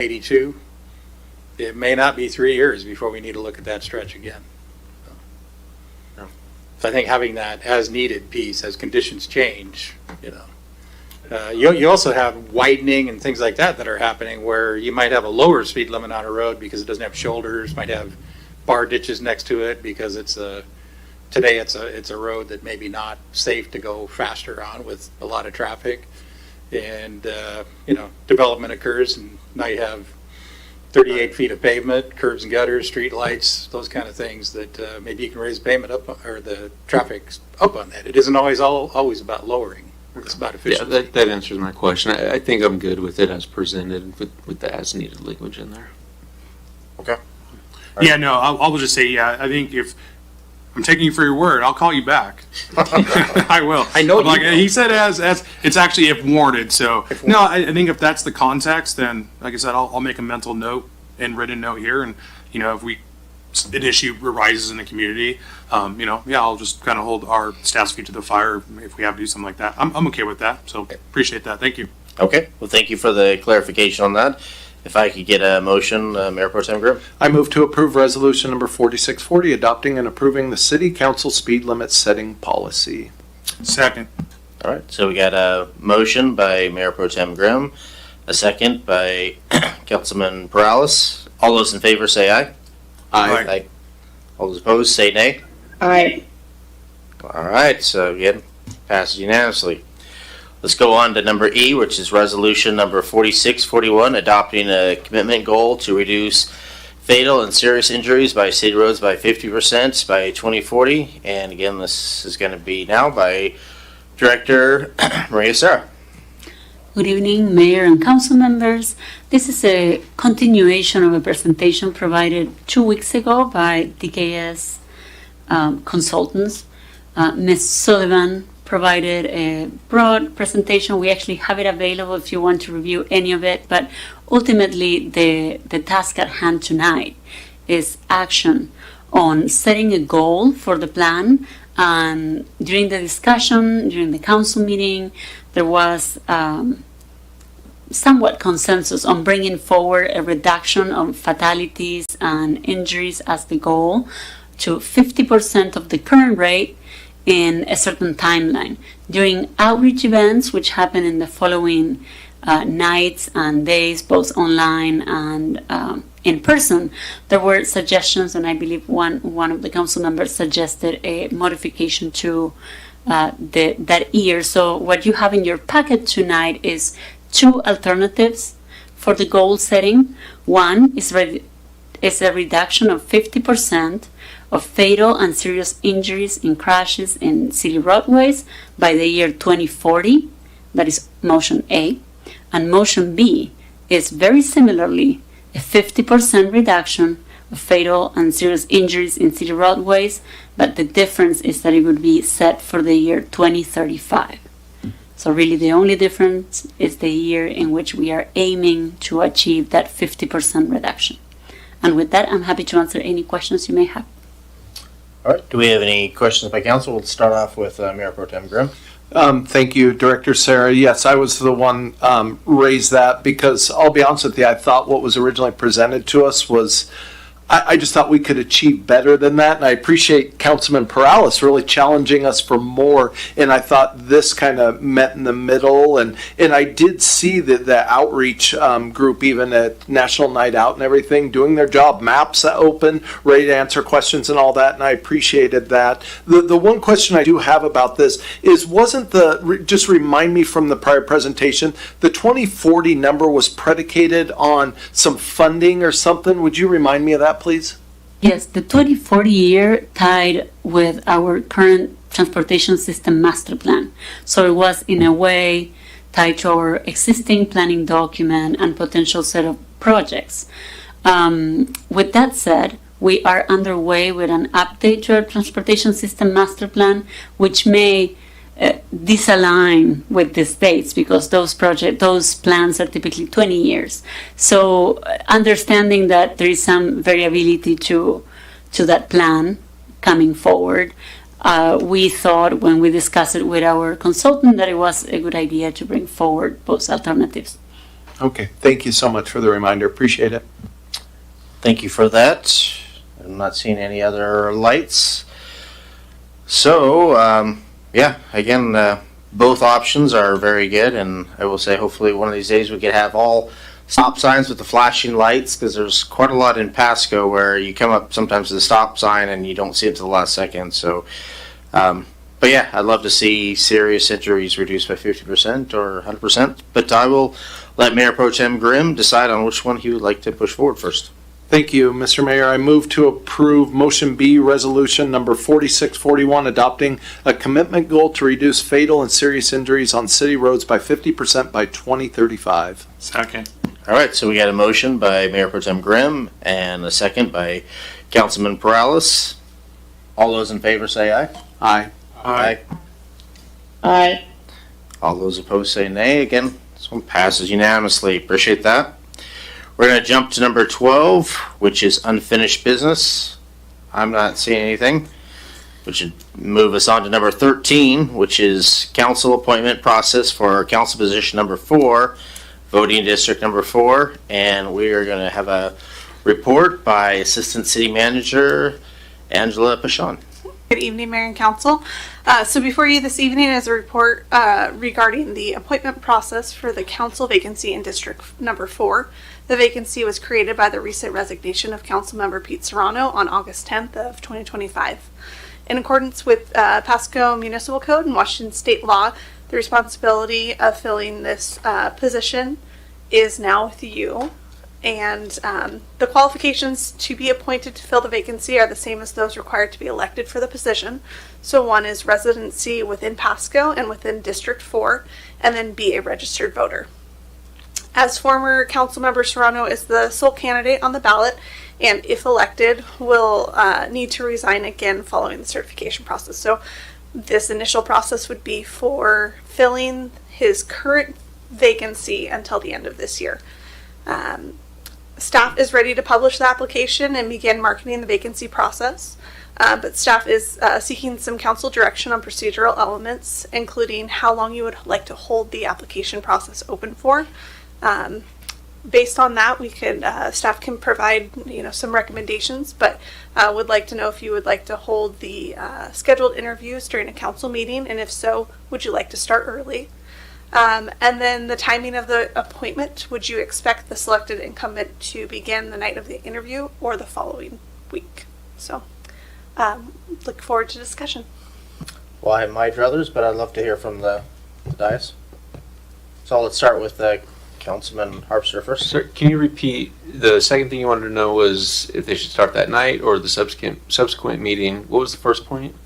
82, it may not be 3 years before we need to look at that stretch again. So I think having that as needed piece, as conditions change, you also have widening and things like that are happening where you might have a lower speed limit on a road because it doesn't have shoulders, might have bar ditches next to it because today it's a road that maybe not safe to go faster on with a lot of traffic, and development occurs and now you have 38 feet of pavement, curbs and gutters, street lights, those kind of things that maybe you can raise pavement up or the traffic up on that. It isn't always about lowering. It's about efficiency. Yeah, that answers my question. I think I'm good with it as presented with the as needed language in there. Okay. Yeah, no, I'll just say, I think if I'm taking you for your word, I'll call you back. I will. I know. Like he said, as it's actually if warranted. So no, I think if that's the context, then like I said, I'll make a mental note and written note here, and if an issue arises in the community, I'll just kind of hold our staff's feet to the fire if we have to do something like that. I'm okay with that. So appreciate that. Thank you. Okay. Well, thank you for the clarification on that. If I could get a motion, Mayor Pro Tem Grimm. I move to approve resolution number 4640, adopting and approving the city council speed limit setting policy. Second. All right. So we got a motion by Mayor Pro Tem Grimm, a second by Councilman Perales. All those in favor say aye. Aye. All those opposed say nay. Aye. All right. So again, passes unanimously. Let's go on to number E, which is resolution number 4641, adopting a commitment goal to reduce fatal and serious injuries by city roads by 50% by 2040. And again, this is going to be now by Director Maria Serra. Good evening, Mayor and Council members. This is a continuation of a presentation provided 2 weeks ago by DKS consultants. Ms. Sullivan provided a broad presentation. We actually have it available if you want to review any of it, but ultimately the task at hand tonight is action on setting a goal for the plan. And during the discussion, during the council meeting, there was somewhat consensus on bringing forward a reduction of fatalities and injuries as the goal to 50% of the current rate in a certain timeline. During outreach events, which happen in the following nights and days, both online and in person, there were suggestions, and I believe one of the council members suggested a modification to that year. So what you have in your packet tonight is two alternatives for the goal setting. One is a reduction of 50% of fatal and serious injuries in crashes in city roadways by the year 2040. That is motion A. And motion B is very similarly a 50% reduction of fatal and serious injuries in city roadways, but the difference is that it would be set for the year 2035. So really the only difference is the year in which we are aiming to achieve that 50% reduction. And with that, I'm happy to answer any questions you may have. All right. Do we have any questions by council? We'll start off with Mayor Pro Tem Grimm. Thank you, Director Sarah. Yes, I was the one raised that because I'll be honest with you, I thought what was originally presented to us was, I just thought we could achieve better than that. And I appreciate Councilman Perales really challenging us for more. And I thought this kind of met in the middle. And I did see that the outreach group, even at National Night Out and everything, doing their job, maps open, ready to answer questions and all that. And I appreciated that. The one question I do have about this is, just remind me from the prior presentation, the 2040 number was predicated on some funding or something. Would you remind me of that, please? Yes, the 2040 year tied with our current transportation system master plan. So it was in a way tied to our existing planning document and potential set of projects. With that said, we are underway with an update to our transportation system master plan, which may disalign with these dates because those plans are typically 20 years. So understanding that there is some variability to that plan coming forward, we thought when we discussed it with our consultant that it was a good idea to bring forward both alternatives. Okay, thank you so much for the reminder. Appreciate it. Thank you for that. I'm not seeing any other lights. So, yeah, again, both options are very good, and I will say hopefully one of these days we could have all stop signs with the flashing lights, because there's quite a lot in Pasco where you come up sometimes to the stop sign and you don't see it until the last second. So, but yeah, I'd love to see serious injuries reduced by 50% or 100%, but I will let Mayor Pro Tem Grimm decide on which one he would like to push forward first. Thank you, Mr. Mayor. I move to approve Motion B, Resolution Number 4641, adopting a commitment goal to reduce fatal and serious injuries on city roads by 50% by 2035. Second. All right, so we got a motion by Mayor Pro Tem Grimm and a second by Councilman Perales. All those in favor say aye. Aye. Aye. Aye. All those opposed say nay. Again, this one passes unanimously. Appreciate that. We're going to jump to number 12, which is unfinished business. I'm not seeing anything, which should move us on to number 13, which is council appointment process for council position number 4, voting district number 4, and we are going to have a report by Assistant City Manager Angela Pashon. Good evening, Mayor and Council. So before you this evening is a report regarding the appointment process for the council vacancy in District Number 4. The vacancy was created by the recent resignation of Councilmember Pete Serrano on August 10th of 2025. In accordance with Pasco Municipal Code and Washington State law, the responsibility of filling this position is now with you. And the qualifications to be appointed to fill the vacancy are the same as those required to be elected for the position. So one is residency within Pasco and within District 4, and then be a registered voter. As former Councilmember Serrano is the sole candidate on the ballot, and if elected, will need to resign again following the certification process. So this initial process would be for filling his current vacancy until the end of this year. Staff is ready to publish the application and begin marketing the vacancy process, but staff is seeking some council direction on procedural elements, including how long you would like to hold the application process open for. Based on that, we could staff can provide some recommendations, but would like to know if you would like to hold the scheduled interviews during a council meeting, and if so, would you like to start early? And then the timing of the appointment, would you expect the selected incumbent to begin the night of the interview or the following week? So, look forward to discussion. Well, I have my druthers, but I'd love to hear from the dais. So let's start with Councilman Harpster first. Sir, can you repeat the second thing you wanted to know was if they should start that night or the subsequent meeting? What was the first point?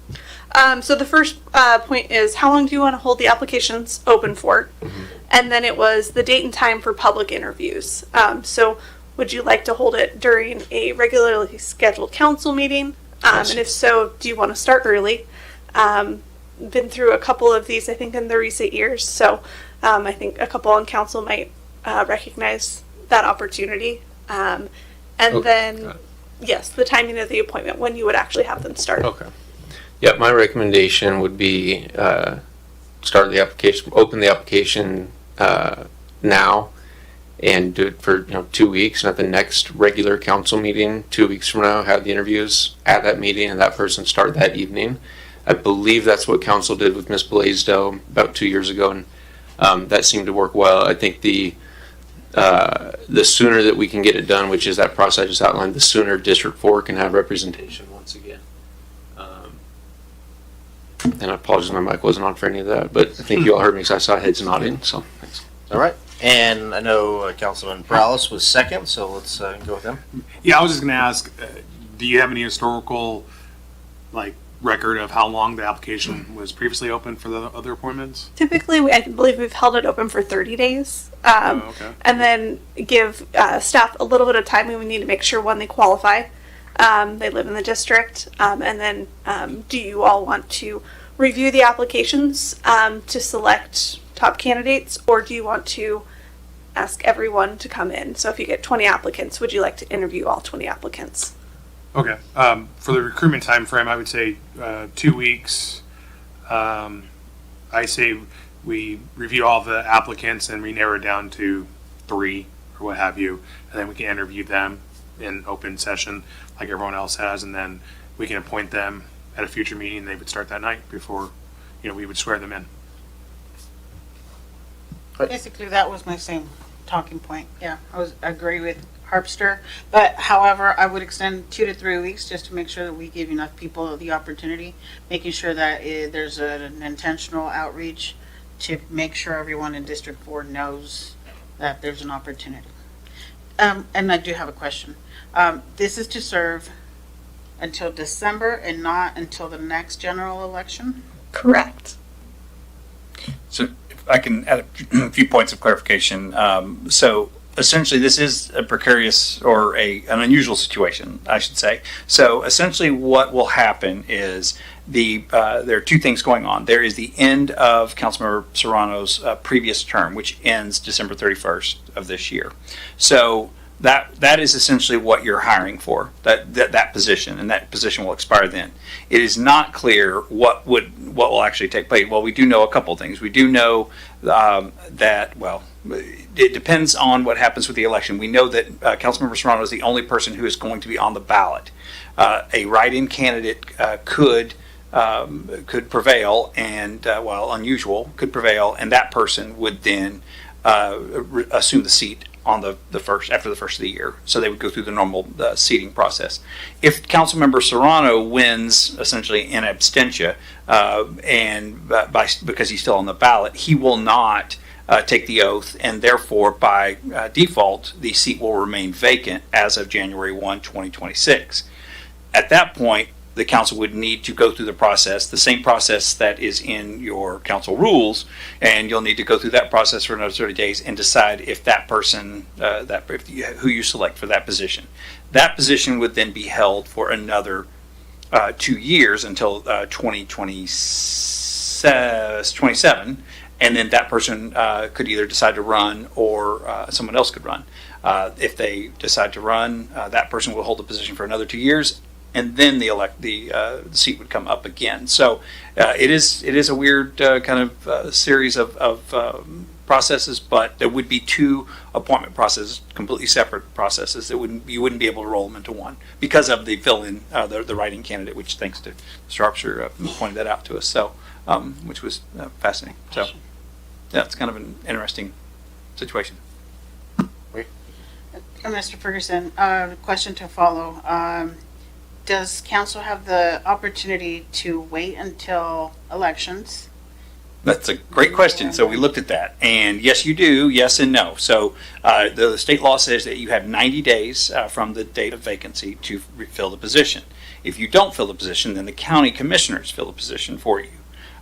So the first point is how long do you want to hold the applications open for? Mm-hmm. And then it was the date and time for public interviews. So would you like to hold it during a regularly scheduled council meeting? And if so, do you want to start early? Been through a couple of these, I think, in the recent years. So I think a couple on council might recognize that opportunity. Then, yes, the timing of the appointment, when you would actually have them start. Okay. Yep, my recommendation would be start the application, open the application now, and do it for 2 weeks, and at the next regular council meeting 2 weeks from now, have the interviews at that meeting, and that person start that evening. I believe that's what council did with Ms. Blaisdell about 2 years ago, and that seemed to work well. I think the sooner that we can get it done, which is that process I just outlined, the sooner District 4 can have representation once again. And I apologize, my mic wasn't on for any of that, but I think you all heard me because I saw heads nodding, so thanks. All right. And I know Councilman Perales was second, so let's go with him. Yeah, I was just going to ask, do you have any historical record of how long the application was previously open for the other appointments? Typically, I believe we've held it open for 30 days. Okay. And then give staff a little bit of time. We need to make sure, one, they qualify. They live in the district. And then do you all want to review the applications to select top candidates, or do you want to ask everyone to come in? So if you get 20 applicants, would you like to interview all 20 applicants? Okay. For the recruitment time frame, I would say 2 weeks. I say we review all the applicants and we narrow it down to 3 or what have you, and then we can interview them in open session like everyone else has, and then we can appoint them at a future meeting. They would start that night before, we would swear them in. Basically, that was my same talking point. Yeah, I agree with Harpster, but however, I would extend 2 to 3 weeks just to make sure that we give enough people the opportunity, making sure that there's an intentional outreach to make sure everyone in District 4 knows that there's an opportunity. And I do have a question. This is to serve until December and not until the next general election? Correct. So if I can add a few points of clarification. So essentially, this is a precarious or an unusual situation, I should say. So essentially what will happen is there are two things going on. There is the end of Councilmember Serrano's previous term, which ends December 31st of this year. So that is essentially what you're hiring for, that position, and that position will expire then. It is not clear what will actually take place. Well, we do know a couple things. We do know that, well, it depends on what happens with the election. We know that Councilmember Serrano is the only person who is going to be on the ballot. A write-in candidate could prevail, and unusual, could prevail, and that person would then assume the seat on after the first of the year. So they would go through the normal seating process. If Councilmember Serrano wins essentially in absentia, because he's still on the ballot, he will not take the oath, and therefore by default the seat will remain vacant as of January 1, 2026. At that point, the council would need to go through the process, the same process that is in your council rules, and you'll need to go through that process for another 30 days and decide if that person, who you select for that position. That position would then be held for another 2 years until 2027, and then that person could either decide to run or someone else could run. If they decide to run, that person will hold the position for another 2 years, and then the seat would come up again. So it is a weird kind of series of processes, but there would be two appointment processes, completely separate processes. You wouldn't be able to roll them into one because of the fill-in, the writing candidate, which thanks to Mr. Harpster pointed that out to us. So which was fascinating. So yeah, it's kind of an interesting situation. Mr. Ferguson, question to follow. Does council have the opportunity to wait until elections? That's a great question. So we looked at that, and yes, you do. Yes and no. So the state law says that you have 90 days from the date of vacancy to fill the position. If you don't fill the position, then the county commissioners fill the position for you.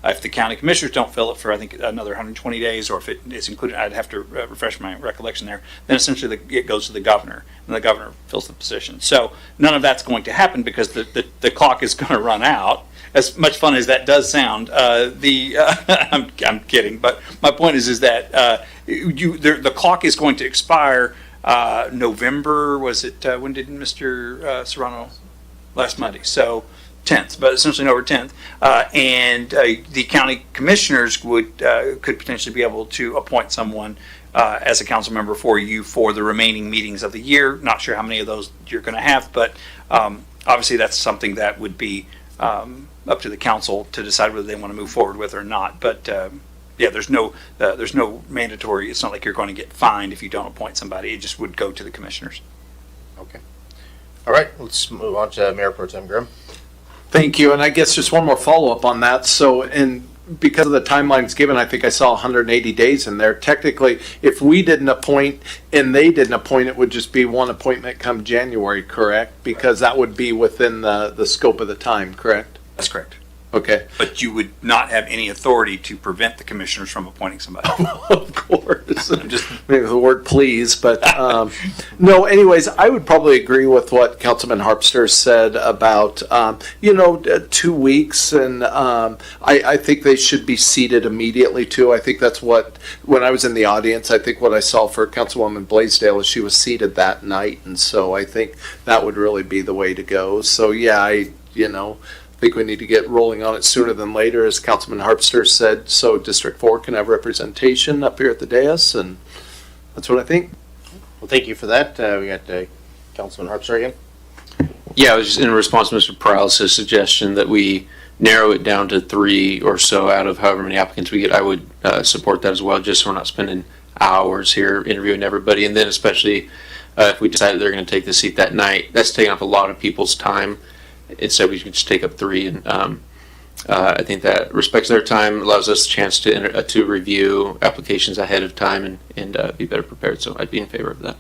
If the county commissioners don't fill it for, I think, another 120 days, or if it is included, I'd have to refresh my recollection there, then essentially it goes to the governor, and the governor fills the position. So none of that's going to happen because the clock is going to run out. As much fun as that does sound, I'm kidding, but my point is that the clock is going to expire November, was it, when did Mr. Serrano? Last Monday. So 10th, but essentially November 10th, and the county commissioners could potentially be able to appoint someone as a council member for you for the remaining meetings of the year. Not sure how many of those you're going to have, but obviously that's something that would be up to the council to decide whether they want to move forward with or not. But yeah, there's no mandatory. It's not like you're going to get fined if you don't appoint somebody. It just would go to the commissioners. Okay. All right, let's move on to Mayor Pro Tem Grimm. Thank you, and I guess just one more follow-up on that. So, because of the timelines given, I think I saw 180 days in there. Technically, if we didn't appoint and they didn't appoint, it would just be one appointment come January, correct? Because that would be within the scope of the time, correct? That's correct. Okay. But you would not have any authority to prevent the commissioners from appointing somebody. Of course. Maybe the word please, but no, anyways, I would probably agree with what Councilman Harpster said about, 2 weeks. And I think they should be seated immediately too. I think that's when I was in the audience, I think what I saw for Councilwoman Blaisdell is she was seated that night. And so I think that would really be the way to go. So yeah, I think we need to get rolling on it sooner than later, as Councilman Harpster said, so District 4 can have representation up here at the dais, and That's what I think. Well, thank you for that. We got Councilman Harpster again. Yeah, I was just in response to Mr. Prowse's suggestion that we narrow it down to 3 or so out of however many applicants we get. I would support that as well, just so we're not spending hours here interviewing everybody. And then especially if we decide they're going to take the seat that night, that's taking up a lot of people's time. Instead, we could just take up 3. And I think that respects their time, allows us a chance to review applications ahead of time and be better prepared. So I'd be in favor of that.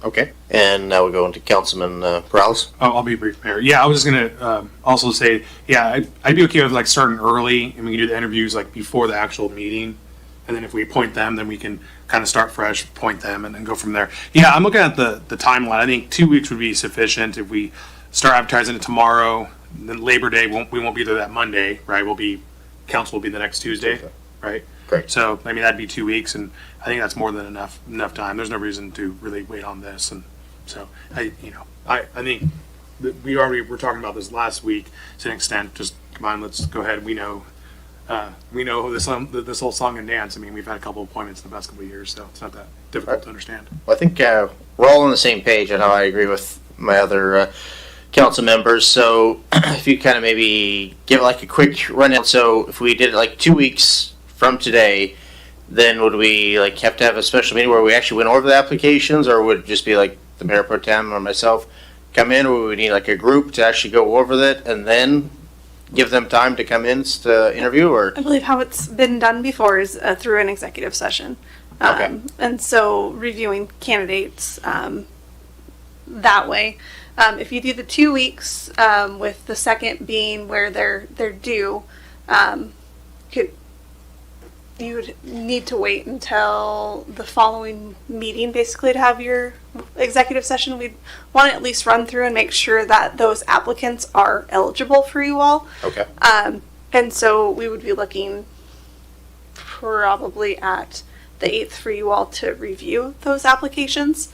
Okay. And now we go into Councilman Perales. I'll be brief, Mayor. Yeah, I was just gonna also say, yeah, I'd be okay with like starting early and we can do the interviews like before the actual meeting. And then if we appoint them, then we can kind of start fresh, appoint them, and then go from there. Yeah, I'm looking at the timeline. I think 2 weeks would be sufficient. If we start advertising it tomorrow, then Labor Day, we won't be there that Monday, right? Council will be the next Tuesday, right? Great. So, I mean, that'd be 2 weeks, and I think that's more than enough time. There's no reason to really wait on this, and so, I think that we're talking about this last week to an extent. Just come on, let's go ahead. We know this whole song and dance. I mean, we've had a couple of appointments in the past couple of years, so it's not that difficult to understand. Well, I think we're all on the same page. I know I agree with my other council members. So if you kind of maybe give like a quick rundown. So if we did it like 2 weeks from today, then would we like have to have a special meeting where we actually went over the applications, or would it just be like the mayor pro tem or myself come in, or would we need like a group to actually go over that and then give them time to come in to interview? Or I believe how it's been done before is through an executive session. Okay. And so reviewing candidates that way. If you do the 2 weeks with the second being where they're due, you would need to wait until the following meeting basically to have your executive session. We'd want to at least run through and make sure that those applicants are eligible for you all. okay. And so we would be looking probably at the 8th for you all to review those applications.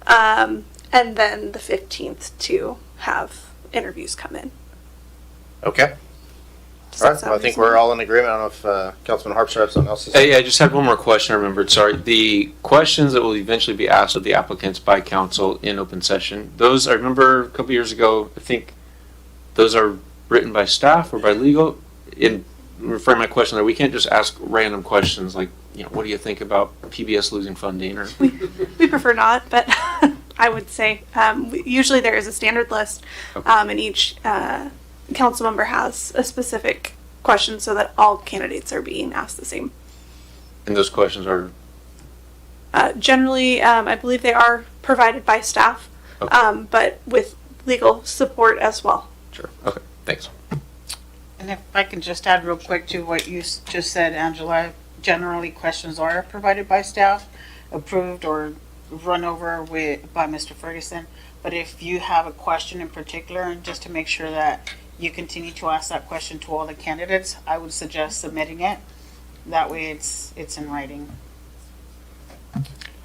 And then the 15th to have interviews come in. Okay. Does All that right. sound Well, I think reasonable? we're all in agreement. I don't know if Councilman Harpster has something else to say. Hey, I just had one more question I remembered. Sorry. The questions that will eventually be asked of the applicants by council in open session, those, I remember a couple years ago, I think those are written by staff or by legal. In referring my question there, we can't just ask random questions like, what do you think about PBS losing funding? Or We prefer not, but I would say usually there is a standard list, and each council member has a specific question so that all candidates are being asked the same. And those questions are Generally, I believe they are provided by staff, Okay. but with legal support as well. sure. Okay. Thanks. And if I can just add real quick to what you just said, Angela, generally questions are provided by staff, approved or run over by Mr. Ferguson. But if you have a question in particular, and just to make sure that you continue to ask that question to all the candidates, I would suggest submitting it. That way it's in writing.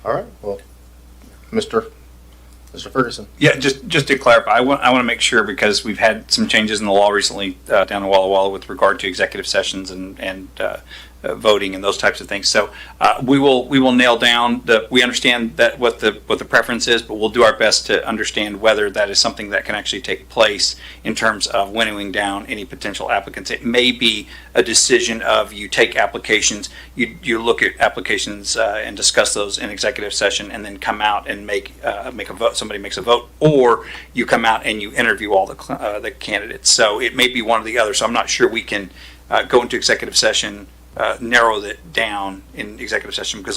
All right. Well, Mr. Ferguson. Yeah, just to clarify, I want to make sure, because we've had some changes in the law recently down in Walla Walla with regard to executive sessions and voting and those types of things. So we will nail down we understand that what the preference is, but we'll do our best to understand whether that is something that can actually take place in terms of winnowing down any potential applicants. It may be a decision of you take applications, you look at applications and discuss those in executive session, and then come out and make a vote. Somebody makes a vote, or you come out and you interview all the candidates. So it may be one or the other. So I'm not sure we can go into executive session. Narrow it down in executive session, because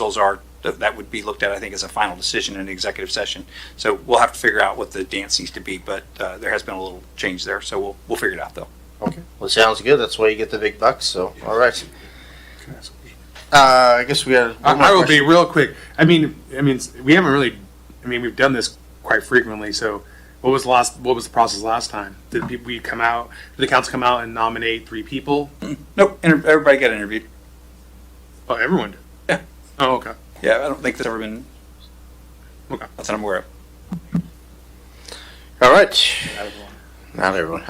that would be looked at, I think, as a final decision in executive session. So we'll have to figure out what the dance needs to be, but there has been a little change there, so we'll figure it out though. Okay. Well, sounds good. That's why you get the big bucks. So, all right. I guess we got. I will be real quick. I mean, we haven't really. We've done this quite frequently. So, what was the process last time? Did the council come out and nominate 3 people? Nope, everybody got interviewed. Oh, everyone did. Yeah. Oh, okay. Yeah, I don't think that's ever been. Okay. That's what I'm aware of. All right. Not everyone.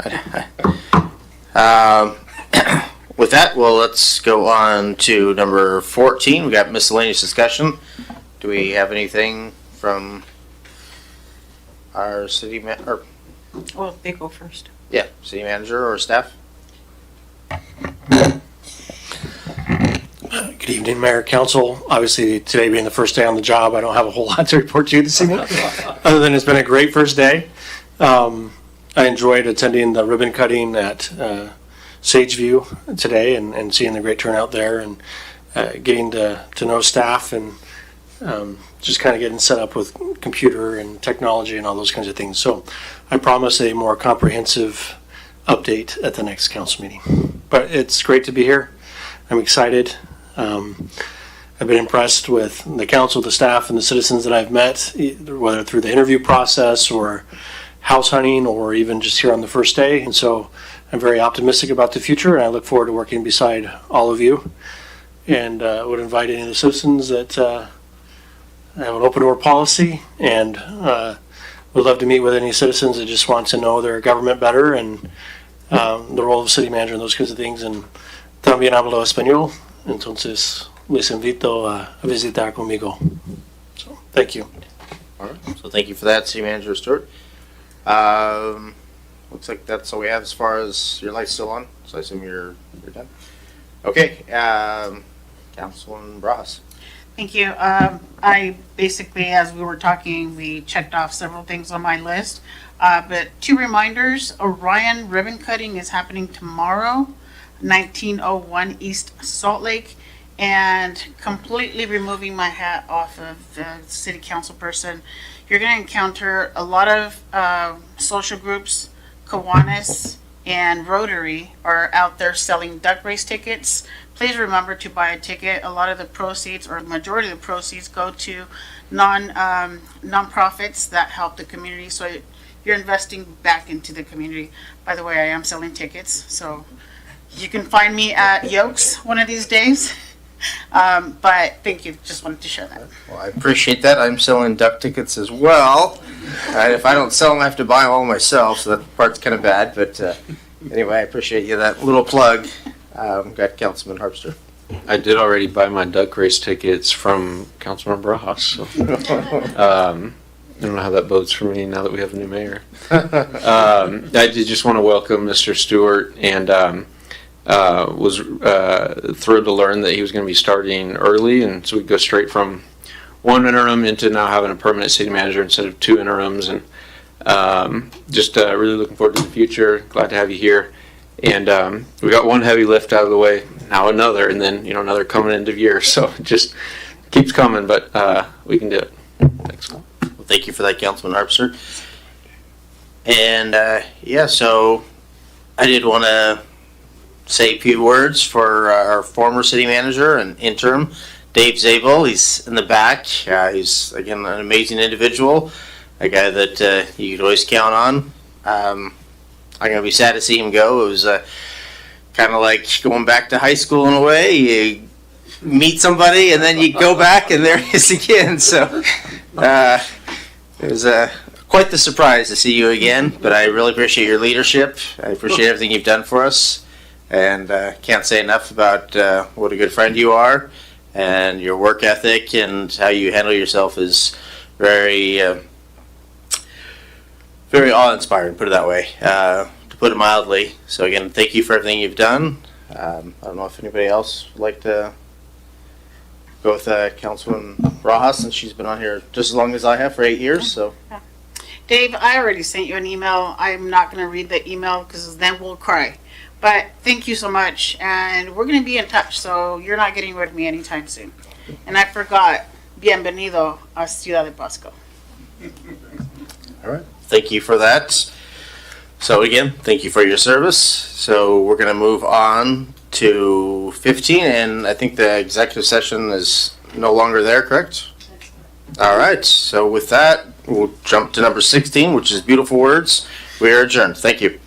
With that, well, let's go on to number 14. We got miscellaneous discussion. Do we have anything from our or, Well, they go first. yeah, city manager or staff? Good evening, Mayor, Council. Obviously, today being the first day on the job, I don't have a whole lot to report to you this evening, other than it's been a great first day. I enjoyed attending the ribbon cutting at Sageview today and seeing the great turnout there and getting to know staff and just kind of getting set up with computer and technology and all those kinds of things. So I promise a more comprehensive update at the next council meeting. But it's great to be here. I'm excited. I've been impressed with the council, the staff, and the citizens that I've met, whether through the interview process or house hunting or even just here on the first day. And so I'm very optimistic about the future, and I look forward to working beside all of you. And would invite any of the citizens that have an open door policy, and would love to meet with any citizens that just want to know their government better and the role of city manager and those kinds of things. And también hablo español, entonces les invito a visitar conmigo. So, thank you. All right, so thank you for that, City Manager Stewart. Looks like that's all we have as far as your light's still on, so I assume you're done. Okay, Councilman Bras. Thank you. I basically, as we were talking, we checked off several things on my list. But 2 reminders, Orion ribbon cutting is happening tomorrow, 1901 East Salt Lake. And completely removing my hat off of the city council person, you're going to encounter a lot of social groups. Kiwanis and Rotary are out there selling duck race tickets. Please remember to buy a ticket. A lot of the proceeds, or the majority of the proceeds, go to nonprofits that help the community. So you're investing back into the community. By the way, I am selling tickets, so you can find me at Yokes one of these days. But thank you. Just wanted to share that. Well, I appreciate that. I'm selling duck tickets as well. If I don't sell them, I have to buy them all myself, so that part's kind of bad. But anyway, I appreciate you that little plug. Got Councilman Harpster. I did already buy my duck race tickets from Councilman Bras, so I don't know how that bodes for me now that we have a new mayor. I did just want to welcome Mr. Stewart, and was thrilled to learn that he was going to be starting early, and so we go straight from one interim into now having a permanent city manager instead of 2 interims, and just really looking forward to the future. Glad to have you here. And we got one heavy lift out of the way, now another, and then another coming end of year. So it just keeps coming, but we can do it. Thanks. Well, thank you for that, Councilman Harpster. And yeah, so I did want to say a few words for our former city manager and interim, Dave Zabel. He's in the back. He's, again, an amazing individual, a guy that you could always count on. I'm going to be sad to see him go. It was kind of like going back to high school in a way. You meet somebody and then you go back and there he is again. So it was quite the surprise to see you again, but I really appreciate your leadership. I appreciate everything you've done for us. And can't say enough about what a good friend you are, and your work ethic and how you handle yourself is very, very awe-inspiring, put it that way, to put it mildly. So again, thank you for everything you've done. I don't know if anybody else would like to go with Councilwoman Rajas, since she's been on here just as long as I have, for 8 years. So, Dave, I already sent you an email. I'm not going to read the email because then we'll cry. But thank you so much, and we're going to be in touch, so you're not getting rid of me anytime soon. And I forgot, bienvenido a Ciudad de Pasco. all right, thank you for that. So again, thank you for your service. So we're going to move on to 15, and I think the executive session is no longer there, correct? All right, so with that, we'll jump to number 16, which is beautiful words. We are adjourned. Thank you.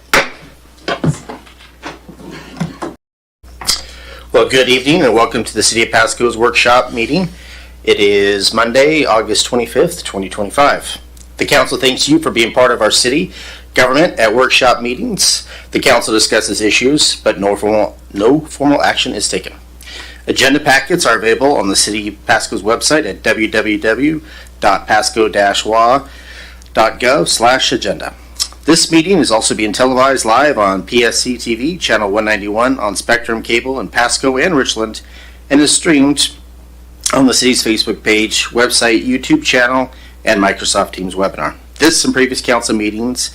Well, good evening and welcome to the City of Pasco's workshop meeting. It is Monday, August 25th, 2025. The council thanks you for being part of our city government at workshop meetings. The council discusses issues, but no formal action is taken. Agenda packets are available on the City of Pasco's website at www.pasco-wa.gov/agenda. This meeting is also being televised live on PSC-TV, channel 191 on Spectrum Cable in Pasco and Richland, and is streamed on the city's Facebook page, website, YouTube channel, and Microsoft Teams webinar. This and previous council meetings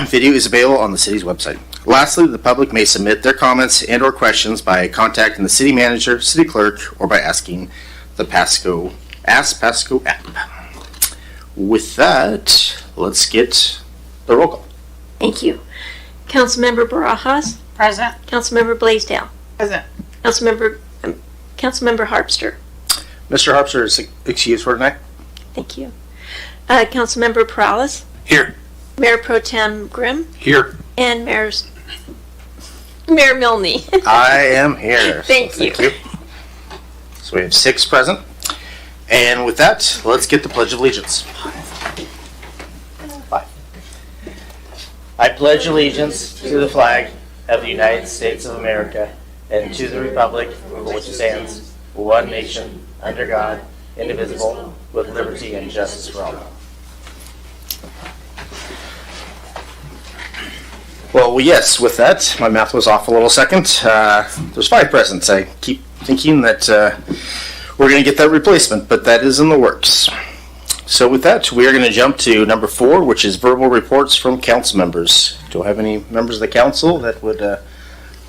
video is available on the city's website. Lastly, the public may submit their comments and or questions by contacting the city manager, city clerk, or by asking the Ask Pasco app. With that, let's get the roll call. Thank you. Councilmember Barajas, Present. Councilmember Blaisdell, Present. Councilmember Harpster. Mr. Harpster is excused for tonight. Thank you. Councilmember Perales, Here. Mayor Pro Tem Grimm, Here. and Mayor Milne. I am here. Thank you. So we have 6 present. And with that, let's get the Pledge of Allegiance. 5. I pledge allegiance to the flag of the United States of America and to the republic for which it stands, one nation, under God, indivisible, with liberty and justice for all. Well, yes, with that, my math was off a little second. There's 5 presents. I keep thinking that we're going to get that replacement, but that is in the works. So with that, we are going to jump to number 4, which is verbal reports from council members. Do I have any members of the council that would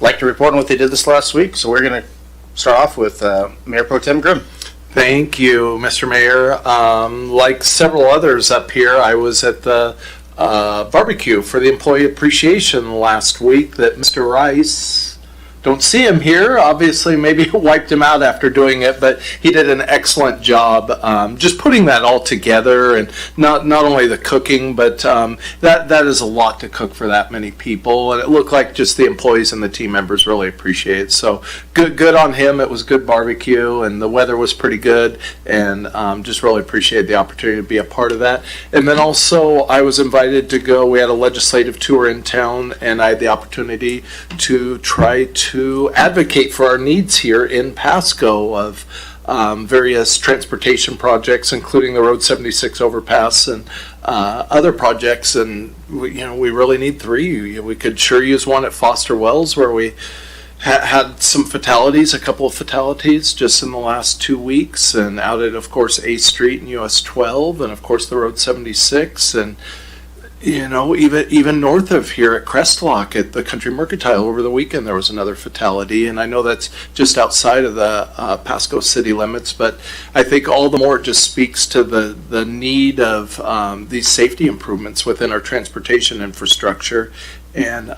like to report on what they did this last week? So we're going to start off with Mayor Pro Tem Grimm. Thank you, Mr. Mayor. Like several others up here, I was at the barbecue for the employee appreciation last week that Mr. Rice, don't see him here, obviously maybe wiped him out after doing it, but he did an excellent job just putting that all together, and not only the cooking, but that is a lot to cook for that many people, and it looked like just the employees and the team members really appreciate it. So good on him. It was good barbecue, and the weather was pretty good, and just really appreciate the opportunity to be a part of that. And then also I was invited to go, we had a legislative tour in town, and I had the opportunity to try to advocate for our needs here in Pasco of various transportation projects, including the Road 76 overpass and other projects. And we really need 3. We could sure use one at Foster Wells, where we had some fatalities, a couple of fatalities just in the last 2 weeks, and out at, of course, A Street and US 12, and of course the Road 76, and even north of here at Crestlock at the Country Mercantile over the weekend, there was another fatality. And I know that's just outside of the Pasco city limits, but I think all the more it just speaks to the need of these safety improvements within our transportation infrastructure, and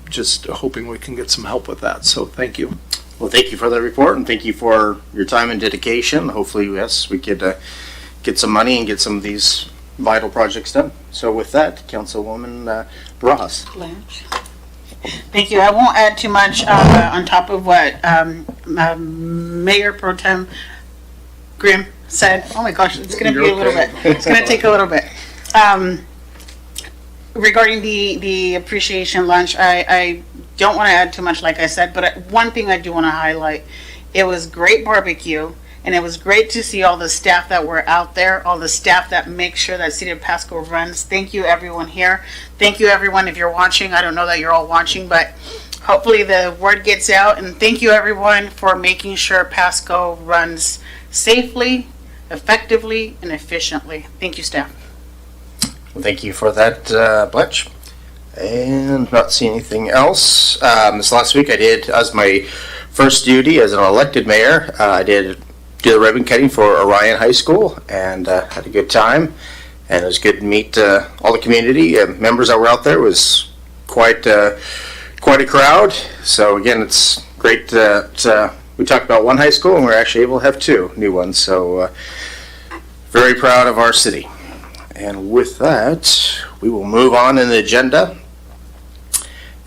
just hoping we can get some help with that. So thank you. Well, thank you for that report, and thank you for your time and dedication. Hopefully, yes, we could get some money and get some of these vital projects done. So with that, Councilwoman Barajas. Thank you. I won't add too much on top of what Mayor Pro Tem Grimm said. Oh my gosh, it's going to be a little bit. It's going to take a little bit. Regarding the appreciation lunch, I don't want to add too much, like I said, but one thing I do want to highlight, it was great barbecue. And it was great to see all the staff that were out there, all the staff that make sure that City of Pasco runs. Thank you, everyone here. Thank you, everyone, if you're watching. I don't know that you're all watching, but hopefully the word gets out. And thank you, everyone, for making sure Pasco runs safely, effectively, and efficiently. Thank you, staff. Well, thank you for that, Bletch. And not seeing anything else. This last week I did, as my first duty as an elected mayor, I did do the ribbon cutting for Orion High School, and had a good time, and it was good to meet all the community members that were out there. It was quite a crowd. So again, it's great that we talked about one high school and we're actually able to have 2 new ones. So very proud of our city. And with that, we will move on in the agenda,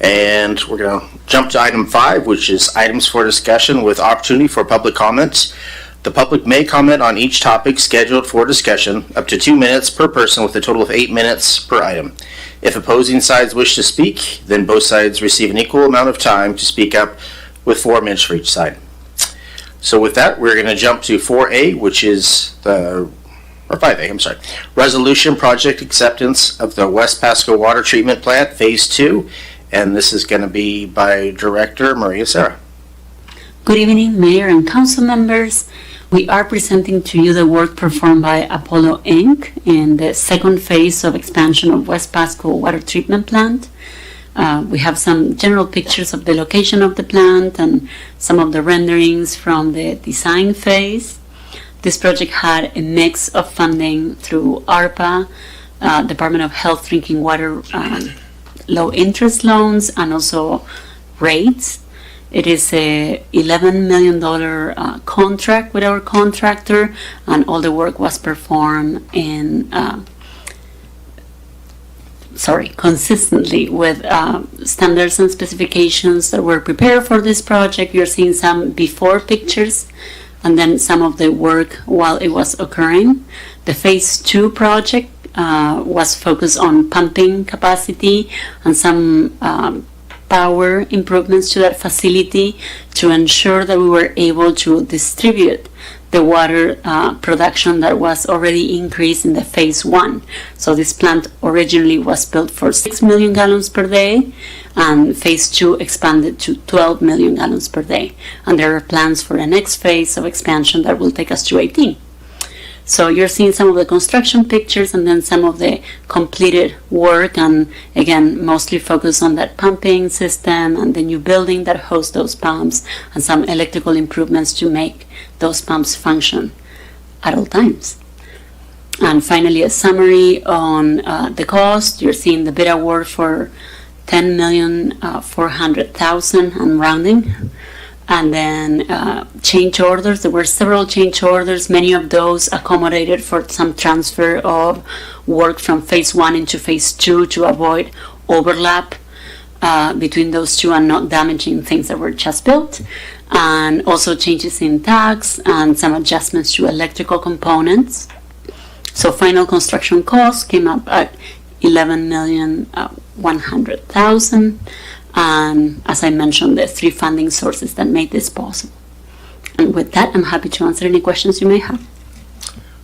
and we're going to jump to item 5, which is items for discussion with opportunity for public comments. The public may comment on each topic scheduled for discussion, up to 2 minutes per person, with a total of 8 minutes per item. If opposing sides wish to speak, then both sides receive an equal amount of time to speak up, with 4 minutes for each side. So with that, we're going to jump to 4A, which is or 5A, I'm sorry. Resolution Project Acceptance of the West Pasco Water Treatment Plant, Phase 2. And this is going to be by Director Maria Serra. Good evening, Mayor and Council members. We are presenting to you the work performed by Apollo Inc. in the second phase of expansion of West Pasco Water Treatment Plant. We have some general pictures of the location of the plant and some of the renderings from the design phase. This project had a mix of funding through ARPA, Department of Health Drinking Water low interest loans, and also rates. It is a $11 million contract with our contractor, and all the work was performed consistently with standards and specifications that were prepared for this project. You're seeing some before pictures and then some of the work while it was occurring. The Phase 2 project was focused on pumping capacity and some power improvements to that facility to ensure that we were able to distribute the water production that was already increased in the Phase 1. So this plant originally was built for 6 million gallons per day, and Phase 2 expanded to 12 million gallons per day. And there are plans for the next phase of expansion that will take us to 18. So you're seeing some of the construction pictures and then some of the completed work, and again, mostly focused on that pumping system and the new building that hosts those pumps and some electrical improvements to make those pumps function at all times. And finally, a summary on the cost. You're seeing the bid award for $10,400,000 and rounding. And then change orders. There were several change orders. Many of those accommodated for some transfer of work from Phase 1 into Phase 2 to avoid overlap between those two and not damaging things that were just built. And also changes in tax and some adjustments to electrical components. So final construction cost came up at $11,100,000. And as I mentioned, the 3 funding sources that made this possible. And with that, I'm happy to answer any questions you may have.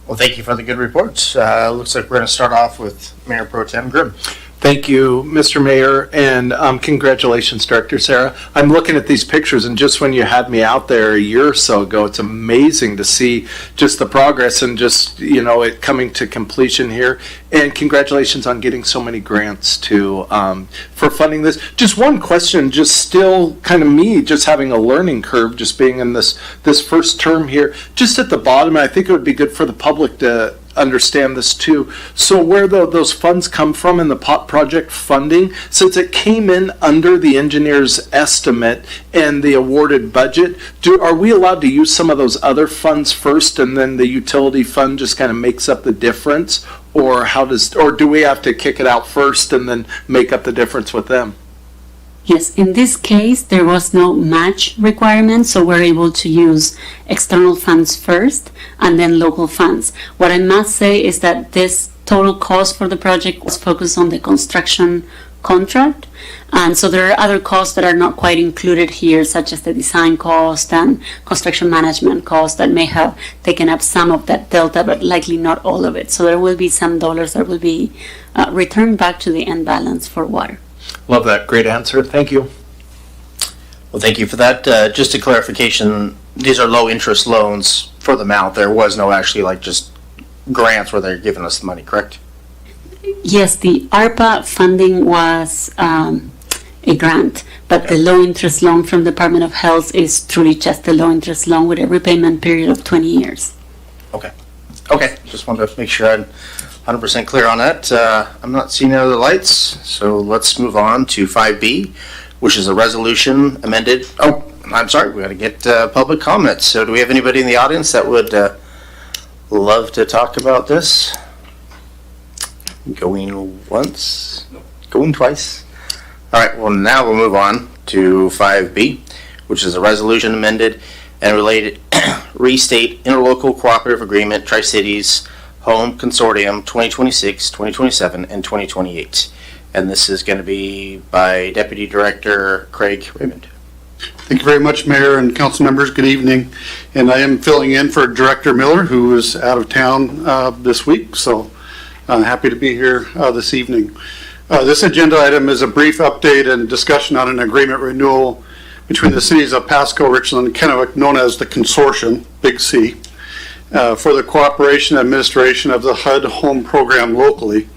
Well, thank you for the good reports. Looks like we're going to start off with Mayor Pro Tem Grimm. Thank you, Mr. Mayor, and congratulations, Director Sarah. I'm looking at these pictures, and just when you had me out there a year or so ago, it's amazing to see just the progress and just, it coming to completion here. And congratulations on getting so many grants for funding this. Just one question, just still kind of me, just having a learning curve, just being in this first term here. Just at the bottom, I think it would be good for the public to understand this too. So where those funds come from in the project funding, since it came in under the engineer's estimate and the awarded budget, are we allowed to use some of those other funds first and then the utility fund just kind of makes up the difference? Or do we have to kick it out first and then make up the difference with them? Yes, in this case, there was no match requirement, so we're able to use external funds first and then local funds. What I must say is that this total cost for the project was focused on the construction contract, and so there are other costs that are not quite included here, such as the design cost and construction management cost that may have taken up some of that delta, but likely not all of it. So there will be some dollars that will be returned back to the end balance for water. Love that. Great answer. Thank you. Well, thank you for that. Just a clarification, these are low interest loans for the amount. There was no actually just grants where they're giving us the money, correct? Yes, the ARPA funding was a grant, but the low interest loan from the Department of Health is truly just a low interest loan with a repayment period of 20 years. Okay. Just wanted to make sure I'm 100% clear on that. I'm not seeing any other lights, so let's move on to 5B, which is a resolution amended. Oh, I'm sorry, we got to get public comments. So do we have anybody in the audience that would love to talk about this? Going once, going twice. All right, well, now we'll move on to 5B, which is a resolution amended and related restate interlocal cooperative agreement Tri-Cities Home Consortium 2026, 2027, and 2028. And this is going to be by Deputy Director Craig Raymond. Thank you very much, Mayor and council members. Good evening. And I am filling in for Director Miller, who is out of town this week. So I'm happy to be here this evening. This agenda item is a brief update and discussion on an agreement renewal between the cities of Pasco, Richland, and Kennewick, known as the Consortium, Big C, for the cooperation and administration of the HUD Home Program locally.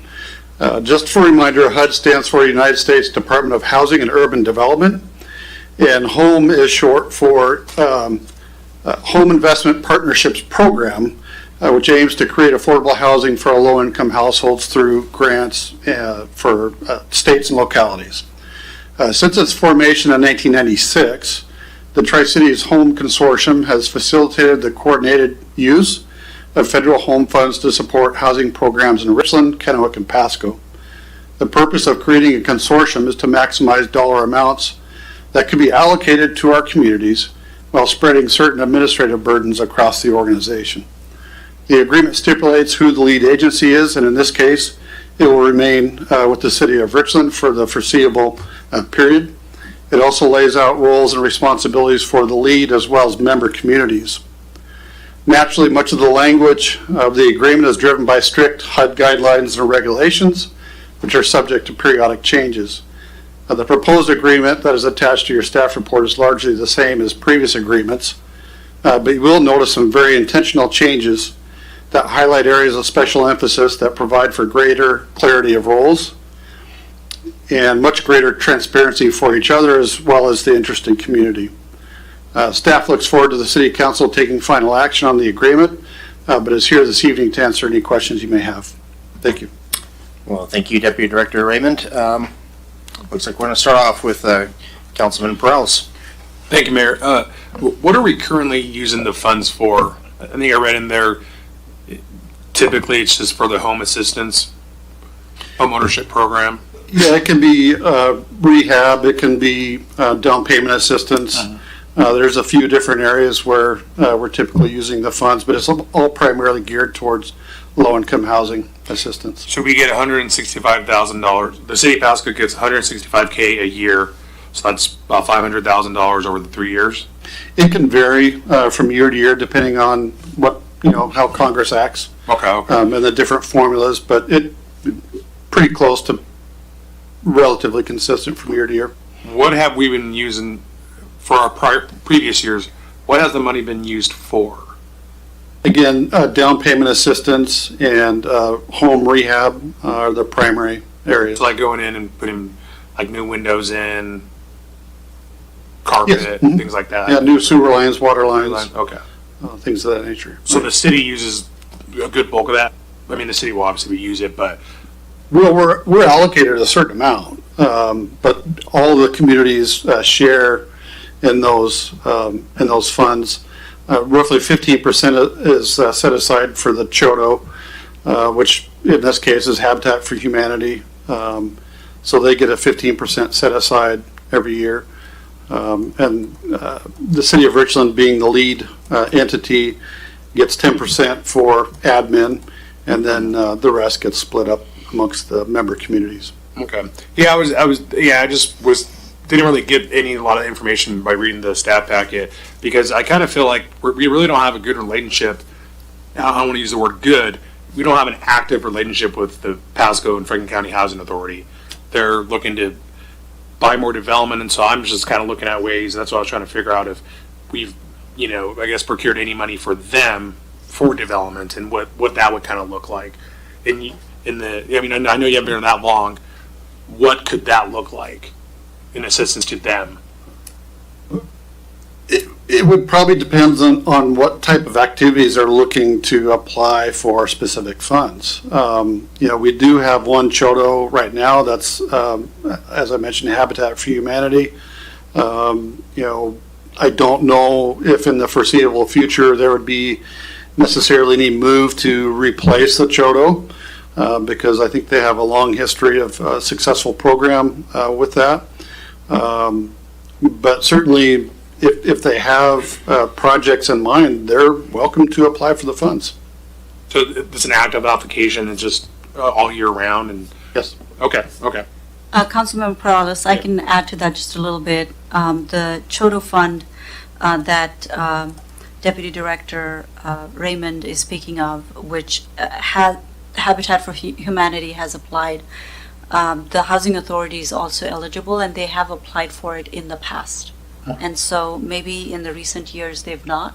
Just for a reminder, HUD stands for United States Department of Housing and Urban Development, and HOME is short for Home Investment Partnerships Program, which aims to create affordable housing for low-income households through grants for states and localities. Since its formation in 1996, the Tri-Cities Home Consortium has facilitated the coordinated use of federal home funds to support housing programs in Richland, Kennewick, and Pasco. The purpose of creating a consortium is to maximize dollar amounts that can be allocated to our communities while spreading certain administrative burdens across the organization. The agreement stipulates who the lead agency is, and in this case, it will remain with the City of Richland for the foreseeable period. It also lays out roles and responsibilities for the lead as well as member communities. Naturally, much of the language of the agreement is driven by strict HUD guidelines and regulations, which are subject to periodic changes. The proposed agreement that is attached to your staff report is largely the same as previous agreements, but you will notice some very intentional changes that highlight areas of special emphasis that provide for greater clarity of roles and much greater transparency for each other as well as the interested community. Staff looks forward to the City Council taking final action on the agreement, but is here this evening to answer any questions you may have. Thank you. Well, thank you, Deputy Director Raymond. Looks like we're going to start off with Councilman Perales. Thank you, Mayor. What are we currently using the funds for? I think I read in there, typically it's just for the home assistance, home ownership program. Yeah, it can be rehab, it can be down payment assistance. There's a few different areas where we're typically using the funds, but it's all primarily geared towards low-income housing assistance. So we get $165,000. The city of Pasco gets $165K a year, so that's about $500,000 over the 3 years. It can vary from year to year depending on what, how Congress acts. Okay. And the different formulas, but it pretty close to relatively consistent from year to year. What have we been using for our previous years? What has the money been used for? Again, down payment assistance and home rehab are the primary areas. It's like going in and putting like new windows in, carpet, Yes. things like that. Yeah, new sewer lines, water lines, Okay. things of that nature. So the city uses a good bulk of that? I mean, the city will obviously use it, but Well, we're allocated a certain amount, but all of the communities share in those funds. Roughly 15% is set aside for the CHOTO, which in this case is Habitat for Humanity. So they get a 15% set aside every year. And the City of Richland, being the lead entity, gets 10% for admin, and then the rest gets split up amongst the member communities. okay. Yeah, I didn't really get a lot of information by reading the staff packet, because I kind of feel like we really don't have a good relationship. I don't want to use the word good. We don't have an active relationship with the Pasco and Franklin County Housing Authority. They're looking to buy more development, and so I'm just kind of looking at ways. That's what I was trying to figure out, if we've, I guess, procured any money for them for development, and what that would kind of look like. I know you haven't been there that long. What could that look like in assistance to them? It would probably depend on what type of activities they're looking to apply for specific funds. We do have one CHOTO right now that's, as I mentioned, Habitat for Humanity. I don't know if in the foreseeable future there would be necessarily any move to replace the CHOTO, because I think they have a long history of a successful program with that. But certainly, if they have projects in mind, they're welcome to apply for the funds. So it's an active application, and just all year round? And Yes. Okay. Councilmember Perales, I can add to that just a little bit. The Chodo Fund that Deputy Director Raymond is speaking of, which Habitat for Humanity has applied, the Housing Authority is also eligible, and they have applied for it in the past. And so maybe in the recent years they've not,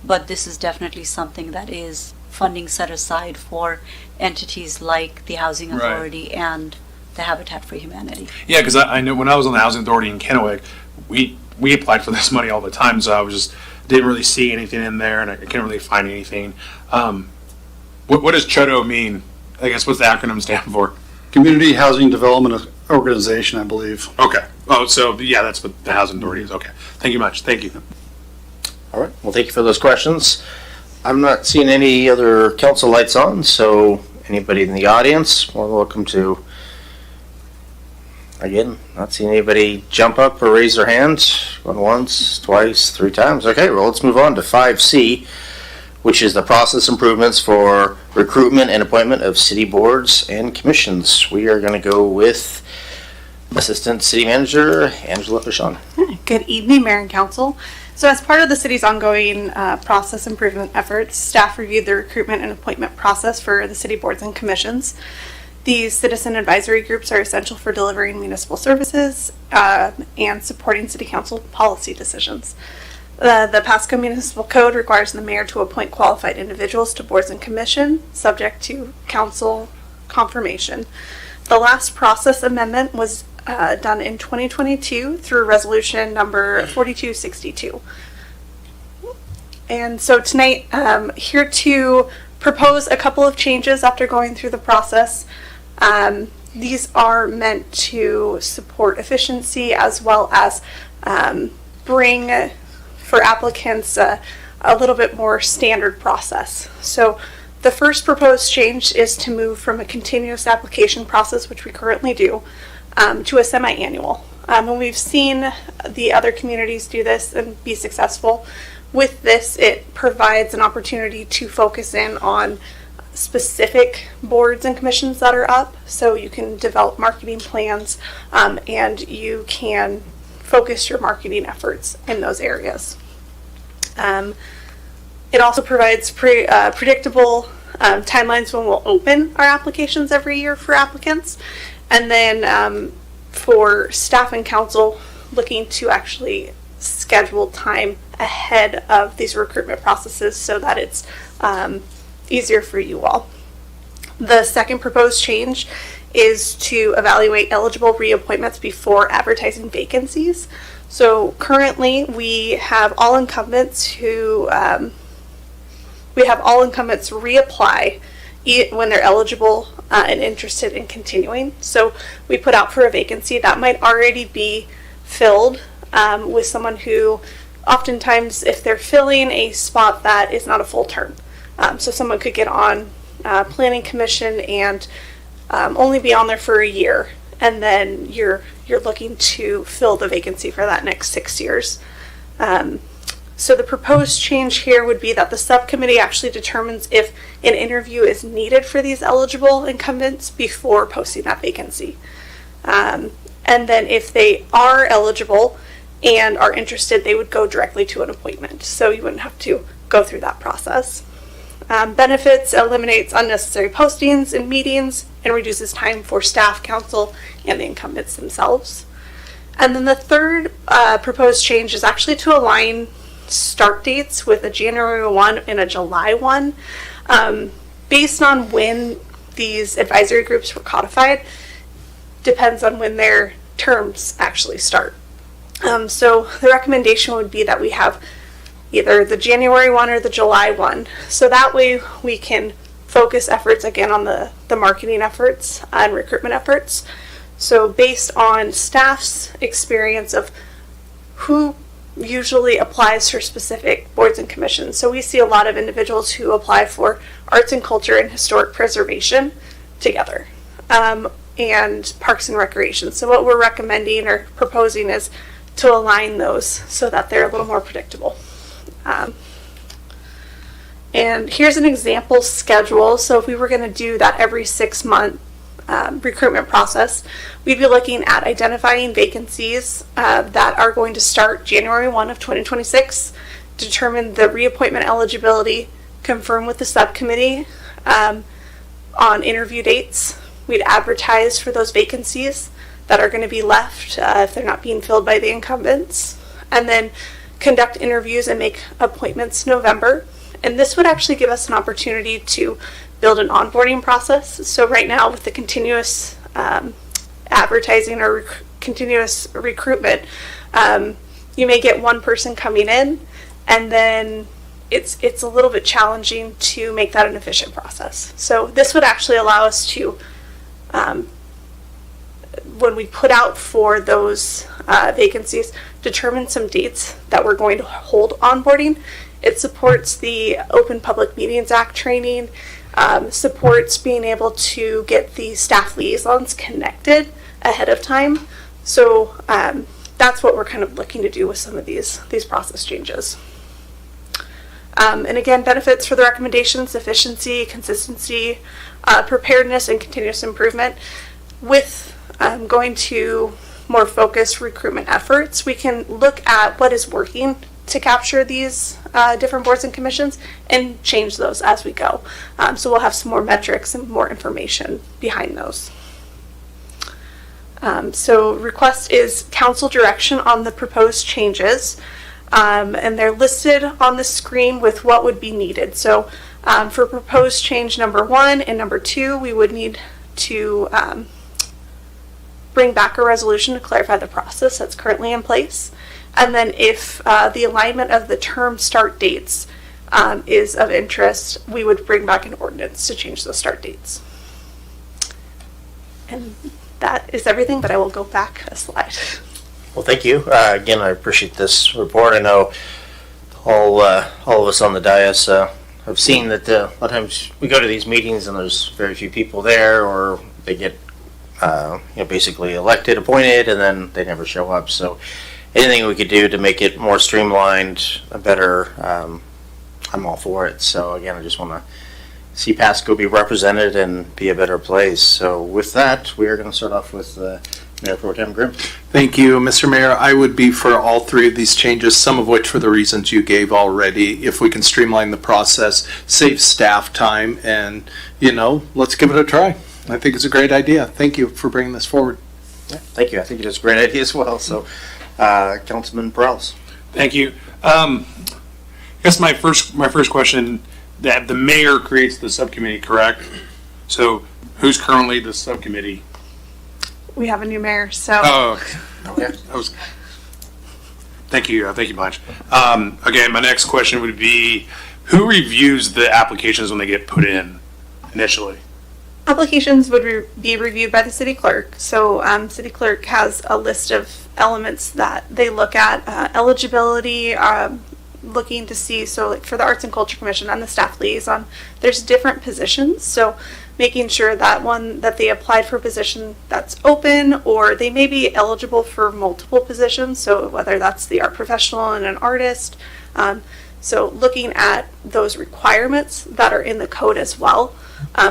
but this is definitely something that is funding set aside for entities like the Housing Right. Authority and the Habitat for Humanity. Yeah, because I know when I was on the Housing Authority in Kennewick, we applied for this money all the time, so I was just didn't really see anything in there, and I couldn't really find anything. What does CHODO mean? I guess what's the acronym stand for? Community Housing Development Organization, I believe. Okay. Oh, so yeah, that's what the Housing Authority is. Okay. Thank you much. Thank you. All right, well, thank you for those questions. I'm not seeing any other council lights on, so anybody in the audience, more than welcome to, again, not seeing anybody jump up or raise their hand. Going once, twice, 3 times. Okay, well, let's move on to 5C, which is the process improvements for recruitment and appointment of city boards and commissions. We are going to go with Assistant City Manager Angela Pichon. Good evening, Mayor and Council. So as part of the city's ongoing process improvement efforts, staff reviewed the recruitment and appointment process for the city boards and commissions. These citizen advisory groups are essential for delivering municipal services and supporting city council policy decisions. The Pasco Municipal Code requires the mayor to appoint qualified individuals to boards and commission, subject to council confirmation. The last process amendment was done in 2022 through resolution number 4262. And so tonight, here to propose a couple of changes after going through the process. These are meant to support efficiency as well as bring for applicants a little bit more standard process. So the first proposed change is to move from a continuous application process, which we currently do, to a semi-annual. And we've seen the other communities do this and be successful. With this, it provides an opportunity to focus in on specific boards and commissions that are up, so you can develop marketing plans and you can focus your marketing efforts in those areas. It also provides predictable timelines when we'll open our applications every year for applicants. And then for staff and council looking to actually schedule time ahead of these recruitment processes so that it's easier for you all. The second proposed change is to evaluate eligible reappointments before advertising vacancies. So currently we have all incumbents who reapply when they're eligible and interested in continuing. So we put out for a vacancy that might already be filled with someone who, oftentimes if they're filling a spot that is not a full term. So someone could get on planning commission and only be on there for a year, and then you're looking to fill the vacancy for that next 6 years. So the proposed change here would be that the subcommittee actually determines if an interview is needed for these eligible incumbents before posting that vacancy. And then if they are eligible and are interested, they would go directly to an appointment. So you wouldn't have to go through that process. Benefits: eliminates unnecessary postings and meetings and reduces time for staff, council, and the incumbents themselves. And then the third proposed change is actually to align start dates with a January 1 and a July 1. Based on when these advisory groups were codified, depends on when their terms actually start. So the recommendation would be that we have either the January 1 or the July 1. So that way we can focus efforts again on the marketing efforts and recruitment efforts. So based on staff's experience of who usually applies for specific boards and commissions. So we see a lot of individuals who apply for arts and culture and historic preservation together, and parks and recreation. So what we're recommending or proposing is to align those so that they're a little more predictable. And here's an example schedule. So if we were going to do that every 6 month recruitment process, we'd be looking at identifying vacancies that are going to start January 1 of 2026, determine the reappointment eligibility, confirm with the subcommittee on interview dates. We'd advertise for those vacancies that are going to be left if they're not being filled by the incumbents, and then conduct interviews and make appointments November. And this would actually give us an opportunity to build an onboarding process. So right now with the continuous advertising or continuous recruitment, you may get one person coming in, and then it's a little bit challenging to make that an efficient process. So this would actually allow us to, when we put out for those vacancies, determine some dates that we're going to hold onboarding. It supports the Open Public Meetings Act training, supports being able to get the staff liaisons connected ahead of time. So that's what we're kind of looking to do with some of these process changes. And again, benefits for the recommendations: efficiency, consistency, preparedness, and continuous improvement. With going to more focused recruitment efforts, we can look at what is working to capture these different boards and commissions and change those as we go. So we'll have some more metrics and more information behind those. So request is council direction on the proposed changes. And they're listed on the screen with what would be needed. So for proposed change number 1 and number 2, we would need to bring back a resolution to clarify the process that's currently in place. And then if the alignment of the term start dates is of interest, we would bring back an ordinance to change those start dates. And that is everything, but I will go back a slide. Well, thank you. Again, I appreciate this report. I know all of us on the dais have seen that a lot of times we go to these meetings and there's very few people there, or they get basically elected, appointed, and then they never show up. So anything we could do to make it more streamlined, better, I'm all for it. So again, I just want to see Pasco be represented and be a better place. So with that, we are going to start off with Mayor Pro Tem Grimm. Thank you, Mr. Mayor. I would be for all 3 of these changes, some of which for the reasons you gave already. If we can streamline the process, save staff time, and, let's give it a try. I think it's a great idea. Thank you for bringing this forward. Yeah, thank you. I think it is a great idea as well. So, Councilman Perales. Thank you. I guess my first question, that the mayor creates the subcommittee, correct? So who's currently the subcommittee? We have a new mayor, so. Oh, okay. Thank you bunch. Again, my next question would be, who reviews the applications when they get put in initially? Applications would be reviewed by the city clerk. So city clerk has a list of elements that they look at, eligibility, looking to see, so like for the Arts and Culture Commission and the staff liaison, there's different positions. So making sure that they applied for a position that's open, or they may be eligible for multiple positions. So whether that's the art professional and an artist. So looking at those requirements that are in the code as well.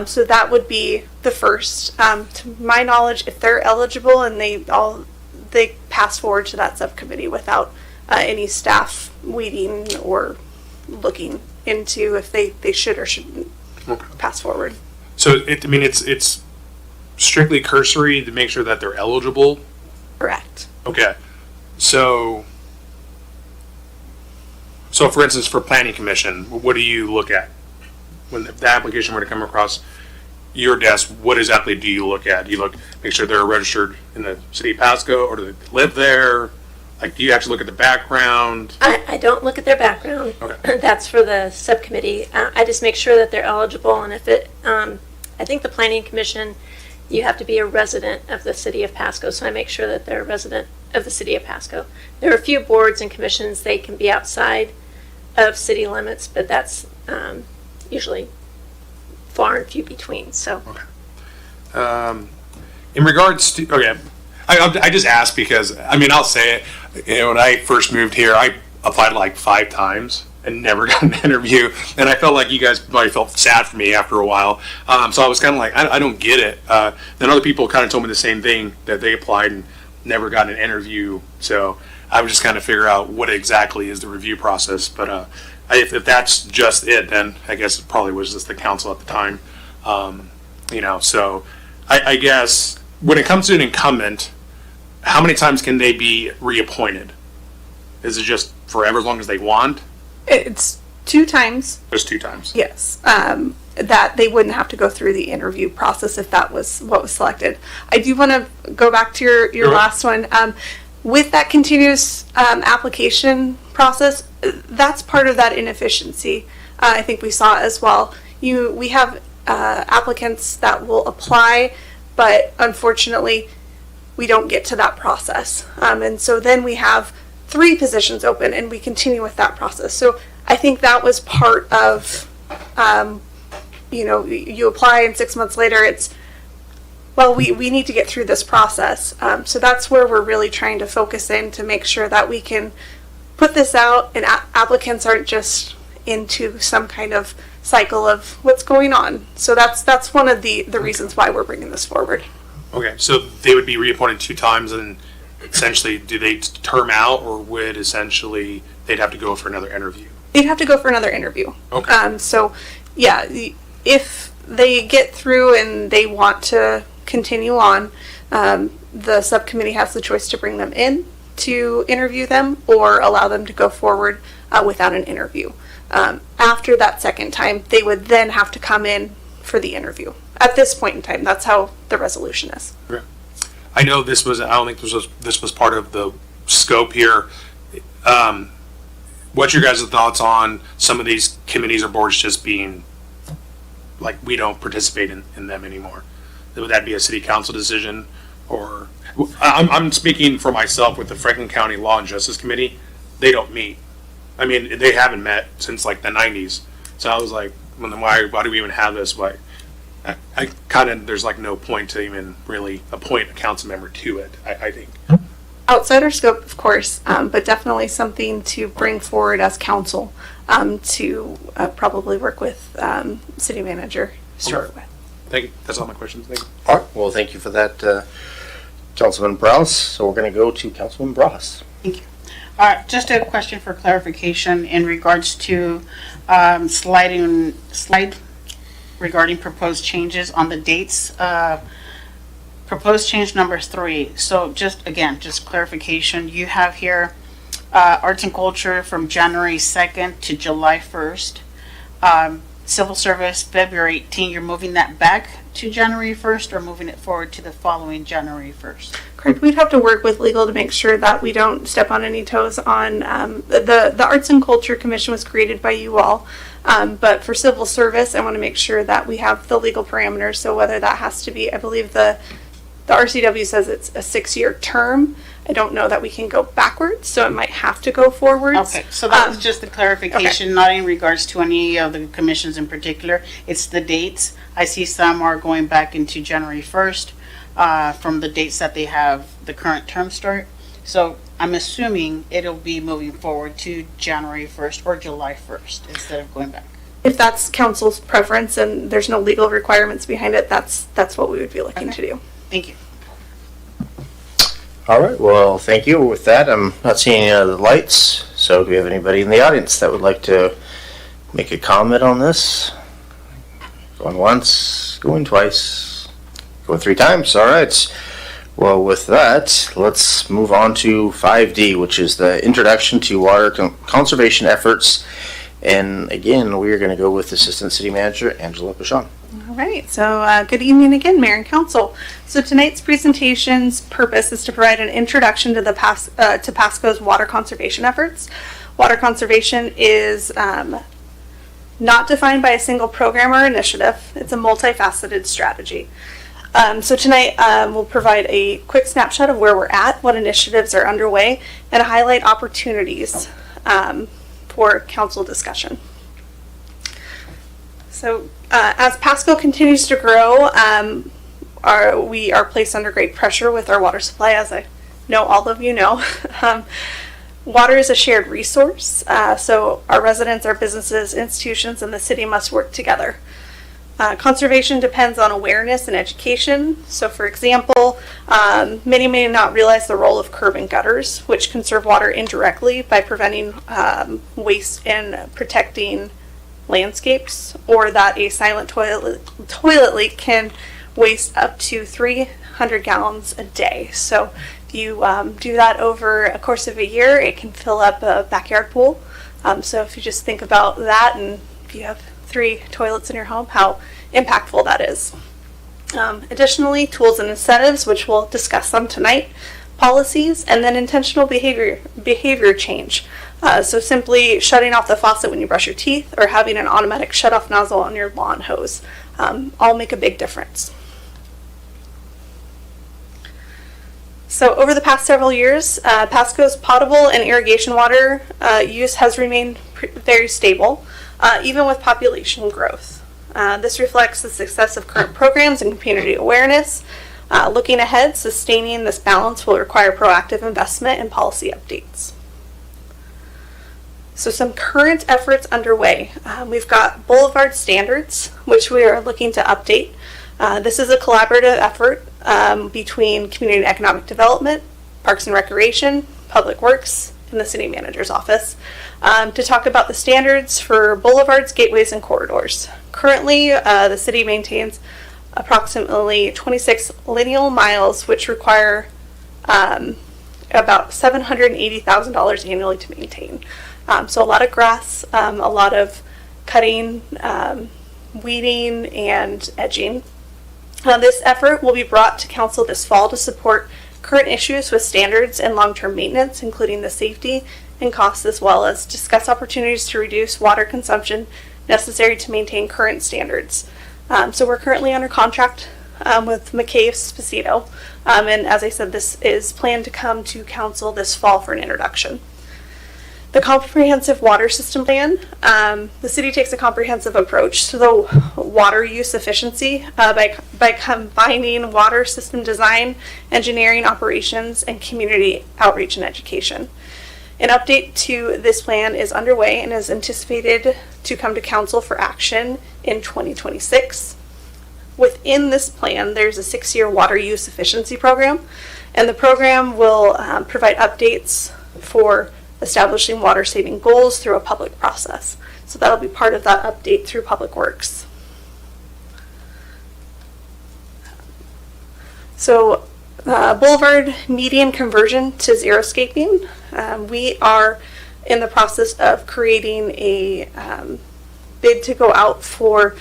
So that would be the first. To my knowledge, if they're eligible and they pass forward to that subcommittee without any staff weeding or looking into if they should or shouldn't pass forward. So it's strictly cursory to make sure that they're eligible? Correct. Okay. So for instance, for planning commission, what do you look at? When the application were to come across your desk, what exactly do you look at? Do you make sure they're registered in the city of Pasco, or do they live there? Like, do you actually look at the background? I don't look at their background. Okay. That's for the subcommittee. I just make sure that they're eligible, and if I think the planning commission, you have to be a resident of the city of Pasco, so I make sure that they're a resident of the city of Pasco. There are a few boards and commissions, they can be outside of city limits, but that's usually far and few between, so. Okay. In regards to, okay, I just asked because, I'll say it, when I first moved here, I applied like 5 times, and never got an interview. And I felt like you guys probably felt sad for me after a while. So I was kind of like, I don't get it. Then other people kind of told me the same thing, that they applied and never got an interview. So I was just kind of figure out what exactly is the review process. But if that's just it, then I guess it probably was just the council at the time. So I guess when it comes to an incumbent, how many times can they be reappointed? Is it just forever as long as they want? It's 2 times. Just 2 times. Yes. That they wouldn't have to go through the interview process if that was what was selected. I do want to go back to your Sure. last one. With that continuous application process, that's part of that inefficiency. I think we saw as well. We have applicants that will apply, but unfortunately, we don't get to that process. And so then we have 3 positions open, and we continue with that process. So I think that was part of, you apply, and 6 months later, it's, well, we need to get through this process. So that's where we're really trying to focus in to make sure that we can put this out, and applicants aren't just into some kind of cycle of what's going on. So that's one of the reasons why we're bringing this forward. Okay, so they would be reappointed 2 times, and essentially, do they term out, or would essentially they'd have to go for another interview? They'd have to go for another interview. Okay. So, yeah, if they get through and they want to continue on, the subcommittee has the choice to bring them in to interview them or allow them to go forward without an interview. After that second time, they would then have to come in for the interview. At this point in time, that's how the resolution is. I know I don't think this was part of the scope here. What's your guys' thoughts on some of these committees or boards just being like, we don't participate in them anymore? Would that be a city council decision? Or I'm speaking for myself with the Franklin County Law and Justice Committee. They don't meet. I mean, they haven't met since like the 90s. So I was like, well, then why do we even have this? Why? I kind of, there's like no point to even really appoint a council member to it, I think. Outside our scope, of course, but definitely something to bring forward as council to probably work with city manager. Sure. Thank you. That's all my questions. Thank you. All right, well, thank you for that, Councilman Browse. So we're going to go to Councilman Bras. Thank you. All right, just a question for clarification in regards to slide regarding proposed changes on the dates. Proposed change number 3. So just clarification. You have here arts and culture from January 2nd to July 1st. Civil service, February 18th. You're moving that back to January 1st or moving it forward to the following January 1st? Correct. We'd have to work with legal to make sure that we don't step on any toes on the Arts and Culture Commission was created by you all. But for civil service, I want to make sure that we have the legal parameters. So whether that has to be, I believe the RCW says it's a 6-year term. I don't know that we can go backwards, so it might have to go forwards. Okay, so that was just the clarification, not in regards to any of the commissions in particular. It's the dates. I see some are going back into January 1st from the dates that they have the current term start. So I'm assuming it'll be moving forward to January 1st or July 1st instead of going back. If that's council's preference and there's no legal requirements behind it, that's what we would be looking to do. Thank you. All right, well, thank you. With that, I'm not seeing any other lights. So do we have anybody in the audience that would like to make a comment on this? Going once, going twice, going 3 times. All right. Well, with that, let's move on to 5D, which is the introduction to water conservation efforts. And again, we are going to go with Assistant City Manager Angela Pichon. All right, so good evening again, Mayor and Council. So tonight's presentation's purpose is to provide an introduction to to Pasco's water conservation efforts. Water conservation is not defined by a single program or initiative. It's a multifaceted strategy. So tonight we'll provide a quick snapshot of where we're at, what initiatives are underway, and highlight opportunities for council discussion. So as Pasco continues to grow, we are placed under great pressure with our water supply, as I know all of you know. Water is a shared resource, so our residents, our businesses, institutions, and the city must work together. Conservation depends on awareness and education. So, for example, many may not realize the role of curb and gutters, which conserve water indirectly by preventing waste and protecting landscapes, or that a silent toilet leak can waste up to 300 gallons a day. So, if you do that over a course of a year, it can fill up a backyard pool. So, if you just think about that, and if you have 3 toilets in your home, how impactful that is. Additionally, tools and incentives, which we'll discuss some tonight, policies, and then intentional behavior change. So simply shutting off the faucet when you brush your teeth, or having an automatic shut-off nozzle on your lawn hose, all make a big difference. So over the past several years, Pasco's potable and irrigation water use has remained very stable, even with population growth. This reflects the success of current programs and community awareness. Looking ahead, sustaining this balance will require proactive investment and policy updates. So some current efforts underway. We've got Boulevard Standards, which we are looking to update. This is a collaborative effort between Community and Economic Development, Parks and Recreation, Public Works, and the City Manager's Office to talk about the standards for boulevards, gateways, and corridors. Currently, the city maintains approximately 26 lineal miles, which require about $780,000 annually to maintain. So a lot of grass, a lot of cutting, weeding, and edging. This effort will be brought to council this fall to support current issues with standards and long-term maintenance, including the safety and costs, as well as discuss opportunities to reduce water consumption necessary to maintain current standards. So we're currently under contract with McCabe Spacito, and as I said, this is planned to come to council this fall for an introduction. The comprehensive water system plan. The city takes a comprehensive approach to the water use efficiency by combining water system design, engineering, operations, and community outreach and education. An update to this plan is underway and is anticipated to come to council for action in 2026. Within this plan, there's a 6-year water use efficiency program, and the program will provide updates for establishing water saving goals through a public process. So that'll be part of that update through Public Works. So boulevard median conversion to xeriscaping. We are in the process of creating a bid to go out for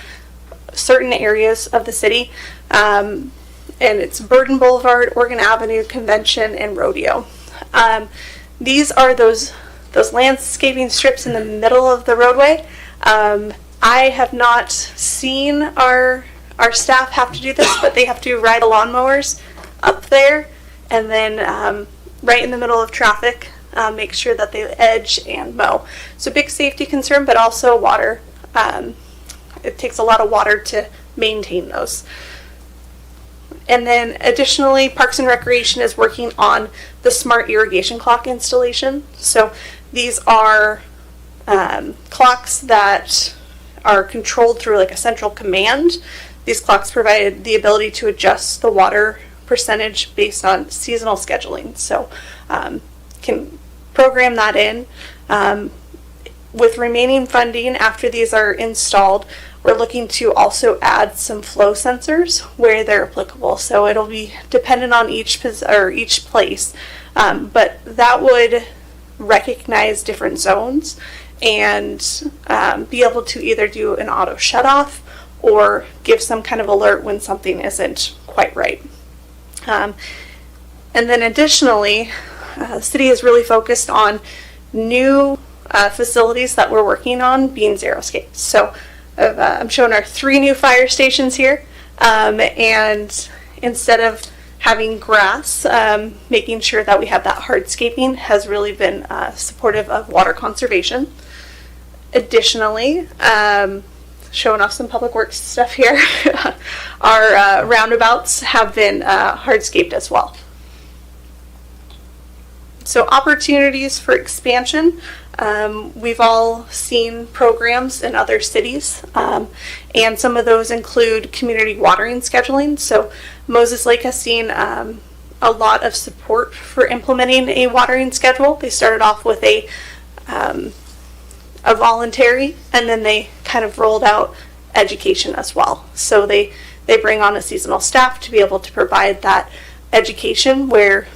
certain areas of the city. And it's Burden Boulevard, Oregon Avenue, Convention, and Rodeo. These are those landscaping strips in the middle of the roadway. I have not seen our staff have to do this, but they have to ride the lawnmowers up there and then right in the middle of traffic, make sure that they edge and mow. So big safety concern, but also water. It takes a lot of water to maintain those. And then additionally, Parks and Recreation is working on the smart irrigation clock installation. So these are clocks that are controlled through like a central command. These clocks provide the ability to adjust the water percentage based on seasonal scheduling. So can program that in. With remaining funding after these are installed, we're looking to also add some flow sensors where they're applicable. So it'll be dependent on each place, but that would recognize different zones and be able to either do an auto shut off or give some kind of alert when something isn't quite right. And then additionally, the city is really focused on new facilities that we're working on being xeriscapes. So I'm showing our 3 new fire stations here, and instead of having grass, making sure that we have that hardscaping has really been supportive of water conservation. Additionally, showing off some Public Works stuff here, our roundabouts have been hardscaped as well. So opportunities for expansion. We've all seen programs in other cities, and some of those include community watering scheduling. So Moses Lake has seen a lot of support for implementing a watering schedule. They started off with a voluntary, and then they kind of rolled out education as well. So they bring on a seasonal staff to be able to provide that education where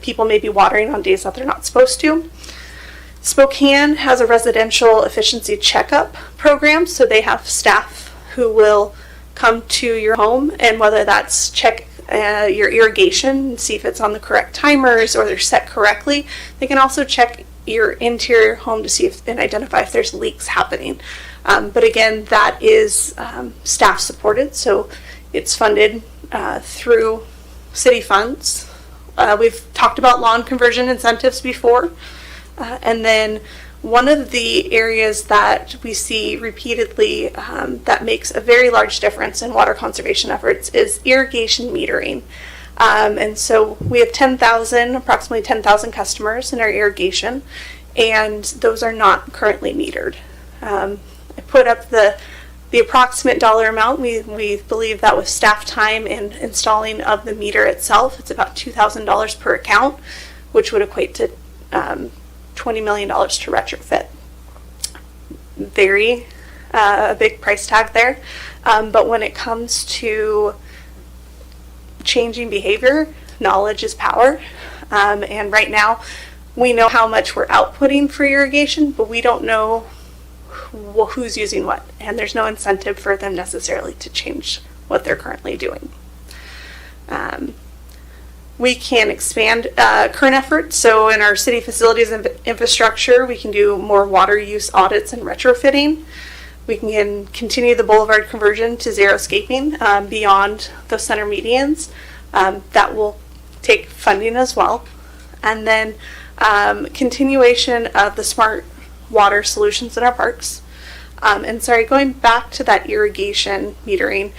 people may be watering on days that they're not supposed to. Spokane has a residential efficiency checkup program, so they have staff who will come to your home, and whether that's check your irrigation, see if it's on the correct timers or they're set correctly. They can also check your interior home to see if and identify if there's leaks happening. But again, that is staff supported, so it's funded through city funds. We've talked about lawn conversion incentives before. And then one of the areas that we see repeatedly that makes a very large difference in water conservation efforts is irrigation metering. And so we have approximately 10,000 customers in our irrigation, and those are not currently metered. I put up the approximate dollar amount. We believe that with staff time and installing of the meter itself, it's about $2,000 per account, which would equate to $20 million to retrofit. Very a big price tag there. But when it comes to changing behavior, knowledge is power. And right now, we know how much we're outputting for irrigation, but we don't know who's using what. And there's no incentive for them necessarily to change what they're currently doing. We can expand current efforts. So in our city facilities and infrastructure, we can do more water use audits and retrofitting. We can continue the boulevard conversion to zero-scaping beyond the center medians. That will take funding as well. And then continuation of the smart water solutions in our parks. And sorry, going back to that irrigation metering,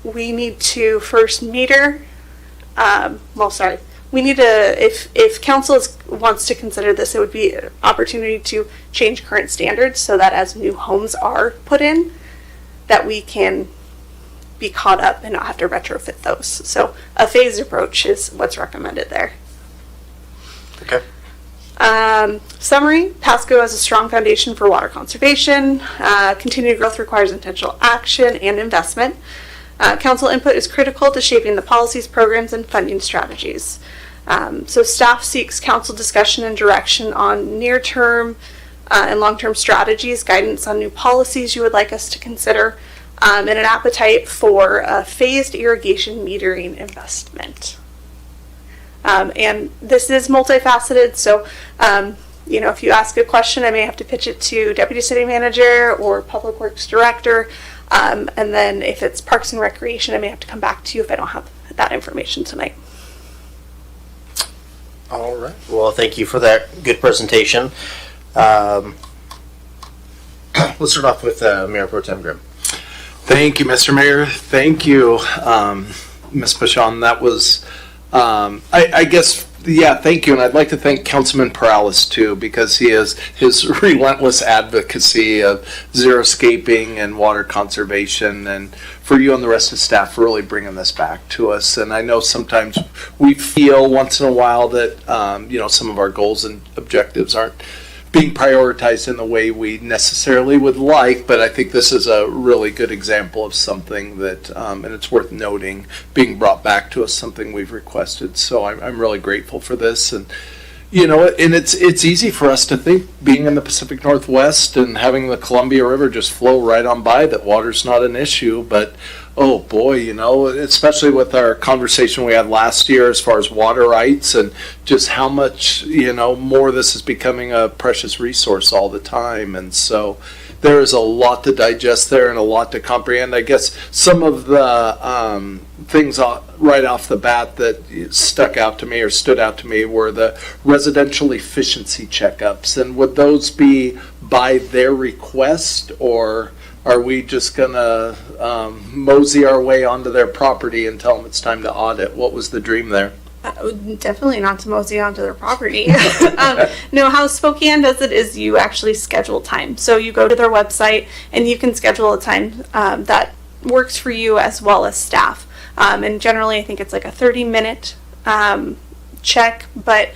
we need to first meter, we need to, if council wants to consider this, it would be an opportunity to change current standards so that as new homes are put in, that we can be caught up and not have to retrofit those. So a phased approach is what's recommended there. Okay. Summary, Pasco has a strong foundation for water conservation. Continued growth requires intentional action and investment. Council input is critical to shaping the policies, programs, and funding strategies. So staff seeks council discussion and direction on near-term and long-term strategies, guidance on new policies you would like us to consider, and an appetite for a phased irrigation metering investment. And this is multifaceted, so if you ask a question, I may have to pitch it to Deputy City Manager or Public Works Director. And then if it's Parks and Recreation, I may have to come back to you if I don't have that information tonight. All right. Well, thank you for that good presentation. Let's start off with Mayor Pro Tem Grimm. Thank you, Mr. Mayor. Thank you, Ms. Pashon. That was, I guess, thank you. And I'd like to thank Councilman Perales, too, because his relentless advocacy of zero-scaping and water conservation, and for you and the rest of the staff for really bringing this back to us. And I know sometimes we feel once in a while that, some of our goals and objectives aren't being prioritized in the way we necessarily would like, but I think this is a really good example of something that, and it's worth noting, being brought back to us, something we've requested. So I'm really grateful for this. And, and it's easy for us to think, being in the Pacific Northwest and having the Columbia River just flow right on by, that water's not an issue, but oh boy, especially with our conversation we had last year as far as water rights and just how much, more this is becoming a precious resource all the time. And so there is a lot to digest there and a lot to comprehend. I guess some of the things right off the bat that stood out to me were the residential efficiency checkups. And would those be by their request, or are we just going to mosey our way onto their property and tell them it's time to audit? What was the dream there? Definitely not to mosey onto their property. No, how Spokane does it is you actually schedule time. So you go to their website and you can schedule a time that works for you as well as staff. And generally, I think it's like a 30-minute check. But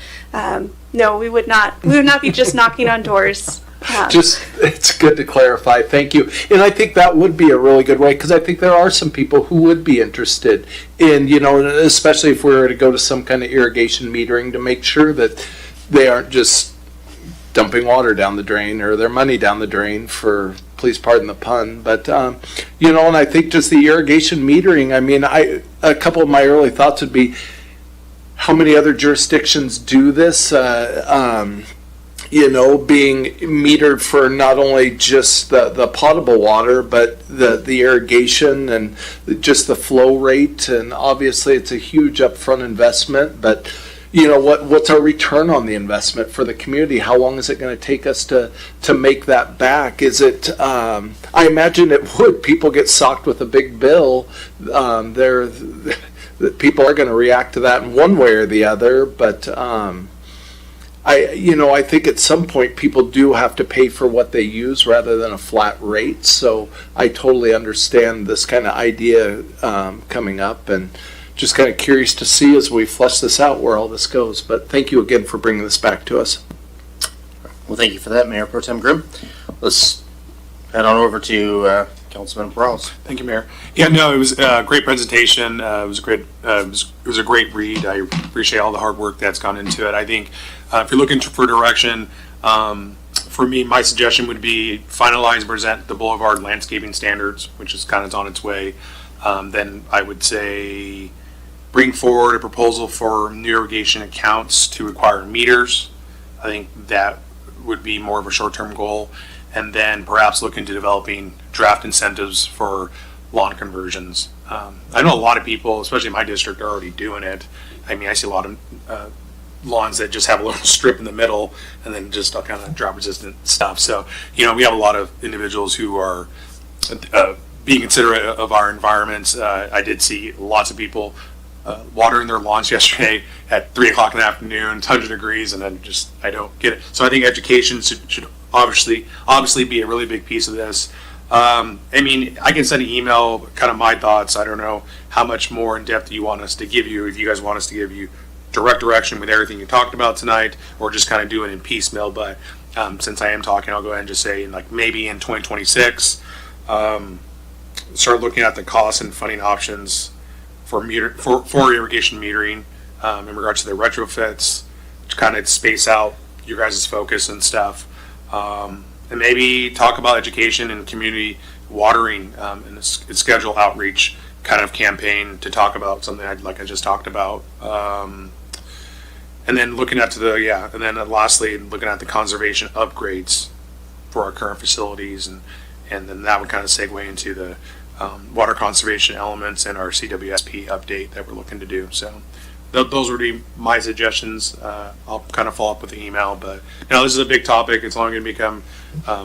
no, we would not be just knocking on doors. It's good to clarify. Thank you. And I think that would be a really good way, because I think there are some people who would be interested in, especially if we were to go to some kind of irrigation metering, to make sure that they aren't just dumping water down the drain or their money down the drain, for, please pardon the pun. But, and I think just the irrigation metering, I mean, a couple of my early thoughts would be, how many other jurisdictions do this? Being metered for not only just the potable water, but the irrigation and just the flow rate. And obviously it's a huge upfront investment, but what's our return on the investment for the community? How long is it going to take us to make that back? Is it, I imagine it would, people get socked with a big bill. People are going to react to that in one way or the other, but, I think at some point people do have to pay for what they use rather than a flat rate. So I totally understand this kind of idea coming up, and just kind of curious to see as we flesh this out where all this goes. But thank you again for bringing this back to us. Well, thank you for that, Mayor Pro Tem Grimm. Let's head on over to Councilman Brawls. Thank you, Mayor. Yeah, no, it was a great presentation. It was a great, it was a great read. I appreciate all the hard work that's gone into it. I think if you're looking for direction, for me, my suggestion would be finalize and present the Boulevard landscaping standards, which is kind of on its way. Then I would say bring forward a proposal for new irrigation accounts to require meters. I think that would be more of a short-term goal. And then perhaps look into developing draft incentives for lawn conversions. I know a lot of people, especially in my district, are already doing it. I mean, I see a lot of lawns that just have a little strip in the middle and then just kind of drought resistant stuff. So, we have a lot of individuals who are being considerate of our environments. I did see lots of people watering their lawns yesterday at 3 o'clock in the afternoon, 100 degrees, and then I don't get it. So I think education should obviously be a really big piece of this. I mean, I can send an email, kind of my thoughts. I don't know how much more in depth you want us to give you. If you guys want us to give you direct direction with everything you talked about tonight, or just kind of do it in piecemeal. But since I am talking, I'll go ahead and just say, maybe in 2026, start looking at the costs and funding options for irrigation metering in regards to the retrofits, to kind of space out your guys' focus and stuff. And maybe talk about education and community watering and schedule outreach kind of campaign to talk about something like I just talked about. And then looking at and then lastly, looking at the conservation upgrades for our current facilities, and then that would kind of segue into the water conservation elements and our CWSP update that we're looking to do. So those would be my suggestions. I'll kind of follow up with the email, but this is a big topic. It's only going to become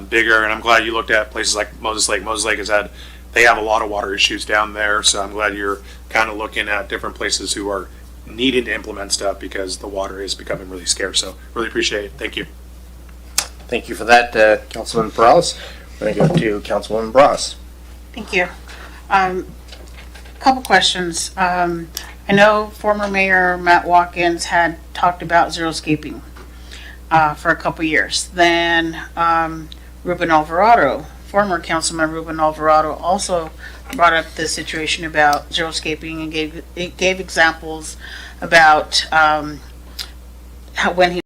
bigger, and I'm glad you looked at places like Moses Lake. Moses Lake they have a lot of water issues down there, so I'm glad you're kind of looking at different places who are needing to implement stuff, because the water is becoming really scarce. So really appreciate it. Thank you. Thank you for that, Councilman Brawls. We're going to go to Councilwoman Bras. Thank you. Couple questions. I know former Mayor Matt Watkins had talked about xeriscaping for a couple years. Then Ruben Alvarado, former Councilman Ruben Alvarado, also brought up the situation about xeriscaping and gave examples about how when he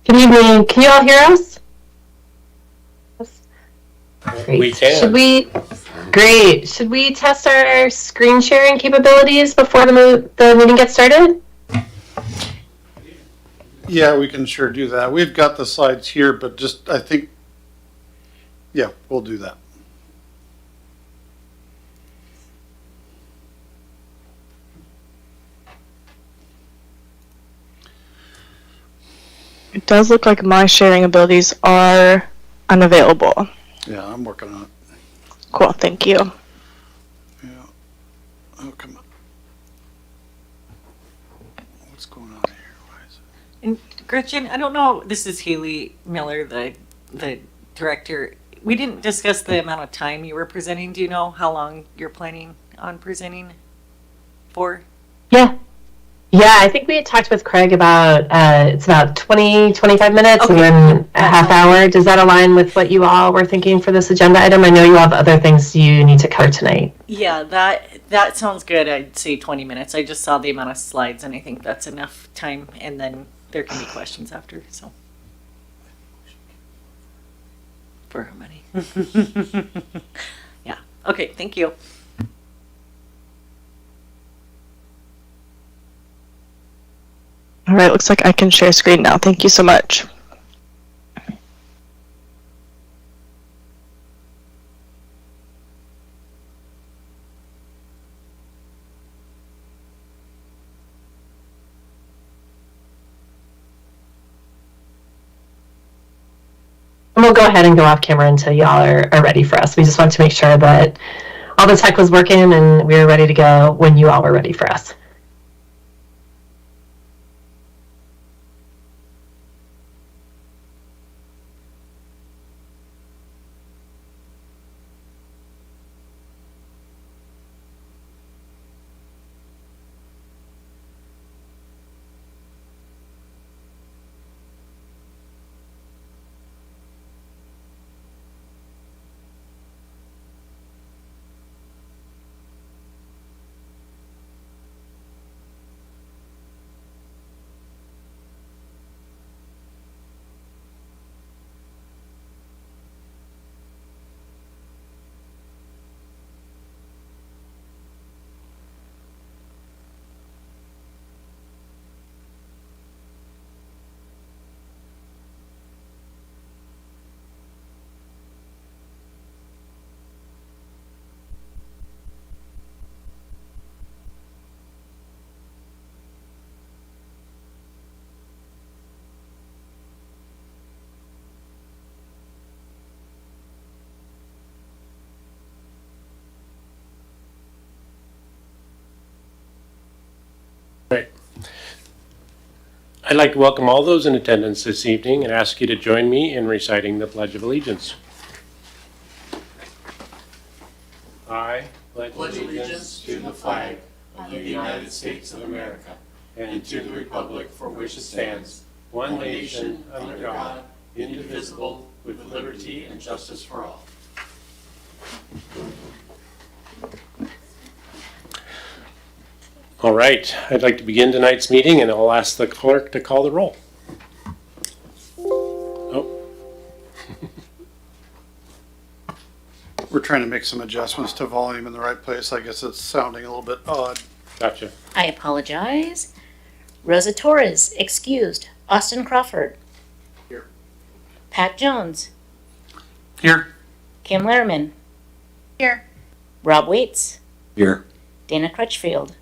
Good evening. Can you all hear us? Great. We can. Great. Should we test our screen sharing capabilities before the meeting gets started? Yeah, we can sure do that. We've got the slides here, but just, I think, yeah, we'll do that. It does look like my sharing abilities are unavailable. Yeah, I'm working on it. Cool, thank you. Yeah. Oh, come on. What's going on here? Why is it? And Gretchen, I don't know, this is Haley Miller, the director. We didn't discuss the amount of time you were presenting. Do you know how long you're planning on presenting for? Yeah, I think we had talked with Craig about, it's about 20, 25 minutes Okay. and then a half hour. Does that align with what you all were thinking for this agenda item? I know you have other things you need to cover tonight. Yeah, that sounds good. I'd say 20 minutes. I just saw the amount of slides and I think that's enough time, and then there can be questions after, so. For her money. Yeah, okay, thank you. All right, looks like I can share screen now. Thank you so much. And we'll go ahead and go off camera until y'all are ready for us. We just want to make sure that all the tech was working and we were ready to go when you all were ready for us. I'd like to welcome all those in attendance this evening and ask you to join me in reciting the Pledge of Allegiance. I pledge allegiance to the flag of the United States of America and to the republic for which it stands, one nation, under God, indivisible, with liberty and justice for all. All right, I'd like to begin tonight's meeting, and I'll ask the clerk to call the roll. Oh. We're trying to make some adjustments to volume in the right place. I guess it's sounding a little bit odd. Gotcha. I apologize. Rosa Torres, excused. Austin Crawford. Here. Pat Jones. Here. Kim Lehrman. Here. Rob Waits. Here. Dana Crutchfield.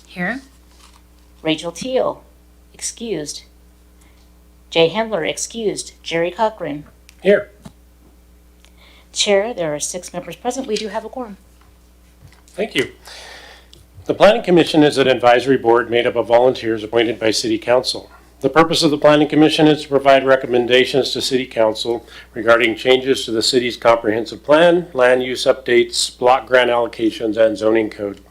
Here. Rachel Teal, excused. Jay Handler, excused. Jerry Cochran. Here. Chair, there are 6 members present. We do have a quorum. Thank you. The Planning Commission is an advisory board made up of volunteers appointed by City Council. The purpose of the Planning Commission is to provide recommendations to City Council regarding changes to the city's comprehensive plan, land use updates, block grant allocations, and zoning code.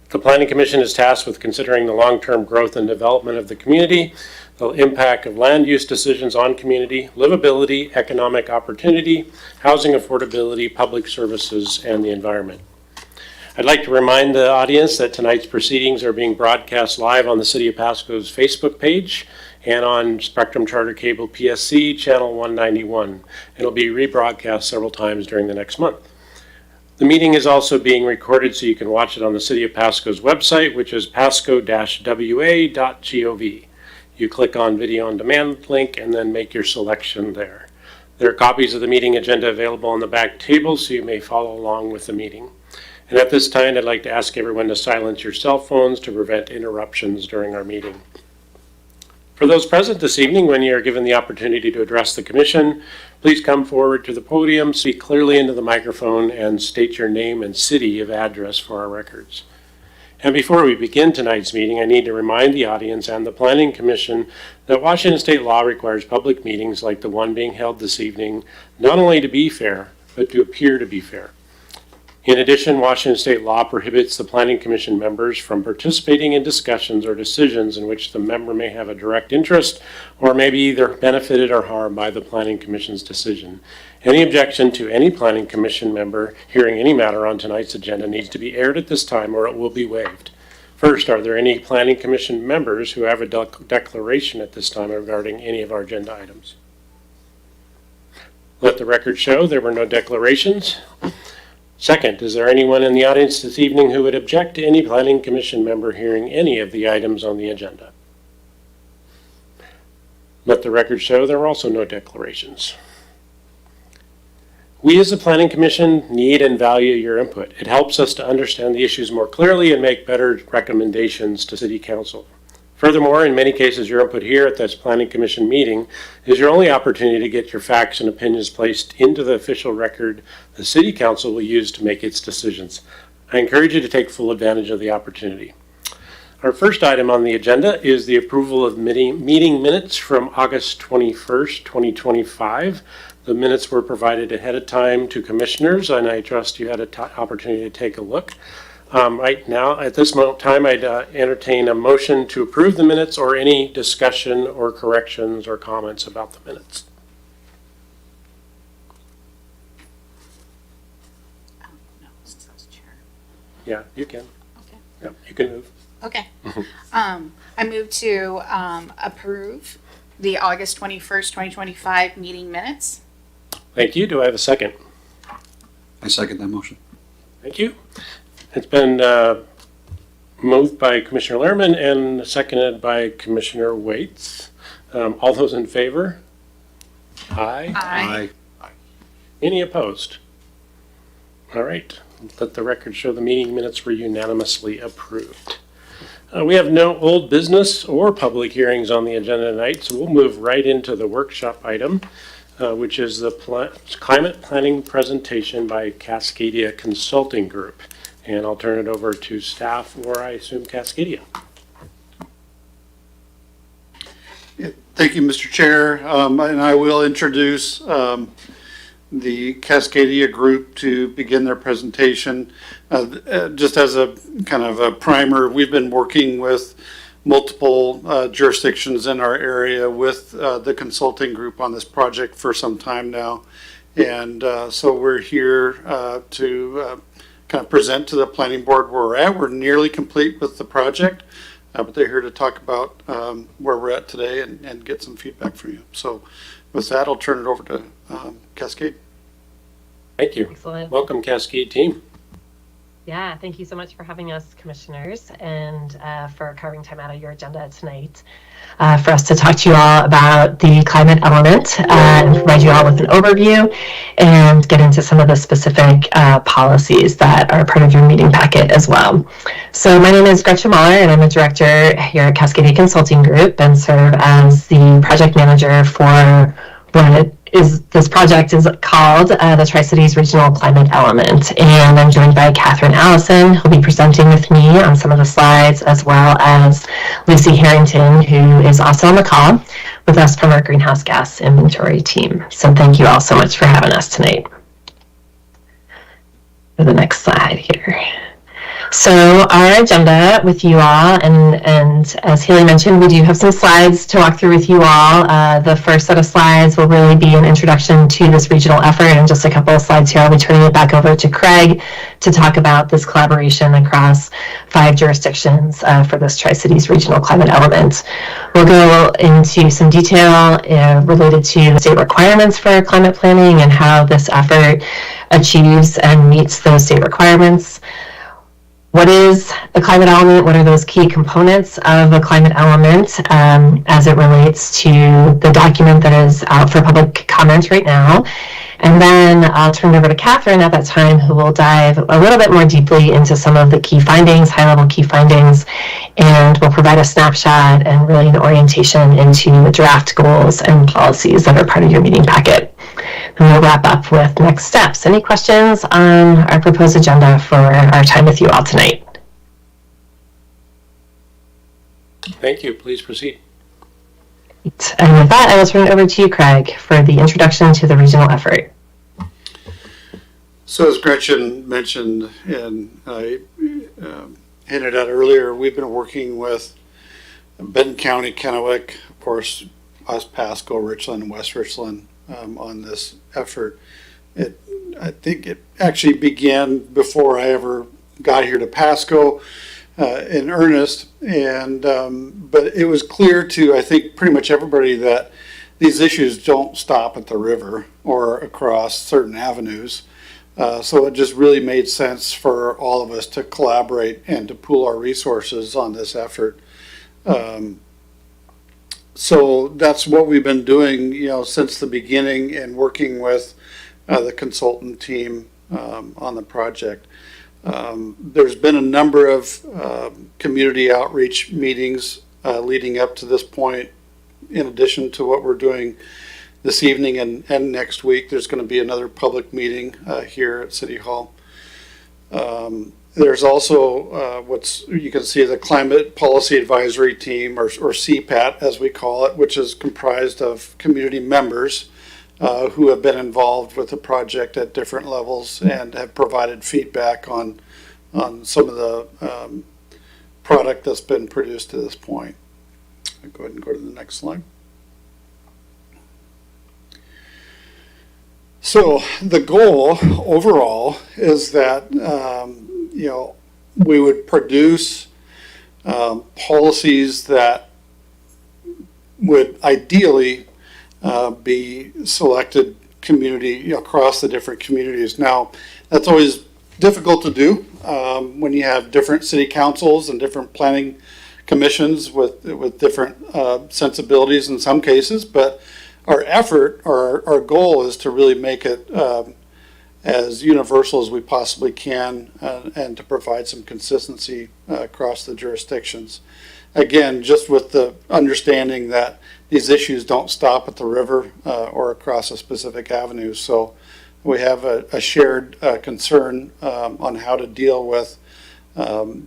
The Planning Commission is tasked with considering the long-term growth and development of the community, the impact of land use decisions on community, livability, economic opportunity, housing affordability, public services, and the environment. I'd like to remind the audience that tonight's proceedings are being broadcast live on the City of Pasco's Facebook page and on Spectrum Charter Cable PSC Channel 191. It'll be rebroadcast several times during the next month. The meeting is also being recorded so you can watch it on the City of Pasco's website, which is pasco-wa.gov. You click on Video on Demand link and then make your selection there. There are copies of the meeting agenda available on the back table so you may follow along with the meeting. And at this time, I'd like to ask everyone to silence your cell phones to prevent interruptions during our meeting. For those present this evening, when you are given the opportunity to address the commission, please come forward to the podium, speak clearly into the microphone, and state your name and city of address for our records. And before we begin tonight's meeting, I need to remind the audience and the Planning Commission that Washington state law requires public meetings like the one being held this evening not only to be fair, but to appear to be fair. In addition, Washington state law prohibits the Planning Commission members from participating in discussions or decisions in which the member may have a direct interest or may be either benefited or harmed by the Planning Commission's decision. Any objection to any Planning Commission member hearing any matter on tonight's agenda needs to be aired at this time or it will be waived. First, are there any Planning Commission members who have a declaration at this time regarding any of our agenda items? Let the record show there were no declarations. Second, is there anyone in the audience this evening who would object to any Planning Commission member hearing any of the items on the agenda? Let the record show there were also no declarations. We as the Planning Commission need and value your input. It helps us to understand the issues more clearly and make better recommendations to City Council. Furthermore, in many cases, your input here at this Planning Commission meeting is your only opportunity to get your facts and opinions placed into the official record the City Council will use to make its decisions. I encourage you to take full advantage of the opportunity. Our first item on the agenda is the approval of meeting minutes from August 21st, 2025. The minutes were provided ahead of time to commissioners, and I trust you had an opportunity to take a look. Right now, at this time, I'd entertain a motion to approve the minutes or any discussion or corrections or comments about the minutes. No, since I was chair. Yeah, you can. Okay. Yeah, you can move. Okay. I move to approve the August 21st, 2025 meeting minutes. Thank you. Do I have a second? I second that motion. Thank you. It's been moved by Commissioner Lehrman and seconded by Commissioner Waits. All those in favor? Aye. Aye. Any opposed? All right. Let the record show the meeting minutes were unanimously approved. We have no old business or public hearings on the agenda tonight, so we'll move right into the workshop item, which is the climate planning presentation by Cascadia Consulting Group. And I'll turn it over to staff, or I assume Cascadia. Thank you, Mr. Chair. And I will introduce the Cascadia Group to begin their presentation. Just as a kind of a primer, we've been working with multiple jurisdictions in our area with the consulting group on this project for some time now. And so we're here to kind of present to the planning board where we're at. We're nearly complete with the project, but they're here to talk about where we're at today and get some feedback from you. So with that, I'll turn it over to Cascade. Thank you. Excellent. Welcome, Cascade team. Yeah, thank you so much for having us, commissioners, and for carving time out of your agenda tonight for us to talk to you all about the climate element and provide you all with an overview and get into some of the specific policies that are part of your meeting packet as well. So my name is Gretchen Mahler, and I'm a director here at Cascadia Consulting Group and serve as the project manager for this project is called the Tri-Cities Regional Climate Element, and I'm joined by Catherine Allison, who'll be presenting with me on some of the slides, as well as Lucy Harrington, who is also on the call with us from our greenhouse gas inventory team. So thank you all so much for having us tonight. For the next slide here. So our agenda with you all, and as Haley mentioned, we do have some slides to walk through with you all. The first set of slides will really be an introduction to this regional effort, and just a couple of slides here. I'll be turning it back over to Craig to talk about this collaboration across 5 jurisdictions for this Tri-Cities regional climate element. We'll go into some detail related to the state requirements for climate planning and how this effort achieves and meets those state requirements. What is a climate element? What are those key components of a climate element as it relates to the document that is out for public comment right now? And then I'll turn it over to Catherine at that time, who will dive a little bit more deeply into some of the key findings, high-level key findings, and will provide a snapshot and really an orientation into the draft goals and policies that are part of your meeting packet. And we'll wrap up with next steps. Any questions on our proposed agenda for our time with you all tonight? Thank you. Please proceed. And with that, I will turn it over to you, Craig, for the introduction to the regional effort. So as Gretchen mentioned, and I hinted at earlier, we've been working with Benton County, Kennewick, of course, us, Pasco, Richland, and West Richland on this effort. I think it actually began before I ever got here to Pasco in earnest, and but it was clear to, I think, pretty much everybody that these issues don't stop at the river or across certain avenues. So it just really made sense for all of us to collaborate and to pool our resources on this effort. So that's what we've been doing, since the beginning, and working with the consultant team on the project. There's been a number of community outreach meetings leading up to this point. In addition to what we're doing this evening and next week, there's going to be another public meeting here at City Hall. There's also you can see the Climate Policy Advisory Team, or CPAT as we call it, which is comprised of community members who have been involved with the project at different levels and have provided feedback on some of the product that's been produced to this point. I'll go ahead and go to the next slide. So the goal overall is that we would produce policies that would ideally be selected community across the different communities. Now, that's always difficult to do when you have different city councils and different planning commissions with different sensibilities in some cases, but our effort, our goal is to really make it as universal as we possibly can and to provide some consistency across the jurisdictions. Again, just with the understanding that these issues don't stop at the river or across a specific avenue. So we have a shared concern on how to deal with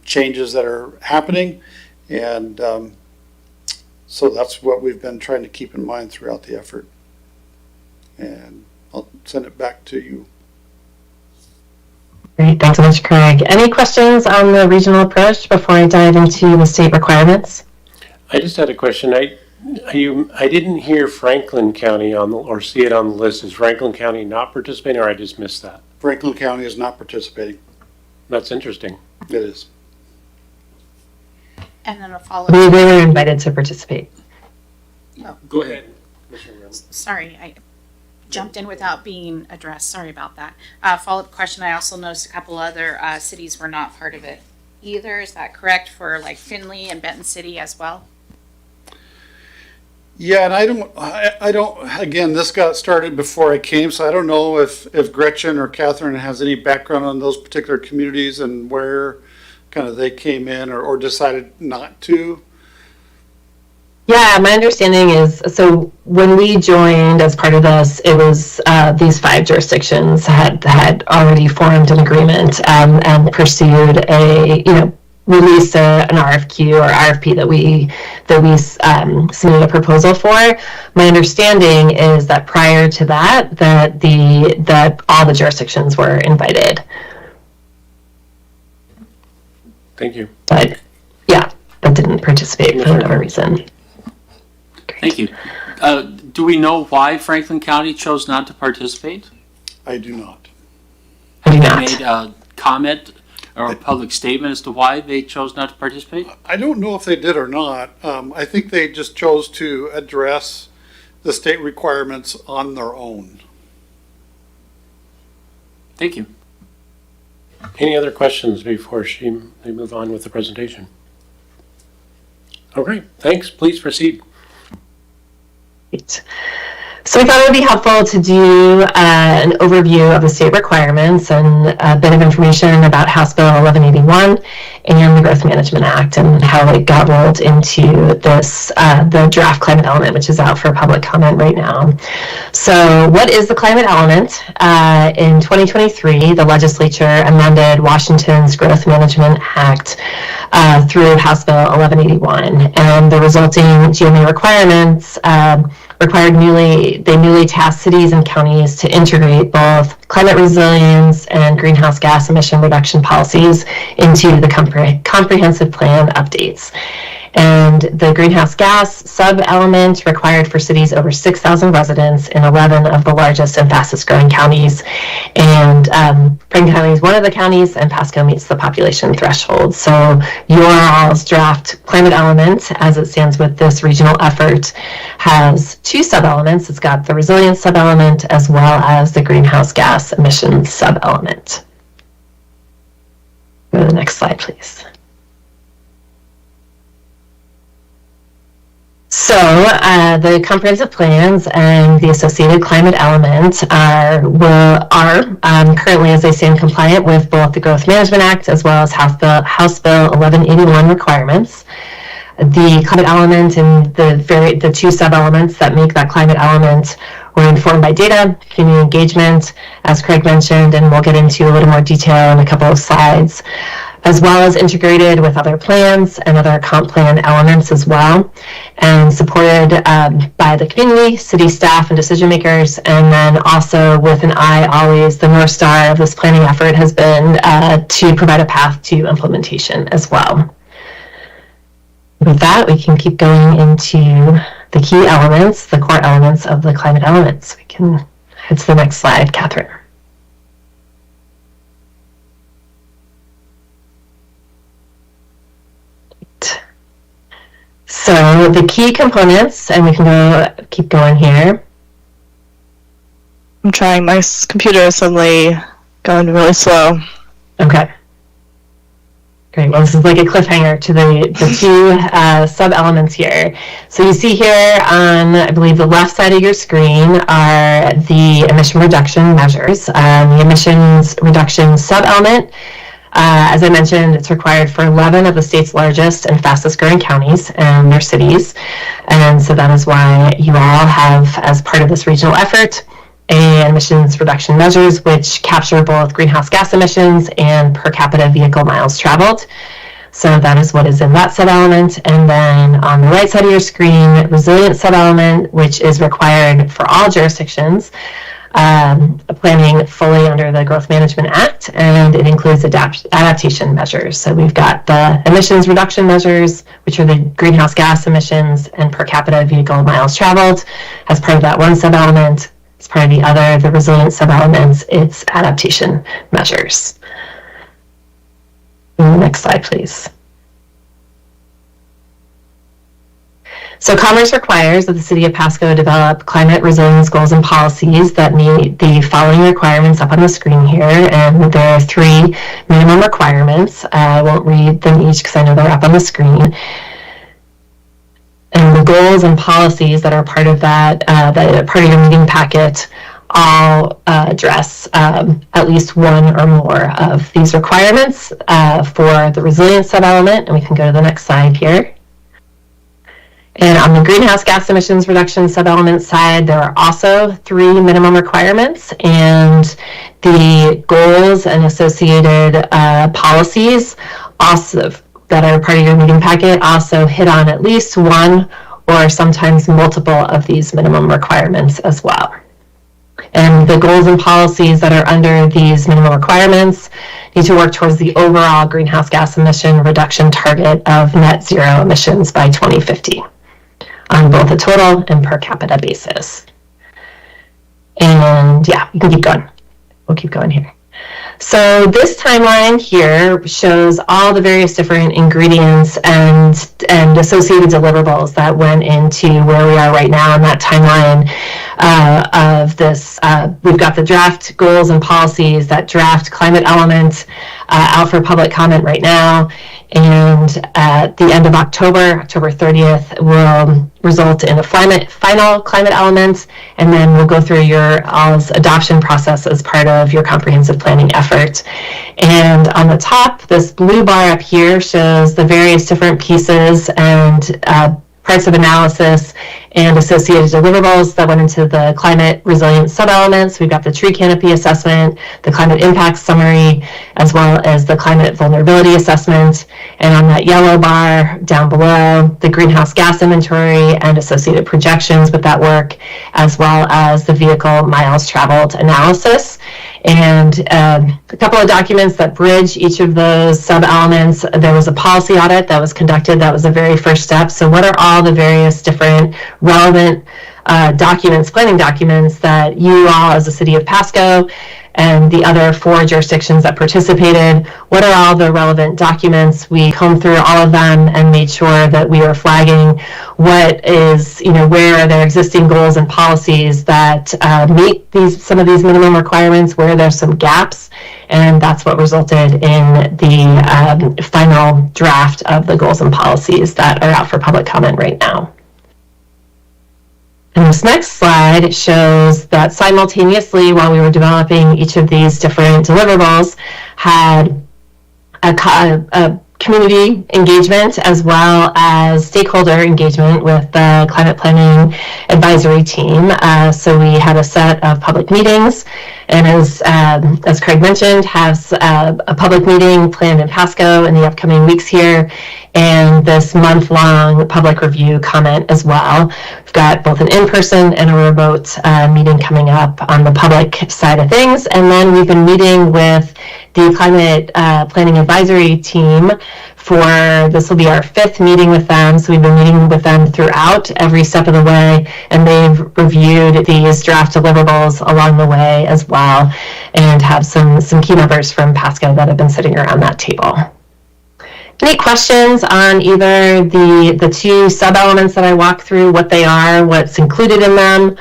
changes that are happening, and so that's what we've been trying to keep in mind throughout the effort. And I'll send it back to you. Great, thanks so much, Craig. Any questions on the regional approach before I dive into the state requirements? I just had a question. I didn't hear Franklin County or see it on the list. Is Franklin County not participating, or I just missed that? Franklin County is not participating. That's interesting. It is. And then a We follow-up. were invited to participate. Go ahead. Sorry, I jumped in without being addressed. Sorry about that. Follow-up question. I also noticed a couple other cities were not part of it either. Is that correct for like Findlay and Benton City as well? Yeah, and I don't, again, this got started before I came, so I don't know if Gretchen or Catherine has any background on those particular communities and where kind of they came in or decided not to. Yeah, my understanding is, so when we joined as part of this, it was these 5 jurisdictions had already formed an agreement and pursued released an RFQ or RFP that we submitted a proposal for. My understanding is that prior to that, that all the jurisdictions were invited. Thank you. but didn't participate for whatever reason. Thank you. Do we know why Franklin County chose not to participate? I do not. I do They not. made a comment or a public statement as to why they chose not to participate? I don't know if they did or not. I think they just chose to address the state requirements on their own. Thank you. Any other questions before they move on with the presentation? Okay, thanks. Please proceed. Great. So we thought it would be helpful to do an overview of the state requirements and a bit of information about House Bill 1181 and the Growth Management Act and how it got rolled into this, the draft climate element, which is out for public comment right now. So what is the climate element? In 2023, the legislature amended Washington's Growth Management Act through House Bill 1181, and the resulting GMA requirements required newly tasked cities and counties to integrate both climate resilience and greenhouse gas emission reduction policies into the comprehensive plan updates. And the greenhouse gas sub-element required for cities over 6,000 residents in 11 of the largest and fastest growing counties. And Franklin County is one of the counties, and Pasco meets the population threshold. So your all's draft climate element, as it stands with this regional effort, has two sub-elements. It's got the resilience sub-element as well as the greenhouse gas emissions sub-element. Go to the next slide, please. So the comprehensive plans and the associated climate element are currently, as they stand, compliant with both the Growth Management Act as well as House Bill 1181 requirements. The climate element and the two sub-elements that make that climate element were informed by data, community engagement, as Craig mentioned, and we'll get into a little more detail in a couple of slides, as well as integrated with other plans and other comp plan elements as well, and supported by the community, city staff, and decision makers. And then also with an eye always, the North Star of this planning effort has been to provide a path to implementation as well. With that, we can keep going into the key elements, the core elements of the climate elements. We can head to the next slide, Catherine. So the key components, and we can keep going here. I'm trying. My computer is suddenly going really slow. Okay. Great. Well, this is like a cliffhanger to the two sub-elements here. So you see here on, I believe, the left side of your screen are the emission reduction measures. The emissions reduction sub-element, as I mentioned, it's required for 11 of the state's largest and fastest growing counties and their cities. And so that is why you all have, as part of this regional effort, emissions reduction measures, which capture both greenhouse gas emissions and per capita vehicle miles traveled. So that is what is in that sub-element. And then on the right side of your screen, resilient sub-element, which is required for all jurisdictions, planning fully under the Growth Management Act, and it includes adaptation measures. So we've got the emissions reduction measures, which are the greenhouse gas emissions and per capita vehicle miles traveled as part of that one sub-element. As part of the other, the resilient sub-elements, it's adaptation measures. Next slide, please. So Commerce requires that the City of Pasco develop climate resilience goals and policies that meet the following requirements up on the screen here, and there are three minimum requirements. I won't read them each because I know they're up on the screen. And the goals and policies that are part of that, that are part of your meeting packet, all address at least one or more of these requirements for the resilience sub-element, and we can go to the next slide here. And on the greenhouse gas emissions reduction sub-element side, there are also three minimum requirements, and the goals and associated policies also that are part of your meeting packet also hit on at least one or sometimes multiple of these minimum requirements as well. And the goals and policies that are under these minimum requirements need to work towards the overall greenhouse gas emission reduction target of net zero emissions by 2050 on both a total and per capita basis. And yeah, you can keep going. We'll keep going here. So this timeline here shows all the various different ingredients and associated deliverables that went into where we are right now in that timeline of this. We've got the draft goals and policies, that draft climate element out for public comment right now. And at the end of October 30th, will result in a final climate element, and then we'll go through your all's adoption process as part of your comprehensive planning effort. And on the top, this blue bar up here shows the various different pieces and parts of analysis and associated deliverables that went into the climate resilience sub-elements. We've got the tree canopy assessment, the climate impact summary, as well as the climate vulnerability assessment. And on that yellow bar down below, the greenhouse gas inventory and associated projections with that work, as well as the vehicle miles traveled analysis. And a couple of documents that bridge each of those sub-elements. There was a policy audit that was conducted. That was the very first step. So what are all the various different relevant documents, planning documents, that you all as the city of Pasco and the other 4 jurisdictions that participated, what are all the relevant documents? We combed through all of them and made sure that we were flagging what is, where are there existing goals and policies that meet some of these minimum requirements, where there's some gaps, and that's what resulted in the final draft of the goals and policies that are out for public comment right now. And this next slide shows that simultaneously, while we were developing each of these different deliverables, had a community engagement as well as stakeholder engagement with the climate planning advisory team. So we had a set of public meetings, and as Craig mentioned, has a public meeting planned in Pasco in the upcoming weeks here, and this month-long public review comment as well. We've got both an in-person and a remote meeting coming up on the public side of things, and then we've been meeting with the climate planning advisory team this will be our 5th meeting with them. So we've been meeting with them throughout every step of the way, and they've reviewed these draft deliverables along the way as well, and have some key members from Pasco that have been sitting around that table. Any questions on either the 2 sub-elements that I walked through, what they are, what's included in them,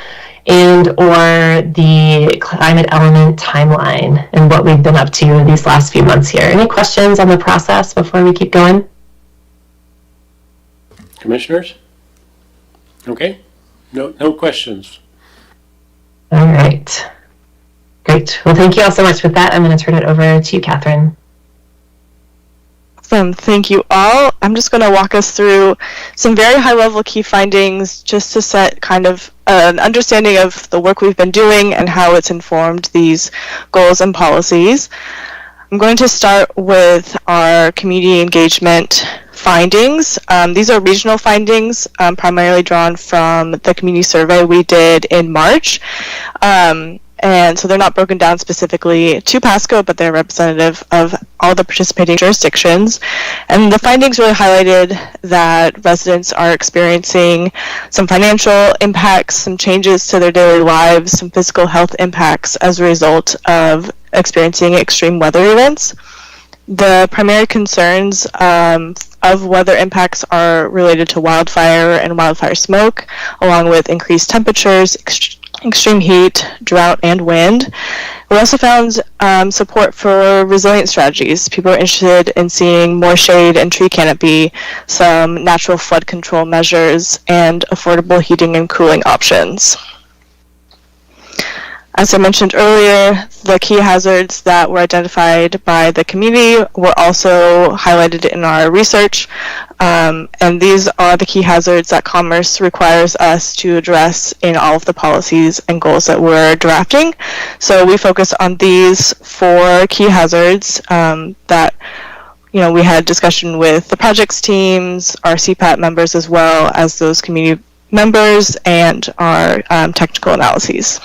and or the climate element timeline and what we've been up to these last few months here? Any questions on the process before we keep going? Commissioners? Okay, no questions. All right, great. Well, thank you all so much. With that, I'm going to turn it over to you, Catherine. Awesome. Thank you all. I'm just going to walk us through some very high-level key findings just to set kind of an understanding of the work we've been doing and how it's informed these goals and policies. I'm going to start with our community engagement findings. These are regional findings, primarily drawn from the community survey we did in March. And so they're not broken down specifically to Pasco, but they're representative of all the participating jurisdictions. And the findings really highlighted that residents are experiencing some financial impacts, some changes to their daily lives, some physical health impacts as a result of experiencing extreme weather events. The primary concerns of weather impacts are related to wildfire and wildfire smoke, along with increased temperatures, extreme heat, drought, and wind. We also found support for resilient strategies. People are interested in seeing more shade and tree canopy, some natural flood control measures, and affordable heating and cooling options. As I mentioned earlier, the key hazards that were identified by the community were also highlighted in our research, and these are the key hazards that Commerce requires us to address in all of the policies and goals that we're drafting. So we focus on these 4 key hazards that we had discussion with the projects teams, our CPAT members, as well as those community members, and our technical analyses.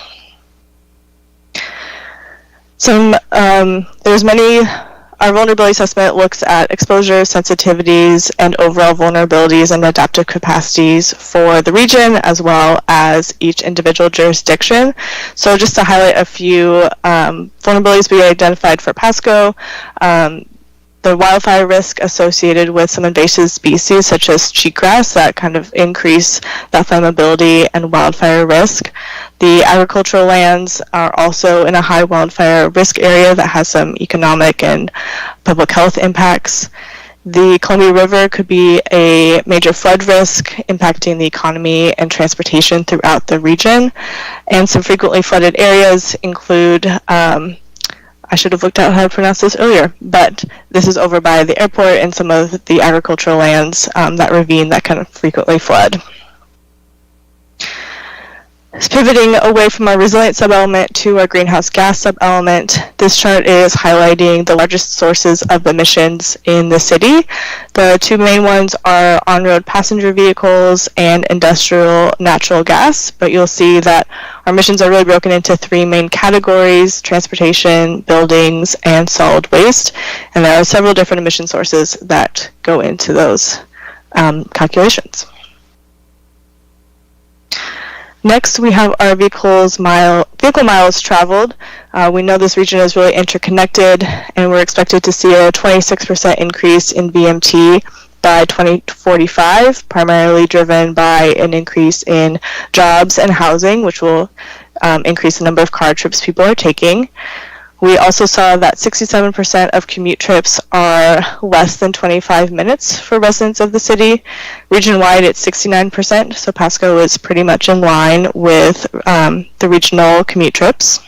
Our vulnerability assessment looks at exposure, sensitivities, and overall vulnerabilities and adaptive capacities for the region as well as each individual jurisdiction. So just to highlight a few vulnerabilities we identified for Pasco, the wildfire risk associated with some invasive species such as cheatgrass that kind of increase that flammability and wildfire risk. The agricultural lands are also in a high wildfire risk area that has some economic and public health impacts. The Columbia River could be a major flood risk impacting the economy and transportation throughout the region. And some frequently flooded areas include I should have looked at how to pronounce this earlier, but this is over by the airport and some of the agricultural lands, that ravine that kind of frequently flood. Pivoting away from our resilient subelement to our greenhouse gas subelement, this chart is highlighting the largest sources of emissions in the city. The two main ones are on-road passenger vehicles and industrial natural gas, but you'll see that our emissions are really broken into three main categories: transportation, buildings, and solid waste. And there are several different emission sources that go into those calculations. Next, we have our vehicle miles traveled. We know this region is really interconnected, and we're expected to see a 26% increase in VMT by 2045, primarily driven by an increase in jobs and housing, which will increase the number of car trips people are taking. We also saw that 67% of commute trips are less than 25 minutes for residents of the city. Region-wide, it's 69%, so Pasco is pretty much in line with the regional commute trips.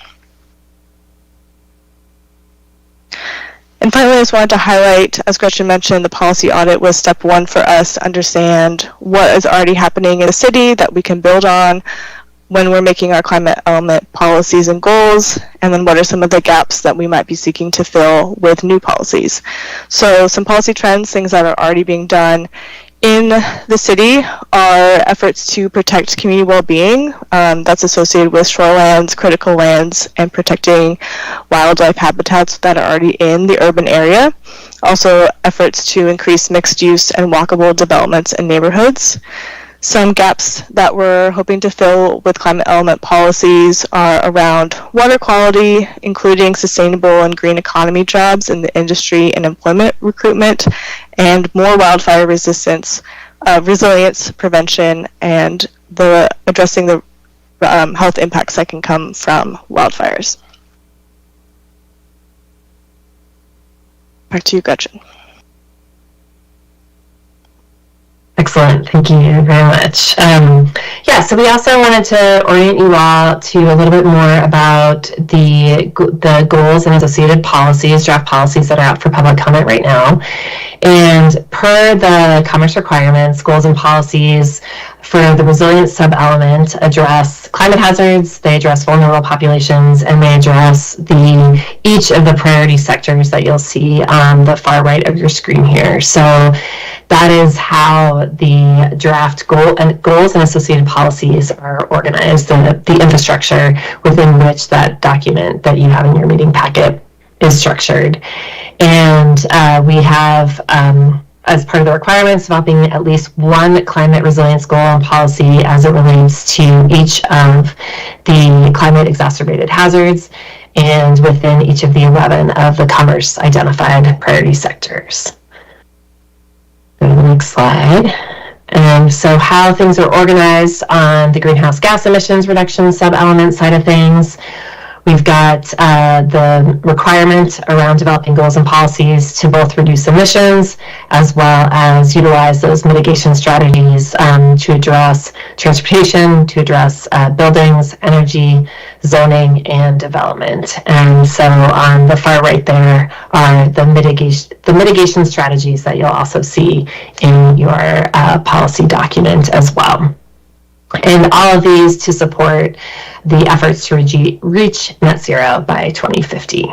And finally, I just wanted to highlight, as Gretchen mentioned, the policy audit was step one for us to understand what is already happening in the city that we can build on when we're making our climate element policies and goals, and then what are some of the gaps that we might be seeking to fill with new policies. So some policy trends, things that are already being done in the city, are efforts to protect community well-being. That's associated with shorelands, critical lands, and protecting wildlife habitats that are already in the urban area. Also efforts to increase mixed use and walkable developments in neighborhoods. Some gaps that we're hoping to fill with climate element policies are around water quality, including sustainable and green economy jobs in the industry and employment recruitment, and more wildfire resilience prevention, and addressing the health impacts that can come from wildfires. Back to you, Gretchen. Excellent. Thank you very much. So we also wanted to orient you all to a little bit more about the goals and associated policies, draft policies that are out for public comment right now. And per the Commerce requirements, goals and policies for the resilient sub-element address climate hazards, they address vulnerable populations, and they address each of the priority sectors that you'll see on the far right of your screen here. So that is how the draft goals and associated policies are organized, the infrastructure within which that document that you have in your meeting packet is structured. And we have, as part of the requirements, developing at least one climate resilience goal and policy as it relates to each of the climate exacerbated hazards and within each of the 11 of the Commerce identified priority sectors. Go to the next slide. So how things are organized on the greenhouse gas emissions reduction sub-element side of things. We've got the requirement around developing goals and policies to both reduce emissions as well as utilize those mitigation strategies to address transportation, to address buildings, energy, zoning, and development. And so on the far right there are the mitigation strategies that you'll also see in your policy document as well. And all of these to support the efforts to reach net zero by 2050.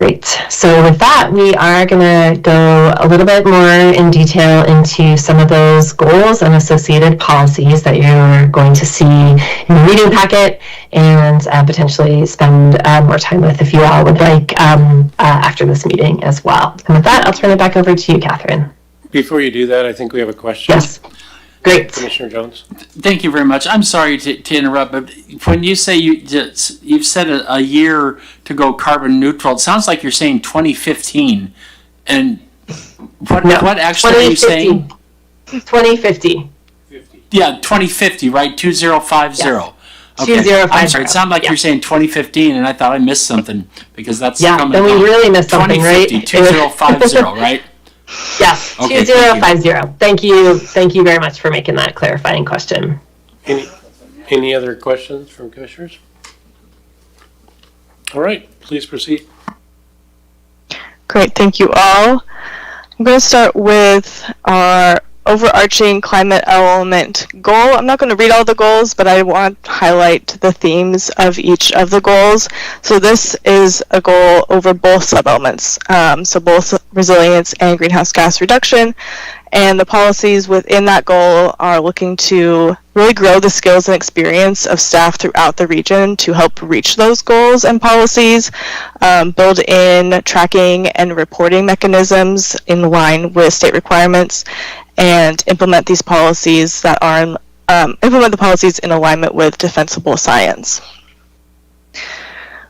Great. So with that, we are going to go a little bit more in detail into some of those goals and associated policies that you're going to see in the reading packet and potentially spend more time with if you all would like after this meeting as well. And with that, I'll turn it back over to you, Catherine. Before you do that, I think we have a question. Yes. Great. Commissioner Jones. Thank you very much. I'm sorry to interrupt, but when you say you've said a year to go carbon neutral, it sounds like you're saying 2015. And what actually are you saying? 2050. Yeah, 2050, right? 2050. Yes. Okay. 2050. I'm sorry. It sounded like you're saying 2015, and I thought I missed something because that's then we really missed something, right? 2050, right? Yes, Okay, 2050. Thank you. Thank you very much for making that clarifying question. Any other questions from commissioners? All right, please proceed. Great, thank you all. I'm going to start with our overarching climate element goal. I'm not going to read all the goals, but I want to highlight the themes of each of the goals. So this is a goal over both sub-elements, so both resilience and greenhouse gas reduction. And the policies within that goal are looking to really grow the skills and experience of staff throughout the region to help reach those goals and policies, build in tracking and reporting mechanisms in line with state requirements, and implement these policies that are implement the policies in alignment with defensible science.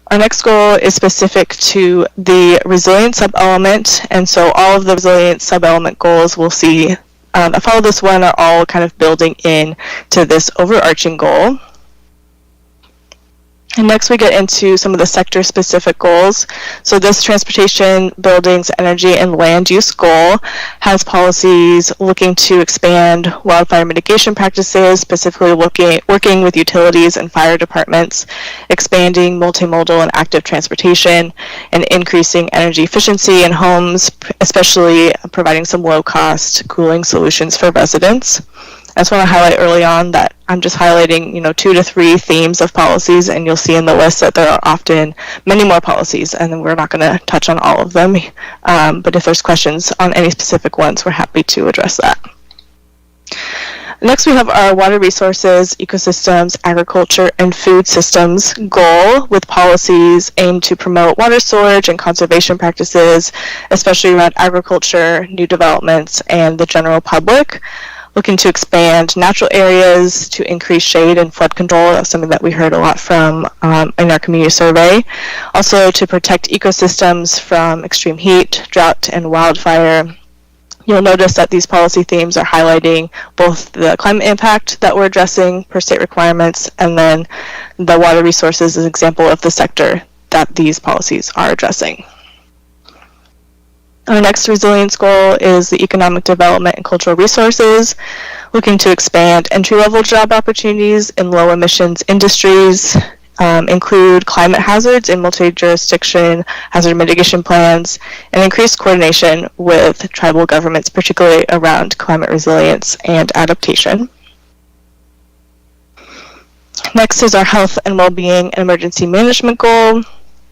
Our next goal is specific to the resilience sub-element, and so all of the resilience sub-element goals we'll see that follow this one are all kind of building in to this overarching goal. And next we get into some of the sector-specific goals. So this transportation, buildings, energy, and land use goal has policies looking to expand wildfire mitigation practices, specifically working with utilities and fire departments, expanding multimodal and active transportation, and increasing energy efficiency in homes, especially providing some low-cost cooling solutions for residents. I just want to highlight early on that I'm just highlighting, 2 to 3 themes of policies, and you'll see in the list that there are often many more policies, and we're not going to touch on all of them. But if there's questions on any specific ones, we're happy to address that. Next, we have our water resources, ecosystems, agriculture, and food systems goal with policies aimed to promote water storage and conservation practices, especially around agriculture, new developments, and the general public. Looking to expand natural areas to increase shade and flood control. That's something that we heard a lot from in our community survey. Also to protect ecosystems from extreme heat, drought, and wildfire. You'll notice that these policy themes are highlighting both the climate impact that we're addressing per state requirements, and then the water resources is an example of the sector that these policies are addressing. Our next resilience goal is the economic development and cultural resources, looking to expand entry-level job opportunities in low-emissions industries, include climate hazards in multi-jurisdiction hazard mitigation plans, and increase coordination with tribal governments, particularly around climate resilience and adaptation. Next is our health and well-being and emergency management goal.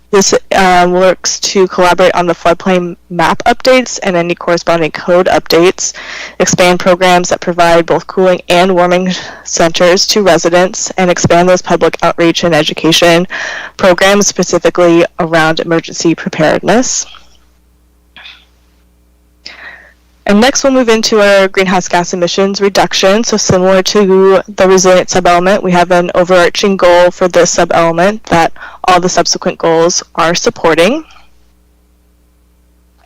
This works to collaborate on the floodplain map updates and any corresponding code updates, expand programs that provide both cooling and warming centers to residents, and expand those public outreach and education programs specifically around emergency preparedness. And next we'll move into our greenhouse gas emissions reduction. So similar to the resilient sub-element, we have an overarching goal for this sub-element that all the subsequent goals are supporting.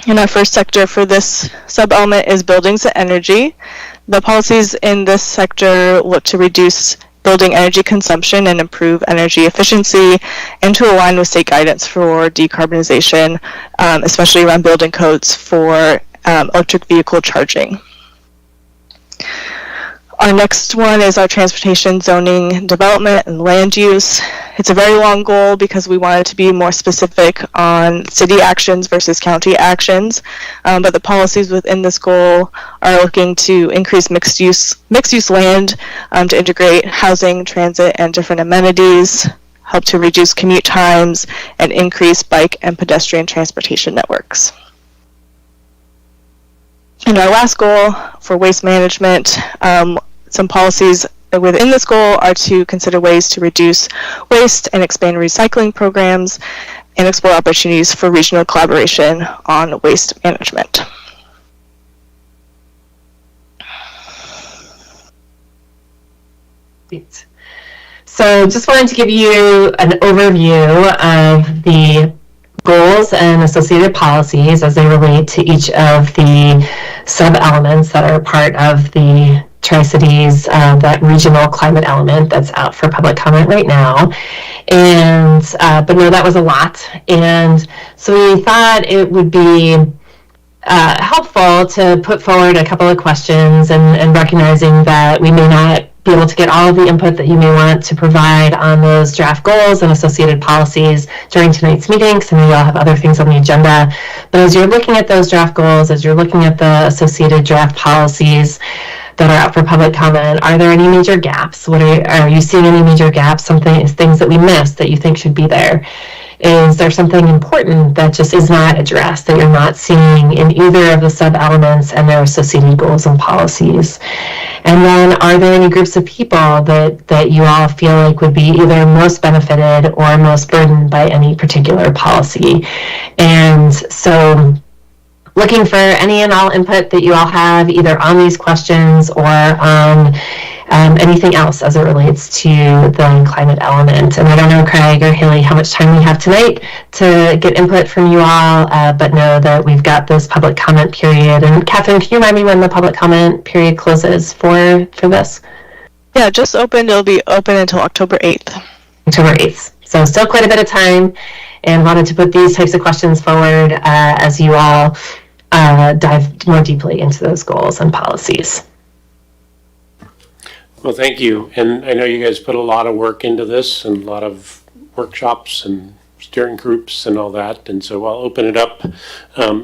And our first sector for this sub-element is buildings and energy. The policies in this sector look to reduce building energy consumption and improve energy efficiency, and to align with state guidance for decarbonization, especially around building codes for electric vehicle charging. Our next one is our transportation, zoning, development, and land use. It's a very long goal because we wanted to be more specific on city actions versus county actions, but the policies within this goal are looking to increase mixed use land to integrate housing, transit, and different amenities, help to reduce commute times, and increase bike and pedestrian transportation networks. And our last goal for waste management, some policies within this goal are to consider ways to reduce waste and expand recycling programs and explore opportunities for regional collaboration on waste management. Great. So just wanted to give you an overview of the goals and associated policies as they relate to each of the sub-elements that are part of the Tri-Cities, that regional climate element that's out for public comment right now. And, but no, that was a lot. And so we thought it would be helpful to put forward a couple of questions and recognizing that we may not be able to get all of the input that you may want to provide on those draft goals and associated policies during tonight's meeting, because I know you all have other things on the agenda. But as you're looking at those draft goals, as you're looking at the associated draft policies that are out for public comment, are there any major gaps? Are you seeing any major gaps, things that we missed that you think should be there? Is there something important that just is not addressed that you're not seeing in either of the sub-elements and their associated goals and policies? And then are there any groups of people that you all feel like would be either most benefited or most burdened by any particular policy? And so looking for any and all input that you all have either on these questions or on anything else as it relates to the climate element. And I don't know, Craig or Haley, how much time we have tonight to get input from you all, but know that we've got this public comment period. And Catherine, can you remind me when the public comment period closes for this? Yeah, just opened. It'll be open until October 8th. October 8th. So still quite a bit of time, and wanted to put these types of questions forward as you all dive more deeply into those goals and policies. Well, thank you. And I know you guys put a lot of work into this and a lot of workshops and steering groups and all that. And so I'll open it up.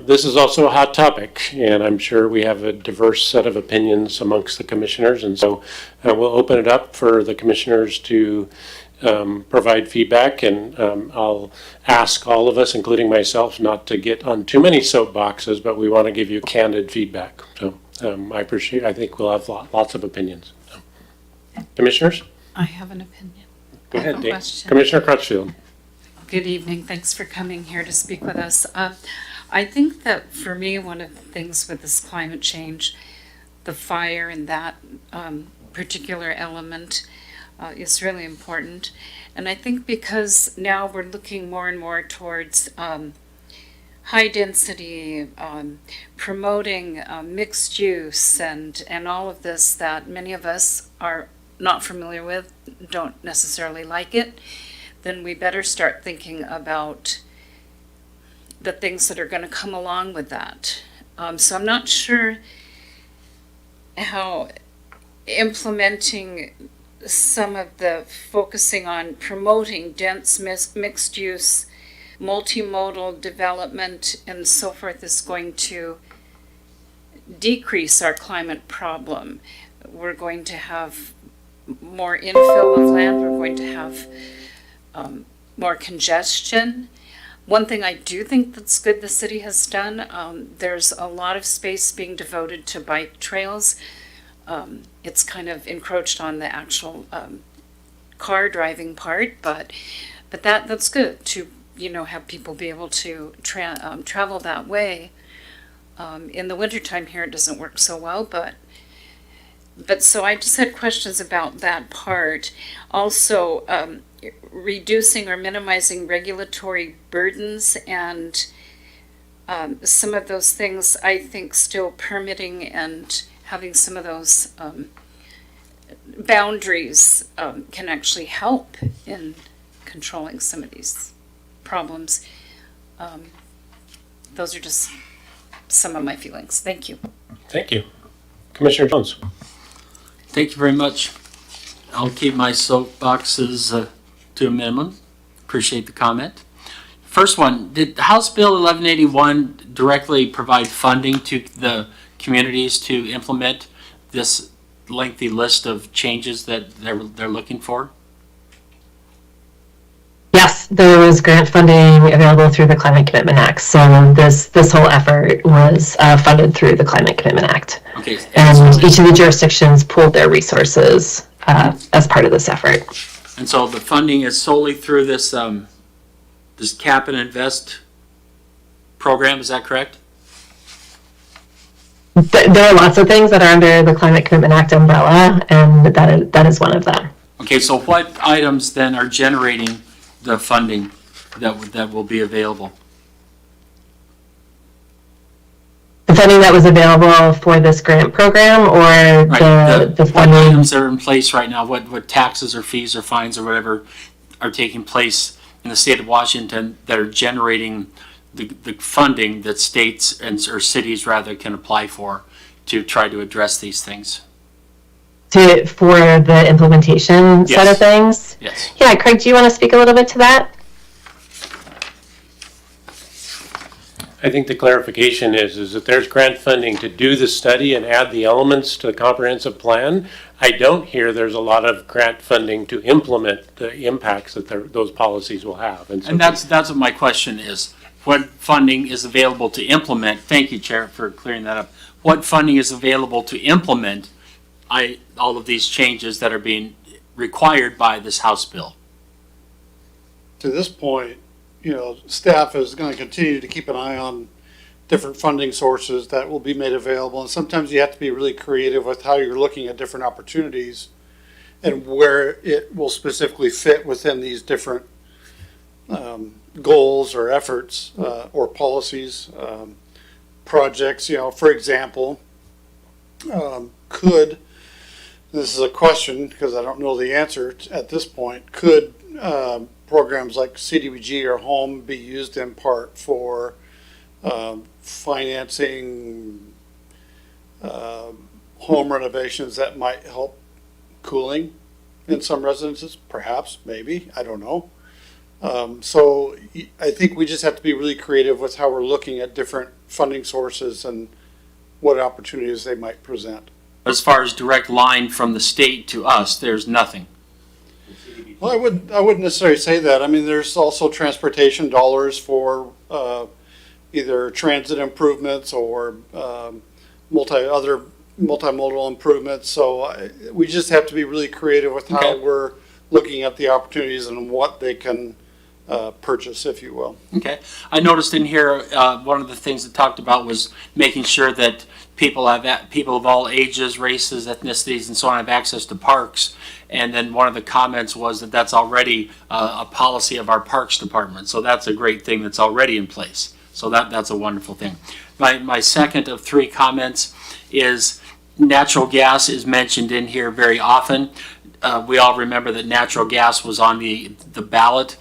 This is also a hot topic, and I'm sure we have a diverse set of opinions amongst the commissioners. And so we'll open it up for the commissioners to provide feedback, and I'll ask all of us, including myself, not to get on too many soapboxes, but we want to give you candid feedback. So I think we'll have lots of opinions. Commissioners? I have an opinion. Go ahead, Dave. Question. Commissioner Crutchfield. Good evening. Thanks for coming here to speak with us. I think that for me, one of the things with this climate change, the fire and that particular element is really important. And I think because now we're looking more and more towards high density, promoting mixed use and all of this that many of us are not familiar with, don't necessarily like it, then we better start thinking about the things that are going to come along with that. So I'm not sure how implementing some of the focusing on promoting dense mixed use, multimodal development and so forth is going to decrease our climate problem. We're going to have more infill of land, we're going to have more congestion. One thing I do think that's good the city has done, there's a lot of space being devoted to bike trails. It's kind of encroached on the actual car driving part, but that's good to have people be able to travel that way. In the wintertime here it doesn't work so well, but so I just had questions about that part. Also, reducing or minimizing regulatory burdens and some of those things, I think still permitting and having some of those boundaries can actually help in controlling some of these problems. Those are just some of my feelings. Thank you. Thank you. Commissioner Jones. Thank you very much. I'll keep my soapboxes to a minimum. Appreciate the comment. First one, did House Bill 1181 directly provide funding to the communities to implement this lengthy list of changes that they're looking for? there was grant funding available through the Climate Commitment Act. So this whole effort was funded through the Climate Commitment Act. Okay. And each of the jurisdictions pooled their resources as part of this effort. And so the funding is solely through this this Cap and Invest program, is that correct? There are lots of things that are under the Climate Commitment Act umbrella, and that is one of them. Okay, so what items then are generating the funding that will be available? The funding that was available for this grant program, or the What funding? items are in place right now? What taxes or fees or fines or whatever are taking place in the state of Washington that are generating the funding that states or cities rather can apply for to try to address these things? For the implementation set Yes. of things? Yes. Yeah, Craig, do you want to speak a little bit to that? I think the clarification is that there's grant funding to do the study and add the elements to the comprehensive plan. I don't hear there's a lot of grant funding to implement the impacts that those policies will have. And so And that's what my question is. What funding is available to implement? Thank you, Chair, for clearing that up. What funding is available to implement all of these changes that are being required by this House bill? To this point, staff is going to continue to keep an eye on different funding sources that will be made available. And sometimes you have to be really creative with how you're looking at different opportunities and where it will specifically fit within these different goals or efforts or policies, projects. For example, this is a question because I don't know the answer at this point, could programs like CDBG or HOME be used in part for financing home renovations that might help cooling in some residences? Perhaps, maybe, I don't know. So I think we just have to be really creative with how we're looking at different funding sources and what opportunities they might present. As far as direct line from the state to us, there's nothing. Well, I wouldn't necessarily say that. I mean, there's also transportation dollars for either transit improvements or other multimodal improvements. So we just have to be really creative with how we're looking at the opportunities and what they can purchase, if you will. Okay. I noticed in here, one of the things it talked about was making sure that people of all ages, races, ethnicities, and so on have access to parks. And then one of the comments was that that's already a policy of our Parks Department. So that's a great thing that's already in place. So that's a wonderful thing. My second of three comments is natural gas is mentioned in here very often. We all remember that natural gas was on the ballot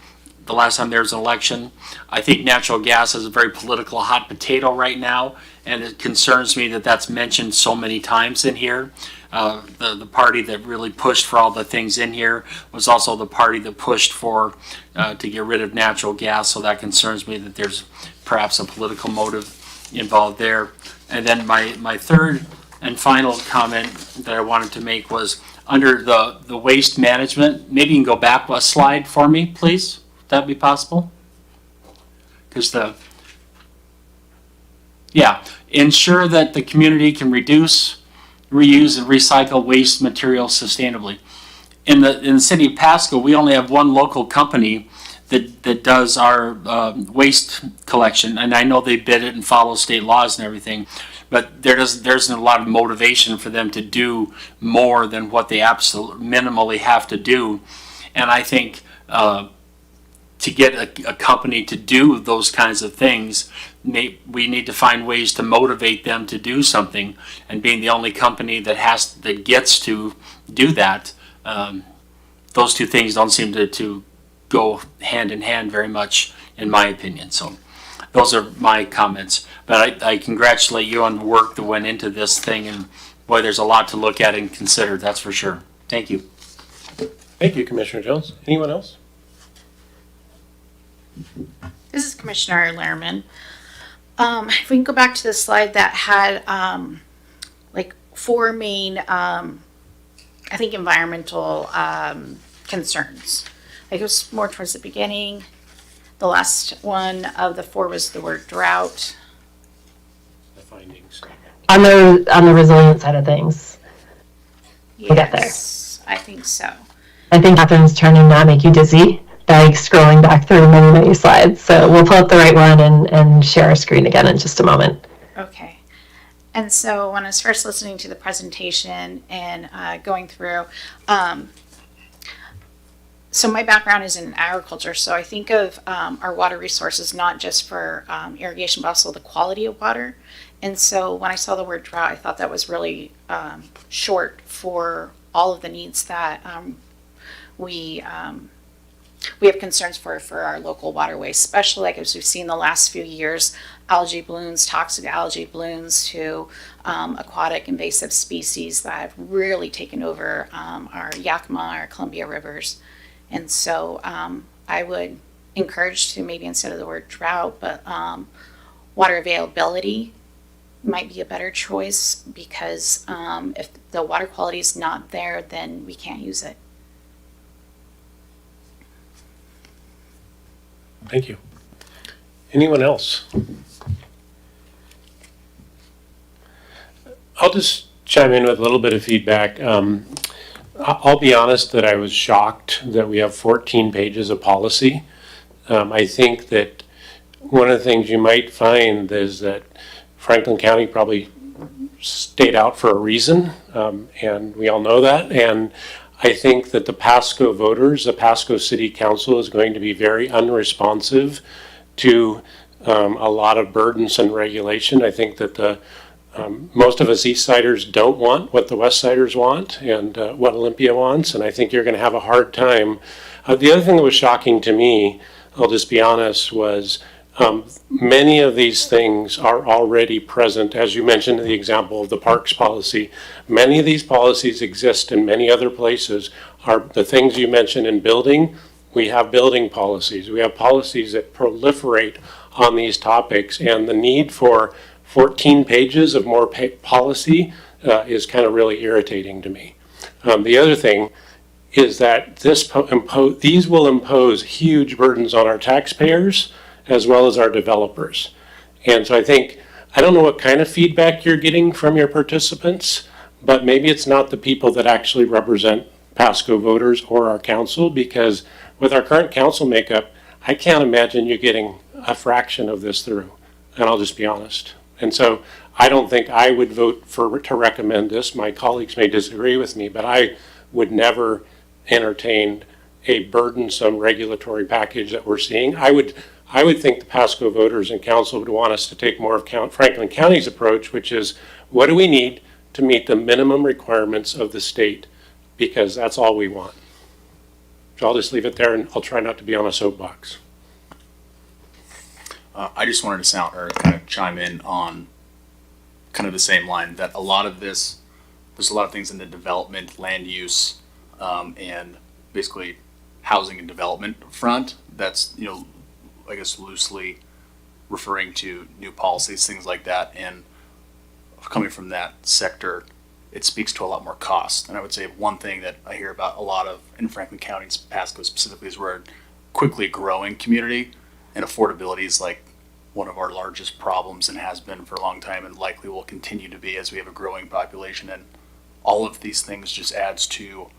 the last time there was an election. I think natural gas is a very political hot potato right now, and it concerns me that that's mentioned so many times in here. The party that really pushed for all the things in here was also the party that pushed for to get rid of natural gas, so that concerns me that there's perhaps a political motive involved there. And then my third and final comment that I wanted to make was under the waste management. Maybe you can go back a slide for me, please. Would that be possible? Because ensure that the community can reduce, reuse, and recycle waste materials sustainably. In the city of Pasco, we only have one local company that does our waste collection, and I know they bid it and follow state laws and everything, but there isn't a lot of motivation for them to do more than what they absolutely minimally have to do. And I think to get a company to do those kinds of things, we need to find ways to motivate them to do something. And being the only company that gets to do that, those two things don't seem to go hand in hand very much, in my opinion. So those are my comments. But I congratulate you on the work that went into this thing, and boy, there's a lot to look at and consider, that's for sure. Thank you. Thank you, Commissioner Jones. Anyone else? This is Commissioner Lehrman. If we can go back to the slide that had like four main, I think, environmental concerns. Like it was more towards the beginning. The last one of the 4 was the word drought. The findings. On the resilient side of things. We'll get there. Yes, I think so. I think Catherine's turning not make you dizzy, like scrolling back through many, many slides. So we'll pull up the right one and share our screen again in just a moment. Okay. And so when I was first listening to the presentation and going through, so my background is in agriculture, so I think of our water resources not just for irrigation, but also the quality of water. And so when I saw the word drought, I thought that was really short for all of the needs that we have concerns for our local waterways, especially like as we've seen the last few years, algae blooms, toxic algae blooms to aquatic invasive species that have really taken over our Yakima, our Columbia rivers. And so I would encourage to maybe instead of the word drought, but water availability might be a better choice because if the water quality is not there, then we can't use it. Thank you. Anyone else? I'll just chime in with a little bit of feedback. I'll be honest that I was shocked that we have 14 pages of policy. I think that one of the things you might find is that Franklin County probably stayed out for a reason, and we all know that. And I think that the Pasco voters, the Pasco City Council is going to be very unresponsive to a lot of burdensome regulation. I think that most of us East Siders don't want what the West Siders want and what Olympia wants, and I think you're going to have a hard time. The other thing that was shocking to me, I'll just be honest, was many of these things are already present. As you mentioned in the example of the parks policy, many of these policies exist in many other places. Are the things you mentioned in building, we have building policies. We have policies that proliferate on these topics, and the need for 14 pages of more policy is kind of really irritating to me. The other thing is that these will impose huge burdens on our taxpayers as well as our developers. And so I don't know what kind of feedback you're getting from your participants, but maybe it's not the people that actually represent Pasco voters or our council, because with our current council makeup, I can't imagine you getting a fraction of this through, and I'll just be honest. And so I don't think I would vote to recommend this. My colleagues may disagree with me, but I would never entertain a burdensome regulatory package that we're seeing. I would think the Pasco voters and council would want us to take more of Franklin County's approach, which is what do we need to meet the minimum requirements of the state, because that's all we want. So I'll just leave it there, and I'll try not to be on a soapbox. I just wanted to kind of chime in on kind of the same line that a lot of this, there's a lot of things in the development, land use, and basically housing and development front that's, I guess loosely referring to new policies, things like that. And coming from that sector, it speaks to a lot more cost. And I would say one thing that I hear about a lot of in Franklin County, Pasco specifically, is we're a quickly growing community, and affordability is like one of our largest problems and has been for a long time and likely will continue to be as we have a growing population. And all of these things just adds to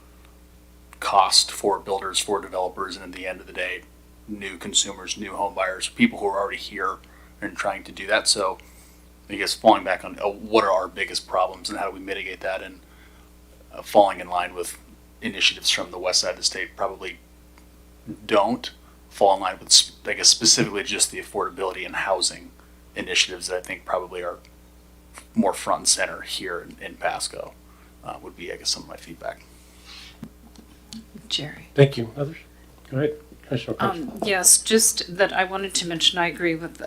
cost for builders, for developers, and at the end of the day, new consumers, new home buyers, people who are already here and trying to do that. So I guess falling back on what are our biggest problems and how do we mitigate that, and falling in line with initiatives from the west side of the state probably don't fall in line with, I guess, specifically just the affordability and housing initiatives that I think probably are more front and center here in Pasco, would be, I guess, some of my feedback. Jerry. Thank you. Others? Go ahead. Commissioner O'Connor. Yes, just that I wanted to mention, I agree with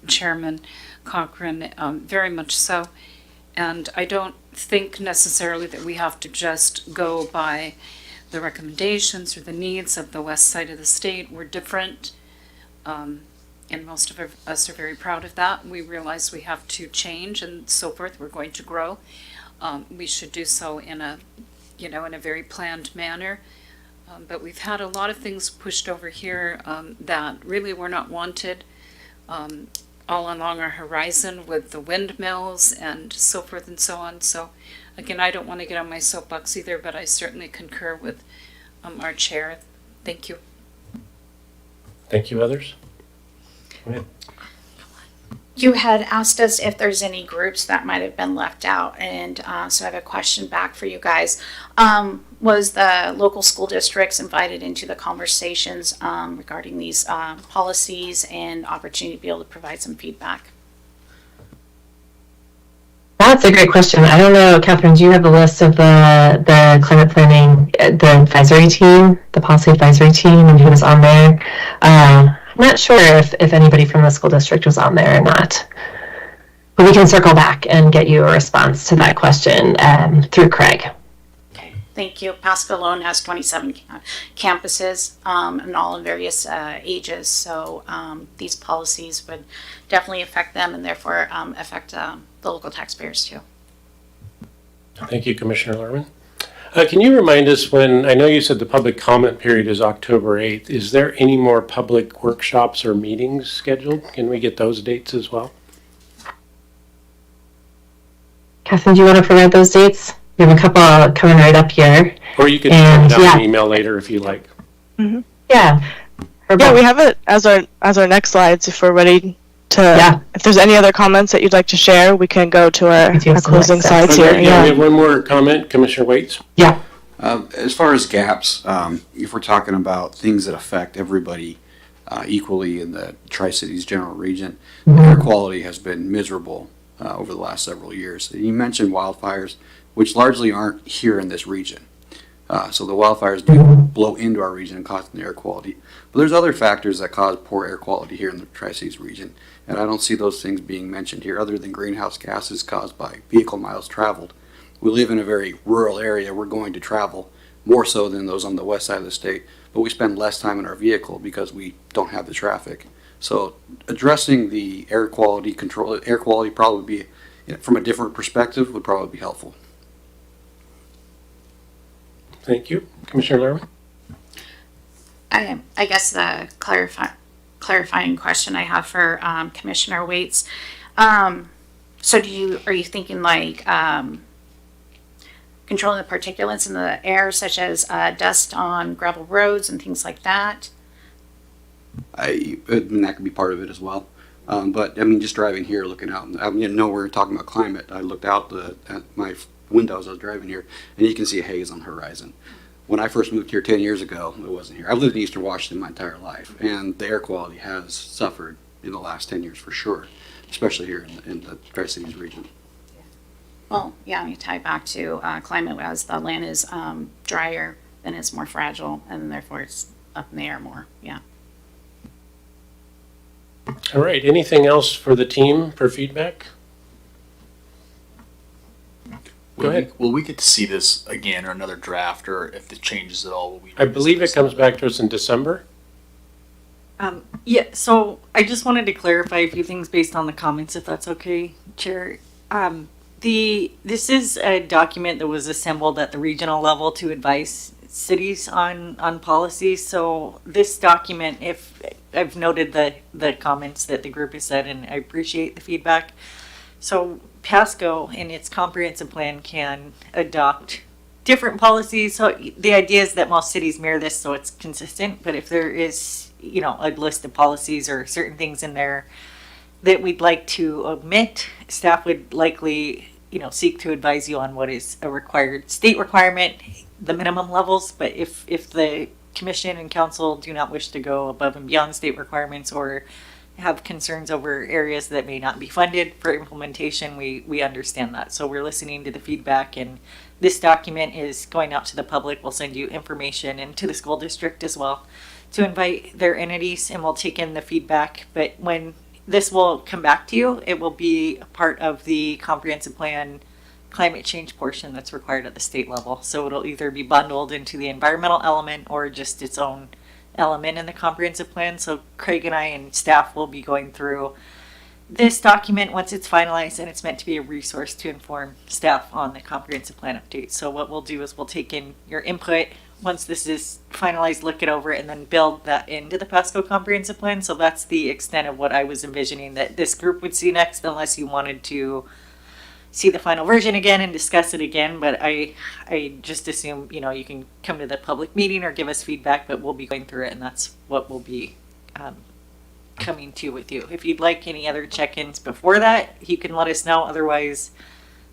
Chairman Cochran, very much so. And I don't think necessarily that we have to just go by the recommendations or the needs of the west side of the state. We're different, and most of us are very proud of that. We realize we have to change and so forth. We're going to grow. We should do so in a, in a very planned manner. But we've had a lot of things pushed over here that really were not wanted all along our horizon with the windmills and so forth and so on. So again, I don't want to get on my soapbox either, but I certainly concur with our chair. Thank you. Thank you. Others? Go ahead. You had asked us if there's any groups that might have been left out, and so I have a question back for you guys. Was the local school districts invited into the conversations regarding these policies and opportunity to be able to provide some feedback? That's a great question. I don't know, Catherine, do you have a list of the climate planning, the advisory team, the policy advisory team, and who was on there? I'm not sure if anybody from the school district was on there or not. But we can circle back and get you a response to that question through Craig. Okay, thank you. Pasco alone has 27 campuses and all in various ages. So these policies would definitely affect them and therefore affect the local taxpayers too. Thank you, Commissioner Lerman. Can you remind us when, I know you said the public comment period is October 8th, is there any more public workshops or meetings scheduled? Can we get those dates as well? Catherine, do you want to provide those dates? We have a couple coming right up here. Or you could send it out an email later if you like. Mm-hmm. Yeah. Yeah, we have it as our next slides if we're ready to. If there's any other comments that you'd like to share, we can go to our closing slides here. Yeah, we have one more comment, Commissioner Waits. Yeah. As far as gaps, if we're talking about things that affect everybody equally in the Tri-Cities general region, air quality has been miserable over the last several years. You mentioned wildfires, which largely aren't here in this region. So the wildfires do blow into our region and cause the air quality. But there's other factors that cause poor air quality here in the Tri-Cities region. And I don't see those things being mentioned here other than greenhouse gases caused by vehicle miles traveled. We live in a very rural area. We're going to travel more so than those on the west side of the state. But we spend less time in our vehicle because we don't have the traffic. So addressing the air quality control, air quality probably be, from a different perspective, would probably be helpful. Thank you. Commissioner Lerman? I guess the clarifying question I have for Commissioner Waits. So are you thinking like controlling the particulates in the air, such as dust on gravel roads and things like that? I mean, that could be part of it as well. But I mean, just driving here, looking out, I mean, know we're talking about climate. I looked out at my windows. I was driving here, and you can see a haze on the horizon. When I first moved here 10 years ago, it wasn't here. I've lived in Eastern Washington my entire life, and the air quality has suffered in the last 10 years for sure, especially here in the Tri-Cities region. Well, yeah, you tie back to climate. As the land is drier, then it's more fragile, and therefore it's up in the air more. Yeah. All right. Anything else for the team for feedback? Go ahead. Will we get to see this again or another draft, or if it changes at all? Will we? I believe it comes back to us in December. Yeah, so I just wanted to clarify a few things based on the comments, if that's okay, Chair. This is a document that was assembled at the regional level to advise cities on policies. So this document, if I've noted the comments that the group has said, and I appreciate the feedback. So Pasco in its comprehensive plan can adopt different policies. So the idea is that most cities mirror this so it's consistent, but if there is, a list of policies or certain things in there that we'd like to omit, staff would likely, seek to advise you on what is a required state requirement, the minimum levels. But if the commission and council do not wish to go above and beyond state requirements or have concerns over areas that may not be funded for implementation, we understand that. So we're listening to the feedback, and this document is going out to the public. We'll send you information and to the school district as well to invite their entities, and we'll take in the feedback. But when this will come back to you, it will be a part of the comprehensive plan climate change portion that's required at the state level. So it'll either be bundled into the environmental element or just its own element in the comprehensive plan. So Craig and I and staff will be going through this document once it's finalized, and it's meant to be a resource to inform staff on the comprehensive plan update. So what we'll do is we'll take in your input, once this is finalized, look it over and then build that into the Pasco comprehensive plan. So that's the extent of what I was envisioning that this group would see next, unless you wanted to see the final version again and discuss it again. But I just assume, you know, you can come to the public meeting or give us feedback, but we'll be going through it, and that's what we'll be coming to with you. If you'd like any other check-ins before that, you can let us know. Otherwise,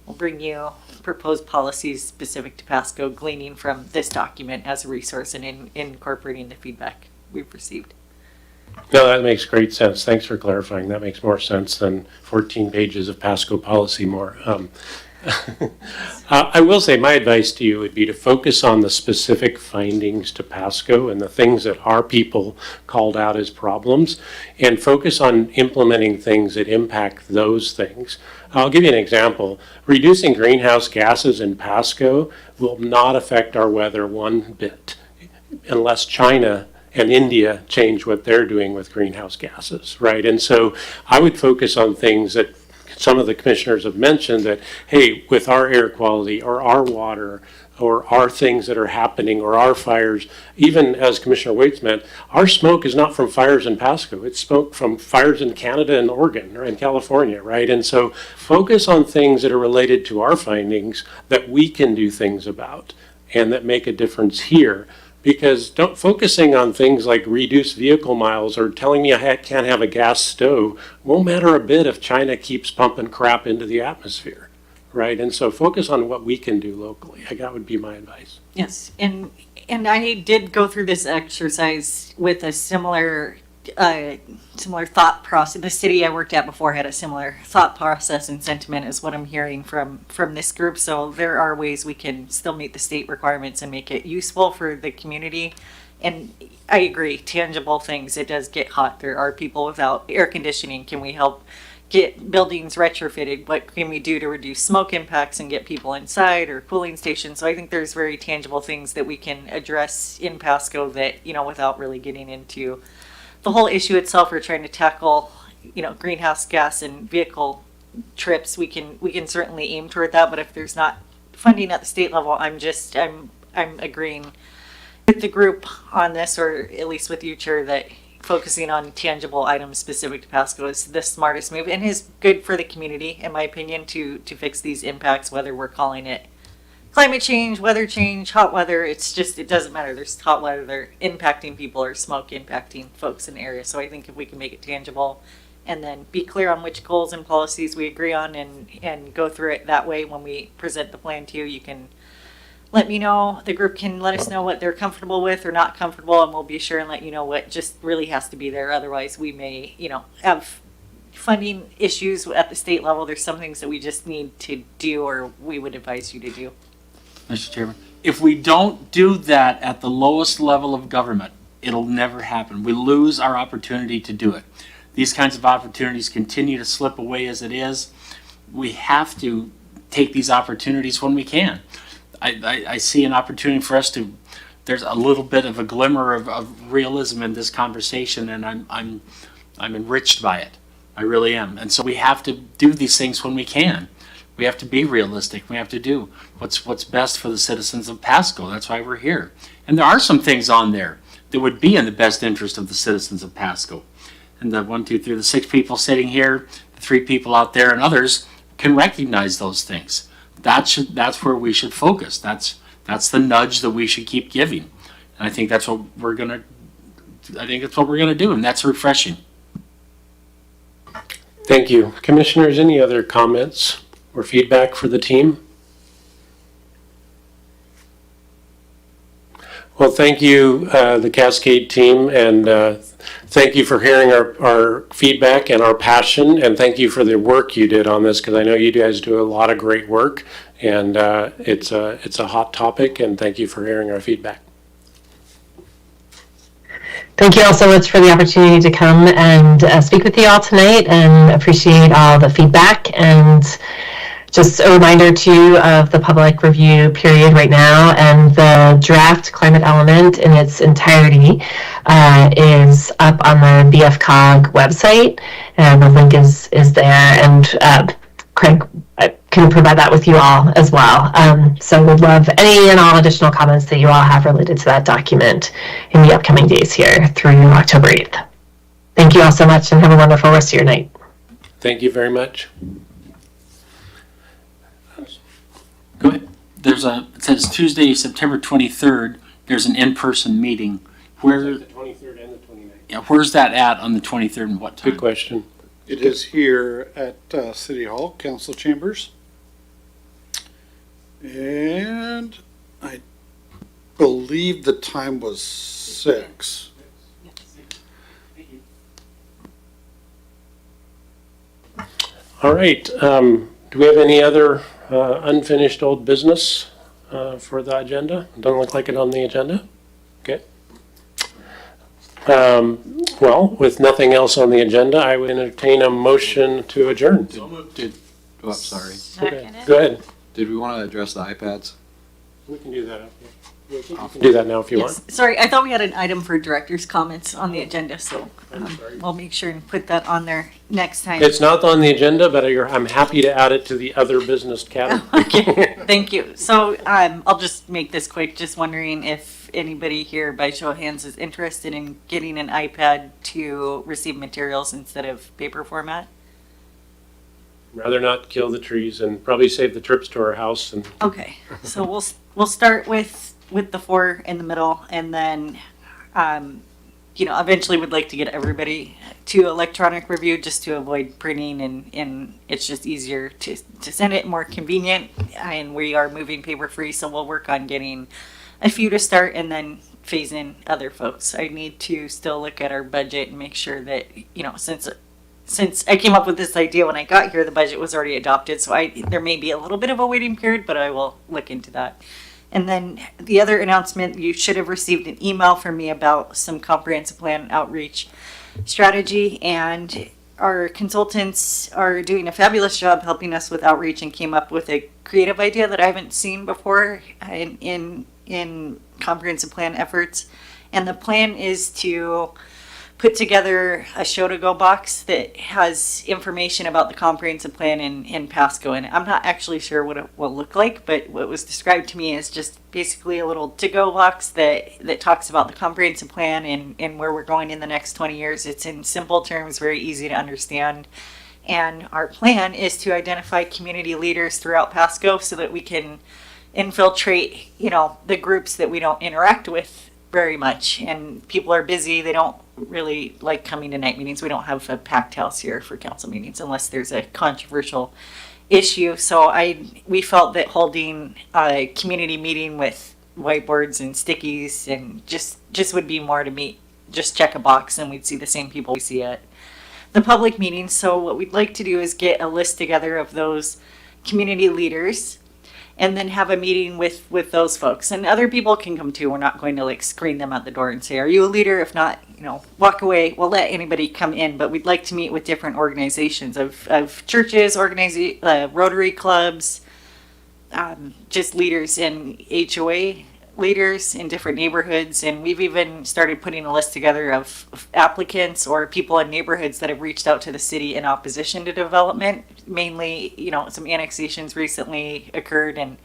we'll bring you proposed policies specific to Pasco, gleaning from this document as a resource and incorporating the feedback we've received. No, that makes great sense. Thanks for clarifying. That makes more sense than 14 pages of Pasco policy more. I will say my advice to you would be to focus on the specific findings to Pasco and the things that our people called out as problems, and focus on implementing things that impact those things. I'll give you an example. Reducing greenhouse gases in Pasco will not affect our weather one bit unless China and India change what they're doing with greenhouse gases, right? And so I would focus on things that some of the commissioners have mentioned, that, hey, with our air quality or our water or our things that are happening or our fires, even as Commissioner Waits meant, our smoke is not from fires in Pasco. It's smoke from fires in Canada and Oregon or in California, right? And so focus on things that are related to our findings that we can do things about and that make a difference here. Because focusing on things like reduced vehicle miles or telling me I can't have a gas stove won't matter a bit if China keeps pumping crap into the atmosphere, right? And so focus on what we can do locally. That would be my advice. Yes, and I did go through this exercise with a similar thought process. The city I worked at before had a similar thought process and sentiment is what I'm hearing from this group. So there are ways we can still meet the state requirements and make it useful for the community. And I agree, tangible things. It does get hot. There are people without air conditioning. Can we help get buildings retrofitted? What can we do to reduce smoke impacts and get people inside, or cooling stations? So I think there's very tangible things that we can address in Pasco that, you know, without really getting into the whole issue itself. We're trying to tackle, you know, greenhouse gas and vehicle trips. We can certainly aim toward that, but if there's not funding at the state level, I'm agreeing with the group on this, or at least with you, Chair, that focusing on tangible items specific to Pasco is the smartest move and is good for the community, in my opinion, to fix these impacts, whether we're calling it climate change, weather change, hot weather. It's just, it doesn't matter. There's hot weather, they're impacting people, or smoke impacting folks in the area. So I think if we can make it tangible and then be clear on which goals and policies we agree on and go through it that way, when we present the plan to you, you can let me know. The group can let us know what they're comfortable with or not comfortable, and we'll be sure and let you know what just really has to be there. Otherwise, we may, you know, have funding issues at the state level. There's some things that we just need to do, or we would advise you to do. Mr. Chairman, if we don't do that at the lowest level of government, it'll never happen. We lose our opportunity to do it. These kinds of opportunities continue to slip away as it is. We have to take these opportunities when we can. I see an opportunity for us to, there's a little bit of a glimmer of realism in this conversation, and I'm enriched by it. I really am. And so we have to do these things when we can. We have to be realistic. We have to do what's best for the citizens of Pasco. That's why we're here. And there are some things on there that would be in the best interest of the citizens of Pasco. And the 1, 2, 3, the 6 people sitting here, the 3 people out there, and others can recognize those things. That's where we should focus. That's the nudge that we should keep giving. And I think that's what we're gonna do, and that's refreshing. Thank you. Commissioners, any other comments or feedback for the team? Well, thank you, the Cascade team, and thank you for hearing our feedback and our passion, and thank you for the work you did on this, because I know you guys do a lot of great work, and it's a hot topic, and thank you for hearing our feedback. Thank you all so much for the opportunity to come and speak with you all tonight, and appreciate all the feedback. And just a reminder too of the public review period right now, and the draft climate element in its entirety is up on the BFCOG website, and the link is there. And Craig, can provide that with you all as well. So would love any and all additional comments that you all have related to that document in the upcoming days here through October 8th. Thank you all so much and have a wonderful rest of your night. Thank you very much. Go ahead. It says Tuesday, September 23rd, there's an in-person meeting. Where? The 23rd and the 29th. Yeah, where's that at on the 23rd and what time? Good question. It is here at City Hall, Council Chambers. And I believe the time was 6. All right. Do we have any other unfinished old business for the agenda? Doesn't look like it on the agenda. Okay. Well, with nothing else on the agenda, I would entertain a motion to adjourn. Oh, sorry. Okay, go ahead. Did we want to address the iPads? We can do that. You can do that now if you want. Sorry, I thought we had an item for director's comments on the agenda, so we'll make sure and put that on there next time. It's not on the agenda, but I'm happy to add it to the other business category. Okay, thank you. So I'll just make this quick, just wondering if anybody here by show of hands is interested in getting an iPad to receive materials instead of paper format? Rather not kill the trees and probably save the trips to our house. And Okay, so we'll start with the 4 in the middle, and then eventually would like to get everybody to electronic review just to avoid printing, and it's just easier to send it, more convenient, and we are moving paper free, so we'll work on getting a few to start and then phase in other folks. I need to still look at our budget and make sure that, since I came up with this idea when I got here, the budget was already adopted, so there may be a little bit of a waiting period, but I will look into that. And then the other announcement, you should have received an email from me about some comprehensive plan outreach strategy, and our consultants are doing a fabulous job helping us with outreach and came up with a creative idea that I haven't seen before in comprehensive plan efforts. And the plan is to put together a show to go box that has information about the comprehensive plan in Pasco. And I'm not actually sure what it will look like, but what was described to me is just basically a little to go box that talks about the comprehensive plan and where we're going in the next 20 years. It's in simple terms, very easy to understand. And our plan is to identify community leaders throughout Pasco so that we can infiltrate, the groups that we don't interact with very much. And people are busy. They don't really like coming to night meetings. We don't have a packed house here for council meetings unless there's a controversial issue. So we felt that holding a community meeting with whiteboards and stickies and just would be more to meet, just check a box, and we'd see the same people we see at the public meetings. So what we'd like to do is get a list together of those community leaders and then have a meeting with those folks. And other people can come too. We're not going to screen them at the door and say, are you a leader? If not, walk away. We'll let anybody come in, but we'd like to meet with different organizations of churches, Rotary clubs, just leaders in HOA leaders in different neighborhoods. And we've even started putting a list together of applicants or people in neighborhoods that have reached out to the city in opposition to development. Mainly, some annexations recently occurred and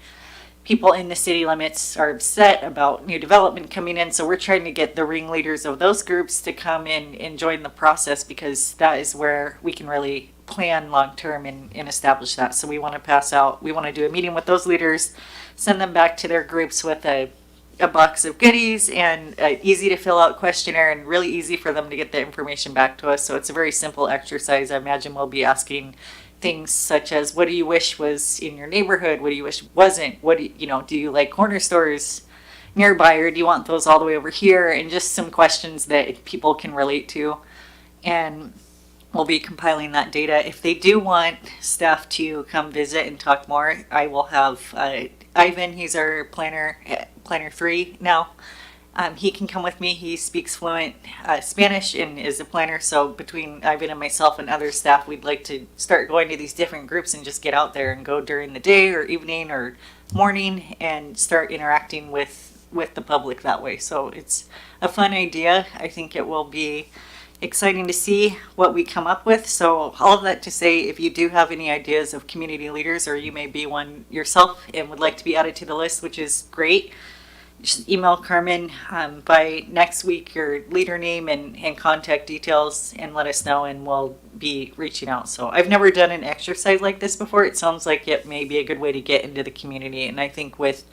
people in the city limits are upset about new development coming in. So we're trying to get the ringleaders of those groups to come in and join the process, because that is where we can really plan long-term and establish that. So we want to do a meeting with those leaders, send them back to their groups with a box of goodies and an easy to fill out questionnaire, and really easy for them to get the information back to us. So it's a very simple exercise. I imagine we'll be asking things such as, what do you wish was in your neighborhood? What do you wish wasn't? What do you like corner stores nearby, or do you want those all the way over here? And just some questions that people can relate to. And we'll be compiling that data. If they do want staff to come visit and talk more, I will have Ivan, he's our planner 3 now. He can come with me. He speaks fluent Spanish and is a planner. So between Ivan and myself and other staff, we'd like to start going to these different groups and just get out there and go during the day or evening or morning and start interacting with the public that way. So it's a fun idea. I think it will be exciting to see what we come up with. So all of that to say, if you do have any ideas of community leaders, or you may be one yourself and would like to be added to the list, which is great, just email Carmen by next week your leader name and contact details and let us know, and we'll be reaching out. So I've never done an exercise like this before. It sounds like it may be a good way to get into the community, and I think with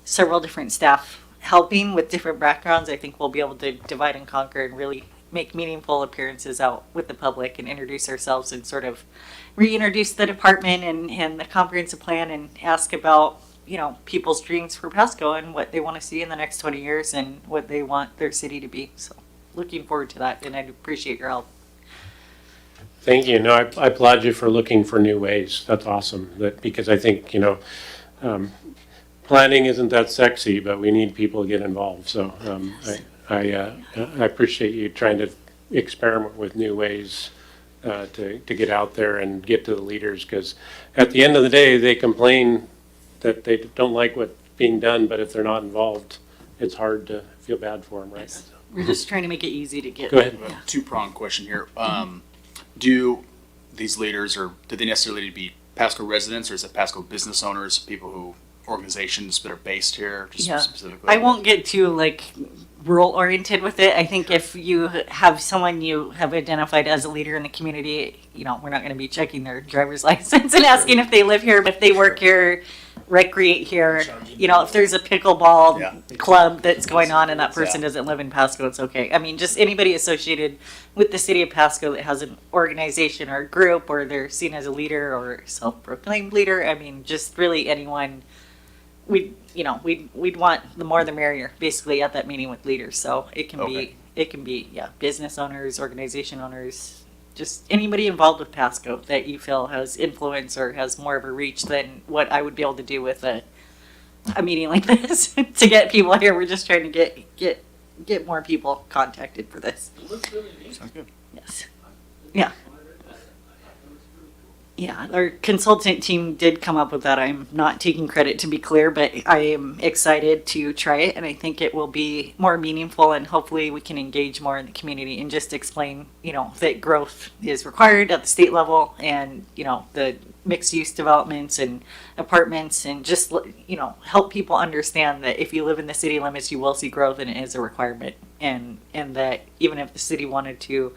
several different staff helping with different backgrounds, I think we'll be able to divide and conquer and really make meaningful appearances out with the public and introduce ourselves and sort of reintroduce the department and the comprehensive plan and ask about, you know, people's dreams for Pasco and what they want to see in the next 20 years and what they want their city to be. So looking forward to that, and I appreciate your help. Thank you. No, I applaud you for looking for new ways. That's awesome. Because I think, planning isn't that sexy, but we need people to get involved. So I appreciate you trying to experiment with new ways to get out there and get to the leaders, because at the end of the day, they complain that they don't like what's being done, but if they're not involved, it's hard to feel bad for them, right? Yes. We're just trying to make it easy to get. Go ahead. Yeah. Two-pronged question here. Do these leaders, or do they necessarily need to be Pasco residents, or is it Pasco business owners, people who, organizations that are based here, just specifically? I won't get too rural oriented with it. I think if you have someone you have identified as a leader in the community, we're not going to be checking their driver's license and asking if they live here, but if they work here, recreate here, if there's a pickleball club that's going on and that person doesn't live in Pasco, it's okay. I mean, just anybody associated with the city of Pasco that has an organization or a group, or they're seen as a leader or self-proclaimed leader. I mean, just really anyone. We'd want the more the merrier, basically, at that meeting with leaders. So it can be business owners, organization owners, just anybody involved with Pasco that you feel has influence or has more of a reach than what I would be able to do with a meeting like this to get people here. We're just trying to get more people contacted for this. Sounds good. Yes. Yeah. Yeah, our consultant team did come up with that. I'm not taking credit, to be clear, but I am excited to try it, and I think it will be more meaningful, and hopefully we can engage more in the community and just explain, that growth is required at the state level, and, the mixed-use developments and apartments, and just, help people understand that if you live in the city limits, you will see growth, and it is a requirement, and that even if the city wanted to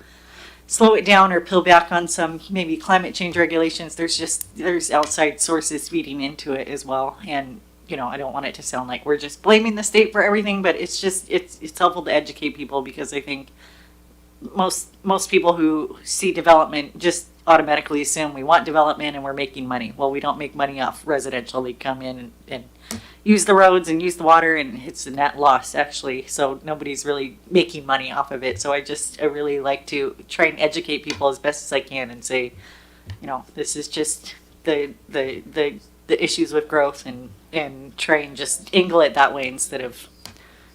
slow it down or peel back on some maybe climate change regulations, there's outside sources feeding into it as well. And I don't want it to sound like we're just blaming the state for everything, but it's helpful to educate people, because I think most people who see development just automatically assume we want development and we're making money. Well, we don't make money off residential. They come in and use the roads and use the water, and it's a net loss, actually. So nobody's really making money off of it. So I really like to try and educate people as best as I can and say, this is just the issues with growth, and try and just angle it that way instead of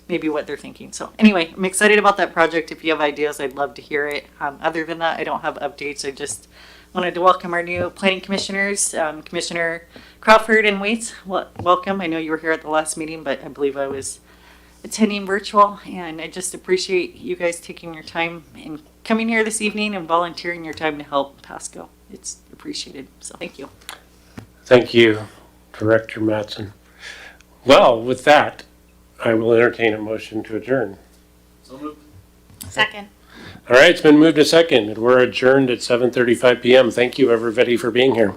maybe what they're thinking. So anyway, I'm excited about that project. If you have ideas, I'd love to hear it. Other than that, I don't have updates. I just wanted to welcome our new planning commissioners, Commissioner Crawford and Waits. Welcome. I know you were here at the last meeting, but I believe I was attending virtual, and I just appreciate you guys taking your time and coming here this evening and volunteering your time to help Pasco. It's appreciated. So thank you. Thank you, Director Mattson. Well, with that, I will entertain a motion to adjourn. So moved. Second. All right, it's been moved to second, and we're adjourned at 7:35 p.m. Thank you, everybody, for being here.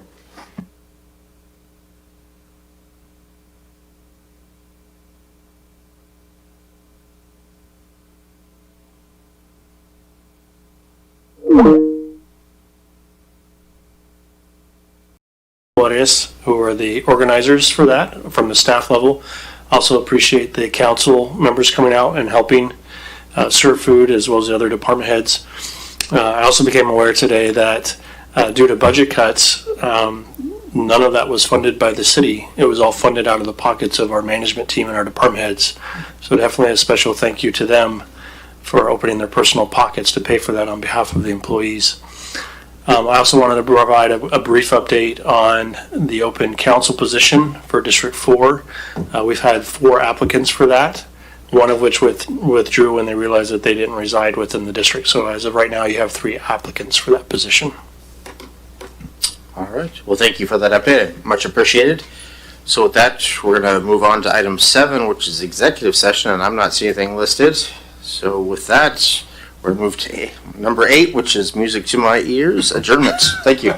Who are the organizers for that from the staff level. Also appreciate the council members coming out and helping serve food, as well as the other department heads. I also became aware today that due to budget cuts, none of that was funded by the city. It was all funded out of the pockets of our management team and our department heads. So definitely a special thank you to them for opening their personal pockets to pay for that on behalf of the employees. I also wanted to provide a brief update on the open council position for District 4. We've had 4 applicants for that. one of which withdrew when they realized that they didn't reside within the district. So as of right now, you have 3 applicants for that position. All right. Well, thank you for that update. Much appreciated. So with that, we're going to move on to item 7, which is executive session, and I'm not seeing anything listed. So with that, we're going to move to number 8, which is music to my ears, adjournment. Thank you.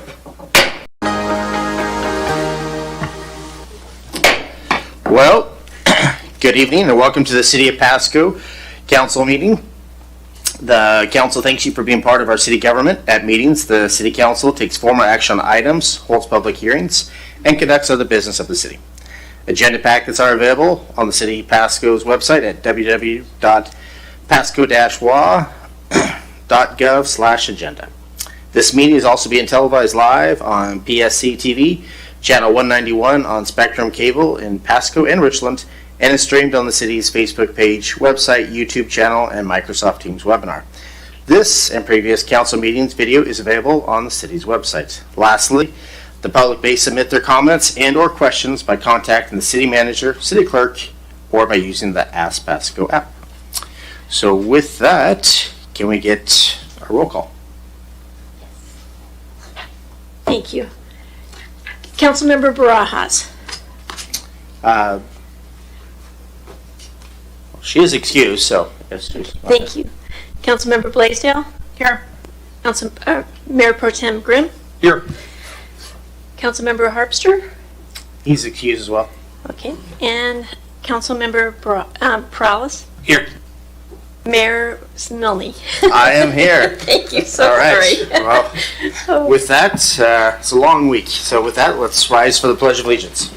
Well, good evening and welcome to the City of Pasco Council meeting. The council thanks you for being part of our city government. At meetings, the city council takes formal action on items, holds public hearings, and conducts other business of the city. Agenda packets are available on the City of Pasco's website at www.pasco-wa.gov/agenda. This meeting is also being televised live on PSC-TV, channel 191 on Spectrum Cable in Pasco and Richland, and is streamed on the city's Facebook page, website, YouTube channel, and Microsoft Teams webinar. This and previous council meetings video is available on the city's website. Lastly, the public may submit their comments and or questions by contacting the city manager, city clerk, or by using the Ask Pasco app. So with that, can we get a roll call? Thank you. Councilmember Barajas. She is excused, so yes, she's Thank you. Councilmember Blaisdell. Here. Mayor Pro Tem Grimm. Here. Councilmember Harpster. He's excused as well. Okay. And Councilmember Prowlis. Here. Mayor Milne. I am here. Thank you. So All right. sorry. Well, with that, it's a long week. So with that, let's rise for the Pledge of Allegiance.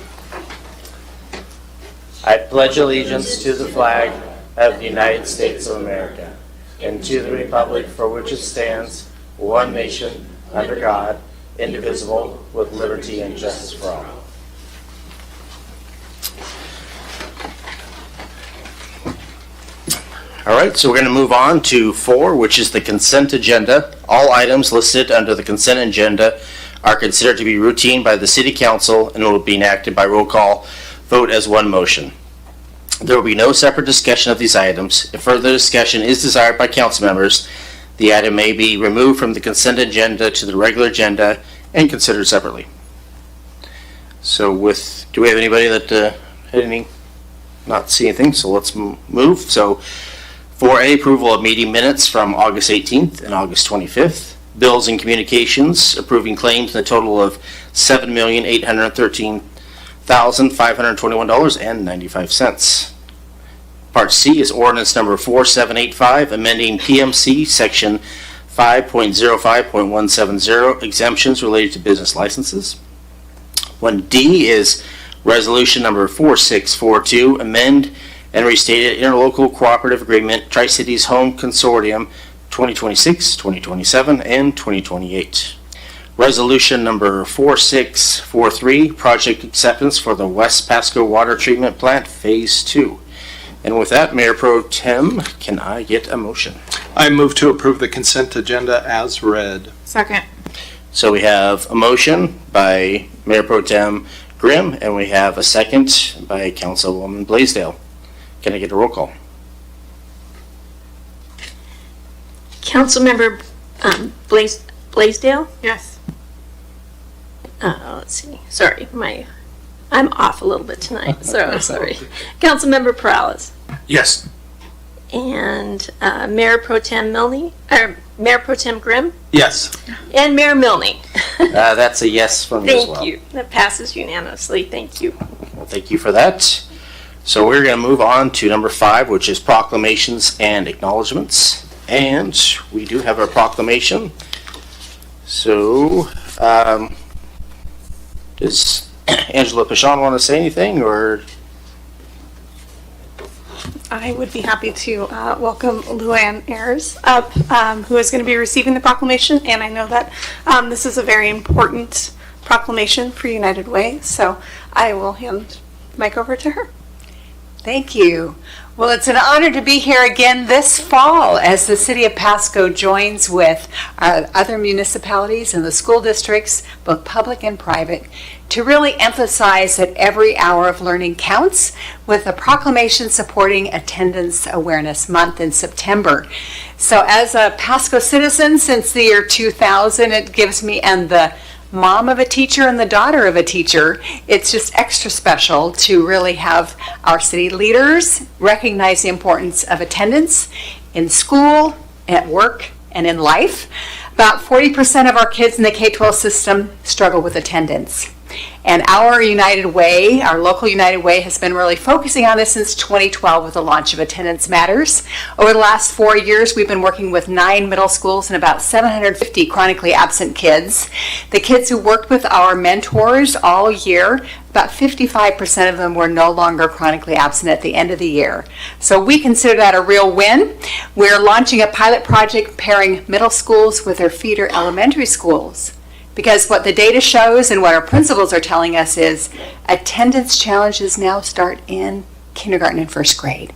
I pledge allegiance to the flag of the United States of America and to the republic for which it stands, one nation, under God, indivisible, with liberty and justice for all. All right, so we're going to move on to 4, which is the consent agenda. All items listed under the consent agenda are considered to be routine by the City Council and will be enacted by roll call vote as one motion. There will be no separate discussion of these items. If further discussion is desired by council members, the item may be removed from the consent agenda to the regular agenda and considered separately. So do we have anybody that had any, not see anything, so let's move. So 4A, approval of meeting minutes from August 18th and August 25th. Bills and communications, approving claims in a total of $7,813,521.95. Part C is ordinance number 4785, amending PMC section 5.05.170, exemptions related to business licenses. 1D is resolution number 4642, amend and restated interlocal cooperative agreement, Tri-Cities Home Consortium 2026, 2027, and 2028. Resolution number 4643, project acceptance for the West Pasco Water Treatment Plant Phase 2. And with that, Mayor Pro Tem, can I get a motion? I move to approve the consent agenda as read. Second. So we have a motion by Mayor Pro Tem Grimm, and we have a second by Councilwoman Blaisdell. Can I get a roll call? Councilmember Blaisdell. Yes. Let's see. Sorry, I'm off a little bit tonight, so sorry. Councilmember Prowlis. Yes. And Mayor Pro Tem Milne, or Mayor Pro Tem Grimm, Yes. and Mayor Milne. That's a yes from me as well. Thank you. That passes unanimously. Thank you. Well, thank you for that. So we're going to move on to number 5, which is proclamations and acknowledgements. And we do have a proclamation. So, does Angela Pichon want to say anything, or? I would be happy to welcome Luann Ayers up, who is going to be receiving the proclamation. And I know that this is a very important proclamation for United Way, so I will hand the mic over to her. Thank you. Well, it's an honor to be here again this fall as the City of Pasco joins with other municipalities and the school districts, both public and private, to really emphasize that every hour of learning counts with a proclamation supporting Attendance Awareness Month in September. So as a Pasco citizen since the year 2000, it gives me, and the mom of a teacher and the daughter of a teacher, it's just extra special to really have our city leaders recognize the importance of attendance in school, at work, and in life. About 40% of our kids in the K-12 system struggle with attendance. And our United Way, our local United Way, has been really focusing on this since 2012 with the launch of Attendance Matters. Over the last 4 years, we've been working with 9 middle schools and about 750 chronically absent kids. The kids who worked with our mentors all year, about 55% of them were no longer chronically absent at the end of the year. So we consider that a real win. We're launching a pilot project pairing middle schools with their feeder elementary schools. Because what the data shows and what our principals are telling us is attendance challenges now start in kindergarten and first grade.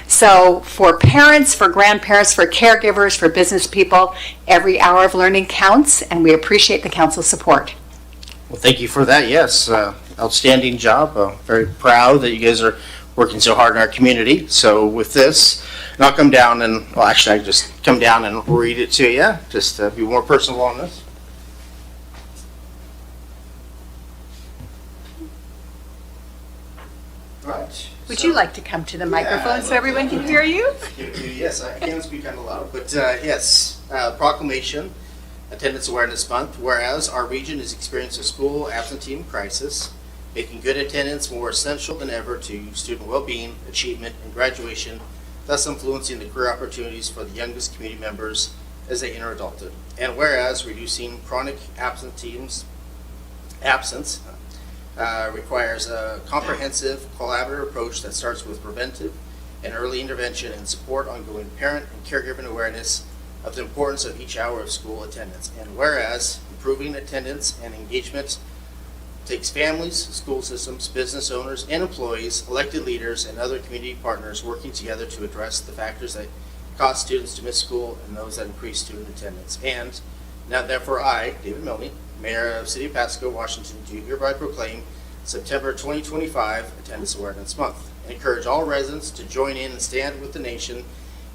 So for parents, for grandparents, for caregivers, for business people, every hour of learning counts, and we appreciate the council's support. Well, thank you for that. Yes, outstanding job. Very proud that you guys are working so hard in our community. So with this, and I'll come down and, well, actually, I can just come down and read it to you, just to be more personal on this. Right. Would you like to come to the microphone so everyone can hear you? Yes, I can speak kind of loud, but yes, proclamation, Attendance Awareness Month, whereas our region is experiencing a school absenteeism crisis, making good attendance more essential than ever to student well-being, achievement, and graduation, thus influencing the career opportunities for the youngest community members as they enter adulthood. And whereas reducing chronic absence requires a comprehensive, collaborative approach that starts with preventive and early intervention and support ongoing parent and caregiving awareness of the importance of each hour of school attendance. And whereas improving attendance and engagement takes families, school systems, business owners, and employees, elected leaders, and other community partners working together to address the factors that cause students to miss school and those that increase student attendance. And now therefore I, David Milne, Mayor of City of Pasco, Washington, do hereby proclaim September 2025 Attendance Awareness Month and encourage all residents to join in and stand with the nation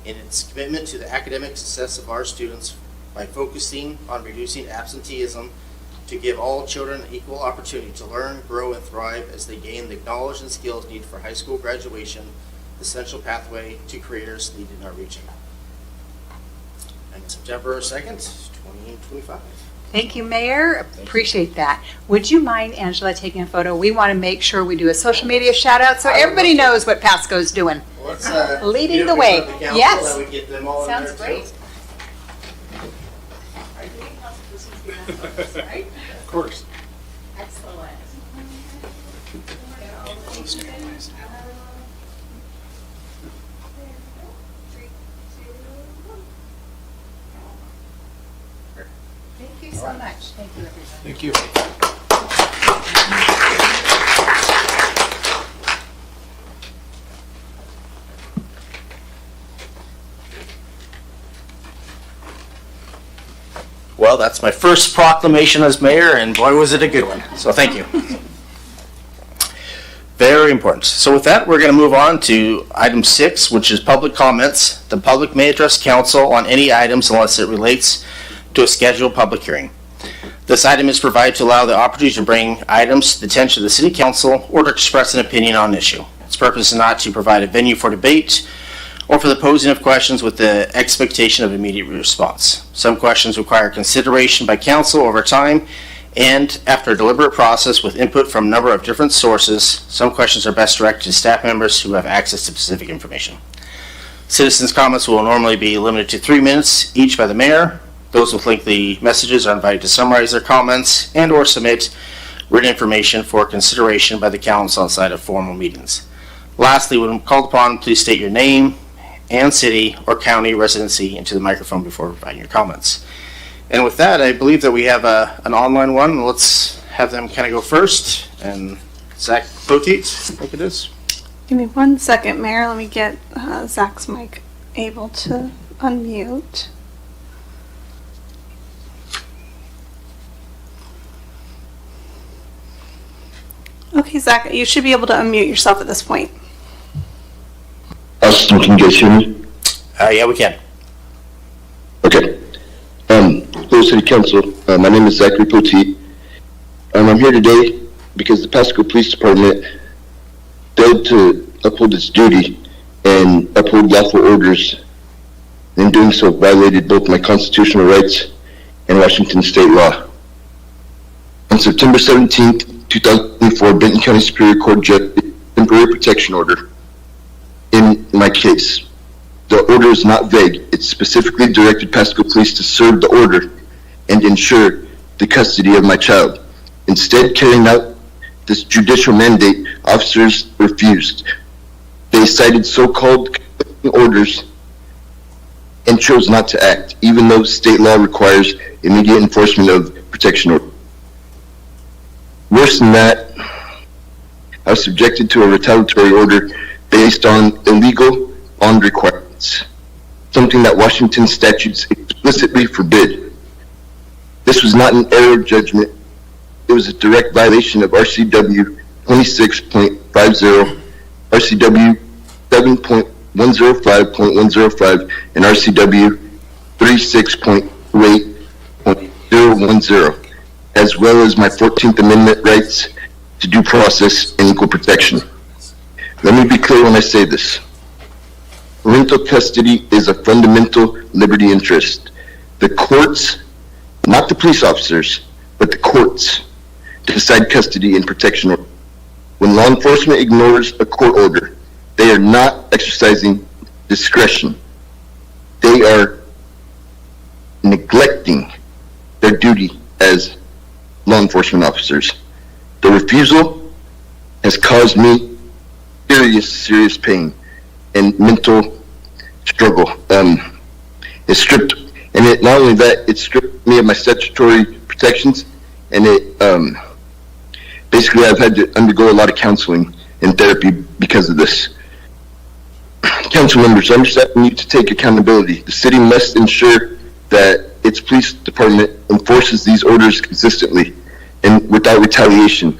in its commitment to the academic success of our students by focusing on reducing absenteeism to give all children equal opportunity to learn, grow, and thrive as they gain the knowledge and skills needed for high school graduation, the essential pathway to careers needed in our region. And September 2nd, 2025. Thank you, Mayor. Appreciate that. Would you mind, Angela, taking a photo? We want to make sure we do a social media shout out so everybody knows what Pasco's doing. Leading the way. Yes. Sounds great. Of course. Excellent. Thank you so much. Thank you, everybody. Thank you. Well, that's my first proclamation as mayor, and boy, was it a good one. So thank you. Very important. So with that, we're going to move on to item 6, which is public comments. The public may address council on any items unless it relates to a scheduled public hearing. This item is provided to allow the opportunity to bring items to the attention of the city council or to express an opinion on an issue. Its purpose is not to provide a venue for debate or for the posing of questions with the expectation of immediate response. Some questions require consideration by council over time and after a deliberate process with input from a number of different sources. Some questions are best directed to staff members who have access to specific information. Citizens' comments will normally be limited to 3 minutes each by the mayor. Those with lengthy messages are invited to summarize their comments and or submit written information for consideration by the council outside of formal meetings. Lastly, when called upon, please state your name and city or county residency into the microphone before providing your comments. And with that, I believe that we have an online one. Let's have them kind of go first. And Zach Poteet, I think it is. Give me 1 second, Mayor. Let me get Zach's mic able to unmute. Okay, Zach, you should be able to unmute yourself at this point. Austin, can you guys hear me? Yeah, we can. Okay. Hello, City Council. My name is Zachary Poteet. I'm here today because the Pasco Police Department failed to uphold its duty and uphold lawful orders. In doing so, violated both my constitutional rights and Washington state law. On September 17th, 2024, Benton County Superior Court judged a temporary protection order in my case. The order is not vague. It specifically directed Pasco Police to serve the order and ensure the custody of my child. Instead, carrying out this judicial mandate, officers refused. They cited so-called orders and chose not to act, even though state law requires immediate enforcement of protection order. Worse than that, I was subjected to a retaliatory order based on illegal bond requirements, something that Washington statutes explicitly forbid. This was not an error of judgment. It was a direct violation of RCW 26.50, RCW 7.105.105, and RCW 36.08.010, as well as my 14th Amendment rights to due process and equal protection. Let me be clear when I say this. Parental custody is a fundamental liberty interest. The courts, not the police officers, but the courts, decide custody and protection. When law enforcement ignores a court order, they are not exercising discretion. They are neglecting their duty as law enforcement officers. The refusal has caused me serious pain and mental struggle. It stripped, and it not only that, it stripped me of my statutory protections, and it basically I've had to undergo a lot of counseling and therapy because of this. Council members, I'm just asking you to take accountability. The city must ensure that its police department enforces these orders consistently and without retaliation.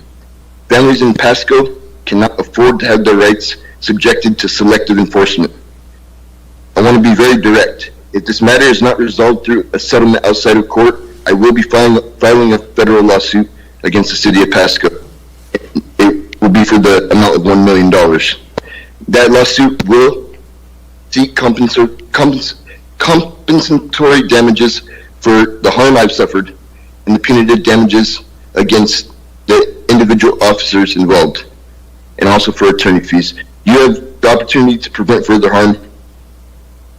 Families in Pasco cannot afford to have their rights subjected to selective enforcement. I want to be very direct. If this matter is not resolved through a settlement outside of court, I will be filing a federal lawsuit against the city of Pasco. It will be for the amount of $1 million. That lawsuit will seek compensatory damages for the harm I've suffered and the punitive damages against the individual officers involved, and also for attorney fees. You have the opportunity to prevent further harm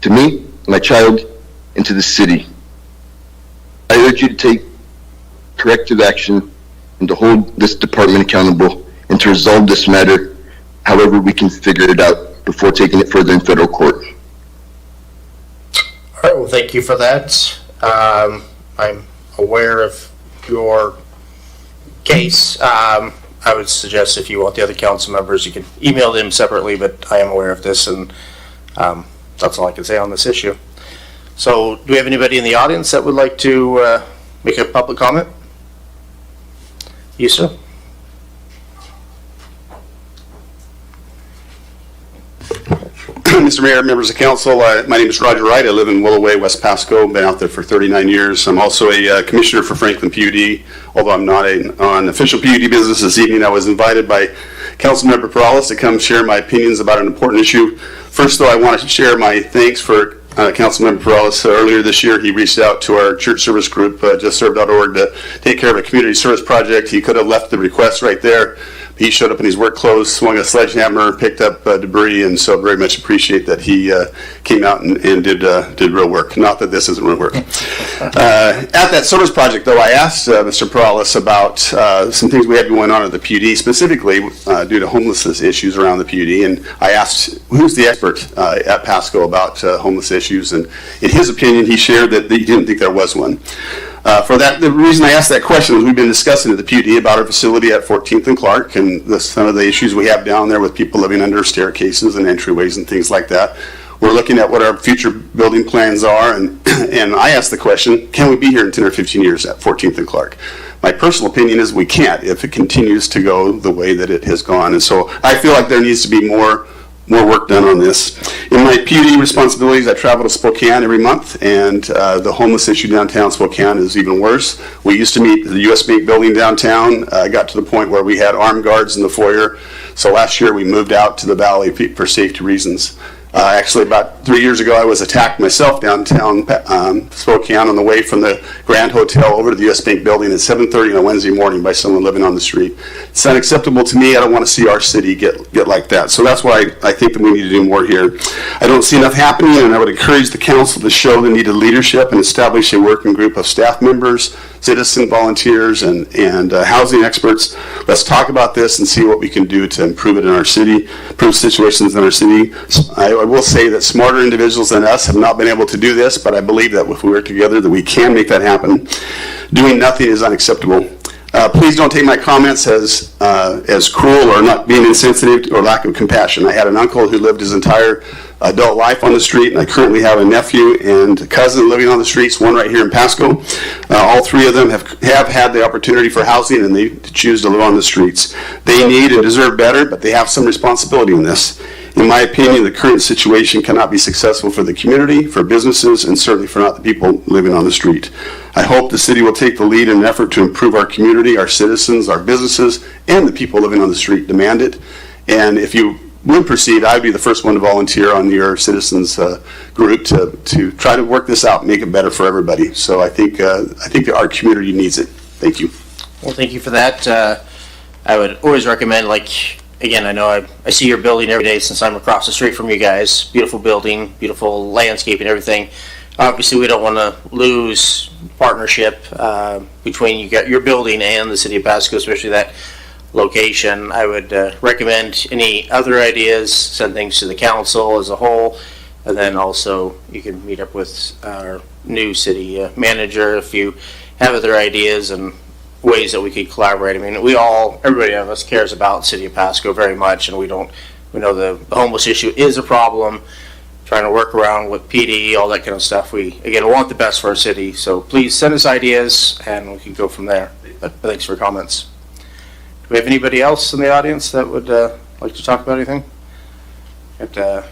to me, my child, and to the city. I urge you to take corrective action and to hold this department accountable and to resolve this matter however we can figure it out before taking it further in federal court. All right, well, thank you for that. I'm aware of your case. I would suggest if you want the other council members, you can email them separately, but I am aware of this, and that's all I can say on this issue. So do we have anybody in the audience that would like to make a public comment? You, sir? Mr. Mayor, members of council, my name is Roger Wright. I live in Willoway, West Pasco. Been out there for 39 years. I'm also a commissioner for Franklin PUD. Although I'm not on official PUD business this evening, I was invited by Councilmember Perales to come share my opinions about an important issue. First, though, I want to share my thanks for Councilmember Perales. Earlier this year, he reached out to our church service group, justserve.org, to take care of a community service project. He could have left the request right there. He showed up in his work clothes, swung a sledgehammer, picked up debris, and so very much appreciate that he came out and did real work. Not that this isn't real work. At that service project, though, I asked Mr. Perales about some things we had going on at the PUD, specifically due to homelessness issues around the PUD, and I asked who's the expert at Pasco about homeless issues, and in his opinion, he shared that he didn't think there was one. For that, the reason I asked that question is we've been discussing at the PUD about our facility at 14th and Clark and some of the issues we have down there with people living under staircases and entryways and things like that. We're looking at what our future building plans are, and I asked the question, can we be here in 10 or 15 years at 14th and Clark? My personal opinion is we can't if it continues to go the way that it has gone. And so I feel like there needs to be more work done on this. In my PUD responsibilities, I travel to Spokane every month, and the homeless issue downtown Spokane is even worse. We used to meet at the US Bank building downtown. Got to the point where we had armed guards in the foyer. So last year we moved out to the valley for safety reasons. Actually, about 3 years ago, I was attacked myself downtown Spokane on the way from the Grand Hotel over to the US Bank building at 7:30 on a Wednesday morning by someone living on the street. It's unacceptable to me. I don't want to see our city get like that. So that's why I think that we need to do more here. I don't see enough happening, and I would encourage the council to show the needed leadership and establish a working group of staff members, citizen volunteers, and housing experts. Let's talk about this and see what we can do to improve it in our city, improve situations in our city. I will say that smarter individuals than us have not been able to do this, but I believe that if we work together that we can make that happen. Doing nothing is unacceptable. Please don't take my comments as cruel or not being insensitive or lack of compassion. I had an uncle who lived his entire adult life on the street, and I currently have a nephew and a cousin living on the streets, one right here in Pasco. All three of them have had the opportunity for housing, and they choose to live on the streets. They need and deserve better, but they have some responsibility in this. In my opinion, the current situation cannot be successful for the community, for businesses, and certainly for not the people living on the street. I hope the city will take the lead in an effort to improve our community, our citizens, our businesses, and the people living on the street demand it. And if you would proceed, I'd be the first one to volunteer on your citizens group to try to work this out and make it better for everybody. So I think our community needs it. Thank you. Well, thank you for that. I would always recommend, again, I know I see your building every day since I'm across the street from you guys. Beautiful building, beautiful landscape and everything. Obviously, we don't want to lose partnership between your building and the city of Pasco, especially that location. I would recommend any other ideas, send things to the council as a whole, and then also you can meet up with our new city manager if you have other ideas and ways that we could collaborate. I mean, everybody of us cares about the city of Pasco very much, and we know the homeless issue is a problem, trying to work around with PD, all that kind of stuff. We, again, want the best for our city, so please send us ideas, and we can go from there. But thanks for your comments. Do we have anybody else in the audience that would like to talk about anything? Got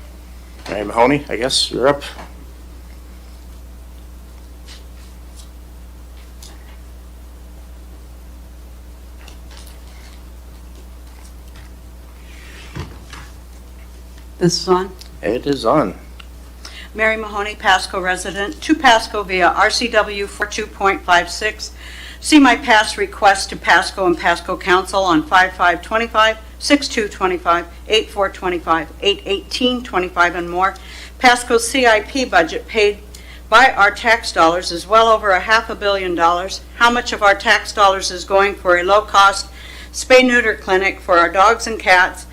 Mary Mahoney, I guess, you're up. This is on? It is on. Mary Mahoney, Pasco resident, to Pasco via RCW 42.56. See my past request to Pasco and Pasco Council on 5525, 6225, 8425, 81825, and more. Pasco's CIP budget paid by our tax dollars is well over $500 million. How much of our tax dollars is going for a low-cost spay-neuter clinic for our dogs and cats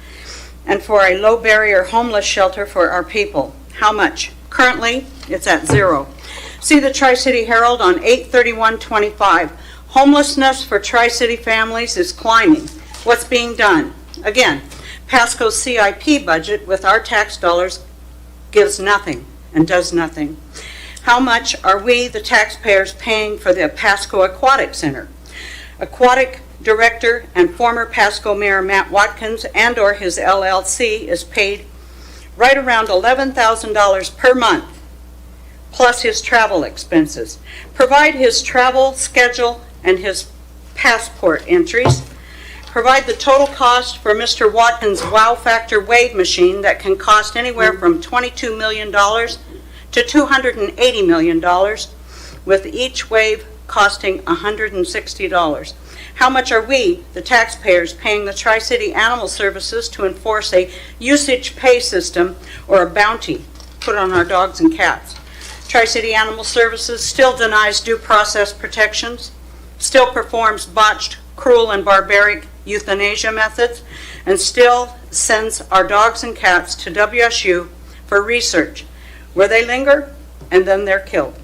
and for a low-barrier homeless shelter for our people? How much? Currently, it's at zero. See the Tri-City Herald on 8/31/25. Homelessness for Tri-City families is climbing. What's being done? Again, Pasco's CIP budget with our tax dollars gives nothing and does nothing. How much are we, the taxpayers, paying for the Pasco Aquatic Center? Aquatic Director and former Pasco Mayor Matt Watkins and or his LLC is paid right around $11,000 per month, plus his travel expenses. Provide his travel schedule and his passport entries. Provide the total cost for Mr. Watkins' Wow Factor wave machine that can cost anywhere from $22 million to $280 million, with each wave costing $160. How much are we, the taxpayers, paying the Tri-City Animal Services to enforce a usage pay system or a bounty put on our dogs and cats? Tri-City Animal Services still denies due process protections, still performs botched, cruel, and barbaric euthanasia methods, and still sends our dogs and cats to WSU for research, where they linger and then they're killed.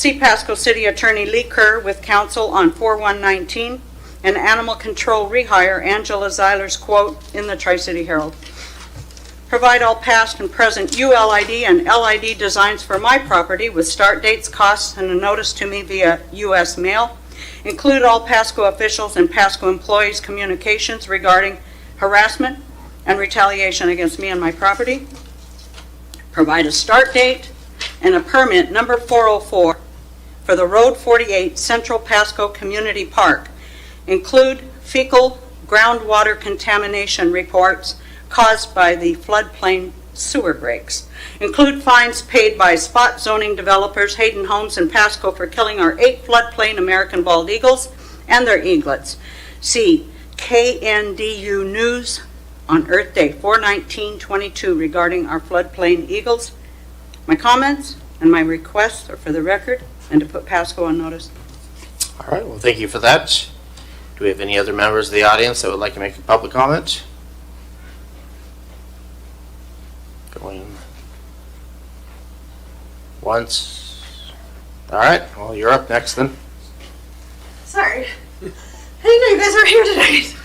See Pasco City Attorney Lee Kerr with counsel on 4/1/19, and animal control rehire Angela Zeiler's quote in the Tri-City Herald. Provide all past and present ULID and LID designs for my property with start dates, costs, and a notice to me via U.S. mail. Include all Pasco officials and Pasco employees' communications regarding harassment and retaliation against me and my property. Provide a start date and a permit number 404 for the Road 48 Central Pasco Community Park. Include fecal groundwater contamination reports caused by the floodplain sewer breaks. Include fines paid by spot zoning developers Hayden Homes and Pasco for killing our 8 floodplain American bald eagles and their eaglets. See KNDU News on Earth Day 4/19/22 regarding our floodplain eagles. My comments and my requests are for the record and to put Pasco on notice. All right, well, thank you for that. Do we have any other members of the audience that would like to make a public comment? Going once. All right, well, you're up next then. Sorry. I didn't know you guys were here tonight.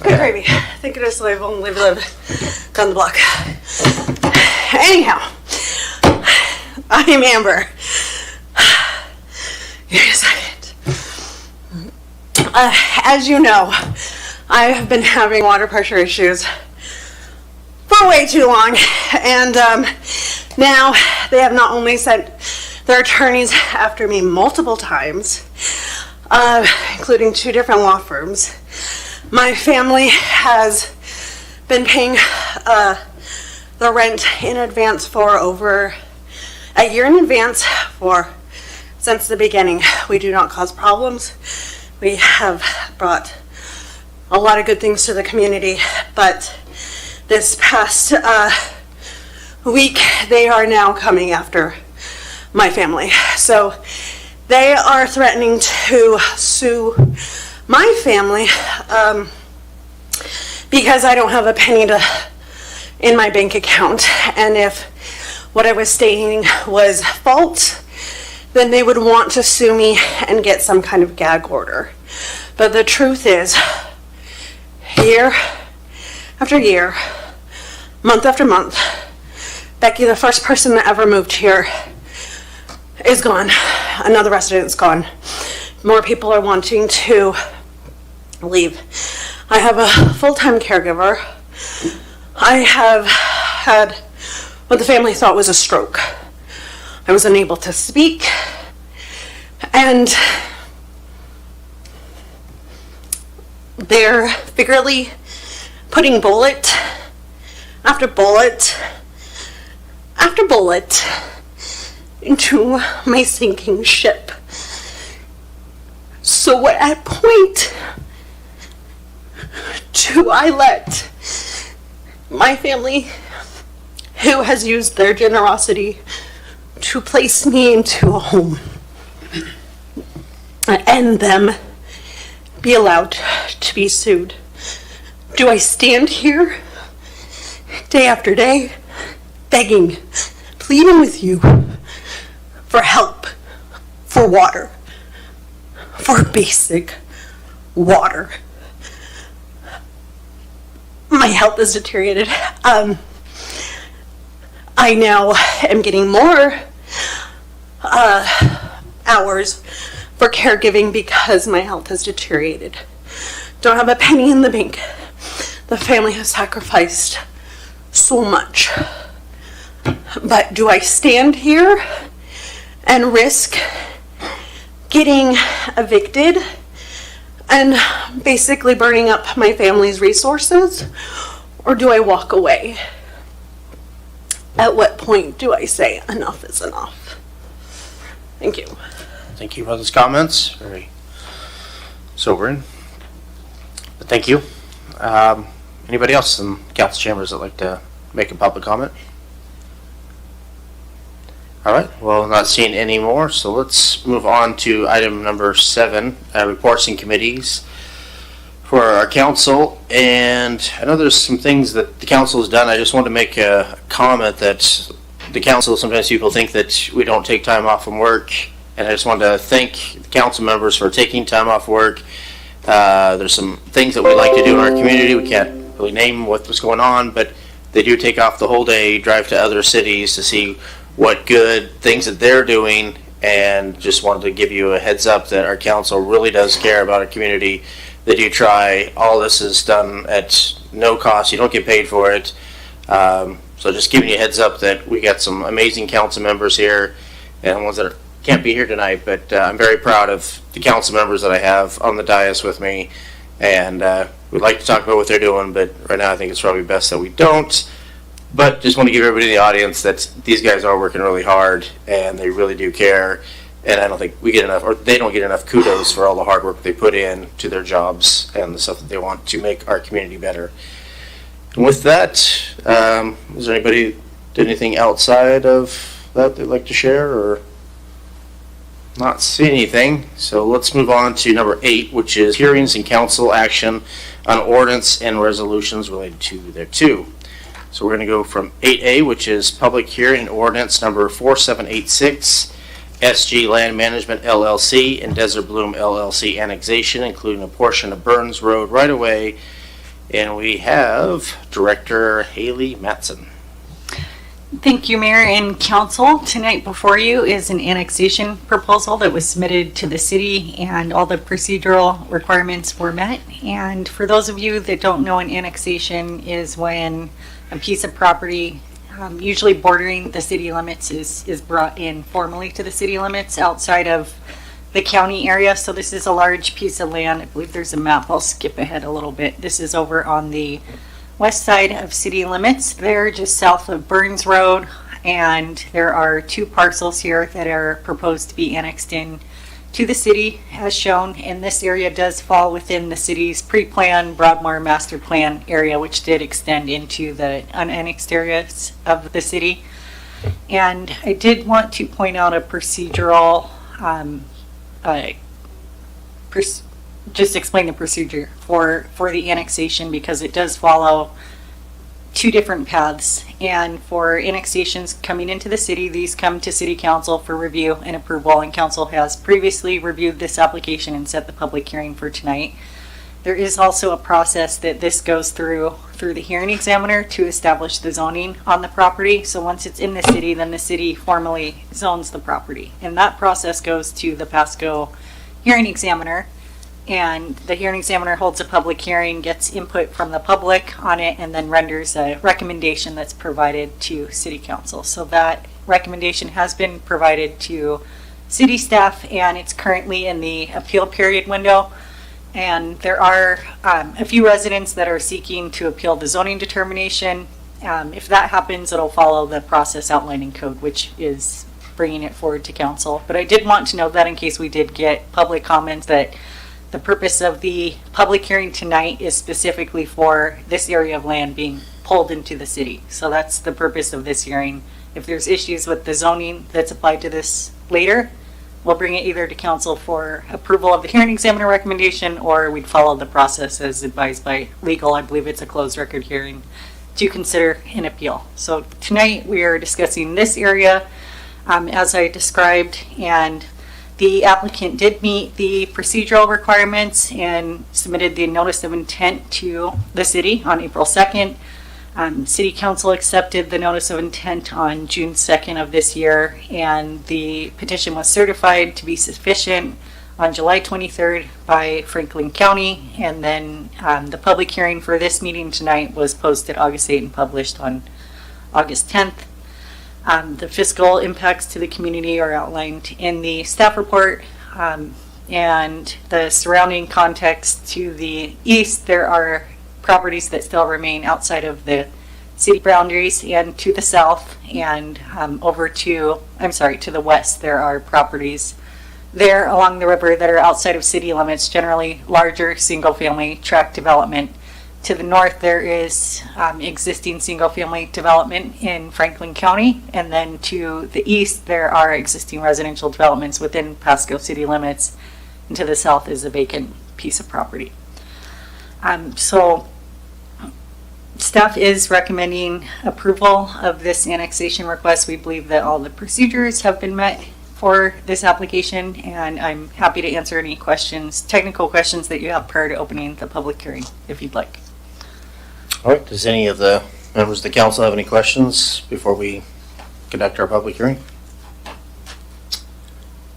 Good gravy. Thank goodness I've only lived down the block. Anyhow, I am Amber. Give me a second. As you know, I have been having water pressure issues for way too long, and now they have not only sent their attorneys after me multiple times, including 2 different law firms. My family has been paying the rent in advance for over a year in advance since the beginning. We do not cause problems. We have brought a lot of good things to the community, but this past week they are now coming after my family. So they are threatening to sue my family because I don't have a penny in my bank account, and if what I was stating was false, then they would want to sue me and get some kind of gag order. But the truth is, year after year, month after month, Becky, the first person that ever moved here, is gone. Another resident is gone. More people are wanting to leave. I have a full-time caregiver. I have had what the family thought was a stroke. I was unable to speak, and they're figuratively putting bullet after bullet after bullet into my sinking ship. So at what point do I let my family, who has used their generosity to place me into a home, and them be allowed to be sued? Do I stand here day after day begging, pleading with you for help, for water, for basic water? My health is deteriorated. I now am getting more hours for caregiving because my health has deteriorated. Don't have a penny in the bank. The family has sacrificed so much. But do I stand here and risk getting evicted and basically burning up my family's resources, or do I walk away? At what point do I say enough is enough? Thank you. Thank you for those comments. Very sobering. But thank you. Anybody else in council chambers that like to make a public comment? All right, well, not seeing any more, so let's move on to item number 7, reports and committees for our council. And I know there's some things that the council has done. I just want to make a comment that the council, sometimes people think that we don't take time off from work And I just wanted to thank the council members for taking time off work. There's some things that we like to do in our community. We can't really name what's going on, but they do take off the whole day, drive to other cities to see what good things that they're doing, and just wanted to give you a heads up that our council really does care about our community. They do try. All this is done at no cost. You don't get paid for it. So just giving you a heads up that we got some amazing council members here, and ones that can't be here tonight, but I'm very proud of the council members that I have on the dais with me, and we'd like to talk about what they're doing, but right now I think it's probably best that we don't. But just want to give everybody in the audience that these guys are working really hard, and they really do care, and I don't think we get enough, or they don't get enough kudos for all the hard work they put in to their jobs and the stuff that they want to make our community better. And with that, is there anybody did anything outside of that they'd like to share, or not see anything? So let's move on to number 8, which is hearings and council action on ordinance and resolutions related to thereto. So we're going to go from 8A, which is public hearing ordinance number 4786, SG Land Management LLC and Desert Bloom LLC annexation, including a portion of Burns Road right away. And we have Director Haley Matson. Thank you, Mayor and Council. Tonight before you is an annexation proposal that was submitted to the city, and all the procedural requirements were met. And for those of you that don't know, an annexation is when a piece of property, usually bordering the city limits, is brought in formally to the city limits outside of the county area. So this is a large piece of land. I believe there's a map. I'll skip ahead a little bit. This is over on the west side of city limits. They're just south of Burns Road, and there are 2 parcels here that are proposed to be annexed in to the city as shown, and this area does fall within the city's pre-plan Broadmoor master plan area, which did extend into the unannexed areas of the city. And I did want to point out a procedural just explain the procedure for the annexation, because it does follow 2 different paths. And for annexations coming into the city, these come to City Council for review and approval, and Council has previously reviewed this application and set the public hearing for tonight. There is also a process that this goes through the hearing examiner to establish the zoning on the property. So once it's in the city, then the city formally zones the property, and that process goes to the Pasco hearing examiner. And the hearing examiner holds a public hearing, gets input from the public on it, and then renders a recommendation that's provided to City Council. So that recommendation has been provided to city staff, and it's currently in the appeal period window. And there are a few residents that are seeking to appeal the zoning determination. If that happens, it'll follow the process outlined in code, which is bringing it forward to council. But I did want to note that in case we did get public comments, that the purpose of the public hearing tonight is specifically for this area of land being pulled into the city. So that's the purpose of this hearing. If there's issues with the zoning that's applied to this later, we'll bring it either to council for approval of the hearing examiner recommendation, or we'd follow the process as advised by legal. I believe it's a closed record hearing to consider an appeal. So tonight we are discussing this area as I described, and the applicant did meet the procedural requirements and submitted the notice of intent to the city on April 2nd. City Council accepted the notice of intent on June 2nd of this year, and the petition was certified to be sufficient on July 23rd by Franklin County. And then the public hearing for this meeting tonight was posted August 8th and published on August 10th. The fiscal impacts to the community are outlined in the staff report, and the surrounding context. To the east, there are properties that still remain outside of the city boundaries, and to the south and to the west, there are properties there along the river that are outside of city limits, generally larger single-family tract development. To the north, there is existing single-family development in Franklin County, and then to the east, there are existing residential developments within Pasco city limits, and to the south is a vacant piece of property. So staff is recommending approval of this annexation request. We believe that all the procedures have been met for this application, and I'm happy to answer any questions, technical questions that you have prior to opening the public hearing, if you'd like. All right, does any of the members of the council have any questions before we conduct our public hearing?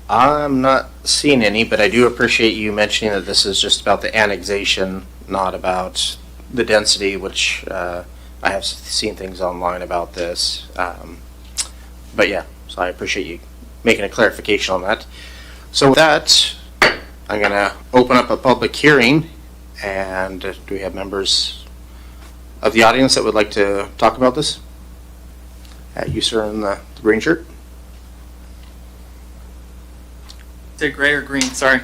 I'm not seeing any, but I do appreciate you mentioning that this is just about the annexation, not about the density, which I have seen things online about this. But yeah, so I appreciate you making a clarification on that. So with that, I'm going to open up a public hearing. And do we have members of the audience that would like to talk about this? You, sir, in the green shirt. Is it gray or green? Sorry.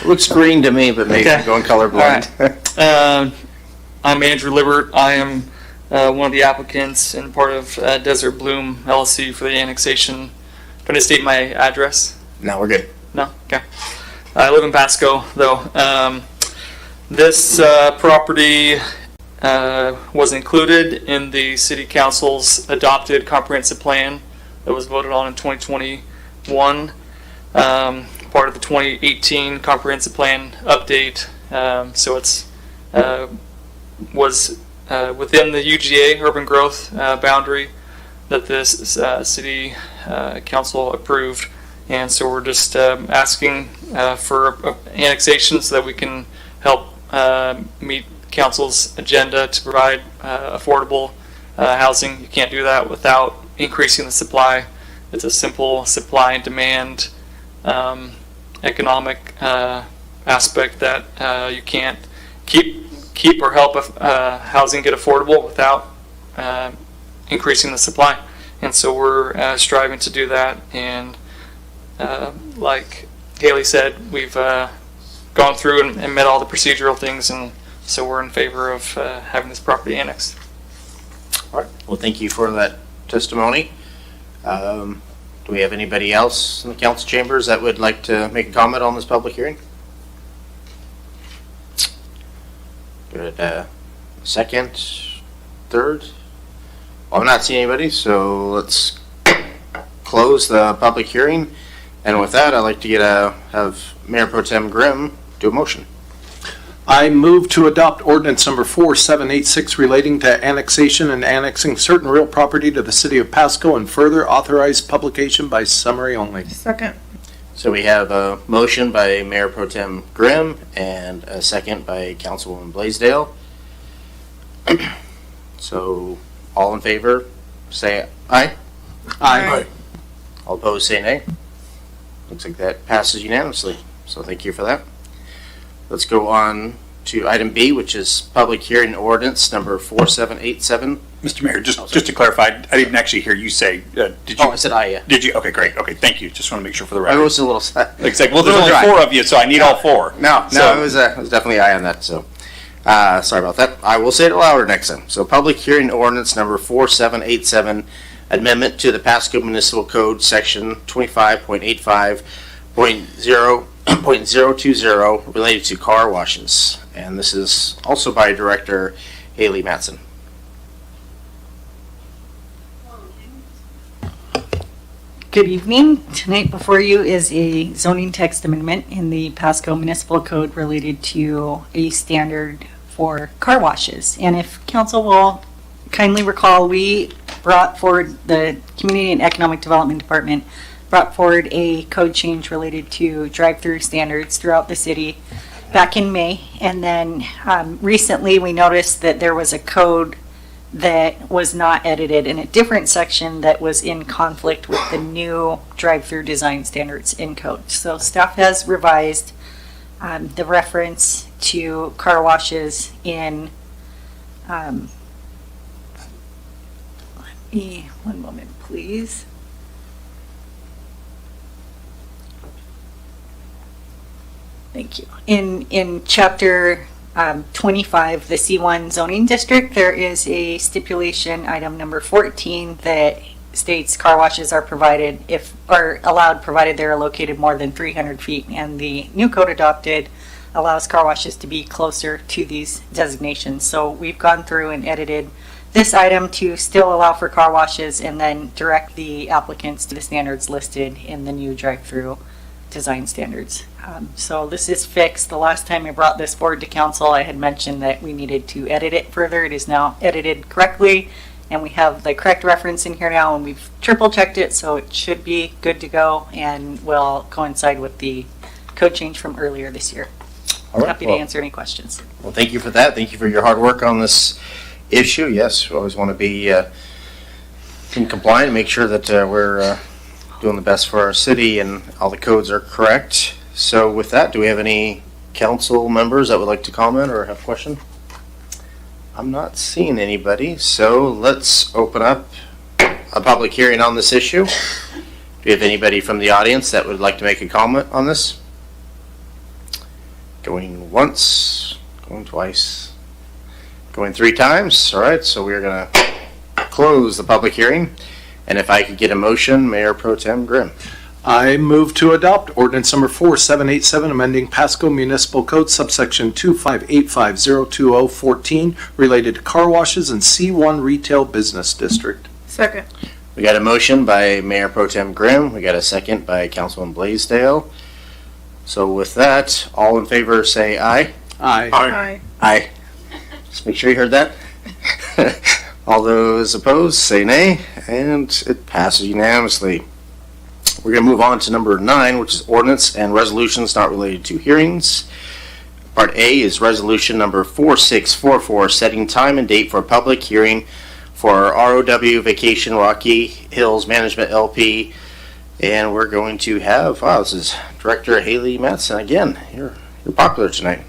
Looks green to me, but maybe I'm going colorblind. All right. I'm Andrew Libbert. I am one of the applicants and part of Desert Bloom LLC for the annexation. Can I state my address? No, we're good. No? Okay. I live in Pasco, though. This property was included in the City Council's adopted comprehensive plan that was voted on in 2021. Part of the 2018 comprehensive plan update. So it's was within the UGA urban growth boundary that this city council approved, and so we're just asking for annexation so that we can help meet council's agenda to provide affordable housing. You can't do that without increasing the supply. It's a simple supply and demand economic aspect that you can't keep or help housing get affordable without increasing the supply. And so we're striving to do that. And like Haley said, we've gone through and met all the procedural things, and so we're in favor of having this property annexed. All right. Well, thank you for that testimony. Do we have anybody else in the council chambers that would like to make a comment on this public hearing? Good. Second, third? Well, I'm not seeing anybody, so let's close the public hearing. And with that, I'd like to have Mayor Pro Tem Grimm do a motion. I move to adopt ordinance number 4786 relating to annexation and annexing certain real property to the city of Pasco and further authorize publication by summary only. Second. So we have a motion by Mayor Pro Tem Grimm and a second by Councilwoman Blaisdell. So all in favor, say aye. Aye. All opposed, say nay. Looks like that passes unanimously. So thank you for that. Let's go on to item B, which is public hearing ordinance number 4787. Mr. Mayor, just to clarify, I didn't actually hear you say, did you? Oh, I said aye, yeah. Did you? Okay, great. Okay, thank you. Just want to make sure for the record. I was a little sad. Like, well, there's only four of you, so I need all four. No, it was definitely aye on that, so. Sorry about that. I will say it louder next time. So public hearing ordinance number 4787, amendment to the Pasco Municipal Code, section 25.85.0.020 related to car washes. And this is also by Director Haley Matson. Good evening. Tonight before you is a zoning text amendment in the Pasco Municipal Code related to a standard for car washes. And if council will kindly recall, we brought forward, the Community and Economic Development Department brought forward a code change related to drive-through standards throughout the city back in May. And then recently we noticed that there was a code that was not edited in a different section that was in conflict with the new drive-through design standards in code. So staff has revised the reference to car washes in, let me, one moment please. Thank you. In chapter 25, the C1 zoning district, there is a stipulation, item number 14, that states car washes are provided allowed provided they are located more than 300 feet, and the new code adopted allows car washes to be closer to these designations. So we've gone through and edited this item to still allow for car washes and then direct the applicants to the standards listed in the new drive-through design standards. So this is fixed. The last time I brought this forward to council, I had mentioned that we needed to edit it further. It is now edited correctly, and we have the correct reference in here now, and we've triple checked it, so it should be good to go and will coincide with the code change from earlier this year. All right, Happy to answer any questions. Well, thank you for that. Thank you for your hard work on this issue. Yes, we always want to be in compliant and make sure that we're doing the best for our city and all the codes are correct. So with that, do we have any council members that would like to comment or have a question? I'm not seeing anybody, so let's open up a public hearing on this issue. Do you have anybody from the audience that would like to make a comment on this? Going once, going twice, going 3 times. All right, so we're going to close the public hearing. And if I could get a motion, Mayor Pro Tem Grimm. I move to adopt ordinance number 4787, amending Pasco Municipal Code subsection 258502014 related to car washes in C1 Retail Business District. Second. We got a motion by Mayor Pro Tem Grimm. We got a second by Councilman Blaisdell. So with that, all in favor say aye. Aye. Aye. Aye. Just make sure you heard that. All those opposed say nay, and it passes unanimously. We're going to move on to number 9, which is ordinance and resolutions not related to hearings. Part A is resolution number 4644, setting time and date for a public hearing for ROW Vacation Rocky Hills Management LP. And we're going to have, this is Director Haley Matson again. You're popular tonight.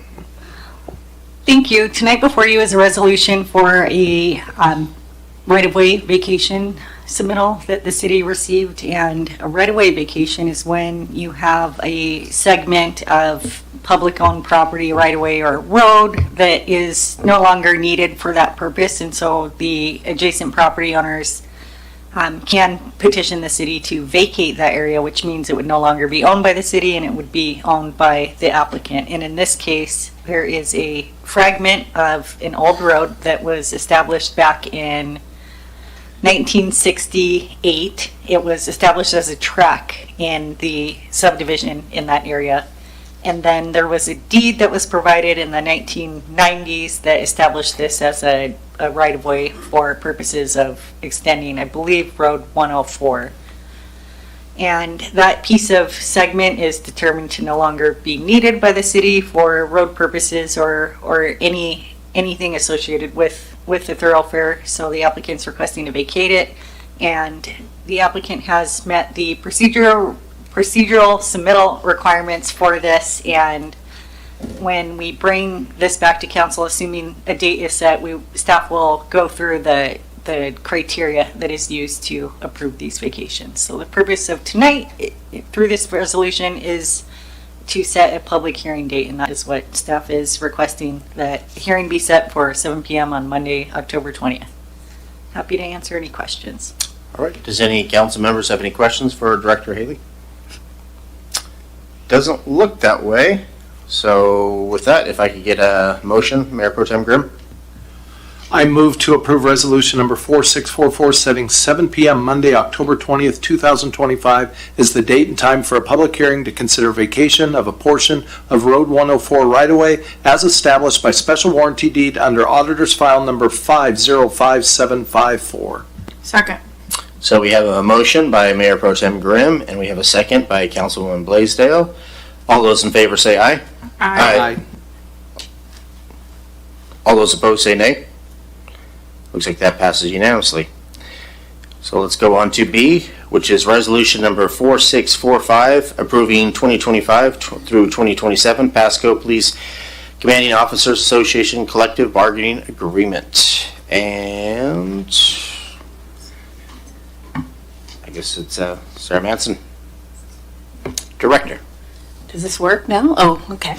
Thank you. Tonight before you is a resolution for a right-of-way vacation submittal that the city received. And a right-of-way vacation is when you have a segment of public-owned property, right-of-way or road that is no longer needed for that purpose. And so the adjacent property owners can petition the city to vacate that area, which means it would no longer be owned by the city and it would be owned by the applicant. And in this case, there is a fragment of an old road that was established back in 1968. It was established as a track in the subdivision in that area. And then there was a deed that was provided in the 1990s that established this as a right-of-way for purposes of extending, I believe, Road 104. And that piece of segment is determined to no longer be needed by the city for road purposes or anything associated with the thoroughfare. So the applicant's requesting to vacate it, and the applicant has met the procedural submittal requirements for this. And when we bring this back to council, assuming a date is set, staff will go through the criteria that is used to approve these vacations. So the purpose of tonight through this resolution is to set a public hearing date, and that is what staff is requesting, that the hearing be set for 7 p.m. on Monday, October 20th. Happy to answer any questions. All right. Does any council members have any questions for Director Haley? Doesn't look that way. So with that, if I could get a motion, Mayor Pro Tem Grimm. I move to approve resolution number 4644, setting 7 p.m. Monday, October 20th, 2025 as the date and time for a public hearing to consider vacation of a portion of Road 104 right-of-way as established by special warranty deed under Auditor's File number 505754. Second. So we have a motion by Mayor Pro Tem Grimm, and we have a second by Councilwoman Blaisdell. All those in favor say aye. Aye. All those opposed say nay. Looks like that passes unanimously. So let's go on to B, which is resolution number 4645, approving 2025 through 2027 Pasco Police Commanding Officers Association Collective Bargaining Agreement. And I guess it's Sarah Manson, Director. Does this work now? Oh, okay.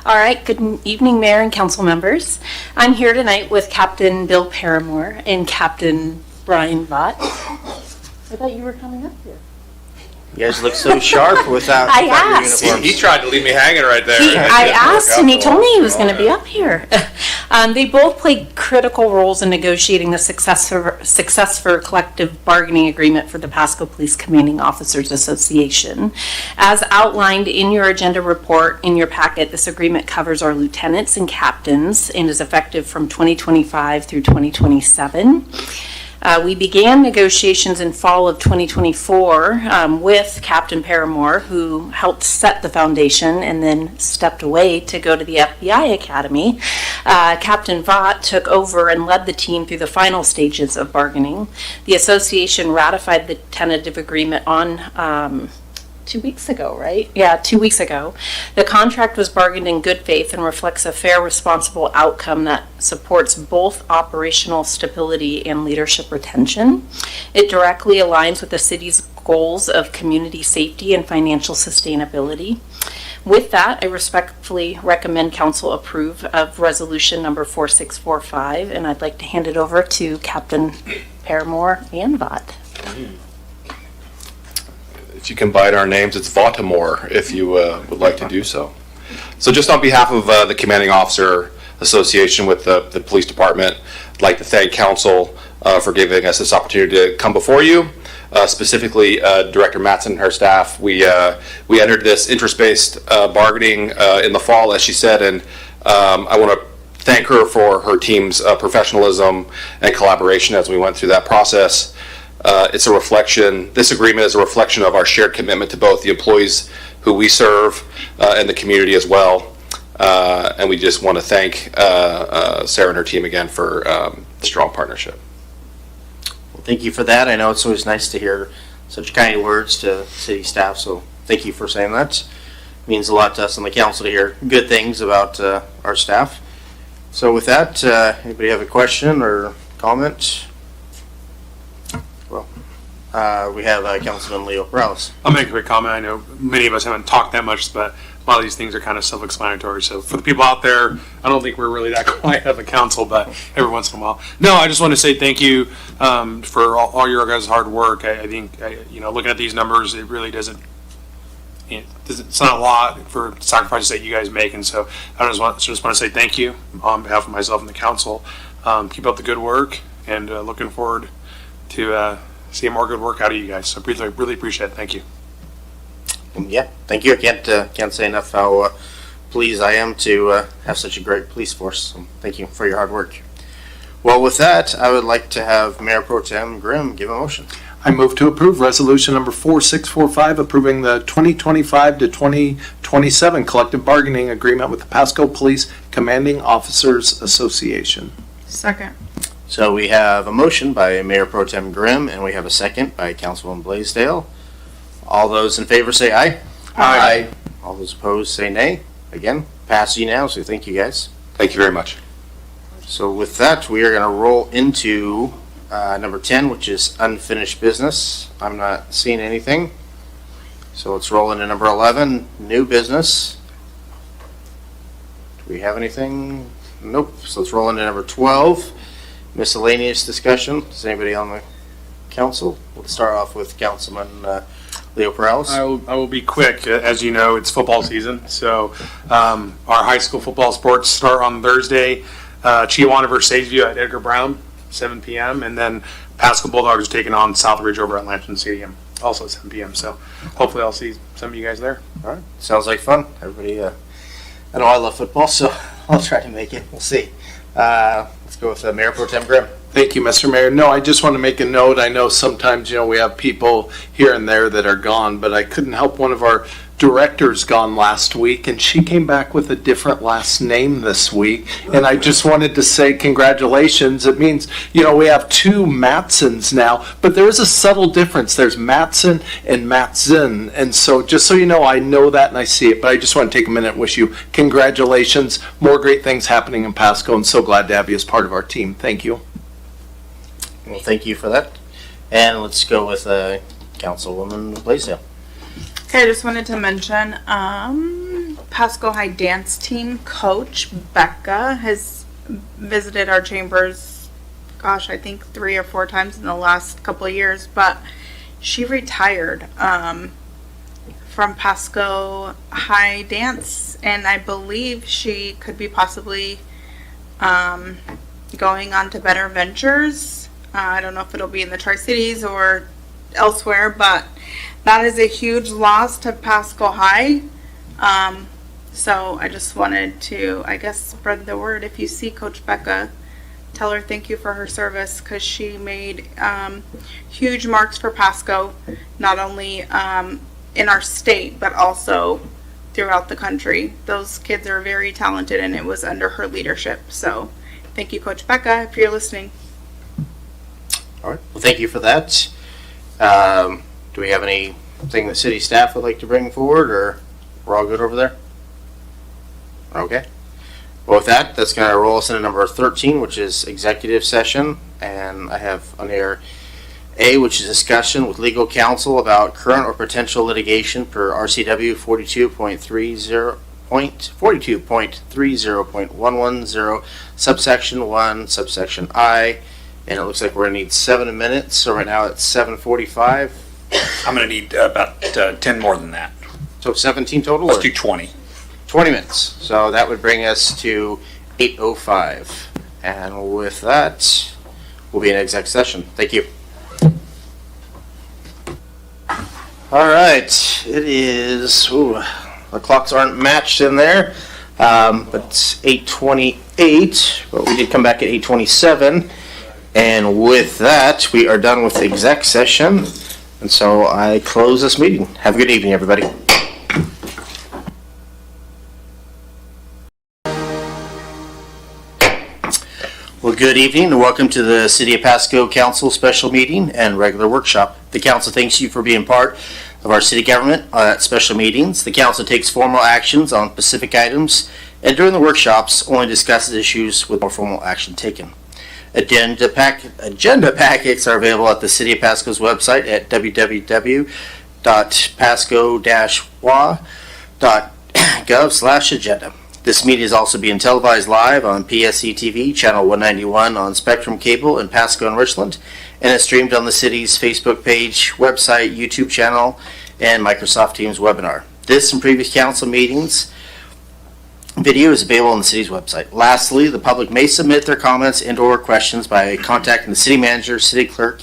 All right, good evening, Mayor and council members. I'm here tonight with Captain Bill Paramore and Captain Brian Vaught. I thought you were coming up here. You guys look so sharp without I your asked. uniforms. He tried to leave me hanging right there. I asked, and he told me he was going to be up here. They both played critical roles in negotiating the success for collective bargaining agreement for the Pasco Police Commanding Officers Association. As outlined in your agenda report in your packet, this agreement covers our lieutenants and captains and is effective from 2025 through 2027. We began negotiations in fall of 2024 with Captain Paramore, who helped set the foundation and then stepped away to go to the FBI Academy. Captain Vaught took over and led the team through the final stages of bargaining. The association ratified the tentative agreement on 2 weeks ago, right? Yeah, 2 weeks ago. The contract was bargained in good faith and reflects a fair, responsible outcome that supports both operational stability and leadership retention. It directly aligns with the city's goals of community safety and financial sustainability. With that, I respectfully recommend council approve of resolution number 4645, and I'd like to hand it over to Captain Paramore and Vaught. If you can bite our names, it's Vautamore, if you would like to do so. So just on behalf of the Commanding Officer Association with the Police Department, I'd like to thank council for giving us this opportunity to come before you. Specifically, Director Mattson and her staff. We entered this interest-based bargaining in the fall, as she said, and I want to thank her for her team's professionalism and collaboration as we went through that process. It's a reflection, this agreement is a reflection of our shared commitment to both the employees who we serve and the community as well. And we just want to thank Sarah and her team again for the strong partnership. Well, thank you for that. I know it's always nice to hear such kind words to city staff, so thank you for saying that. It means a lot to us on the council to hear good things about our staff. So with that, anybody have a question or comment? We have Councilman Leo Morales. I'll make a quick comment. I know many of us haven't talked that much, but a lot of these things are kind of self-explanatory. So for the people out there, I don't think we're really that quiet of a council, but every once in a while. No, I just want to say thank you for all your guys' hard work. I think, looking at these numbers, it really doesn't, it's not a lot for sacrifices that you guys make. And so I just want to say thank you on behalf of myself and the council. Keep up the good work, and looking forward to seeing more good work out of you guys. So really appreciate it. Thank you. Yeah, thank you. I can't say enough how pleased I am to have such a great police force. So thank you for your hard work. Well, with that, I would like to have Mayor Pro Tem Grimm give a motion. I move to approve resolution number 4645, approving the 2025 to 2027 collective bargaining agreement with the Pasco Police Commanding Officers Association. Second. So we have a motion by Mayor Pro Tem Grimm, and we have a second by Councilwoman Blaisdell. All those in favor say aye. Aye. All those opposed say nay. Again, pass unanimously. Thank you, guys. Thank you very much. So with that, we are going to roll into number 10, which is unfinished business. I'm not seeing anything. So let's roll into number 11, new business. Do we have anything? Nope. So let's roll into number 12. Miscellaneous discussion. Is anybody on the council? We'll start off with Councilman Leo Morales. I will be quick. As you know, it's football season. So our high school football sports start on Thursday. Chiawana versus Sageview at Edgar Brown, 7 p.m. And then Pasco Bulldogs are taking on Southridge over at Lantern Stadium, also at 7 p.m. So hopefully I'll see some of you guys there. All right. Sounds like fun. Everybody, I know I love football, so I'll try to make it. We'll see. Let's go with Mayor Pro Tem Grimm. Thank you, Mr. Mayor. No, I just want to make a note. I know sometimes, we have people here and there that are gone, but I couldn't help one of our directors gone last week, and she came back with a different last name this week. And I just wanted to say congratulations. It means, we have two Matsons now, but there is a subtle difference. There's Matson and Matzin. And so just so you know, I know that and I see it, but I just want to take a minute and wish you congratulations. More great things happening in Pasco, and so glad to have you as part of our team. Thank you. Well, thank you for that. And let's go with Councilwoman Blaisdell. Okay, I just wanted to mention Pasco High dance team coach Becca has visited our chambers, I think 3 or 4 times in the last couple of years, but she retired from Pasco High dance, and I believe she could be possibly going on to better ventures. I don't know if it'll be in the Tri-Cities or elsewhere, but that is a huge loss to Pasco High. So I just wanted to, I guess, spread the word. If you see Coach Becca, tell her thank you for her service, because she made huge marks for Pasco, not only in our state, but also throughout the country. Those kids are very talented, and it was under her leadership. So thank you, Coach Becca, if you're listening. All right. Well, thank you for that. Do we have anything the city staff would like to bring forward, or we're all good over there? Okay. Well, with that, that's going to roll us into number 13, which is executive session. And I have on air A, which is discussion with legal counsel about current or potential litigation per RCW 42.30.110, subsection 1, subsection I. And it looks like we're going to need 7 minutes. So right now it's 7:45. I'm going to need about 10 more than that. So 17 total? Let's do 20. 20 minutes. So that would bring us to 8:05. And with that, we'll be in exec session. Thank you. All right. It is, the clocks aren't matched in there, but it's 8:28. But we did come back at 8:27. And with that, we are done with the exec session. And so I close this meeting. Have a good evening, everybody. Well, good evening and welcome to the City of Pasco Council special meeting and regular workshop. The council thanks you for being part of our city government at special meetings. The council takes formal actions on specific items, and during the workshops only discusses issues with more formal action taken. Agenda packets are available at the City of Pasco's website at www.pasco-wa.gov/agenda. This meeting is also being televised live on PSC-TV, channel 191 on Spectrum Cable in Pasco and Richland, and is streamed on the city's Facebook page, website, YouTube channel, and Microsoft Teams webinar. This and previous council meetings video is available on the city's website. Lastly, the public may submit their comments and/or questions by contacting the city manager, city clerk,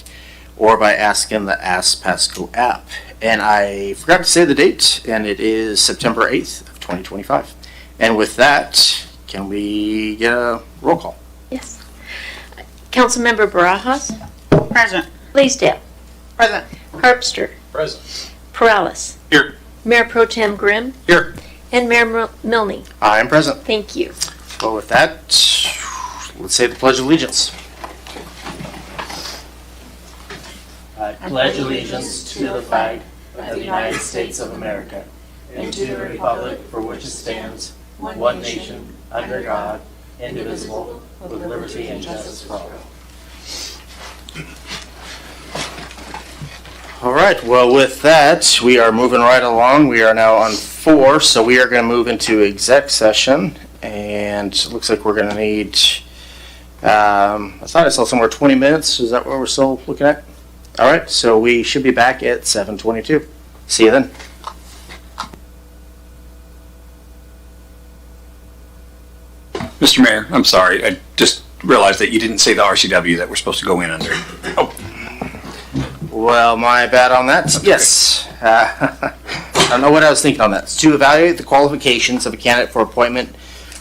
or by asking the Ask Pasco app. And I forgot to say the date, and it is September 8th of 2025. And with that, can we get a roll call? Yes. Councilmember Barajas? Present. Blaisdell? Present. Harpster? Present. Perales? Here. Mayor Pro Tem Grimm? Here. And Mayor Milne? I am present. Thank you. Well, with that, let's say the Pledge of Allegiance. I pledge allegiance to the flag of the United States of America and to the republic for which it stands, one nation, under God, indivisible, with liberty and justice for all. All right, well, with that, we are moving right along. We are now on 4, so we are going to move into exec session, and it looks like we're going to need, I thought I saw somewhere 20 minutes. Is that what we're still looking at? All right, so we should be back at 7:22. See you then. Mr. Mayor, I'm sorry. I just realized that you didn't say the RCW that we're supposed to go in under. Oh. Well, my bad on that. Yes. I don't know what I was thinking on that. It's to evaluate the qualifications of a candidate for appointment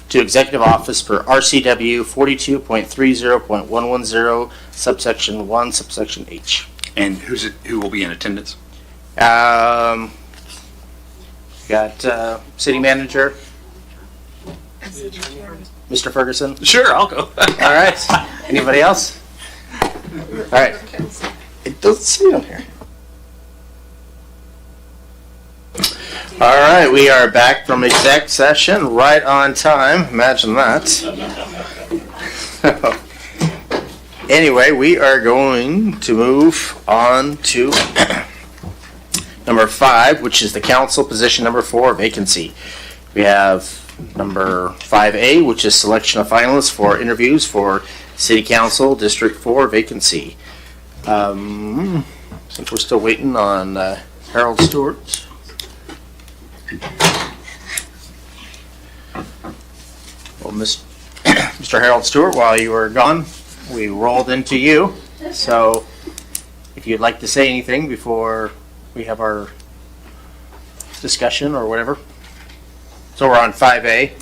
to executive office per RCW 42.30.110, subsection 1, subsection H. And who will be in attendance? Got city manager, Mr. Ferguson. Sure, I'll go. All right. Anybody else? All right. It doesn't say on here. All right, we are back from exec session, right on time. Imagine that. Anyway, we are going to move on to number 5, which is the council position number 4, vacancy. We have number 5A, which is selection of finalists for interviews for City Council District 4 vacancy. Since we're still waiting on Harold Stewart. Well, Mr. Mr. Harold Stewart, while you were gone, we rolled into you. So if you'd like to say anything before we have our discussion or whatever. So we're on 5A.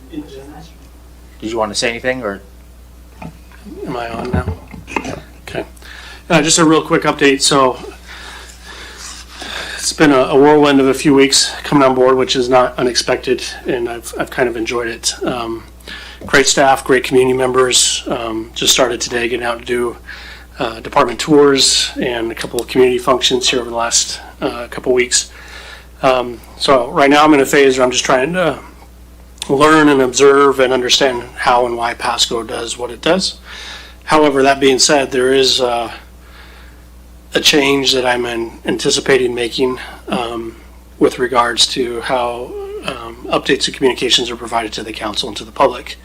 Did you want to say anything or? Am I on now? Okay. Just a real quick update. So it's been a whirlwind of a few weeks coming on board, which is not unexpected, and I've kind of enjoyed it. Great staff, great community members. Just started today getting out to do department tours and a couple of community functions here over the last couple weeks. So right now I'm in a phase where I'm just trying to learn and observe and understand how and why Pasco does what it does. However, that being said, there is a change that I'm anticipating making with regards to how updates and communications are provided to the council and to the public.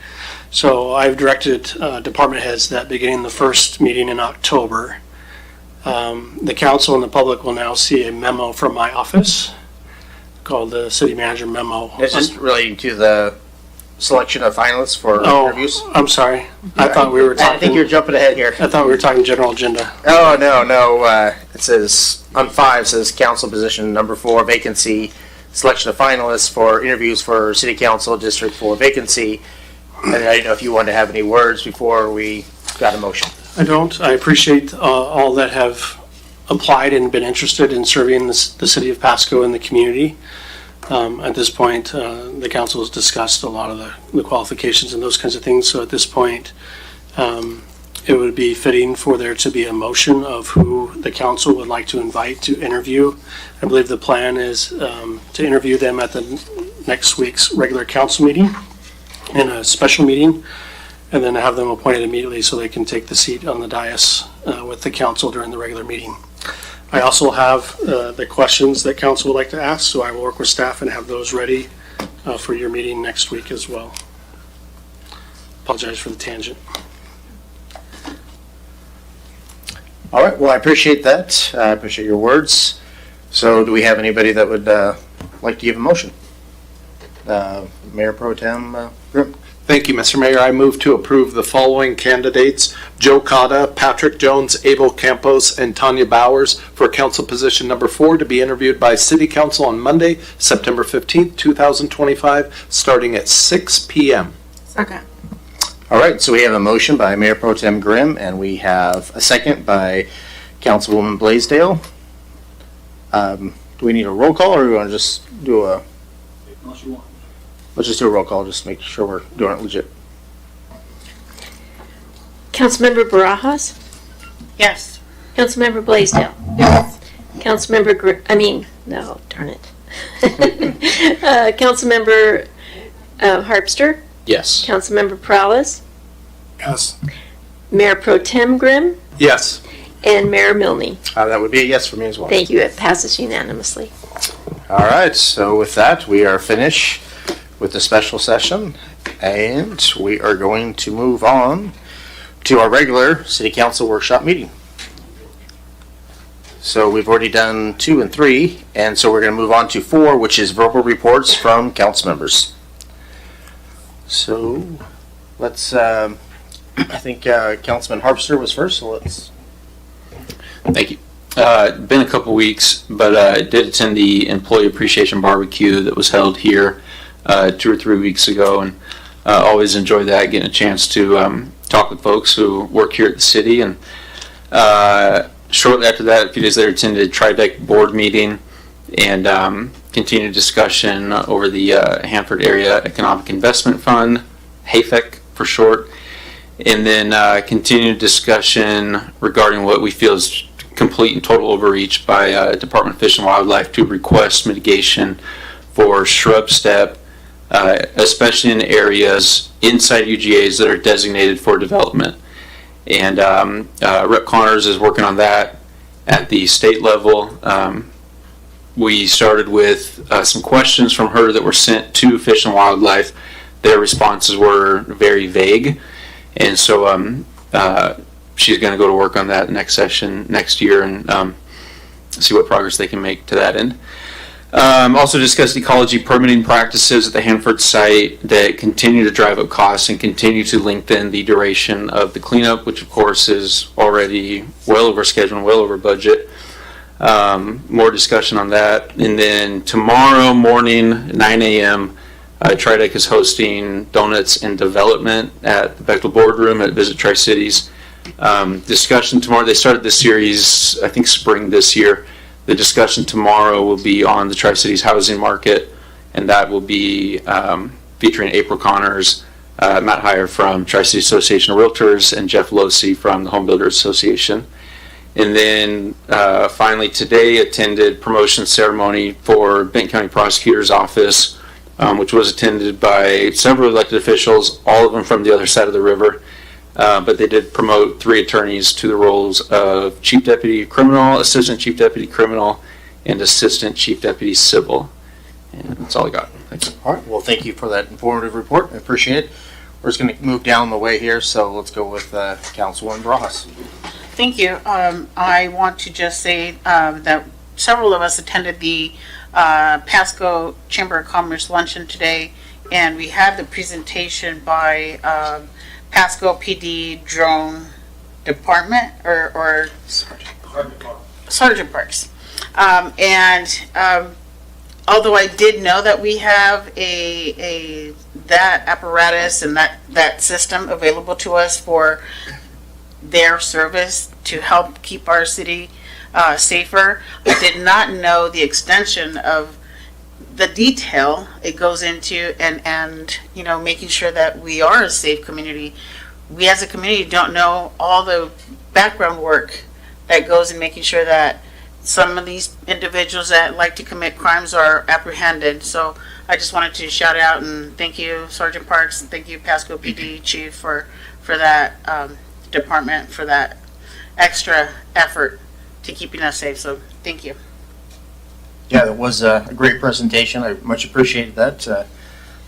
So I've directed department heads that beginning the first meeting in October, the council and the public will now see a memo from my office called the City Manager Memo. It's just relating to the selection of finalists for interviews. I'm sorry. I thought we were talking. I think you're jumping ahead here. I thought we were talking general agenda. Oh, no. It says, on 5, says council position number 4, vacancy, selection of finalists for interviews for City Council District 4 vacancy. And I didn't know if you wanted to have any words before we got a motion. I don't. I appreciate all that have applied and been interested in serving the city of Pasco and the community. At this point, the council has discussed a lot of the qualifications and those kinds of things. So at this point, it would be fitting for there to be a motion of who the council would like to invite to interview. I believe the plan is to interview them at the next week's regular council meeting and a special meeting, and then have them appointed immediately so they can take the seat on the dais with the council during the regular meeting. I also have the questions that council would like to ask, so I will work with staff and have those ready for your meeting next week as well. Apologize for the tangent. All right, well, I appreciate that. I appreciate your words. So do we have anybody that would like to give a motion? Mayor Pro Tem Grimm. Thank you, Mr. Mayor. I move to approve the following candidates: Joe Cotta, Patrick Jones, Abel Campos, and Tanya Bowers for council position number 4 to be interviewed by City Council on Monday, September 15th, 2025, starting at 6 p.m. Second. All right, so we have a motion by Mayor Pro Tem Grimm, and we have a second by Councilwoman Blaisdell. Do we need a roll call, or do we want to just do a... Unless you want. Let's just do a roll call, just make sure we're doing it legit. Councilmember Barajas? Yes. Councilmember Blaisdell? Yes. Councilmember, no, darn it. Councilmember Harpster? Yes. Councilmember Prowlis? Yes. Mayor Pro Tem Grimm? Yes. And Mayor Milne? That would be a yes for me as well. Thank you. It passes unanimously. All right, so with that, we are finished with the special session, and we are going to move on to our regular City Council workshop meeting. So we've already done 2 and 3, and so we're going to move on to 4, which is verbal reports from council members. So let's, I think Councilman Harpster was first, so let's. Thank you. Been a couple weeks, but I did attend the Employee Appreciation Barbecue that was held here 2 or 3 weeks ago, and always enjoy that, getting a chance to talk with folks who work here at the city. And shortly after that, a few days later, attended a Tribeca board meeting and continued discussion over the Hanford Area Economic Investment Fund, HAFEC for short, and then continued discussion regarding what we feel is complete and total overreach by Department of Fish and Wildlife to request mitigation for shrub step, especially in areas inside UGAs that are designated for development. And Rep. Connors is working on that at the state level. We started with some questions from her that were sent to Fish and Wildlife. Their responses were very vague, and so she's going to go to work on that next session next year and see what progress they can make to that end. Also discussed ecology permitting practices at the Hanford site that continue to drive up costs and continue to lengthen the duration of the cleanup, which of course is already well over schedule and well over budget. More discussion on that. And then tomorrow morning, 9 a.m., TriDec is hosting Donuts and Development at the Bechtel Boardroom at Visit Tri-Cities. Discussion tomorrow, they started this series, I think spring this year. The discussion tomorrow will be on the Tri-Cities housing market, and that will be featuring April Connors, Matt Heyer from Tri-Cities Association of Realtors, and Jeff Losey from the Home Builders Association. And then finally today attended promotion ceremony for Benton County Prosecutor's Office, which was attended by several elected officials, all of them from the other side of the river. But they did promote 3 attorneys to the roles of Chief Deputy Criminal, Assistant Chief Deputy Criminal, and Assistant Chief Deputy Civil. And that's all I got. Thank you. All right, well, thank you for that informative report. I appreciate it. We're just going to move down the way here, so let's go with Councilwoman Bras. Thank you. I want to just say that several of us attended the Pasco Chamber of Commerce luncheon today, and we had the presentation by Pasco PD Drone Department or Sergeant Parks. Although I did know that we have that apparatus and that system available to us for their service to help keep our city safer, I did not know the extension of the detail it goes into and making sure that we are a safe community. We as a community don't know all the background work that goes in making sure that some of these individuals that like to commit crimes are apprehended. So I just wanted to shout out and thank you, Sergeant Parks, and thank you, Pasco PD Chief, for that department, for that extra effort to keeping us safe. So thank you. Yeah, that was a great presentation. I much appreciated that. I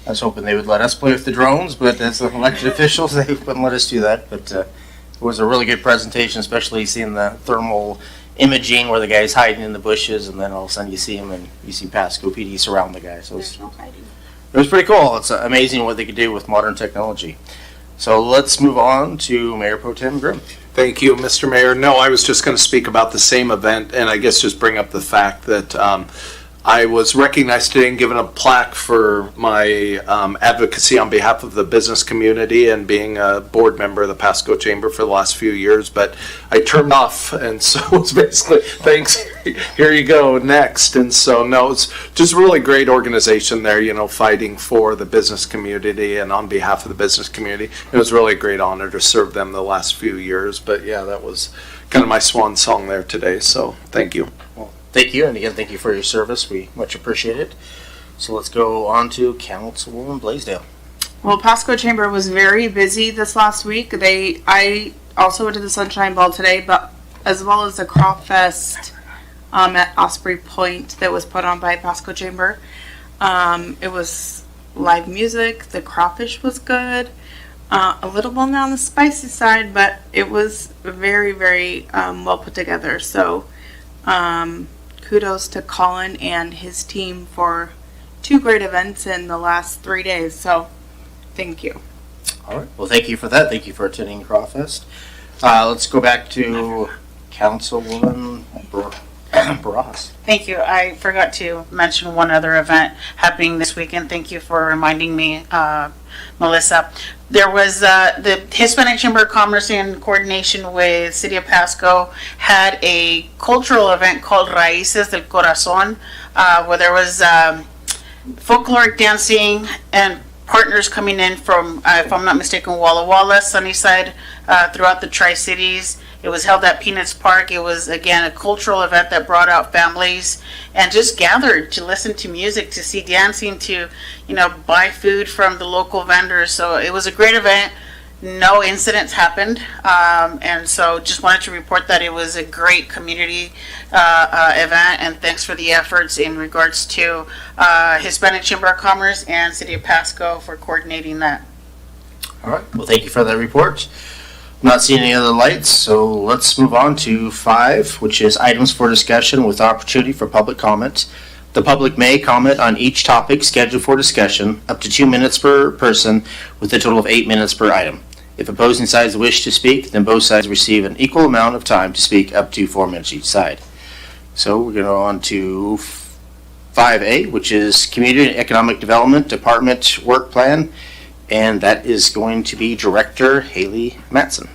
was hoping they would let us play with the drones, but as elected officials, they wouldn't let us do that. But it was a really good presentation, especially seeing the thermal imaging where the guy's hiding in the bushes, and then all of a sudden you see him and you see Pasco PD surround the guy. So it was pretty cool. It's amazing what they could do with modern technology. So let's move on to Mayor Pro Tem Grimm. Thank you, Mr. Mayor. No, I was just going to speak about the same event, and I guess just bring up the fact that I was recognized today and given a plaque for my advocacy on behalf of the business community and being a board member of the Pasco Chamber for the last few years, but I turned off, and so it's basically, thanks, here you go, next. And so, no, it's just a really great organization there, fighting for the business community and on behalf of the business community. It was really a great honor to serve them the last few years, but yeah, that was kind of my swan song there today, so thank you. Well, thank you, and again, thank you for your service. We much appreciate it. So let's go on to Councilwoman Blaisdell. Well, Pasco Chamber was very busy this last week. I also went to the Sunshine Ball today, but as well as the Crop Fest at Osprey Point that was put on by Pasco Chamber. It was live music. The crawfish was good. A little on the spicy side, but it was very, very well put together. So kudos to Colin and his team for 2 great events in the last 3 days. So thank you. All right. Well, thank you for that. Thank you for attending Crawfest. Let's go back to Councilwoman Bras. Thank you. I forgot to mention one other event happening this weekend. Thank you for reminding me, Melissa. There was the Hispanic Chamber of Commerce, in coordination with City of Pasco, had a cultural event called Raíces del Corazón, where there was folkloric dancing and partners coming in from, if I'm not mistaken, Walla Walla, Sunnyside, throughout the Tri-Cities. It was held at Peanuts Park. It was, again, a cultural event that brought out families and just gathered to listen to music, to see dancing, to, buy food from the local vendors. So it was a great event. No incidents happened. And so just wanted to report that it was a great community event, and thanks for the efforts in regards to Hispanic Chamber of Commerce and City of Pasco for coordinating that. All right. Well, thank you for that report. I'm not seeing any other lights, so let's move on to 5, which is items for discussion with opportunity for public comment. The public may comment on each topic scheduled for discussion, up to 2 minutes per person, with a total of 8 minutes per item. If opposing sides wish to speak, then both sides receive an equal amount of time to speak, up to 4 minutes each side. So we're going to go on to 5A, which is Community and Economic Development Department Work Plan, and that is going to be Director Haley Matson.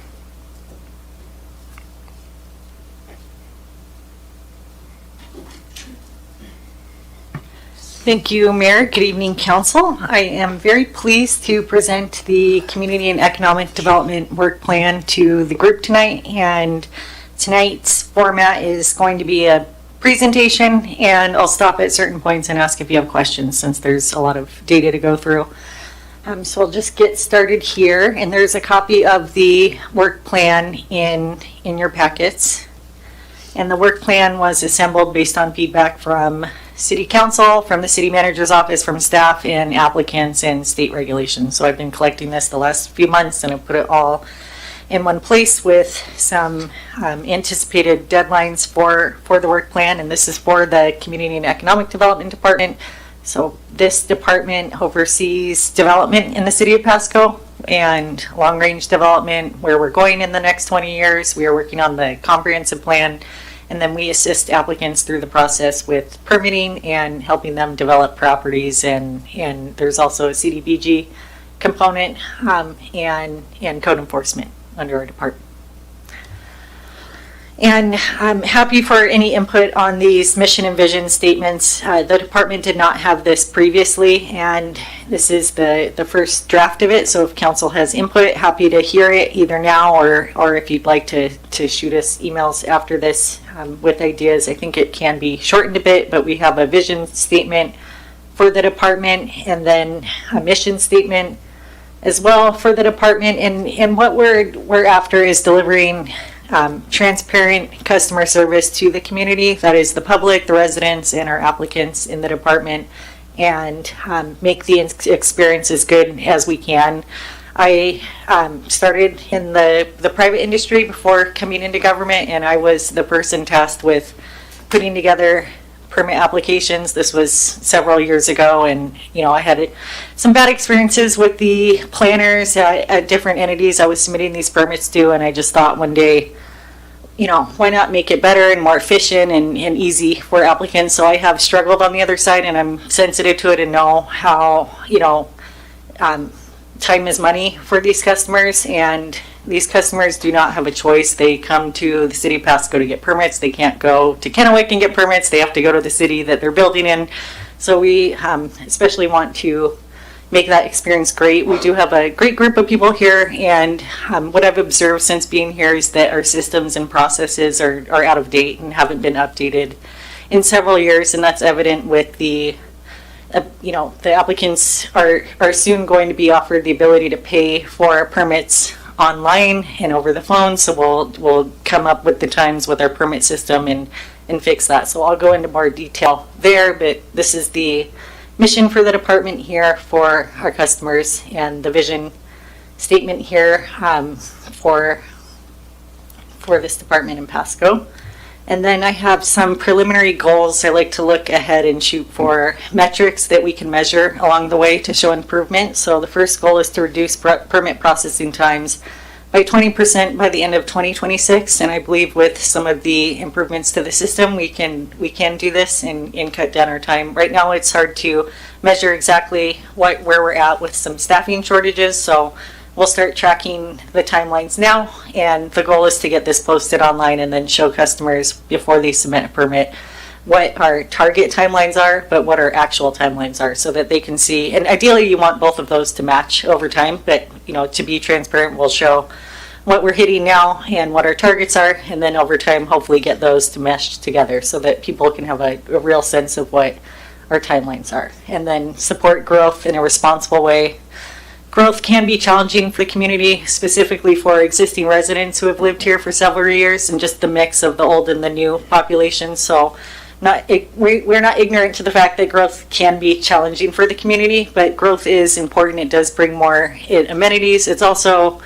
Thank you, Mayor. Good evening, Council. I am very pleased to present the Community and Economic Development Work Plan to the group tonight. And tonight's format is going to be a presentation, and I'll stop at certain points and ask if you have questions since there's a lot of data to go through. So I'll just get started here. And there's a copy of the work plan in your packets. And the work plan was assembled based on feedback from City Council, from the City Manager's Office, from staff and applicants and state regulations. So I've been collecting this the last few months and I've put it all in one place with some anticipated deadlines for the work plan. And this is for the Community and Economic Development Department. So this department oversees development in the City of Pasco and long-range development, where we're going in the next 20 years. We are working on the comprehensive plan. And then we assist applicants through the process with permitting and helping them develop properties. And there's also a CDBG component and code enforcement under our department. And I'm happy for any input on these mission and vision statements. The department did not have this previously, and this is the first draft of it. So if council has input, happy to hear it either now or if you'd like to shoot us emails after this with ideas. I think it can be shortened a bit, but we have a vision statement for the department and then a mission statement as well for the department. And what we're after is delivering transparent customer service to the community, that is the public, the residents, and our applicants in the department, and make the experience as good as we can. I started in the private industry before coming into government, and I was the person tasked with putting together permit applications. This was several years ago, and I had some bad experiences with the planners at different entities I was submitting these permits to, and I just thought one day, why not make it better and more efficient and easy for applicants? So I have struggled on the other side, and I'm sensitive to it and know how, time is money for these customers, and these customers do not have a choice. They come to the City of Pasco to get permits. They can't go to Kennewick and get permits. They have to go to the city that they're building in. So we especially want to make that experience great. We do have a great group of people here, and what I've observed since being here is that our systems and processes are out of date and haven't been updated in several years, and that's evident with the applicants are soon going to be offered the ability to pay for permits online and over the phone. So we'll come up with the times with our permit system and fix that. So I'll go into more detail there, but this is the mission for the department here for our customers, and the vision statement here for this department in Pasco. And then I have some preliminary goals. I like to look ahead and shoot for metrics that we can measure along the way to show improvement. So the first goal is to reduce permit processing times by 20% by the end of 2026. And I believe with some of the improvements to the system, we can do this and cut down our time. Right now, it's hard to measure exactly where we're at with some staffing shortages. So we'll start tracking the timelines now, and the goal is to get this posted online and then show customers before they submit a permit what our target timelines are, but what our actual timelines are, so that they can see. And ideally, you want both of those to match over time, but to be transparent, we'll show what we're hitting now and what our targets are, and then over time, hopefully get those to mesh together so that people can have a real sense of what our timelines are. And then support growth in a responsible way. Growth can be challenging for the community, specifically for existing residents who have lived here for several years, and just the mix of the old and the new population. So we're not ignorant to the fact that growth can be challenging for the community, but growth is important. It does bring more amenities. It's also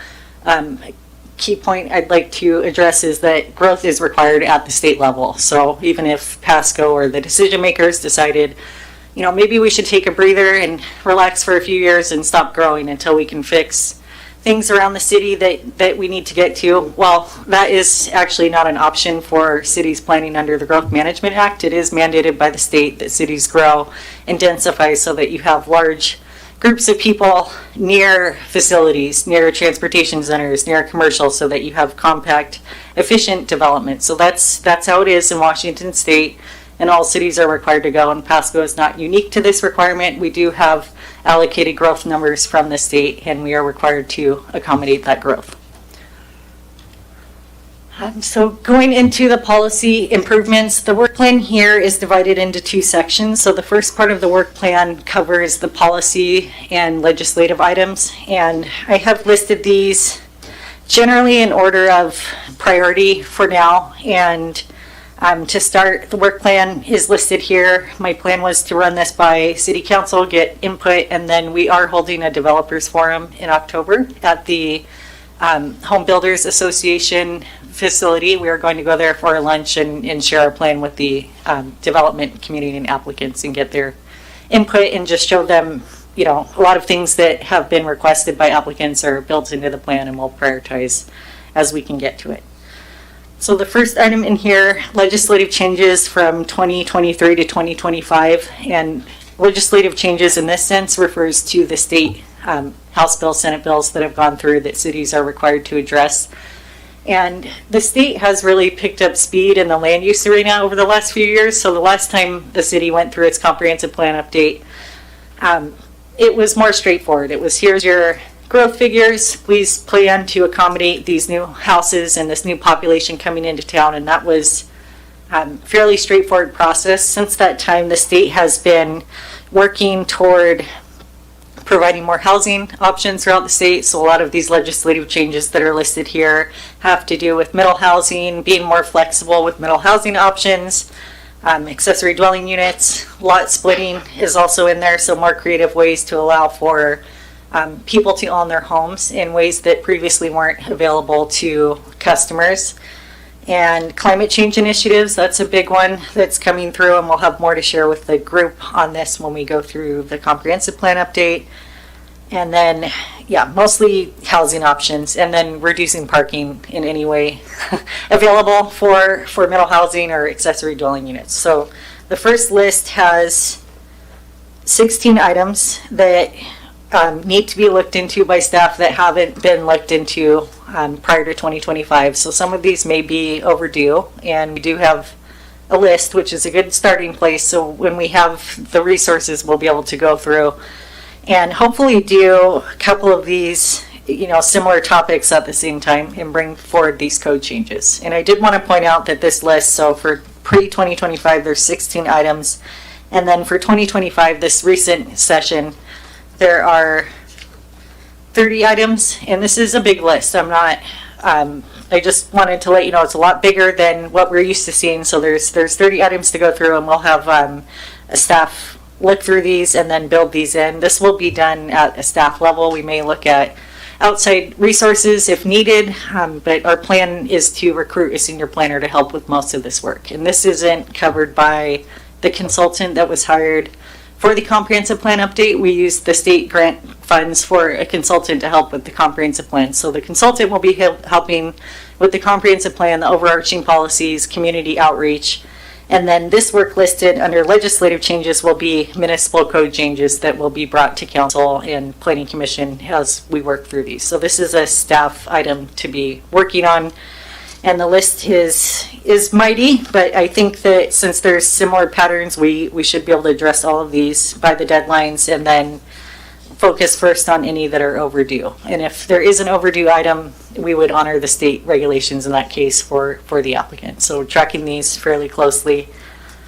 key point I'd like to address is that growth is required at the state level. So even if Pasco or the decision makers decided, maybe we should take a breather and relax for a few years and stop growing until we can fix things around the city that we need to get to. Well, that is actually not an option for cities planning under the Growth Management Act. It is mandated by the state that cities grow and densify so that you have large groups of people near facilities, near transportation centers, near commercial, so that you have compact, efficient development. So that's how it is in Washington State, and all cities are required to go, and Pasco is not unique to this requirement. We do have allocated growth numbers from the state, and we are required to accommodate that growth. So going into the policy improvements, the work plan here is divided into two sections. So the first part of the work plan covers the policy and legislative items, and I have listed these generally in order of priority for now. And to start, the work plan is listed here. My plan was to run this by City Council, get input, and then we are holding a developers forum in October at the Home Builders Association facility. We are going to go there for a lunch and share our plan with the development community and applicants and get their input and just show them, a lot of things that have been requested by applicants are built into the plan, and we'll prioritize as we can get to it. So the first item in here, legislative changes from 2023 to 2025, and legislative changes in this sense refers to the state House bills, Senate bills that have gone through that cities are required to address. And the state has really picked up speed in the land use arena over the last few years. So the last time the city went through its comprehensive plan update, it was more straightforward. It was, here's your growth figures, please plan to accommodate these new houses and this new population coming into town. And that was a fairly straightforward process. Since that time, the state has been working toward providing more housing options throughout the state. So a lot of these legislative changes that are listed here have to do with middle housing, being more flexible with middle housing options, accessory dwelling units, lot splitting is also in there. So more creative ways to allow for people to own their homes in ways that previously weren't available to customers. And climate change initiatives, that's a big one that's coming through, and we'll have more to share with the group on this when we go through the comprehensive plan update. And then, mostly housing options, and then reducing parking in any way available for middle housing or accessory dwelling units. So the first list has 16 items that need to be looked into by staff that haven't been looked into prior to 2025. So some of these may be overdue, and we do have a list, which is a good starting place. So when we have the resources, we'll be able to go through and hopefully do a couple of these, similar topics at the same time and bring forward these code changes. And I did want to point out that this list, so for pre-2025, there's 16 items. And then for 2025, this recent session, there are 30 items, and this is a big list. I just wanted to let you know it's a lot bigger than what we're used to seeing. So there's 30 items to go through, and we'll have a staff look through these and then build these in. This will be done at a staff level. We may look at outside resources if needed, but our plan is to recruit a senior planner to help with most of this work. And this isn't covered by the consultant that was hired for the comprehensive plan update. We used the state grant funds for a consultant to help with the comprehensive plan. So the consultant will be helping with the comprehensive plan, the overarching policies, community outreach, and then this work listed under legislative changes will be municipal code changes that will be brought to council and planning commission as we work through these. So this is a staff item to be working on. And the list is mighty, but I think that since there's similar patterns, we should be able to address all of these by the deadlines and then focus first on any that are overdue. And if there is an overdue item, we would honor the state regulations in that case for the applicant. So we're tracking these fairly closely.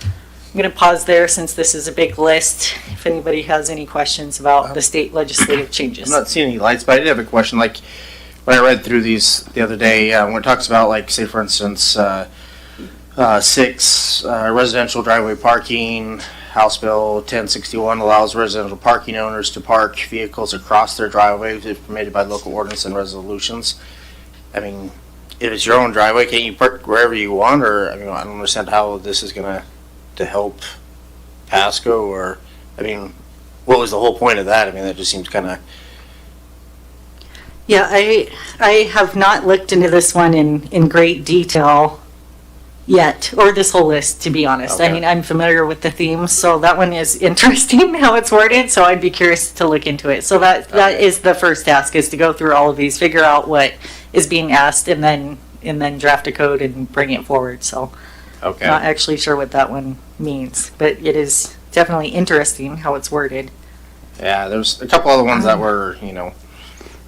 I'm going to pause there since this is a big list. If anybody has any questions about the state legislative changes. I'm not seeing any lights, but I did have a question. Like, when I read through these the other day, when it talks about, like, say, for instance, 6 residential driveway parking, House Bill 1061 allows residential parking owners to park vehicles across their driveways if permitted by local ordinance and resolutions. I mean, if it's your own driveway, can't you park wherever you want? Or, I mean, I don't understand how this is gonna, to help Pasco, or, I mean, what was the whole point of that? I mean, that just seems kinda, Yeah, I have not looked into this one in great detail yet, or this whole list, to be honest. I Okay. mean, I'm familiar with the themes, so that one is interesting how it's worded, so I'd be curious to look into it. So that is the first task, is to go through all of these, figure out what is being asked, and then draft a code and bring it forward, so. okay. Not actually sure what that one means, but it is definitely interesting how it's worded. Yeah, there's a couple other ones that were, you know,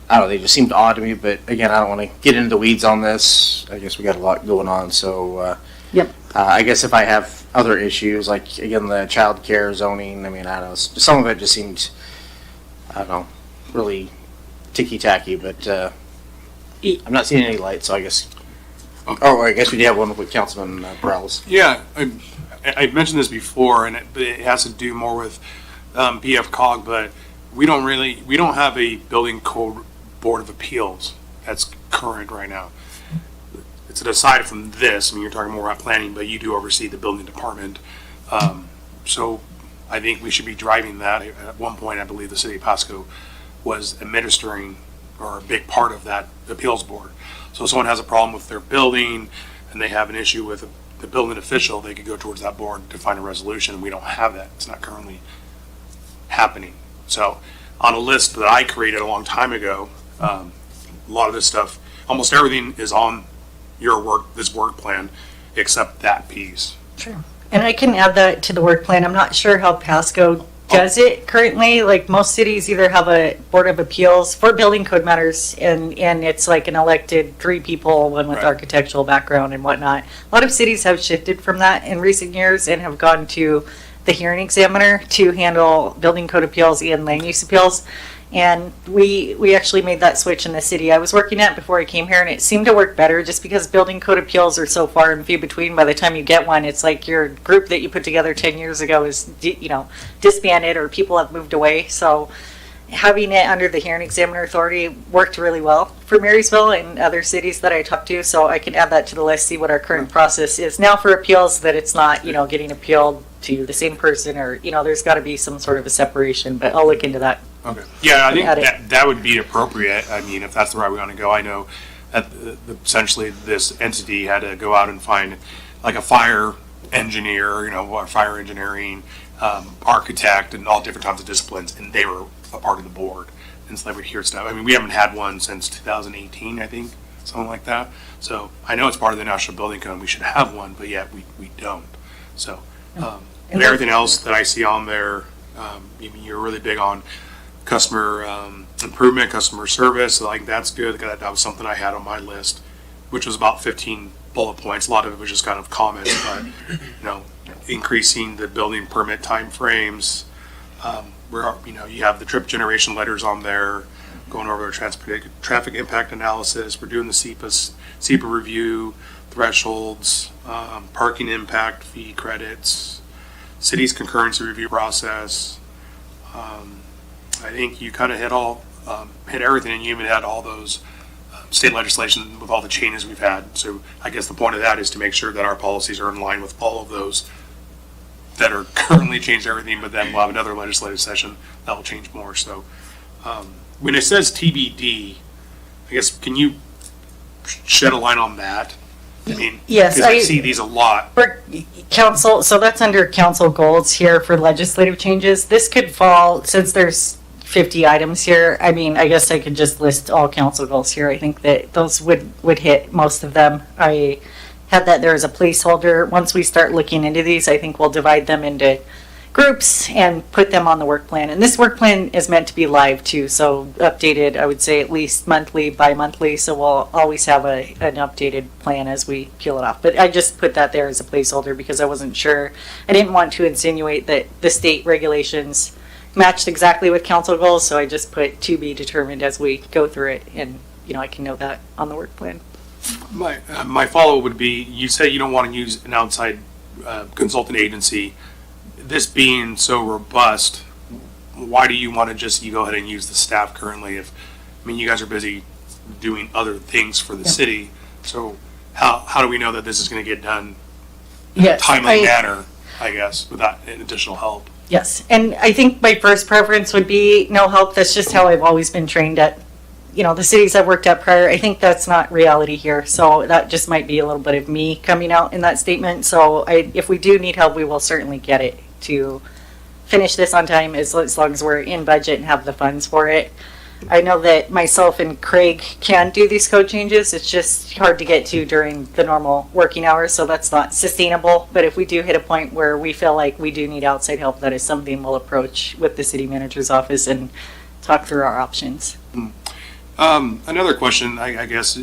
I don't know, they just seemed odd to me, but again, I don't want to get into the weeds on this. I guess we got a lot going on, so, Yep. I guess if I have other issues, like, again, the child care zoning, I mean, I don't know, some of it just seemed, I don't know, really ticky-tacky, but, I'm not seeing any light, so I guess, oh, I guess we do have one with Councilman Perales. Yeah, I've mentioned this before, and it has to do more with BF COG, but we don't have a building code board of appeals that's current right now. It's aside from this, I mean, you're talking more about planning, but you do oversee the building department. So I think we should be driving that. At one point, I believe the city of Pasco was administering, or a big part of that appeals board. So if someone has a problem with their building and they have an issue with the building official, they could go towards that board to find a resolution. We don't have that. It's not currently happening. So on a list that I created a long time ago, a lot of this stuff, almost everything is on this work plan, except that piece. Sure. And I can add that to the work plan. I'm not sure how Pasco does it currently. Like, most cities either have a board of appeals for building code matters, and it's like an elected 3 people, one with architectural background and whatnot. A lot of cities have shifted from that in recent years and have gone to the hearing examiner to handle building code appeals and land use appeals. And we actually made that switch in the city I was working at before I came here, and it seemed to work better just because building code appeals are so far and few between. By the time you get one, it's like your group that you put together 10 years ago is, disbanded, or people have moved away. So having it under the hearing examiner authority worked really well for Marysville and other cities that I talked to. So I can add that to the list, see what our current process is now for appeals, that it's not, getting appealed to the same person, or, there's got to be some sort of a separation, but I'll look into that. Okay. Yeah, I think that would be appropriate. I mean, if that's the route we want to go. I know that essentially this entity had to go out and find like a fire engineer, or fire engineering, architect, and all different types of disciplines, and they were a part of the board. And so they would hear stuff. I mean, we haven't had one since 2018, I think, something like that. So I know it's part of the National Building Code. We should have one, but yet we don't. So and everything else that I see on there, you're really big on customer improvement, customer service. So like, that's good. That was something I had on my list, which was about 15 bullet points. A lot of it was just kind of comments, but increasing the building permit timeframes. You have the trip generation letters on there, going over the traffic impact analysis. We're doing the SEPA review, thresholds, parking impact fee credits, city's concurrency review process. I think you kind of hit everything, and you even had all those state legislation with all the changes we've had. So I guess the point of that is to make sure that our policies are in line with all of those that are currently changed everything, but then we'll have another legislative session that will change more. So when it says TBD, I guess, can you shed a line on that? I mean, yes, because I see these a lot. For council, so that's under council goals here for legislative changes. This could fall, since there's 50 items here, I mean, I guess I could just list all council goals here. I think that those would hit most of them. I had that there as a placeholder. Once we start looking into these, I think we'll divide them into groups and put them on the work plan. And this work plan is meant to be live too, so updated, I would say at least monthly, bi-monthly, so we'll always have an updated plan as we peel it off. But I just put that there as a placeholder because I wasn't sure. I didn't want to insinuate that the state regulations matched exactly with council goals, so I just put to be determined as we go through it, and I can note that on the work plan. My follow-up would be, you say you don't want to use an outside consultant agency. This being so robust, why do you want to you go ahead and use the staff currently? You guys are busy doing other things for the city. So how do we know that this is going to get done in a Yes, timely manner, I guess, without additional help? Yes, and I think my first preference would be no help. That's just how I've always been trained at, the cities I've worked at prior. I think that's not reality here. So that just might be a little bit of me coming out in that statement. So if we do need help, we will certainly get it to finish this on time as long as we're in budget and have the funds for it. I know that myself and Craig can do these code changes. It's just hard to get to during the normal working hours, so that's not sustainable. But if we do hit a point where we feel like we do need outside help, that is something we'll approach with the city manager's office and talk through our options. Another question, I guess,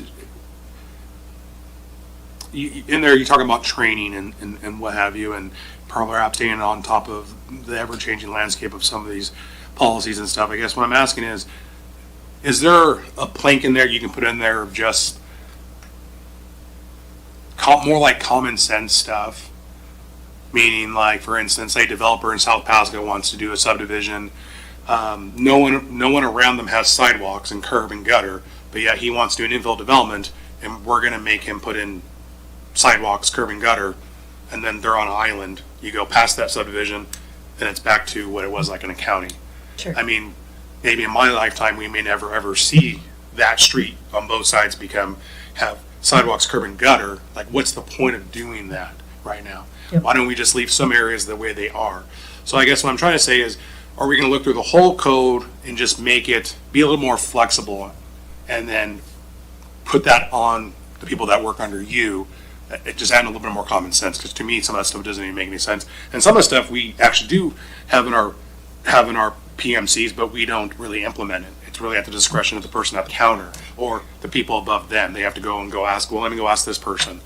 in there you're talking about training and what have you, and perhaps staying on top of the ever-changing landscape of some of these policies and stuff. I guess what I'm asking is there a plank in there you can put in there of just more like common sense stuff? Meaning, like, for instance, a developer in South Pasco wants to do a subdivision. No one around them has sidewalks and curb and gutter, but yet he wants to do an infill development, and we're going to make him put in sidewalks, curb and gutter, and then they're on an island. You go past that subdivision, and it's back to what it was like in a county. Sure. I mean, maybe in my lifetime we may never ever see that street on both sides have sidewalks, curb and gutter. Like, what's the point of doing that right now? Yep. Why don't we just leave some areas the way they are? So I guess what I'm trying to say is, are we going to look through the whole code and just make it be a little more flexible, and then put that on the people that work under you? It just add a little bit more common sense, because to me some of that stuff doesn't even make any sense. And some of the stuff we actually do have in our PMCs, but we don't really implement it. It's really at the discretion of the person at the counter or the people above them. They have to go and ask, well, let me go ask this person.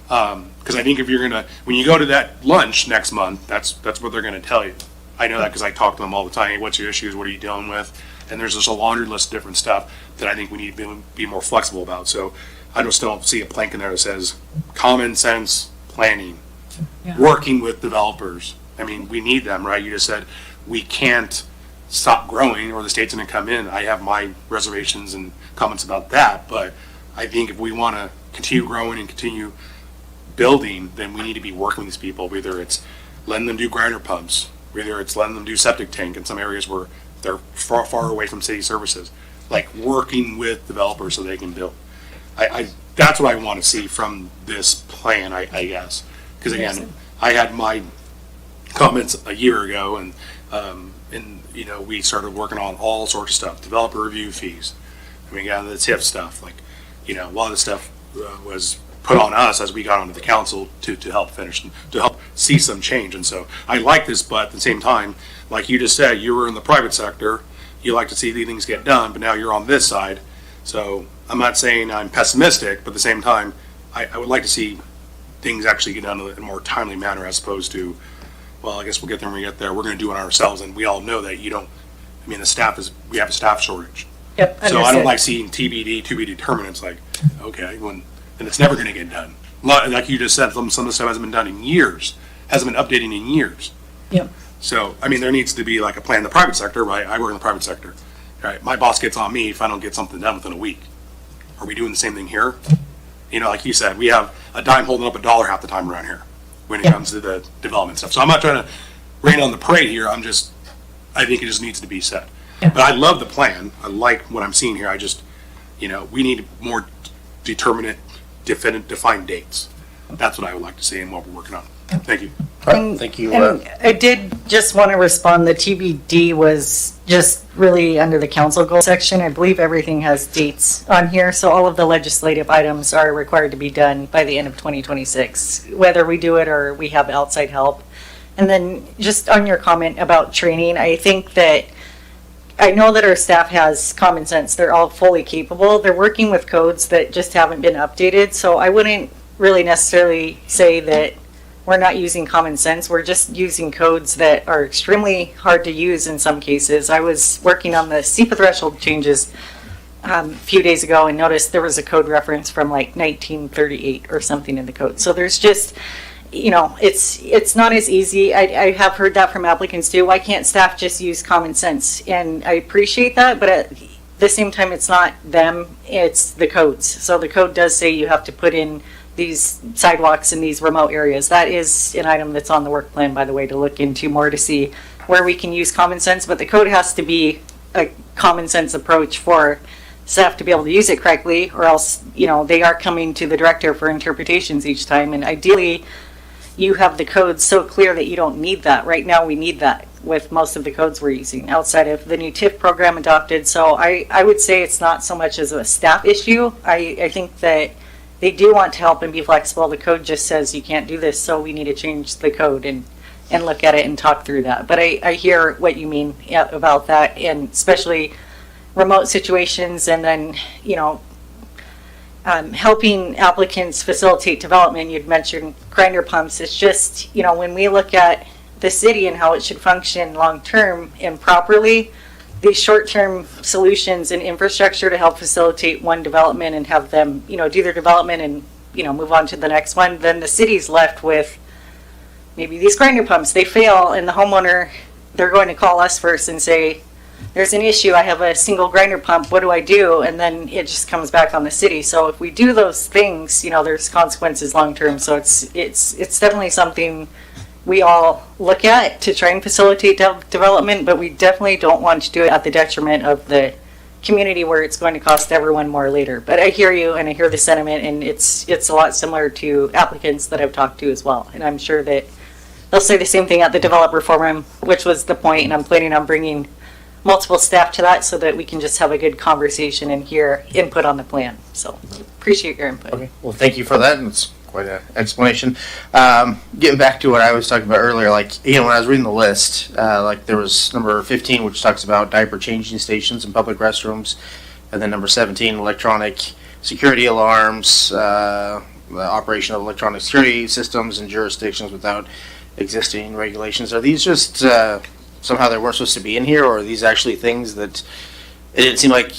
Because I think if you're when you go to that lunch next month, that's what they're gonna tell you. I know that because I talk to them all the time. Hey, what's your issues? What are you dealing with? And there's just a laundry list of different stuff that I think we need to be more flexible about. So I just don't see a plank in there that says common sense planning, working with developers. I mean, we need them, right? You just said we can't stop growing or the state's going to come in. I have my reservations and comments about that, but I think if we want to continue growing and continue building, then we need to be working with these people, whether it's letting them do grinder pumps, whether it's letting them do septic tank in some areas where they're far away from city services, like working with developers so they can build. That's what I want to see from this plan, I guess. Because again, I had my comments a year ago, and we started working on all sorts of stuff, developer review fees. I mean, the TIF stuff, like, a lot of the stuff was put on us as we got onto the council to help finish, to help see some change. And so I like this, but at the same time, like you just said, you were in the private sector, you like to see these things get done, but now you're on this side. So I'm not saying I'm pessimistic, but at the same time, I would like to see things actually get done in a more timely manner, as opposed to, well, I guess we'll get there when we get there. We're going to do it ourselves, and we all know that we have a staff shortage. Yep. So I don't like seeing TBD, to be determined. It's like, okay, and it's never going to get done. Like you just said, some of the stuff hasn't been done in years, hasn't been updating in years. Yep. So, I mean, there needs to be like a plan in the private sector, right? I work in the private sector. Right, my boss gets on me if I don't get something done within a week. Are we doing the same thing here? Like you said, we have a dime holding up $1 half the time around here when it comes to the development stuff. So I'm not trying to rain on the parade here. I think it just needs to be said. Yeah. But I love the plan. I like what I'm seeing here. We need more defined dates. That's what I would like to see and what we're working on. Thank you. Thank you. And I did just want to respond. The TBD was just really under the council goal section. I believe everything has dates on here, so all of the legislative items are required to be done by the end of 2026, whether we do it or we have outside help. And then just on your comment about training, I think that I know that our staff has common sense. They're all fully capable. They're working with codes that just haven't been updated, so I wouldn't really necessarily say that we're not using common sense. We're just using codes that are extremely hard to use in some cases. I was working on the SEPA threshold changes a few days ago and noticed there was a code reference from like 1938 or something in the code. So there's just, it's not as easy. I have heard that from applicants too. Why can't staff just use common sense? And I appreciate that, but the same time, it's not them, it's the codes. So the code does say you have to put in these sidewalks in these remote areas. That is an item that's on the work plan, by the way, to look into more to see where we can use common sense, but the code has to be a common sense approach for staff to be able to use it correctly, or else, they are coming to the director for interpretations each time. And ideally, you have the codes so clear that you don't need that. Right now, we need that with most of the codes we're using outside of the new TIF program adopted. So I would say it's not so much as a staff issue. I think that they do want to help and be flexible. The code just says you can't do this, so we need to change the code and look at it and talk through that. But I hear what you mean about that, and especially remote situations, and then, helping applicants facilitate development. You'd mentioned grinder pumps. It's just, when we look at the city and how it should function long-term and properly, these short-term solutions and infrastructure to help facilitate one development and have them, do their development and, move on to the next one, then the city's left with maybe these grinder pumps. They fail, and the homeowner, they're going to call us first and say, there's an issue, I have a single grinder pump, what do I do? And then it just comes back on the city. So if we do those things, there's consequences long-term. So it's definitely something we all look at to try and facilitate development, but we definitely don't want to do it at the detriment of the community where it's going to cost everyone more later. But I hear you, and I hear the sentiment, and it's a lot similar to applicants that I've talked to as well. And I'm sure that they'll say the same thing at the developer forum, which was the point, and I'm planning on bringing multiple staff to that so that we can just have a good conversation and hear input on the plan. So appreciate your input. Okay, well, thank you for that, and it's quite an explanation. Getting back to what I was talking about earlier, when I was reading the list, there was number 15, which talks about diaper changing stations and public restrooms, and then number 17, electronic security alarms, the operation of electronic security systems in jurisdictions without existing regulations. Are these just somehow they weren't supposed to be in here, or are these actually things that it didn't seem like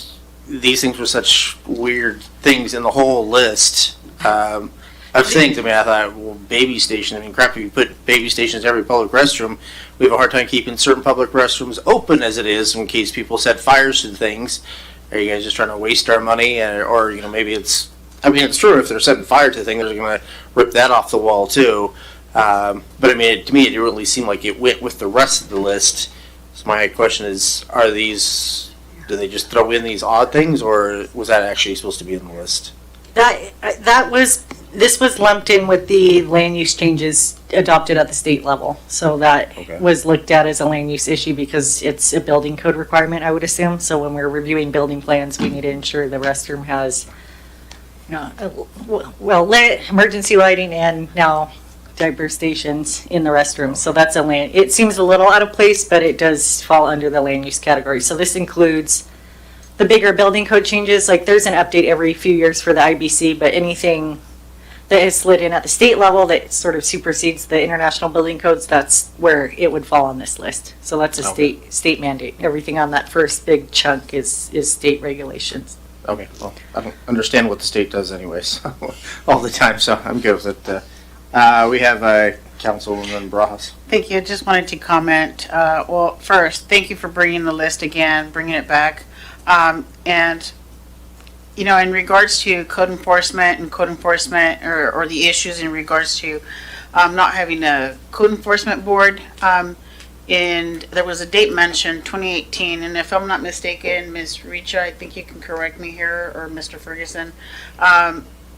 these things were such weird things in the whole list? I thought, well, baby station, crap, if you put baby stations in every public restroom, we have a hard time keeping certain public restrooms open as it is in case people set fires to things. Are you guys just trying to waste our money? Or maybe it's true, if they're setting fire to things, they're going to rip that off the wall too. But to me, it didn't really seem like it went with the rest of the list. So my question is, do they just throw in these odd things, or was that actually supposed to be in the list? This was lumped in with the land use changes adopted at the state level. So that was looked at as a land use issue because it's a building code requirement, I would assume. So when we're reviewing building plans, we need to ensure the restroom has, lit, emergency lighting, and now diaper stations in the restrooms. So that's it seems a little out of place, but it does fall under the land use category. So this includes the bigger building code changes. There's an update every few years for the IBC, but anything that is slid in at the state level that sort of supersedes the international building codes, that's where it would fall on this list. So that's a state mandate. Everything on that first big chunk is state regulations. Okay, well, I don't understand what the state does anyways all the time, so I'm good with it. We have Councilwoman Barajas. Thank you. I just wanted to comment. First, thank you for bringing the list again, bringing it back. In regards to code enforcement or the issues in regards to not having a code enforcement board, and there was a date mentioned, 2018, and if I'm not mistaken, Ms. Richa, I think you can correct me here, or Mr. Ferguson,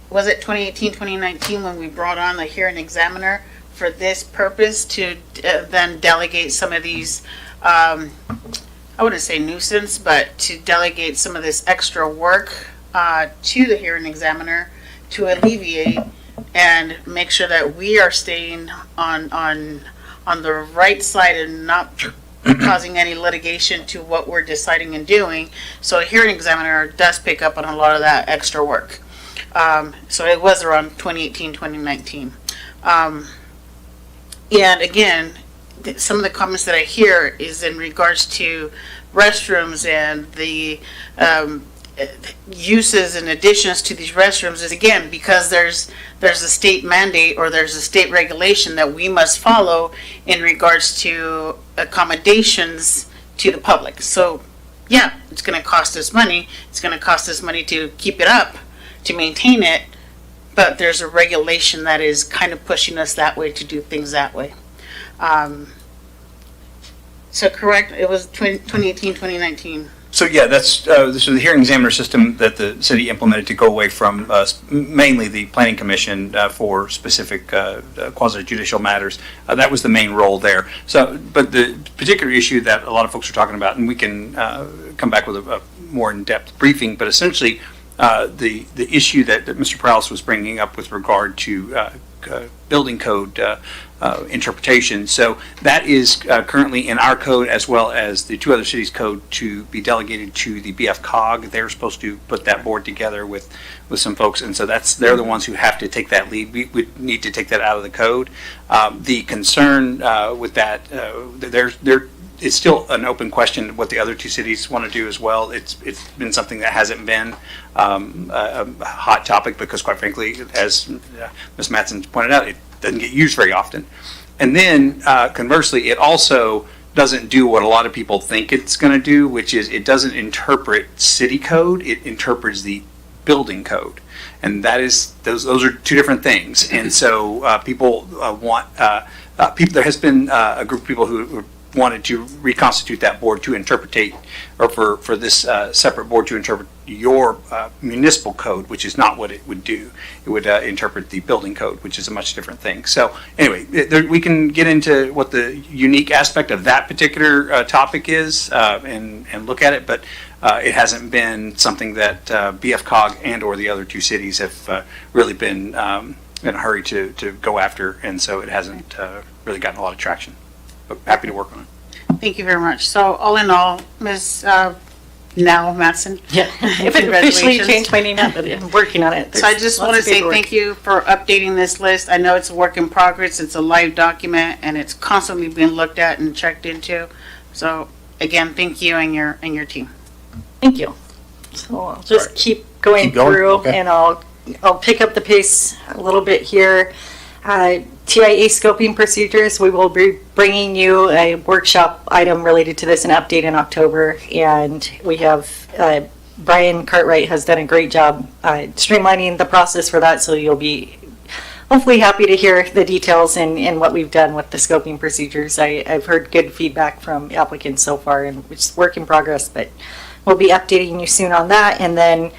was it 2018, 2019 when we brought on the hearing examiner for this purpose to then delegate some of these, I wouldn't say nuisance, but to delegate some of this extra work to the hearing examiner to alleviate and make sure that we are staying on the right side and not causing any litigation to what we're deciding and doing. So a hearing examiner does pick up on a lot of that extra work. So it was around 2018, 2019. And again, some of the comments that I hear is in regards to restrooms and the uses and additions to these restrooms is, again, because there's a state mandate or there's a state regulation that we must follow in regards to accommodations to the public. So yeah, it's going to cost us money. It's going to cost us money to keep it up, to maintain it. But there's a regulation that is kind of pushing us that way to do things that way. So correct, it was 2018, 2019. So yeah, this is the hearing examiner system that the city implemented to go away from mainly the planning commission for specific quasi judicial matters. That was the main role there. So, but the particular issue that a lot of folks are talking about, and we can come back with a more in-depth briefing, but essentially the issue that Mr. Prowse was bringing up with regard to building code interpretation. So that is currently in our code as well as the two other cities' code to be delegated to the BF-COG. They're supposed to put that board together with some folks, and so they're the ones who have to take that lead. We need to take that out of the code. The concern with that, it's still an open question what the other two cities want to do as well. It's been something that hasn't been a hot topic because, quite frankly, as Ms. Mattson pointed out, it doesn't get used very often. And then conversely, it also doesn't do what a lot of people think it's going to do, which is it doesn't interpret city code, it interprets the building code. And that is, those are two different things. And so people there has been a group of people who wanted to reconstitute that board to interpretate, or for this separate board to interpret your municipal code, which is not what it would do. It would interpret the building code, which is a much different thing. So anyway, we can get into what the unique aspect of that particular topic is and look at it, but it hasn't been something that BF-COG and or the other two cities have really been in a hurry to go after, and so it hasn't really gotten a lot of traction. But happy to work on it. Thank you very much. So all in all, Ms. Now Mattson. Yeah, if it officially changed my name, but I'm working on it. So I just want to say thank you for updating this list. I know it's a work in progress. It's a live document, and it's constantly being looked at and checked into. So again, thank you and your team. Thank you. So I'll just keep going through, okay. and I'll pick up the pace a little bit here. TIA scoping procedures, we will be bringing you a workshop item related to this, an update in October, and we have Brian Cartwright has done a great job streamlining the process for that, so you'll be hopefully happy to hear the details and what we've done with the scoping procedures. I've heard good feedback from applicants so far, and it's work in progress, but we'll be updating you soon on that. And then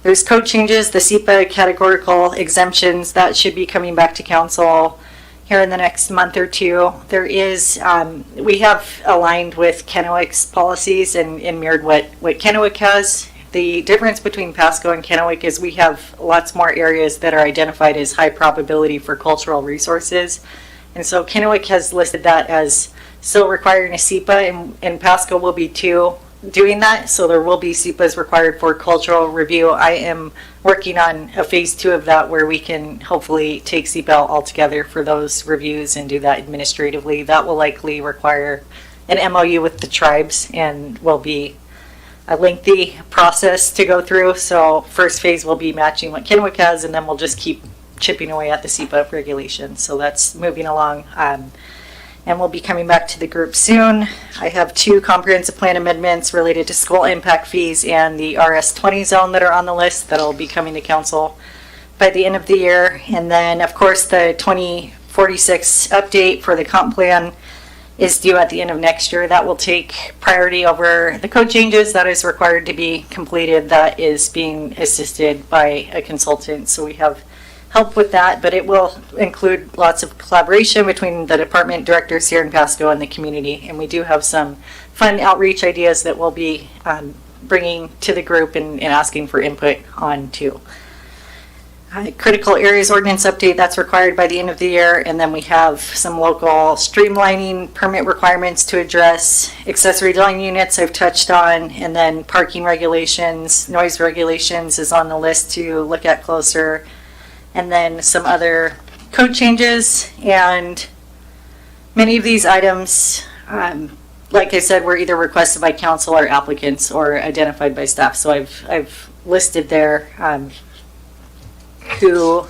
there's code changes, the SEPA categorical exemptions, that should be coming back to council here in the next month or two. There is, we have aligned with Kennewick's policies and mirrored what Kennewick has. The difference between Pasco and Kennewick is we have lots more areas that are identified as high probability for cultural resources. And so Kennewick has listed that as still requiring a SEPA, and Pasco will be too, doing that. So there will be SEPAs required for cultural review. I am working on a phase 2 of that where we can hopefully take SEPA out altogether for those reviews and do that administratively. That will likely require an MOU with the tribes and will be a lengthy process to go through. So first phase will be matching what Kennewick has, and then we'll just keep chipping away at the SEPA regulations. So that's moving along. And we'll be coming back to the group soon. I have 2 comprehensive plan amendments related to school impact fees and the RS20 zone that are on the list that'll be coming to council by the end of the year. And then, of course, the 2046 update for the comp plan is due at the end of next year. That will take priority over the code changes that is required to be completed. That is being assisted by a consultant. So we have help with that, but it will include lots of collaboration between the department directors here in Pasco and the community. And we do have some fun outreach ideas that we'll be bringing to the group and asking for input on too. Critical areas ordinance update, that's required by the end of the year. And then we have some local streamlining permit requirements to address. Accessory dwelling units I've touched on, and then parking regulations, noise regulations is on the list to look at closer. And then some other code changes, and many of these items, like I said, were either requested by council or applicants or identified by staff. So I've listed there who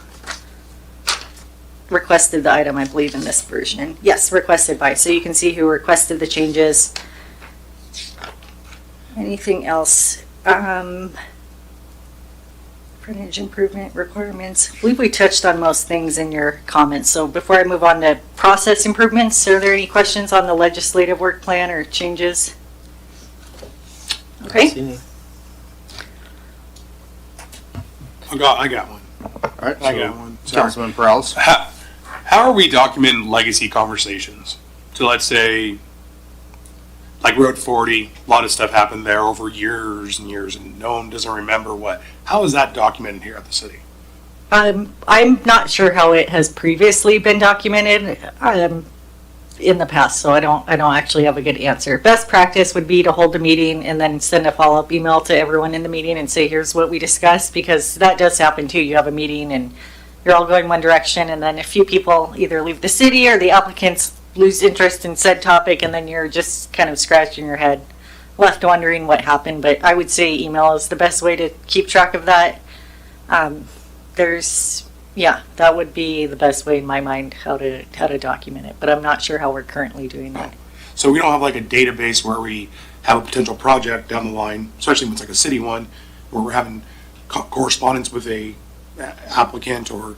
requested the item, I believe, in this version. Yes, requested by. So you can see who requested the changes. Anything else? Frontage improvement requirements. I believe we touched on most things in your comments. So before I move on to process improvements, are there any questions on the legislative work plan or changes? Okay. I got one. All right, I got one. Councilman Perales. How are we documenting legacy conversations? So let's say, like Road 40, a lot of stuff happened there over years and years, and no one doesn't remember what. How is that documented here at the city? I'm not sure how it has previously been documented in the past, so I don't actually have a good answer. Best practice would be to hold a meeting and then send a follow-up email to everyone in the meeting and say, here's what we discussed, because that does happen too. You have a meeting and you're all going one direction, and then a few people either leave the city or the applicants lose interest in said topic, and then you're just kind of scratching your head, left wondering what happened. But I would say email is the best way to keep track of that. That would be the best way in my mind how to document it, but I'm not sure how we're currently doing that. So we don't have like a database where we have a potential project down the line, especially when it's like a city one, where we're having correspondence with a applicant or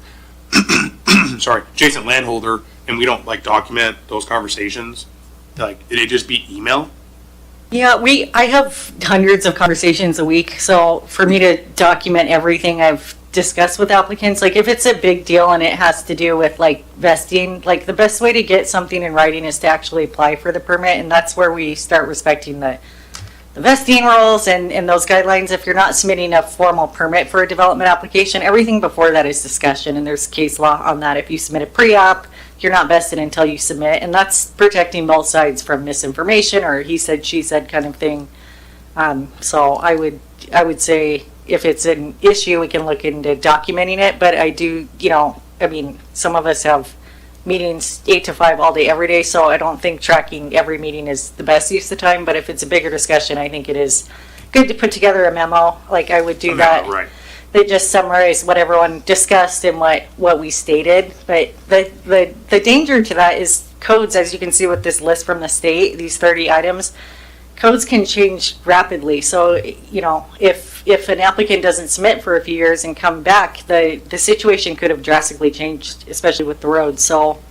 adjacent landholder, and we don't like document those conversations. Like, did it just be email? Yeah, I have hundreds of conversations a week, so for me to document everything I've discussed with applicants, like if it's a big deal and it has to do with like vesting, like the best way to get something in writing is to actually apply for the permit, and that's where we start respecting the vesting rules and those guidelines. If you're not submitting a formal permit for a development application, everything before that is discussion, and there's case law on that. If you submit a pre-app, you're not vested until you submit, and that's protecting both sides from misinformation or he said, she said kind of thing. So I would say if it's an issue, we can look into documenting it, but I do, some of us have meetings 8 to 5 all day, every day, so I don't think tracking every meeting is the best use of time, but if it's a bigger discussion, I think it is good to put together a memo, like I would do that. Right. They just summarize what everyone discussed and what we stated, but the danger to that is codes, as you can see with this list from the state, these 30 items, codes can change rapidly. So, if an applicant doesn't submit for a few years and come back, the situation could have drastically changed, especially with the roads. So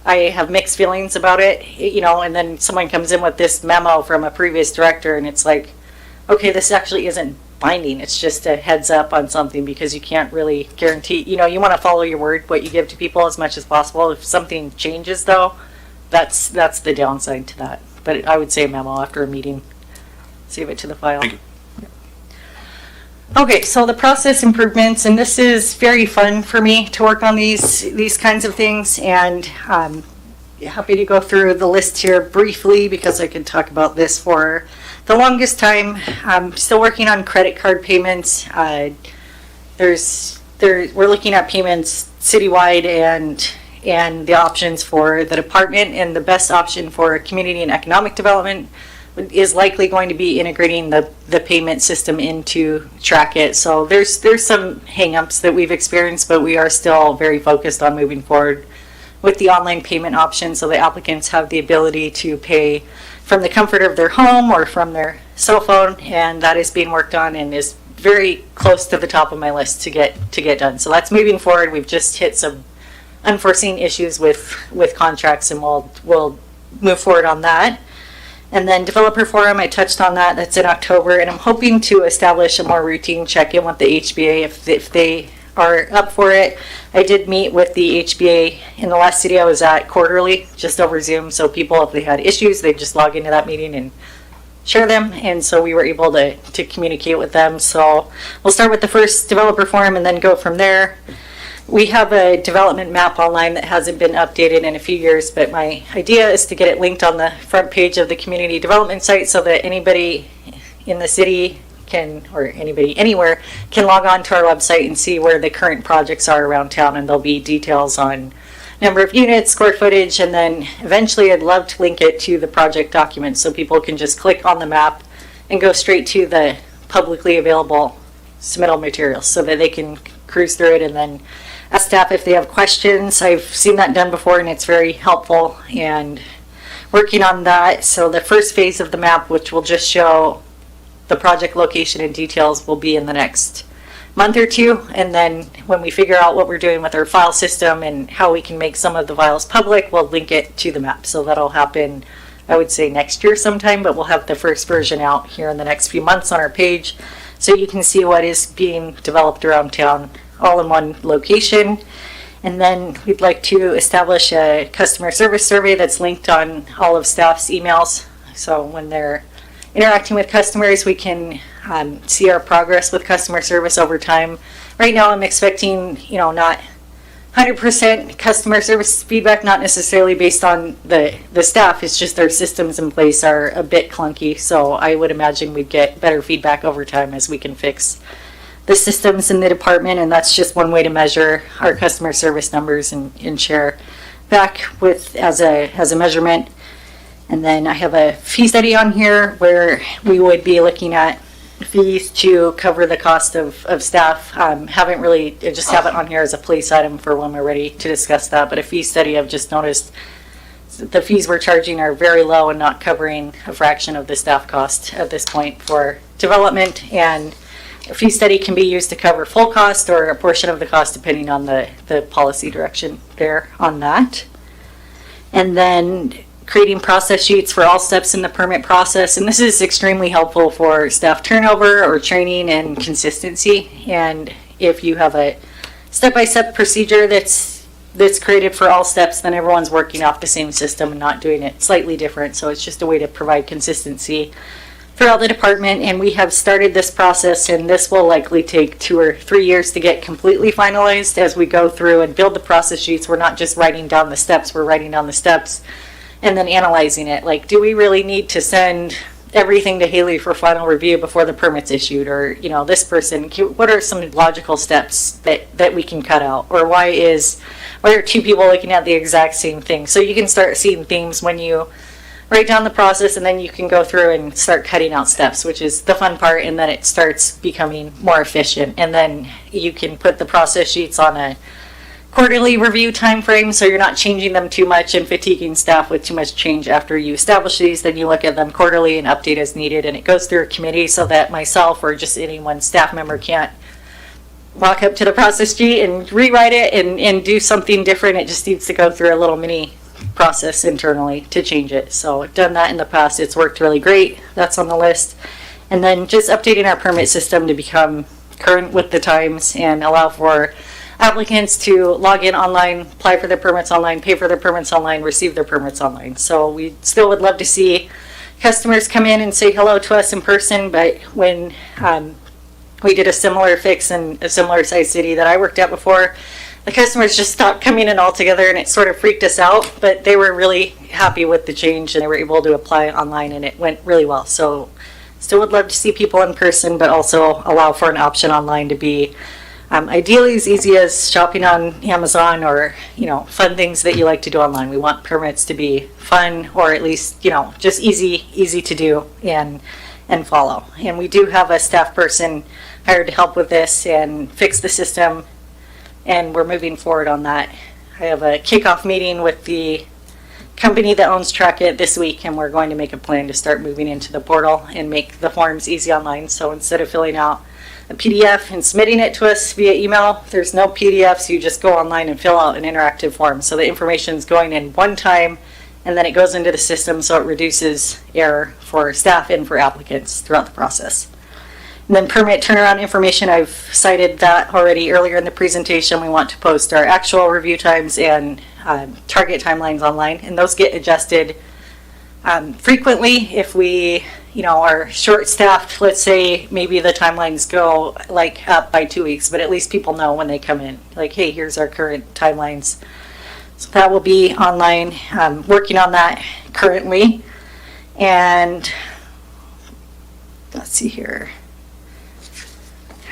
I have mixed feelings about it, and then someone comes in with this memo from a previous director and it's like, okay, this actually isn't binding. It's just a heads up on something, because you can't really guarantee, you want to follow your word, what you give to people as much as possible. If something changes though, that's the downside to that. But I would say a memo after a meeting. Save it to the file. Thank you. Okay, so the process improvements, and this is very fun for me to work on these kinds of things, and happy to go through the list here briefly because I could talk about this for the longest time. I'm still working on credit card payments. We're looking at payments citywide and the options for the department, and the best option for community and economic development is likely going to be integrating the payment system into Trackit. So there's some hangups that we've experienced, but we are still very focused on moving forward with the online payment option, so the applicants have the ability to pay from the comfort of their home or from their cell phone, and that is being worked on and is very close to the top of my list to get done. So that's moving forward. We've just hit some unforeseen issues with contracts, and we'll move forward on that. And then developer forum, I touched on that. That's in October, and I'm hoping to establish a more routine check-in with the HBA if they are up for it. I did meet with the HBA in the last city I was at quarterly, just over Zoom, so people, if they had issues, they'd just log into that meeting and share them, and so we were able to communicate with them. So we'll start with the first developer forum and then go from there. We have a development map online that hasn't been updated in a few years, but my idea is to get it linked on the front page of the community development site so that anybody in the city or anybody anywhere can log on to our website and see where the current projects are around town, and there'll be details on number of units, square footage, and then eventually I'd love to link it to the project documents so people can just click on the map and go straight to the publicly available submittal materials so that they can cruise through it and then ask staff if they have questions. I've seen that done before and it's very helpful, and working on that. So the first phase of the map, which will just show the project location and details will be in the next month or two. And then when we figure out what we're doing with our file system and how we can make some of the files public, we'll link it to the map. So that'll happen, I would say, next year sometime, but we'll have the first version out here in the next few months on our page, so you can see what is being developed around town all in one location. And then we'd like to establish a customer service survey that's linked on all of staff's emails. So when they're interacting with customers, we can see our progress with customer service over time. Right now, I'm expecting, not 100% customer service feedback, not necessarily based on the staff. It's just their systems in place are a bit clunky. So I would imagine we'd get better feedback over time as we can fix the systems in the department. And that's just one way to measure our customer service numbers and share back with as a measurement. And then I have a fee study on here where we would be looking at fees to cover the cost of staff. Haven't really, I just have it on here as a place item for when we're ready to discuss that. But a fee study, I've just noticed the fees we're charging are very low and not covering a fraction of the staff cost at this point for development. And a fee study can be used to cover full cost or a portion of the cost depending on the policy direction there on that. And then creating process sheets for all steps in the permit process. And this is extremely helpful for staff turnover or training and consistency. And if you have a step-by-step procedure that's created for all steps, then everyone's working off the same system and not doing it slightly different. So it's just a way to provide consistency throughout the department. And we have started this process, and this will likely take 2 or 3 years to get completely finalized. As we go through and build the process sheets, we're not just writing down the steps, we're writing down the steps and then analyzing it. Like, do we really need to send everything to Haley for final review before the permit's issued? Or, this person, what are some logical steps that we can cut out? Or why are 2 people looking at the exact same thing? So you can start seeing themes when you write down the process, and then you can go through and start cutting out steps, which is the fun part, and then it starts becoming more efficient. And then you can put the process sheets on a quarterly review time frame, so you're not changing them too much and fatiguing staff with too much change after you establish these. Then you look at them quarterly and update as needed, and it goes through a committee so that myself or just any one staff member can't walk up to the process sheet and rewrite it and do something different. It just needs to go through a little mini process internally to change it. So I've done that in the past. It's worked really great. That's on the list. And then just updating our permit system to become current with the times and allow for applicants to log in online, apply for their permits online, pay for their permits online, receive their permits online. So we still would love to see customers come in and say hello to us in person, but when we did a similar fix in a similar size city that I worked at before, the customers just stopped coming in altogether, and it sort of freaked us out, but they were really happy with the change and they were able to apply online, and it went really well. So still would love to see people in person, but also allow for an option online to be ideally as easy as shopping on Amazon or, fun things that you like to do online. We want permits to be fun, or at least, just easy to do and follow. And we do have a staff person hired to help with this and fix the system, and we're moving forward on that. I have a kickoff meeting with the company that owns Trackit this week, and we're going to make a plan to start moving into the portal and make the forms easy online. So instead of filling out a PDF and submitting it to us via email, there's no PDFs. You just go online and fill out an interactive form. So the information is going in one time, and then it goes into the system, so it reduces error for staff and for applicants throughout the process. And then permit turnaround information, I've cited that already earlier in the presentation. We want to post our actual review times and target timelines online, and those get adjusted frequently if we are short-staffed. Let's say maybe the timelines go up by 2 weeks, but at least people know when they come in, hey, here's our current timelines. So that will be online. Working on that currently. And let's see here.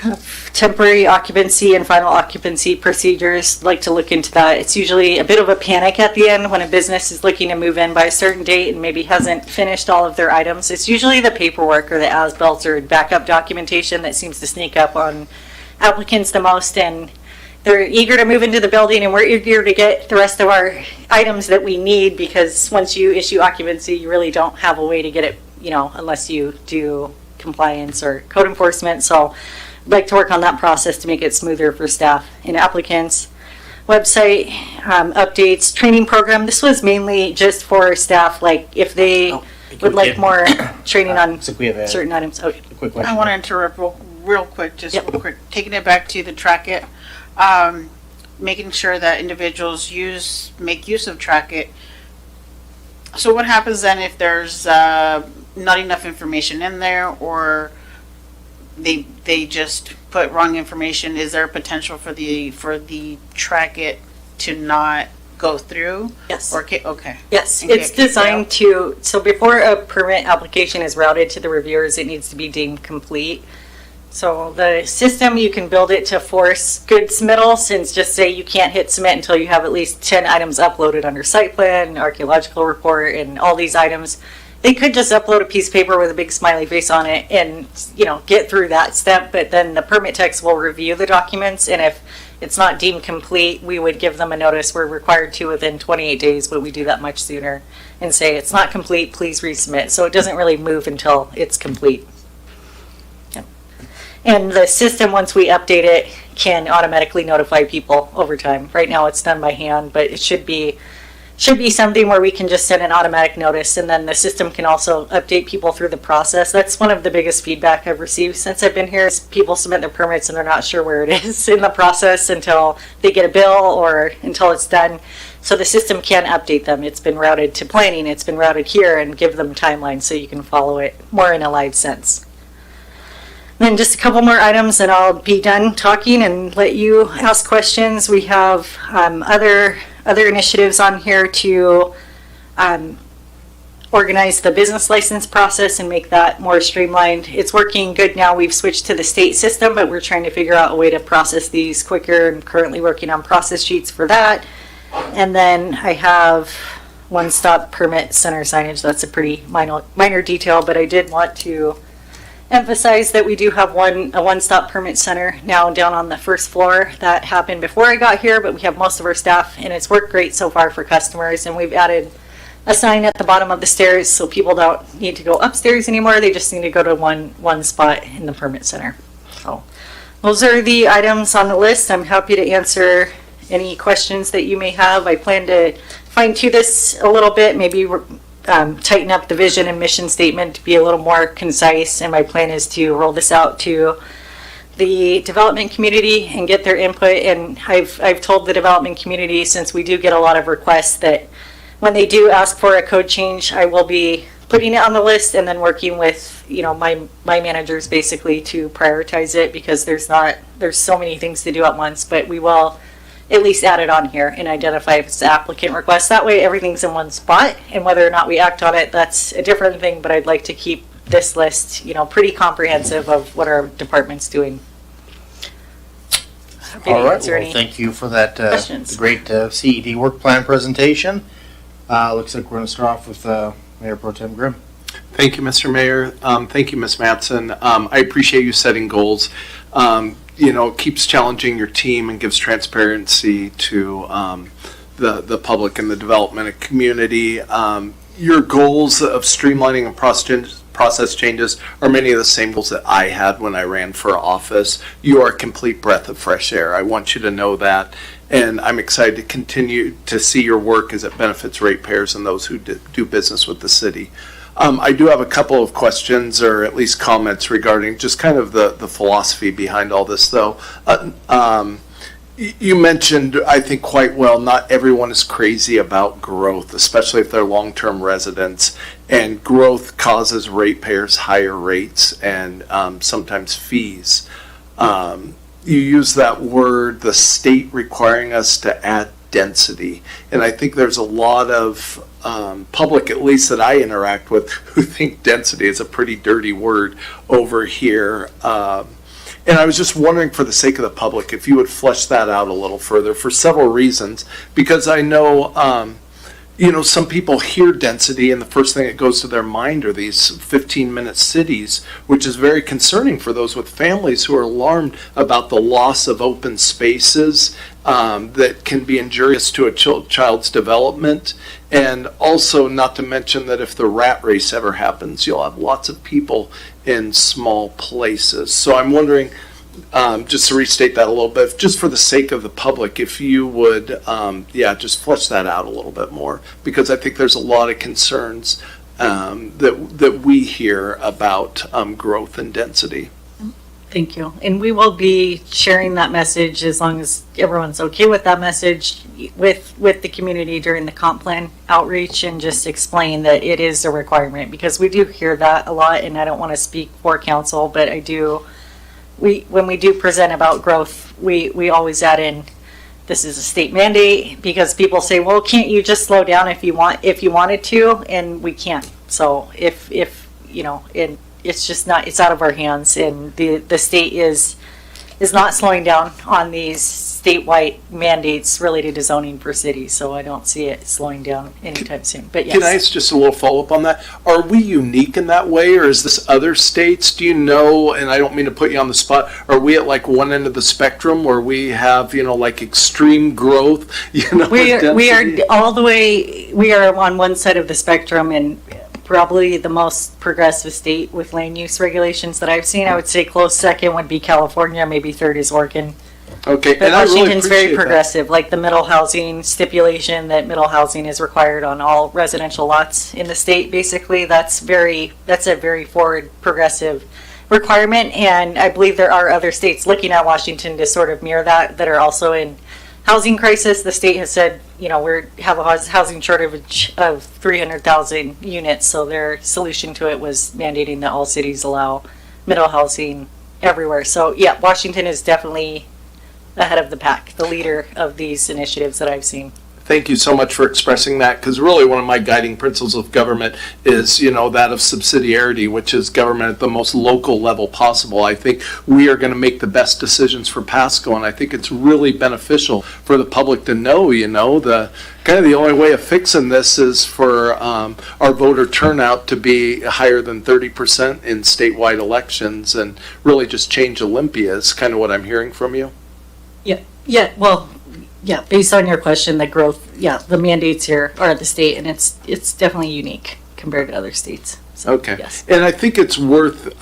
Have temporary occupancy and final occupancy procedures. Like to look into that. It's usually a bit of a panic at the end when a business is looking to move in by a certain date and maybe hasn't finished all of their items. It's usually the paperwork or the as-built or backup documentation that seems to sneak up on applicants the most, and they're eager to move into the building, and we're eager to get the rest of our items that we need, because once you issue occupancy, you really don't have a way to get it, unless you do compliance or code enforcement. So I'd like to work on that process to make it smoother for staff and applicants. Website updates, training program. This was mainly just for staff, like if they would like more training on certain items. Okay. I want to interrupt real quick, just real quick. Taking it back to the Track It, making sure that individuals make use of Track It. So what happens then if there's not enough information in there, or they just put wrong information? Is there a potential for the Track It to not go through? Yes. Okay. Yes, it's designed to, so before a permit application is routed to the reviewers, it needs to be deemed complete. So the system, you can build it to force good submittals, and just say you can't hit submit until you have at least 10 items uploaded under site plan, archaeological report, and all these items. They could just upload a piece of paper with a big smiley face on it and, get through that step, but then the permit techs will review the documents, and if it's not deemed complete, we would give them a notice. We're required to within 28 days, but we do that much sooner, and say it's not complete, please resubmit. So it doesn't really move until it's complete. Yeah. And the system, once we update it, can automatically notify people over time. Right now it's done by hand, but it should be something where we can just send an automatic notice, and then the system can also update people through the process. That's one of the biggest feedback I've received since I've been here, is people submit their permits and they're not sure where it is in the process until they get a bill or until it's done. So the system can update them. It's been routed to planning, it's been routed here, and give them timelines so you can follow it more in a live sense. Then just a couple more items and I'll be done talking and let you ask questions. We have other initiatives on here to organize the business license process and make that more streamlined. It's working good now. We've switched to the state system, but we're trying to figure out a way to process these quicker, and currently working on process sheets for that. And then I have one-stop permit center signage. That's a pretty minor detail, but I did want to emphasize that we do have a one-stop permit center now down on the first floor. That happened before I got here, but we have most of our staff, and it's worked great so far for customers. And we've added a sign at the bottom of the stairs, so people don't need to go upstairs anymore. They just need to go to one spot in the permit center. So those are the items on the list. I'm happy to answer any questions that you may have. I plan to fine-tune this a little bit, maybe tighten up the vision and mission statement to be a little more concise, and my plan is to roll this out to the development community and get their input. And I've told the development community, since we do get a lot of requests, that when they do ask for a code change, I will be putting it on the list and then working with my managers basically to prioritize it, because there's so many things to do at once. But we will at least add it on here and identify if it's applicant request. That way everything's in one spot, and whether or not we act on it, that's a different thing. But I'd like to keep this list, pretty comprehensive of what our department's doing. All right, well, thank you for that great CED work plan presentation. Looks like we're going to start off with Mayor Pro Tem Grimm. Thank you, Mr. Mayor. Thank you, Ms. Mattson. I appreciate you setting goals. It keeps challenging your team and gives transparency to the public and the development community. Your goals of streamlining and process changes are many of the same goals that I had when I ran for office. You are a complete breath of fresh air. I want you to know that. And I'm excited to continue to see your work as it benefits ratepayers and those who do business with the city. I do have a couple of questions, or at least comments, regarding just kind of the philosophy behind all this, though. You mentioned, I think quite well, not everyone is crazy about growth, especially if they're long-term residents, and growth causes ratepayers higher rates and sometimes fees. You use that word, the state requiring us to add density, and I think there's a lot of public, at least that I interact with, who think density is a pretty dirty word over here. And I was just wondering, for the sake of the public, if you would flesh that out a little further, for several reasons. Because I know, some people hear density and the first thing that goes to their mind are these 15-minute cities, which is very concerning for those with families who are alarmed about the loss of open spaces that can be injurious to a child's development. And also, not to mention that if the rat race ever happens, you'll have lots of people in small places. So I'm wondering, just to restate that a little bit, just for the sake of the public, if you would, just flesh that out a little bit more, because I think there's a lot of concerns that we hear about growth and density. Thank you. And we will be sharing that message, as long as everyone's okay with that message, with the community during the comp plan outreach, and just explain that it is a requirement, because we do hear that a lot. And I don't want to speak for council, but I do. When we do present about growth, we always add in, this is a state mandate, because people say, well, can't you just slow down if you wanted to? And we can't. So if it's just not, it's out of our hands, and the state is not slowing down on these statewide mandates related to zoning for cities, so I don't see it slowing down anytime soon. But yes. Can I ask just a little follow-up on that? Are we unique in that way, or is this other states? Do you know, and I don't mean to put you on the spot, are we at like one end of the spectrum where we have, like extreme growth? We are all the way, we are on one side of the spectrum, and probably the most progressive state with land use regulations that I've seen. I would say close second would be California, maybe third is Oregon. Okay, But and I really Washington's very appreciate progressive, like the middle housing stipulation, that middle housing is required on all residential lots in the state. Basically, that's a very forward progressive requirement, and I believe there are other states looking at Washington to sort of mirror that are also in housing crisis. The state has said, we have a housing shortage of 300,000 units, so their solution to it was mandating that all cities allow middle housing everywhere. So yeah, Washington is definitely ahead of the pack, the leader of these initiatives that I've seen. Thank you so much for expressing that, because really one of my guiding principles of government is, that of subsidiarity, which is government at the most local level possible. I think we are going to make the best decisions for Pasco, and I think it's really beneficial for the public to know, the kind of the only way of fixing this is for our voter turnout to be higher than 30% in statewide elections, and really just change Olympia is kind of what I'm hearing from you. Yeah, based on your question, the growth, the mandates here are at the state, and it's definitely unique compared to other states. So, Okay. yes. And I think it's worth,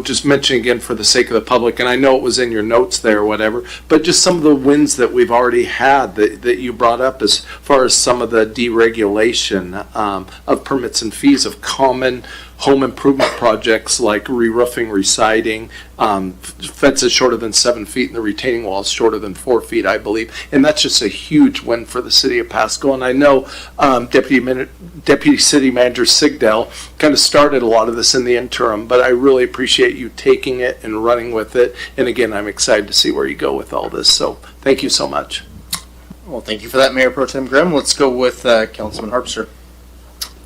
just mentioning again for the sake of the public, and I know it was in your notes there or whatever, but just some of the wins that we've already had that you brought up as far as some of the deregulation of permits and fees of common home improvement projects like re-roofing, re-siding, fences shorter than 7 feet, and the retaining walls shorter than 4 feet, I believe. And that's just a huge win for the city of Pasco. And I know Deputy City Manager Sigdell kind of started a lot of this in the interim, but I really appreciate you taking it and running with it. And again, I'm excited to see where you go with all this. So thank you so much. Well, thank you for that, Mayor Pro Tem Grimm. Let's go with Councilman Harpster.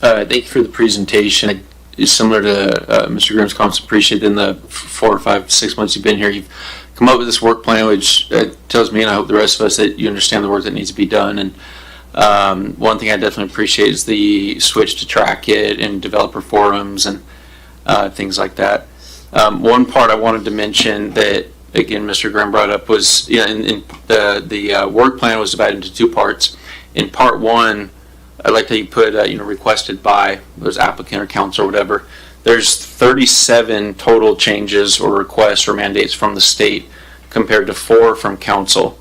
Thank you for the presentation. Similar to Mr. Grimm's comments, appreciate in the 4 or 5, 6 months you've been here, you've come up with this work plan, which tells me, and I hope the rest of us, that you understand the work that needs to be done. And one thing I definitely appreciate is the switch to track it and developer forums and things like that. One part I wanted to mention that, again, Mr. Grimm brought up was, the work plan was divided into 2 parts. In part 1, I like that you put, requested by those applicant or council or whatever. There's 37 total changes or requests or mandates from the state compared to 4 from council.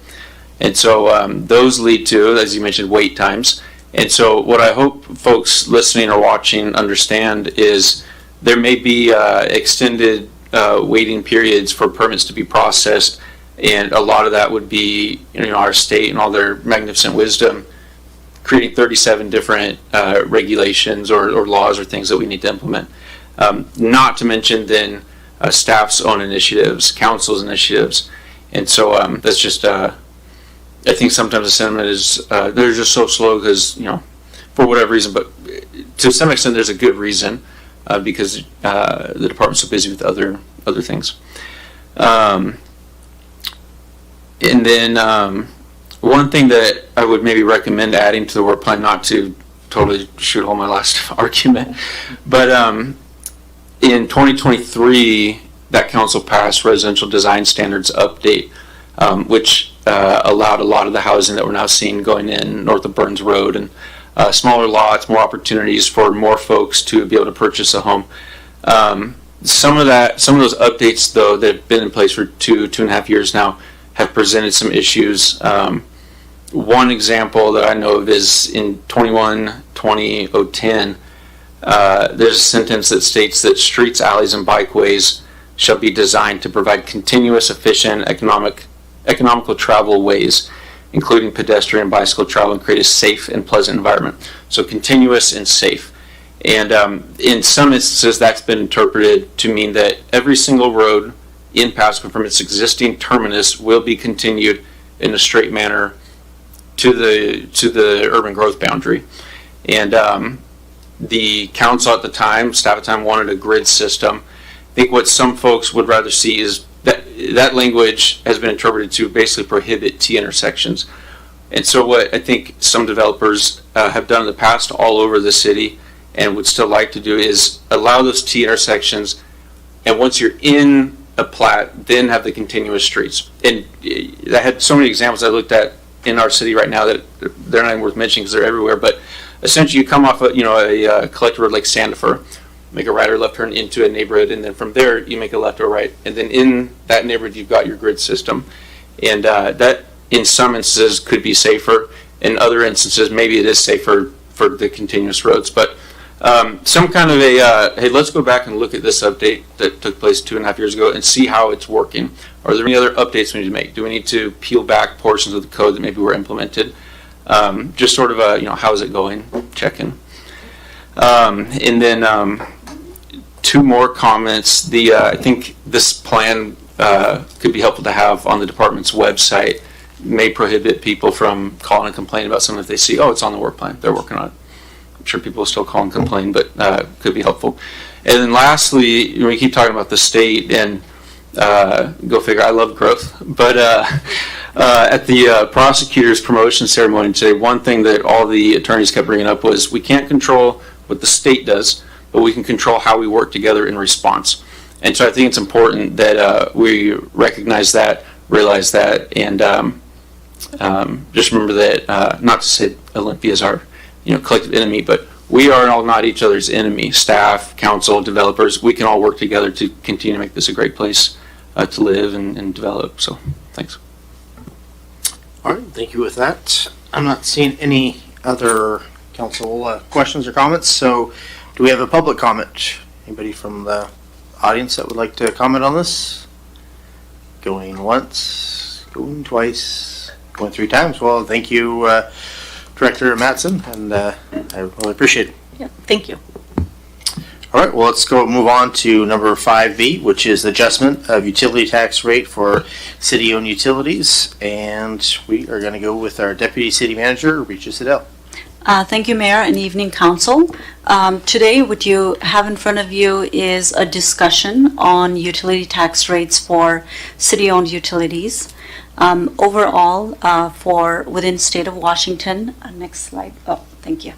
And so those lead to, as you mentioned, wait times. And so what I hope folks listening or watching understand is there may be extended waiting periods for permits to be processed. And a lot of that would be, our state and all their magnificent wisdom creating 37 different regulations or laws or things that we need to implement. Not to mention then staff's own initiatives, council's initiatives. And so that's just, I think sometimes the sentiment is they're just so slow because, for whatever reason, but to some extent there's a good reason because the department's so busy with other things. And then one thing that I would maybe recommend adding to the work plan, not to totally shoot all my last argument. But in 2023, that council passed residential design standards update, which allowed a lot of the housing that we're now seeing going in north of Burns Road, and smaller lots, more opportunities for more folks to be able to purchase a home. Some of those updates, though, that have been in place for two and a half years now, have presented some issues. One example that I know of is in 21-20-010, there's a sentence that states that streets, alleys, and bikeways shall be designed to provide continuous, efficient, economical travel ways, including pedestrian and bicycle travel, and create a safe and pleasant environment. So continuous and safe. And in some instances, that's been interpreted to mean that every single road in Pasco from its existing terminus will be continued in a straight manner to the urban growth boundary. And the council at the time, staff at the time, wanted a grid system. I think what some folks would rather see is that language has been interpreted to basically prohibit T intersections. And so what I think some developers have done in the past all over the city and would still like to do is allow those T intersections, and once you're in a plat, then have the continuous streets. And I had so many examples I looked at in our city right now that they're not even worth mentioning because they're everywhere. But essentially, you come off a collector road like Sandifer, make a right or left turn into a neighborhood, and then from there you make a left or right, and then in that neighborhood you've got your grid system, and that in some instances could be safer. In other instances, maybe it is safer for the continuous roads. But some kind of a hey, let's go back and look at this update that took place 2.5 years ago and see how it's working. Are there any other updates we need to make? Do we need to peel back portions of the code that maybe were implemented? Just sort of a, how is it going? Check-in. And then two more comments. I think this plan could be helpful to have on the department's website. May prohibit people from calling and complaining about something if they see, oh, it's on the work plan, they're working on it. I'm sure people will still call and complain, but could be helpful. And then lastly, we keep talking about the state, and go figure, I love growth. But at the prosecutor's promotion ceremony today, one thing that all the attorneys kept bringing up was we can't control what the state does, but we can control how we work together in response. And so I think it's important that we recognize that, realize that, and just remember that, not to say Olympia is our collective enemy, but we are all not each other's enemy. Staff, council, developers, we can all work together to continue to make this a great place to live and develop. So thanks. All right, thank you with that. I'm not seeing any other council questions or comments, so do we have a public comment? Anybody from the audience that would like to comment on this? Going once, going twice, going 3 times. Well, thank you, Director Mattson, and I really appreciate it. Yeah, thank you. All right, well, let's move on to number 5B, which is the adjustment of utility tax rate for city-owned utilities. And we are going to go with our Deputy City Manager, Regis Siddell. Thank you, Mayor, and evening council. Today, what you have in front of you is a discussion on utility tax rates for city-owned utilities. Overall, for within state of Washington, next slide. Oh, thank you.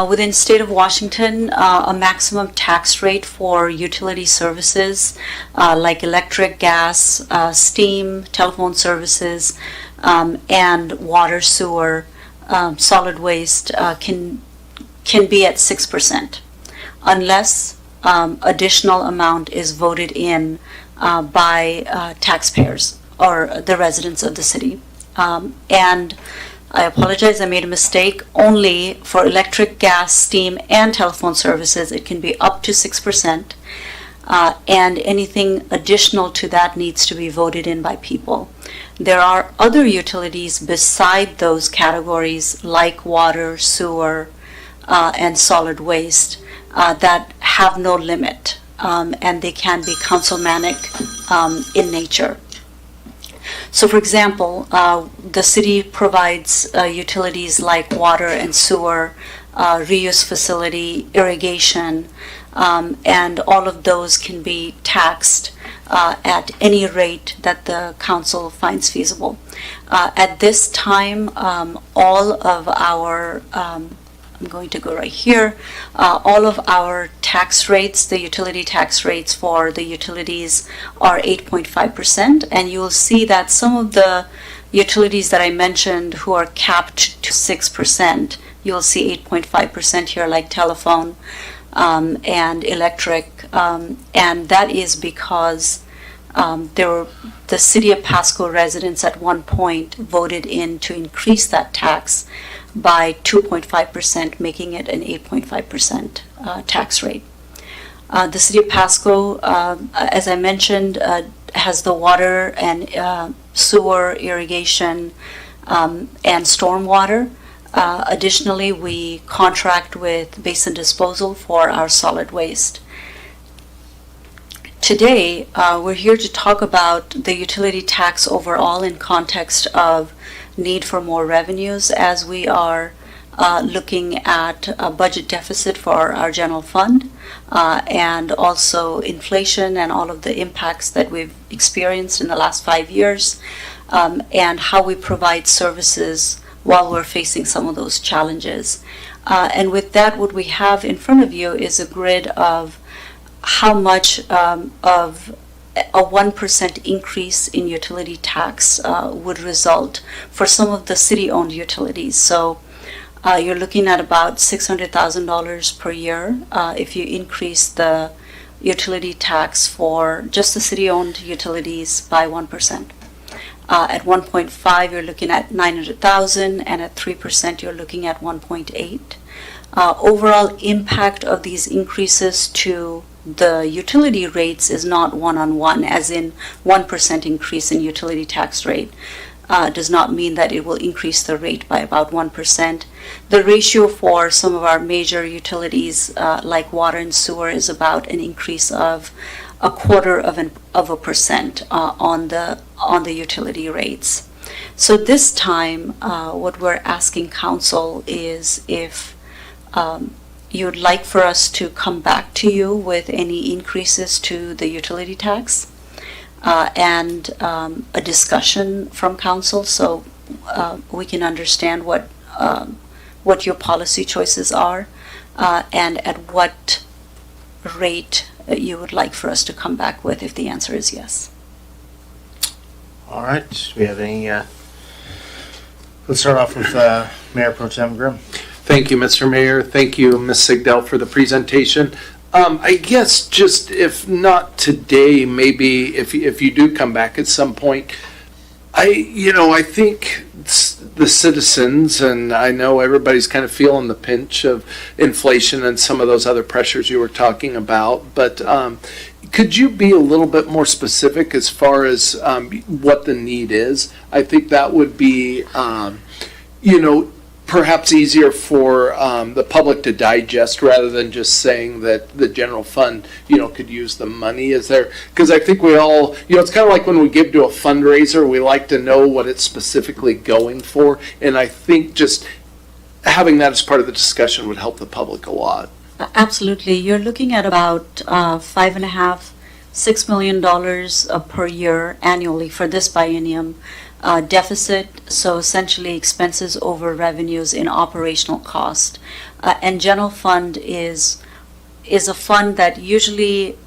Within state of Washington, a maximum tax rate for utility services like electric, gas, steam, telephone services, and water, sewer, solid waste can be at 6%, unless additional amount is voted in by taxpayers or the residents of the city. And I apologize, I made a mistake. Only for electric, gas, steam, and telephone services, it can be up to 6%. And anything additional to that needs to be voted in by people. There are other utilities beside those categories, like water, sewer, and solid waste, that have no limit, and they can be councilmanic in nature. So, for example, the city provides utilities like water and sewer, reuse facility, irrigation, and all of those can be taxed at any rate that the council finds feasible. At this time, all of our I'm going to go right here. All of our tax rates, the utility tax rates for the utilities are 8.5%, and you will see that some of the utilities that I mentioned who are capped to 6%, you'll see 8.5% here, like telephone and electric, and that is because the city of Pasco residents at one point voted in to increase that tax by 2.5%, making it an 8.5% tax rate. The city of Pasco, as I mentioned, has the water and sewer, irrigation, and stormwater. Additionally, we contract with basin disposal for our solid waste. Today, we're here to talk about the utility tax overall in context of need for more revenues as we are looking at a budget deficit for our general fund and also inflation and all of the impacts that we've experienced in the last 5 years and how we provide services while we're facing some of those challenges. And with that, what we have in front of you is a grid of how much of a 1% increase in utility tax would result for some of the city-owned utilities. So you're looking at about $600,000 per year if you increase the utility tax for just the city-owned utilities by 1%. At 1.5, you're looking at $900,000, and at 3%, you're looking at 1.8. Overall impact of these increases to the utility rates is not one-on-one, as in 1% increase in utility tax rate does not mean that it will increase the rate by about 1%. The ratio for some of our major utilities like water and sewer is about an increase of 0.25% on the utility rates. So this time, what we're asking council is if you'd like for us to come back to you with any increases to the utility tax and a discussion from council so we can understand what your policy choices are and at what rate you would like for us to come back with if the answer is yes. All right, do we have any, let's start off with Mayor Pro Tem Grimm. Thank you, Mr. Mayor. Thank you, Ms. Sigdell, for the presentation. I guess just if not today, maybe if you do come back at some point, I think the citizens, and I know everybody's kind of feeling the pinch of inflation and some of those other pressures you were talking about, but could you be a little bit more specific as far as what the need is? I think that would be, perhaps easier for the public to digest rather than just saying that the general fund, could use the money. Is there, because I think we all, it's kind of like when we give to a fundraiser, we like to know what it's specifically going for. And I think just having that as part of the discussion would help the public a lot. Absolutely. You're looking at about $5.5–6 million per year annually for this biennium. Deficit, so essentially expenses over revenues in operational cost. And general fund is a fund that usually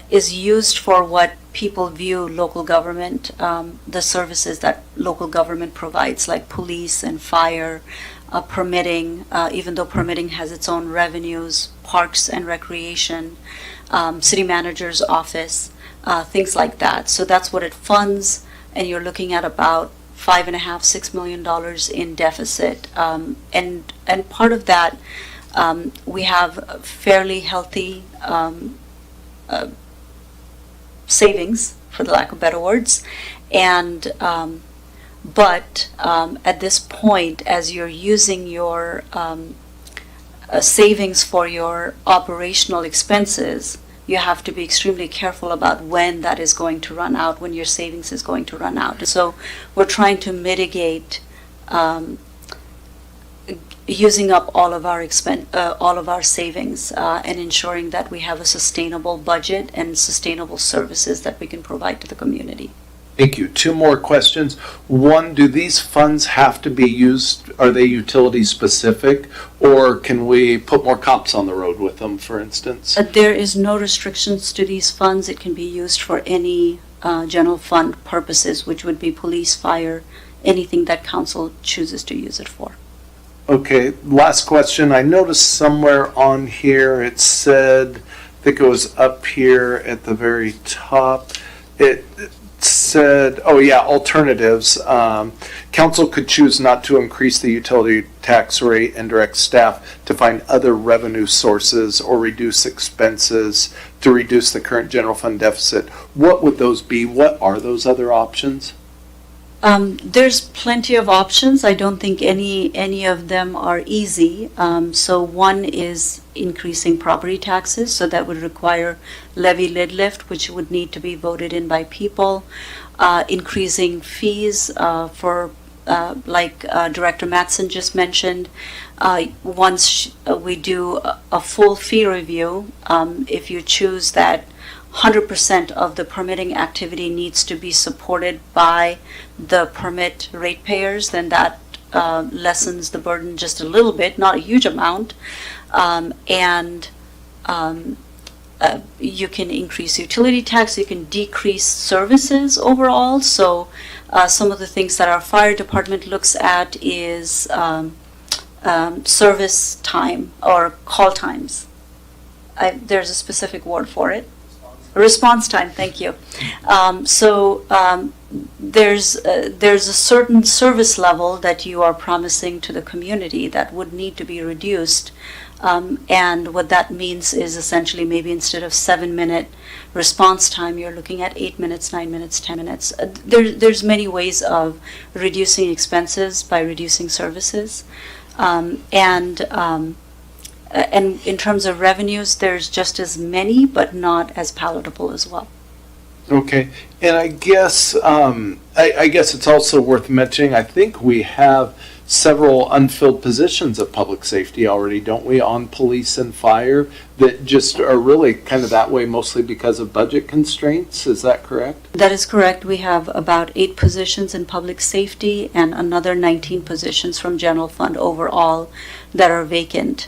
is used for what people view local government, the services that local government provides, like police and fire, permitting, even though permitting has its own revenues, parks and recreation, city manager's office, things like that. So that's what it funds. And you're looking at about $5.5–6 million in deficit, and part of that we have fairly healthy savings, for the lack of better words, and but at this point, as you're using your savings for your operational expenses, you have to be extremely careful about when that is going to run out, when your savings is going to run out. So we're trying to mitigate using up all of our savings and ensuring that we have a sustainable budget and sustainable services that we can provide to the community. Thank you. Two more questions. One, do these funds have to be used, are they utility specific, or can we put more cops on the road with them, for instance? There is no restrictions to these funds. It can be used for any general fund purposes, which would be police, fire, anything that council chooses to use it for. Okay, last question. I noticed somewhere on here it said, I think it was up here at the very top, it said, oh yeah, alternatives. Council could choose not to increase the utility tax rate and direct staff to find other revenue sources or reduce expenses to reduce the current general fund deficit. What would those be? What are those other options? There's plenty of options. I don't think any of them are easy. So one is increasing property taxes, so that would require levy lid lift, which would need to be voted in by people. Increasing fees for, like Director Mattson just mentioned. Once we do a full fee review, if you choose that 100% of the permitting activity needs to be supported by the permit ratepayers, then that lessens the burden just a little bit, not a huge amount. You can increase utility tax, you can decrease services overall. So some of the things that our fire department looks at is service time or call times. There's a specific word for it. Response time, thank you. There's a certain service level that you are promising to the community that would need to be reduced. And what that means is essentially maybe instead of 7-minute response time, you're looking at 8 minutes, 9 minutes, 10 minutes. There's many ways of reducing expenses by reducing services. And in terms of revenues, there's just as many, but not as palatable as well. Okay, and I guess I guess it's also worth mentioning, I think we have several unfilled positions of public safety already, don't we, on police and fire, that just are really kind of that way mostly because of budget constraints. Is that correct? That is correct. We have about 8 positions in public safety and another 19 positions from general fund overall that are vacant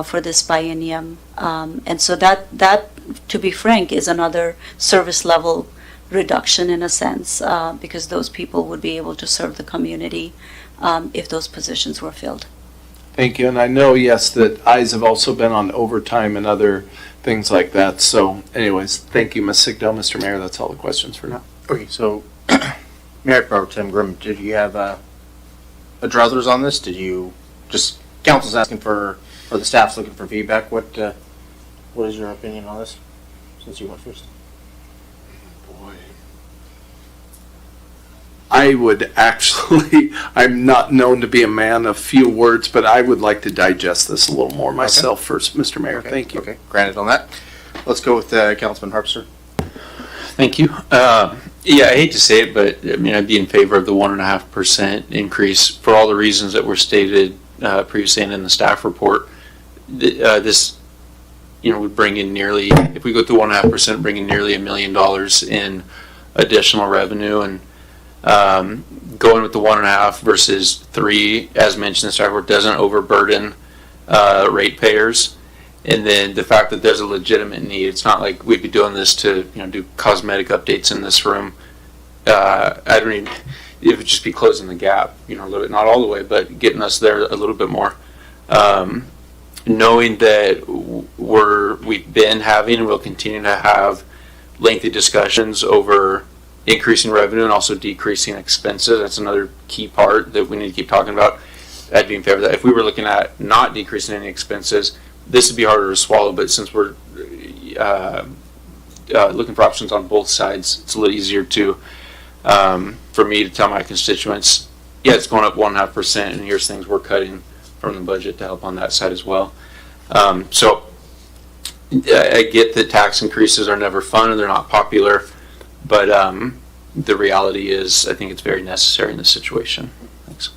for this biennium. And so that, to be frank, is another service level reduction in a sense, because those people would be able to serve the community if those positions were filled. Thank you. And I know, yes, that eyes have also been on overtime and other things like that. So anyways, thank you, Ms. Sigdell. Mr. Mayor, that's all the questions for now. Okay, so Mayor Pro Tem Grimm, did you have a druthers on this? Did you just, council's asking for, or the staff's looking for feedback? What is your opinion on this, since you went first? Boy. I would actually, I'm not known to be a man of few words, but I would like to digest this a little more myself first, Mr. Mayor. Okay. Thank you. Okay, granted on that. Let's go with Councilman Harpster. Thank you. Yeah, I hate to say it, but I mean, I'd be in favor of the 1.5% increase for all the reasons that were stated previously and in the staff report. This, would bring in nearly, if we go to 1.5%, bring in nearly $1 million in additional revenue, and going with the 1.5 versus 3, as mentioned in the staff report, doesn't overburden ratepayers. And then the fact that there's a legitimate need, it's not like we'd be doing this to, do cosmetic updates in this room. I don't even, it would just be closing the gap, a little bit, not all the way, but getting us there a little bit more. Knowing that we've been having and will continue to have lengthy discussions over increasing revenue and also decreasing expenses, that's another key part that we need to keep talking about. I'd be in favor of that. If we were looking at not decreasing any expenses, this would be harder to swallow, but since we're looking for options on both sides, it's a little easier to, for me to tell my constituents, yeah, it's going up 1.5%, and here's things we're cutting from the budget to help on that side as well. So I get that tax increases are never fun and they're not popular, but the reality is I think it's very necessary in this situation. Thanks.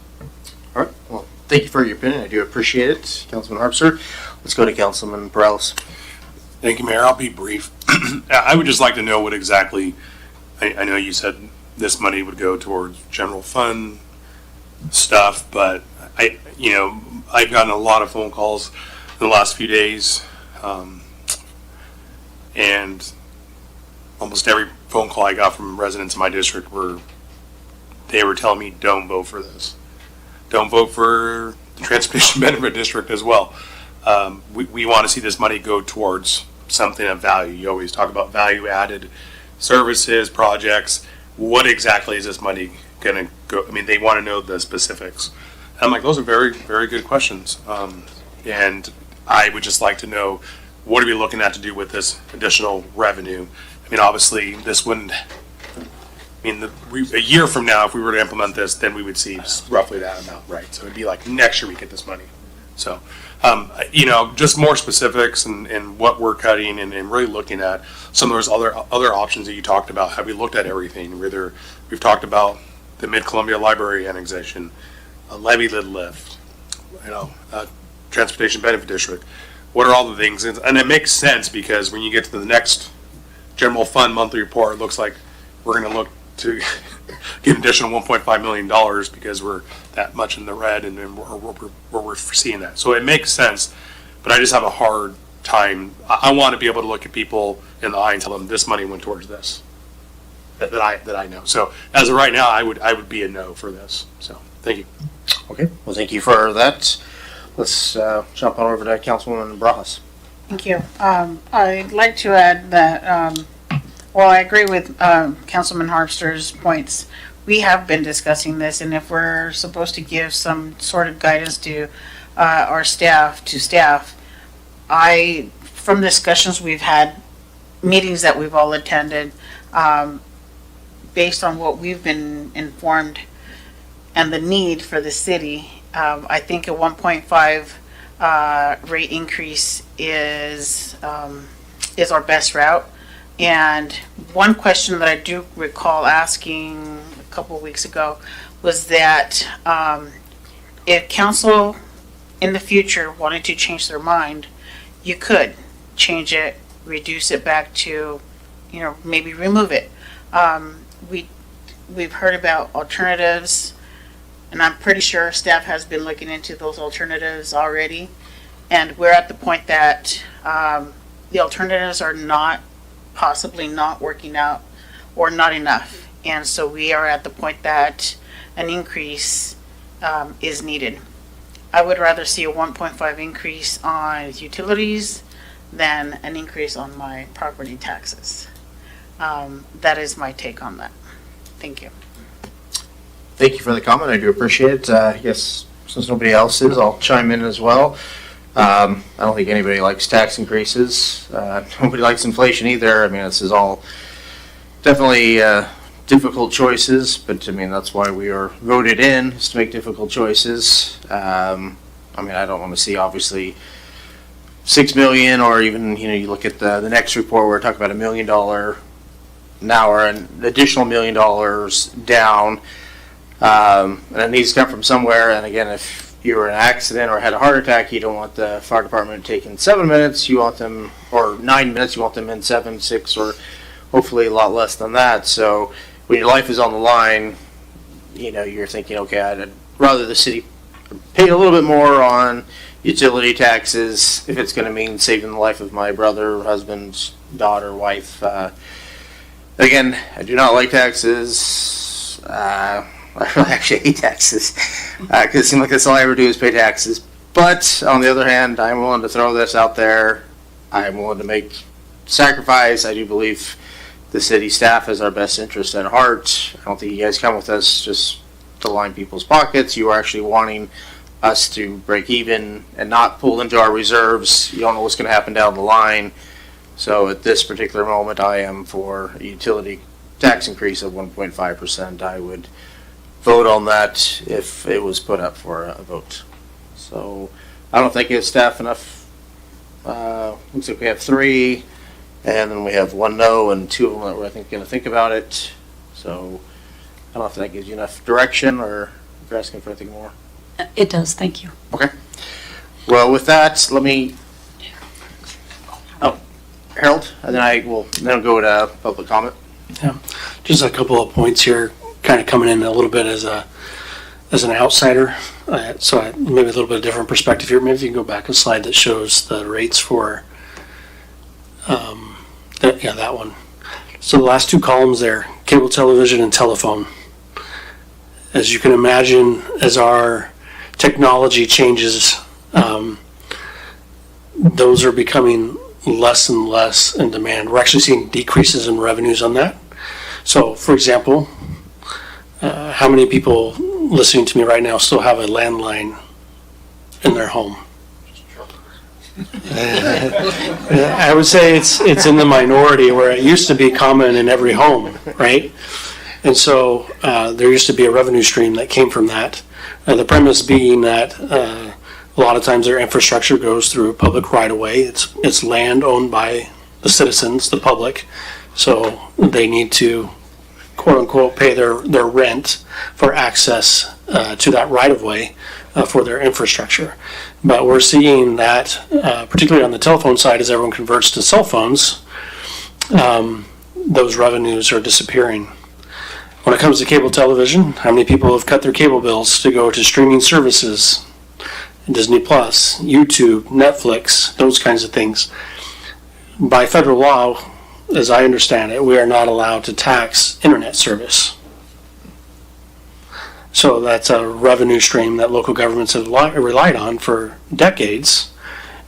All right. Well, thank you for your opinion. I do appreciate it, Councilman Harpster. Let's go to Councilman Perales. Thank you, Mayor. I'll be brief. I would just like to know what exactly, I know you said this money would go towards general fund stuff, but I've gotten a lot of phone calls in the last few days, and almost every phone call I got from residents in my district they were telling me, don't vote for this. Don't vote for the Transportation Benefit District as well. We want to see this money go towards something of value. You always talk about value-added services, projects. What exactly is this money going to go? I mean, they want to know the specifics. And I'm like, those are very, very good questions. And I would just like to know, what are we looking at to do with this additional revenue? I mean, obviously, this wouldn't, a year from now, if we were to implement this, then we would see roughly that amount, right? So it'd be like next year we get this money. So, just more specifics and what we're cutting and really looking at some of those other options that you talked about. Have we looked at everything? Whether we've talked about the Mid-Columbia Library annexation, a levy lid lift, Transportation Benefit District. What are all the things? And it makes sense because when you get to the next general fund monthly report, it looks like we're going to look to get an additional $1.5 million because we're that much in the red and we're seeing that. So it makes sense, but I just have a hard time. I want to be able to look at people in the eye and tell them this money went towards this that I know. So as of right now, I would be a no for this. So thank you. Okay, well, thank you for that. Let's jump on over to Councilwoman Barajas. Thank you. I'd like to add that, I agree with Councilman Harpster's points. We have been discussing this, and if we're supposed to give some sort of guidance to our staff, from discussions we've had, meetings that we've all attended, based on what we've been informed and the need for the city, I think a 1.5 rate increase is our best route. And one question that I do recall asking a couple of weeks ago was that if council in the future wanted to change their mind, you could change it, reduce it back to, maybe remove it. We've heard about alternatives, and I'm pretty sure staff has been looking into those alternatives already. And we're at the point that the alternatives are possibly not working out or not enough. And so we are at the point that an increase is needed. I would rather see a 1.5 increase on utilities than an increase on my property taxes. That is my take on that. Thank you. Thank you for the comment. I do appreciate it. Yes, since nobody else is, I'll chime in as well. I don't think anybody likes tax increases. Nobody likes inflation either. I mean, this is all definitely difficult choices, but I mean, that's why we are voted in, is to make difficult choices. I mean, I don't want to see obviously 6 million, or even, you look at the next report, we're talking about $1 million now, or an additional $1 million down. And it needs to come from somewhere. And again, if you were in an accident or had a heart attack, you don't want the fire department taking 7 minutes. You want them, or 9 minutes, you want them in 7, 6, or hopefully a lot less than that. So when your life is on the line, you're thinking, okay, I'd rather the city pay a little bit more on utility taxes if it's going to mean saving the life of my brother, husband, daughter, wife. Again, I do not like taxes. I really actually hate taxes because it seems like that's all I ever do is pay taxes. But on the other hand, I'm willing to throw this out there. I'm willing to make sacrifice. I do believe the city staff has our best interest at heart. I don't think you guys come with us just to line people's pockets. You are actually wanting us to break even and not pull into our reserves. You don't know what's going to happen down the line. So at this particular moment, I am for a utility tax increase of 1.5%. I would vote on that if it was put up for a vote. So I don't think it's staff enough. Looks like we have 3, and then we have 1 no and 2 of them that were, I think, going to think about it. So I don't know if that gives you enough direction, or if you're asking for anything more. It does, thank you. Okay. Well, with that, let me. Oh, Harold, and then I'll go to public comment. Just a couple of points here, kind of coming in a little bit as an outsider. Maybe a little bit of different perspective here. Maybe you can go back a slide that shows the rates for, that one. So the last two columns there, cable television and telephone. As you can imagine, as our technology changes, those are becoming less and less in demand. We're actually seeing decreases in revenues on that. So, for example, how many people listening to me right now still have a landline in their home? I would say it's in the minority, where it used to be common in every home, right? And so there used to be a revenue stream that came from that. The premise being that a lot of times their infrastructure goes through public right-of-way. It's land owned by the citizens, the public, so they need to, quote-unquote, pay their rent for access to that right-of-way for their infrastructure. But we're seeing that, particularly on the telephone side, as everyone converts to cell phones, those revenues are disappearing. When it comes to cable television, how many people have cut their cable bills to go to streaming services, Disney Plus, YouTube, Netflix, those kinds of things? By federal law, as I understand it, we are not allowed to tax internet service. So that's a revenue stream that local governments have relied on for decades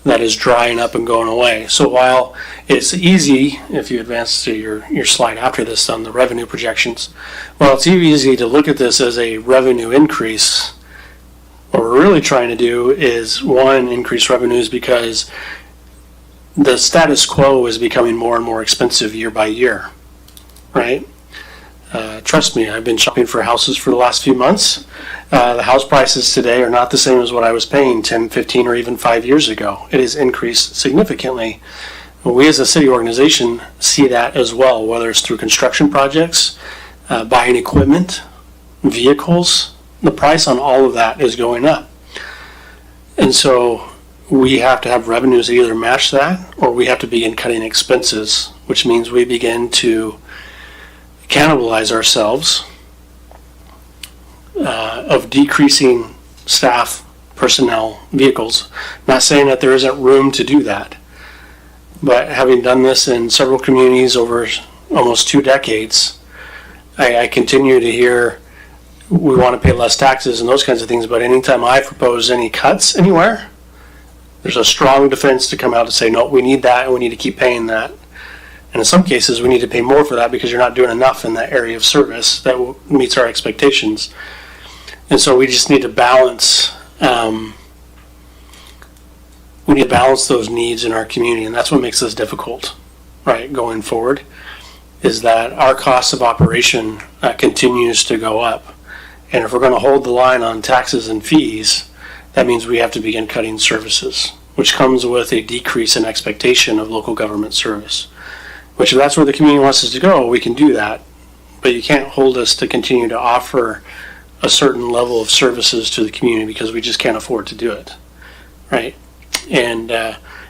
that is drying up and going away. So while it's easy, if you advance to your slide after this on the revenue projections, while it's easy to look at this as a revenue increase, what we're really trying to do is, one, increase revenues because the status quo is becoming more and more expensive year by year, right? Trust me, I've been shopping for houses for the last few months. The house prices today are not the same as what I was paying 10, 15, or even 5 years ago. It has increased significantly. We as a city organization see that as well, whether it's through construction projects, buying equipment, vehicles. The price on all of that is going up. And so we have to have revenues that either match that, or we have to begin cutting expenses, which means we begin to cannibalize ourselves of decreasing staff, personnel, vehicles. Not saying that there isn't room to do that, but having done this in several communities over almost 2 decades, I continue to hear we want to pay less taxes and those kinds of things, but anytime I propose any cuts anywhere, there's a strong defense to come out to say, no, we need that and we need to keep paying that. And in some cases, we need to pay more for that because you're not doing enough in that area of service that meets our expectations. And so we just need to balance. We need to balance those needs in our community, and that's what makes this difficult, right? Going forward, is that our cost of operation continues to go up, and if we're going to hold the line on taxes and fees, that means we have to begin cutting services, which comes with a decrease in expectation of local government service. Which, if that's where the community wants us to go, we can do that. But you can't hold us to continue to offer a certain level of services to the community because we just can't afford to do it, right? And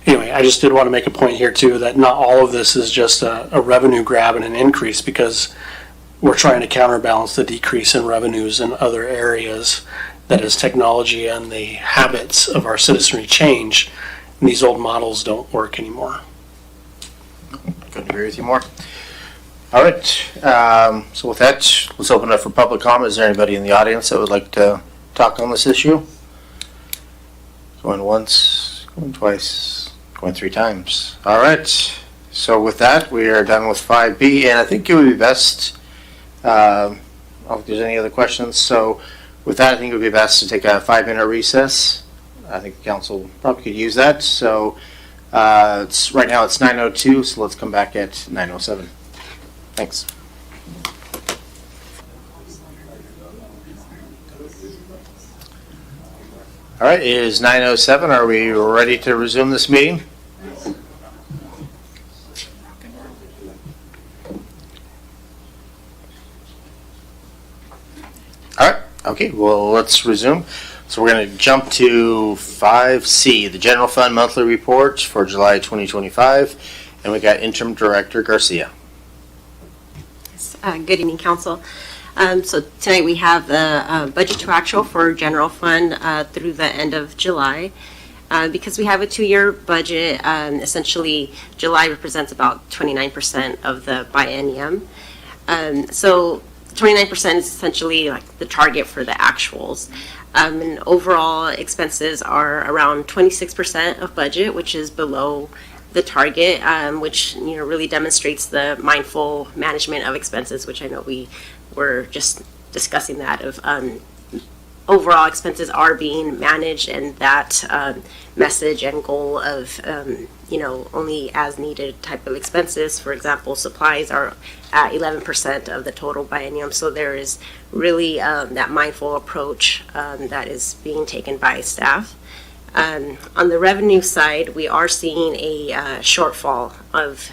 anyway, I just did want to make a point here too that not all of this is just a revenue grab and an increase, because we're trying to counterbalance the decrease in revenues in other areas that as technology and the habits of our citizenry change, these old models don't work anymore. Couldn't agree with you more. All right. So with that, let's open it up for public comment. Is there anybody in the audience that would like to talk on this issue? Going once, going twice, going 3 times. All right. So with that, we are done with 5B, and I think it would be best, I don't know if there's any other questions. So with that, I think it would be best to take a 5-minute recess. I think the council probably could use that. So right now it's 9:02, so let's come back at 9:07. Thanks. All right, it is 9:07. Are we ready to resume this meeting? All right, okay, well, let's resume. So we're going to jump to 5C, the General Fund Monthly Report for July 2025, and we got Interim Director Garcia. Good evening, council. So tonight we have the budget to actual for general fund through the end of July. Because we have a 2-year budget, essentially July represents about 29% of the biennium. So 29% is essentially like the target for the actuals. And overall expenses are around 26% of budget, which is below the target, which really demonstrates the mindful management of expenses, which I know we were just discussing that of overall expenses are being managed, and that message and goal of only as needed type of expenses. For example, supplies are at 11% of the total biennium, so there is really that mindful approach that is being taken by staff. On the revenue side, we are seeing a shortfall of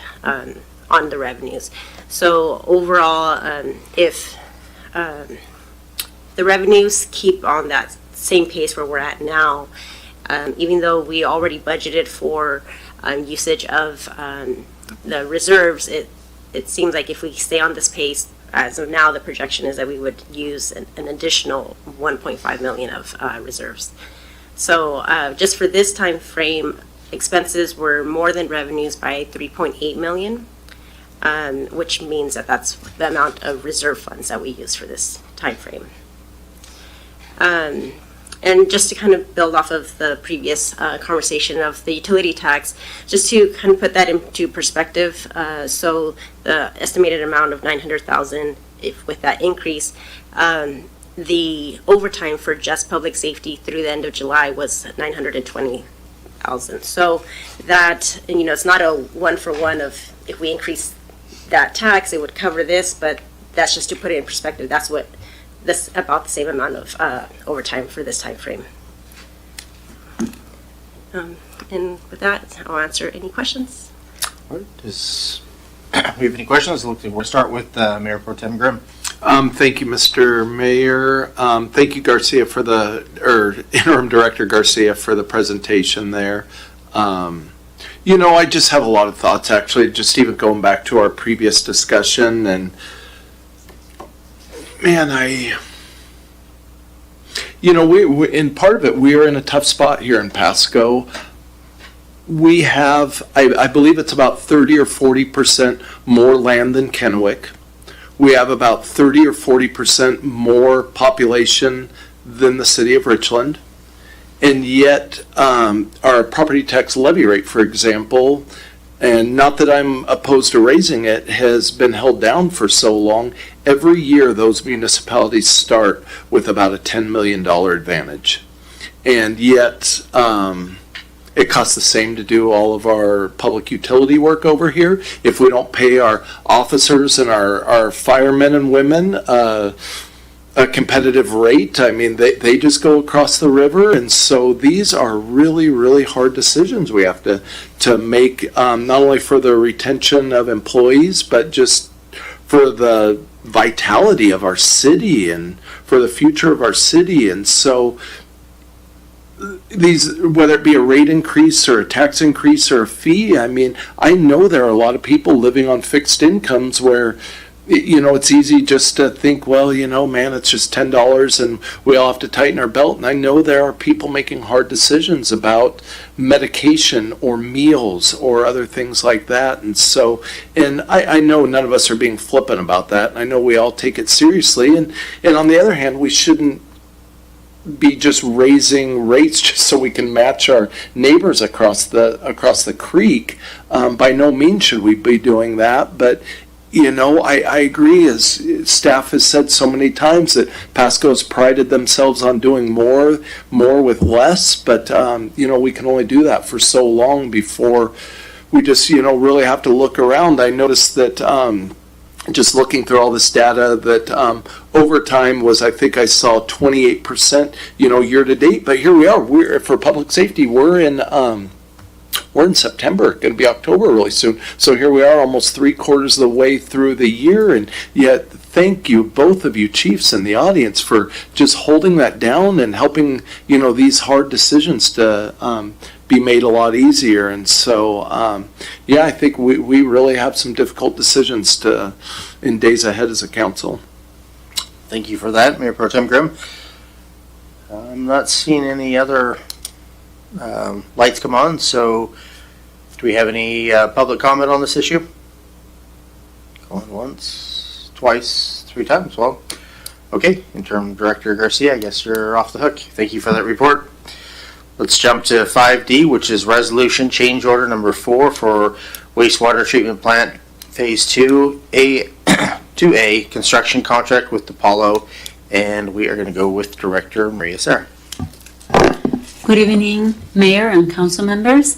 on the revenues. So overall, if the revenues keep on that same pace where we're at now, even though we already budgeted for usage of the reserves, it seems like if we stay on this pace, as of now, the projection is that we would use an additional 1.5 million of reserves. So just for this time frame, expenses were more than revenues by 3.8 million, which means that that's the amount of reserve funds that we use for this time frame. And just to kind of build off of the previous conversation of the utility tax, just to kind of put that into perspective, so the estimated amount of 900,000, if with that increase, the overtime for just public safety through the end of July was 920,000. So that, it's not a one-for-one of if we increase that tax, it would cover this, but that's just to put it in perspective. That's what this about the same amount of overtime for this time frame. And with that, I'll answer any questions. Does we have any questions? We'll start with Mayor Pro Tem Grimm. Thank you, Mr. Mayor. Thank you, Garcia, Interim Director Garcia, for the presentation there. I just have a lot of thoughts, actually, just even going back to our previous discussion. And, man, we in part of it, we are in a tough spot here in Pasco. We have, I believe it's about 30 or 40% more land than Kennewick. We have about 30 or 40% more population than the city of Richland. And yet, our property tax levy rate, for example, and not that I'm opposed to raising it, has been held down for so long. Every year, those municipalities start with about a $10 million advantage. And yet, it costs the same to do all of our public utility work over here. If we don't pay our officers and our firemen and women a competitive rate, I mean, they just go across the river. And so these are really, really hard decisions we have to make, not only for the retention of employees, but just for the vitality of our city and for the future of our city. And so these, whether it be a rate increase or a tax increase or a fee, I mean, I know there are a lot of people living on fixed incomes where, it's easy just to think, well, man, it's just $10 and we all have to tighten our belt. And I know there are people making hard decisions about medication or meals or other things like that. And so, and I know none of us are being flippant about that. I know we all take it seriously. And on the other hand, we shouldn't be just raising rates just so we can match our neighbors across the creek. By no means should we be doing that. But I agree, as staff has said so many times, that Pasco's prided themselves on doing more with less, but, we can only do that for so long before we just, really have to look around. I noticed that just looking through all this data that overtime was, I think I saw 28%, year to date, but here we are. For public safety, we're in September, going to be October really soon. So here we are, almost 3/4 of the way through the year, and yet thank you, both of you chiefs in the audience, for just holding that down and helping, these hard decisions to be made a lot easier. And so, yeah, I think we really have some difficult decisions in days ahead as a council. Thank you for that, Mayor Pro Tem Grimm. I'm not seeing any other lights come on, so do we have any public comment on this issue? Going once, twice, 3 times. Well, okay, Interim Director Garcia, I guess you're off the hook. Thank you for that report. Let's jump to 5D, which is resolution change order number 4 for wastewater treatment plant phase 2A construction contract with DePaulo, and we are going to go with Director Maria Serra. Good evening, Mayor and council members.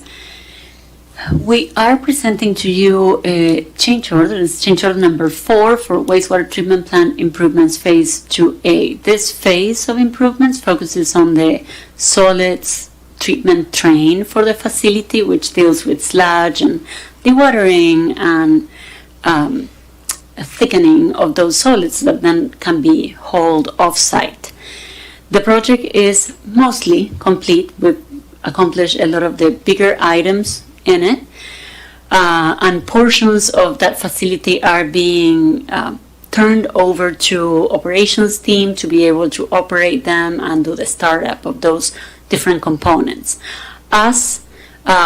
We are presenting to you a change order. It's change order number 4 for wastewater treatment plant improvements phase 2A. This phase of improvements focuses on the solids treatment train for the facility, which deals with sludge and dewatering and thickening of those solids that then can be hauled off-site. The project is mostly complete. We've accomplished a lot of the bigger items in it, and portions of that facility are being turned over to operations team to be able to operate them and do the startup of those different components. As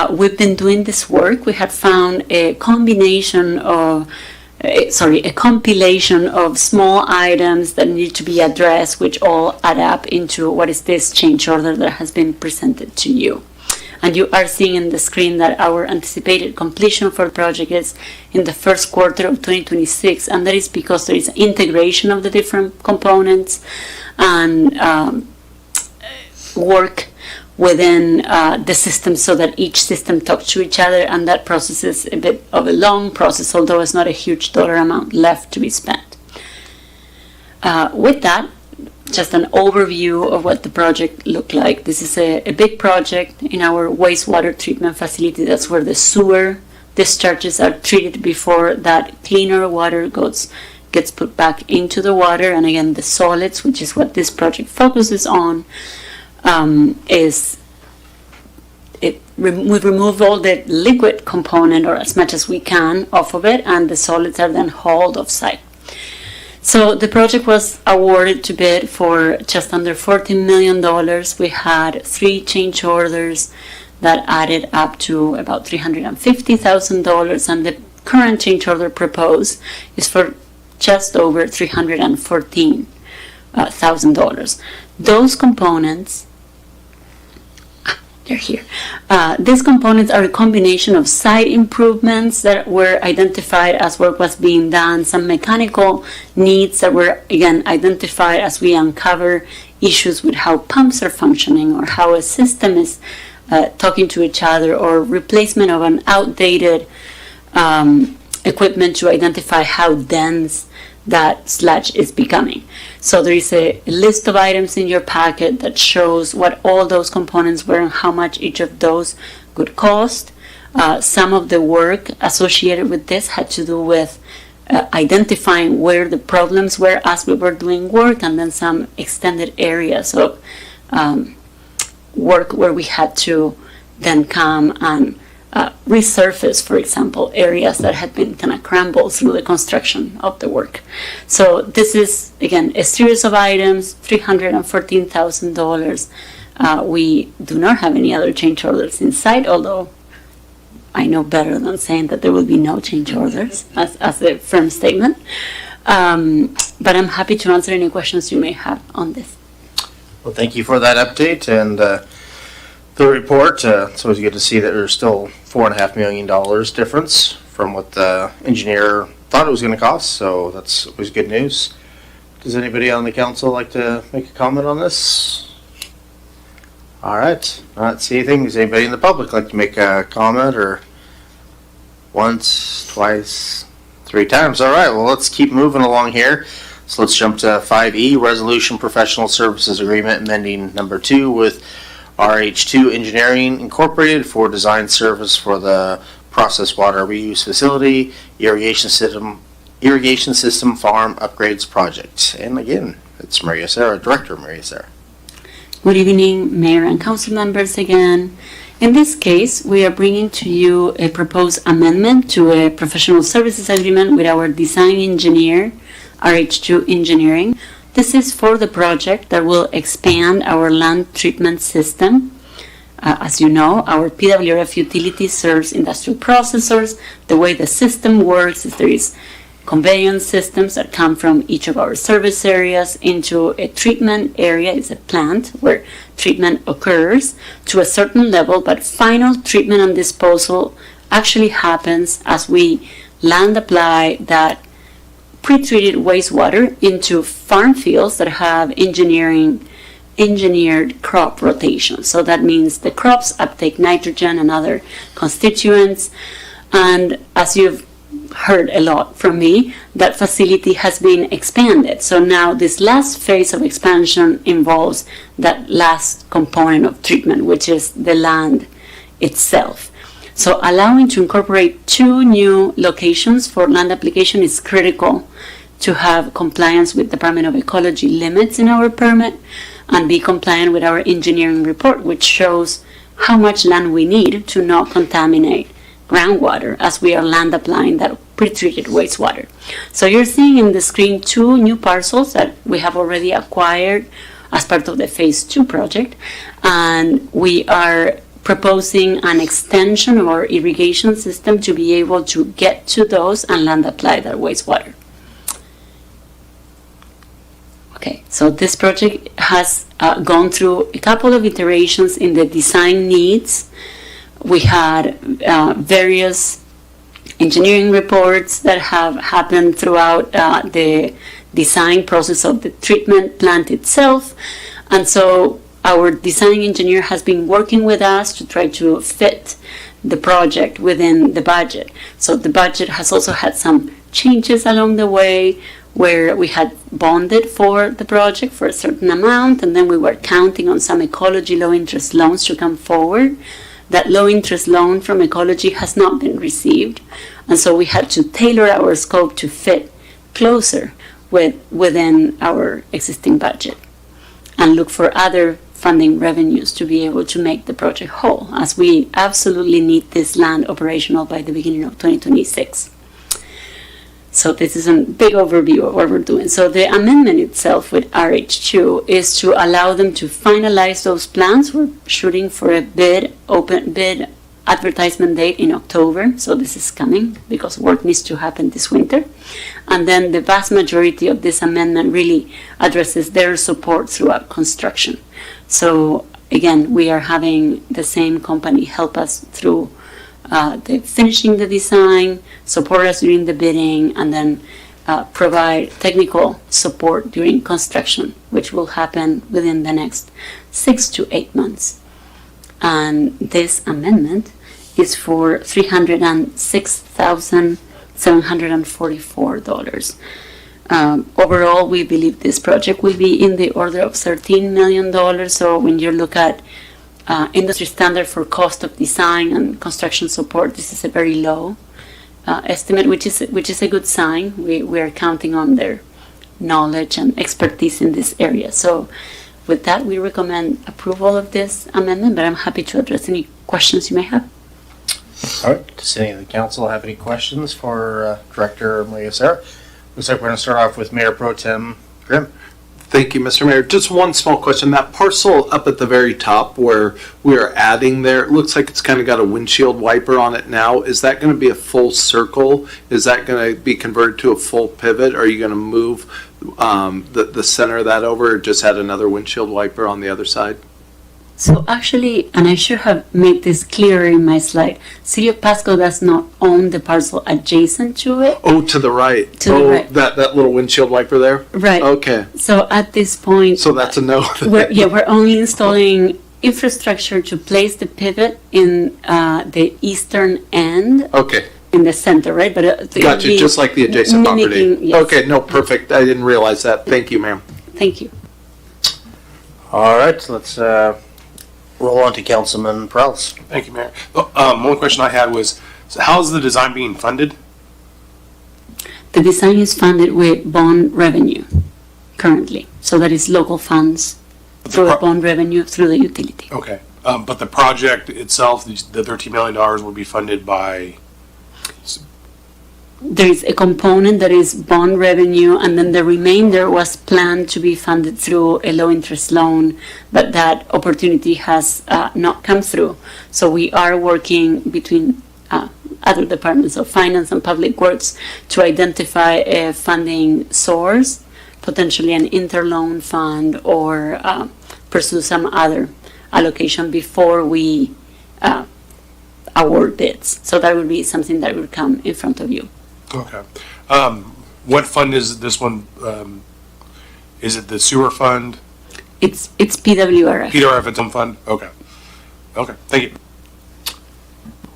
we've been doing this work, we have found a compilation of small items that need to be addressed, which all add up into what is this change order that has been presented to you. And you are seeing in the screen that our anticipated completion for the project is in the first quarter of 2026, and that is because there is integration of the different components and work within the system so that each system talks to each other, and that process is a bit of a long process, although it's not a huge dollar amount left to be spent. With that, just an overview of what the project looked like. This is a big project in our wastewater treatment facility. That's where the sewer discharges are treated before that cleaner water gets put back into the water. And again, the solids, which is what this project focuses on, we've removed all the liquid component, or as much as we can, off of it, and the solids are then hauled off-site. So the project was awarded to bid for just under $14 million. We had 3 change orders that added up to about $350,000, and the current change order proposed is for just over $314,000. Those components, they're here. These components are a combination of site improvements that were identified as work was being done, some mechanical needs that were, again, identified as we uncover issues with how pumps are functioning or how a system is talking to each other, or replacement of an outdated equipment to identify how dense that sludge is becoming. So there is a list of items in your packet that shows what all those components were and how much each of those could cost. Some of the work associated with this had to do with identifying where the problems were as we were doing work, and then some extended areas of work where we had to then come and resurface, for example, areas that had been kind of crumbled through the construction of the work. So this is, again, a series of items, $314,000. We do not have any other change orders in sight, although I know better than saying that there will be no change orders as a firm statement. But I'm happy to answer any questions you may have on this. Well, thank you for that update and the report. It's always good to see that there's still $4.5 million difference from what the engineer thought it was going to cost, so that's always good news. Does anybody on the council like to make a comment on this? All right, not see anything. Does anybody in the public like to make a comment, or once, twice, 3 times? All right, well, let's keep moving along here. So let's jump to 5E, Resolution Professional Services Agreement amending number 2 with RH2 Engineering Incorporated for design service for the process water reuse facility, irrigation system farm upgrades project. And again, it's Maria Serra, Director Maria Serra. Good evening, Mayor and council members again. In this case, we are bringing to you a proposed amendment to a professional services agreement with our design engineer, RH2 Engineering. This is for the project that will expand our land treatment system. As you know, our PWRF utility serves industrial processors. The way the system works is there is conveyance systems that come from each of our service areas into a treatment area. It's a plant where treatment occurs to a certain level, but final treatment and disposal actually happens as we land apply that pre-treated wastewater into farm fields that have engineered crop rotation. So that means the crops uptake nitrogen and other constituents. And as you've heard a lot from me, that facility has been expanded. So now this last phase of expansion involves that last component of treatment, which is the land itself. So allowing to incorporate 2 new locations for land application is critical to have compliance with Department of Ecology limits in our permit and be compliant with our engineering report, which shows how much land we need to not contaminate groundwater as we are land applying that pre-treated wastewater. So you're seeing in the screen 2 new parcels that we have already acquired as part of the phase 2 project, and we are proposing an extension of our irrigation system to be able to get to those and land apply that wastewater. Okay, so this project has gone through a couple of iterations in the design needs. We had various engineering reports that have happened throughout the design process of the treatment plant itself. And so our design engineer has been working with us to try to fit the project within the budget. So the budget has also had some changes along the way where we had bonded for the project for a certain amount, and then we were counting on some ecology low interest loans to come forward. That low interest loan from ecology has not been received, and so we had to tailor our scope to fit closer within our existing budget and look for other funding revenues to be able to make the project whole, as we absolutely need this land operational by the beginning of 2026. So this is a big overview of what we're doing. So the amendment itself with RH2 is to allow them to finalize those plans. We're shooting for a open bid advertisement date in October. So this is coming because work needs to happen this winter. And then the vast majority of this amendment really addresses their support throughout construction. So again, we are having the same company help us through finishing the design, support us during the bidding, and then provide technical support during construction, which will happen within the next 6 to 8 months. And this amendment is for $306,744. Overall, we believe this project will be in the order of $13 million. So when you look at industry standard for cost of design and construction support, this is a very low estimate, which is a good sign. We are counting on their knowledge and expertise in this area. So with that, we recommend approval of this amendment, but I'm happy to address any questions you may have. All right, does any of the council have any questions for Director Maria Serra? Looks like we're going to start off with Mayor Pro Tem Grimm. Thank you, Mr. Mayor. Just one small question. That parcel up at the very top where we are adding there, it looks like it's kind of got a windshield wiper on it now. Is that going to be a full circle? Is that going to be converted to a full pivot? Are you going to move the center of that over or just add another windshield wiper on the other side? So actually, and I should have made this clearer in my slide, City of Pasco does not own the parcel adjacent to it. Oh, to the right. To the right. That little windshield wiper there? Right. Okay. So at this point... So that's a no. we're only installing infrastructure to place the pivot in the eastern end. Okay. In the center, right? But Gotcha, just like the adjacent property. Yes. Okay, no, perfect. I didn't realize that. Thank you, ma'am. Thank you. All right, let's roll on to Councilman Prowse. Thank you, Mayor. One question I had was, so how is the design being funded? The design is funded with bond revenue currently. So that is local funds through a bond revenue through the utility. Okay. But the project itself, the $13 million will be funded by, There is a component that is bond revenue, and then the remainder was planned to be funded through a low-interest loan, but that opportunity has not come through. So we are working between other departments of finance and public works to identify a funding source, potentially an interloan fund, or pursue some other allocation before we award bids. So that would be something that would come in front of you. okay. What fund is this one? Is it the sewer fund? It's PWRF. PWRF, its own fund? Okay. Okay, thank you.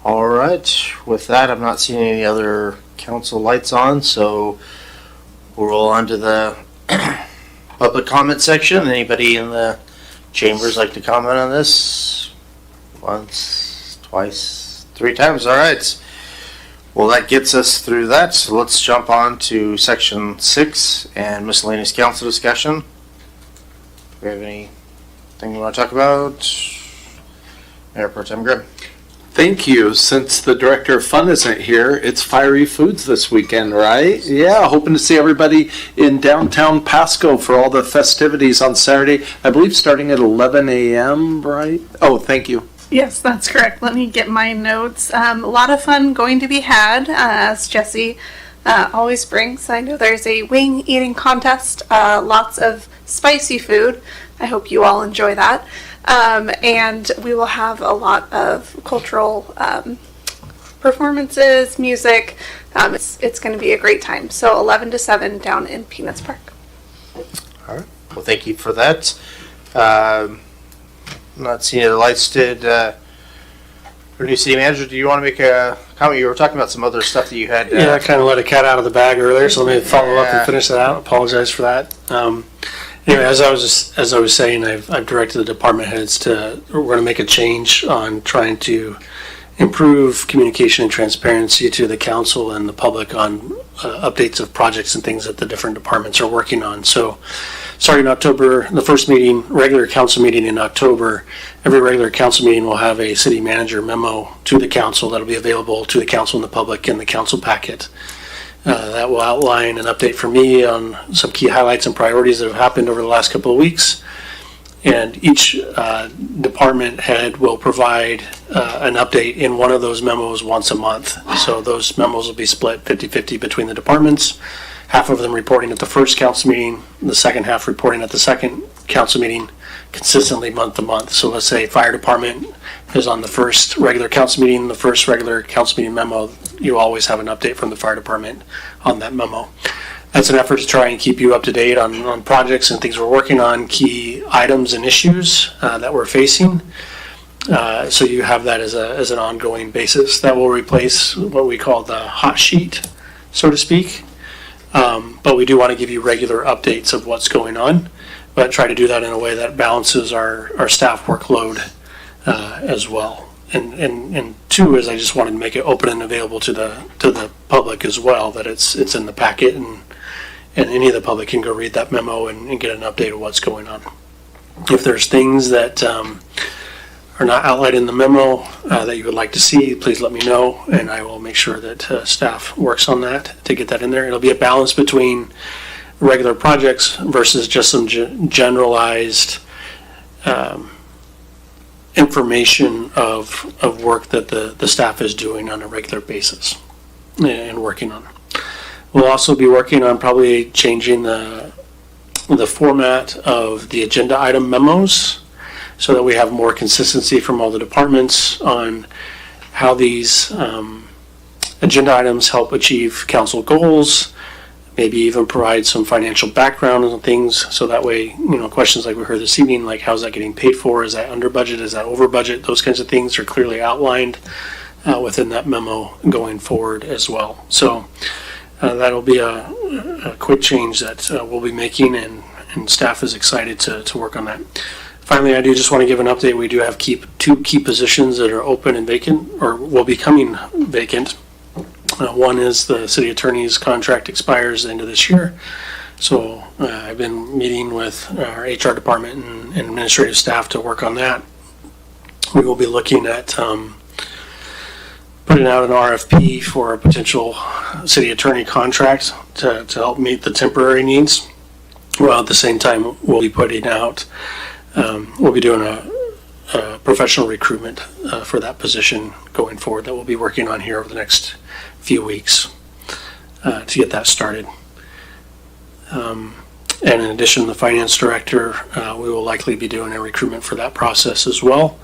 All right, with that, I'm not seeing any other council lights on, so we'll roll on to the public comment section. Anybody in the chambers like to comment on this? Once, twice, 3 times, all right. Well, that gets us through that, so let's jump on to section 6 and miscellaneous council discussion. Do we have anything we want to talk about? Mayor Pro Tem Grimm. Thank you. Since the Director of Fun isn't here, it's Fiery Foods this weekend, right? Yeah, hoping to see everybody in downtown Pasco for all the festivities on Saturday. I believe starting at 11 a.m., right? Oh, thank you. Yes, that's correct. Let me get my notes. A lot of fun going to be had, as Jesse always brings. I know there's a wing eating contest, lots of spicy food. I hope you all enjoy that. And we will have a lot of cultural performances, music. It's going to be a great time. So 11 to 7 down in Peanuts Park. All right. Well, thank you for that. Not seeing the lights. Did our new city manager, do you want to make a comment? You were talking about some other stuff that you had. Yeah, I kind of let a cat out of the bag earlier, so let me follow up and finish that out. Apologize for that. Anyway, as I was saying, I've directed the department heads we're going to make a change on trying to improve communication and transparency to the council and the public on updates of projects and things that the different departments are working on. So starting October, the first meeting, regular council meeting in October, every regular council meeting will have a city manager memo to the council that'll be available to the council and the public in the council packet. That will outline an update for me on some key highlights and priorities that have happened over the last couple of weeks. And each department head will provide an update in one of those memos once a month. So those memos will be split 50-50 between the departments. Half of them reporting at the first council meeting, the second half reporting at the second council meeting, consistently month to month. So let's say fire department is on the first regular council meeting, the first regular council meeting memo, you always have an update from the fire department on that memo. That's an effort to try and keep you up to date on projects and things we're working on, key items and issues that we're facing. So you have that as an ongoing basis. That will replace what we call the hot sheet, so to speak. But we do want to give you regular updates of what's going on, but try to do that in a way that balances our staff workload as well. And two is I just wanted to make it open and available to the public as well, that it's in the packet and any of the public can go read that memo and get an update of what's going on. If there's things that are not outlined in the memo that you would like to see, please let me know, and I will make sure that staff works on that to get that in there. It'll be a balance between regular projects versus just some generalized information of work that the staff is doing on a regular basis and working on. We'll also be working on probably changing the format of the agenda item memos so that we have more consistency from all the departments on how these agenda items help achieve council goals, maybe even provide some financial background on things, so that way, questions like we heard this evening, like how's that getting paid for, is that under budget, is that over budget, those kinds of things are clearly outlined within that memo going forward as well. So that'll be a quick change that we'll be making, and staff is excited to work on that. Finally, I do just want to give an update. We do have two key positions that are open and vacant, or will be coming vacant. One is the city attorney's contract expires the end of this year. So I've been meeting with our HR department and administrative staff to work on that. we will be looking at putting out an RFP for a potential city attorney contract to help meet the temporary needs. Well, at the same time, we'll be putting out, we'll be doing a professional recruitment for that position going forward that we'll be working on here over the next few weeks to get that started. And in addition, the finance director, we will likely be doing a recruitment for that process as well.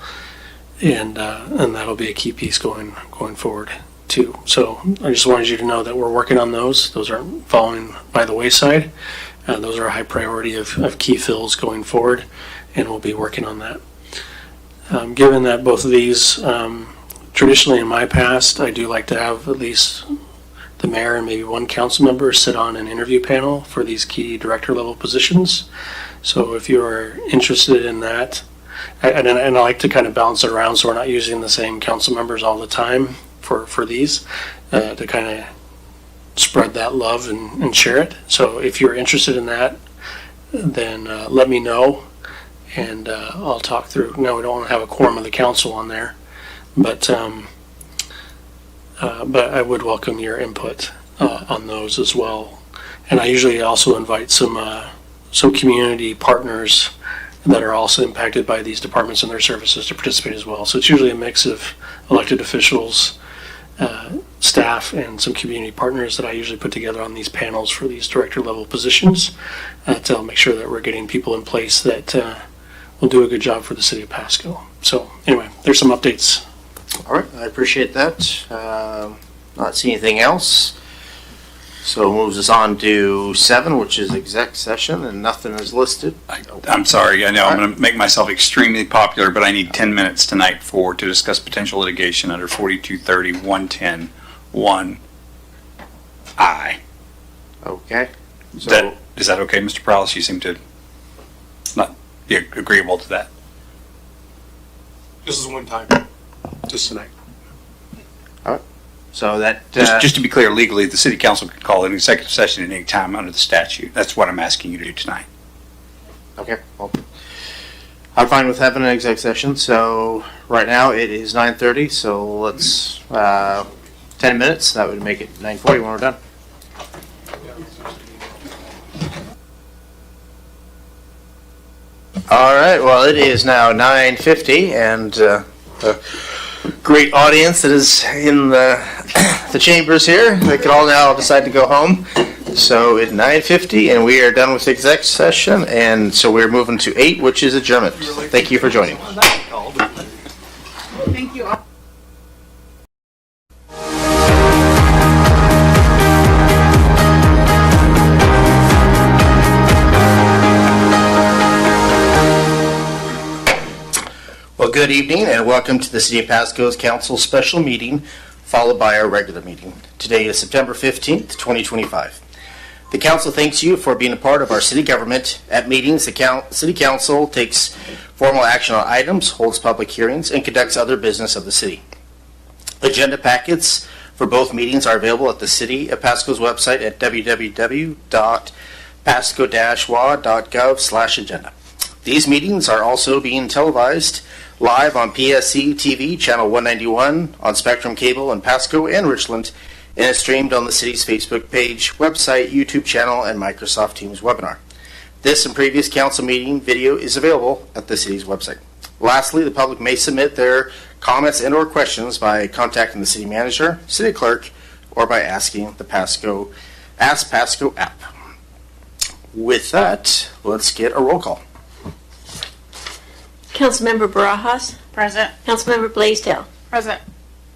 And that'll be a key piece going forward too. So I just wanted you to know that we're working on those. Those aren't falling by the wayside. Those are a high priority of key fills going forward, and we'll be working on that. Given that both of these, traditionally in my past, I do like to have at least the mayor and maybe one council member sit on an interview panel for these key director level positions. So if you're interested in that, and I like to kind of balance it around so we're not using the same council members all the time for these, to kind of spread that love and share it. So if you're interested in that, then let me know, and I'll talk through. No, we don't want to have a quorum of the council on there, but I would welcome your input on those as well. And I usually also invite some community partners that are also impacted by these departments and their services to participate as well. So it's usually a mix of elected officials, staff, and some community partners that I usually put together on these panels for these director level positions to make sure that we're getting people in place that will do a good job for the city of Pasco. So anyway, there's some updates. All right, I appreciate that. Not seeing anything else. So it moves us on to 7, which is exec session, and nothing is listed. I'm sorry, I know I'm going to make myself extremely popular, but I need 10 minutes tonight to discuss potential litigation under 4230 110 1I. Okay. So Is that okay, Mr. Prowlis? You seem to not be agreeable to that. This is one time, just tonight. All right. So that just to be clear, legally, the city council can call an executive session at any time under the statute. That's what I'm asking you to do tonight. Okay. Well, I'm fine with having an exec session. So right now it is 9:30. So let's 10 minutes. That would make it 9:40 when we're done. All right. Well, it is now 9:50, and great audience that is in the chambers here. They can all now decide to go home. So at 9:50, and we are done with exec session, and so we're moving to 8, which is adjournment. Thank you for joining. Thank you all. Well, good evening, and welcome to the City of Pasco's Council Special Meeting, followed by our regular meeting. Today is September 15th, 2025. The Council thanks you for being a part of our city government. At meetings, the City Council takes formal action on items, holds public hearings, and conducts other business of the city. Agenda packets for both meetings are available at the City of Pasco's website at www.pasco-wa.gov/agenda. These meetings are also being televised live on PSC-TV, channel 191, on Spectrum Cable in Pasco and Richland, and is streamed on the city's Facebook page, website, YouTube channel, and Microsoft Teams webinar. This and previous council meeting video is available at the city's website. Lastly, the public may submit their comments and or questions by contacting the city manager, city clerk, or by asking the Ask Pasco app. With that, let's get a roll call. Councilmember Barajas. Present. Councilmember Blaisdell. Present.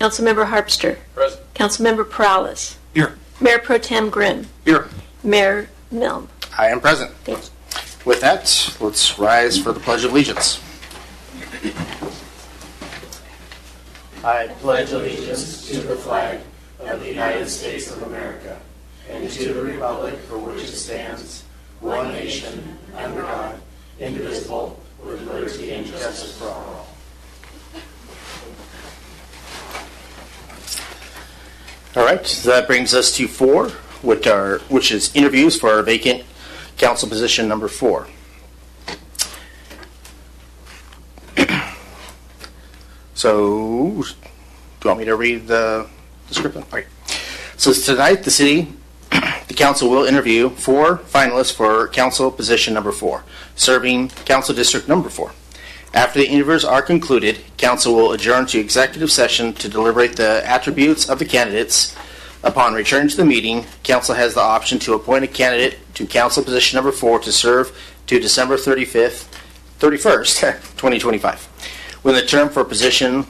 Councilmember Harpster. Present. Councilmember Perales. Here. Mayor Pro Tem Grimm. Here. Mayor Milne. I am present. Thank you. With that, let's rise for the Pledge of Allegiance. I pledge allegiance to the flag of the United States of America and to the republic for which it stands, one nation, under God, indivisible, with liberty and justice for all. All right, so that brings us to 4, which is interviews for our vacant council position number 4. So, do you want me to read the script? All right. So tonight, the council will interview 4 finalists for council position number 4, serving council district number 4. After the interviews are concluded, council will adjourn to executive session to deliberate the attributes of the candidates. Upon return to the meeting, council has the option to appoint a candidate to council position number 4 to serve to December 31st, 2025, when the term for position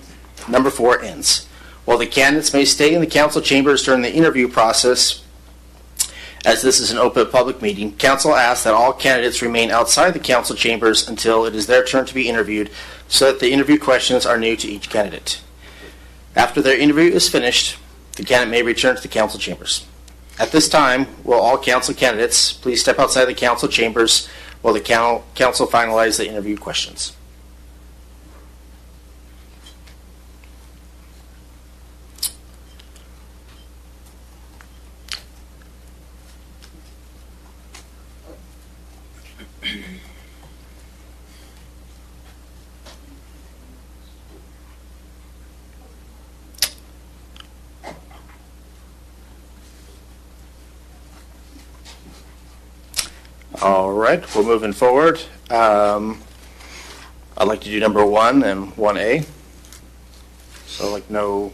number 4 ends. While the candidates may stay in the council chambers during the interview process, as this is an open public meeting, council asks that all candidates remain outside the council chambers until it is their turn to be interviewed, so that the interview questions are new to each candidate. After their interview is finished, the candidate may return to the council chambers. At this time, will all council candidates please step outside the council chambers while the council finalize the interview questions. All right, we're moving forward. I'd like to do number 1 and 1A. So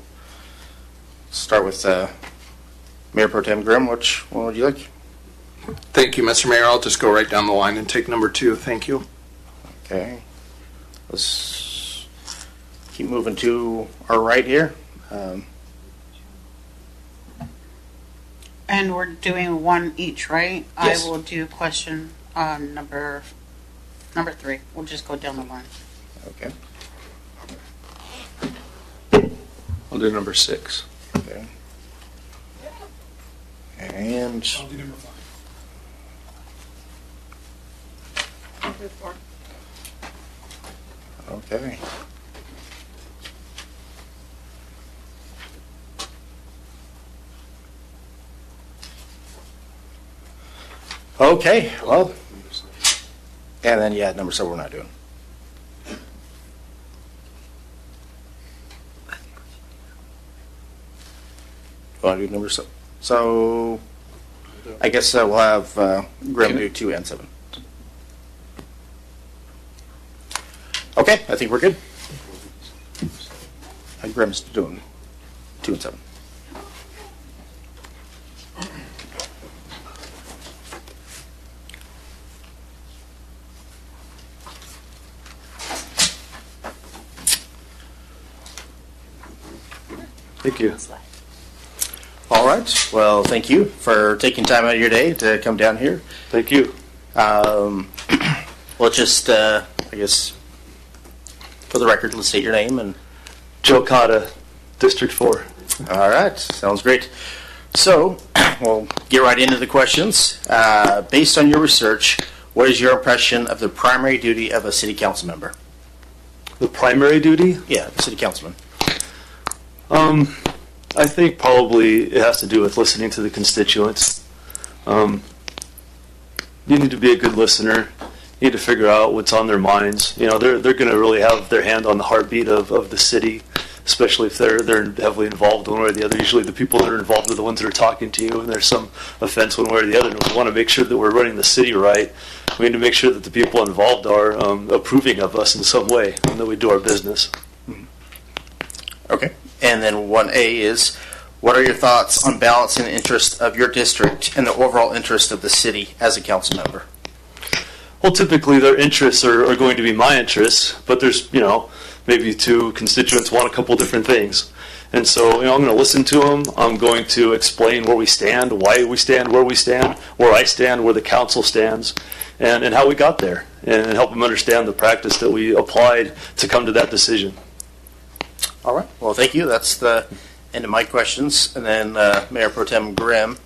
start with Mayor Pro Tem Grimm. Which one would you like? Thank you, Mr. Mayor. I'll just go right down the line and take number 2. Thank you. Okay. Let's keep moving to our right here. And we're doing 1 each, right? Yes. I will do question number 3. We'll just go down the line. Okay. I'll do number 6. Okay. And I'll do number 5. okay. Okay, well, and then, number 7 we're not doing. Want to do number 7? So, I guess we'll have Grimm do 2 and 7. Okay, I think we're good. Grimm's doing 2 and 7. Thank you. All right. Well, thank you for taking time out of your day to come down here. Thank you. We'll just, I guess, for the record, let's state your name and. Joe Cotta, District 4. All right. Sounds great. So, we'll get right into the questions. Based on your research, what is your impression of the primary duty of a city council member? The primary duty? Yeah, the city councilman. I think probably it has to do with listening to the constituents. You need to be a good listener. You need to figure out what's on their minds. You know, they're going to really have their hand on the heartbeat of the city, especially if they're heavily involved one way or the other. Usually the people that are involved are the ones that are talking to you, and there's some offense one way or the other. And we want to make sure that we're running the city right. We need to make sure that the people involved are approving of us in some way and that we do our business. Okay. And then 1A is, what are your thoughts on balancing the interest of your district and the overall interest of the city as a council member? Well, typically their interests are going to be my interests, but there's, maybe 2 constituents want a couple different things. And so, I'm going to listen to them. I'm going to explain where we stand, why we stand, where we stand, where I stand, where the council stands, and how we got there, and help them understand the practice that we applied to come to that decision. All right. Well, thank you. That's the end of my questions. And then Mayor Pro Tem Grimm.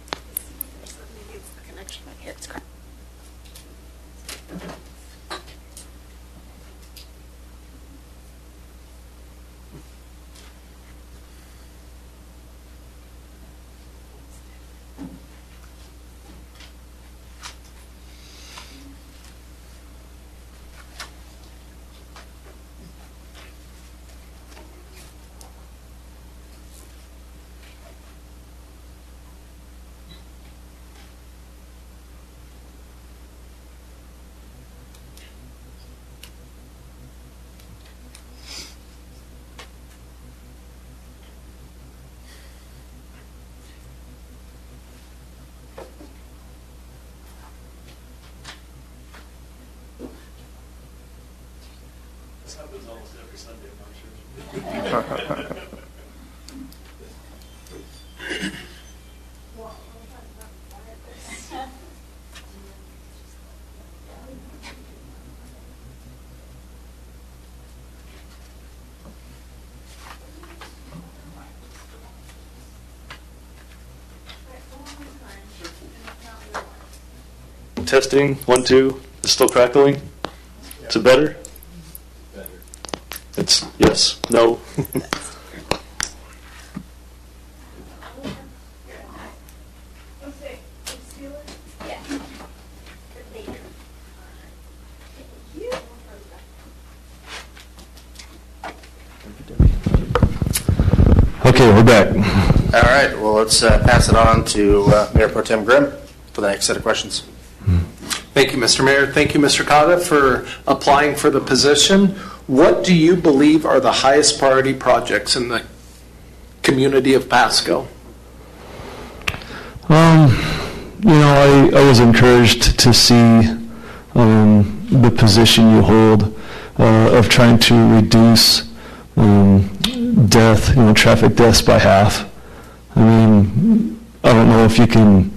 Testing, 1, 2. It's still crackling? Is it better? It's yes, no. Okay, we're back. All right, well, let's pass it on to Mayor Pro Tem Grimm for the next set of questions. Thank you, Mr. Mayor. Thank you, Mr. Cotta, for applying for the position. What do you believe are the highest priority projects in the community of Pasco? I was encouraged to see the position you hold of trying to reduce traffic deaths by half. I mean, I don't know if you can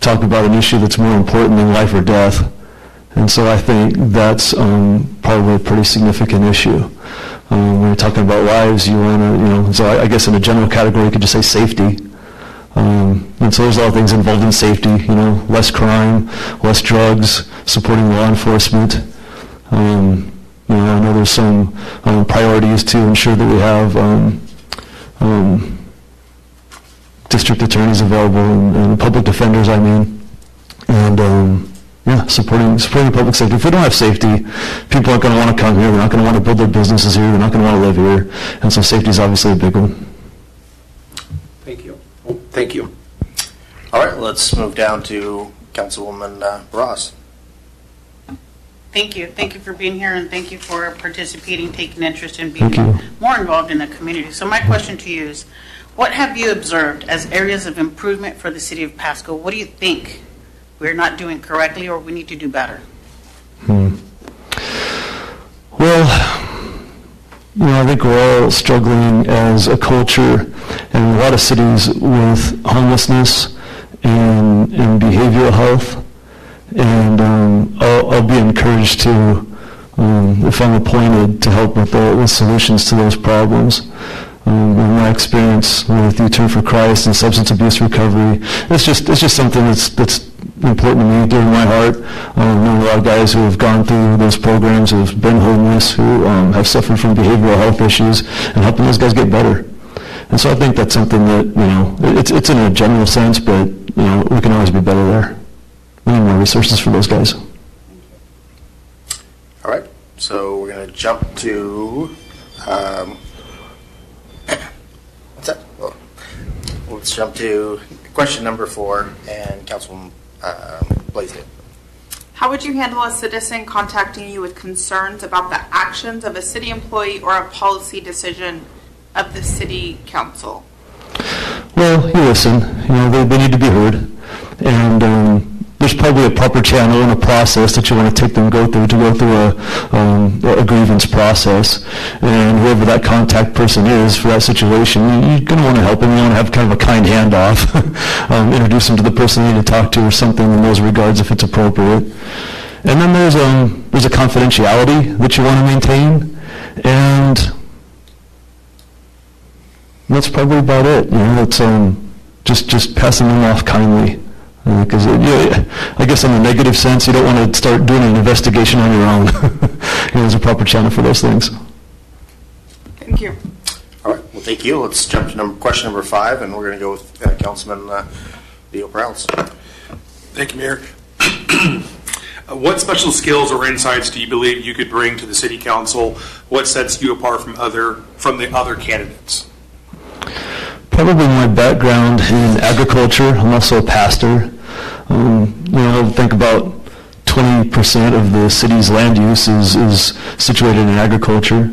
talk about an issue that's more important than life or death. And so I think that's probably a pretty significant issue. When you're talking about lives, you want to, so I guess in a general category, you could just say safety. And so there's a lot of things involved in safety, less crime, less drugs, supporting law enforcement. I know there's some priorities to ensure that we have district attorneys available and public defenders, and supporting public safety. If we don't have safety, people aren't going to want to come here. They're not going to want to build their businesses here. They're not going to want to live here. And so safety is obviously a big one. Thank you. Thank you. All right, let's move down to Councilwoman Ross. Thank you. Thank you for being here, and thank you for participating, taking interest in being more involved in the community. So my question to you is, what have you observed as areas of improvement for the city of Pasco? What do you think we're not doing correctly or we need to do better? Well, I think we're all struggling as a culture in a lot of cities with homelessness and behavioral health. And I'll be encouraged to, if I'm appointed, to help with solutions to those problems. In my experience with the Turn for Christ and substance abuse recovery, it's just something that's important to me, dear to my heart. I know a lot of guys who have gone through those programs, who have been homeless, who have suffered from behavioral health issues, and helping those guys get better. And so I think that's something that, it's in a general sense, but, we can always be better there. We need more resources for those guys. All right, so we're going to jump to, what's that? Well, let's jump to question number 4, and Councilwoman Blaisdell. How would you handle a citizen contacting you with concerns about the actions of a city employee or a policy decision of the city council? Well, you listen. They need to be heard. And there's probably a proper channel and a process that you want to take them go through a grievance process. And whoever that contact person is for that situation, you're going to want to help them. You want to have kind of a kind handoff, introduce them to the person they need to talk to or something in those regards if it's appropriate. And then there's a confidentiality that you want to maintain, and that's probably about it. It's just passing them off kindly. Because I guess in a negative sense, you don't want to start doing an investigation on your own. There's a proper channel for those things. Thank you. All right, well, thank you. Let's jump to question number 5, and we're going to go with Councilman Leo Prowse. Thank you, Mayor. What special skills or insights do you believe you could bring to the city council? What sets you apart from the other candidates? Probably my background in agriculture. I'm also a pastor. I think about 20% of the city's land use is situated in agriculture.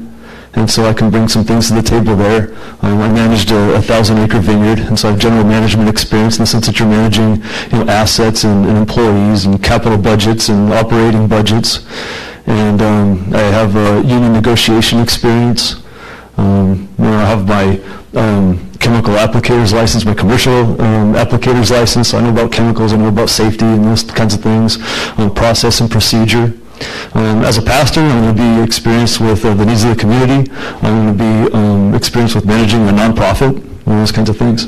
And so I can bring some things to the table there. I managed a 1,000-acre vineyard, and so I have general management experience in the sense that you're managing assets and employees and capital budgets and operating budgets. and I have union negotiation experience. I have my chemical applicator's license, my commercial applicator's license. I know about chemicals, I know about safety and those kinds of things, process and procedure. As a pastor, I'm going to be experienced with the needs of the community. I'm going to be experienced with managing a nonprofit, those kinds of things.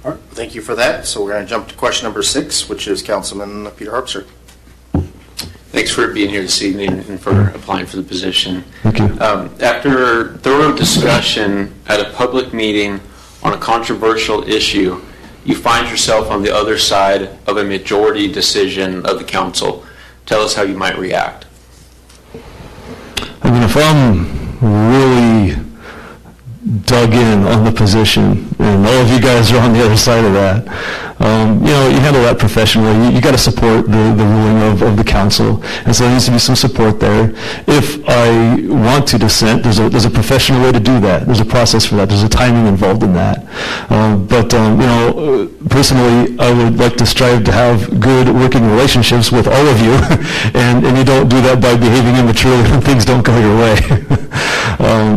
All right, thank you for that. So we're going to jump to question number 6, which is Councilman Peter Harpster. Thanks for being here this evening and for applying for the position. Thank you. After thorough discussion at a public meeting on a controversial issue, you find yourself on the other side of a majority decision of the council. Tell us how you might react. I mean, if I'm really dug in on the position, and all of you guys are on the other side of that, you handle that professionally. You got to support the ruling of the council, and so there needs to be some support there. If I want to dissent, there's a professional way to do that. There's a process for that. There's a timing involved in that. Personally, I would like to strive to have good working relationships with all of you, and you don't do that by behaving immaturely when things don't go your way.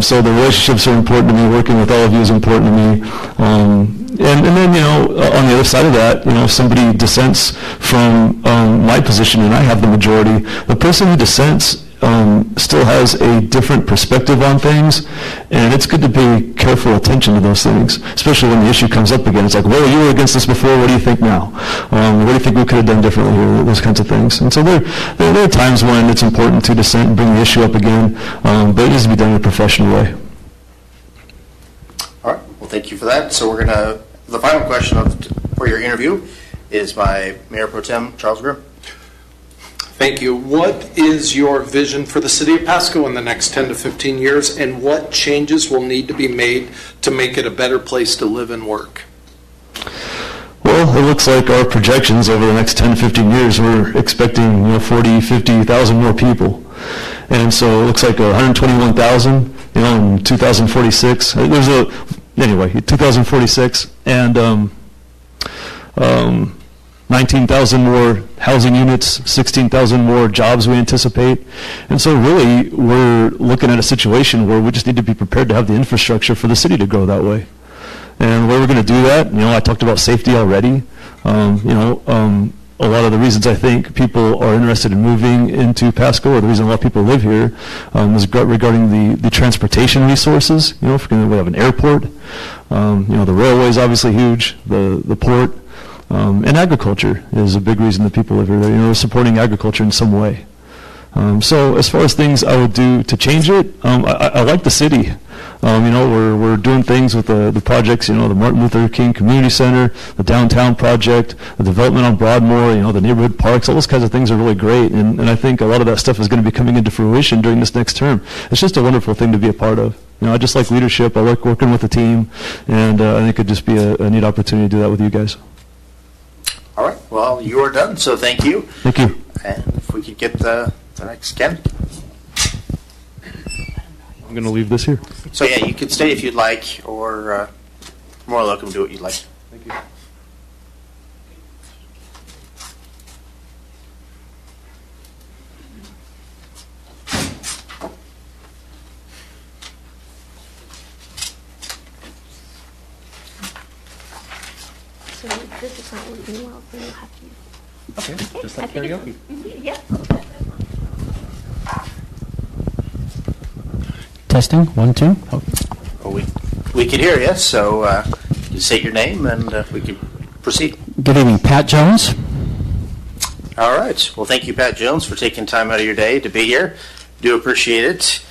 So the relationships are important to me. Working with all of you is important to me. And then, on the other side of that, if somebody dissents from my position and I have the majority, the person who dissents still has a different perspective on things, and it's good to pay careful attention to those things, especially when the issue comes up again. It's like, well, you were against this before, what do you think now? What do you think we could have done differently here? Those kinds of things. And so there are times when it's important to dissent and bring the issue up again, but it needs to be done in a professional way. All right, well, thank you for that. So the final question for your interview is by Mayor Pro Tem Charles Grimm. Thank you. What is your vision for the city of Pasco in the next 10 to 15 years, and what changes will need to be made to make it a better place to live and work? Well, it looks like our projections over the next 10 to 15 years, we're expecting 40, 50,000 more people. And so it looks like 121,000, in 2046. Anyway, 2046, and 19,000 more housing units, 16,000 more jobs we anticipate. And so really, we're looking at a situation where we just need to be prepared to have the infrastructure for the city to grow that way. And where we're going to do that, I talked about safety already. A lot of the reasons I think people are interested in moving into Pasco, or the reason a lot of people live here, is regarding the transportation resources. We have an airport. The railway is obviously huge. The port. And agriculture is a big reason that people live here. They're supporting agriculture in some way. So as far as things I would do to change it, I like the city. We're doing things with the projects, the Martin Luther King Community Center, the downtown project, the development on Broadmoor, the neighborhood parks, all those kinds of things are really great. And I think a lot of that stuff is going to be coming into fruition during this next term. It's just a wonderful thing to be a part of. I just like leadership. I like working with the team. And I think it'd just be a neat opportunity to do that with you guys. All right, well, you are done, so thank you. Thank you. And if we could get the next candidate. I'm going to leave this here. So yeah, you could stay if you'd like, or more welcome to do what you'd like. Thank you. So this is not working well, so you'll have to. Okay, just like karaoke. Yeah. Testing, 1, 2. Oh. Well, we could hear you, so you state your name and we could proceed. Good evening, Pat Jones. All right. Well, thank you, Pat Jones, for taking time out of your day to be here. Do appreciate it.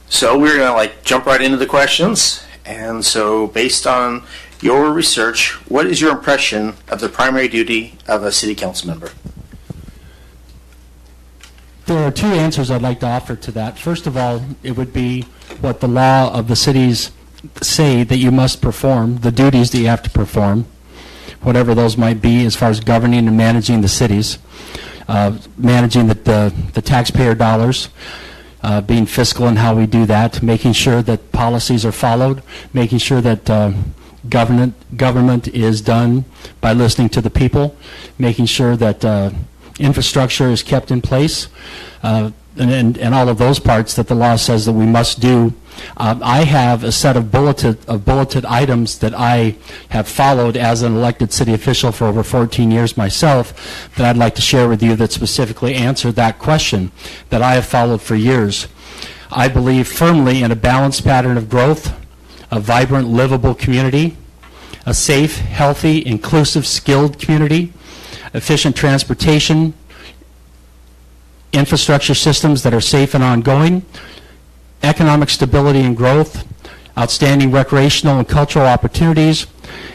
So we're going to jump right into the questions. And so based on your research, what is your impression of the primary duty of a city council member? There are 2 answers I'd like to offer to that. First of all, it would be what the law of the cities say that you must perform, the duties that you have to perform, whatever those might be as far as governing and managing the cities, managing the taxpayer dollars, being fiscal in how we do that, making sure that policies are followed, making sure that government is done by listening to the people, making sure that infrastructure is kept in place, and all of those parts that the law says that we must do. I have a set of bulleted items that I have followed as an elected city official for over 14 years myself that I'd like to share with you that specifically answer that question that I have followed for years. I believe firmly in a balanced pattern of growth, a vibrant, livable community, a safe, healthy, inclusive, skilled community, efficient transportation, infrastructure systems that are safe and ongoing, economic stability and growth, outstanding recreational and cultural opportunities,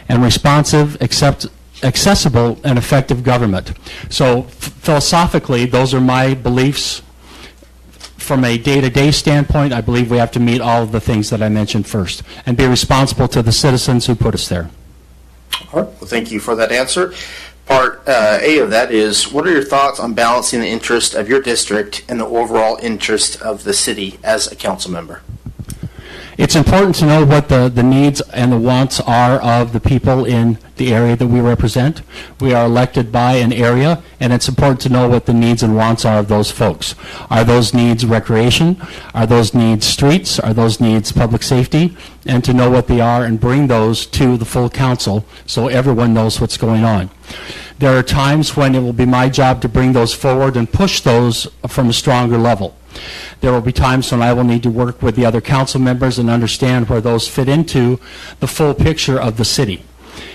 and responsive, accessible, and effective government. So philosophically, those are my beliefs. From a day-to-day standpoint, I believe we have to meet all of the things that I mentioned first and be responsible to the citizens who put us there. All right. Well, thank you for that answer. Part A of that is, what are your thoughts on balancing the interest of your district and the overall interest of the city as a council member? It's important to know what the needs and the wants are of the people in the area that we represent. We are elected by an area, and it's important to know what the needs and wants are of those folks. Are those needs recreation? Are those needs streets? Are those needs public safety? And to know what they are and bring those to the full council so everyone knows what's going on. There are times when it will be my job to bring those forward and push those from a stronger level. There will be times when I will need to work with the other council members and understand where those fit into the full picture of the city.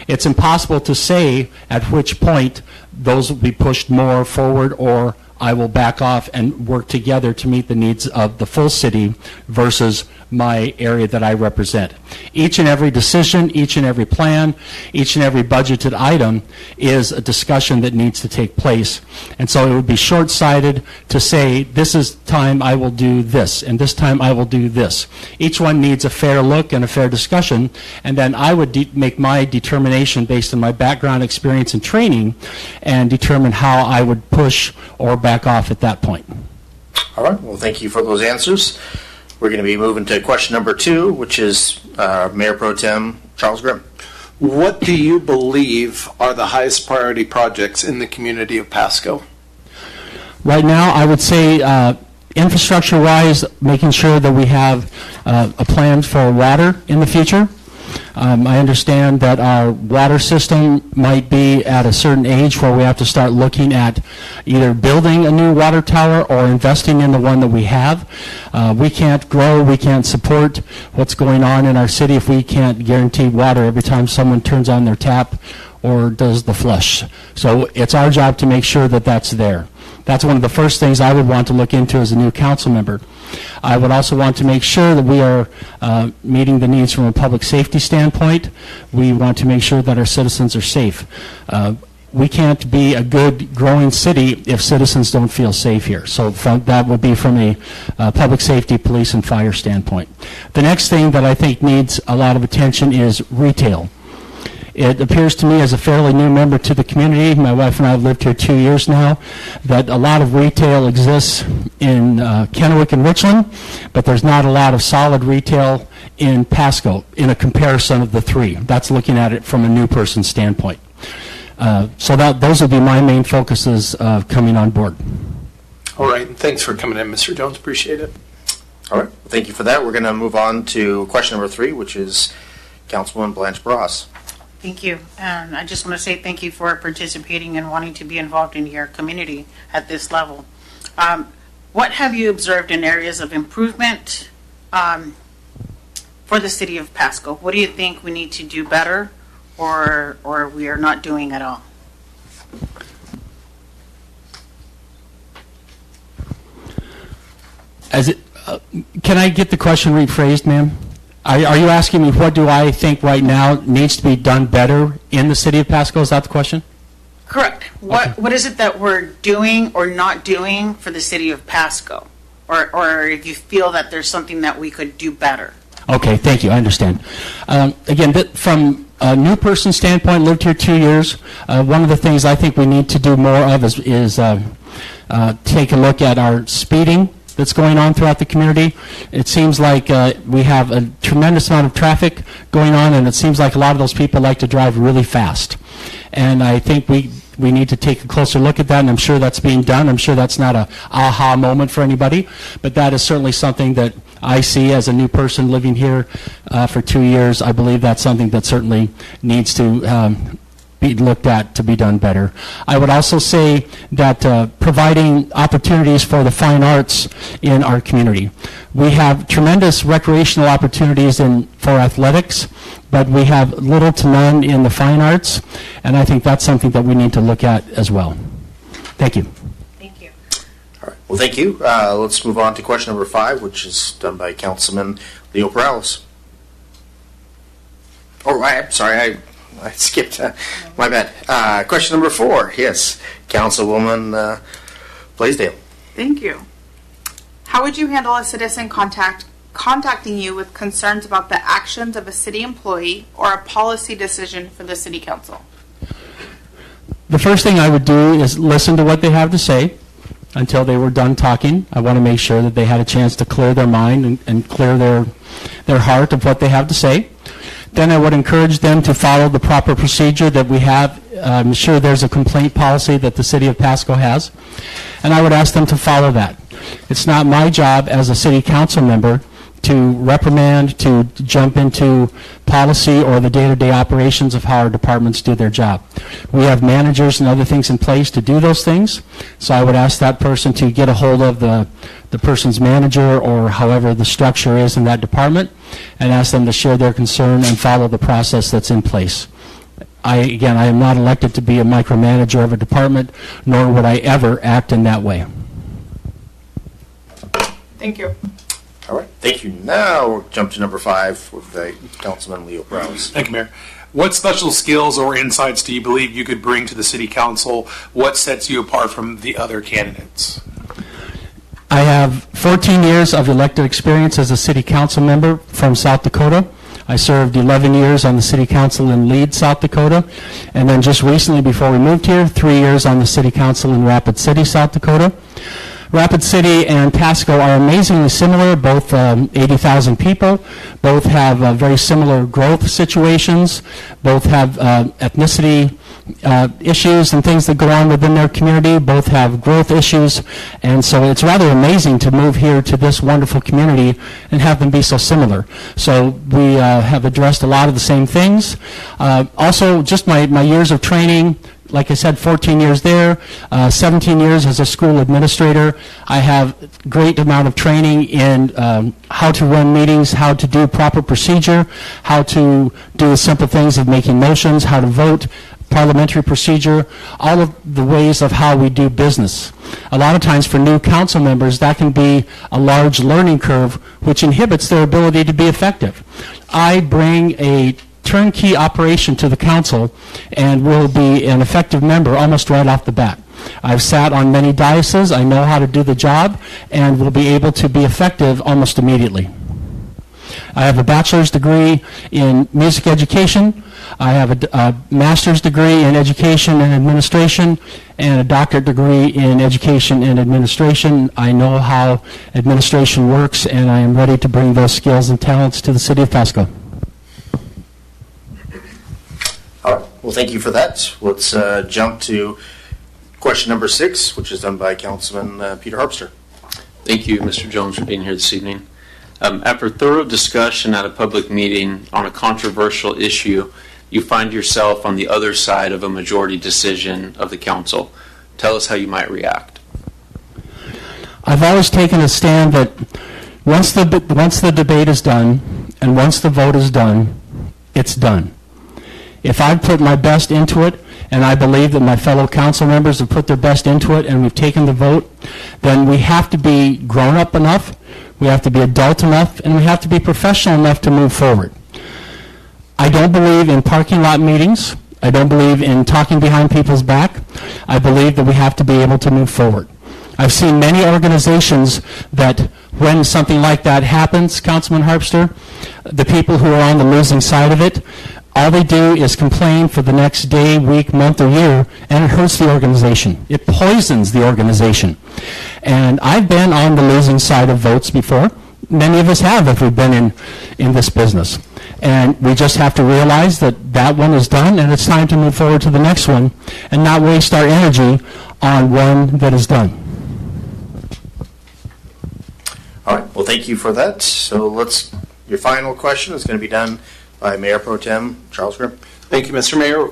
It's impossible to say at which point those will be pushed more forward, or I will back off and work together to meet the needs of the full city versus my area that I represent. Each and every decision, each and every plan, each and every budgeted item is a discussion that needs to take place. And so it would be short-sighted to say, this is time I will do this, and this time I will do this. Each one needs a fair look and a fair discussion, and then I would make my determination based on my background, experience, and training, and determine how I would push or back off at that point. All right. Well, thank you for those answers. We're going to be moving to question number 2, which is Mayor Pro Tem Charles Grimm. What do you believe are the highest priority projects in the community of Pasco? Right now, I would say infrastructure-wise, making sure that we have a plan for water in the future. I understand that our water system might be at a certain age where we have to start looking at either building a new water tower or investing in the one that we have. We can't grow, we can't support what's going on in our city if we can't guarantee water every time someone turns on their tap or does the flush. So it's our job to make sure that that's there. That's one of the first things I would want to look into as a new council member. I would also want to make sure that we are meeting the needs from a public safety standpoint. We want to make sure that our citizens are safe. We can't be a good growing city if citizens don't feel safe here. So that would be from a public safety, police, and fire standpoint. The next thing that I think needs a lot of attention is retail. It appears to me, as a fairly new member to the community, my wife and I have lived here 2 years now, that a lot of retail exists in Kennewick and Richland, but there's not a lot of solid retail in Pasco in a comparison of the three. That's looking at it from a new person standpoint. So those would be my main focuses coming on board. All right, thanks for coming in, Mr. Jones. Appreciate it. All right. Well, thank you for that. We're going to move on to question number 3, which is Councilwoman Blanche Barras. Thank you. And I just want to say thank you for participating and wanting to be involved in your community at this level. What have you observed in areas of improvement for the city of Pasco? What do you think we need to do better or we are not doing at all? Can I get the question rephrased, ma'am? Are you asking me what do I think right now needs to be done better in the city of Pasco? Is that the question? Correct. What is it that we're doing or not doing for the city of Pasco? Or if you feel that there's something that we could do better? Okay, thank you. I understand. Again, from a new person standpoint, lived here 2 years. One of the things I think we need to do more of is take a look at our speeding that's going on throughout the community. It seems like we have a tremendous amount of traffic going on, and it seems like a lot of those people like to drive really fast. And I think we we need to take a closer look at that, and I'm sure that's being done. I'm sure that's not a aha moment for anybody, but that is certainly something that I see as a new person living here for 2 years. I believe that's something that certainly needs to be looked at to be done better. I would also say that providing opportunities for the fine arts in our community. We have tremendous recreational opportunities for athletics, but we have little to none in the fine arts, and I think that's something that we need to look at as well. Thank you. All right. Well, thank you. Let's move on to question number 5, which is done by Councilman Leo Perales. Oh, I'm sorry. I skipped. My bad. Question number 4. Yes, Councilwoman Blaisdell. Thank you. How would you handle a citizen contacting you with concerns about the actions of a city employee or a policy decision for the city council? The first thing I would do is listen to what they have to say until they were done talking. I want to make sure that they had a chance to clear their mind and clear their heart of what they have to say. Then I would encourage them to follow the proper procedure that we have. I'm sure there's a complaint policy that the city of Pasco has, and I would ask them to follow that. It's not my job as a city council member to reprimand, to jump into policy or the day-to-day operations of how our departments do their job. We have managers and other things in place to do those things, so I would ask that person to get a hold of the person's manager or however the structure is in that department and ask them to share their concern and follow the process that's in place. I am not elected to be a micromanager of a department, nor would I ever act in that way. Thank you. All right. Thank you. Now we'll jump to number 5 with Councilman Leo Perales. Thank you, Mayor. What special skills or insights do you believe you could bring to the city council? What sets you apart from the other candidates? I have 14 years of elected experience as a city council member from South Dakota. I served 11 years on the city council in Leeds, South Dakota, and then just recently before we moved here, 3 years on the city council in Rapid City, South Dakota. Rapid City and Pasco are amazingly similar, both 80,000 people, both have very similar growth situations, both have ethnicity issues and things that go on within their community, both have growth issues, and so it's rather amazing to move here to this wonderful community and have them be so similar. So we have addressed a lot of the same things. Also, just my years of training, like I said, 14 years there, 17 years as a school administrator. I have great amount of training in how to run meetings, how to do proper procedure, how to do the simple things of making motions, how to vote, parliamentary procedure, all of the ways of how we do business. A lot of times for new council members, that can be a large learning curve, which inhibits their ability to be effective. I bring a turnkey operation to the council and will be an effective member almost right off the bat. I've sat on many dioceses, I know how to do the job, and will be able to be effective almost immediately. I have a bachelor's degree in music education, I have a master's degree in education and administration, and a doctorate degree in education and administration. I know how administration works, and I am ready to bring those skills and talents to the city of Pasco. All right. Well, thank you for that. Let's jump to question number 6, which is done by Councilman Peter Harpster. Thank you, Mr. Jones, for being here this evening. After thorough discussion at a public meeting on a controversial issue, you find yourself on the other side of a majority decision of the council. Tell us how you might react. I've always taken a stand that once the debate is done and once the vote is done, it's done. If I've put my best into it, and I believe that my fellow council members have put their best into it, and we've taken the vote, then we have to be grown up enough, we have to be adult enough, and we have to be professional enough to move forward. I don't believe in parking lot meetings. I don't believe in talking behind people's back. I believe that we have to be able to move forward. I've seen many organizations that when something like that happens, Councilman Harpster, the people who are on the losing side of it, all they do is complain for the next day, week, month, or year, and it hurts the organization. It poisons the organization. And I've been on the losing side of votes before. Many of us have if we've been in this business. And we just have to realize that that one is done, and it's time to move forward to the next one, and not waste our energy on one that is done. All right, well, thank you for that. So your final question is going to be done by Mayor Pro Tem Charles Grimm. Thank you, Mr. Mayor.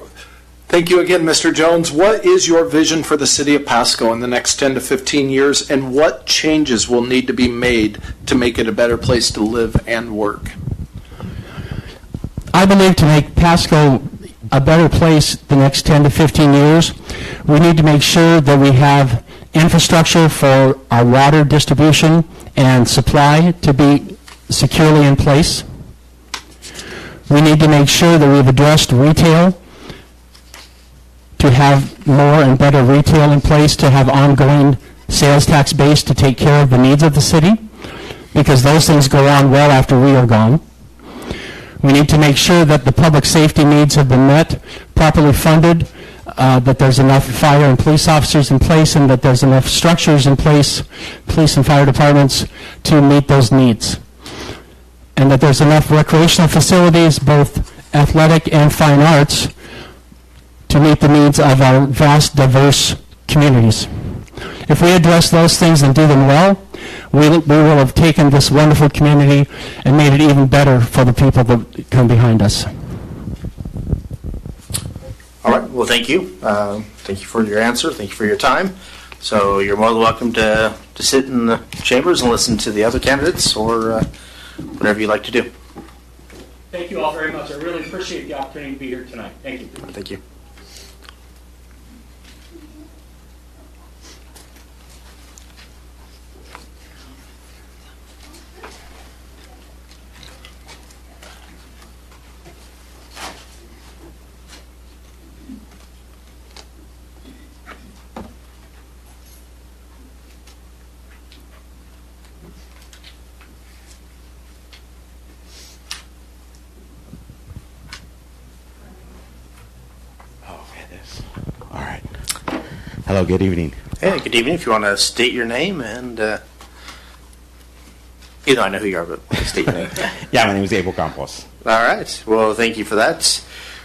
Thank you again, Mr. Jones. What is your vision for the city of Pasco in the next 10 to 15 years, and what changes will need to be made to make it a better place to live and work? I believe to make Pasco a better place the next 10 to 15 years, we need to make sure that we have infrastructure for our water distribution and supply to be securely in place. We need to make sure that we've addressed retail, to have more and better retail in place, to have ongoing sales tax base to take care of the needs of the city, because those things go on well after we are gone. We need to make sure that the public safety needs have been met, properly funded, that there's enough fire and police officers in place, and that there's enough structures in place, police and fire departments, to meet those needs. And that there's enough recreational facilities, both athletic and fine arts, to meet the needs of our vast, diverse communities. If we address those things and do them well, we will have taken this wonderful community and made it even better for the people that come behind us. All right, well, thank you. Thank you for your answer. Thank you for your time. So you're more than welcome to sit in the chambers and listen to the other candidates, or whatever you'd like to do. Thank you all very much. I really appreciate the opportunity to be here tonight. Thank you. Thank you. All right. Hello, good evening. Hey, good evening. If you want to state your name and, I know who you are, but state your name. Yeah, my name is Abel Campos. All right. Well, thank you for that.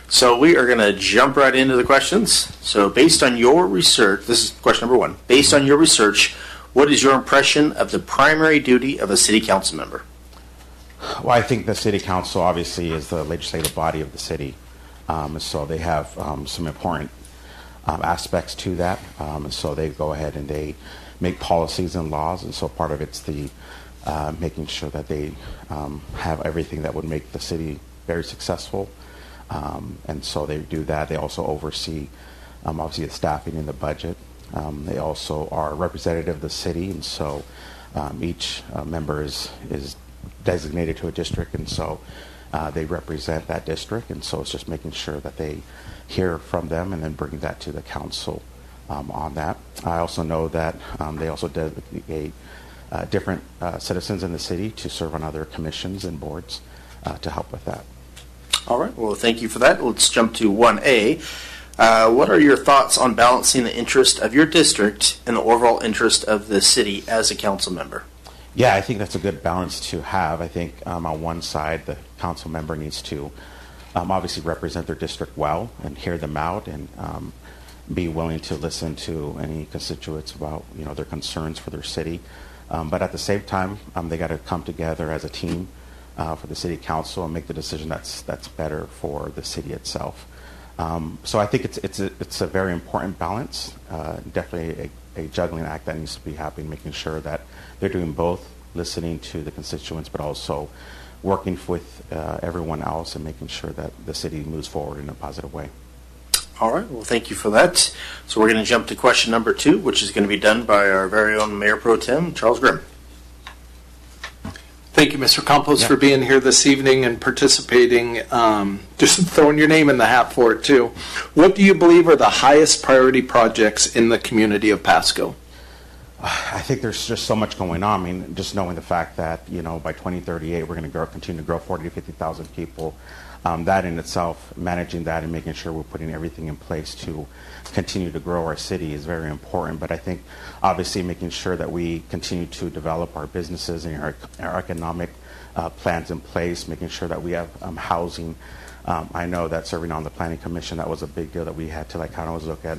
So we are going to jump right into the questions. So based on your research, this is question number one. Based on your research, what is your impression of the primary duty of a city council member? Well, I think the city council obviously is the legislative body of the city. So they have some important aspects to that. So they go ahead and they make policies and laws. And so part of it's the making sure that they have everything that would make the city very successful. And so they do that. They also oversee, obviously, the staffing and the budget. They also are representative of the city. And so each member is designated to a district. And so they represent that district. And so it's just making sure that they hear from them and then bring that to the council on that. I also know that they also designate different citizens in the city to serve on other commissions and boards to help with that. All right. Well, thank you for that. Let's jump to 1A. What are your thoughts on balancing the interest of your district and the overall interest of the city as a council member? Yeah, I think that's a good balance to have. I think on one side, the council member needs to obviously represent their district well and hear them out and be willing to listen to any constituents about their concerns for their city. But at the same time, they got to come together as a team for the city council and make the decision that's better for the city itself. So I think it's a very important balance. Definitely a juggling act that needs to be happening, making sure that they're doing both, listening to the constituents, but also working with everyone else and making sure that the city moves forward in a positive way. All right. Well, thank you for that. So we're going to jump to question number 2, which is going to be done by our very own Mayor Pro Tem, Charles Grimm. Thank you, Mr. Campos, for being here this evening and participating, just throwing your name in the hat for it, too. What do you believe are the highest priority projects in the community of Pasco? I think there's just so much going on. I mean, just knowing the fact that, by 2038, we're going to continue to grow 40 to 50,000 people. That in itself, managing that and making sure we're putting everything in place to continue to grow our city is very important. But I think obviously making sure that we continue to develop our businesses and our economic plans in place, making sure that we have housing. I know that serving on the Planning Commission, that was a big deal that we had to kind of look at,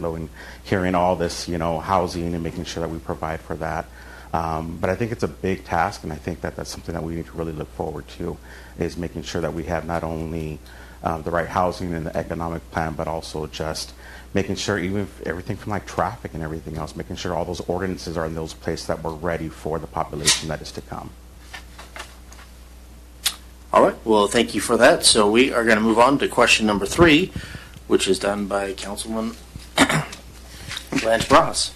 hearing all this, housing and making sure that we provide for that. But I think it's a big task, and I think that that's something that we need to really look forward to, is making sure that we have not only the right housing and the economic plan, but also just making sure even everything from traffic and everything else, making sure all those ordinances are in those places that we're ready for the population that is to come. All right, well, thank you for that. So we are going to move on to question number 3, which is done by Councilman Blanche Ross.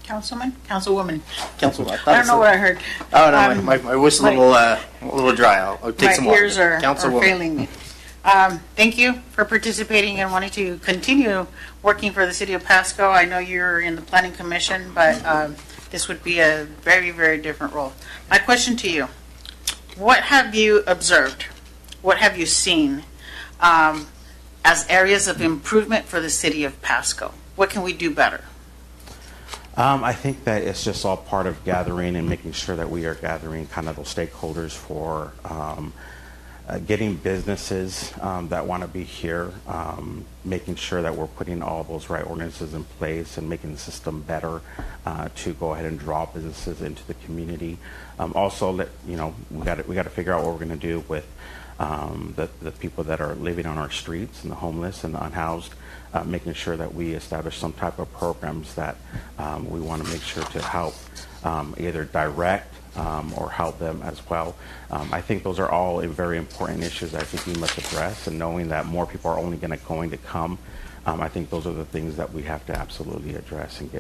Councilwoman. Councilwoman. I don't know what I heard. Oh, no, my voice is a little dry. I'll take some water. My ears are Councilwoman. failing me. Thank you for participating and wanting to continue working for the city of Pasco. I know you're in the Planning Commission, but this would be a very, very different role. My question to you, what have you observed? What have you seen as areas of improvement for the city of Pasco? What can we do better? I think that it's just all part of gathering and making sure that we are gathering kind of those stakeholders for getting businesses that want to be here, making sure that we're putting all those right ordinances in place and making the system better to go ahead and draw businesses into the community. Also, we got to figure out what we're going to do with the people that are living on our streets and the homeless and the unhoused. Making sure that we establish some type of programs that we want to make sure to help either direct or help them as well. I think those are all very important issues that I think we must address, and knowing that more people are only going to come, I think those are the things that we have to absolutely address and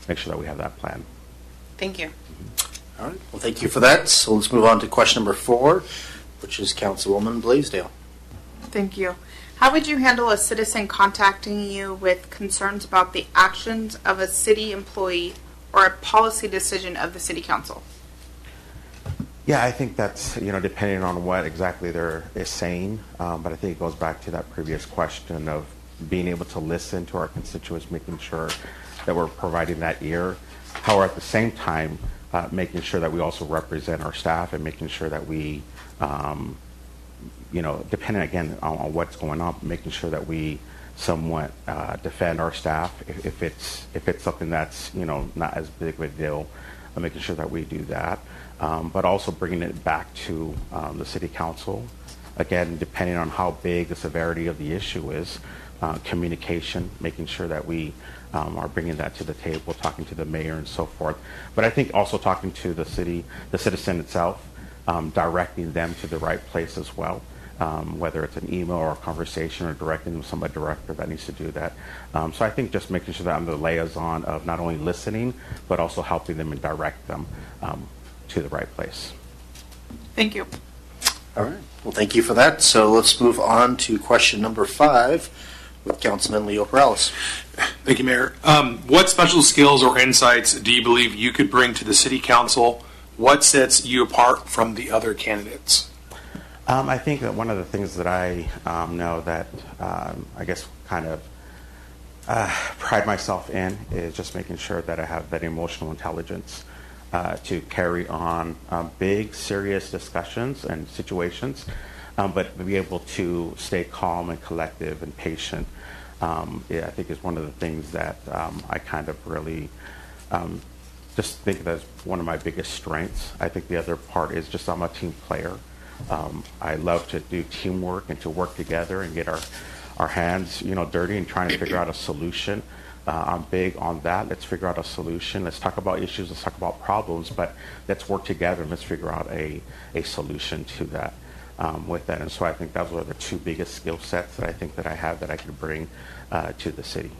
make sure that we have that plan. Thank you. All right, well, thank you for that. So let's move on to question number 4, which is Councilwoman Blaisdell. Thank you. How would you handle a citizen contacting you with concerns about the actions of a city employee or a policy decision of the city council? Yeah, I think that's, depending on what exactly they're saying, but I think it goes back to that previous question of being able to listen to our constituents, making sure that we're providing that ear. However, at the same time, making sure that we also represent our staff and making sure that we, depending again on what's going on, making sure that we somewhat defend our staff if it's something that's not as big of a deal, making sure that we do that, but also bringing it back to the city council. Again, depending on how big the severity of the issue is, communication, making sure that we are bringing that to the table, talking to the mayor and so forth. But I think also talking to the citizen itself, directing them to the right place as well. Whether it's an email or a conversation or directing them to somebody director that needs to do that. So I think just making sure that I'm the liaison of not only listening, but also helping them and direct them to the right place. Thank you. All right. Well, thank you for that. So let's move on to question number 5 with Councilman Leo Perales. Thank you, Mayor. What special skills or insights do you believe you could bring to the city council? What sets you apart from the other candidates? I think that one of the things that I know that I guess kind of pride myself in is just making sure that I have that emotional intelligence to carry on big, serious discussions and situations, but be able to stay calm and collective and patient. I think is one of the things that I kind of really just think that's one of my biggest strengths. I think the other part is just I'm a team player. I love to do teamwork and to work together and get our hands, dirty and trying to figure out a solution. I'm big on that. Let's figure out a solution. Let's talk about issues. Let's talk about problems, but let's work together and let's figure out a solution to that with that. And so I think those are the 2 biggest skill sets that I think that I have that I could bring to the city.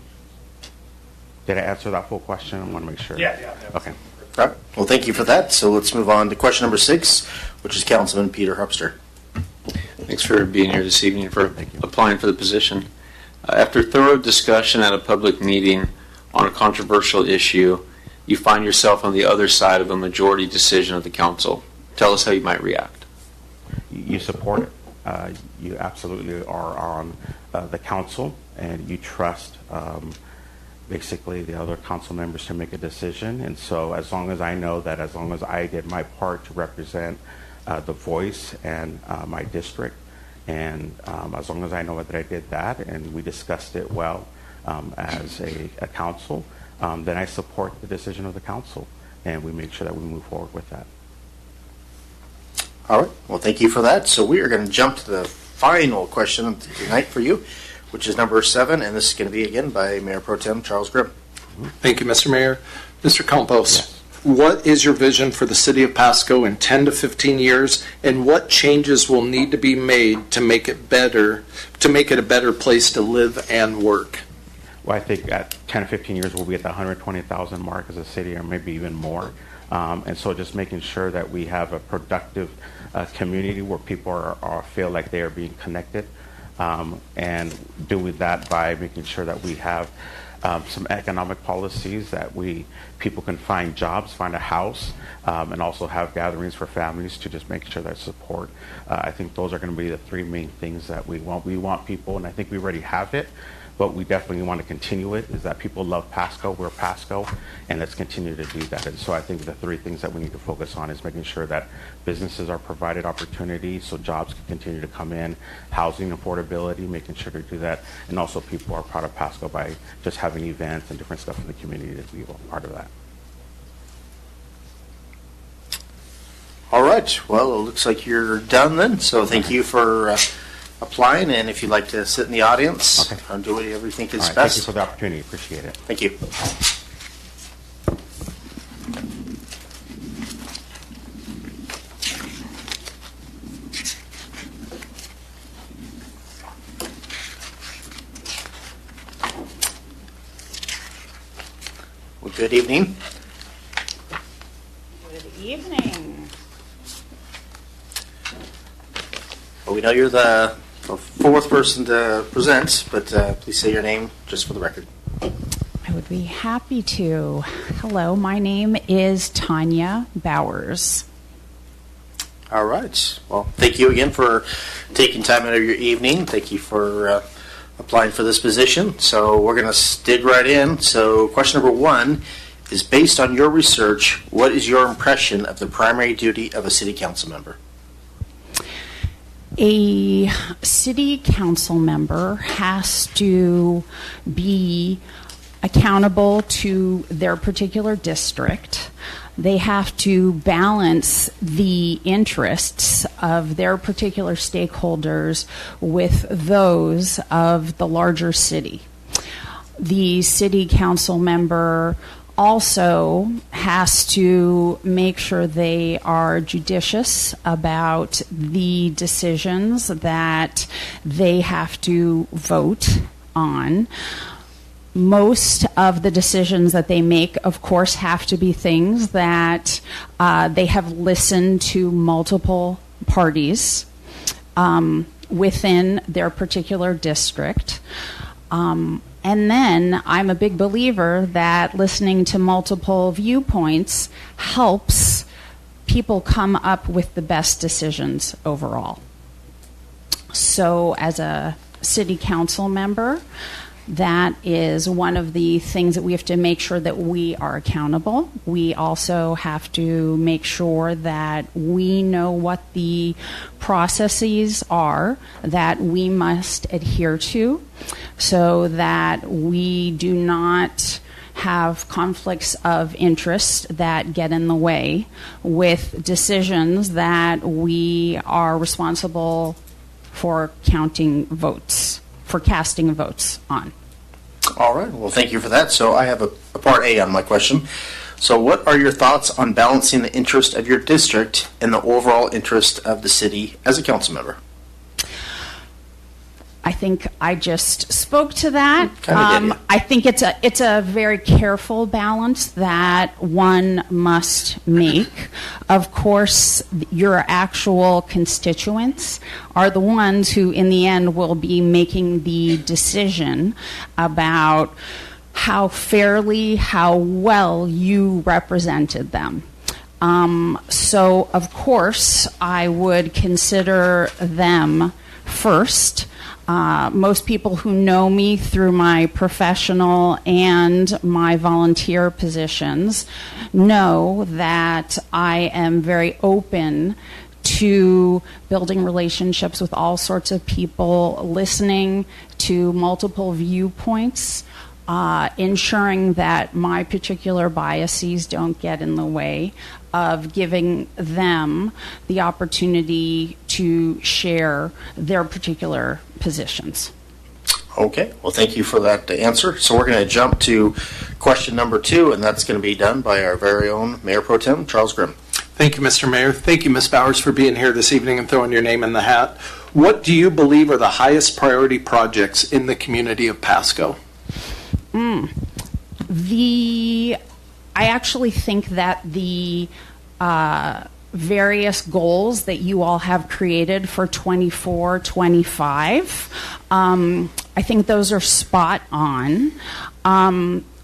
Did I answer that full question? I want to make sure. Yeah. Okay. All right. Well, thank you for that. So let's move on to question number 6, which is Councilman Peter Hubster. Thanks for being here this evening, for applying for the position. After thorough discussion at a public meeting on a controversial issue, you find yourself on the other side of a majority decision of the council. Tell us how you might react. You support it. You absolutely are on the council, and you trust basically the other council members to make a decision. And so as long as I know that as long as I did my part to represent the voice and my district. And as long as I know that I did that and we discussed it well as a council, then I support the decision of the council, and we make sure that we move forward with that. All right. Well, thank you for that. So we are going to jump to the final question of tonight for you, which is number 7, and this is going to be again by Mayor Pro Tem Charles Grimm. Thank you, Mr. Mayor. Mr. Campos, what is your vision for the city of Pasco in 10 to 15 years, and what changes will need to be made to make it better, to make it a better place to live and work? Well, I think at 10 to 15 years, we'll be at the 120,000 mark as a city, or maybe even more. And so just making sure that we have a productive community where people are feel like they are being connected, and doing that by making sure that we have some economic policies that people can find jobs, find a house, and also have gatherings for families to just make sure that support. I think those are going to be the 3 main things that we want. We want people, and I think we already have it, but we definitely want to continue it, is that people love Pasco, we're Pasco, and let's continue to do that. And so I think the 3 things that we need to focus on is making sure that businesses are provided opportunities so jobs can continue to come in, housing affordability, making sure to do that, and also people are proud of Pasco by just having events and different stuff in the community to be a part of that. All right. Well, it looks like you're done then. So thank you for applying, and if you'd like to sit in the audience, do whatever you think is best. Thank you for the opportunity. Appreciate it. Thank you. Well, good evening. Good evening. Well, we know you're the 4th person to present, but please say your name just for the record. I would be happy to. Hello, my name is Tanya Bowers. All right. Well, thank you again for taking time out of your evening. Thank you for applying for this position. So we're going to dig right in. So question number 1 is, based on your research, what is your impression of the primary duty of a city council member? A city council member has to be accountable to their particular district. They have to balance the interests of their particular stakeholders with those of the larger city. The city council member also has to make sure they are judicious about the decisions that they have to vote on. Most of the decisions that they make, of course, have to be things that they have listened to multiple parties within their particular district. And then I'm a big believer that listening to multiple viewpoints helps people come up with the best decisions overall. So as a city council member, that is one of the things that we have to make sure that we are accountable. We also have to make sure that we know what the processes are that we must adhere to, so that we do not have conflicts of interest that get in the way with decisions that we are responsible for casting votes on. All right. Well, thank you for that. So I have a part A on my question. So what are your thoughts on balancing the interest of your district and the overall interest of the city as a council member? I think I just spoke to that. Kinda did, yeah. I think it's a very careful balance that one must make. Of course, your actual constituents are the ones who, in the end, will be making the decision about how fairly, how well you represented them. So, of course, I would consider them first. Most people who know me through my professional and my volunteer positions know that I am very open to building relationships with all sorts of people, listening to multiple viewpoints, ensuring that my particular biases don't get in the way of giving them the opportunity to share their particular positions. Okay, well, thank you for that answer. So we're going to jump to question number 2, and that's going to be done by our very own Mayor Pro Tem, Charles Grimm. Thank you, Mr. Mayor. Thank you, Ms. Bowers, for being here this evening and throwing your name in the hat. What do you believe are the highest priority projects in the community of Pasco? I actually think that the various goals that you all have created for 24-25, I think those are spot on.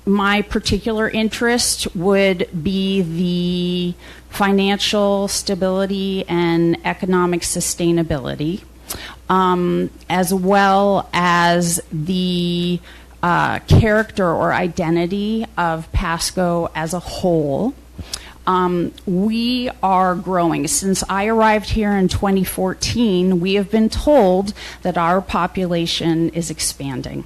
My particular interest would be the financial stability and economic sustainability, as well as the character or identity of Pasco as a whole. We are growing. Since I arrived here in 2014, we have been told that our population is expanding.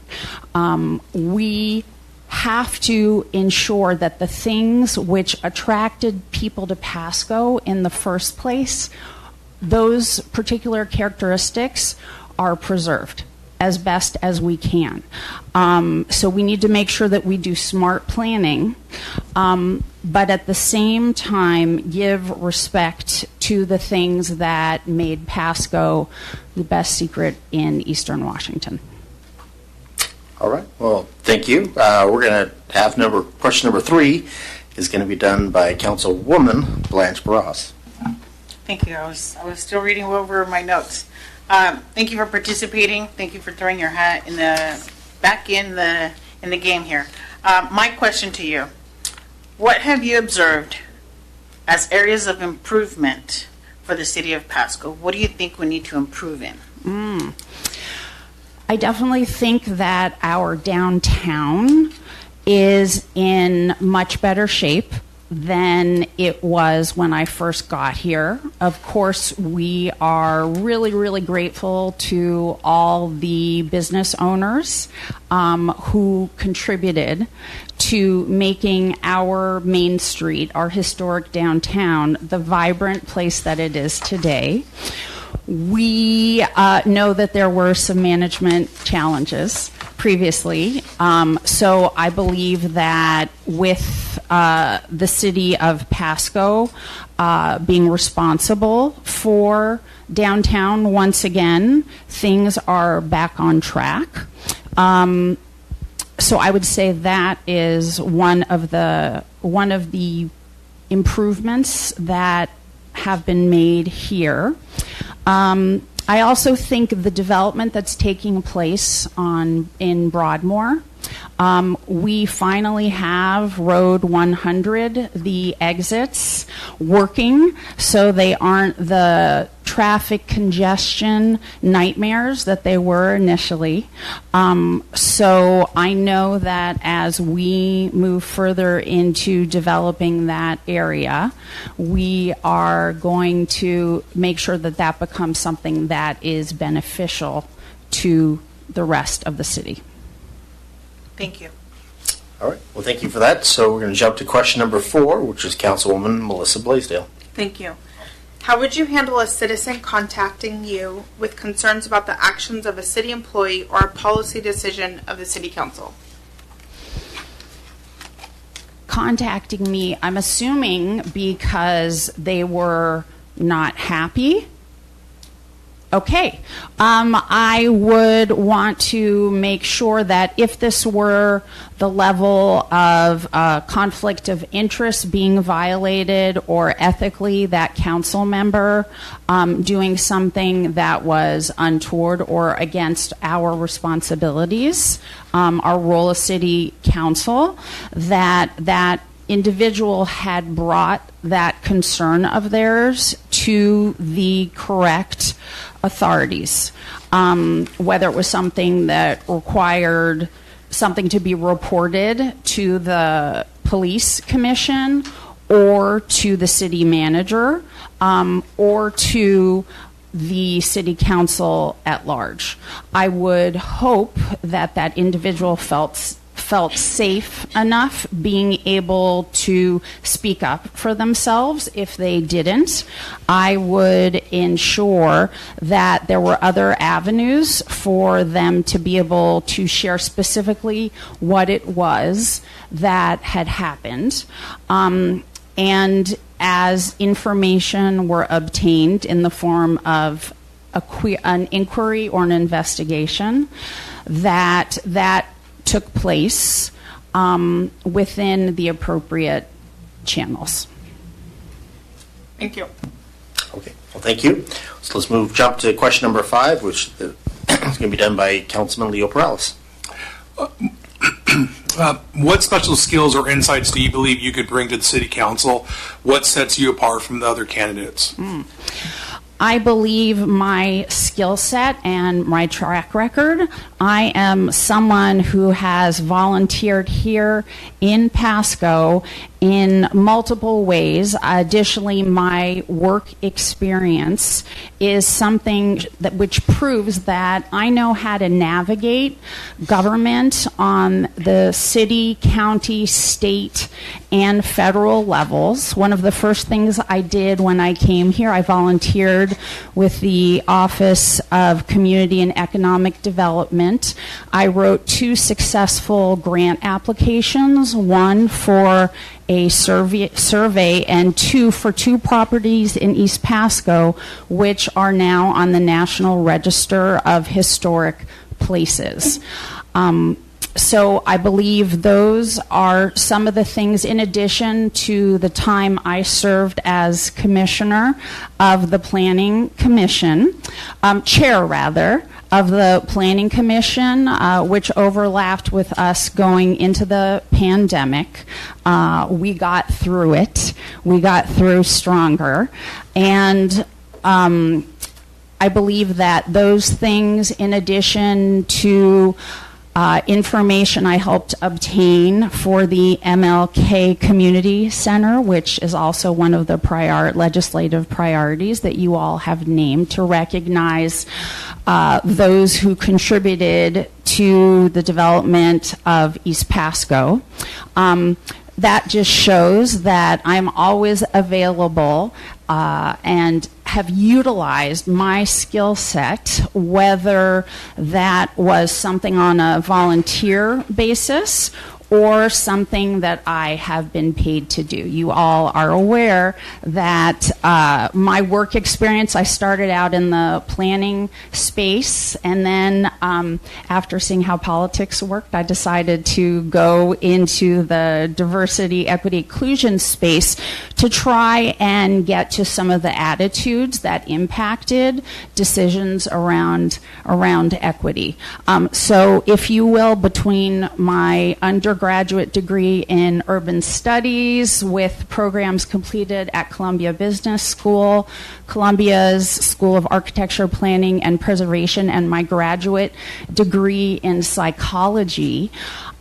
We have to ensure that the things which attracted people to Pasco in the first place, those particular characteristics are preserved as best as we can. So we need to make sure that we do smart planning, but at the same time give respect to the things that made Pasco the best secret in Eastern Washington. All right, well, thank you. We're going to have question number 3 is going to be done by Councilwoman Blanche Barras. Thank you. I was still reading over my notes. Thank you for participating. Thank you for throwing your hat back in the game here. My question to you: what have you observed as areas of improvement for the city of Pasco? What do you think we need to improve in? I definitely think that our downtown is in much better shape than it was when I first got here. Of course, we are really, really grateful to all the business owners who contributed to making our Main Street, our historic downtown, the vibrant place that it is today. We know that there were some management challenges previously, so I believe that with the city of Pasco being responsible for downtown once again, things are back on track. So I would say that is one of the improvements that have been made here. I also think the development that's taking place in Broadmoor, we finally have Road 100, the exits, working so they aren't the traffic congestion nightmares that they were initially. So I know that as we move further into developing that area, we are going to make sure that that becomes something that is beneficial to the rest of the city. Thank you. All right, well, thank you for that. So we're going to jump to question number 4, which is Councilwoman Melissa Blaisdell. Thank you. How would you handle a citizen contacting you with concerns about the actions of a city employee or a policy decision of the city council? Contacting me, I'm assuming because they were not happy. Okay. I would want to make sure that if this were the level of conflict of interest being violated or ethically that council member doing something that was untoward or against our responsibilities, our role as city council, that individual had brought that concern of theirs to the correct authorities, whether it was something that required something to be reported to the police commission or to the city manager, or to the city council at large. I would hope that that individual felt safe enough being able to speak up for themselves. If they didn't, I would ensure that there were other avenues for them to be able to share specifically what it was that had happened. And as information were obtained in the form of an inquiry or an investigation, that took place within the appropriate channels. Thank you. Okay, well, thank you. So let's jump to question number 5, which is going to be done by Councilman Leo Perales. What special skills or insights do you believe you could bring to the city council? What sets you apart from the other candidates? I believe my skill set and my track record. I am someone who has volunteered here in Pasco in multiple ways. Additionally, my work experience is something which proves that I know how to navigate government on the city, county, state, and federal levels. One of the first things I did when I came here, I volunteered with the Office of Community and Economic Development. I wrote 2 successful grant applications, one for a survey and 2 for 2 properties in East Pasco, which are now on the National Register of Historic Places. So I believe those are some of the things, in addition to the time I served as commissioner of the Planning Commission, chair rather, of the Planning Commission, which overlapped with us going into the pandemic. We got through it. We got through stronger. And I believe that those things, in addition to information I helped obtain for the MLK Community Center, which is also one of the legislative priorities that you all have named, to recognize those who contributed to the development of East Pasco. That just shows that I'm always available and have utilized my skill set, whether that was something on a volunteer basis or something that I have been paid to do. You all are aware that my work experience, I started out in the planning space, and then after seeing how politics worked, I decided to go into the diversity, equity, inclusion space to try and get to some of the attitudes that impacted decisions around equity. So if you will, between my undergraduate degree in urban studies with programs completed at Columbia Business School, Columbia's School of Architecture, Planning, and Preservation, and my graduate degree in psychology,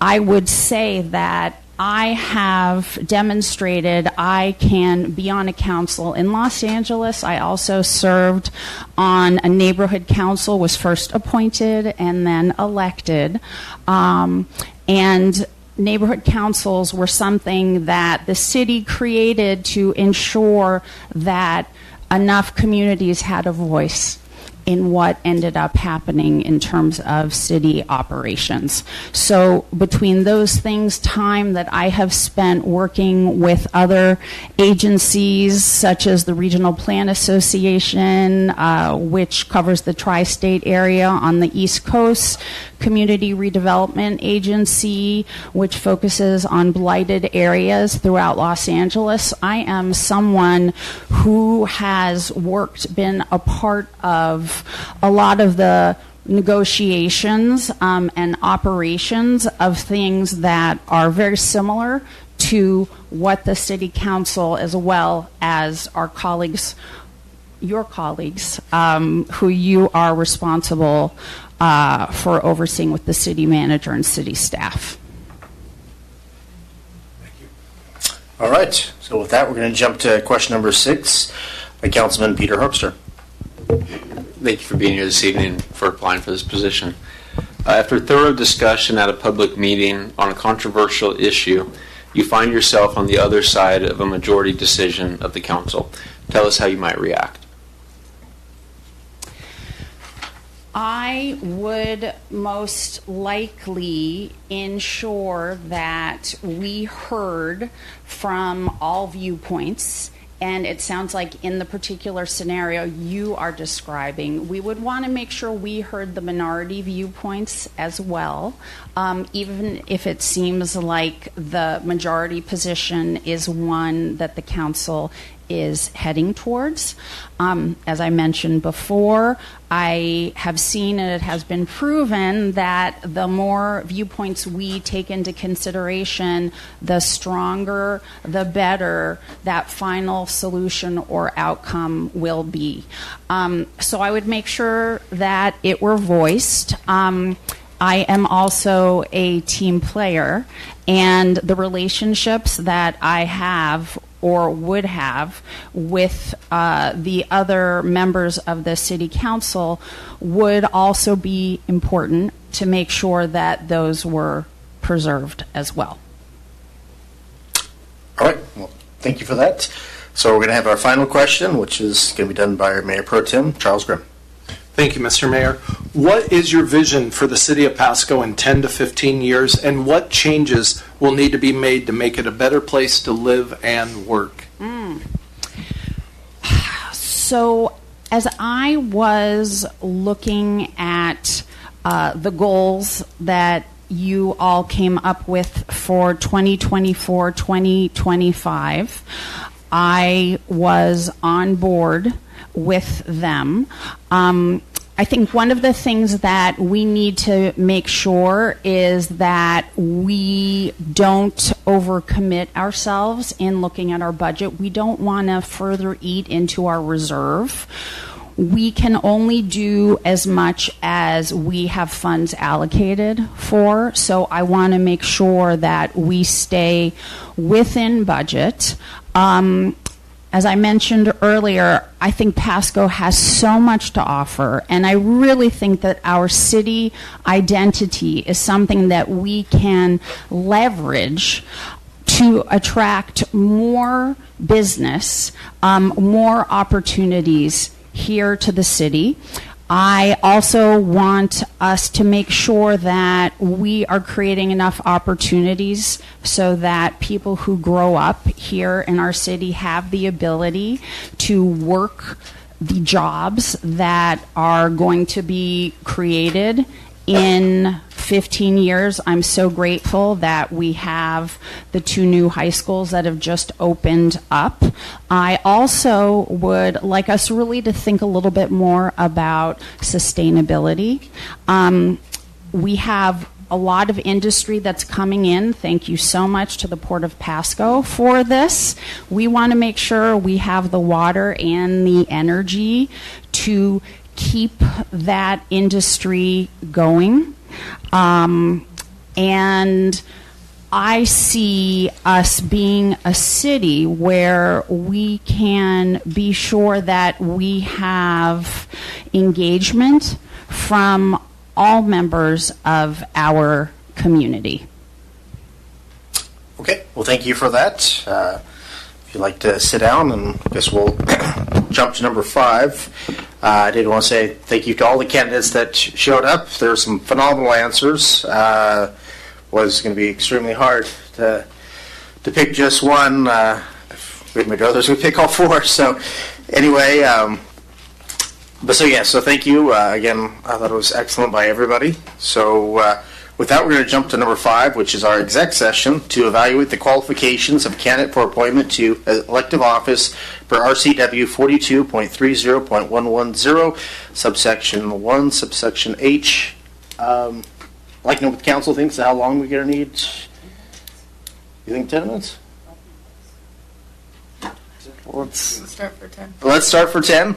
I would say that I have demonstrated I can be on a council in Los Angeles. I also served on a neighborhood council, was first appointed and then elected. And neighborhood councils were something that the city created to ensure that enough communities had a voice in what ended up happening in terms of city operations. So between those things, time that I have spent working with other agencies such as the Regional Plan Association, which covers the tri-state area on the East Coast, Community Redevelopment Agency, which focuses on blighted areas throughout Los Angeles. I am someone who has been a part of a lot of the negotiations and operations of things that are very similar to what the City Council, as well as our colleagues, your colleagues, who you are responsible for overseeing with the city manager and city staff. All right. So with that, we're going to jump to question number 6 by Councilman Peter Harpster. Thank you for being here this evening for applying for this position. After thorough discussion at a public meeting on a controversial issue, you find yourself on the other side of a majority decision of the council. Tell us how you might react. I would most likely ensure that we heard from all viewpoints. And it sounds like in the particular scenario you are describing, we would want to make sure we heard the minority viewpoints as well, even if it seems like the majority position is one that the council is heading towards. As I mentioned before, I have seen and it has been proven that the more viewpoints we take into consideration, the stronger, the better that final solution or outcome will be. So I would make sure that it were voiced. I am also a team player, and the relationships that I have or would have with the other members of the city council would also be important to make sure that those were preserved as well. All right. Well, thank you for that. So we're going to have our final question, which is going to be done by our Mayor Pro Tem, Charles Grimm. Thank you, Mr. Mayor. What is your vision for the city of Pasco in 10 to 15 years, and what changes will need to be made to make it a better place to live and work? So as I was looking at the goals that you all came up with for 2024, 2025, I was on board with them. I think one of the things that we need to make sure is that we don't overcommit ourselves in looking at our budget. We don't want to further eat into our reserve. We can only do as much as we have funds allocated for, so I want to make sure that we stay within budget. As I mentioned earlier, I think Pasco has so much to offer, and I really think that our city identity is something that we can leverage to attract more business, more opportunities here to the city. I also want us to make sure that we are creating enough opportunities so that people who grow up here in our city have the ability to work the jobs that are going to be created in 15 years. I'm so grateful that we have the 2 new high schools that have just opened up. I also would like us really to think a little bit more about sustainability. We have a lot of industry that's coming in. Thank you so much to the Port of Pasco for this. We want to make sure we have the water and the energy to keep that industry going. And I see us being a city where we can be sure that we have engagement from all members of our community. Okay. Well, thank you for that. If you'd like to sit down, and I guess we'll jump to number 5. I did want to say thank you to all the candidates that showed up. There were some phenomenal answers. Was going to be extremely hard to pick just one. If we had my druthers, we'd pick all 4. So anyway, so thank you. Again, I thought it was excellent by everybody. So with that, we're going to jump to number 5, which is our exec session to evaluate the qualifications of a candidate for appointment to elective office per RCW 42.30.110, subsection 1, subsection H. I'd like to know what the council thinks, how long we're going to need. You think 10 minutes? Let's start for 10. Let's start for 10.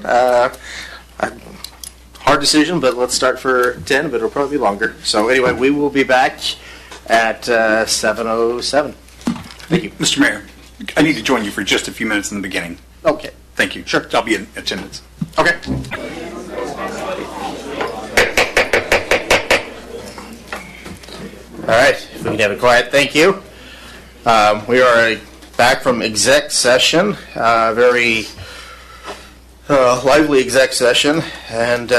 Hard decision, but let's start for 10, but it'll probably be longer. So anyway, we will be back at 7:07. Thank you, Mr. Mayor. I need to join you for just a few minutes in the beginning. Okay. Thank you. Sure. I'll be in attendance. Okay. All right, if we can have it quiet, thank you. We are back from exec session, very lively exec session. And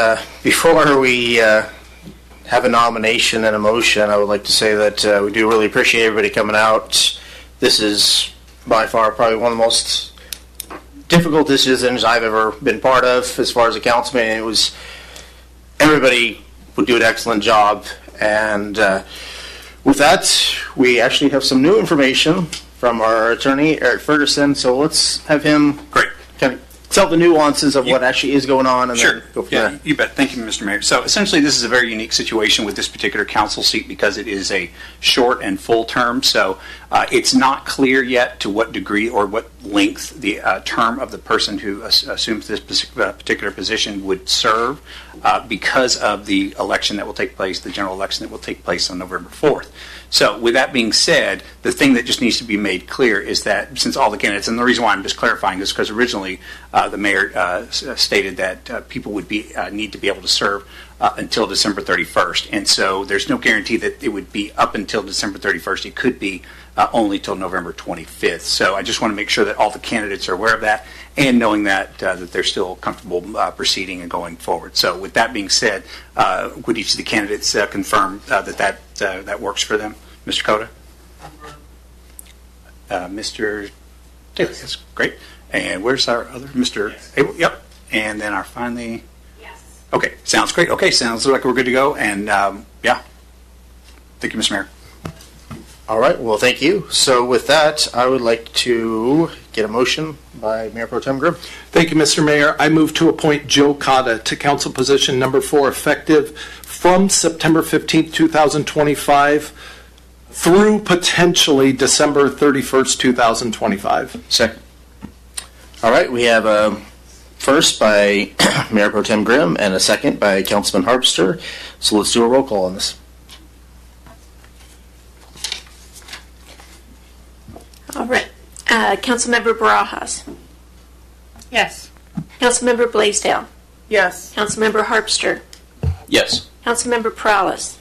before we have a nomination and a motion, I would like to say that we do really appreciate everybody coming out. This is by far probably one of the most difficult decisions I've ever been part of as far as a councilman. It was, everybody would do an excellent job. And with that, we actually have some new information from our attorney, Eric Ferguson. So let's have him kind of tell the nuances of what actually is going on, and then go from there. You bet. Thank you, Mr. Mayor. So essentially, this is a very unique situation with this particular council seat because it is a short and full term. So it's not clear yet to what degree or what length the term of the person who assumes this particular position would serve because of the election that will take place, the general election that will take place on November 4th. So with that being said, the thing that just needs to be made clear is that since all the candidates, and the reason why I'm just clarifying this because originally the mayor stated that people would need to be able to serve until December 31st. And so there's no guarantee that it would be up until December 31st. It could be only till November 25th. So I just want to make sure that all the candidates are aware of that and knowing that that they're still comfortable proceeding and going forward. So with that being said, would each of the candidates confirm that works for them? Mr. Cota? Mr. Davis, that's great. And where's our other Mr. Abel? Yep. And then our finally. Yes. Okay, sounds great. Okay, sounds like we're good to go. And yeah, thank you, Mr. Mayor. All right, well, thank you. So with that, I would like to get a motion by Mayor Pro Tem Grimm. Thank you, Mr. Mayor. I move to appoint Joe Cotta to council position number 4, effective from September 15th, 2025 through potentially December 31st, 2025. Second. All right, we have a first by Mayor Pro Tem Grimm and a second by Councilman Harpster. So let's do a roll call on this. All right. Councilmember Barajas. Yes. Councilmember Blaisdell. Yes. Councilmember Harpster. Yes. Councilmember Prowlis.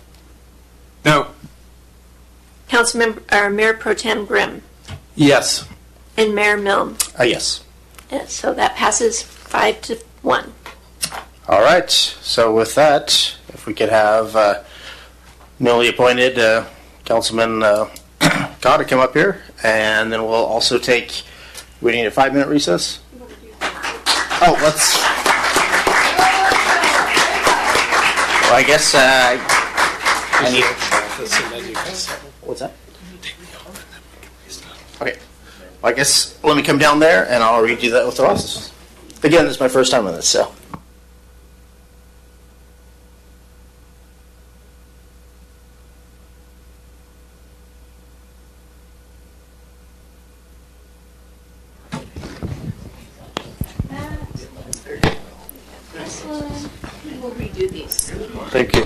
No. Mayor Pro Tem Grimm. Yes. And Mayor Milne. Yes. So that passes 5-1. All right, so with that, if we could have newly appointed Councilman Cotta come up here, and then we'll also take, we need a 5-minute recess? Oh, let's, well, I guess I need, what's that? Okay, well, I guess let me come down there and I'll read you that with the process. Again, this is my first time on this, so. We'll redo these. Thank you.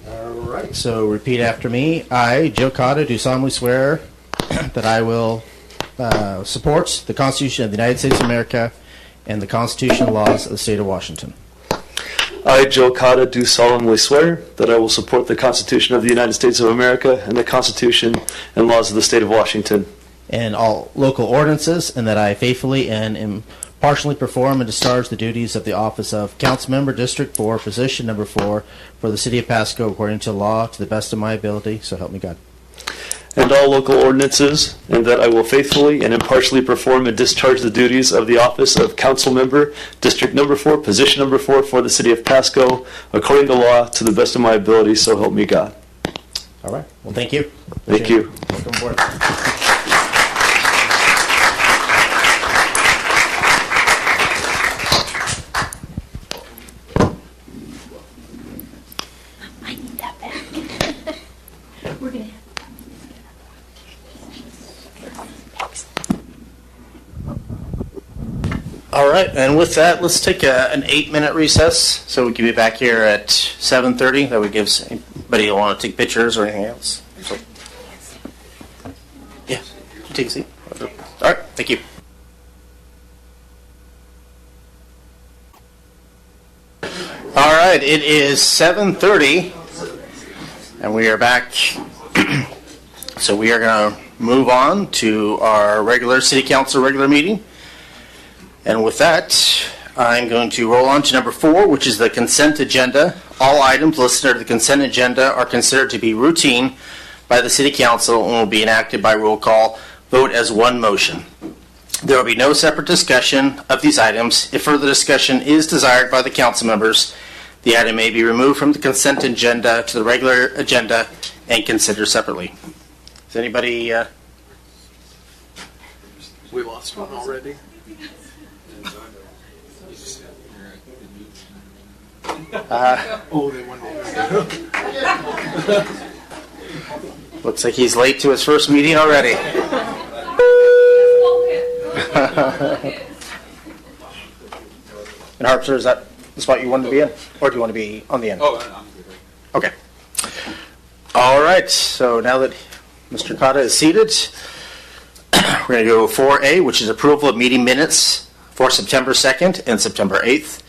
All right, so repeat after me. I, Joe Cotta, do solemnly swear that I will support the Constitution of the United States of America and the Constitution and laws of the state of Washington. I, Joe Cotta, do solemnly swear that I will support the Constitution of the United States of America and the Constitution and laws of the state of Washington. And all local ordinances, and that I faithfully and impartially perform and discharge the duties of the office of Council Member District 4, position number 4, for the city of Pasco, according to law, to the best of my ability, so help me God. And all local ordinances, and that I will faithfully and impartially perform and discharge the duties of the office of Council Member, District Number 4, Position Number 4, for the City of Pasco, according to law, to the best of my ability, so help me God. All right. Well, thank you. Thank you. Welcome aboard. I need that back. We're going to have All right, and with that, let's take an 8-minute recess, so we can be back here at 7:30. That would give anybody who want to take pictures or anything else. So, yeah. Take a seat. All right, thank you. All right, it is 7:30, and we are back. So we are going to move on to our regular City Council regular meeting. And with that, I'm going to roll on to number 4, which is the consent agenda. All items listed under the consent agenda are considered to be routine by the City Council and will be enacted by roll call vote as one motion. There will be no separate discussion of these items. If further discussion is desired by the council members, the item may be removed from the consent agenda to the regular agenda and considered separately. Is anybody... We lost one already. Looks like he's late to his first meeting already. And Harpster, is that the spot you wanted to be in? Or do you want to be on the end? Okay. All right, so now that Mr. Cotta is seated, we're going to go 4A, which is approval of meeting minutes for September 2nd and September 8th.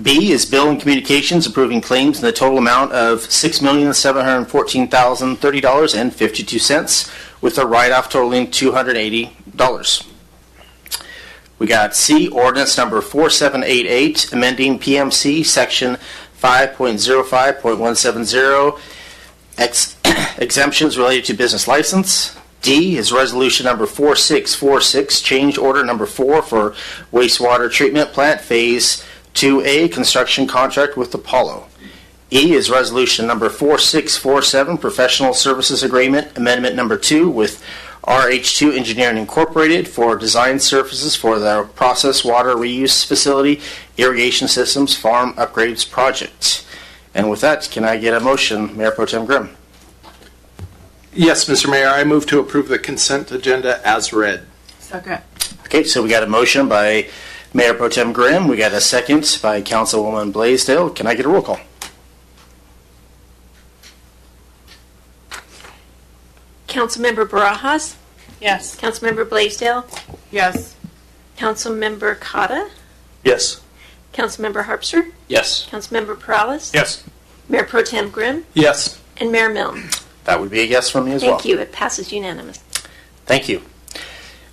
B is Bill and Communications approving claims in the total amount of $6,714,030.52 with a write-off totaling $280. We got C, ordinance number 4788, amending PMC section 5.05.170, exemptions related to business license. D is resolution number 4646, change order number 4 for wastewater treatment plant phase 2A construction contract with Apollo. E is resolution number 4647, professional services agreement amendment number 2 with RH2 Engineering Incorporated for design services for the process water reuse facility irrigation systems farm upgrades project. And with that, can I get a motion, Mayor Pro Tem Grimm? Yes, Mr. Mayor, I move to approve the consent agenda as read. Second. Okay, so we got a motion by Mayor Pro Tem Grimm. We got a second by Councilwoman Blaisdell. Can I get a roll call? Councilmember Barajas? Yes. Councilmember Blaisdell? Yes. Councilmember Cotta? Yes. Councilmember Harpster? Yes. Councilmember Perales? Yes. Mayor Pro Tem Grimm? Yes. And Mayor Milne? That would be a yes from me as well. Thank you. It passes unanimous. Thank you.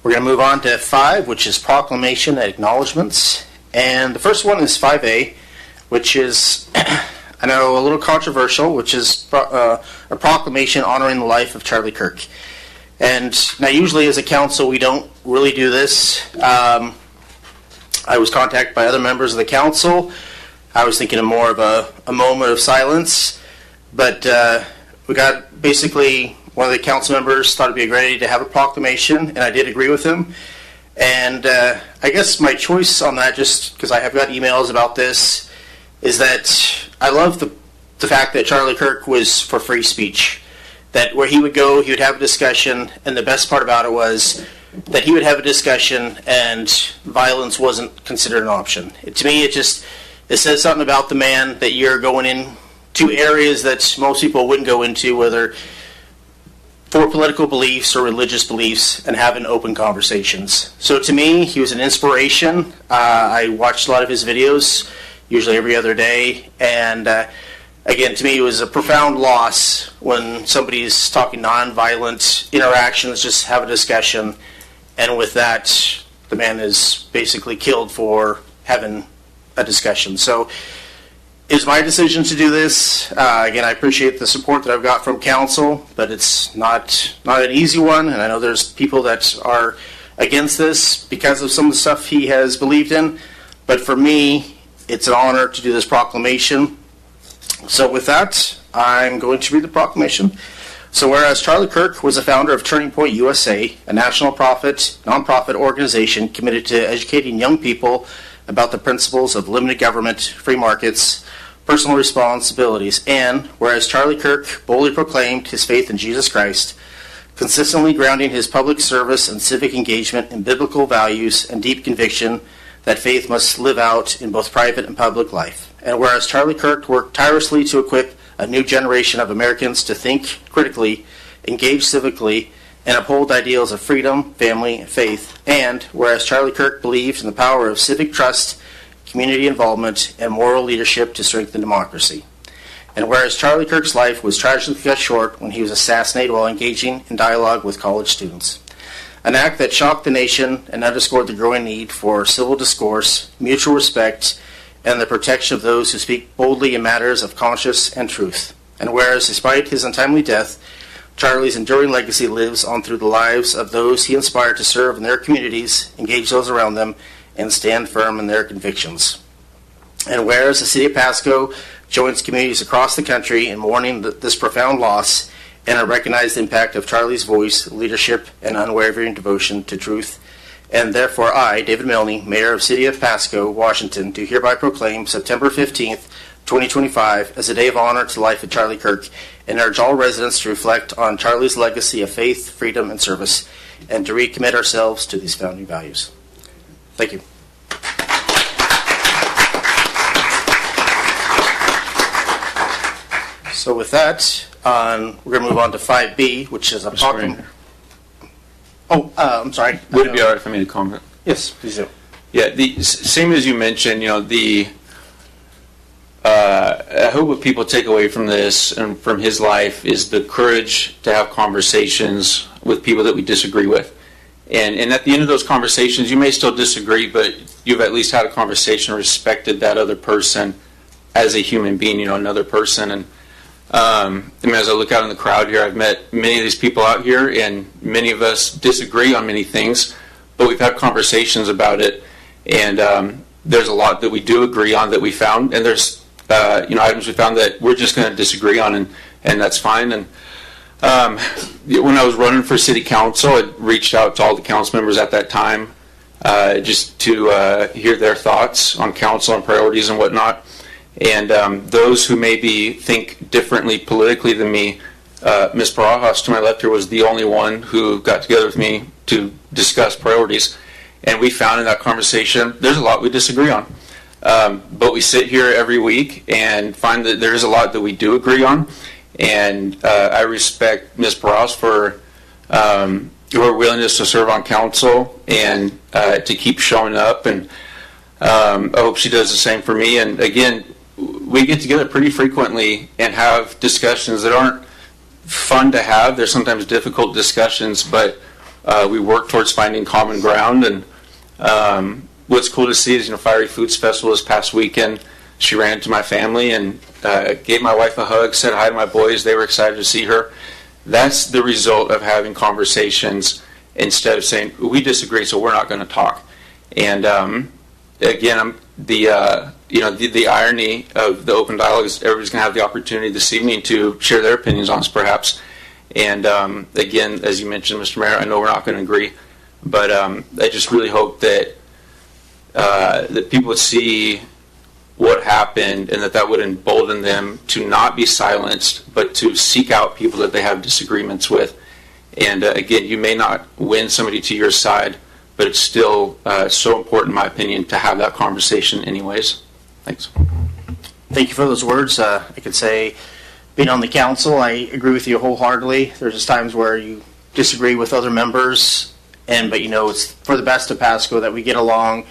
We're going to move on to 5, which is proclamation and acknowledgements. And the first one is 5A, which is, I know, a little controversial, which is a proclamation honoring the life of Charlie Kirk. And now usually as a council, we don't really do this. I was contacted by other members of the council. I was thinking of more of a moment of silence. But we got basically one of the council members thought it'd be a great idea to have a proclamation, and I did agree with him. And I guess my choice on that, just because I have got emails about this, is that I love the fact that Charlie Kirk was for free speech. That where he would go, he would have a discussion, and the best part about it was that he would have a discussion and violence wasn't considered an option. To me, it says something about the man that you're going into areas that most people wouldn't go into, whether for political beliefs or religious beliefs, and having open conversations. So to me, he was an inspiration. I watched a lot of his videos, usually every other day, and again, to me, it was a profound loss when somebody's talking nonviolent interactions, just have a discussion, and with that, the man is basically killed for having a discussion. So it's my decision to do this. Again, I appreciate the support that I've got from council, but it's not an easy one, and I know there's people that are against this because of some of the stuff he has believed in, but for me, it's an honor to do this proclamation. So with that, I'm going to read the proclamation. So whereas Charlie Kirk was the founder of Turning Point USA, a national nonprofit organization committed to educating young people about the principles of limited government, free markets, personal responsibilities, and whereas Charlie Kirk boldly proclaimed his faith in Jesus Christ, consistently grounding his public service and civic engagement in biblical values and deep conviction that faith must live out in both private and public life. And whereas Charlie Kirk worked tirelessly to equip a new generation of Americans to think critically, engage civically, and uphold ideals of freedom, family, and faith. And whereas Charlie Kirk believed in the power of civic trust, community involvement, and moral leadership to strengthen democracy. And whereas Charlie Kirk's life was tragically cut short when he was assassinated while engaging in dialogue with college students. An act that shocked the nation and underscored the growing need for civil discourse, mutual respect, and the protection of those who speak boldly in matters of conscience and truth. And whereas, despite his untimely death, Charlie's enduring legacy lives on through the lives of those he inspired to serve in their communities, engage those around them, and stand firm in their convictions. And whereas the City of Pasco joins communities across the country in mourning this profound loss and recognize the impact of Charlie's voice, leadership, and unwavering devotion to truth. And therefore I, David Milne, Mayor of City of Pasco, Washington, do hereby proclaim September 15th, 2025 as a day of honor to the life of Charlie Kirk, and urge all residents to reflect on Charlie's legacy of faith, freedom, and service, and to recommit ourselves to these founding values. Thank you. So with that, we're going to move on to 5B, which is a proclamation. I'm sorry. Would it be all right for me to comment? Yes, please do. Yeah, the same as you mentioned, I hope what people take away from this and from his life is the courage to have conversations with people that we disagree with. And at the end of those conversations, you may still disagree, but you've at least had a conversation, respected that other person as a human being, another person. And as I look out in the crowd here, I've met many of these people out here, and many of us disagree on many things, but we've had conversations about it. And there's a lot that we do agree on that we found, and there's items we found that we're just going to disagree on, and that's fine. And when I was running for city council, I reached out to all the council members at that time just to hear their thoughts on council and priorities and whatnot. And those who maybe think differently politically than me, Ms. Barajas to my left here was the only one who got together with me to discuss priorities. And we found in that conversation there's a lot we disagree on. But we sit here every week and find that there is a lot that we do agree on. And I respect Ms. Barajas for her willingness to serve on council and to keep showing up. And I hope she does the same for me. And again, we get together pretty frequently and have discussions that aren't fun to have. They're sometimes difficult discussions, but we work towards finding common ground. And what's cool to see is, Fiery Foods Festival this past weekend, she ran into my family and gave my wife a hug, said hi to my boys. They were excited to see her. That's the result of having conversations instead of saying, we disagree, so we're not going to talk. And again, the irony of the open dialogue is everybody's going to have the opportunity this evening to share their opinions on us, perhaps. And again, as you mentioned, Mr. Mayor, I know we're not going to agree, but I just really hope that that people would see what happened and that would embolden them to not be silenced, but to seek out people that they have disagreements with. And again, you may not win somebody to your side, but it's still so important, in my opinion, to have that conversation anyways. Thanks. Thank you for those words. I could say, being on the council, I agree with you wholeheartedly. There's just times where you disagree with other members, but it's for the best of Pasco that we get along.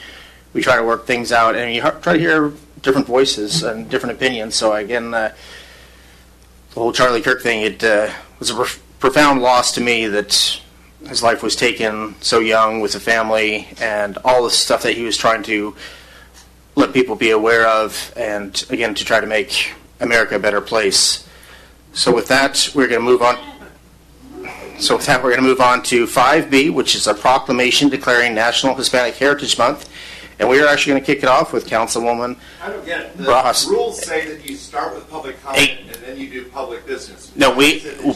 We try to work things out, and you try to hear different voices and different opinions. So again, the whole Charlie Kirk thing, it was a profound loss to me that his life was taken so young with a family and all the stuff that he was trying to let people be aware of, and again, to try to make America a better place. So with that, we're going to move on. So with that, we're going to move on to 5B, which is a proclamation declaring National Hispanic Heritage Month. And we are actually going to kick it off with Councilwoman I don't get it. The Barajas. rules say that you start with public comment and then you do public business. No,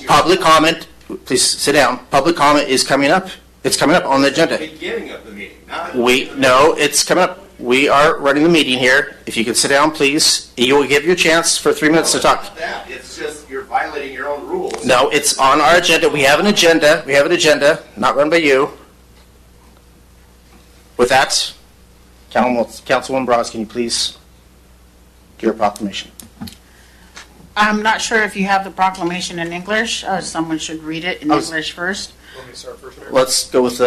public comment, please sit down. Public comment is coming up. It's coming up on the agenda. At the beginning of the meeting, not No, it's coming up. We are running the meeting here. If you could sit down, please. You will give you a chance for 3 minutes to talk. Not that. It's just you're violating your own rules. No, it's on our agenda. We have an agenda. We have an agenda, not run by you. With that, Councilwoman Bras, can you please do your proclamation? I'm not sure if you have the proclamation in English. Someone should read it in English first. Let's go with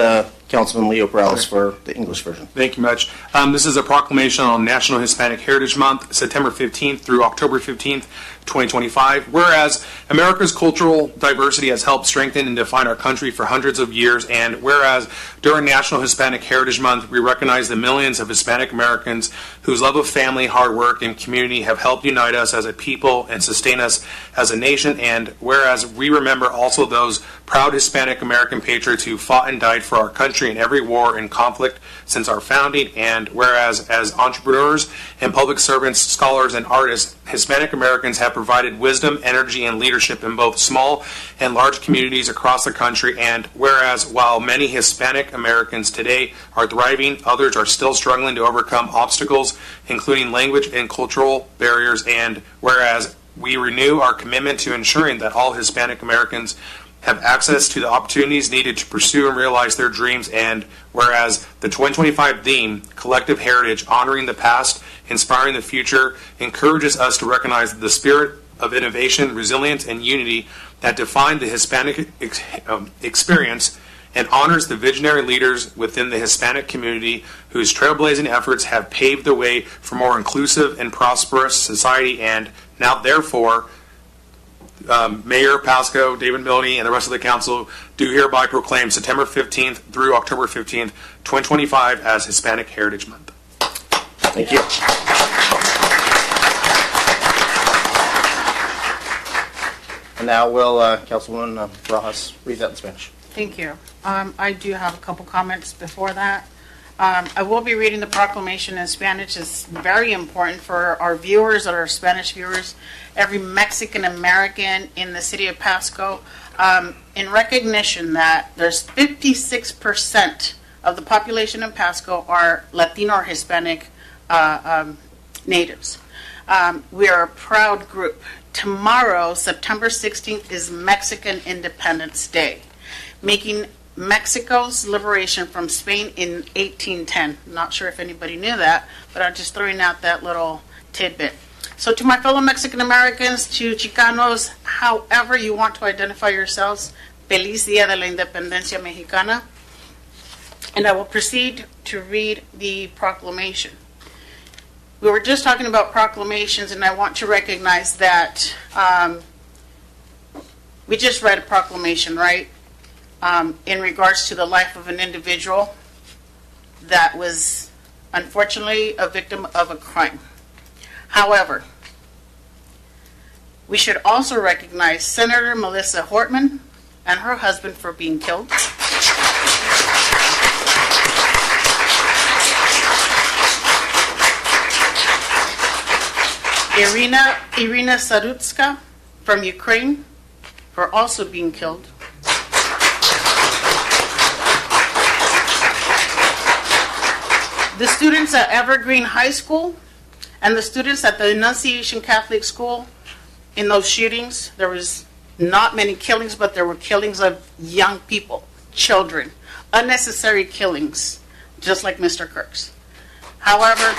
Councilman Leo Perales for the English version. Thank you much. This is a proclamation on National Hispanic Heritage Month, September 15th through October 15th, 2025. Whereas America's cultural diversity has helped strengthen and define our country for hundreds of years, and whereas during National Hispanic Heritage Month, we recognize the millions of Hispanic Americans whose love of family, hard work, and community have helped unite us as a people and sustain us as a nation, and whereas we remember also those proud Hispanic American patriots who fought and died for our country in every war and conflict since our founding, and whereas as entrepreneurs and public servants, scholars, and artists, Hispanic Americans have provided wisdom, energy, and leadership in both small and large communities across the country, and whereas while many Hispanic Americans today are thriving, others are still struggling to overcome obstacles, including language and cultural barriers, and whereas we renew our commitment to ensuring that all Hispanic Americans have access to the opportunities needed to pursue and realize their dreams, and whereas the 2025 theme, Collective Heritage, Honoring the Past, Inspiring the Future, encourages us to recognize the spirit of innovation, resilience, and unity that define the Hispanic experience, and honors the visionary leaders within the Hispanic community whose trailblazing efforts have paved the way for more inclusive and prosperous society, and now therefore Mayor Pasco, David Milne, and the rest of the council do hereby proclaim September 15th through October 15th, 2025 as Hispanic Heritage Month. Thank you. And now will Councilwoman Barajas read that in Spanish. Thank you. I do have a couple comments before that. I will be reading the proclamation in Spanish. It's very important for our viewers, our Spanish viewers, every Mexican American in the city of Pasco, in recognition that there's 56% of the population in Pasco are Latino or Hispanic natives. We are a proud group. Tomorrow, September 16th, is Mexican Independence Day, making Mexico's liberation from Spain in 1810. Not sure if anybody knew that, but I'm just throwing out that little tidbit. So to my fellow Mexican Americans, to Chicanos, however you want to identify yourselves, Feliz Día de la Independencia Mexicana. And I will proceed to read the proclamation. We were just talking about proclamations, and I want to recognize that we just read a proclamation, right? In regards to the life of an individual that was unfortunately a victim of a crime. However, we should also recognize Senator Melissa Hortman and her husband for being killed. Irina Sarutska from Ukraine for also being killed. The students at Evergreen High School and the students at the Annunciation Catholic School, in those shootings, there was not many killings, but there were killings of young people, children, unnecessary killings, just like Mr. Kirk's. However,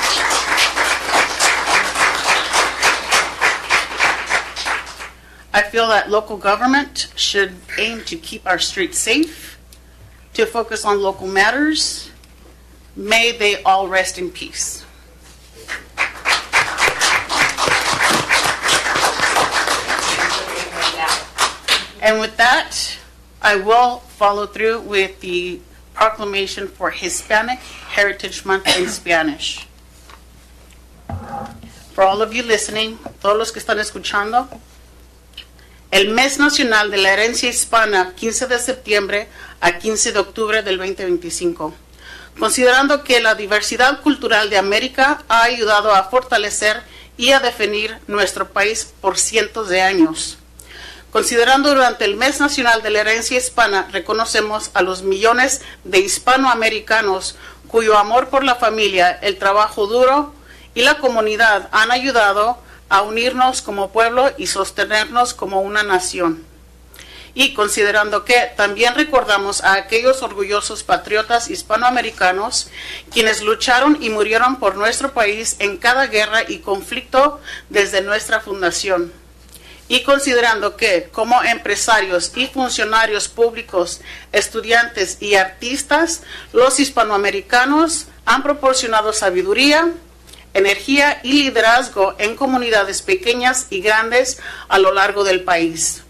I feel that local government should aim to keep our streets safe, to focus on local matters. May they all rest in peace. And with that, I will follow through with the proclamation for Hispanic Heritage Month in Spanish. For all of you listening, todos los que están escuchando, el Mes Nacional de la Herencia Hispana, 15 de septiembre a 15 de octubre del 2025. Considerando que la diversidad cultural de América ha ayudado a fortalecer y a definir nuestro país por cientos de años. Considerando durante el Mes Nacional de la Herencia Hispana, reconocemos a los millones de hispanoamericanos cuyo amor por la familia, el trabajo duro y la comunidad han ayudado a unirnos como pueblo y sostenernos como una nación. Y considerando que también recordamos a aquellos orgullosos patriotas hispanoamericanos quienes lucharon y murieron por nuestro país en cada guerra y conflicto desde nuestra fundación. y considerando que como empresarios y funcionarios públicos, estudiantes y artistas, los hispanoamericanos han proporcionado sabiduría, energía y liderazgo en comunidades pequeñas y grandes a lo largo del país.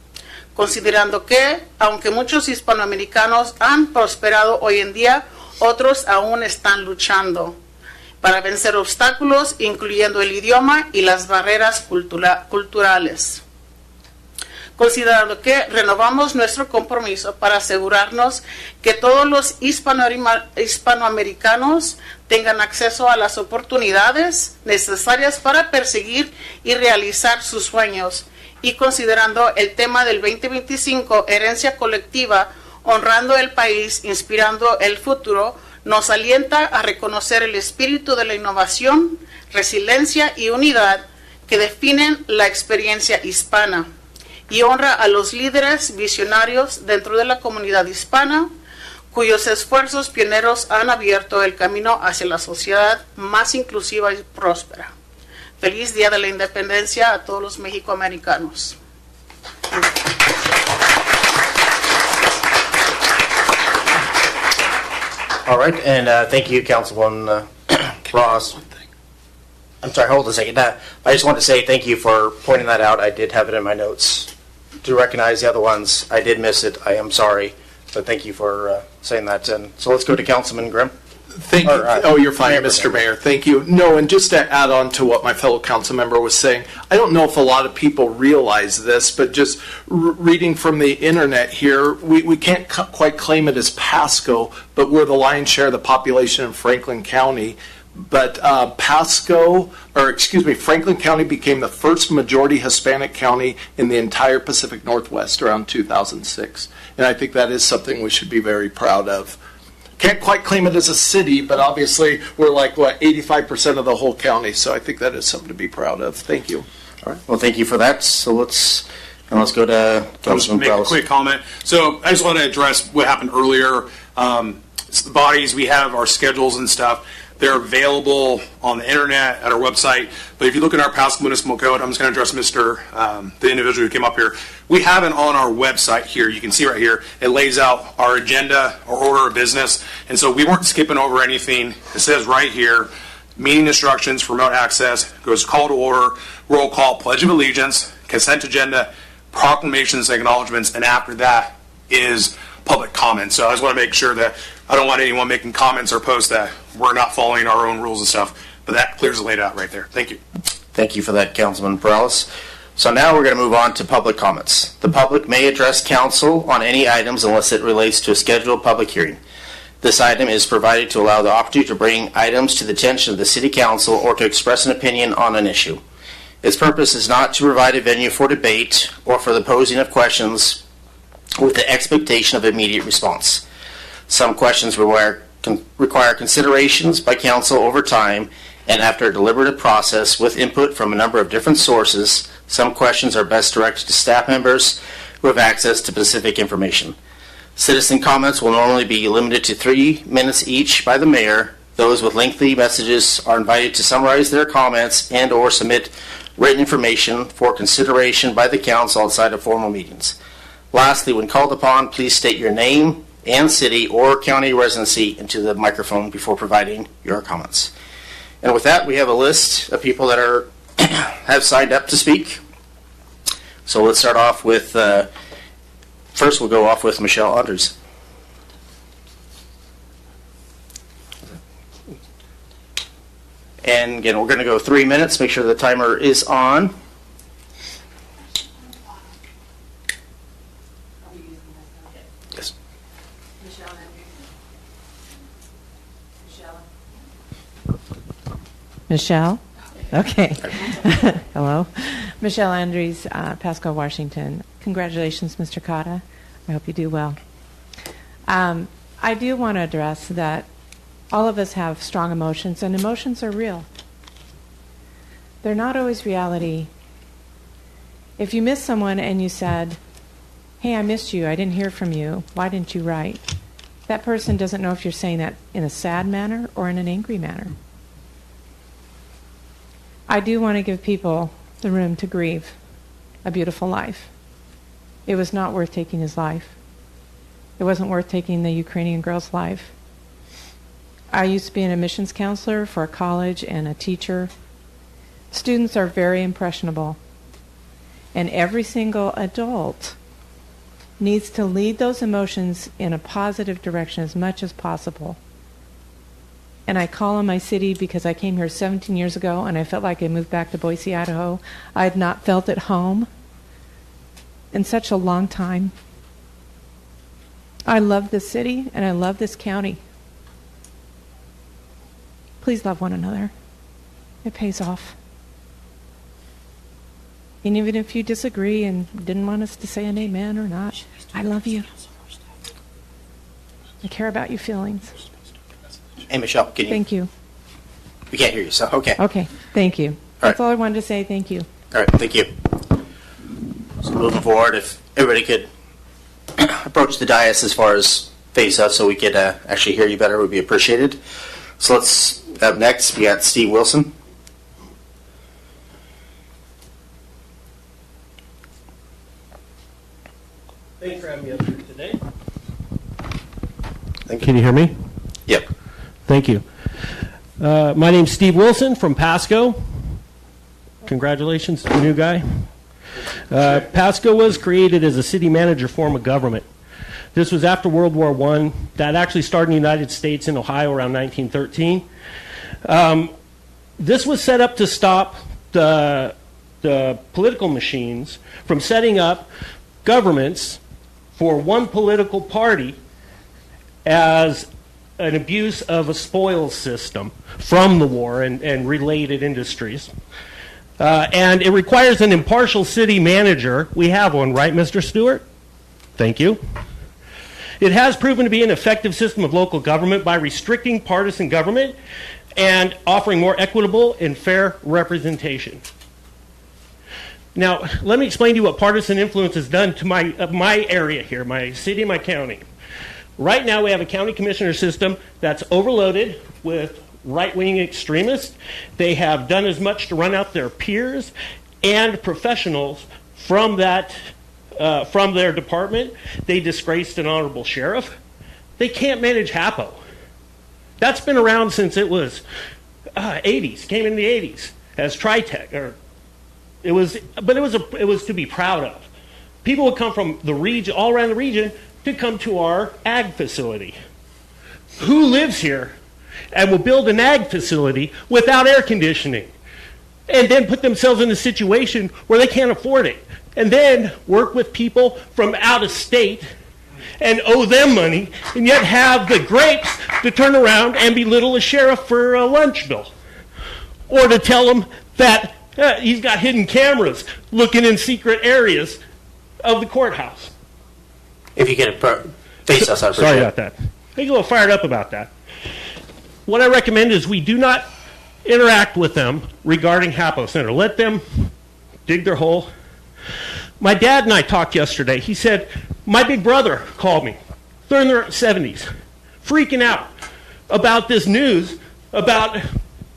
Considerando que, aunque muchos hispanoamericanos han prosperado hoy en día, otros aún están luchando para vencer obstáculos, incluyendo el idioma y las barreras culturales. Considerando que renovamos nuestro compromiso para asegurarnos que todos los hispanoamericanos tengan acceso a las oportunidades necesarias para perseguir y realizar sus sueños, y considerando el tema del 2025, herencia colectiva, honrando el país, inspirando el futuro, nos alienta a reconocer el espíritu de la innovación, resiliencia y unidad que definen la experiencia hispana, y honra a los líderes visionarios dentro de la comunidad hispana, cuyos esfuerzos pioneros han abierto el camino hacia la sociedad más inclusiva y próspera. Feliz Día de la Independencia a todos los mexicoamericanos. All right, and thank you, Councilwoman Ross. I'm sorry, hold a second. I just want to say thank you for pointing that out. I did have it in my notes to recognize the other ones. I did miss it. I am sorry, but thank you for saying that. And so let's go to Councilman Grimm. Thank you. You're fine, Mr. Mayor. Thank you. No, and just to add on to what my fellow council member was saying, I don't know if a lot of people realize this, but just reading from the internet here, we can't quite claim it as Pasco, but we're the lion's share of the population in Franklin County. But Franklin County became the first majority Hispanic county in the entire Pacific Northwest around 2006. And I think that is something we should be very proud of. Can't quite claim it as a city, but obviously we're like, 85% of the whole county. So I think that is something to be proud of. Thank you. All right. Well, thank you for that. So let's go to Councilman Make a quick comment. So I just want to address what happened earlier. The bodies, we have our schedules and stuff. They're available on the internet at our website. But if you look at our Pasco Municipal Code, I'm just going to address the individual who came up here. We have it on our website here. You can see right here. It lays out our agenda, our order of business. And so we weren't skipping over anything. It says right here, meeting instructions for remote access, goes call to order, roll call, pledge of allegiance, consent agenda, proclamations, acknowledgements, and after that is public comment. So I just want to make sure that I don't want anyone making comments or posts that we're not following our own rules and stuff. But that clears it laid out right there. Thank you. Thank you for that, Councilman Perales. So now we're going to move on to public comments. The public may address council on any items unless it relates to a scheduled public hearing. This item is provided to allow the opportunity to bring items to the attention of the City Council or to express an opinion on an issue. Its purpose is not to provide a venue for debate or for the posing of questions with the expectation of immediate response. Some questions require considerations by council over time and after a deliberative process with input from a number of different sources. Some questions are best directed to staff members who have access to specific information. Citizen comments will normally be limited to 3 minutes each by the mayor. Those with lengthy messages are invited to summarize their comments and or submit written information for consideration by the council outside of formal meetings. Lastly, when called upon, please state your name and city or county residency into the microphone before providing your comments. And with that, we have a list of people that have signed up to speak. So let's start off with, first we'll go off with Michelle Andrews. And again, we're going to go 3 minutes. Make sure the timer is on. Yes. Michelle? Okay. Hello. Michelle Andrews, Pasco, Washington. Congratulations, Mr. Cotta. I hope you do well. I do want to address that all of us have strong emotions, and emotions are real. They're not always reality. If you miss someone and you said, hey, I missed you, I didn't hear from you, why didn't you write? That person doesn't know if you're saying that in a sad manner or in an angry manner. I do want to give people the room to grieve. a beautiful life. It was not worth taking his life. It wasn't worth taking the Ukrainian girl's life. I used to be an admissions counselor for a college and a teacher. Students are very impressionable, and every single adult needs to lead those emotions in a positive direction as much as possible. And I call on my city because I came here 17 years ago and I felt like I moved back to Boise, Idaho. I had not felt at home in such a long time. I love this city and I love this county. Please love one another. It pays off. And even if you disagree and didn't want us to say an amen or not, I love you. I care about your feelings. Hey, Michelle, can you? Thank you. We can't hear you, so, okay. Okay, thank you. That's all I wanted to say. Thank you. All right, thank you. So moving forward, if everybody could approach the dais as far as face us so we could actually hear you better, would be appreciated. So up next, we got Steve Wilson. Thanks for having me up here today. Can you hear me? Yep. Thank you. My name's Steve Wilson from Pasco. Congratulations to the new guy. Pasco was created as a city manager form of government. This was after World War I. That actually started in the United States in Ohio around 1913. This was set up to stop the political machines from setting up governments for one political party as an abuse of a spoils system from the war and related industries. And it requires an impartial city manager. We have one, right, Mr. Stewart? Thank you. It has proven to be an effective system of local government by restricting partisan government and offering more equitable and fair representation. Now, let me explain to you what partisan influence has done to my area here, my city, my county. Right now, we have a county commissioner system that's overloaded with right-wing extremists. They have done as much to run out their peers and professionals from from their department. They disgraced an honorable sheriff. They can't manage HAPO. That's been around since it was 80s, came in the 80s as Tritech. It was to be proud of. People would come from the region, all around the region, to come to our ag facility. Who lives here and will build an ag facility without air conditioning and then put themselves in a situation where they can't afford it and then work with people from out of state and owe them money and yet have the grapes to turn around and belittle a sheriff for a lunch bill or to tell him that he's got hidden cameras looking in secret areas of the courthouse. If you could face us, I appreciate Sorry it. about that. I get a little fired up about that. What I recommend is we do not interact with them regarding HAPO Center. Let them dig their hole. My dad and I talked yesterday. He said, my big brother called me. They're in their 70s, freaking out about this news about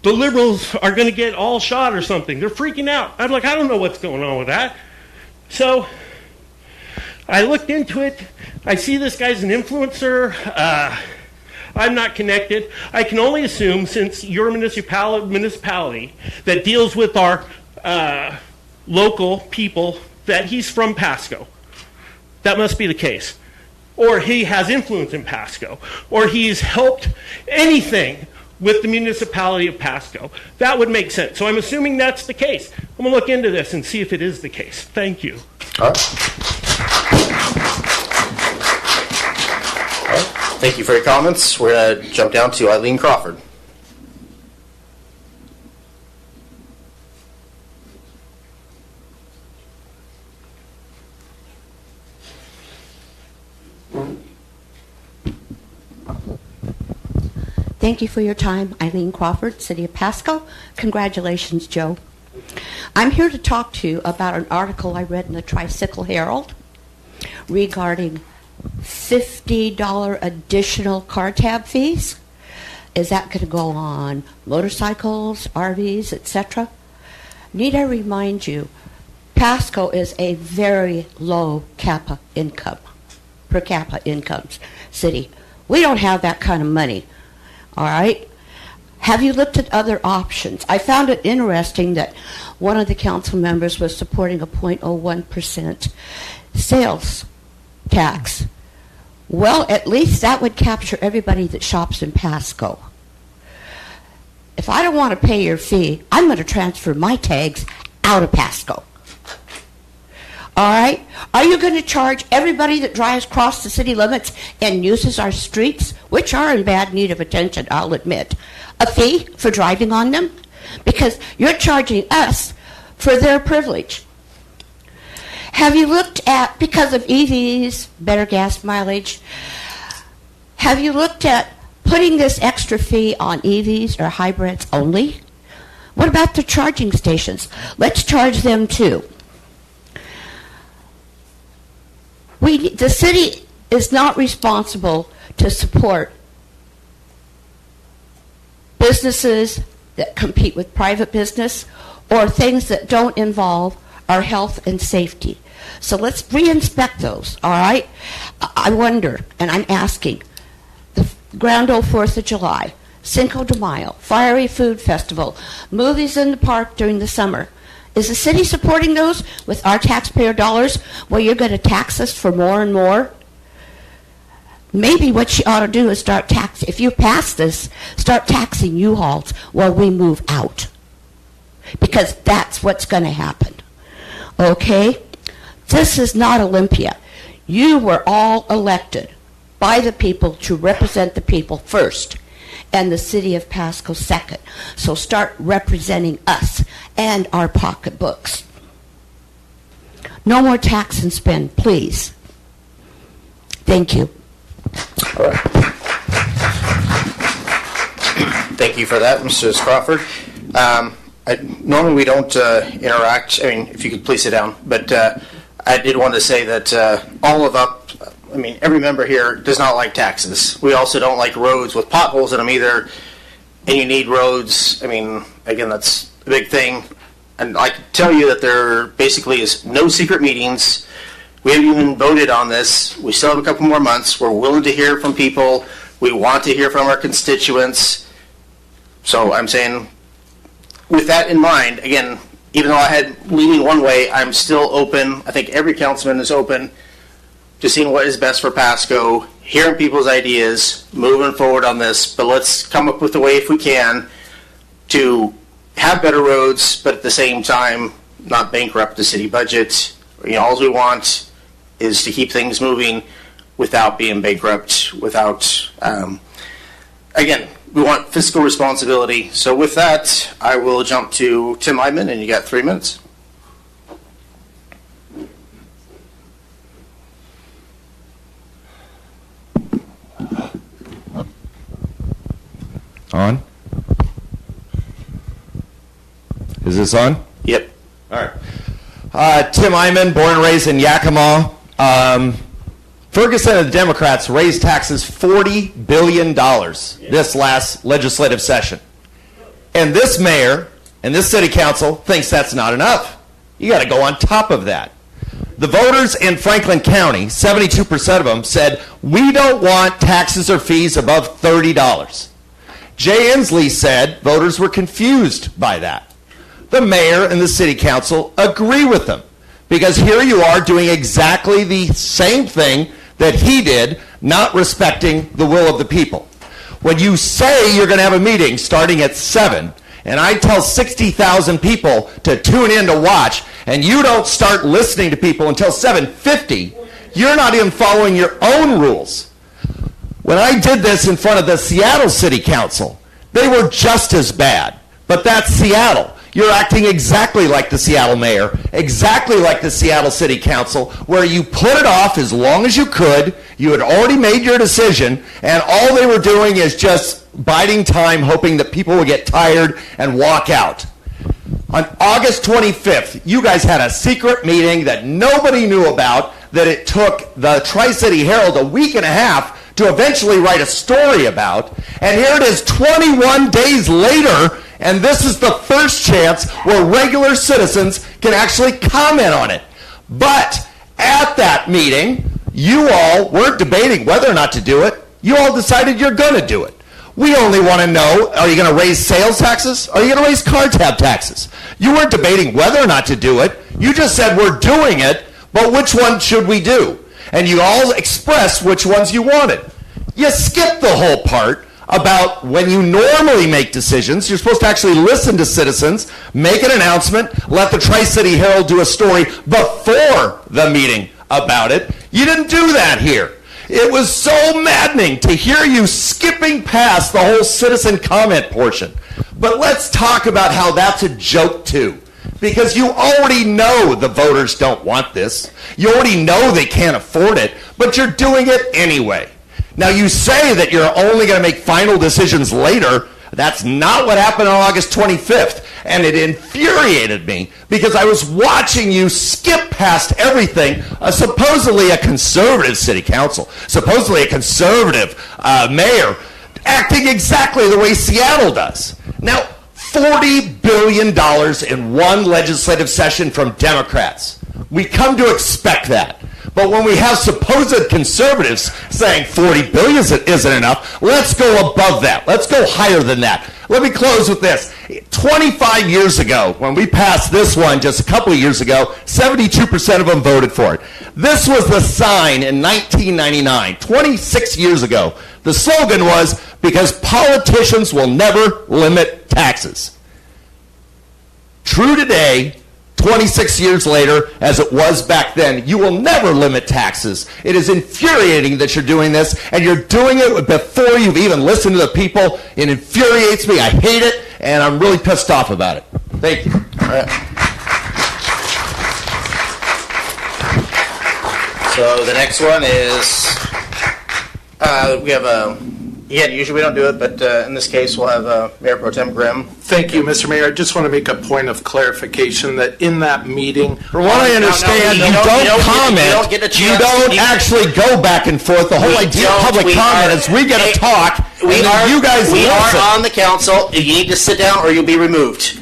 the liberals are going to get all shot or something. They're freaking out. I'm like, I don't know what's going on with that. So I looked into it. I see this guy's an influencer. I'm not connected. I can only assume, since you're a municipality that deals with our local people, that he's from Pasco. That must be the case. Or he has influence in Pasco. Or he's helped anything with the municipality of Pasco. That would make sense. So I'm assuming that's the case. I'm going to look into this and see if it is the case. Thank you. All right. Thank you for your comments. We're going to jump down to Eileen Crawford. Thank you for your time. Eileen Crawford, City of Pasco. Congratulations, Joe. I'm here to talk to you about an article I read in the Tricycle Herald regarding $50 additional car tab fees. Is that going to go on motorcycles, RVs, etc.? Need I remind you, Pasco is a very low per capita income city. We don't have that kind of money, all right? Have you looked at other options? I found it interesting that one of the council members was supporting a 0.01% sales tax. Well, at least that would capture everybody that shops in Pasco. If I don't want to pay your fee, I'm going to transfer my tags out of Pasco. All right? Are you going to charge everybody that drives across the city limits and uses our streets, which are in bad need of attention, I'll admit, a fee for driving on them? Because you're charging us for their privilege. Have you looked at, because of EVs, better gas mileage, have you looked at putting this extra fee on EVs or hybrids only? What about the charging stations? Let's charge them too. The city is not responsible to support businesses that compete with private business or things that don't involve our health and safety. So let's re-inspect those, all right? I wonder, and I'm asking, the Grand Ole 4th of July, Cinco de Mayo, Fiery Food Festival, movies in the park during the summer. Is the city supporting those with our taxpayer dollars where you're going to tax us for more and more? Maybe what you ought to do is start taxing, if you pass this, start taxing U-Hauls while we move out. Because that's what's going to happen. Okay? This is not Olympia. You were all elected by the people to represent the people first, and the city of Pasco second. So start representing us and our pocketbooks. No more tax and spend, please. Thank you. All right. Thank you for that, Mrs. Crawford. Normally we don't interact. I mean, if you could please sit down. But I did want to say that every member here does not like taxes. We also don't like roads with potholes in them either. And you need roads. I mean, again, that's a big thing. And I can tell you that there basically is no secret meetings. We haven't even voted on this. We still have a couple more months. We're willing to hear from people. We want to hear from our constituents. So I'm saying, with that in mind, again, even though I had leaning one way, I'm still open. I think every councilman is open to seeing what is best for Pasco, hearing people's ideas, moving forward on this. But let's come up with a way, if we can, to have better roads, but at the same time, not bankrupt the city budget. All we want is to keep things moving without being bankrupt, again, we want fiscal responsibility. So with that, I will jump to Tim Eidman, and you got 3 minutes. On? Is this on? Yep. All right. Tim Eidman, born and raised in Yakima. Ferguson and the Democrats raised taxes $40 billion this last legislative session. And this mayor and this city council thinks that's not enough. You got to go on top of that. The voters in Franklin County, 72% of them, said, we don't want taxes or fees above $30. Jay Inslee said voters were confused by that. The mayor and the city council agree with them, because here you are doing exactly the same thing that he did, not respecting the will of the people. When you say you're going to have a meeting starting at 7, and I tell 60,000 people to tune in to watch, and you don't start listening to people until 7:50, you're not even following your own rules. When I did this in front of the Seattle City Council, they were just as bad. But that's Seattle. You're acting exactly like the Seattle mayor, exactly like the Seattle City Council, where you put it off as long as you could. You had already made your decision, and all they were doing is just biding time, hoping that people would get tired and walk out. On August 25th, you guys had a secret meeting that nobody knew about, that it took the Tri-City Herald a week and a half to eventually write a story about. And here it is 21 days later, and this is the first chance where regular citizens can actually comment on it. But at that meeting, you all weren't debating whether or not to do it. You all decided you're going to do it. We only want to know, are you going to raise sales taxes? Are you going to raise car tab taxes? You weren't debating whether or not to do it. You just said we're doing it, but which one should we do? And you all expressed which ones you wanted. You skipped the whole part about when you normally make decisions, you're supposed to actually listen to citizens, make an announcement, let the Tri-City Herald do a story before the meeting about it. You didn't do that here. It was so maddening to hear you skipping past the whole citizen comment portion. But let's talk about how that's a joke too. Because you already know the voters don't want this. You already know they can't afford it, but you're doing it anyway. Now you say that you're only going to make final decisions later. That's not what happened on August 25th. And it infuriated me because I was watching you skip past everything, supposedly a conservative city council, supposedly a conservative mayor, acting exactly the way Seattle does. Now, $40 billion in one legislative session from Democrats. We come to expect that. But when we have supposed conservatives saying $40 billion isn't enough, let's go above that. Let's go higher than that. Let me close with this. 25 years ago, when we passed this one just a couple of years ago, 72% of them voted for it. This was the sign in 1999, 26 years ago. The slogan was, because politicians will never limit taxes. True today, 26 years later, as it was back then, you will never limit taxes. It is infuriating that you're doing this, and you're doing it before you've even listened to the people. It infuriates me. I hate it, and I'm really pissed off about it. Thank you. All right. So the next one is, we have a, usually we don't do it, but in this case we'll have Mayor Pro Tem Grimm. Thank you, Mr. Mayor. I just want to make a point of clarification that in that meeting, from what I understand, you don't comment. You don't actually go back and forth. The whole idea of public comment is we get a talk, and then you guys listen. We are on the council. You need to sit down or you'll be removed.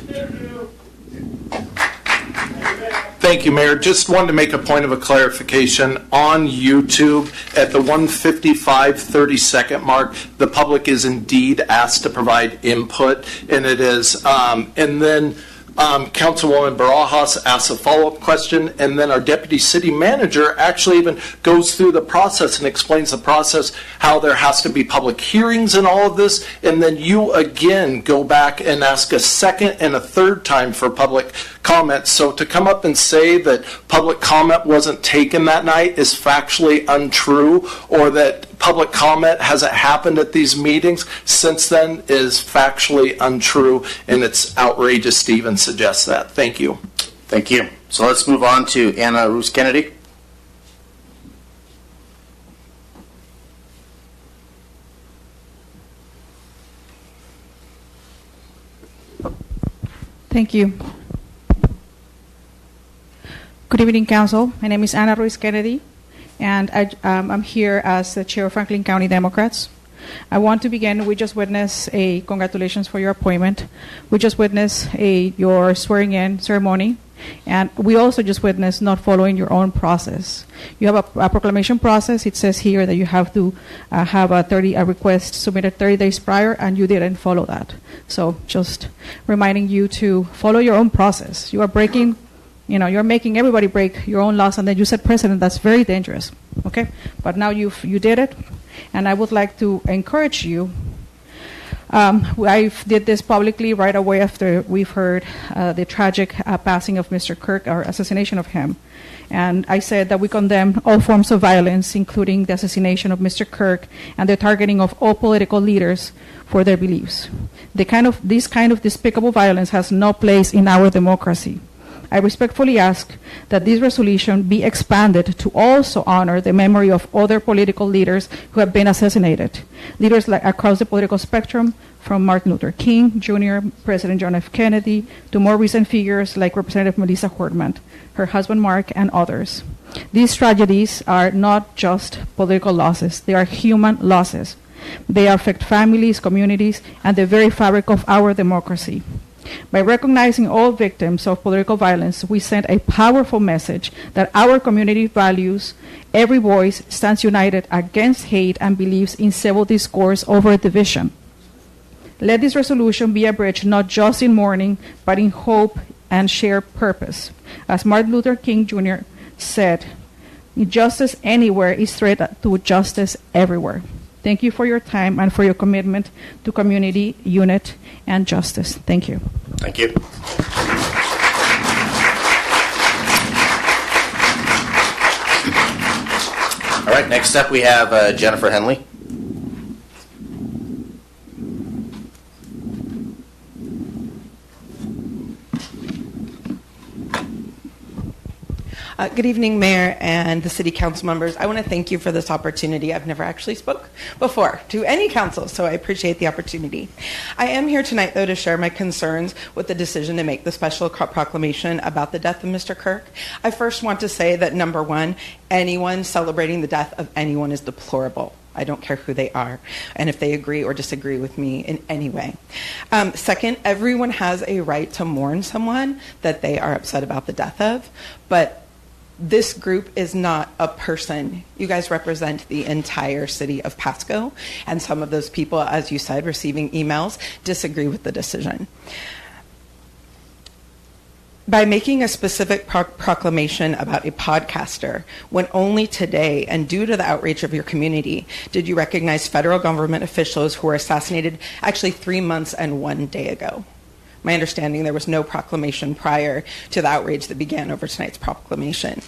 Thank you, Mayor. Just wanted to make a point of a clarification. On YouTube, at the 1:55:30 mark, the public is indeed asked to provide input, and it is, and then Councilwoman Barajas asks a follow-up question, and then our deputy city manager actually even goes through the process and explains the process, how there has to be public hearings and all of this, and then you again go back and ask a second and a third time for public comment. So to come up and say that public comment wasn't taken that night is factually untrue, or that public comment hasn't happened at these meetings since then is factually untrue, and it's outrageous to even suggest that. Thank you. Thank you. So let's move on to Anna Roos Kennedy. Thank you. Good evening, Council. My name is Anna Ruiz Kennedy, and I'm here as the chair of Franklin County Democrats. I want to begin. We just witnessed a congratulations for your appointment. We just witnessed your swearing-in ceremony, and we also just witnessed not following your own process. You have a proclamation process. It says here that you have to have a request submitted 30 days prior, and you didn't follow that. So just reminding you to follow your own process. You are breaking. You're making everybody break your own laws, and then you set precedent. That's very dangerous, okay? But now you did it, and I would like to encourage you. I did this publicly right away after we've heard the tragic passing of Mr. Kirk, or assassination of him. And I said that we condemn all forms of violence, including the assassination of Mr. Kirk and the targeting of all political leaders for their beliefs. This kind of despicable violence has no place in our democracy. I respectfully ask that this resolution be expanded to also honor the memory of other political leaders who have been assassinated. Leaders across the political spectrum, from Martin Luther King Jr., President John F. Kennedy, to more recent figures like Representative Melissa Hortman, her husband Mark, and others. These tragedies are not just political losses, they are human losses. They affect families, communities, and the very fabric of our democracy. By recognizing all victims of political violence, we send a powerful message that our community values every voice, stands united against hate, and believes in civil discourse over division. Let this resolution be a bridge not just in mourning, but in hope and shared purpose. As Martin Luther King Jr. said, "Injustice anywhere is threat to justice everywhere." Thank you for your time and for your commitment to community, unity, and justice. Thank you. Thank you. All right, next up we have Jennifer Henley. Good evening, Mayor and the City Council members. I want to thank you for this opportunity. I've never actually spoke before to any council, so I appreciate the opportunity. I am here tonight, though, to share my concerns with the decision to make the special proclamation about the death of Mr. Kirk. I first want to say that, number one, anyone celebrating the death of anyone is deplorable. I don't care who they are, and if they agree or disagree with me in any way. Second, everyone has a right to mourn someone that they are upset about the death of, but this group is not a person. You guys represent the entire city of Pasco, and some of those people, as you said, receiving emails, disagree with the decision. By making a specific proclamation about a podcaster, when only today, and due to the outreach of your community, did you recognize federal government officials who were assassinated actually 3 months and 1 day ago? My understanding, there was no proclamation prior to the outrage that began over tonight's proclamation.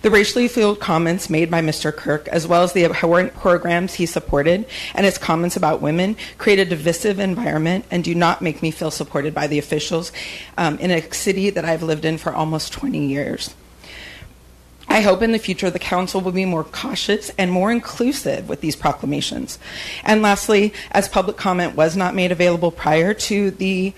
The racially fueled comments made by Mr. Kirk, as well as the abhorrent programs he supported, and his comments about women, create a divisive environment and do not make me feel supported by the officials in a city that I've lived in for almost 20 years. I hope in the future the council will be more cautious and more inclusive with these proclamations. And lastly, as public comment was not made available prior to the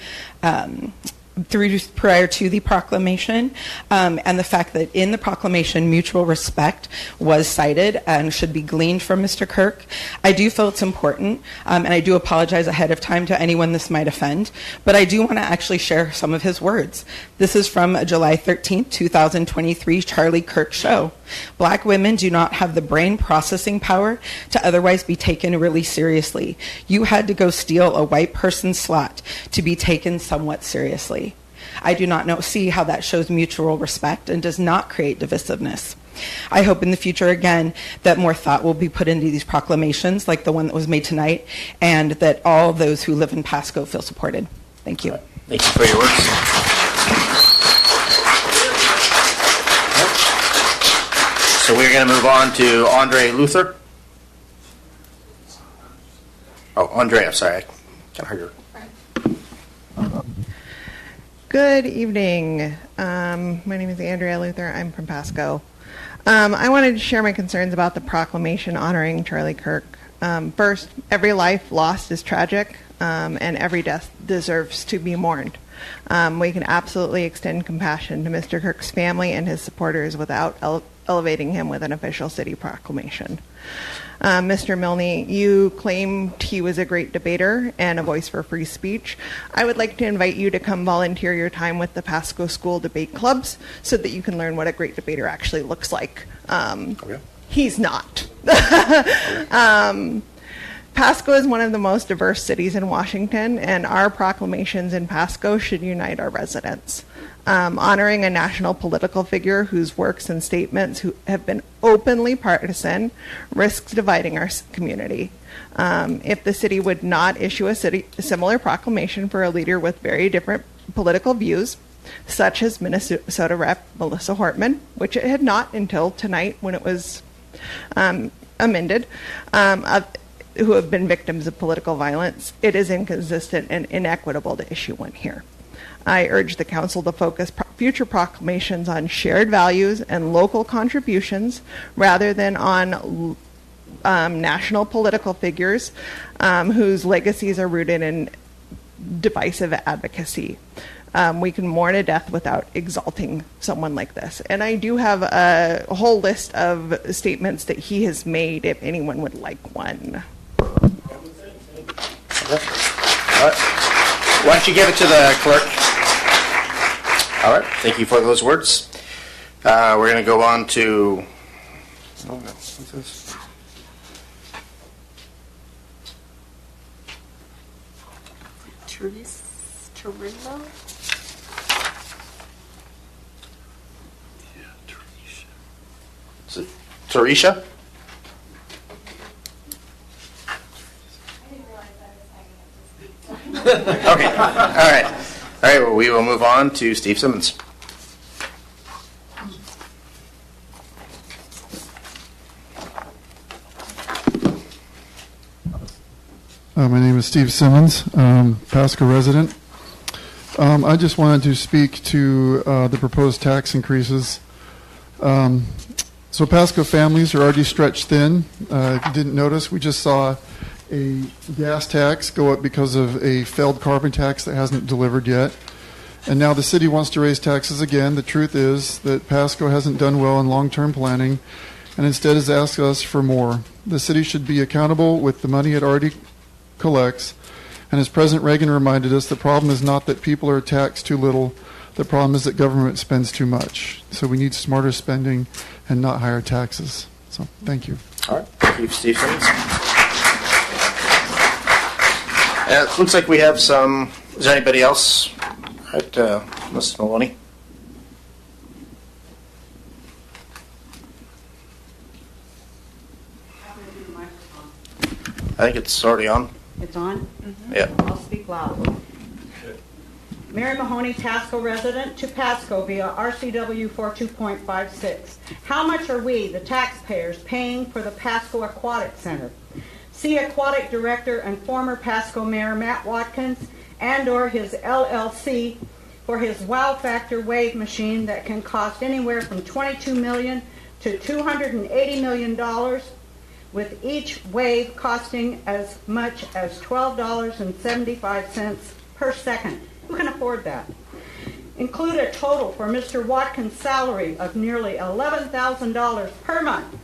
proclamation, and the fact that in the proclamation mutual respect was cited and should be gleaned from Mr. Kirk, I do feel it's important, and I do apologize ahead of time to anyone this might offend, but I do want to actually share some of his words. This is from a July 13th, 2023 Charlie Kirk show. "Black women do not have the brain processing power to otherwise be taken really seriously. You had to go steal a white person's slot to be taken somewhat seriously." I do not see how that shows mutual respect and does not create divisiveness. I hope in the future, again, that more thought will be put into these proclamations, like the one that was made tonight, and that all those who live in Pasco feel supported. Thank you. Thank you for your words. So we're going to move on to Andre Luther. Oh, Andre, I'm sorry. I can't hear you. Good evening. My name is Andrea Luther. I'm from Pasco. I wanted to share my concerns about the proclamation honoring Charlie Kirk. First, every life lost is tragic, and every death deserves to be mourned. We can absolutely extend compassion to Mr. Kirk's family and his supporters without elevating him with an official city proclamation. Mr. Milne, you claimed he was a great debater and a voice for free speech. I would like to invite you to come volunteer your time with the Pasco School debate clubs so that you can learn what a great debater actually looks like. Okay. He's not. Pasco is one of the most diverse cities in Washington, and our proclamations in Pasco should unite our residents. Honoring a national political figure whose works and statements who have been openly partisan risks dividing our community. If the city would not issue a similar proclamation for a leader with very different political views, such as Minnesota Rep. Melissa Hortman, which it had not until tonight when it was amended, who have been victims of political violence, it is inconsistent and inequitable to issue one here. I urge the council to focus future proclamations on shared values and local contributions rather than on national political figures whose legacies are rooted in divisive advocacy. We can mourn a death without exalting someone like this. And I do have a whole list of statements that he has made if anyone would like one. Why don't you give it to the clerk? All right, thank you for those words. We're going to go on to. Oh no, what's this? Turillo? Is it Tarisha? Okay, all right. All right, well, we will move on to Steve Simmons. My name is Steve Simmons, Pasco resident. I just wanted to speak to the proposed tax increases. So Pasco families are already stretched thin. If you didn't notice, we just saw a gas tax go up because of a failed carbon tax that hasn't delivered yet. And now the city wants to raise taxes again. The truth is that Pasco hasn't done well in long-term planning and instead has asked us for more. The city should be accountable with the money it already collects. And as President Reagan reminded us, the problem is not that people are taxed too little. The problem is that government spends too much. So we need smarter spending and not higher taxes. So thank you. All right, thank you, Steve Simmons. It looks like we have some. Is there anybody else? Right, Mrs. Maloney. I think it's already on. It's on? Mm-hmm. Yeah. I'll speak loud. Mary Mahoney, Pasco resident, to Pasco via RCW 42.56. How much are we, the taxpayers, paying for the Pasco Aquatic Center? See Aquatic Director and former Pasco Mayor Matt Watkins and/or his LLC for his wow factor wave machine that can cost anywhere from $22 million to $280 million, with each wave costing as much as $12.75 per second. Who can afford that? Include a total for Mr. Watkins' salary of nearly $11,000 per month,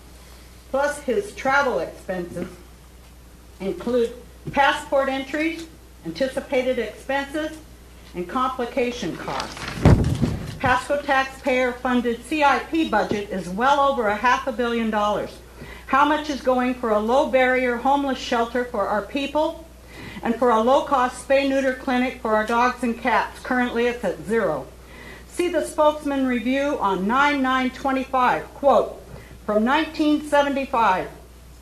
plus his travel expenses. Include passport entries, anticipated expenses, and complication costs. Pasco taxpayer-funded CIP budget is well over $500 million. How much is going for a low-barrier homeless shelter for our people and for a low-cost spay-neuter clinic for our dogs and cats? Currently it's at $0. See the spokesman review on 9/9/25. Quote, from 1975,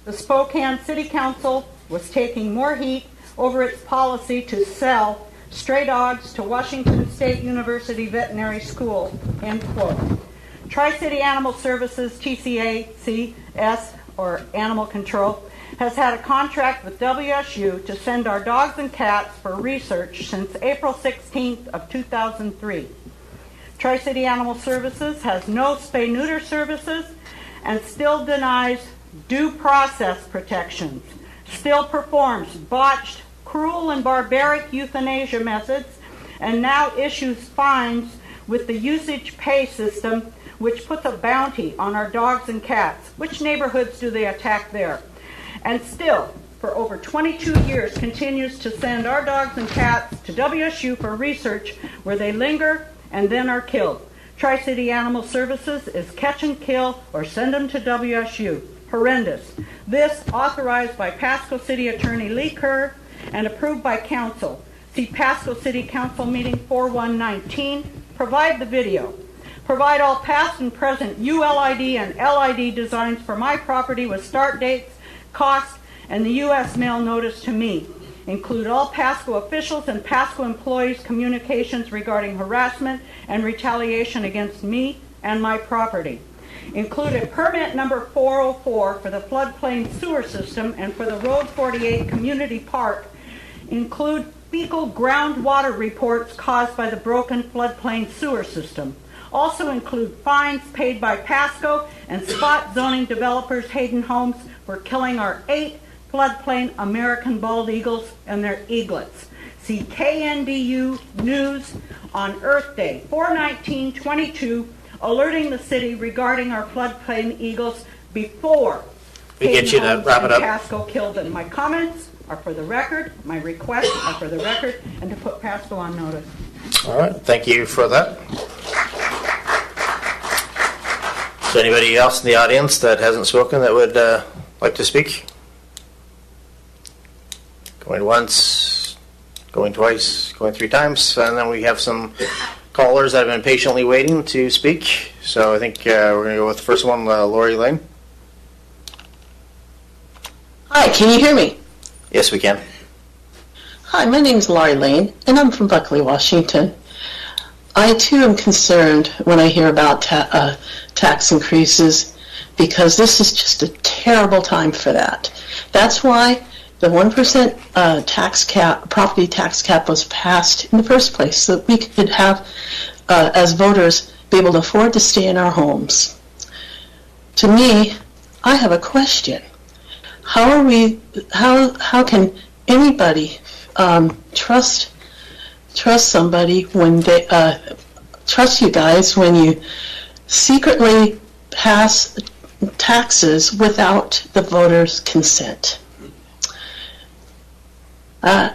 the Spokane City Council was taking more heat over its policy to sell stray dogs to Washington State University Veterinary School, end quote. Tri-City Animal Services, TCACS, or Animal Control, has had a contract with WSU to send our dogs and cats for research since April 16th of 2003. Tri-City Animal Services has no spay-neuter services and still denies due process protections, still performs botched, cruel, and barbaric euthanasia methods, and now issues fines with the usage pay system, which puts a bounty on our dogs and cats. Which neighborhoods do they attack there? And still, for over 22 years, continues to send our dogs and cats to WSU for research where they linger and then are killed. Tri-City Animal Services is catch and kill or send them to WSU. Horrendous. This authorized by Pasco City Attorney Lee Kerr and approved by council. See Pasco City Council meeting 4/1/19. Provide the video. Provide all past and present ULID and LID designs for my property with start dates, costs, and the U.S. mail notice to me. Include all Pasco officials and Pasco employees' communications regarding harassment and retaliation against me and my property. Include a permit number 404 for the floodplain sewer system and for the Road 48 Community Park. Include fecal groundwater reports caused by the broken floodplain sewer system. Also include fines paid by Pasco and spot zoning developers Hayden Homes for killing our 8 floodplain American bald eagles and their eaglets. See KNDU News on Earth Day 4/19/22, alerting the city regarding our floodplain eagles before We get you to wrap it up. Pasco killed them. My comments are for the record. My requests are for the record, and to put Pasco on notice. All right, thank you for that. Is there anybody else in the audience that hasn't spoken that would like to speak? Going once, going twice, going three times, and then we have some callers that have been patiently waiting to speak. So I think we're going to go with the first one, Lori Lane. Hi, can you hear me? Yes, we can. Hi, my name is Laurie Lane, and I'm from Buckley, Washington. I, too, am concerned when I hear about tax increases, because this is just a terrible time for that. That's why the 1% tax cap, property tax cap, was passed in the first place, so that we could have, as voters, be able to afford to stay in our homes. To me, I have a question. How can anybody trust somebody when they trust you guys when you secretly pass taxes without the voters' consent? I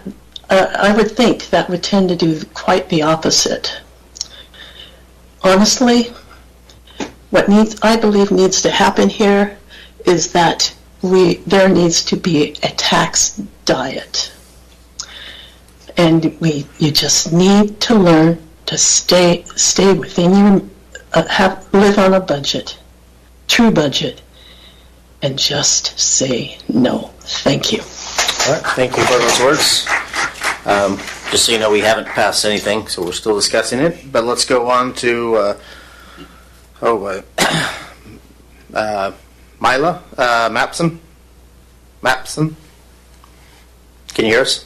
would think that would tend to do quite the opposite. Honestly, what I believe needs to happen here is that there needs to be a tax diet. And you just need to learn to stay within your, live on a budget, true budget, and just say no. Thank you. All right, thank you for those words. Just so you know, we haven't passed anything, so we're still discussing it. But let's go on to Mila Mapson. Mapson, can you hear us?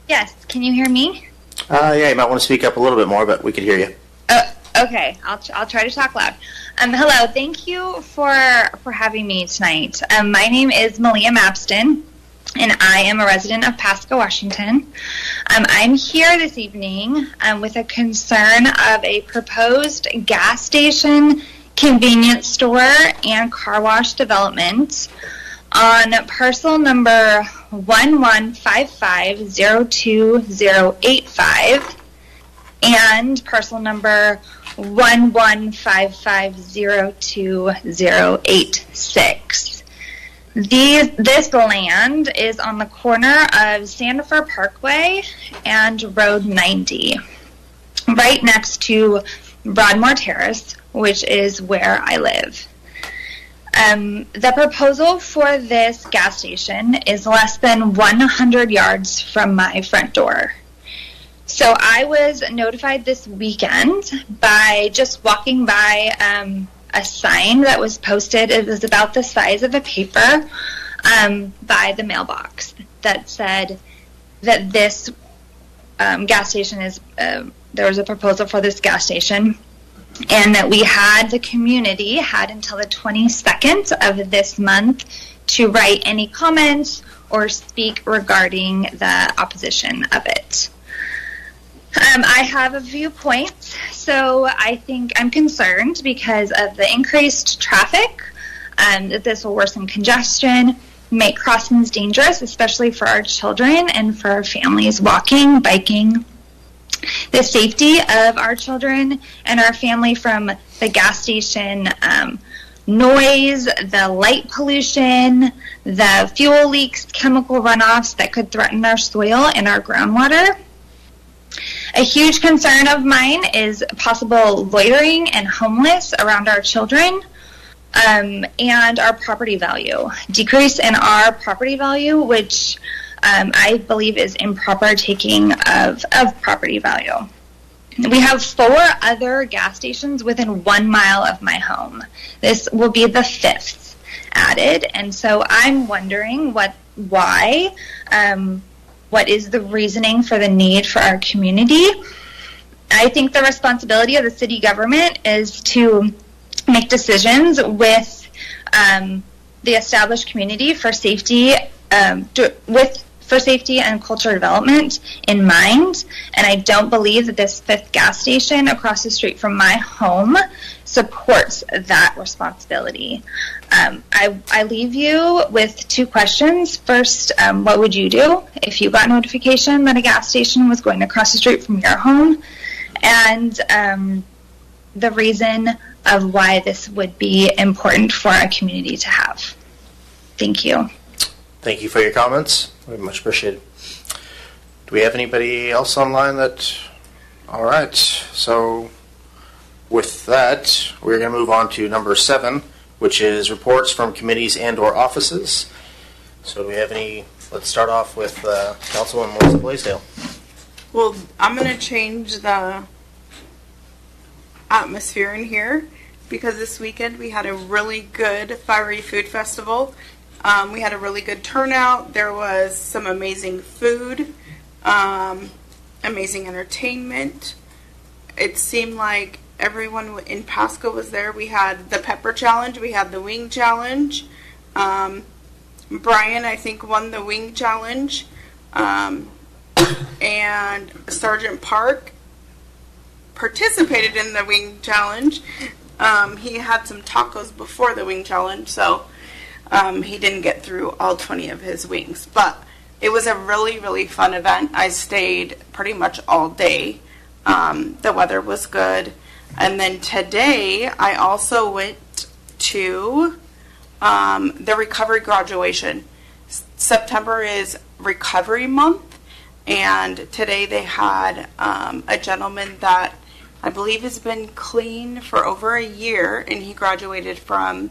Yes, can you hear me? Yeah, you might want to speak up a little bit more, but we could hear you. Okay, I'll try to talk loud. Hello, thank you for having me tonight. My name is Malia Mapston, and I am a resident of Pasco, Washington. I'm here this evening with a concern of a proposed gas station, convenience store, and car wash development on parcel number 11550285 and parcel number 11550286. This land is on the corner of Sandifer Parkway and Road 90, right next to Broadmoor Terrace, which is where I live. The proposal for this gas station is less than 100 yards from my front door. So I was notified this weekend by just walking by a sign that was posted. It was about the size of a paper by the mailbox that said that this gas station is, there was a proposal for this gas station, and that the community had until the 22nd of this month to write any comments or speak regarding the opposition of it. I have a few points. So I think I'm concerned because of the increased traffic, that this will worsen congestion, make crossings dangerous, especially for our children and for our families walking, biking. The safety of our children and our family from the gas station noise, the light pollution, the fuel leaks, chemical runoffs that could threaten our soil and our groundwater. A huge concern of mine is possible loitering and homeless around our children, and our property value. Decrease in our property value, which I believe is improper taking of property value. We have 4 other gas stations within 1 mile of my home. This will be the 5th added, and so I'm wondering what is the reasoning for the need for our community. I think the responsibility of the city government is to make decisions with the established community for safety, for safety and culture development in mind, and I don't believe that this 5th gas station across the street from my home supports that responsibility. I leave you with 2 questions. First, what would you do if you got notification that a gas station was going across the street from your home? And the reason of why this would be important for our community to have. Thank you. Thank you for your comments. We much appreciate it. Do we have anybody else online that... All right. So with that, we're going to move on to number 7, which is reports from committees and or offices. So do we have any... Let's start off with Councilwoman Melissa Blaisdell. Well, I'm going to change the atmosphere in here because this weekend we had a really good Fiery Food Festival. We had a really good turnout. There was some amazing food, amazing entertainment. It seemed like everyone in Pasco was there. We had the pepper challenge. We had the wing challenge. Brian, I think, won the wing challenge. And Sergeant Park participated in the wing challenge. He had some tacos before the wing challenge, so he didn't get through all 20 of his wings. But it was a really, really fun event. I stayed pretty much all day. The weather was good. And then today, I also went to the recovery graduation. September is recovery month, and today they had a gentleman that I believe has been clean for over a year, and he graduated from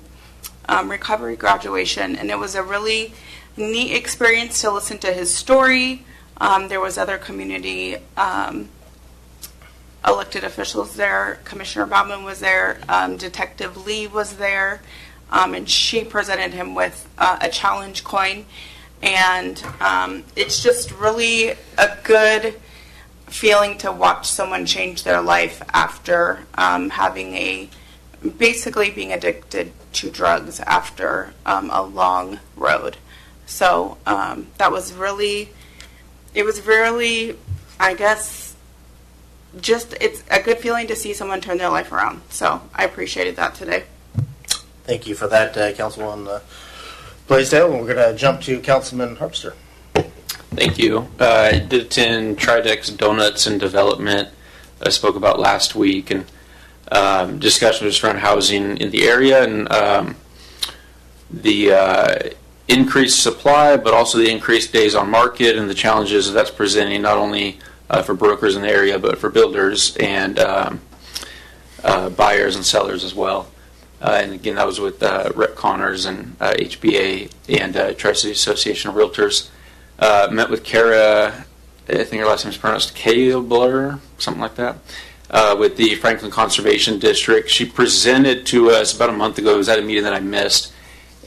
recovery graduation, and it was a really neat experience to listen to his story. There was other community elected officials there. Commissioner Bauman was there. Detective Lee was there, and she presented him with a challenge coin. And it's just really a good feeling to watch someone change their life after basically being addicted to drugs after a long road. So it was really, I guess, it's a good feeling to see someone turn their life around. So I appreciated that today. Thank you for that, Councilwoman Blaisdell. And we're going to jump to Councilman Harpster. Thank you. I did attend Tridex Donuts and Development. I spoke about last week, and discussion was around housing in the area and the increased supply, but also the increased days on market and the challenges that's presenting not only for brokers in the area, but for builders and buyers and sellers as well. And again, that was with Rep Connors and HBA and Tri-City Association of Realtors. Met with Kara, I think her last name is pronounced Kabler, something like that, with the Franklin Conservation District. She presented to us about a month ago. It was at a meeting that I missed.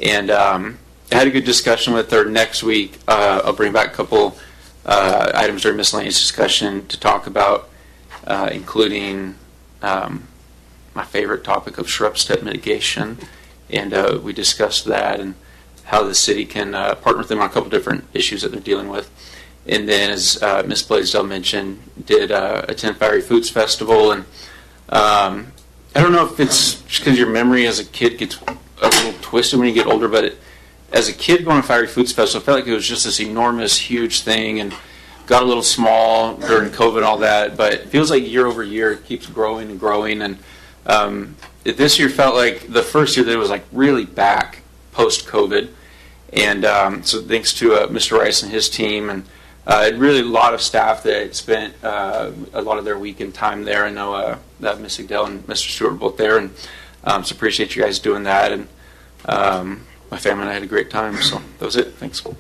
And I had a good discussion with her. Next week, I'll bring back a couple items during miscellaneous discussion to talk about, including my favorite topic of shrub step mitigation. And we discussed that and how the city can partner with them on a couple different issues that they're dealing with. And then, as Ms. Blaisdell mentioned, did attend Fiery Foods Festival. And I don't know if it's just because your memory as a kid gets a little twisted when you get older, but as a kid going to Fiery Foods Festival, I felt like it was just this enormous, huge thing, and got a little small during COVID and all that. But it feels like year over year it keeps growing and growing. And this year felt like the first year that it was like really back post-COVID. And so thanks to Mr. Rice and his team, and really a lot of staff that spent a lot of their weekend time there. I know that Ms. Igdell and Mr. Stewart were both there, and so appreciate you guys doing that. And my family and I had a great time, so that was it. Thanks. All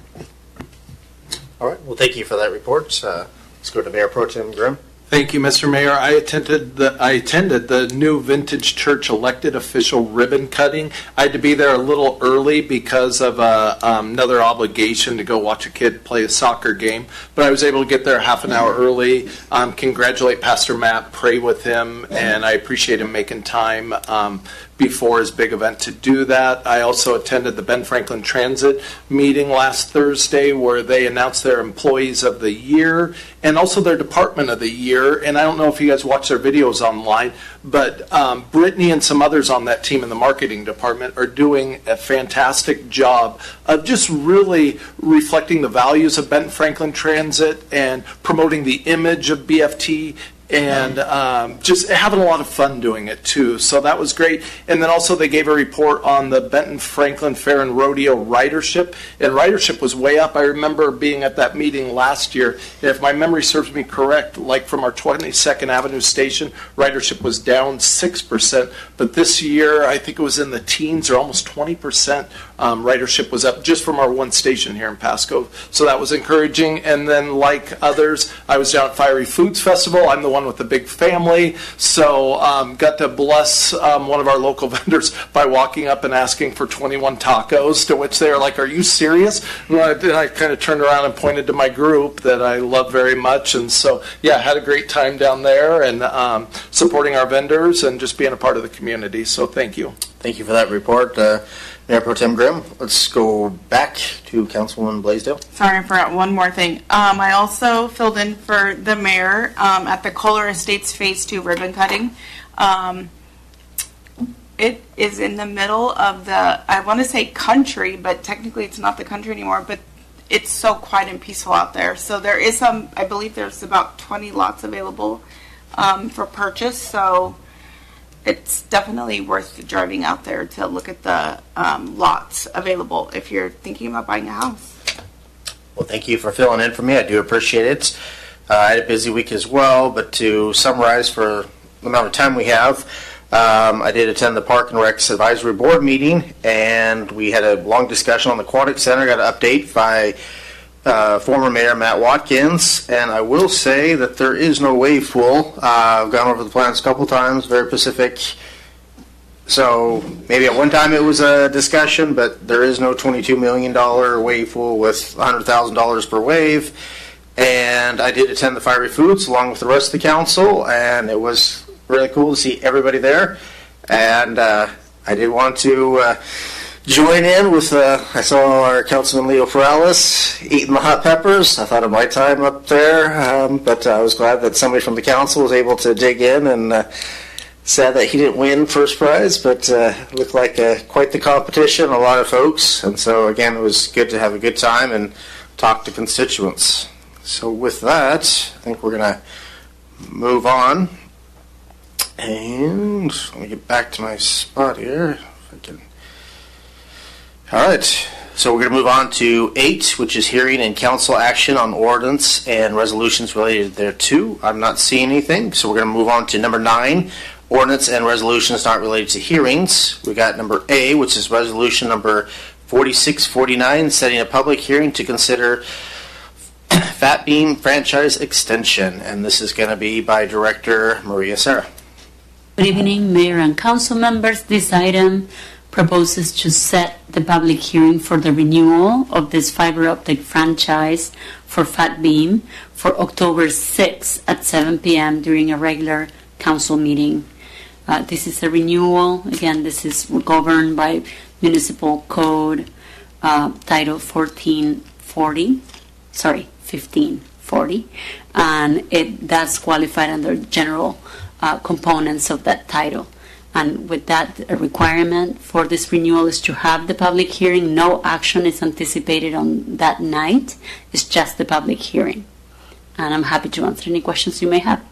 right. Well, thank you for that report. Let's go to Mayor Pro Tem Grimm. Thank you, Mr. Mayor. I attended the new Vintage Church elected official ribbon cutting. I had to be there a little early because of another obligation to go watch a kid play a soccer game, but I was able to get there half an hour early. Congratulate Pastor Matt, pray with him, and I appreciate him making time before his big event to do that. I also attended the Ben Franklin Transit meeting last Thursday where they announced their Employees of the Year and also their Department of the Year. And I don't know if you guys watch their videos online, but Brittany and some others on that team in the marketing department are doing a fantastic job of just really reflecting the values of Ben Franklin Transit and promoting the image of BFT and just having a lot of fun doing it too. So that was great. And then also they gave a report on the Benton Franklin Fair and Rodeo ridership, and ridership was way up. I remember being at that meeting last year, and if my memory serves me correct, like from our 22nd Avenue station, ridership was down 6%, but this year I think it was in the teens or almost 20%. Ridership was up just from our one station here in Pasco, so that was encouraging. And then like others, I was down at Fiery Foods Festival. I'm the one with the big family, so got to bless one of our local vendors by walking up and asking for 21 tacos, to which they were like, "Are you serious?" And I kind of turned around and pointed to my group that I love very much. And so yeah, had a great time down there and supporting our vendors and just being a part of the community. So thank you. Thank you for that report, Mayor Pro Tem Grimm. Let's go back to Councilwoman Blaisdell. Sorry, I forgot one more thing. I also filled in for the mayor at the Kohler Estates Phase 2 ribbon cutting. It is in the middle of the, I want to say country, but technically it's not the country anymore, but it's so quiet and peaceful out there. So there is some, I believe there's about 20 lots available for purchase. So it's definitely worth driving out there to look at the lots available if you're thinking about buying a house. Well, thank you for filling in for me. I do appreciate it. I had a busy week as well, but to summarize for the amount of time we have, I did attend the Park and Recs Advisory Board meeting, and we had a long discussion on the Aquatic Center. Got an update by former Mayor Matt Watkins, and I will say that there is no wave pool. I've gone over the plans a couple times, very Pacific. So maybe at one time it was a discussion, but there is no $22 million wave pool with $100,000 per wave. And I did attend the Fiery Foods along with the rest of the council, and it was really cool to see everybody there. And I did want to join in with, I saw our Councilman Leo Perales eating the hot peppers. I thought of my time up there, but I was glad that somebody from the council was able to dig in, and sad that he didn't win first prize, but looked like quite the competition, a lot of folks. And so again, it was good to have a good time and talk to constituents. So with that, I think we're going to move on. And let me get back to my spot here. If I can. All right, so we're going to move on to 8, which is hearing and council action on ordinance and resolutions related thereto. I'm not seeing anything, so we're going to move on to number 9, ordinance and resolutions not related to hearings. We got number A, which is resolution number 4649, setting a public hearing to consider Fat Beam franchise extension, and this is going to be by Director Maria Serra. Good evening, Mayor and Council members. This item proposes to set the public hearing for the renewal of this fiber optic franchise for Fat Beam for October 6th at 7 p.m. during a regular council meeting. This is a renewal. Again, this is governed by Municipal Code Title 1540, and that's qualified under general components of that title. And with that, a requirement for this renewal is to have the public hearing. No action is anticipated on that night. It's just the public hearing. And I'm happy to answer any questions you may have.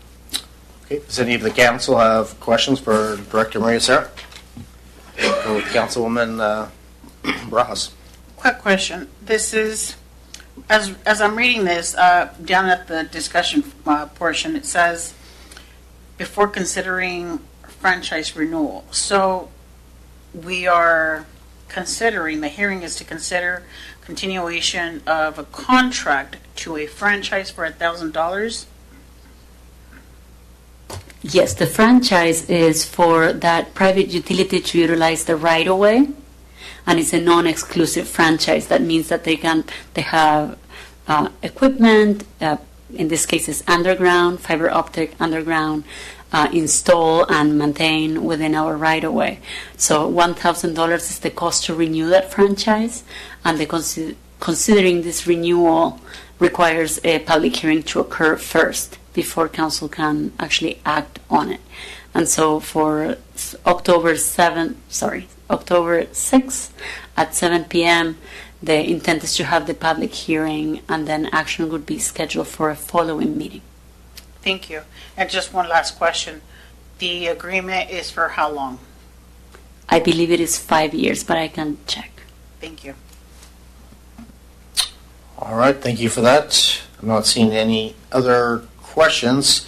Okay. Does any of the council have questions for Director Maria Serra? Or Councilwoman Barajas? Quick question. This is, as I'm reading this, down at the discussion portion, it says, before considering franchise renewal. So we are considering, the hearing is to consider continuation of a contract to a franchise for $1,000. Yes, the franchise is for that private utility to utilize the right-of-way, and it's a non-exclusive franchise. That means that they have equipment, in this case is underground, fiber optic underground, install and maintain within our right-of-way. So $1,000 is the cost to renew that franchise, and considering this renewal requires a public hearing to occur first before council can actually act on it. And so for October 6th at 7 p.m., the intent is to have the public hearing, and then action would be scheduled for a following meeting. Thank you. And just one last question. The agreement is for how long? I believe it is 5 years, but I can check. Thank you. All right, thank you for that. I'm not seeing any other questions.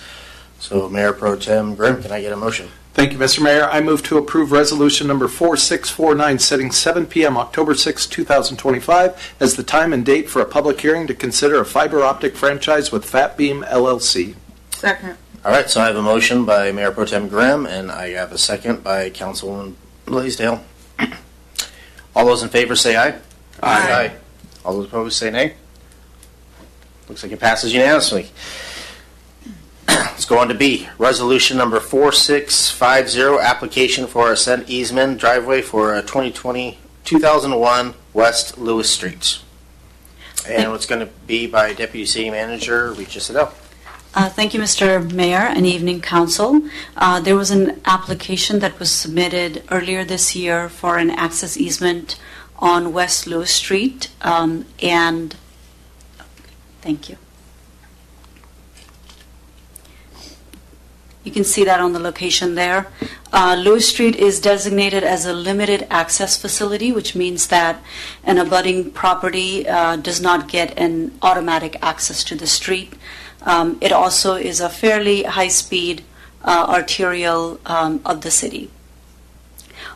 So Mayor Pro Tem Grimm, can I get a motion? Thank you, Mr. Mayor. I move to approve resolution number 4649, setting 7 p.m. October 6, 2025 as the time and date for a public hearing to consider a fiber optic franchise with Fat Beam LLC. Second. All right, so I have a motion by Mayor Pro Tem Grimm, and I have a second by Councilwoman Blaisdell. All those in favor say aye. Aye. All those opposed say nay. Looks like it passes unanimously. Let's go on to B. Resolution number 4650, application for ascent easement driveway for 2001 West Lewis Street. And it's going to be by Deputy City Manager Richa Siddell. Thank you, Mr. Mayor and Evening Council. There was an application that was submitted earlier this year for an access easement on West Lewis Street, and thank you. You can see that on the location there. Lewis Street is designated as a limited access facility, which means that an abutting property does not get an automatic access to the street. It also is a fairly high-speed arterial of the city.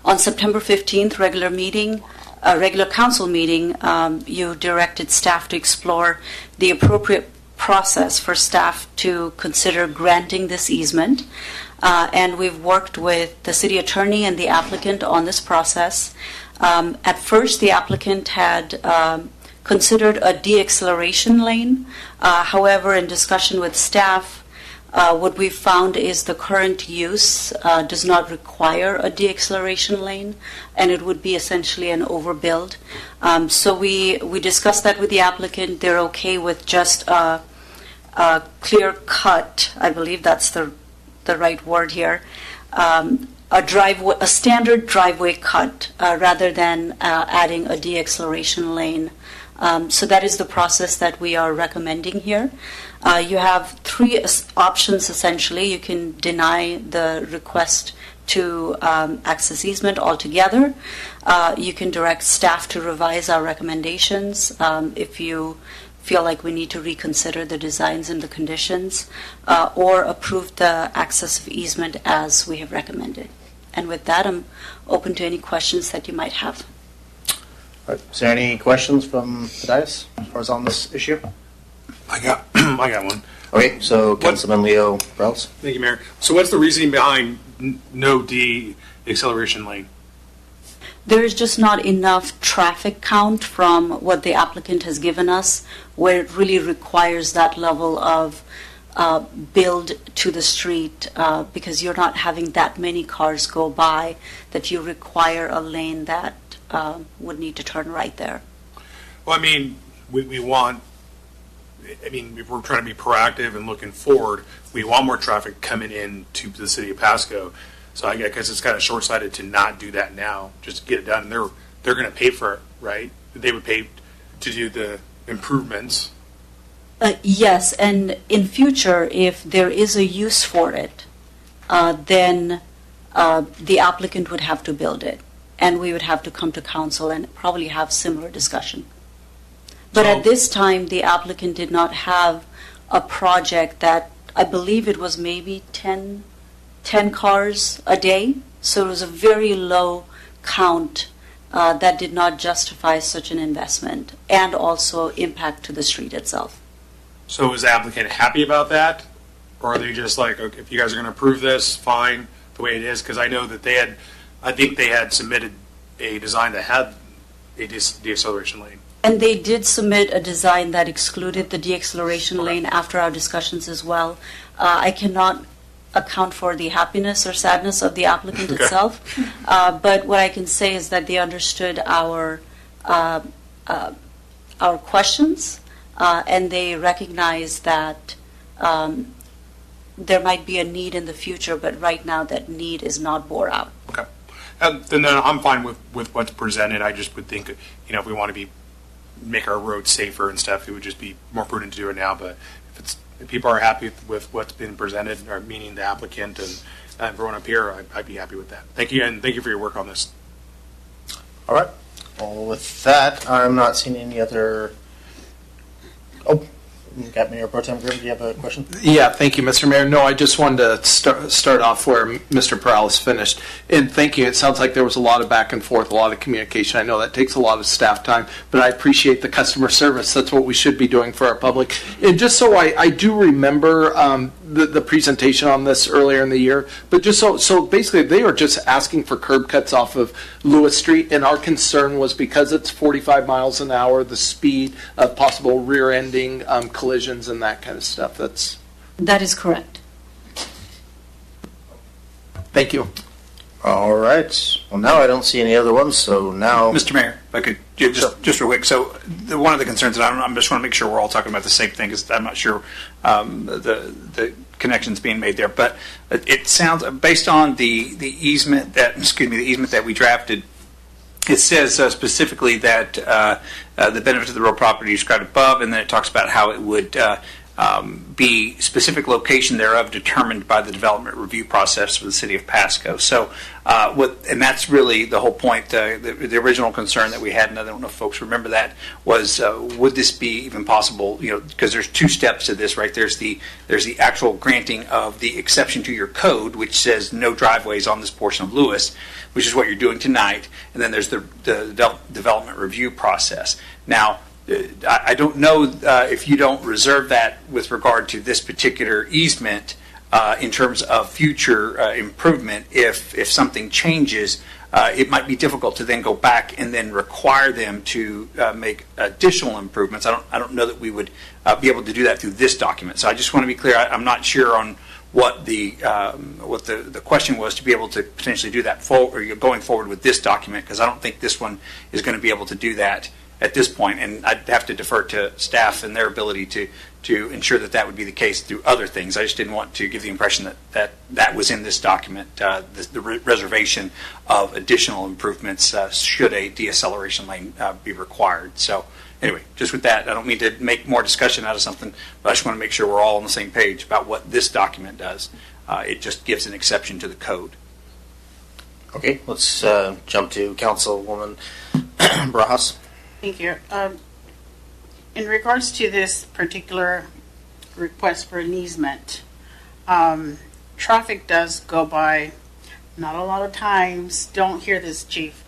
On September 15th, regular council meeting, you directed staff to explore the appropriate process for staff to consider granting this easement. And we've worked with the city attorney and the applicant on this process. At first, the applicant had considered a de-acceleration lane. However, in discussion with staff, what we've found is the current use does not require a de-acceleration lane, and it would be essentially an overbuild. So we discussed that with the applicant. They're okay with just a clear cut, I believe that's the right word here, a standard driveway cut rather than adding a de-acceleration lane. So that is the process that we are recommending here. You have three options, essentially. You can deny the request to access easement altogether. You can direct staff to revise our recommendations if you feel like we need to reconsider the designs and the conditions, or approve the access of easement as we have recommended. And with that, I'm open to any questions that you might have. Is there any questions from the dais as far as on this issue? I got one. Okay, so Councilman Leo Brels. Thank you, Mayor. So what's the reasoning behind no de-acceleration lane? There is just not enough traffic count from what the applicant has given us where it really requires that level of build to the street because you're not having that many cars go by that you require a lane that would need to turn right there. Well, I mean, we want, I mean, if we're trying to be proactive and looking forward, we want more traffic coming in to the city of Pasco. So I guess it's kind of short-sighted to not do that now, just to get it done. And they're going to pay for it, right? They would pay to do the improvements. Yes, and in future, if there is a use for it, then the applicant would have to build it, and we would have to come to council and probably have similar discussion. But at this time, the applicant did not have a project that, I believe it was maybe 10 cars a day, so it was a very low count that did not justify such an investment and also impact to the street itself. So is the applicant happy about that? Or are they just like, okay, if you guys are going to approve this, fine, the way it is? Because I know that I think they had submitted a design that had a deceleration lane. And they did submit a design that excluded the de-acceleration lane after our discussions as well. I cannot account for the happiness or sadness of the applicant itself, but what I can say is that they understood our questions, and they recognize that there might be a need in the future, but right now that need is not bore out. Okay. Then I'm fine with what's presented. I just would think, if we want to make our roads safer and stuff, it would just be more prudent to do it now. But if people are happy with what's been presented, or meaning the applicant and everyone up here, I'd be happy with that. Thank you, and thank you for your work on this. All right. Well, with that, I'm not seeing any other. Oh, you got Mayor Pro Tem Grimm. Do you have a question? Yeah, thank you, Mr. Mayor. No, I just wanted to start off where Mr. Perales finished. And thank you. It sounds like there was a lot of back and forth, a lot of communication. I know that takes a lot of staff time, but I appreciate the customer service. That's what we should be doing for our public. And just so I do remember the presentation on this earlier in the year, but just so basically they were just asking for curb cuts off of Lewis Street, and our concern was because it's 45 miles an hour, the speed of possible rear-ending collisions and that kind of stuff. That is correct. Thank you. All right. Well, now I don't see any other ones, so now. Mr. Mayor, if I could just real quick. So one of the concerns that I'm just want to make sure we're all talking about the same thing, because I'm not sure the connections being made there. But it sounds, based on the easement that we drafted, it says specifically that the benefit of the real property described above, and then it talks about how it would be specific location thereof determined by the development review process for the city of Pasco. So, and that's really the whole point. The original concern that we had, and I don't know if folks remember that, was would this be even possible? Because there's two steps to this, right? There's the actual granting of the exception to your code, which says no driveways on this portion of Lewis, which is what you're doing tonight, and then there's the development review process. Now, I don't know if you don't reserve that with regard to this particular easement in terms of future improvement. If something changes, it might be difficult to then go back and then require them to make additional improvements. I don't know that we would be able to do that through this document. So I just want to be clear. I'm not sure on what the question was to be able to potentially do that going forward with this document, because I don't think this one is going to be able to do that at this point, and I'd have to defer to staff and their ability to ensure that would be the case through other things. I just didn't want to give the impression that was in this document, the reservation of additional improvements should a deacceleration lane be required. So anyway, just with that, I don't mean to make more discussion out of something, but I just want to make sure we're all on the same page about what this document does. It just gives an exception to the code. Okay, let's jump to Councilwoman Barajas. Thank you. In regards to this particular request for an easement, traffic does go by, not a lot of times, don't hear this, Chief,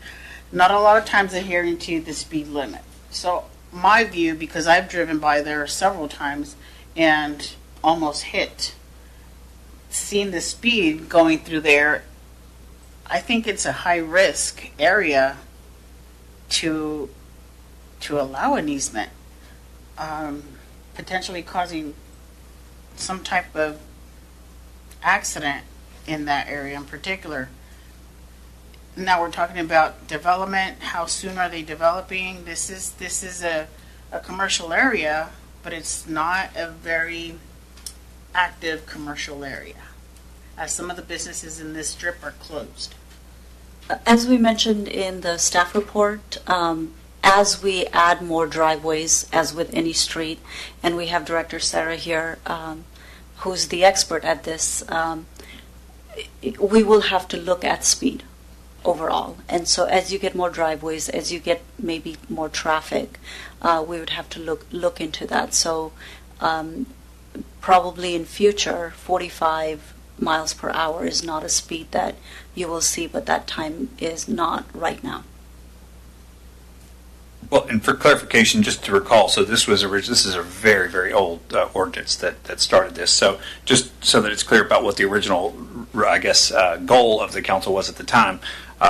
not a lot of times adhering to the speed limit. So my view, because I've driven by there several times and almost hit, seeing the speed going through there, I think it's a high-risk area to allow an easement, potentially causing some type of accident in that area in particular. Now we're talking about development. How soon are they developing? This is a commercial area, but it's not a very active commercial area, as some of the businesses in this strip are closed. As we mentioned in the staff report, as we add more driveways, as with any street, and we have Director Sarah here, who's the expert at this, we will have to look at speed overall. And so as you get more driveways, as you get maybe more traffic, we would have to look into that. So probably in future, 45 miles per hour is not a speed that you will see, but that time is not right now. Well, and for clarification, just to recall, so this is a very, very old ordinance that started this. So just so that it's clear about what the original, I guess, goal of the council was at the time,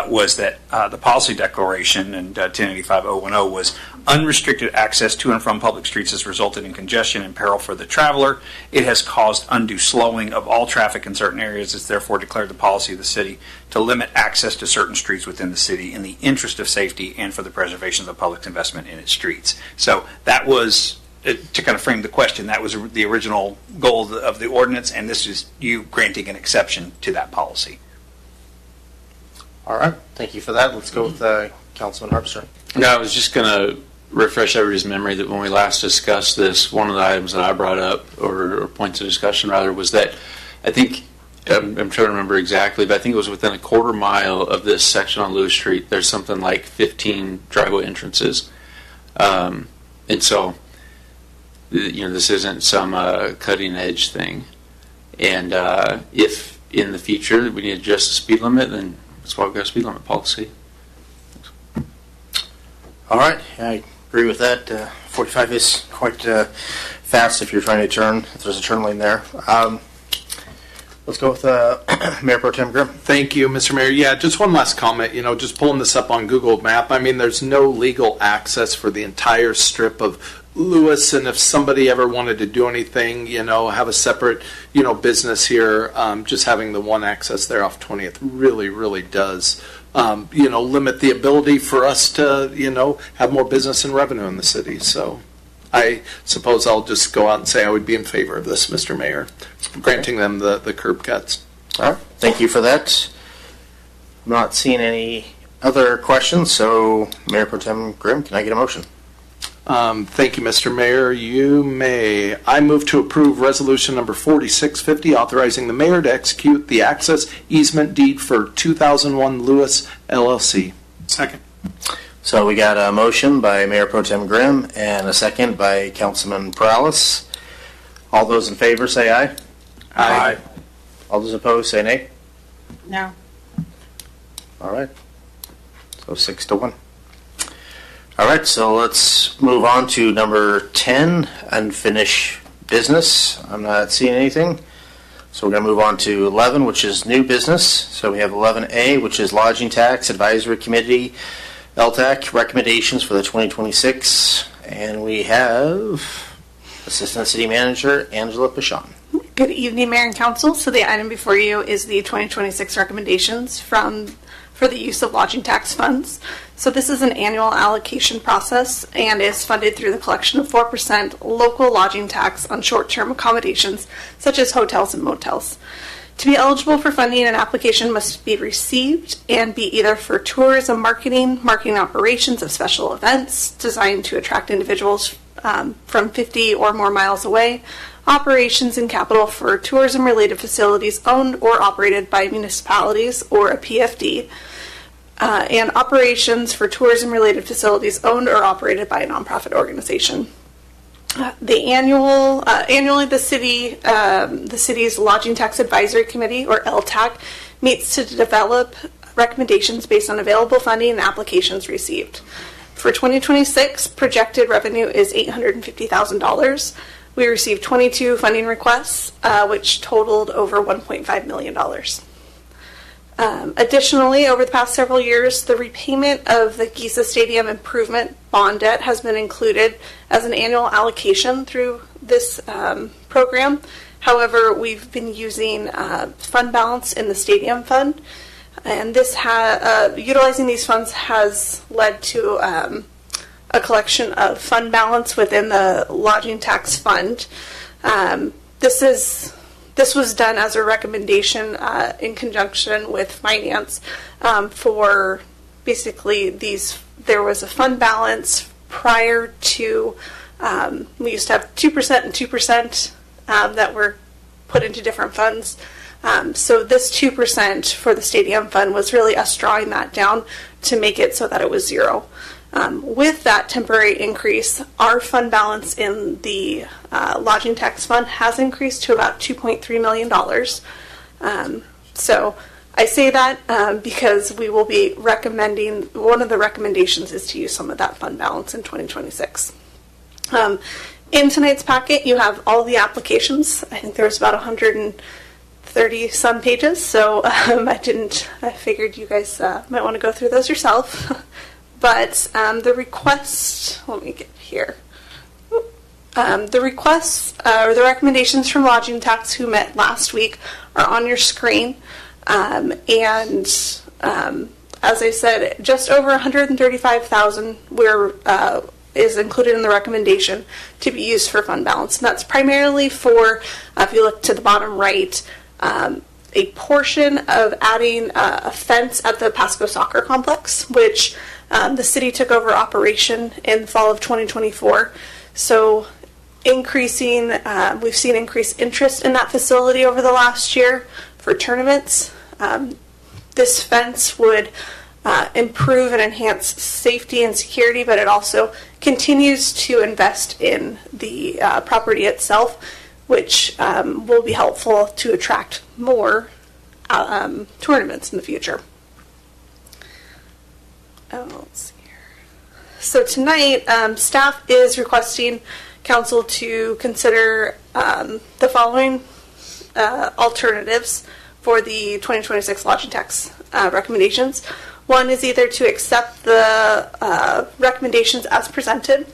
was that the policy declaration in 1085-010 was unrestricted access to and from public streets has resulted in congestion and peril for the traveler. It has caused undue slowing of all traffic in certain areas. It's therefore declared the policy of the city to limit access to certain streets within the city in the interest of safety and for the preservation of the public's investment in its streets. So that was, to kind of frame the question, that was the original goal of the ordinance, and this is you granting an exception to that policy. All right, thank you for that. Let's go with Councilman Harpster. No, I was just going to refresh everybody's memory that when we last discussed this, one of the items that I brought up, or points of discussion rather, was that I think, I'm trying to remember exactly, but I think it was within a quarter mile of this section on Lewis Street, there's something like 15 driveway entrances. And so, this isn't some cutting edge thing. And if in the future we need to adjust the speed limit, then that's why we've got a speed limit policy. All right, I agree with that. 45 is quite fast if you're trying to turn, if there's a turn lane there. Let's go with Mayor Pro Tem Grimm. Thank you, Mr. Mayor. Yeah, just one last comment. Just pulling this up on Google Map. I mean, there's no legal access for the entire strip of Lewis, and if somebody ever wanted to do anything, have a separate, business here, just having the one access there off 20th really, really does, limit the ability for us to, have more business and revenue in the city. So I suppose I'll just go out and say I would be in favor of this, Mr. Mayor, granting them the curb cuts. All right, thank you for that. I'm not seeing any other questions, so Mayor Pro Tem Grimm, can I get a motion? Thank you, Mr. Mayor. You may. I move to approve resolution number 4650, authorizing the mayor to execute the access easement deed for 2001 Lewis LLC. Second. So we got a motion by Mayor Pro Tem Grimm and a second by Councilman Perales. All those in favor say aye. Aye. All those opposed say nay. No. All right. So 6-1. All right, so let's move on to number 10, unfinished business. I'm not seeing anything. So we're going to move on to 11, which is new business. So we have 11A, which is Lodging Tax Advisory Committee, LTAC, recommendations for the 2026. And we have Assistant City Manager Angela Pichon. Good evening, Mayor and Council. So the item before you is the 2026 recommendations for the use of lodging tax funds. So this is an annual allocation process and is funded through the collection of 4% local lodging tax on short-term accommodations such as hotels and motels. To be eligible for funding, an application must be received and be either for tourism marketing operations of special events designed to attract individuals from 50 or more miles away, operations and capital for tourism-related facilities owned or operated by municipalities or a PFD, and operations for tourism-related facilities owned or operated by a nonprofit organization. Annually, the city's Lodging Tax Advisory Committee, or LTAC, meets to develop recommendations based on available funding and applications received. For 2026, projected revenue is $850,000. We received 22 funding requests, which totaled over $1.5 million. Additionally, over the past several years, the repayment of the Giza Stadium improvement bond debt has been included as an annual allocation through this program. However, we've been using fund balance in the stadium fund, and this utilizing these funds has led to a collection of fund balance within the lodging tax fund. This was done as a recommendation in conjunction with finance for basically there was a fund balance prior to, we used to have 2% and 2% that were put into different funds. So this 2% for the stadium fund was really us drawing that down to make it so that it was zero. With that temporary increase, our fund balance in the lodging tax fund has increased to about $2.3 million. So I say that because we will be recommending, one of the recommendations is to use some of that fund balance in 2026. In tonight's packet, you have all the applications. I think there's about 130 30 some pages, so I figured you guys might want to go through those yourself. But the requests, let me get here. The requests or the recommendations from lodging tax who met last week are on your screen. And as I said, just over 135,000 is included in the recommendation to be used for fund balance. And that's primarily for, if you look to the bottom right, a portion of adding a fence at the Pasco soccer complex, which the city took over operation in the fall of 2024. So we've seen increased interest in that facility over the last year for tournaments. This fence would improve and enhance safety and security, but it also continues to invest in the property itself, which will be helpful to attract more tournaments in the future. Let's see here. So tonight, staff is requesting council to consider the following alternatives for the 2026 lodging tax recommendations. One is either to accept the recommendations as presented.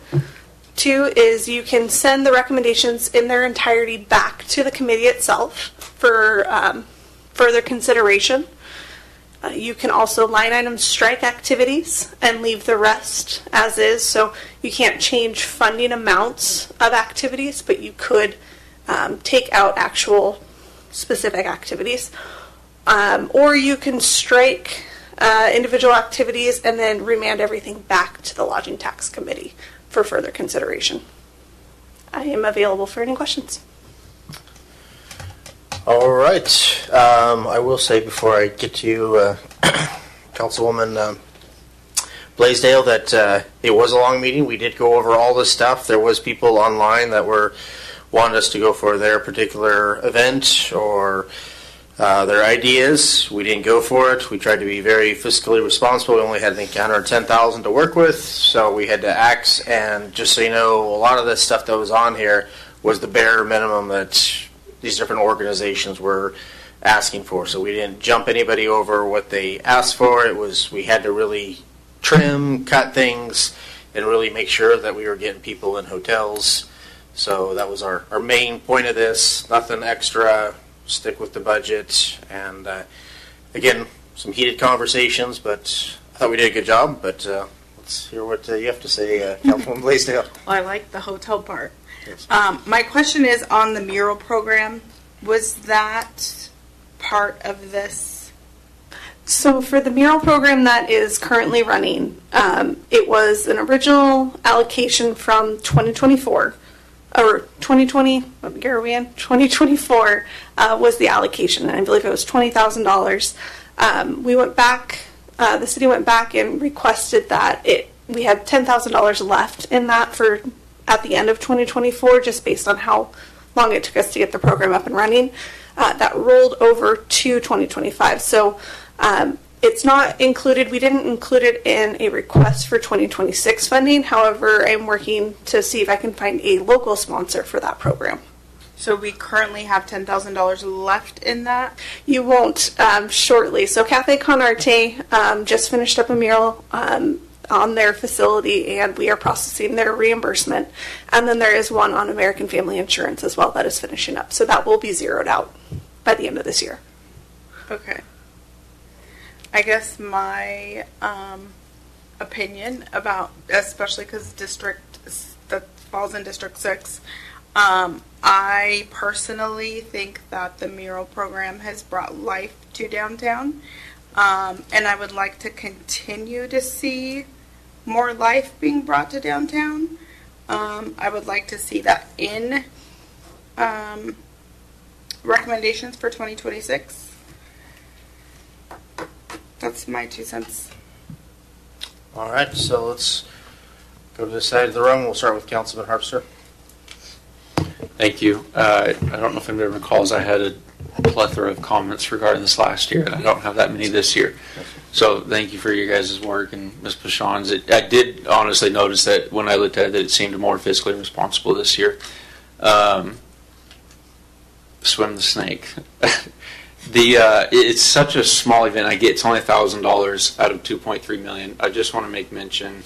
Two is you can send the recommendations in their entirety back to the committee itself for further consideration. You can also line item strike activities and leave the rest as is. So you can't change funding amounts of activities, but you could take out actual specific activities. Or you can strike individual activities and then remand everything back to the lodging tax committee for further consideration. I am available for any questions. All right. I will say before I get to you, Councilwoman Blaisdell, that it was a long meeting. We did go over all this stuff. There was people online that wanted us to go for their particular event or their ideas. We didn't go for it. We tried to be very fiscally responsible. We only had, I think, $110,000 to work with, so we had to axe. And just so you know, a lot of the stuff that was on here was the bare minimum that these different organizations were asking for. So we didn't jump anybody over what they asked for. It was, we had to really trim, cut things, and really make sure that we were getting people in hotels. So that was our main point of this. Nothing extra. Stick with the budget. And again, some heated conversations, but I thought we did a good job. But let's hear what you have to say, Councilwoman Blaisdell. Well, I like the hotel part. My question is on the mural program. Was that part of this? So for the mural program that is currently running, it was an original allocation from 2024, or 2020, what year are we in? 2024 was the allocation, and I believe it was $20,000. We went back, the city went back and requested that we had $10,000 left in that for at the end of 2024, just based on how long it took us to get the program up and running. That rolled over to 2025. So it's not included. We didn't include it in a request for 2026 funding. However, I'm working to see if I can find a local sponsor for that program. So we currently have $10,000 left in that? You won't shortly. So Cafe Con Arte just finished up a mural on their facility, and we are processing their reimbursement. And then there is one on American Family Insurance as well that is finishing up. So that will be zeroed out by the end of this year. Okay. I guess my opinion about, especially because that falls in District 6, I personally think that the mural program has brought life to downtown. And I would like to continue to see more life being brought to downtown. I would like to see that in recommendations for 2026. That's my 2 cents. All right, so let's go to this side of the room. We'll start with Councilman Harpster. Thank you. I don't know if anybody recalls, I had a plethora of comments regarding this last year. I don't have that many this year. So thank you for your guys' work and Ms. Pashon's. I did honestly notice that when I looked at it, it seemed more fiscally responsible this year. swim the snake. It's such a small event. I get it's only $1,000 out of $2.3 million. I just want to make mention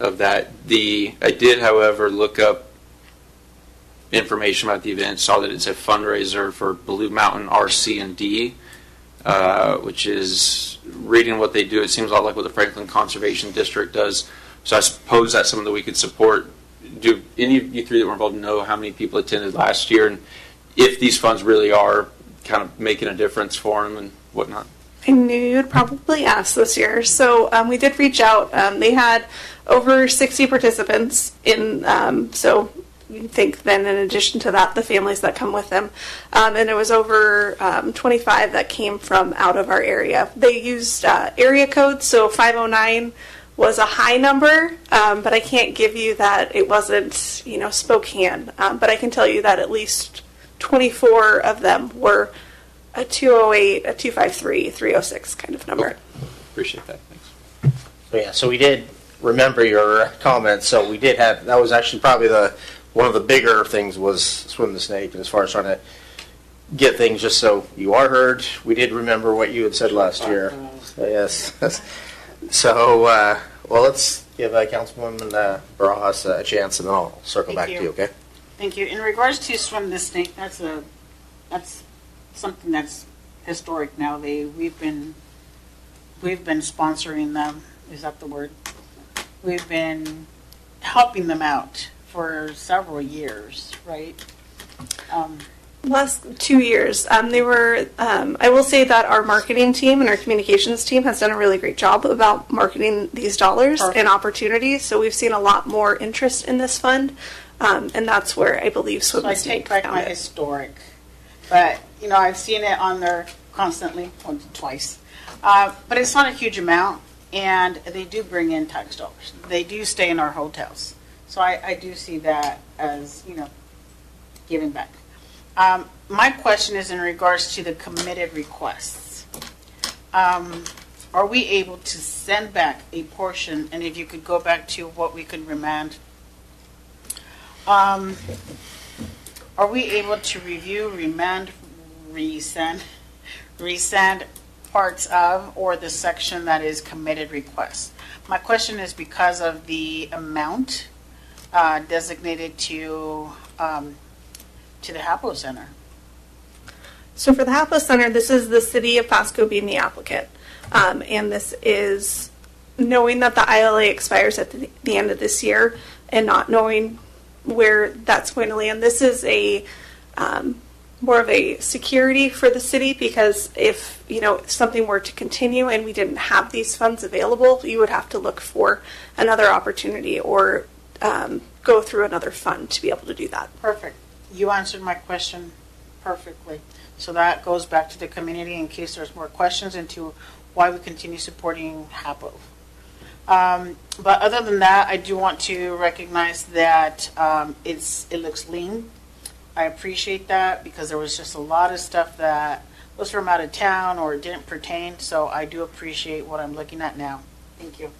of that. I did, however, look up information about the event. Saw that it's a fundraiser for Blue Mountain RC and D, which is, reading what they do, it seems a lot like what the Franklin Conservation District does. So I suppose that's something that we could support. Do any of you three that were involved know how many people attended last year, and if these funds really are kind of making a difference for them and whatnot? I knew you'd probably ask this year. So we did reach out. They had over 60 participants so you can think then in addition to that, the families that come with them. And it was over 25 that came from out of our area. They used area codes, so 509 was a high number, but I can't give you that it wasn't, Spokane. But I can tell you that at least 24 of them were a 208, a 253, 306 kind of number. Okay. Appreciate that. Thanks. So we did remember your comments. So we did have, that was actually probably one of the bigger things was swim the snake, and as far as trying to get things just so you are heard, we did remember what you had said last year. So, yes. So, well, let's give Councilwoman Barajas a chance, and then I'll circle back to you, okay? Thank you. In regards to swim the snake, that's something that's historic now. We've been sponsoring them. Is that the word? We've been helping them out for several years, right? Last 2 years, they were. I will say that our marketing team and our communications team has done a really great job about marketing these dollars and opportunities. So we've seen a lot more interest in this fund, and that's where I believe Swim the Snake I take back my historic, but I've seen it on there constantly, once or twice. But it's not a huge amount, and they do bring in tax dollars. They do stay in our hotels, so I do see that as giving back. My question is in regards to the committed requests. Are we able to send back a portion, and if you could go back to what we could remand? Are we able to review, remand, resend parts of, or the section that is committed requests? My question is because of the amount designated to the HAPO Center. So for the HAPO Center, this is the city of Pasco being the applicant. And this is knowing that the ILA expires at the end of this year and not knowing where that's going to land. This is a more of a security for the city, because if something were to continue and we didn't have these funds available, you would have to look for another opportunity or go through another fund to be able to do that. Perfect. You answered my question perfectly. So that goes back to the community in case there's more questions into why we continue supporting HAPO. But other than that, I do want to recognize that it looks lean. I appreciate that because there was just a lot of stuff that was from out of town or didn't pertain. So I do appreciate what I'm looking at now. Thank you.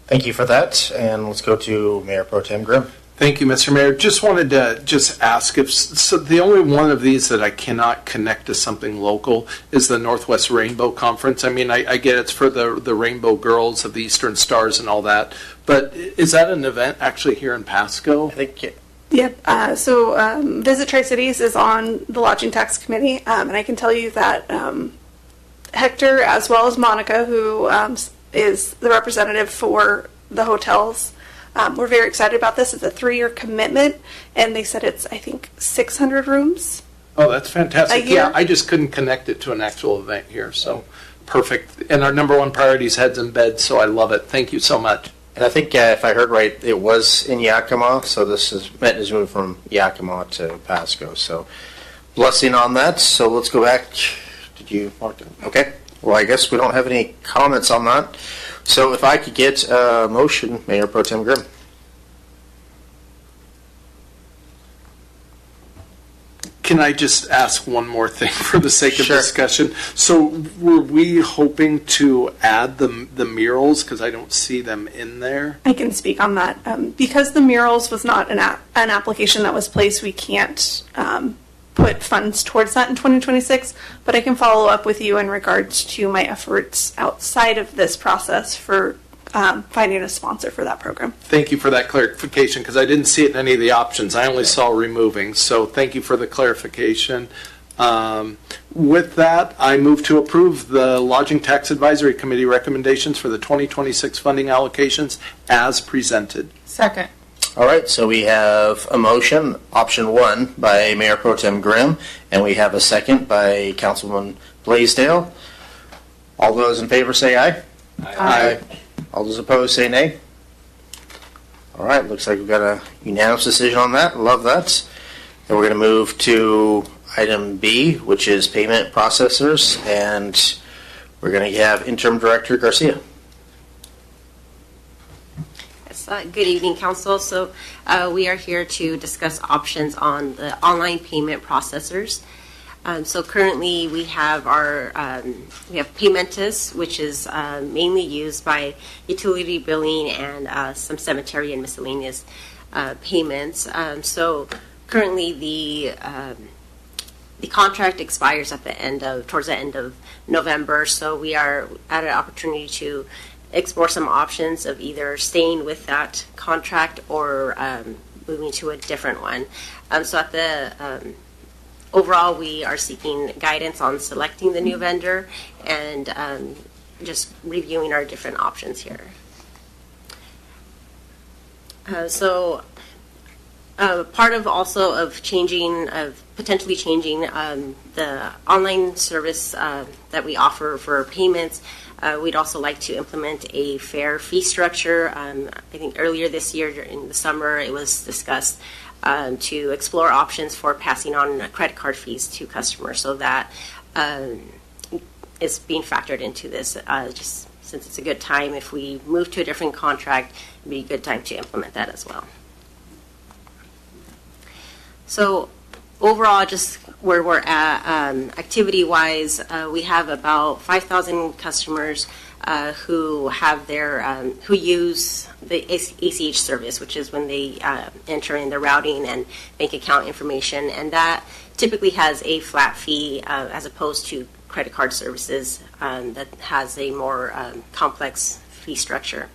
Thank you for that. And let's go to Mayor Pro Tem Grimm. Thank you, Mr. Mayor. Just wanted to ask if the only one of these that I cannot connect to something local is the Northwest Rainbow Conference. I mean, I get it's for the Rainbow Girls of the Eastern Stars and all that, but is that an event actually here in Pasco? I think Yeah, so Visit Tri-Cities is on the Lodging Tax Committee, and I can tell you that Hector, as well as Monica, who is the representative for the hotels, we're very excited about this. It's a 3-year commitment, and they said it's, I think, 600 rooms. Oh, that's fantastic. Yeah, I just couldn't connect it to an actual event here, so perfect. And our number one priority is heads in bed, so I love it. Thank you so much. And I think if I heard right, it was in Yakima, so this is meant to move from Yakima to Pasco. So blessing on that. So let's go back. Did you want to? Okay. Well, I guess we don't have any comments on that. So if I could get a motion, Mayor Pro Tem Grimm. Can I just ask one more thing for the sake of discussion? So were we hoping to add the murals, because I don't see them in there? I can speak on that. Because the murals was not an application that was placed, we can't put funds towards that in 2026, but I can follow up with you in regards to my efforts outside of this process for finding a sponsor for that program. Thank you for that clarification, because I didn't see it in any of the options. I only saw removing, so thank you for the clarification. With that, I move to approve the Lodging Tax Advisory Committee recommendations for the 2026 funding allocations as presented. Second. All right, so we have a motion, option 1 by Mayor Pro Tem Grimm, and we have a second by Councilman Blaisdell. All those in favor say aye. Aye. All those opposed say nay. All right, looks like we've got a unanimous decision on that. Love that. And we're going to move to item B, which is payment processors, and we're going to have Interim Director Garcia. Good evening, Council. So we are here to discuss options on the online payment processors. So currently we have Paymentus, which is mainly used by utility billing and some cemetery and miscellaneous payments. So currently the contract expires towards the end of November. So we are at an opportunity to explore some options of either staying with that contract or moving to a different one. So at the overall, we are seeking guidance on selecting the new vendor and just reviewing our different options here. Part of also of potentially changing the online service that we offer for payments, we'd also like to implement a fair fee structure. I think earlier this year during the summer it was discussed to explore options for passing on credit card fees to customers. So that is being factored into this, just since it's a good time. If we move to a different contract, it'd be a good time to implement that as well. So overall, just where we're at activity-wise, we have about 5,000 customers who have who use the ACH service, which is when they enter in their routing and bank account information, and that typically has a flat fee as opposed to credit card services that has a more complex fee structure.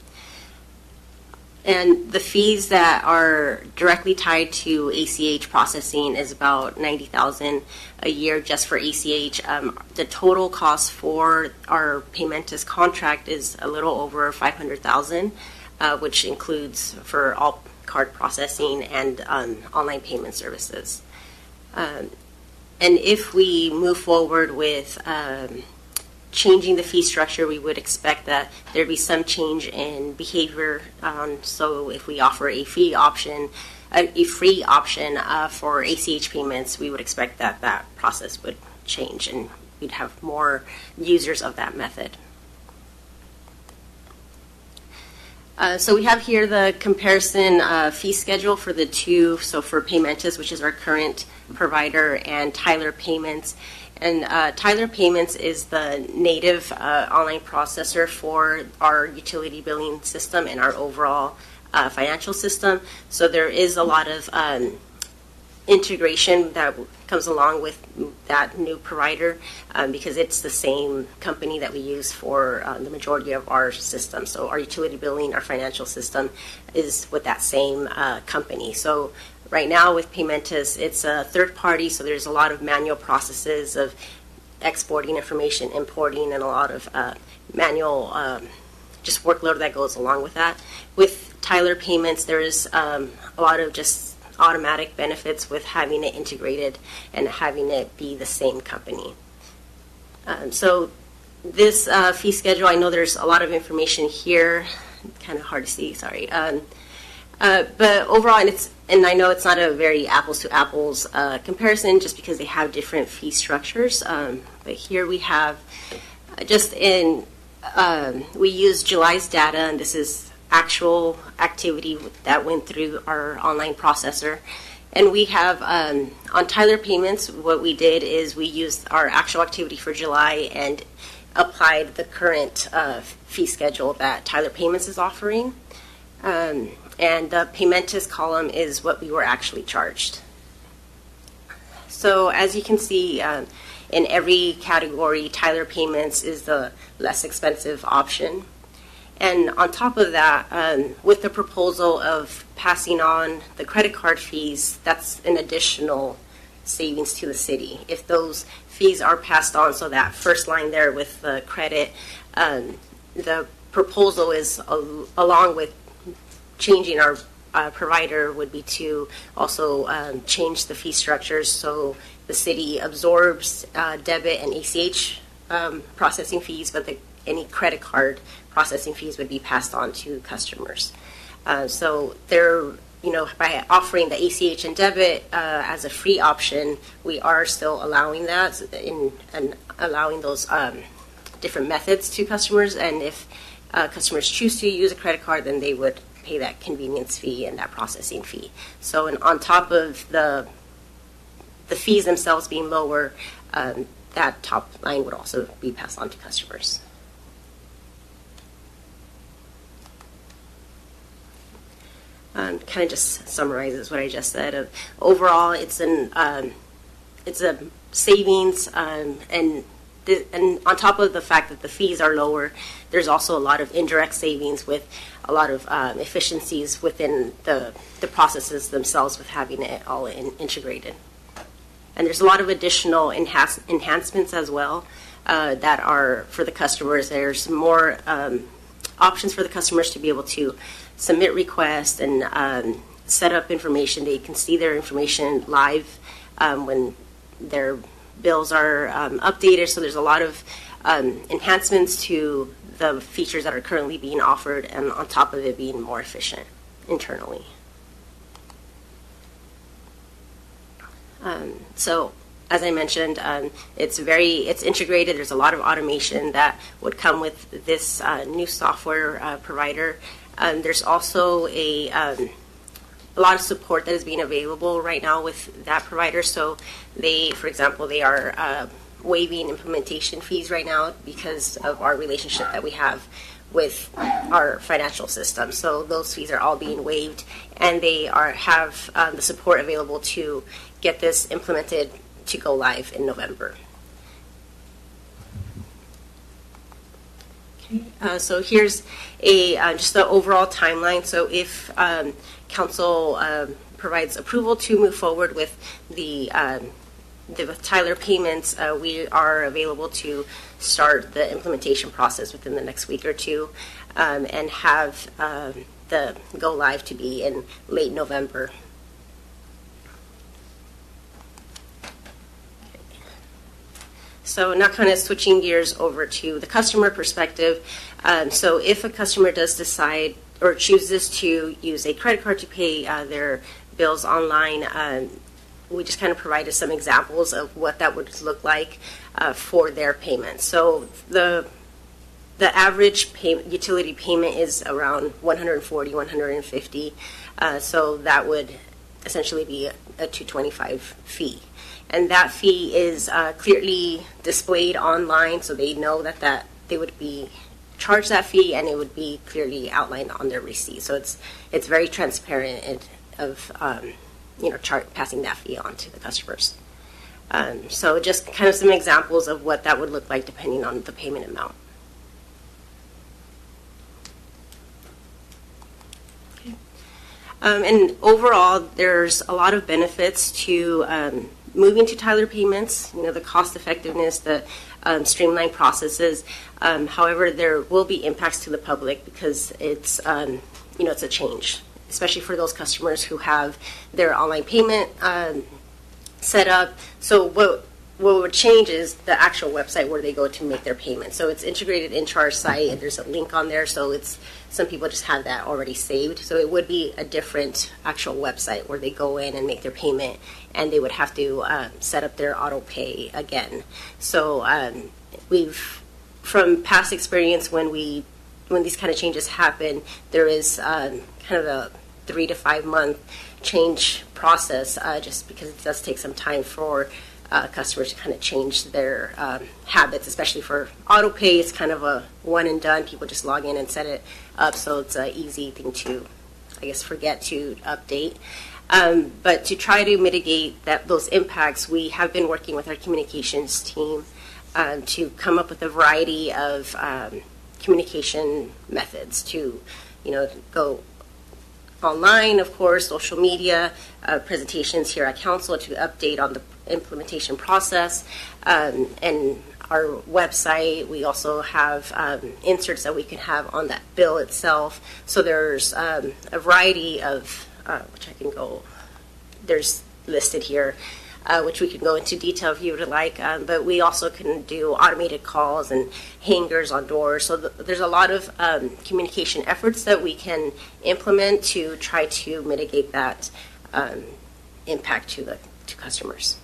And the fees that are directly tied to ACH processing is about $90,000 a year just for ACH. The total cost for our Paymentus contract is a little over $500,000, which includes for all card processing and online payment services. And if we move forward with changing the fee structure, we would expect that there'd be some change in behavior. So if we offer a free option for ACH payments, we would expect that that process would change and we'd have more users of that method. So we have here the comparison fee schedule for the two. So for Paymentus, which is our current provider, and Tyler Payments. And Tyler Payments is the native online processor for our utility billing system and our overall financial system. So there is a lot of integration that comes along with that new provider because it's the same company that we use for the majority of our system. So our utility billing, our financial system is with that same company. So right now with Paymentus, it's a third party, so there's a lot of manual processes of exporting information, importing, and a lot of manual just workload that goes along with that. With Tyler Payments, there is a lot of just automatic benefits with having it integrated and having it be the same company. So this fee schedule, I know there's a lot of information here, kind of hard to see, sorry. But overall, and I know it's not a very apples to apples comparison just because they have different fee structures. But here we have we use July's data, and this is actual activity that went through our online processor. And we have, on Tyler Payments, what we did is we used our actual activity for July and applied the current fee schedule that Tyler Payments is offering. And the Paymentus column is what we were actually charged. So as you can see, in every category, Tyler Payments is the less expensive option. And on top of that, with the proposal of passing on the credit card fees, that's an additional savings to the city. If those fees are passed on, so that first line there with the credit, the proposal is, along with changing our provider, would be to also change the fee structures so the city absorbs debit and ACH processing fees, but any credit card processing fees would be passed on to customers. So they're, by offering the ACH and debit as a free option, we are still allowing that and allowing those different methods to customers. And if customers choose to use a credit card, then they would pay that convenience fee and that processing fee. So, and on top of the fees themselves being lower, that top line would also be passed on to customers. Kind of just summarizes what I just said. Overall, it's a savings, and on top of the fact that the fees are lower, there's also a lot of indirect savings with a lot of efficiencies within the processes themselves with having it all integrated. And there's a lot of additional enhancements as well that are for the customers. There's more options for the customers to be able to submit requests and set up information. They can see their information live when their bills are updated. So there's a lot of enhancements to the features that are currently being offered, and on top of it being more efficient internally. So as I mentioned, it's integrated. There's a lot of automation that would come with this new software provider. There's also a lot of support that is being available right now with that provider. So for example, they are waiving implementation fees right now because of our relationship that we have with our financial system. So those fees are all being waived, and they have the support available to get this implemented to go live in November. So here's just the overall timeline. So if council provides approval to move forward with the Tyler Payments, we are available to start the implementation process within the next week or two, and have the go live to be in late November. So now kind of switching gears over to the customer perspective. So if a customer does decide or chooses to use a credit card to pay their bills online, we just kind of provided some examples of what that would look like for their payment. So the average utility payment is around $140, $150. So that would essentially be a $225 fee. And that fee is clearly displayed online, so they know that they would be charged that fee, and it would be clearly outlined on their receipt. So it's very transparent of passing that fee on to the customers. So just kind of some examples of what that would look like depending on the payment amount. And overall, there's a lot of benefits to moving to Tyler Payments, the cost effectiveness, the streamlined processes. However, there will be impacts to the public because it's a change, especially for those customers who have their online payment set up. So what would change is the actual website where they go to make their payment. So it's integrated into our site, and there's a link on there. So some people just have that already saved. So it would be a different actual website where they go in and make their payment, and they would have to set up their auto pay again. So from past experience, when these kind of changes happen, there is kind of a 3 to 5 month change process, just because it does take some time for customers to kind of change their habits, especially for auto pay. It's kind of a one and done. People just log in and set it up, so it's an easy thing to, I guess, forget to update. But to try to mitigate those impacts, we have been working with our communications team to come up with a variety of communication methods to, go online, of course, social media, presentations here at council to update on the implementation process, and our website. We also have inserts that we can have on that bill itself. So there's a variety of, which I can go, there's listed here, which we can go into detail if you would like, but we also can do automated calls and hangers on doors. So there's a lot of communication efforts that we can implement to try to mitigate that impact to customers.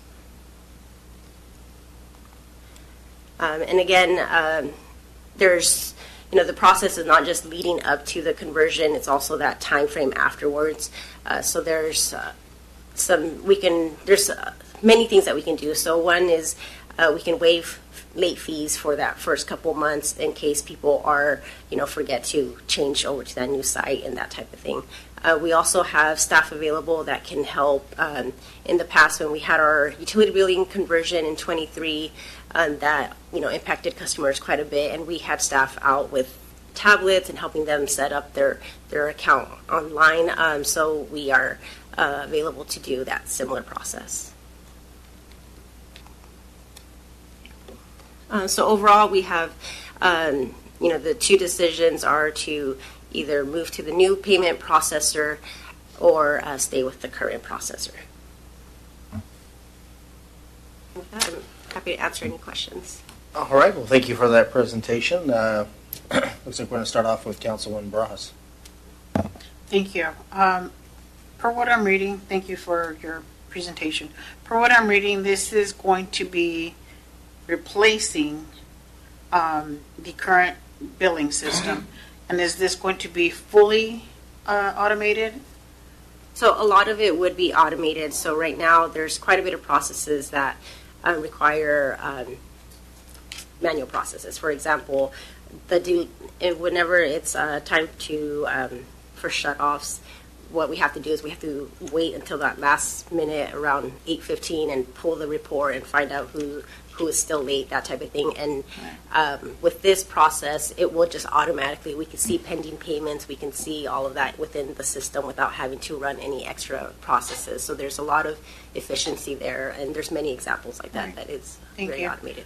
And again, there's, the process is not just leading up to the conversion, it's also that time frame afterwards. So there's there's many things that we can do. So one is we can waive late fees for that first couple months in case people are, forget to change over to that new site and that type of thing. We also have staff available that can help. In the past, when we had our utility billing conversion in 23, that impacted customers quite a bit, and we had staff out with tablets and helping them set up their account online. So we are available to do that similar process. So overall, we have, the two decisions are to either move to the new payment processor or stay with the current processor. With that, I'm happy to answer any questions. All right. Well, thank you for that presentation. Looks like we're going to start off with Councilwoman Barajas. Thank you. Per what I'm reading, thank you for your presentation. Per what I'm reading, this is going to be replacing the current billing system. And is this going to be fully automated? So a lot of it would be automated. So right now there's quite a bit of processes that require manual processes. For example, whenever it's time to for shutoffs, what we have to do is we have to wait until that last minute around 8:15 and pull the report and find out who is still late, that type of thing. And with this process, it will just automatically, we can see pending payments, we can see all of that within the system without having to run any extra processes. So there's a lot of efficiency there, and there's many examples like that that is very automated.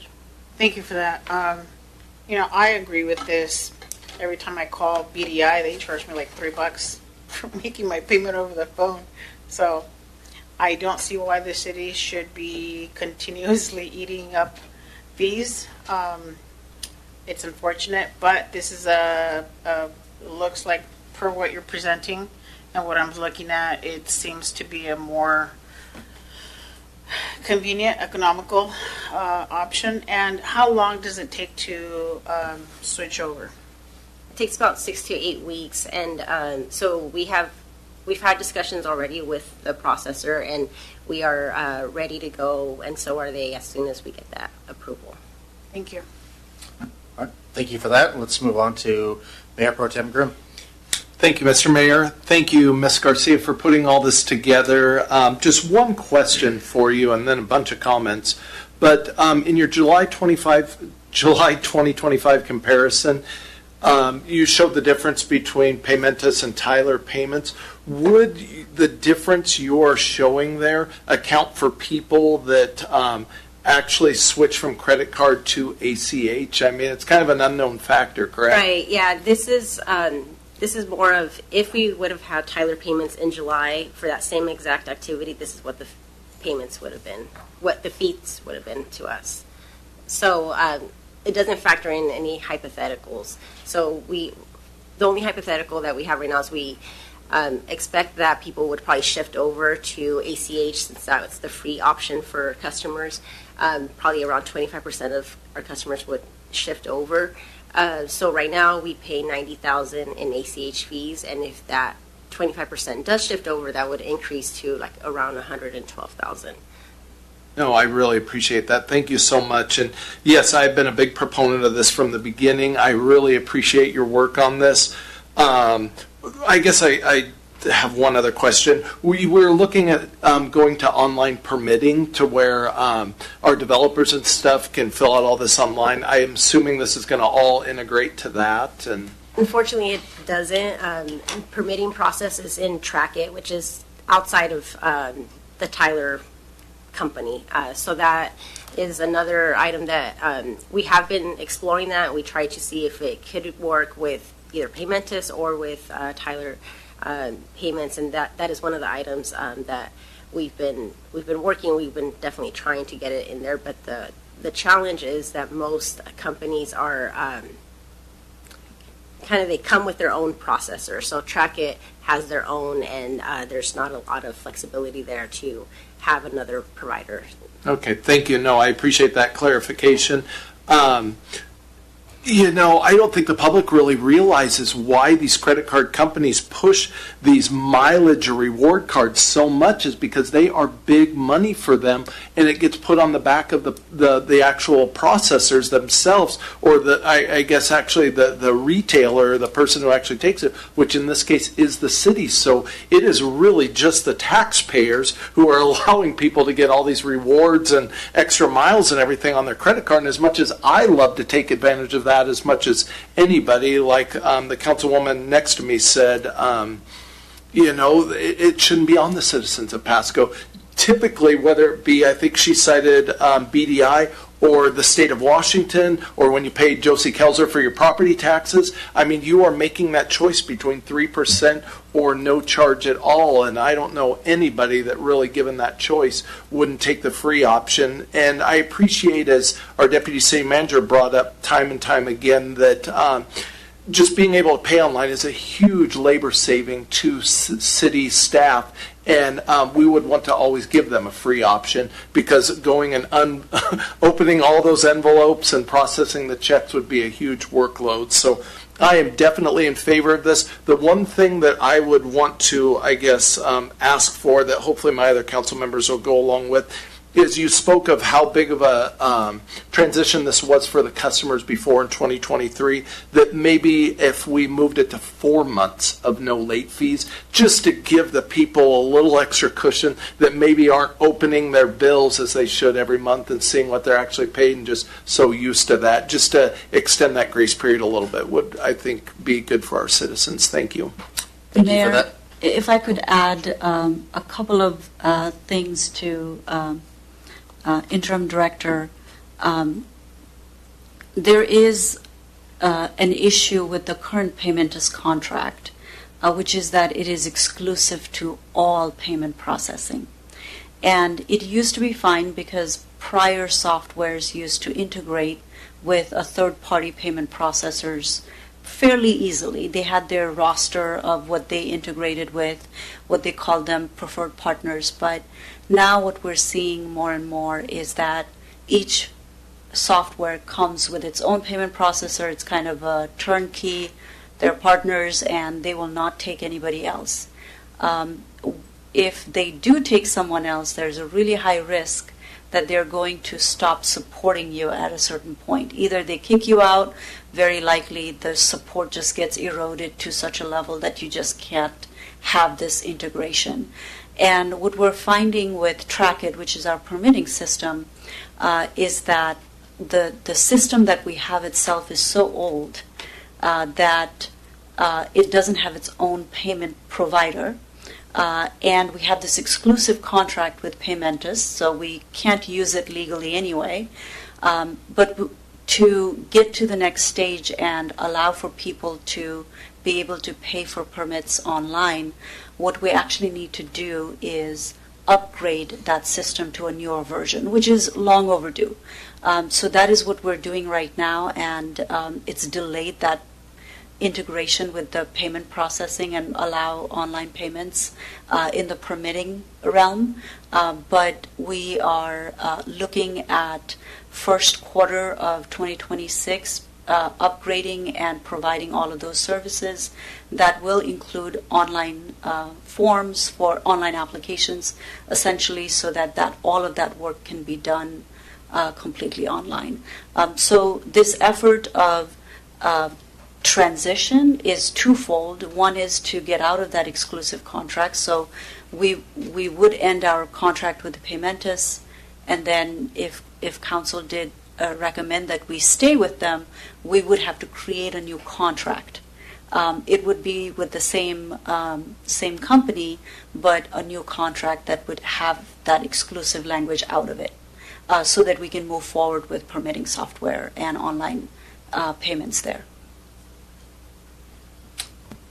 Thank you for that. I agree with this. Every time I call BDI, they charge me like $3 for making my payment over the phone. So I don't see why the city should be continuously eating up fees. It's unfortunate, but this is looks like, per what you're presenting and what I'm looking at, it seems to be a more convenient, economical option. And how long does it take to switch over? It takes about 6 to 8 weeks, and so we've had discussions already with the processor, and we are ready to go, and so are they as soon as we get that approval. Thank you. All right. Thank you for that. Let's move on to Mayor Pro Tem Grimm. Thank you, Mr. Mayor. Thank you, Ms. Garcia, for putting all this together. Just one question for you and then a bunch of comments. But in your July 2025 comparison, you showed the difference between Paymentus and Tyler Payments. Would the difference you're showing there account for people that actually switch from credit card to ACH? I mean, it's kind of an unknown factor, correct? Right, yeah. This is more of, if we would have had Tyler Payments in July for that same exact activity, this is what the payments would have been, what the fees would have been to us. So it doesn't factor in any hypotheticals. So the only hypothetical that we have right now is we expect that people would probably shift over to ACH, since that's the free option for customers. Probably around 25% of our customers would shift over. So right now we pay $90,000 in ACH fees, and if that 25% does shift over, that would increase to like around $112,000. No, I really appreciate that. Thank you so much. And yes, I've been a big proponent of this from the beginning. I really appreciate your work on this. I guess I have one other question. We were looking at going to online permitting to where our developers and stuff can fill out all this online. I am assuming this is going to all integrate to that. And Unfortunately, it doesn't. Permitting process is in Trackit, which is outside of the Tyler company. So that is another item that we have been exploring that. We tried to see if it could work with either Paymentus or with Tyler payments, and that is one of the items that we've been working. We've been definitely trying to get it in there, but the challenge is that most companies are they come with their own processor. So Trackit has their own, and there's not a lot of flexibility there to have another provider. Okay, thank you. No, I appreciate that clarification. I don't think the public really realizes why these credit card companies push these mileage or reward cards so much is because they are big money for them, and it gets put on the back of the actual processors themselves, or I guess actually the retailer, the person who actually takes it, which in this case is the city. So it is really just the taxpayers who are allowing people to get all these rewards and extra miles and everything on their credit card. And as much as I love to take advantage of that as much as anybody, like the councilwoman next to me said, it shouldn't be on the citizens of Pasco. Typically, whether it be, I think she cited BDI or the state of Washington, or when you pay Josie Kelzer for your property taxes, I mean, you are making that choice between 3% or no charge at all. And I don't know anybody that really, given that choice, wouldn't take the free option. And I appreciate, as our deputy city manager brought up time and time again, that just being able to pay online is a huge labor saving to city staff. And we would want to always give them a free option, because going and opening all those envelopes and processing the checks would be a huge workload. So I am definitely in favor of this. The one thing that I would want to, I guess, ask for, that hopefully my other council members will go along with, is you spoke of how big of a transition this was for the customers before in 2023, that maybe if we moved it to 4 months of no late fees, just to give the people a little extra cushion that maybe aren't opening their bills as they should every month and seeing what they're actually paid and just so used to that, just to extend that grace period a little bit would, I think, be good for our citizens. Thank you. Thank you for that. If I could add a couple of things to Interim Director, there is an issue with the current Paymentus contract, which is that it is exclusive to all payment processing. And it used to be fine because prior softwares used to integrate with a third-party payment processors fairly easily. They had their roster of what they integrated with, what they called them preferred partners. But now what we're seeing more and more is that each software comes with its own payment processor. It's kind of a turnkey. They're partners, and they will not take anybody else. If they do take someone else, there's a really high risk that they're going to stop supporting you at a certain point. Either they kick you out, very likely the support just gets eroded to such a level that you just can't have this integration. And what we're finding with Trackit, which is our permitting system, is that the system that we have itself is so old that it doesn't have its own payment provider. And we have this exclusive contract with Paymentus, so we can't use it legally anyway. But to get to the next stage and allow for people to be able to pay for permits online, what we actually need to do is upgrade that system to a newer version, which is long overdue. So that is what we're doing right now, and it's delayed that integration with the payment processing and allow online payments in the permitting realm. But we are looking at first quarter of 2026 upgrading and providing all of those services. That will include online forms for online applications, essentially, so that all of that work can be done completely online. So this effort of transition is twofold. One is to get out of that exclusive contract. So we would end our contract with the Paymentus, and then if council did recommend that we stay with them, we would have to create a new contract. It would be with the same company, but a new contract that would have that exclusive language out of it, so that we can move forward with permitting software and online payments there.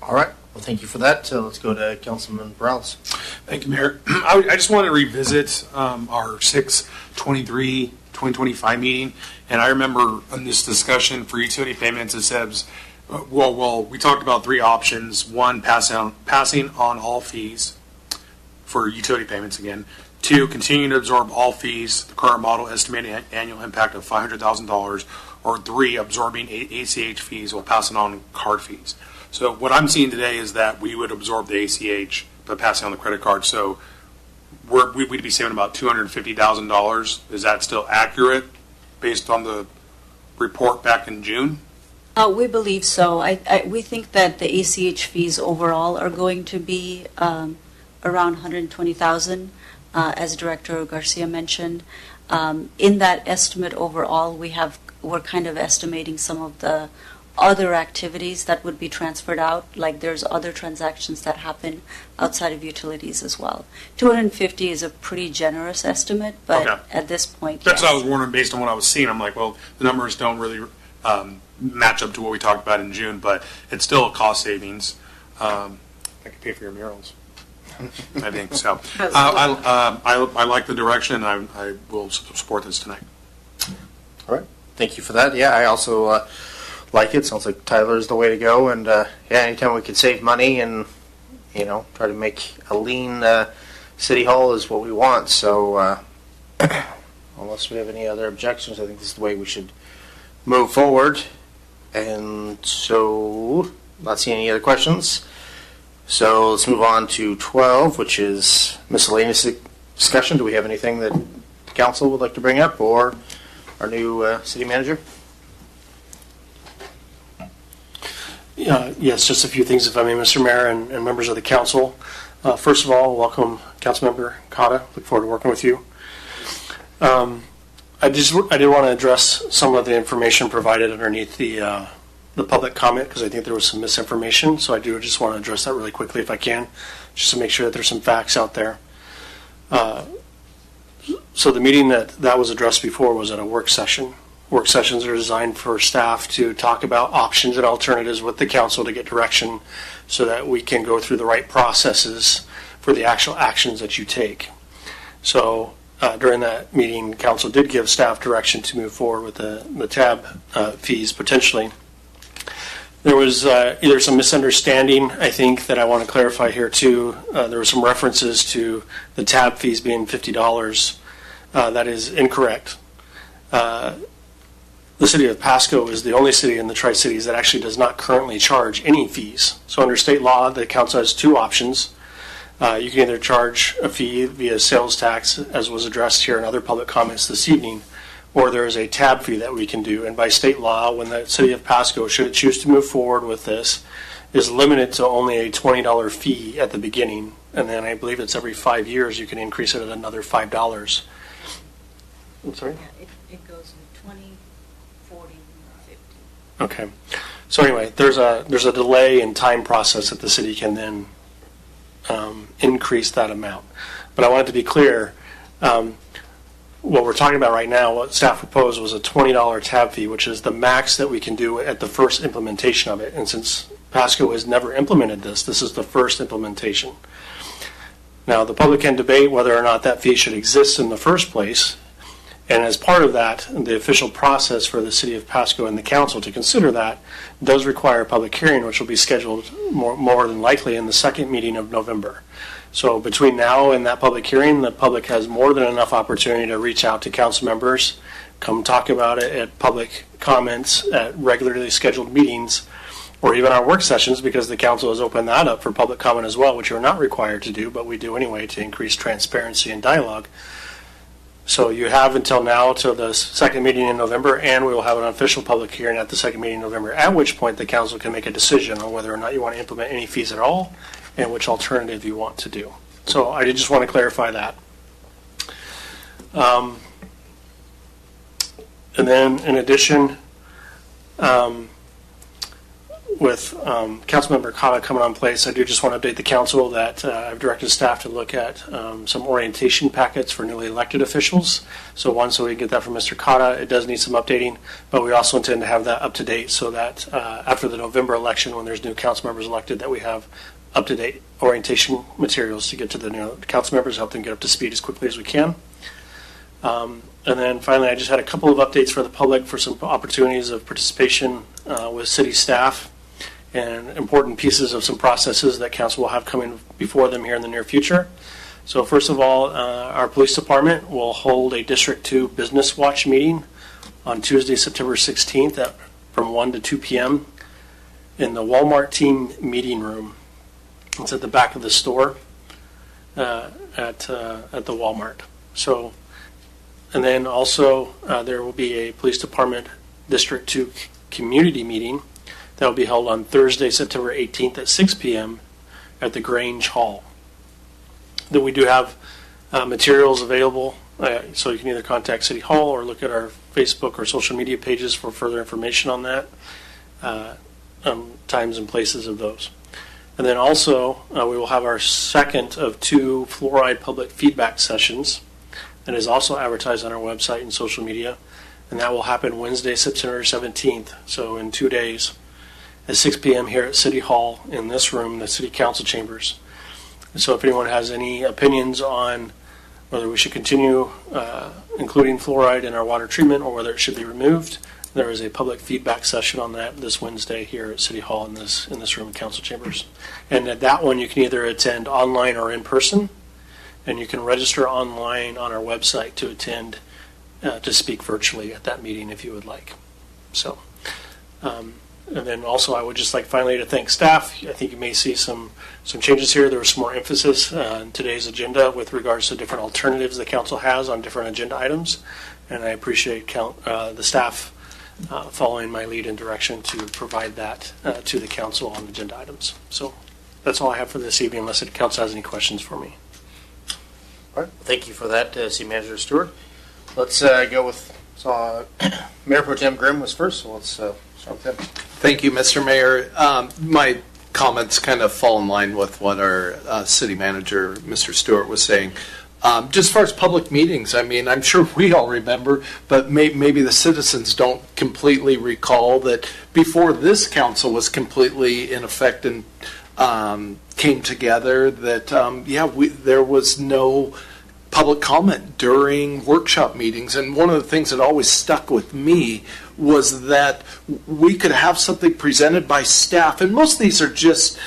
All right. Well, thank you for that. Let's go to Councilman Morales. Thank you, Mayor. I just wanted to revisit our 6/23/2025 meeting, and I remember in this discussion for utility payments, it says, we talked about three options. One, passing on all fees for utility payments again. Two, continue to absorb all fees, the current model estimated annual impact of $500,000. Or three, absorbing ACH fees while passing on card fees. So what I'm seeing today is that we would absorb the ACH by passing on the credit card. So we'd be saving about $250,000. Is that still accurate based on the report back in June? We believe so. We think that the ACH fees overall are going to be around $120,000, as Director Garcia mentioned. In that estimate overall, we're kind of estimating some of the other activities that would be transferred out, like there's other transactions that happen outside of utilities as well. 250 is a pretty generous estimate, but okay. At this point, that's yes. what I was wondering based on what I was seeing. I'm like, well, the numbers don't really match up to what we talked about in June, but it's still a cost savings. I could pay for your murals. I think so. I like the direction. I will support this tonight. All right. Thank you for that. Yeah, I also like it. Sounds like Tyler's the way to go. And anytime we can save money and try to make a lean city hall is what we want. So unless we have any other objections, I think this is the way we should move forward. And so, not seeing any other questions. So let's move on to 12, which is miscellaneous discussion. Do we have anything that the council would like to bring up, or our new city manager? Yes, just a few things, if I may, Mr. Mayor and members of the council. First of all, welcome, Councilmember Cotta. Look forward to working with you. I did want to address some of the information provided underneath the public comment, because I think there was some misinformation. So I do just want to address that really quickly if I can, just to make sure that there's some facts out there. So the meeting that was addressed before was at a work session. Work sessions are designed for staff to talk about options and alternatives with the council to get direction so that we can go through the right processes for the actual actions that you take. So during that meeting, council did give staff direction to move forward with the tab fees potentially. There was either some misunderstanding, I think, that I want to clarify here too. There were some references to the tab fees being $50. That is incorrect. The city of Pasco is the only city in the Tri-Cities that actually does not currently charge any fees. So under state law, the council has two options. You can either charge a fee via sales tax, as was addressed here in other public comments this evening, or there is a tab fee that we can do. And by state law, when the city of Pasco, should it choose to move forward with this, is limited to only a $20 fee at the beginning. And then I believe it's every 5 years you can increase it at another $5. I'm sorry? Yeah, it goes with 20, 40, 50. Okay. So anyway, there's a delay in time process that the city can then increase that amount. But I wanted to be clear, what we're talking about right now, what staff proposed was a $20 tab fee, which is the max that we can do at the first implementation of it. And since Pasco has never implemented this is the first implementation. Now, the public can debate whether or not that fee should exist in the first place. And as part of that, the official process for the city of Pasco and the council to consider that does require a public hearing, which will be scheduled more than likely in the second meeting of November. So between now and that public hearing, the public has more than enough opportunity to reach out to council members, come talk about it at public comments, at regularly scheduled meetings, or even our work sessions, because the council has opened that up for public comment as well, which you're not required to do, but we do anyway to increase transparency and dialogue. So you have until now, till the second meeting in November, and we will have an official public hearing at the second meeting in November, at which point the council can make a decision on whether or not you want to implement any fees at all and which alternative you want to do. So I did just want to clarify that. And then in addition, with Councilmember Cotta coming on place, I do just want to update the council that I've directed staff to look at some orientation packets for newly elected officials. So one, so we can get that from Mr. Cotta. It does need some updating, but we also intend to have that up to date so that after the November election, when there's new council members elected, that we have up to date orientation materials to get to the new council members, help them get up to speed as quickly as we can. And then finally, I just had a couple of updates for the public for some opportunities of participation with city staff and important pieces of some processes that council will have coming before them here in the near future. So first of all, our police department will hold a District 2 Business Watch meeting on Tuesday, September 16th from 1 to 2 p.m. in the Walmart team meeting room. It's at the back of the store at the Walmart. So, and then also there will be a police department District 2 community meeting that will be held on Thursday, September 18th at 6 p.m. at the Grange Hall. Then we do have materials available, so you can either contact City Hall or look at our Facebook or social media pages for further information on that, times and places of those. And then also, we will have our second of 2 fluoride public feedback sessions that is also advertised on our website and social media, and that will happen Wednesday, September 17th, so in 2 days, at 6 p.m. here at City Hall in this room, the City Council chambers. And so if anyone has any opinions on whether we should continue including fluoride in our water treatment or whether it should be removed, there is a public feedback session on that this Wednesday here at City Hall in this room, Council chambers. And at that one, you can either attend online or in person, and you can register online on our website to attend, to speak virtually at that meeting if you would like. So, and then also I would just like finally to thank staff. I think you may see some changes here. There was some more emphasis on today's agenda with regards to different alternatives the council has on different agenda items, and I appreciate the staff following my lead and direction to provide that to the council on agenda items. So that's all I have for this evening, unless the council has any questions for me. All right. Thank you for that, City Manager Stewart. Let's go with Mayor Pro Tem Grimm was first, so let's start with him. Thank you, Mr. Mayor. My comments kind of fall in line with what our city manager, Mr. Stewart, was saying. Just as far as public meetings, I mean, I'm sure we all remember, but maybe the citizens don't completely recall that before this council was completely in effect and came together, that, there was no public comment during workshop meetings. And one of the things that always stuck with me was that we could have something presented by staff, and most of these are just,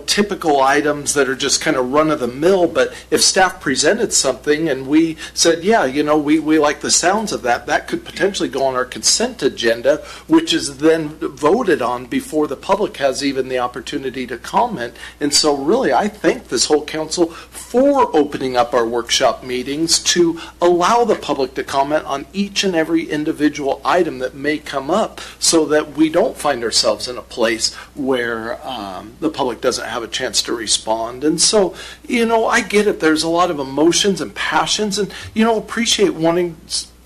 typical items that are just kind of run-of-the-mill, but if staff presented something and we said, we like the sounds of that, that could potentially go on our consent agenda, which is then voted on before the public has even the opportunity to comment. And so really, I thank this whole council for opening up our workshop meetings to allow the public to comment on each and every individual item that may come up, so that we don't find ourselves in a place where the public doesn't have a chance to respond. And so, I get it. There's a lot of emotions and passions, and, appreciate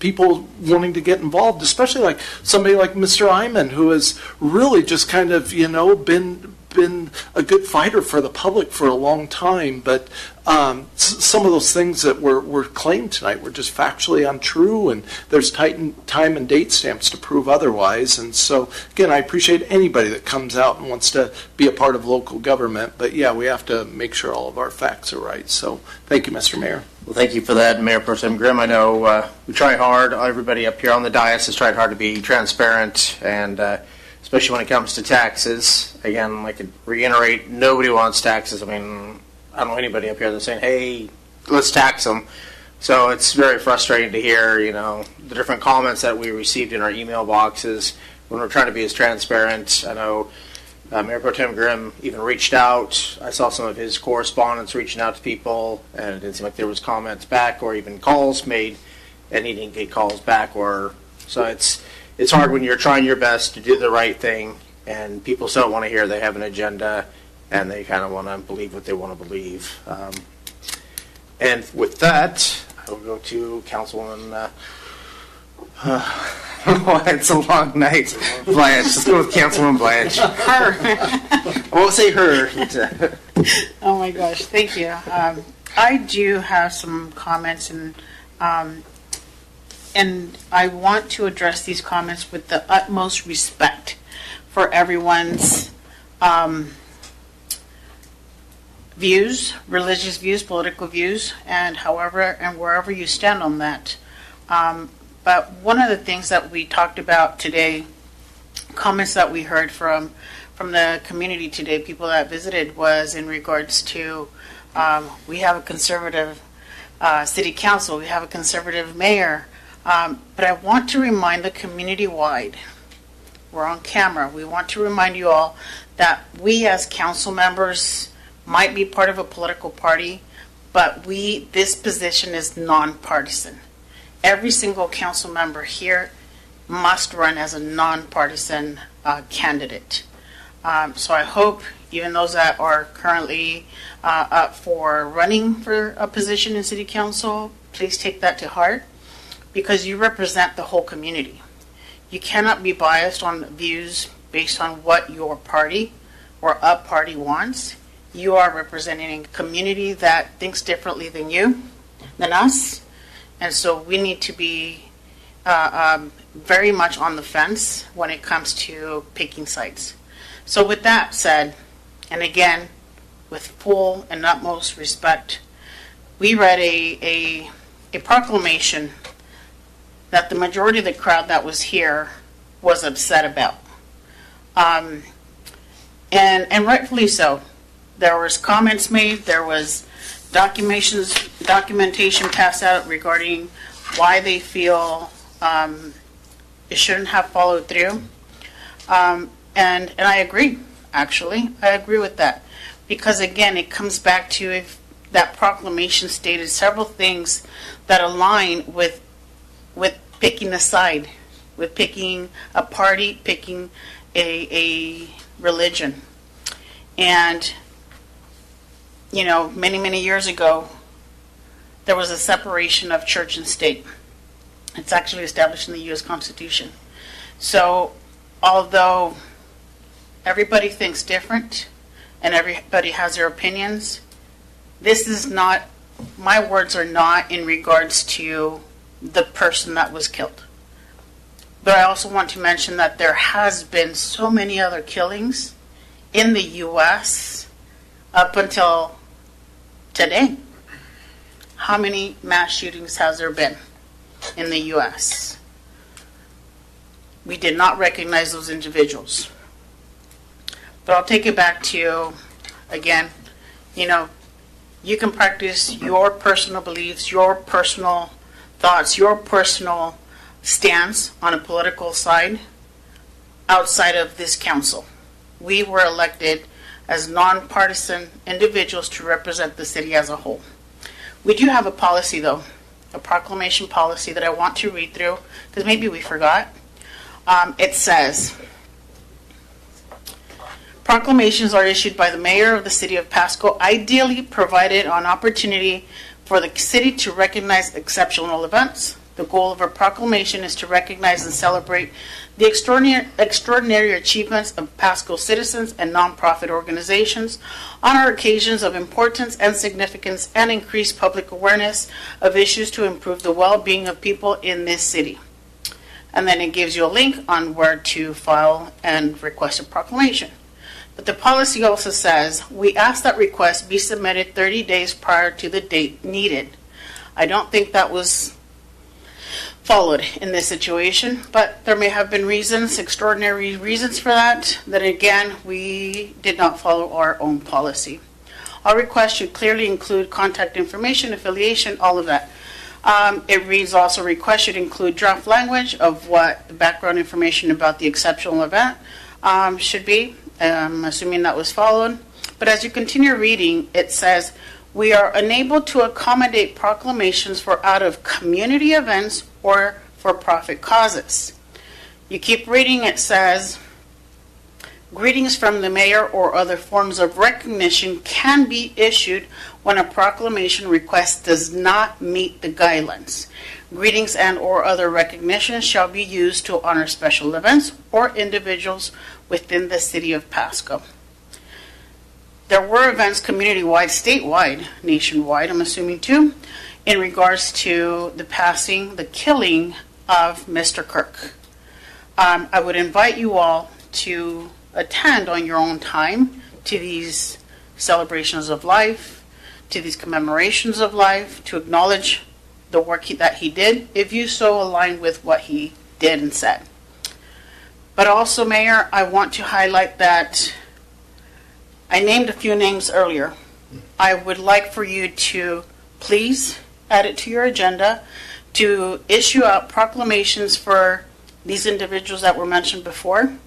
people wanting to get involved, especially like somebody like Mr. Iman, who has really just kind of, been a good fighter for the public for a long time. But some of those things that were claimed tonight were just factually untrue, and there's time and date stamps to prove otherwise. And so, again, I appreciate anybody that comes out and wants to be a part of local government. But, yeah, we have to make sure all of our facts are right. So thank you, Mr. Mayor. Well, thank you for that, Mayor Pro Tem Grimm. I know we try hard. Everybody up here on the dais has tried hard to be transparent, and especially when it comes to taxes. Again, I could reiterate, nobody wants taxes. I mean, I don't know anybody up here that's saying, hey, let's tax them. So it's very frustrating to hear, the different comments that we received in our email boxes when we're trying to be as transparent. I know Mayor Pro Tem Grimm even reached out. I saw some of his correspondence reaching out to people, and it didn't seem like there was comments back or even calls made and he didn't get calls back, or so it's hard when you're trying your best to do the right thing and people still don't want to hear they have an agenda and they kind of want to believe what they want to believe. And with that, I will go to Councilwoman. It's a long night. Blanche. Let's go with Councilwoman Blanche. Her. I won't say her. Oh my gosh, thank you. I do have some comments, and I want to address these comments with the utmost respect for everyone's views, religious views, political views, and however and wherever you stand on that. But one of the things that we talked about today, comments that we heard from the community today, people that visited, was in regards to we have a conservative city council, we have a conservative mayor, but I want to remind the community-wide, we're on camera, we want to remind you all that we as council members might be part of a political party, but this position is nonpartisan. Every single council member here must run as a nonpartisan candidate. So I hope even those that are currently up for running for a position in city council, please take that to heart, because you represent the whole community. You cannot be biased on views based on what your party or a party wants. You are representing a community that thinks differently than you, than us, and so we need to be very much on the fence when it comes to picking sides. So with that said, and again, with full and utmost respect, we read a proclamation that the majority of the crowd that was here was upset about. And rightfully so. There was comments made, there was documentation passed out regarding why they feel it shouldn't have followed through. And I agree, actually. I agree with that. Because again, it comes back to if that proclamation stated several things that align with picking a side, with picking a party, picking a religion. And, you know, many, many years ago, there was a separation of church and state. It's actually established in the U.S. Constitution. So, although everybody thinks different and everybody has their opinions, this is not, my words are not in regards to the person that was killed. But I also want to mention that there has been so many other killings in the U.S. up until today. How many mass shootings has there been in the U.S.? We did not recognize those individuals. But I'll take it back to, again, you know, you can practice your personal beliefs, your personal thoughts, your personal stance on a political side outside of this council. We were elected as nonpartisan individuals to represent the city as a whole. We do have a policy, though, a proclamation policy that I want to read through, because maybe we forgot. It says, proclamations are issued by the mayor of the city of Pasco, ideally provided an opportunity for the city to recognize exceptional events. The goal of a proclamation is to recognize and celebrate the extraordinary achievements of Pasco citizens and nonprofit organizations on our occasions of importance and significance, and increase public awareness of issues to improve the well-being of people in this city. And then it gives you a link on where to file and request a proclamation. But the policy also says, we ask that requests be submitted 30 days prior to the date needed. I don't think that was followed in this situation, but there may have been reasons, extraordinary reasons for that, that again, we did not follow our own policy. Our request should clearly include contact information, affiliation, all of that. It reads also, request should include draft language of what the background information about the exceptional event should be. Assuming that was followed. But as you continue reading, it says, We are unable to accommodate proclamations for out of community events or for profit causes. You keep reading, it says, greetings from the mayor or other forms of recognition can be issued when a proclamation request does not meet the guidelines. Greetings and or other recognition shall be used to honor special events or individuals within the city of Pasco. There were events community-wide, statewide, nationwide, I'm assuming too, in regards to the passing, the killing of Mr. Kirk. I would invite you all to attend on your own time to these celebrations of life, to these commemorations of life, to acknowledge the work that he did, if you so align with what he did and said. But also, Mayor, I want to highlight that I named a few names earlier. I would like for you to please add it to your agenda to issue out proclamations for these individuals that were mentioned before,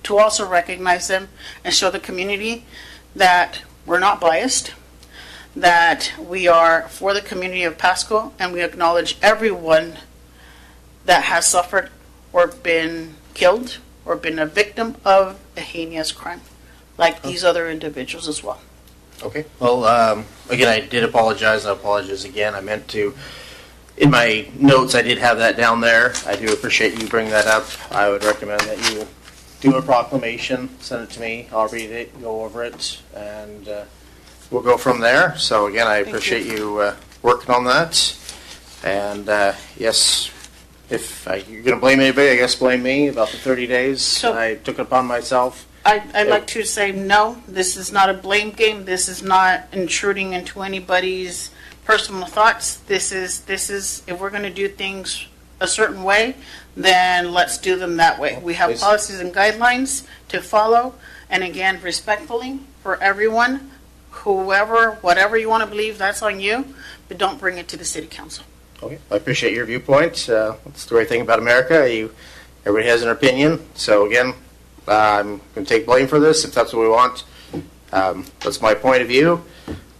to also recognize them and show the community that we're not biased, that we are for the community of Pasco, and we acknowledge everyone that has suffered or been killed or been a victim of a heinous crime, like these other individuals as well. Okay. Well, again, I did apologize. I apologize again. I meant to, in my notes, I did have that down there. I do appreciate you bringing that up. I would recommend that you do a proclamation, send it to me. I'll read it, go over it, and we'll go from there. So again, I appreciate you working on that. And yes, if you're going to blame anybody, I guess blame me about the 30 days. So I took it upon myself. I'd like to say no, this is not a blame game. This is not intruding into anybody's personal thoughts. This is if we're going to do things a certain way, then let's do them that way. We have policies and guidelines to follow, and again, respectfully for everyone, whoever, whatever you want to believe, that's on you, but don't bring it to the city council. Okay, I appreciate your viewpoint. That's the great thing about America. Everybody has an opinion. So again, I'm going to take blame for this if that's what we want. That's my point of view.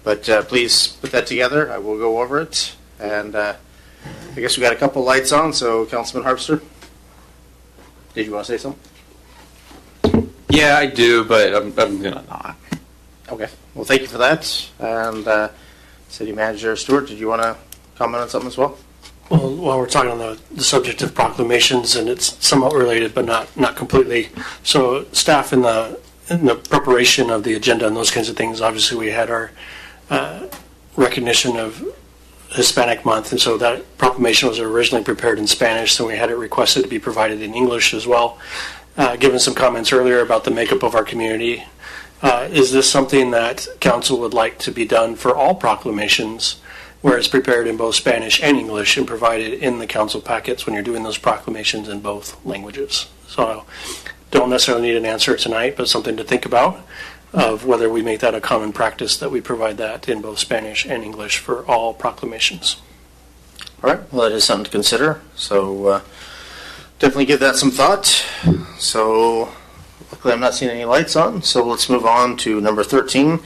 But please put that together. I will go over it. And I guess we got a couple lights on. So Councilman Harpster, did you want to say something? Yeah, I do, but I'm going to not. Okay. Well, thank you for that. And City Manager Stewart, did you want to comment on something as well? Well, while we're talking on the subject of proclamations, and it's somewhat related, but not completely. So, staff in the preparation of the agenda and those kinds of things, obviously we had our recognition of Hispanic Month, and so that proclamation was originally prepared in Spanish, so we had it requested to be provided in English as well. Given some comments earlier about the makeup of our community, is this something that council would like to be done for all proclamations, where it's prepared in both Spanish and English and provided in the council packets when you're doing those proclamations in both languages? So don't necessarily need an answer tonight, but something to think about of whether we make that a common practice that we provide that in both Spanish and English for all proclamations. All right. Well, that is something to consider. So definitely give that some thought. So luckily I'm not seeing any lights on. So let's move on to number 13.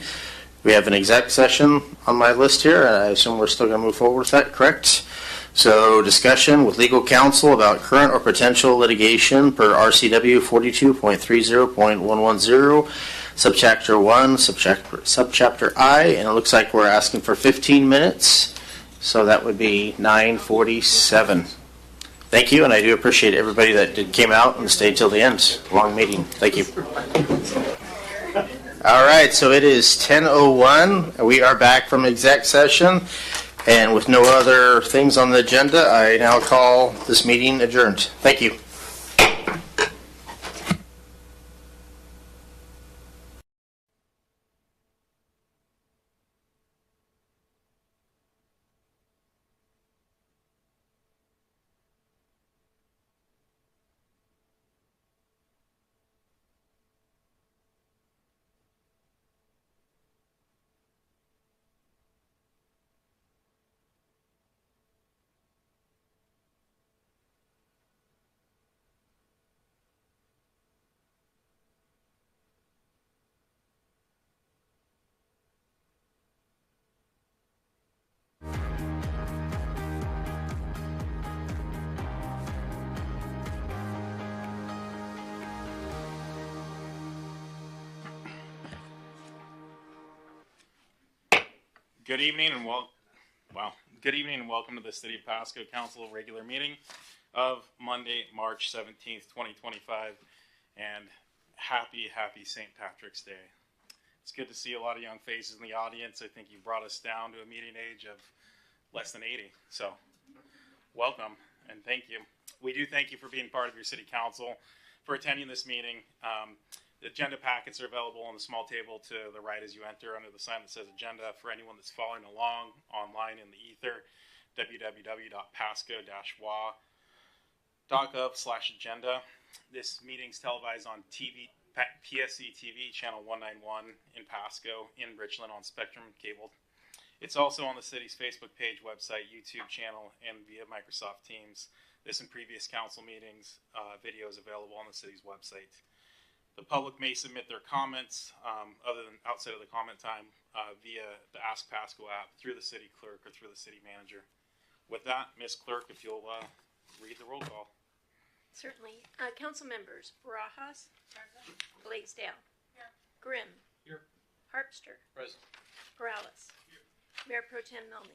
We have an exec session on my list here, and I assume we're still going to move forward with that, correct? So discussion with legal counsel about current or potential litigation per RCW 42.30.110, subchapter 1, subchapter I, and it looks like we're asking for 15 minutes, so that would be 9:47. Thank you, and I do appreciate everybody that came out and stayed till the end. Long meeting. Thank you. All right, so it is 10:01. We are back from exec session, and with no other things on the agenda, I now call this meeting adjourned. Thank you. Good evening and good evening and welcome to the City of Pasco Council regular meeting of Monday, March 17th, 2025, and happy St. Patrick's Day. It's good to see a lot of young faces in the audience. I think you brought us down to a median age of less than 80, so welcome and thank you. We do thank you for being part of your City Council, for attending this meeting. The agenda packets are available on the small table to the right as you enter under the sign that says agenda. For anyone that's following along online in the ether, www.pasco-wa.gov/agenda. This meeting's televised on TV, PSC-TV, channel 191 in Pasco, in Richland on Spectrum Cable. It's also on the city's Facebook page, website, YouTube channel, and via Microsoft Teams. This and previous council meetings, videos available on the city's website. The public may submit their comments, other than outside of the comment time, via the Ask Pasco app, through the city clerk, or through the city manager. With that, Ms. Clerk, if you'll read the roll call. Certainly. Council members: Barajas, Blaisdell, Grimm, Here. Harpster, Present. Perales, Mayor Pro Tem Milne,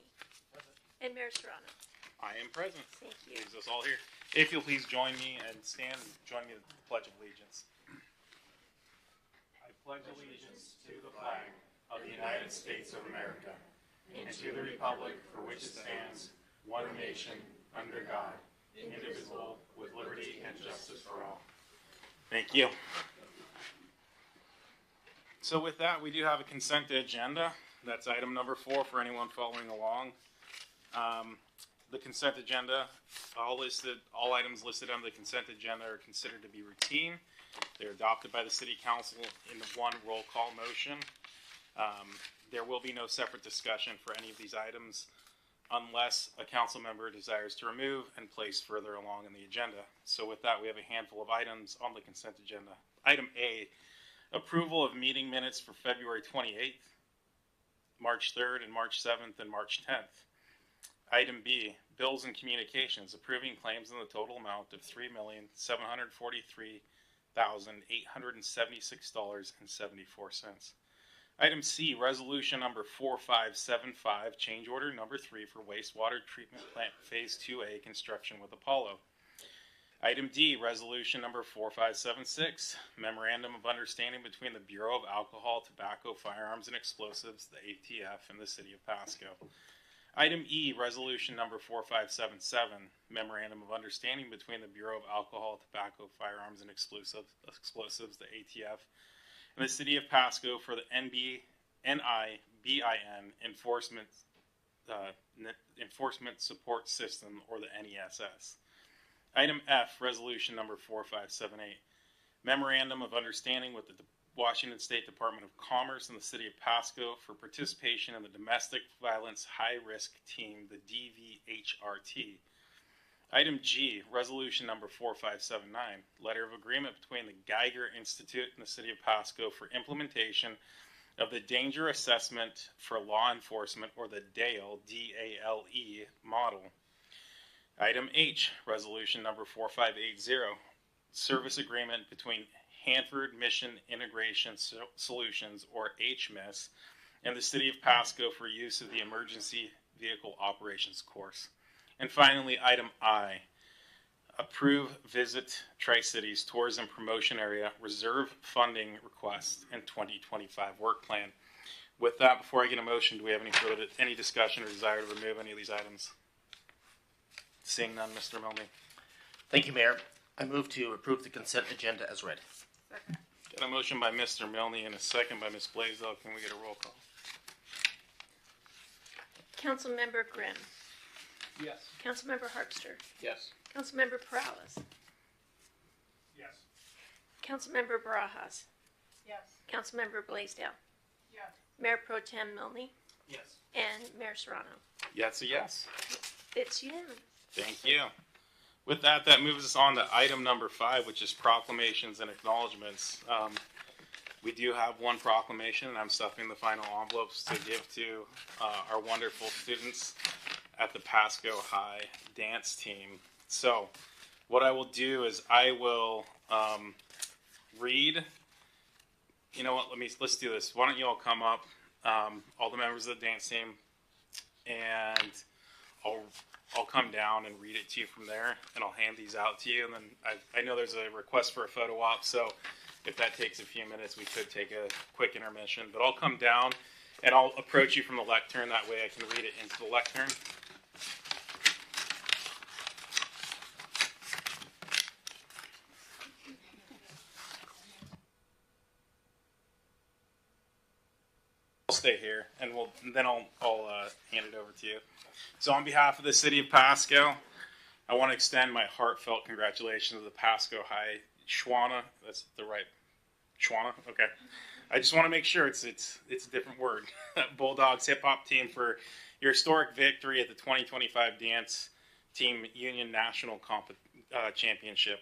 and Mayor Serrano. I am present. Thank you. Leaves us all here. If you'll please join me and stand and join me in the Pledge of Allegiance. I pledge allegiance to the flag of the United States of America and to the republic for which it stands, one nation, under God, indivisible, with liberty and justice for all. Thank you. So with that, we do have a consent agenda. That's item number 4 for anyone following along. The consent agenda, all items listed on the consent agenda are considered to be routine. They're adopted by the City Council in the one roll call motion. There will be no separate discussion for any of these items unless a council member desires to remove and place further along in the agenda. So with that, we have a handful of items on the consent agenda. Item A, approval of meeting minutes for February 28th, March 3rd, and March 7th, and March 10th. Item B, bills and communications, approving claims in the total amount of $3,743,876.74. Item C, resolution number 4575, change order number 3 for wastewater treatment plant phase 2A construction with Apollo. Item D, resolution number 4576, memorandum of understanding between the Bureau of Alcohol, Tobacco, Firearms, and Explosives, the ATF, and the City of Pasco. Item E, resolution number 4577, memorandum of understanding between the Bureau of Alcohol, Tobacco, Firearms, and Explosives, the ATF, and the City of Pasco for the NIBIN Enforcement Support System, or the NESS. Item F, resolution number 4578, memorandum of understanding with the Washington State Department of Commerce and the City of Pasco for participation in the Domestic Violence High Risk Team, the DVHRT. Item G, resolution number 4579, letter of agreement between the Geiger Institute and the City of Pasco for implementation of the Danger Assessment for Law Enforcement, or the DALE, D-A-L-E, model. Item H, resolution number 4580, service agreement between Hanford Mission Integration Solutions, or HMIS, and the City of Pasco for use of the Emergency Vehicle Operations Course. And finally, item I, approve Visit Tri-Cities Tourism Promotion Area Reserve Funding Request and 2025 Work Plan. With that, before I get a motion, do we have any discussion or desire to remove any of these items? Seeing none, Mr. Milne. Thank you, Mayor. I move to approve the consent agenda as read. Got a motion by Mr. Milne and a second by Ms. Blaisdell. Can we get a roll call? Councilmember Grimm. Yes. Councilmember Harpster. Yes. Councilmember Perales. Yes. Councilmember Barajas. Yes. Councilmember Blaisdell. Yes. Mayor Pro Tem Milne. Yes. And Mayor Serrano. Yes, a yes. It's unanimous. Thank you. With that, that moves us on to item number 5, which is proclamations and acknowledgements. We do have one proclamation, and I'm stuffing the final envelopes to give to our wonderful students at the Pasco High dance team. So what I will do is I will read. You know what? Let's do this. Why don't you all come up all the members of the dance team, and I'll come down and read it to you from there, and I'll hand these out to you. And then I know there's a request for a photo op, so if that takes a few minutes, we could take a quick intermission. But I'll come down and I'll approach you from the lectern. That way I can read it into the lectern. I'll stay here, and then I'll hand it over to you. So on behalf of the city of Pasco, I want to extend my heartfelt congratulations to the Pasco High Schwana. That's the right Schwana. Okay. I just want to make sure it's a different word. Bulldogs hip hop team for your historic victory at the 2025 Dance Team Union National Championship,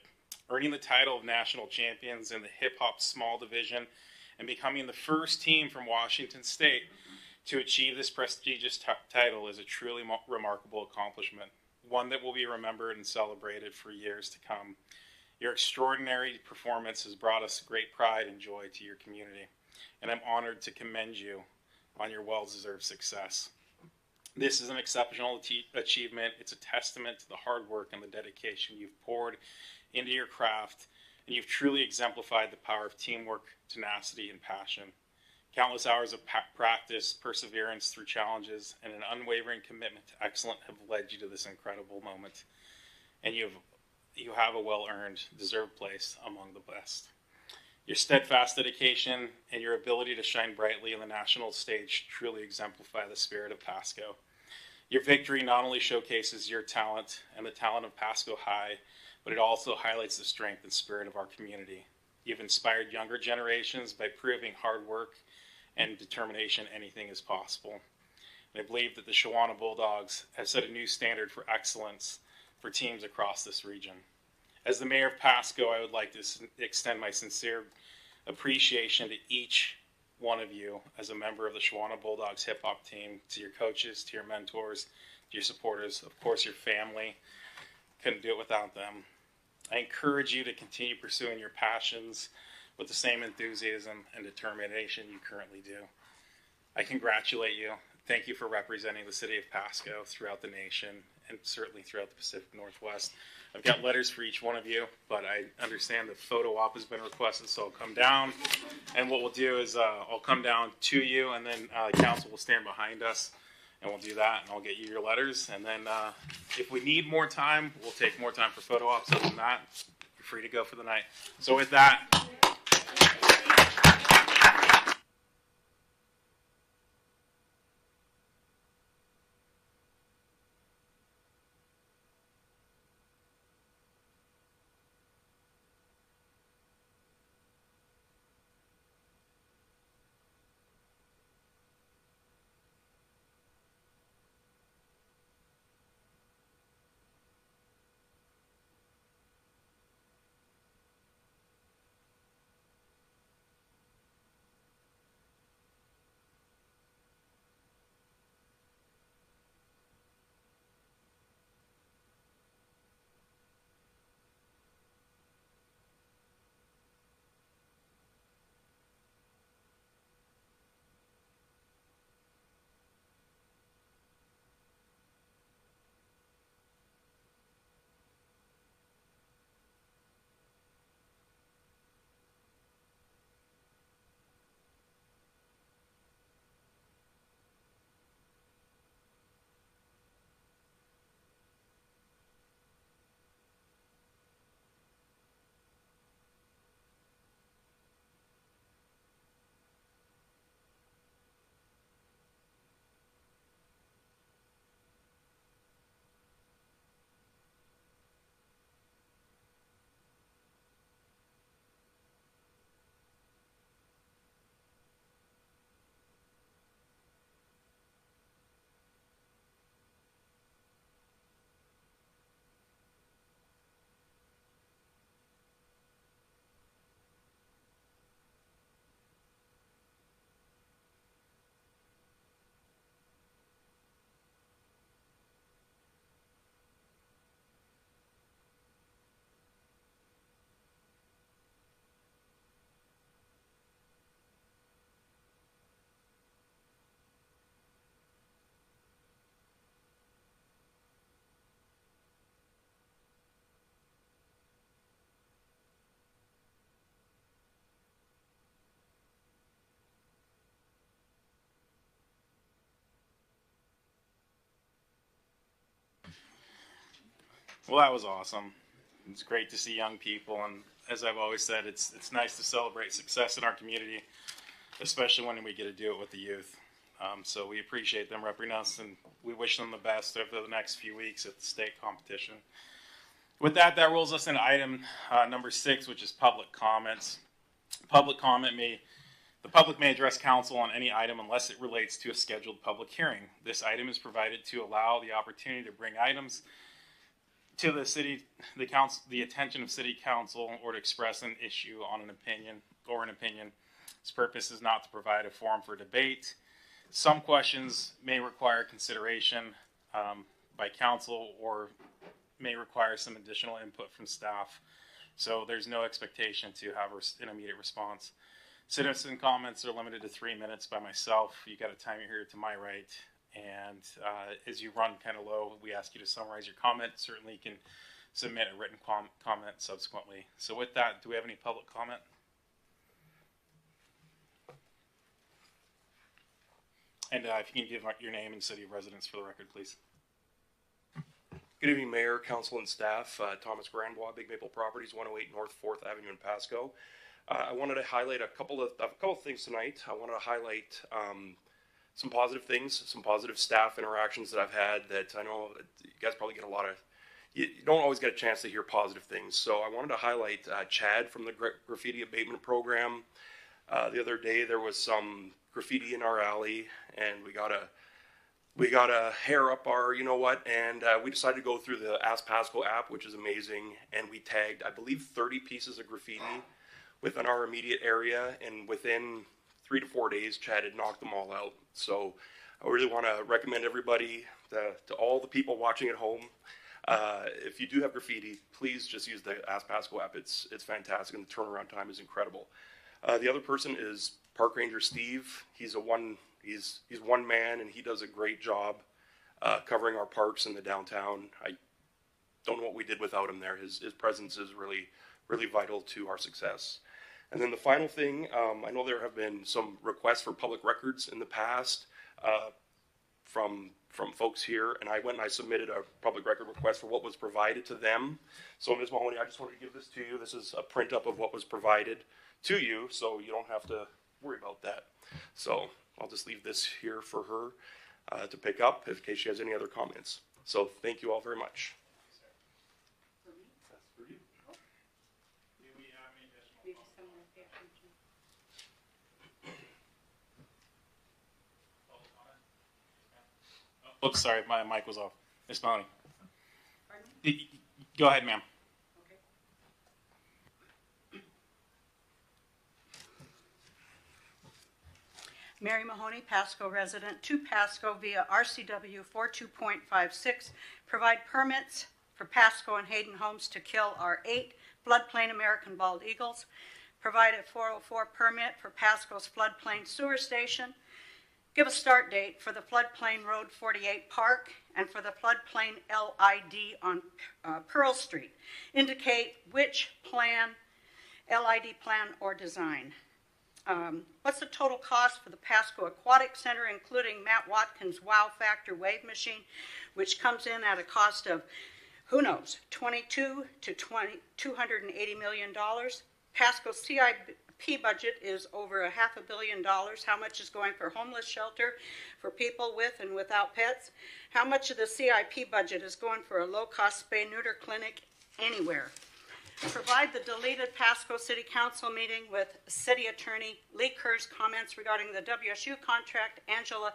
earning the title of national champions in the hip hop small division and becoming the first team from Washington State to achieve this prestigious title is a truly remarkable accomplishment, one that will be remembered and celebrated for years to come. Your extraordinary performance has brought us great pride and joy to your community, and I'm honored to commend you on your well-deserved success. This is an exceptional achievement. It's a testament to the hard work and the dedication you've poured into your craft, and you've truly exemplified the power of teamwork, tenacity, and passion. Countless hours of practice, perseverance through challenges, and an unwavering commitment to excellence have led you to this incredible moment, and you have a well-earned, deserved place among the best. Your steadfast dedication and your ability to shine brightly on the national stage truly exemplify the spirit of Pasco. Your victory not only showcases your talent and the talent of Pasco High, but it also highlights the strength and spirit of our community. You've inspired younger generations by proving hard work and determination anything is possible. And I believe that the Shawana Bulldogs have set a new standard for excellence for teams across this region. As the mayor of Pasco, I would like to extend my sincere appreciation to each one of you as a member of the Shawana Bulldogs hip hop team, to your coaches, to your mentors, to your supporters, of course your family. Couldn't do it without them. I encourage you to continue pursuing your passions with the same enthusiasm and determination you currently do. I congratulate you. Thank you for representing the city of Pasco throughout the nation and certainly throughout the Pacific Northwest. I've got letters for each one of you, but I understand the photo op has been requested, so I'll come down. And what we'll do is I'll come down to you, and then council will stand behind us, and we'll do that, and I'll get you your letters. And then if we need more time, we'll take more time for photo ops. Other than that, you're free to go for the night. So with that, Well, that was awesome. It's great to see young people, and as I've always said, it's nice to celebrate success in our community, especially when we get to do it with the youth. So we appreciate them representing us, and we wish them the best over the next few weeks at the state competition. With that rolls us into item number 6, which is public comments. The public may address council on any item unless it relates to a scheduled public hearing. This item is provided to allow the opportunity to bring items to the attention of city council, or to express an issue on an opinion. Its purpose is not to provide a forum for debate. Some questions may require consideration by council, or may require some additional input from staff. So there's no expectation to have an immediate response. Citizen comments are limited to 3 minutes by myself. You got a timer here to my right. And as you run kind of low, we ask you to summarize your comment. Certainly you can submit a written comment subsequently. So with that, do we have any public comment? And if you can give your name and city of residence for the record, please. Good evening, Mayor, Council, and staff. Thomas Grandbois, Big Maple Properties, 108 North 4th Avenue in Pasco. I wanted to highlight a couple of things tonight. I wanted to highlight some positive things, some positive staff interactions that I've had that I know you guys probably get a lot of, you don't always get a chance to hear positive things. So I wanted to highlight Chad from the graffiti abatement program. The other day there was some graffiti in our alley, and we got a hair up our, you know what, and we decided to go through the Ask Pasco app, which is amazing, and we tagged, I believe, 30 pieces of graffiti within our immediate area, and within 3 to 4 days, Chad had knocked them all out. So I really want to recommend everybody, to all the people watching at home, if you do have graffiti, please just use the Ask Pasco app. It's fantastic, and the turnaround time is incredible. The other person is Park Ranger Steve. He's one man, and he does a great job covering our parks in the downtown. I don't know what we did without him there. His presence is really, really vital to our success. And then the final thing, I know there have been some requests for public records in the past from folks here, and I went and I submitted a public record request for what was provided to them. So Ms. Mahoney, I just wanted to give this to you. This is a print up of what was provided to you, so you don't have to worry about that. So I'll just leave this here for her to pick up in case she has any other comments. So thank you all very much. That's for you. Oops, sorry, my mic was off. Ms. Mahoney. Go ahead, ma'am. Mary Mahoney, Pasco resident, to Pasco via RCW 42.56, provide permits for Pasco and Hayden Homes to kill our 8 floodplain American bald eagles, provide a 404 permit for Pasco's floodplain sewer station, give a start date for the floodplain Road 48 Park and for the floodplain LID on Pearl Street, indicate which plan, LID plan or design. What's the total cost for the Pasco Aquatic Center, including Matt Watkins' Wow Factor wave machine, which comes in at a cost of, who knows, $22 to $280 million. Pasco's CIP budget is over $500 million. How much is going for homeless shelter for people with and without pets? How much of the CIP budget is going for a low-cost spay-neuter clinic anywhere? Provide the deleted Pasco City Council meeting with City Attorney Lee Kerr's comments regarding the WSU contract, Angela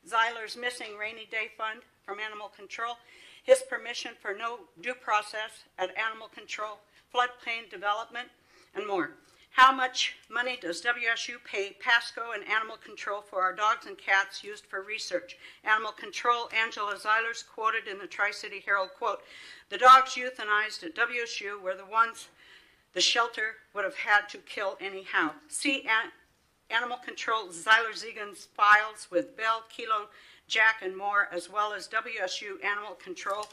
Zeiler's missing rainy day fund from Animal Control, his permission for no due process at Animal Control, floodplain development, and more. How much money does WSU pay Pasco and Animal Control for our dogs and cats used for research? Animal Control, Angela Zeiler's quoted in the Tri-City Herald, quote, "The dogs euthanized at WSU were the ones the shelter would have had to kill anyhow." See Animal Control Zeiler-Zegan's files with Bell, Kilo, Jack, and more, as well as WSU Animal Control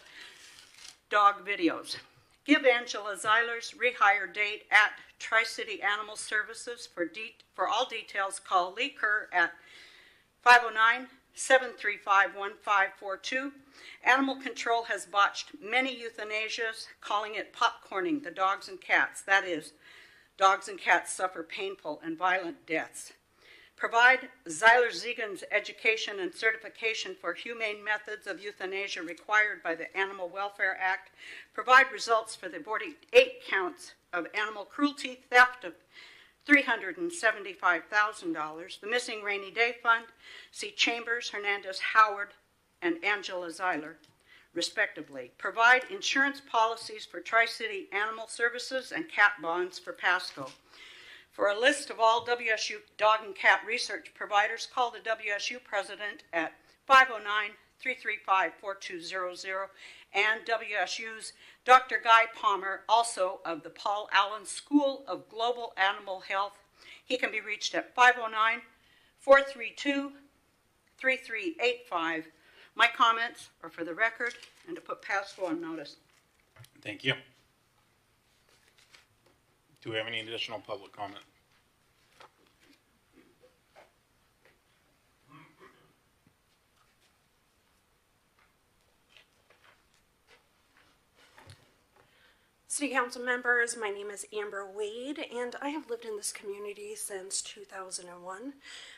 dog videos. Give Angela Zeiler's rehire date at Tri-City Animal Services. For all details, call Lee Kerr at 7351542. Animal Control has botched many euthanasias, calling it popcorning the dogs and cats. That is, dogs and cats suffer painful and violent deaths. Provide Zeiler-Zegan's education and certification for humane methods of euthanasia required by the Animal Welfare Act. Provide results for the 48 counts of animal cruelty, theft of $375,000. The Missing Rainy Day Fund. See Chambers, Hernandez, Howard, and Angela Zeiler, respectively. Provide insurance policies for Tri-City Animal Services and cat bonds for Pasco. For a list of all WSU dog and cat research providers, call the WSU president at 509-335-4200 and WSU's Dr. Guy Palmer, also of the Paul Allen School of Global Animal Health. He can be reached at 509-432-3385. My comments are for the record and to put Pasco on notice. Thank you. Do we have any additional public comment? City Council members, my name is Amber Wade, and I have lived in this community since 2001.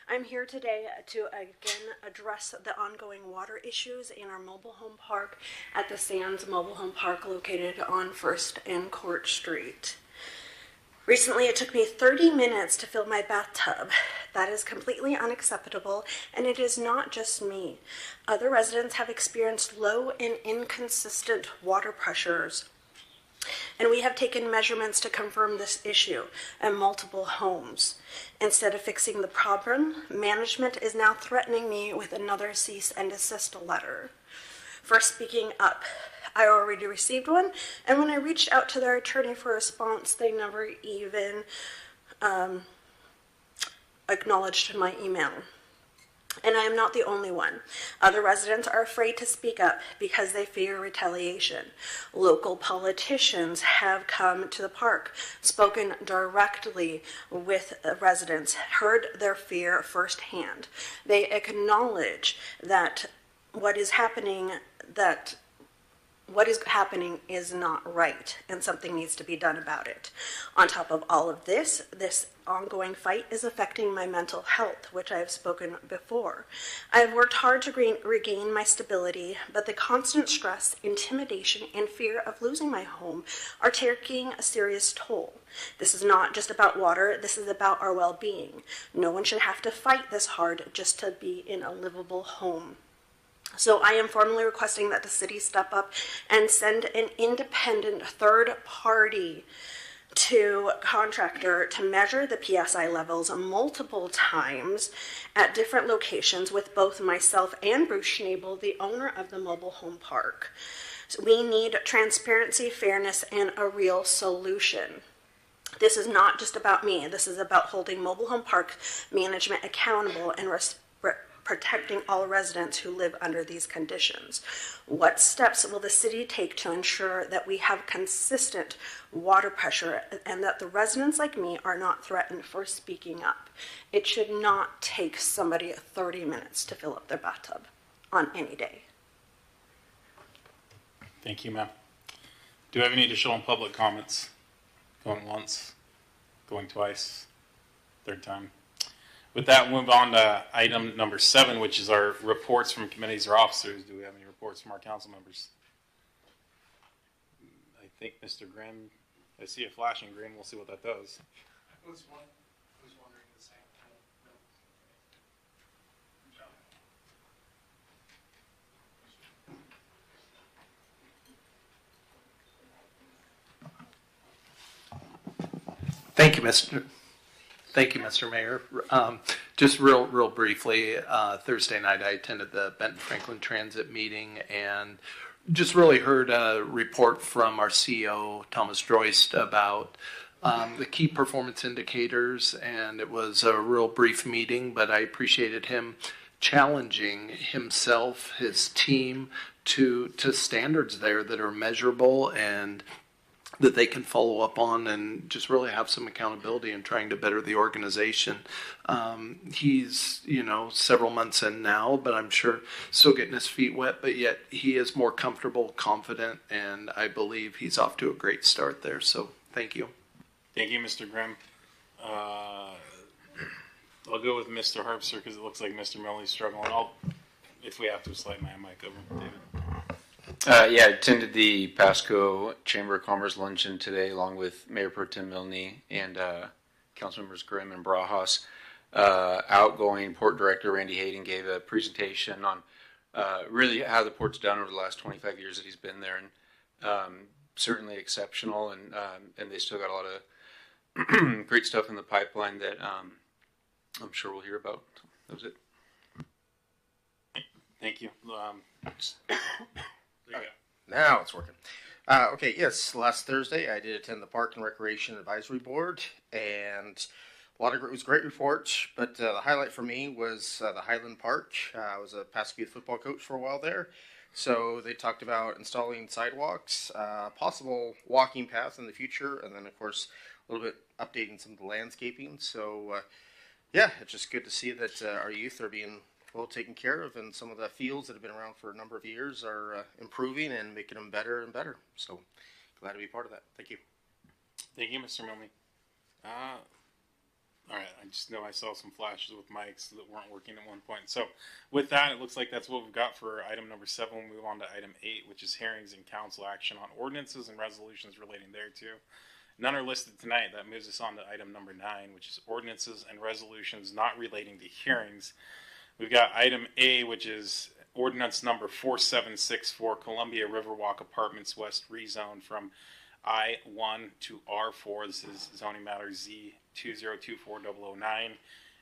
I'm here today to again address the ongoing water issues in our mobile home park at the Sands Mobile Home Park located on 1st and Court Street. Recently, it took me 30 minutes to fill my bathtub. That is completely unacceptable, and it is not just me. Other residents have experienced low and inconsistent water pressures, and we have taken measurements to confirm this issue at multiple homes. Instead of fixing the problem, management is now threatening me with another cease and desist letter for speaking up. I already received one, and when I reached out to their attorney for a response, they never even acknowledged my email. And I am not the only one. Other residents are afraid to speak up because they fear retaliation. Local politicians have come to the park, spoken directly with residents, heard their fear firsthand. They acknowledge that what is happening is not right, and something needs to be done about it. On top of all of this, this ongoing fight is affecting my mental health, which I have spoken before. I have worked hard to regain my stability, but the constant stress, intimidation, and fear of losing my home are taking a serious toll. This is not just about water, this is about our well-being. No one should have to fight this hard just to be in a livable home. So I am formally requesting that the city step up and send an independent third party contractor to measure the PSI levels multiple times at different locations with both myself and Bruce Schnabel, the owner of the mobile home park. So we need transparency, fairness, and a real solution. This is not just about me. This is about holding mobile home park management accountable and protecting all residents who live under these conditions. What steps will the city take to ensure that we have consistent water pressure and that the residents like me are not threatened for speaking up? It should not take somebody 30 minutes to fill up their bathtub on any day. Thank you, ma'am. Do we have any additional public comments? Going once, going twice, third time. With that, we'll move on to item number 7, which is our reports from committees or officers. Do we have any reports from our council members? I think Mr. Grimm, I see a flashing green. We'll see what that does. Who's wondering the same thing? Thank you, Mr. Mayor. Just real briefly, Thursday night I attended the Benton Franklin Transit meeting and just really heard a report from our CEO, Thomas Droist, about the key performance indicators, and it was a real brief meeting, but I appreciated him challenging himself, his team, to standards there that are measurable and that they can follow up on and just really have some accountability in trying to better the organization. He's, several months in now, but I'm sure still getting his feet wet, but yet he is more comfortable, confident, and I believe he's off to a great start there. So thank you. Thank you, Mr. Grimm. I'll go with Mr. Harpster because it looks like Mr. Milley's struggling. If we have to, slide my mic over, David. Yeah, I attended the Pasco Chamber of Commerce luncheon today, along with Mayor Pro Tem Milne and Councilmembers Grimm and Brajas. Outgoing Port Director Randy Hayden gave a presentation on really how the port's done over the last 25 years that he's been there, and certainly exceptional. And they still got a lot of great stuff in the pipeline that I'm sure we'll hear about. That was it. Thank you. Now it's working. Okay, yes, last Thursday I did attend the Park and Recreation Advisory Board, and it was a great report, but the highlight for me was the Highland Park. I was a Pasco youth football coach for a while there, so they talked about installing sidewalks, possible walking paths in the future, and then, of course, a little bit updating some of the landscaping. So, yeah, it's just good to see that our youth are being well taken care of, and some of the fields that have been around for a number of years are improving and making them better and better. So glad to be part of that. Thank you. Thank you, Mr. Milne. All right, I just know I saw some flashes with mics that weren't working at one point. So with that, it looks like that's what we've got for item number 7. We'll move on to item 8, which is hearings and council action on ordinances and resolutions relating thereto. None are listed tonight. That moves us on to item number 9, which is ordinances and resolutions not relating to hearings. We've got item A, which is ordinance number 4764, Columbia Riverwalk Apartments West rezone from I-1 to R4. This is zoning matter Z2024009,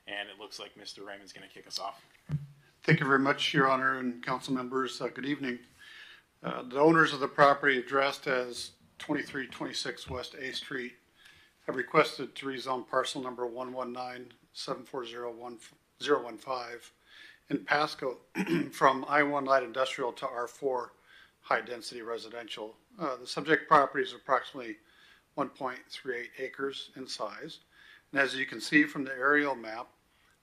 and it looks like Mr. Raymond's going to kick us off. Thank you very much, Your Honor and council members. Good evening. The owners of the property addressed as 2326 West A Street have requested to rezone parcel number 119740115 in Pasco from I-1 light industrial to R4 high density residential. The subject property is approximately 1.38 acres in size. And as you can see from the aerial map,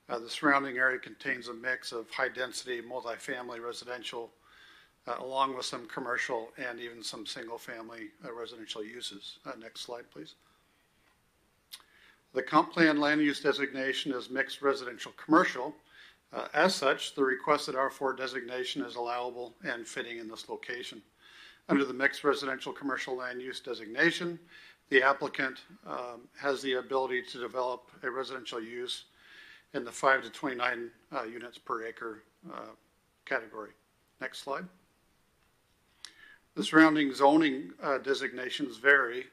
the surrounding area contains a mix of high density multifamily residential along with some commercial and even some single family residential uses. Next slide, please. The comp plan land use designation is mixed residential commercial. As such, the requested R4 designation is allowable and fitting in this location. Under the mixed residential commercial land use designation, the applicant has the ability to develop a residential use in the 5 to 29 units per acre category. Next slide. The surrounding zoning designations vary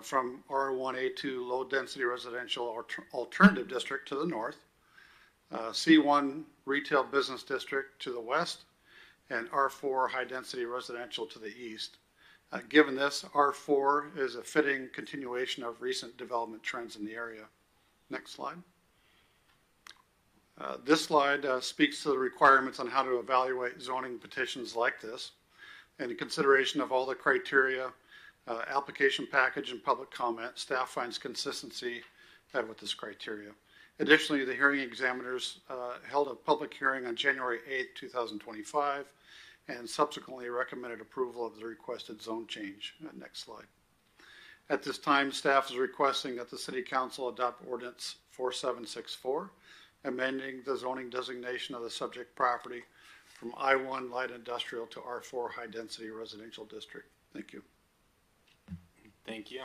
from R1A2 low density residential alternative district to the north, C1 retail business district to the west, and R4 high density residential to the east. Given this, R4 is a fitting continuation of recent development trends in the area. Next slide. This slide speaks to the requirements on how to evaluate zoning petitions like this. And in consideration of all the criteria, application package, and public comment, staff finds consistency with this criteria. Additionally, the hearing examiners held a public hearing on January 8, 2025, and subsequently recommended approval of the requested zone change. Next slide. At this time, staff is requesting that the City Council adopt Ordinance 4764, amending the zoning designation of the subject property from I-1 light industrial to R4 high density residential district. Thank you. Thank you.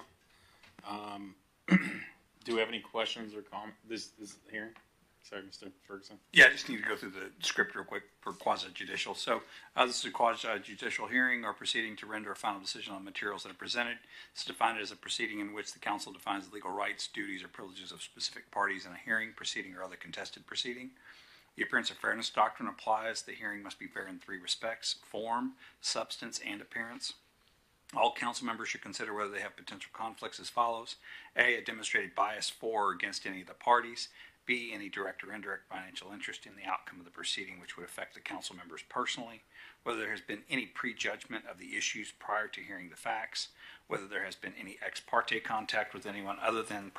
Do we have any questions or comments? This hearing? Sorry, Mr. Ferguson. Yeah, I just need to go through the script real quick for quasi-judicial. So this is a quasi-judicial hearing or proceeding to render a final decision on materials that are presented. It's defined as a proceeding in which the council defines the legal rights, duties, or privileges of specific parties in a hearing, proceeding, or other contested proceeding. The appearance of fairness doctrine applies. The hearing must be fair in 3 respects: form, substance, and appearance. All council members should consider whether they have potential conflicts as follows: A, a demonstrated bias for or against any of the parties; B, any direct or indirect financial interest in the outcome of the proceeding which would affect the council members personally, whether there has been any prejudgment of the issues prior to hearing the facts, whether there has been any ex parte contact with anyone other than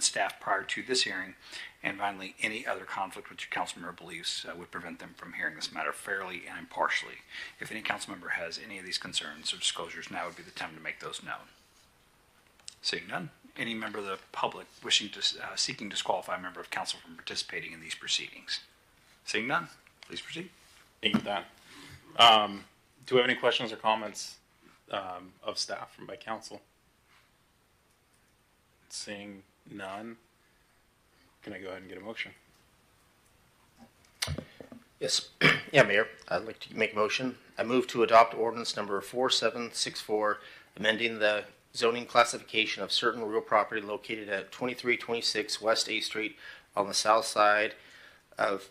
staff prior to this hearing, and finally, any other conflict which a council member believes would prevent them from hearing this matter fairly and impartially. If any council member has any of these concerns or disclosures, now would be the time to make those known. Seeing none, any member of the public wishing to seeking to disqualify a member of council from participating in these proceedings? Seeing none, please proceed. Thank you for that. Do we have any questions or comments of staff from by council? Seeing none, can I go ahead and get a motion? Yes. Yeah, Mayor, I'd like to make a motion. I move to adopt ordinance number 4764, amending the zoning classification of certain real property located at 2326 West A Street on the south side of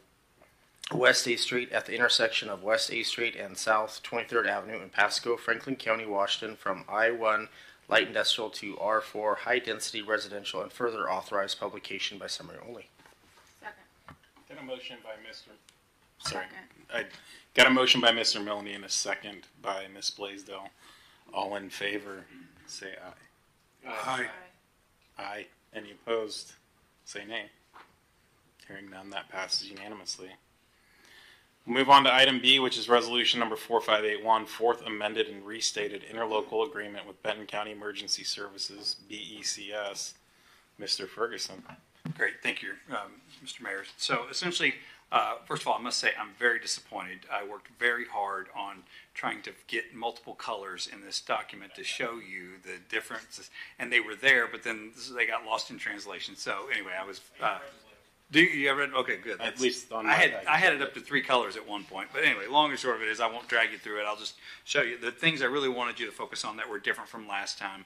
West A Street at the intersection of West A Street and South 23rd Avenue in Pasco, Franklin County, Washington, from I-1 light industrial to R4 high density residential, and further authorize publication by summary only. Got a motion by Mr. Sorry, I got a motion by Mr. Melanie and a second by Ms. Blaisdell. All in favor, say aye. Aye. Aye. Any opposed, say nay. Hearing none, that passes unanimously. We'll move on to item B, which is resolution number 4581, fourth amended and restated interlocal agreement with Benton County Emergency Services, BECS. Mr. Ferguson. Great, thank you, Mr. Mayor. So essentially, first of all, I must say I'm very disappointed. I worked very hard on trying to get multiple colors in this document to show you the differences, and they were there, but then they got lost in translation. So anyway, I was. Do you ever? Okay, good. At least on I had it up to 3 colors at one point, but anyway, long and short of it is I won't drag you through it. I'll just show you the things I really wanted you to focus on that were different from last time.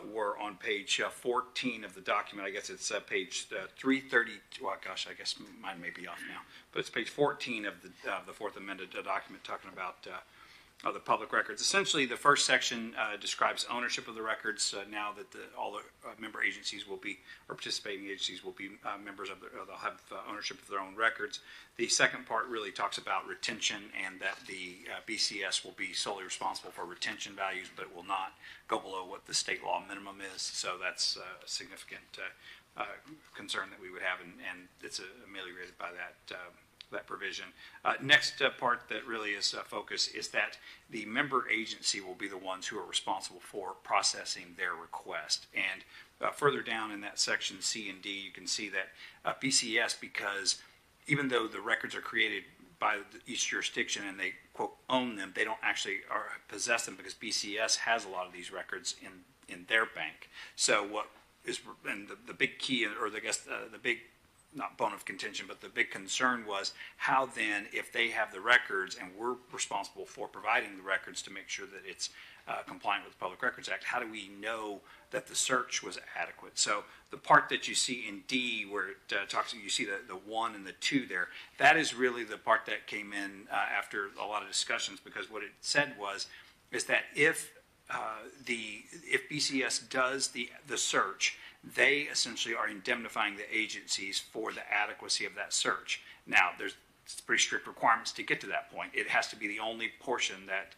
Were on page 14 of the document. I guess it's page 330. Well, gosh, I guess mine may be off now, but it's page 14 of the fourth amended document talking about. The public records. Essentially, the first section describes ownership of the records. Now that all the member agencies will be, or participating agencies will be members of they'll have ownership of their own records. The second part really talks about retention, and that the BCS will be solely responsible for retention values, but will not go below what the state law minimum is. So that's a significant concern that we would have, and it's ameliorated by that provision. Next part that really is focus is that the member agency will be the ones who are responsible for processing their request. And further down in that section C and D, you can see that BCS, because even though the records are created by each jurisdiction and they, quote, own them, they don't actually possess them, because BCS has a lot of these records in their bank. So what is, and the big key, or I guess the big, not bone of contention, but the big concern was how then, if they have the records and we're responsible for providing the records to make sure that it's compliant with the Public Records Act, how do we know that the search was adequate? So the part that you see in D, where it talks, you see the 1 and the 2 there, that is really the part that came in after a lot of discussions, because what it said is that if BCS does the search, they essentially are indemnifying the agencies for the adequacy of that search. Now, there's pretty strict requirements to get to that point. It has to be the only portion that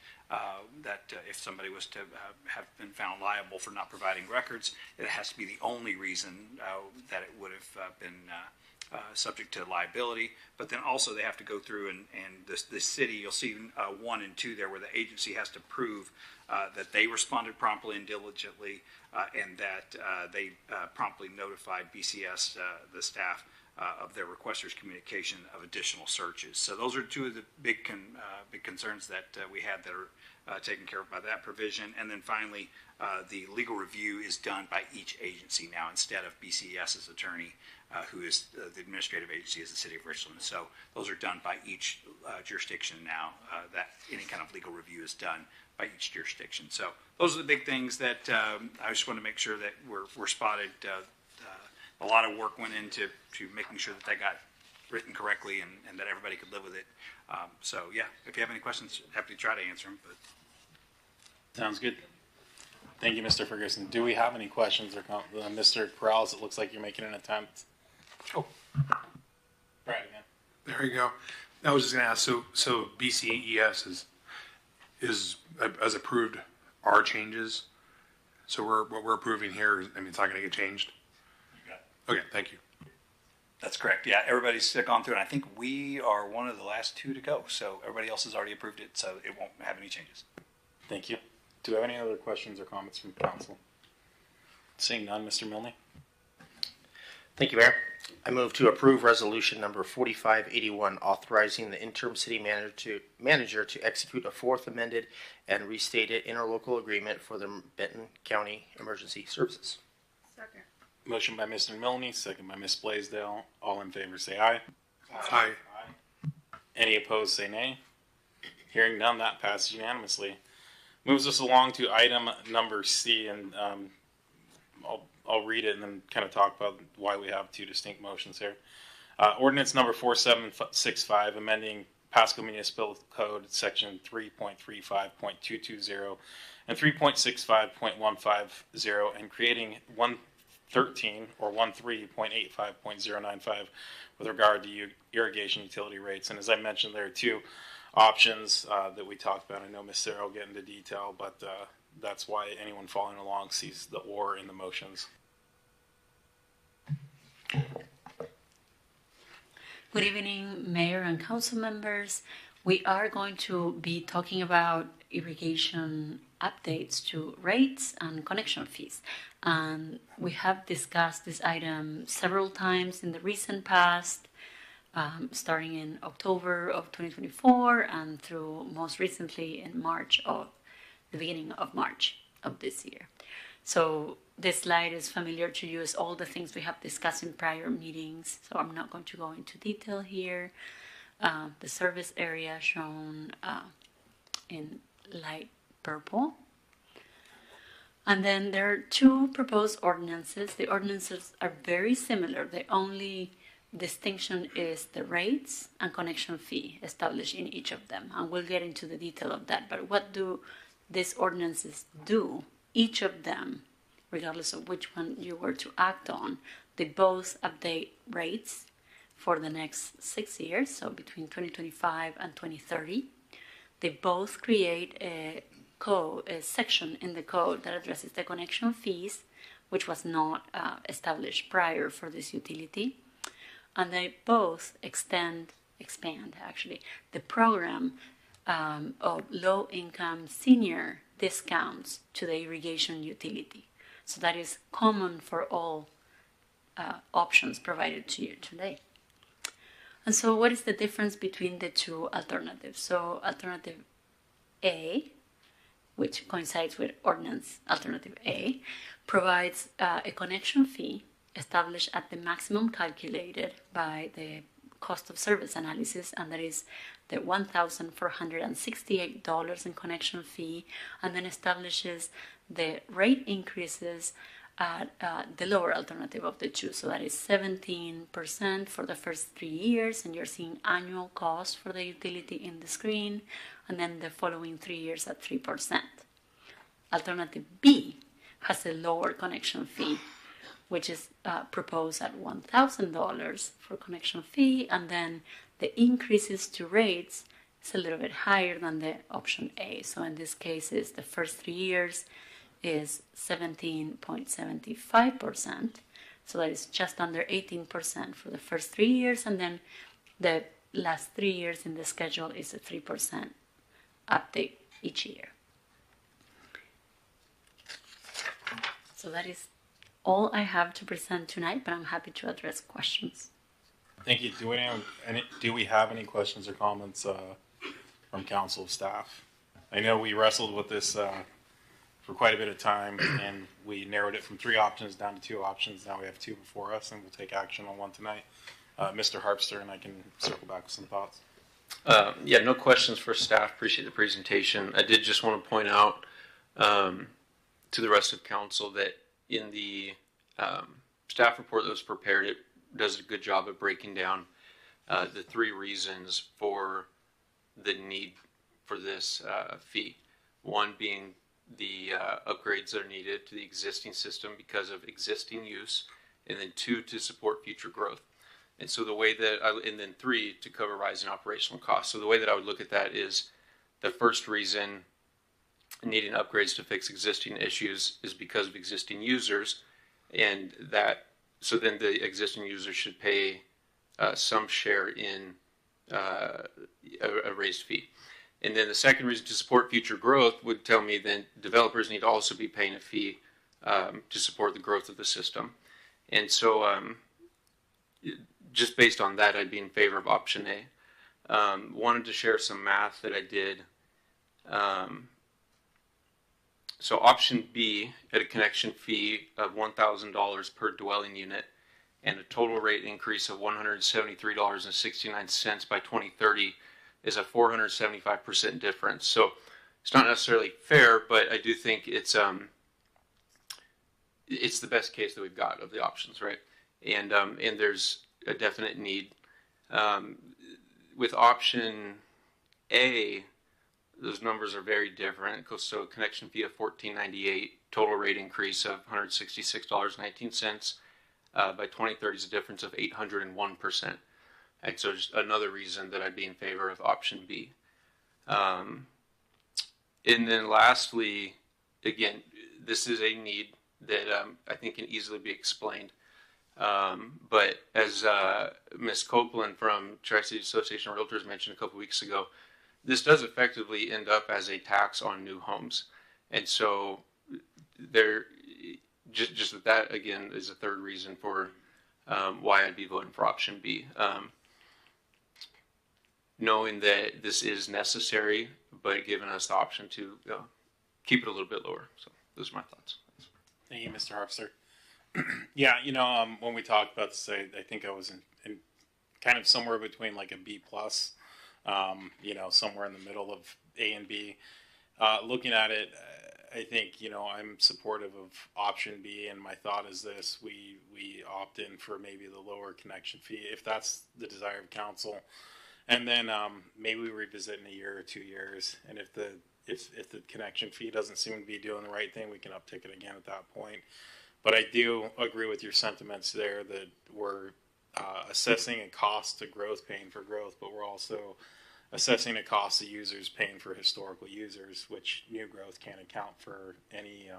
if somebody was to have been found liable for not providing records, it has to be the only reason that it would have been subject to liability. But then also they have to go through and the city, you'll see 1 and 2 there, where the agency has to prove that they responded promptly and diligently, and that they promptly notified BCS, the staff, of their requesters' communication of additional searches. So those are two of the big concerns that we had that are taken care of by that provision. And then finally, the legal review is done by each agency now, instead of BCS's attorney, who is the administrative agency, is the city of Richland. So those are done by each jurisdiction now, that any kind of legal review is done by each jurisdiction. So those are the big things that I just want to make sure that we're spotted. A lot of work went into making sure that got written correctly, and that everybody could live with it. So yeah, if you have any questions, happy to try to answer them. But sounds good. Thank you, Mr. Ferguson. Do we have any questions or Mr. Corrales? It looks like you're making an attempt. Brad again. There you go. I was just gonna ask, so BCES has approved our changes. So what we're approving here is, I mean, it's not gonna get changed? Okay, thank you. That's correct. Yeah, everybody's gone through, and I think we are one of the last two to go. So everybody else has already approved it, so it won't have any changes. Thank you. Do we have any other questions or comments from council? Seeing none, Mr. Milne. Thank you, Mayor. I move to approve resolution number 4581, authorizing the interim city manager to execute a fourth amended and restated interlocal agreement for the Benton County Emergency Services. Second. Motion by Mr. Milne, second by Ms. Blaisdell. All in favor say aye. Aye. Any opposed say nay. Hearing none, that passes unanimously. Moves us along to item number C, and I'll read it and then kind of talk about why we have two distinct motions here. Ordinance number 4765, amending Pasco Municipal Code section 3.35.220 and 3.65.150 and creating 113 or 13.85.095 with regard to irrigation utility rates. And as I mentioned, there are two options that we talked about. I know Ms. Sarah will get into detail, but that's why anyone following along sees the or in the motions. Good evening, Mayor and council members. We are going to be talking about irrigation updates to rates and connection fees. And we have discussed this item several times in the recent past, starting in October of 2024 and through most recently in the beginning of March of this year. So this slide is familiar to you as all the things we have discussed in prior meetings, so I'm not going to go into detail here. The service area shown in light purple. And then there are two proposed ordinances. The ordinances are very similar. The only distinction is the rates and connection fee established in each of them. And we'll get into the detail of that. But what do these ordinances do? Each of them, regardless of which one you were to act on, they both update rates for the next 6 years, so between 2025 and 2030. They both create a section in the code that addresses the connection fees, which was not established prior for this utility. And they both expand the program of low-income senior discounts to the irrigation utility. So that is common for all options provided to you today. And so what is the difference between the two alternatives? So alternative A, which coincides with ordinance alternative A, provides a connection fee established at the maximum calculated by the cost of service analysis, and that is the $1,468 in connection fee, and then establishes the rate increases at the lower alternative of the two. So that is 17% for the first 3 years, and you're seeing annual cost for the utility in the screen, and then the following 3 years at 3%. Alternative B has a lower connection fee, which is proposed at $1,000 for connection fee, and then the increases to rates is a little bit higher than the option A. So in this case, the first 3 years is 17.75%. So that is just under 18% for the first 3 years, and then the last 3 years in the schedule is a 3% update each year. So that is all I have to present tonight, but I'm happy to address questions. Thank you. Do we have any questions or comments from council staff? I know we wrestled with this for quite a bit of time, and we narrowed it from 3 options down to 2 options. Now we have 2 before us, and we'll take action on one tonight. Mr. Harpster, and I can circle back with some thoughts. Yeah, no questions for staff. Appreciate the presentation. I did just want to point out to the rest of council that in the staff report that was prepared, it does a good job of breaking down the 3 reasons for the need for this fee. One being the upgrades that are needed to the existing system because of existing use, and then 2, to support future growth. And so the way that and then 3, to cover rising operational costs. So the way that I would look at that is the first reason needing upgrades to fix existing issues is because of existing users, and that, so then the existing users should pay some share in a raised fee. And then the second reason, to support future growth, would tell me then developers need to also be paying a fee to support the growth of the system. And so just based on that, I'd be in favor of option A. Wanted to share some math that I did. So option B, at a connection fee of $1,000 per dwelling unit and a total rate increase of $173.69 by 2030 is a 475% difference. So it's not necessarily fair, but I do think it's the best case that we've got of the options, right? And there's a definite need. With option A, those numbers are very different. So connection fee of $14.98, total rate increase of $166.19. By 2030 is a difference of 801%. And so just another reason that I'd be in favor of option B. And then lastly, again, this is a need that I think can easily be explained. But as Ms. Copeland from Tri-City Association of Realtors mentioned a couple weeks ago, this does effectively end up as a tax on new homes. And so there, just that again is a third reason for why I'd be voting for option B. Knowing that this is necessary, but giving us the option to keep it a little bit lower. So those are my thoughts. Thank you, Mr. Harpster. Yeah, when we talked about this, I think I was in kind of somewhere between like a B plus, somewhere in the middle of A and B. Looking at it, I think, I'm supportive of option B, and my thought is this: we opt in for maybe the lower connection fee if that's the desire of council, and then maybe we revisit in a year or 2 years, and if the connection fee doesn't seem to be doing the right thing, we can uptick it again at that point. But I do agree with your sentiments there that we're assessing a cost to growth, paying for growth, but we're also assessing a cost to users, paying for historical users, which new growth can't account for any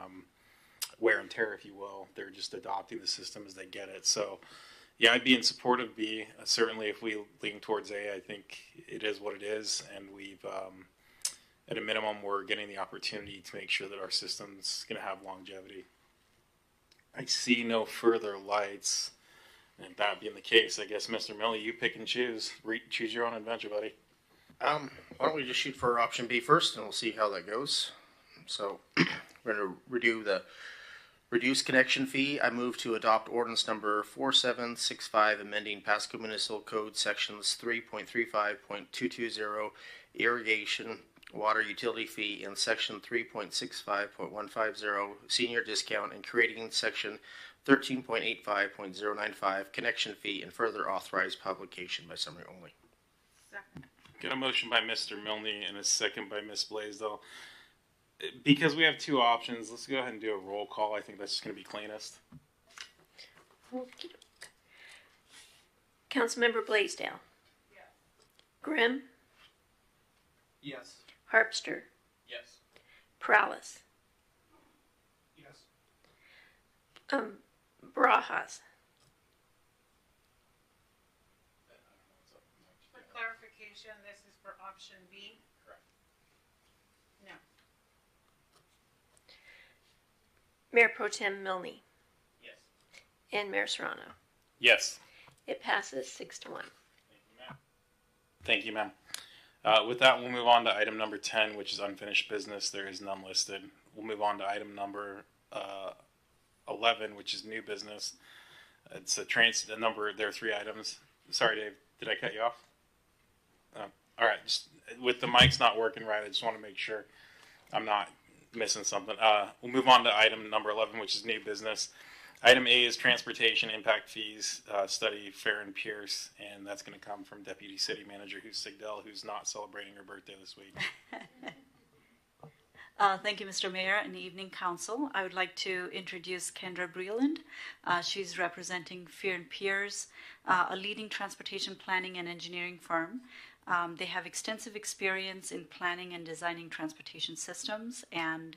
wear and tear, if you will. They're just adopting the system as they get it. So, yeah, I'd be in support of B. Certainly, if we lean towards A, I think it is what it is, and we've, at a minimum, we're getting the opportunity to make sure that our system's going to have longevity. I see no further lights. And that being the case, I guess, Mr. Millie, you pick and choose. Choose your own adventure, buddy. Why don't we just shoot for option B first, and we'll see how that goes. So we're going to redo the reduced connection fee. I move to adopt ordinance number 4765, amending Pasco Municipal Code sections 3.35.220, irrigation water utility fee, and section 3.65.150, senior discount, and creating section 13.85.095, connection fee, and further authorize publication by summary only. Second. Got a motion by Mr. Milne and a second by Ms. Blaisdell. Because we have two options, let's go ahead and do a roll call. I think that's just going to be cleanest. Councilmember Blaisdell. Yes. Grimm. Yes. Harpster. Yes. Prowlis. Yes. Barajas. For clarification, this is for option B? Correct. No. Mayor Pro Tem Milne. Yes. And Mayor Serrano. Yes. It passes 6-1. Thank you, ma'am. With that, we'll move on to item number 10, which is unfinished business. There is none listed. We'll move on to item number 11, which is new business. It's a number. There are 3 items. Sorry, Dave. Did I cut you off? All right. Just, with the mics not working right, I just want to make sure I'm not missing something. We'll move on to item number 11, which is new business. Item A is transportation impact fees study, Fair and Pierce, and that's going to come from Deputy City Manager Hugh Sigdell, who's not celebrating her birthday this week. Thank you, Mr. Mayor and Evening Council. I would like to introduce Kendra Breland. She's representing Fear and Peers, a leading transportation planning and engineering firm. They have extensive experience in planning and designing transportation systems, and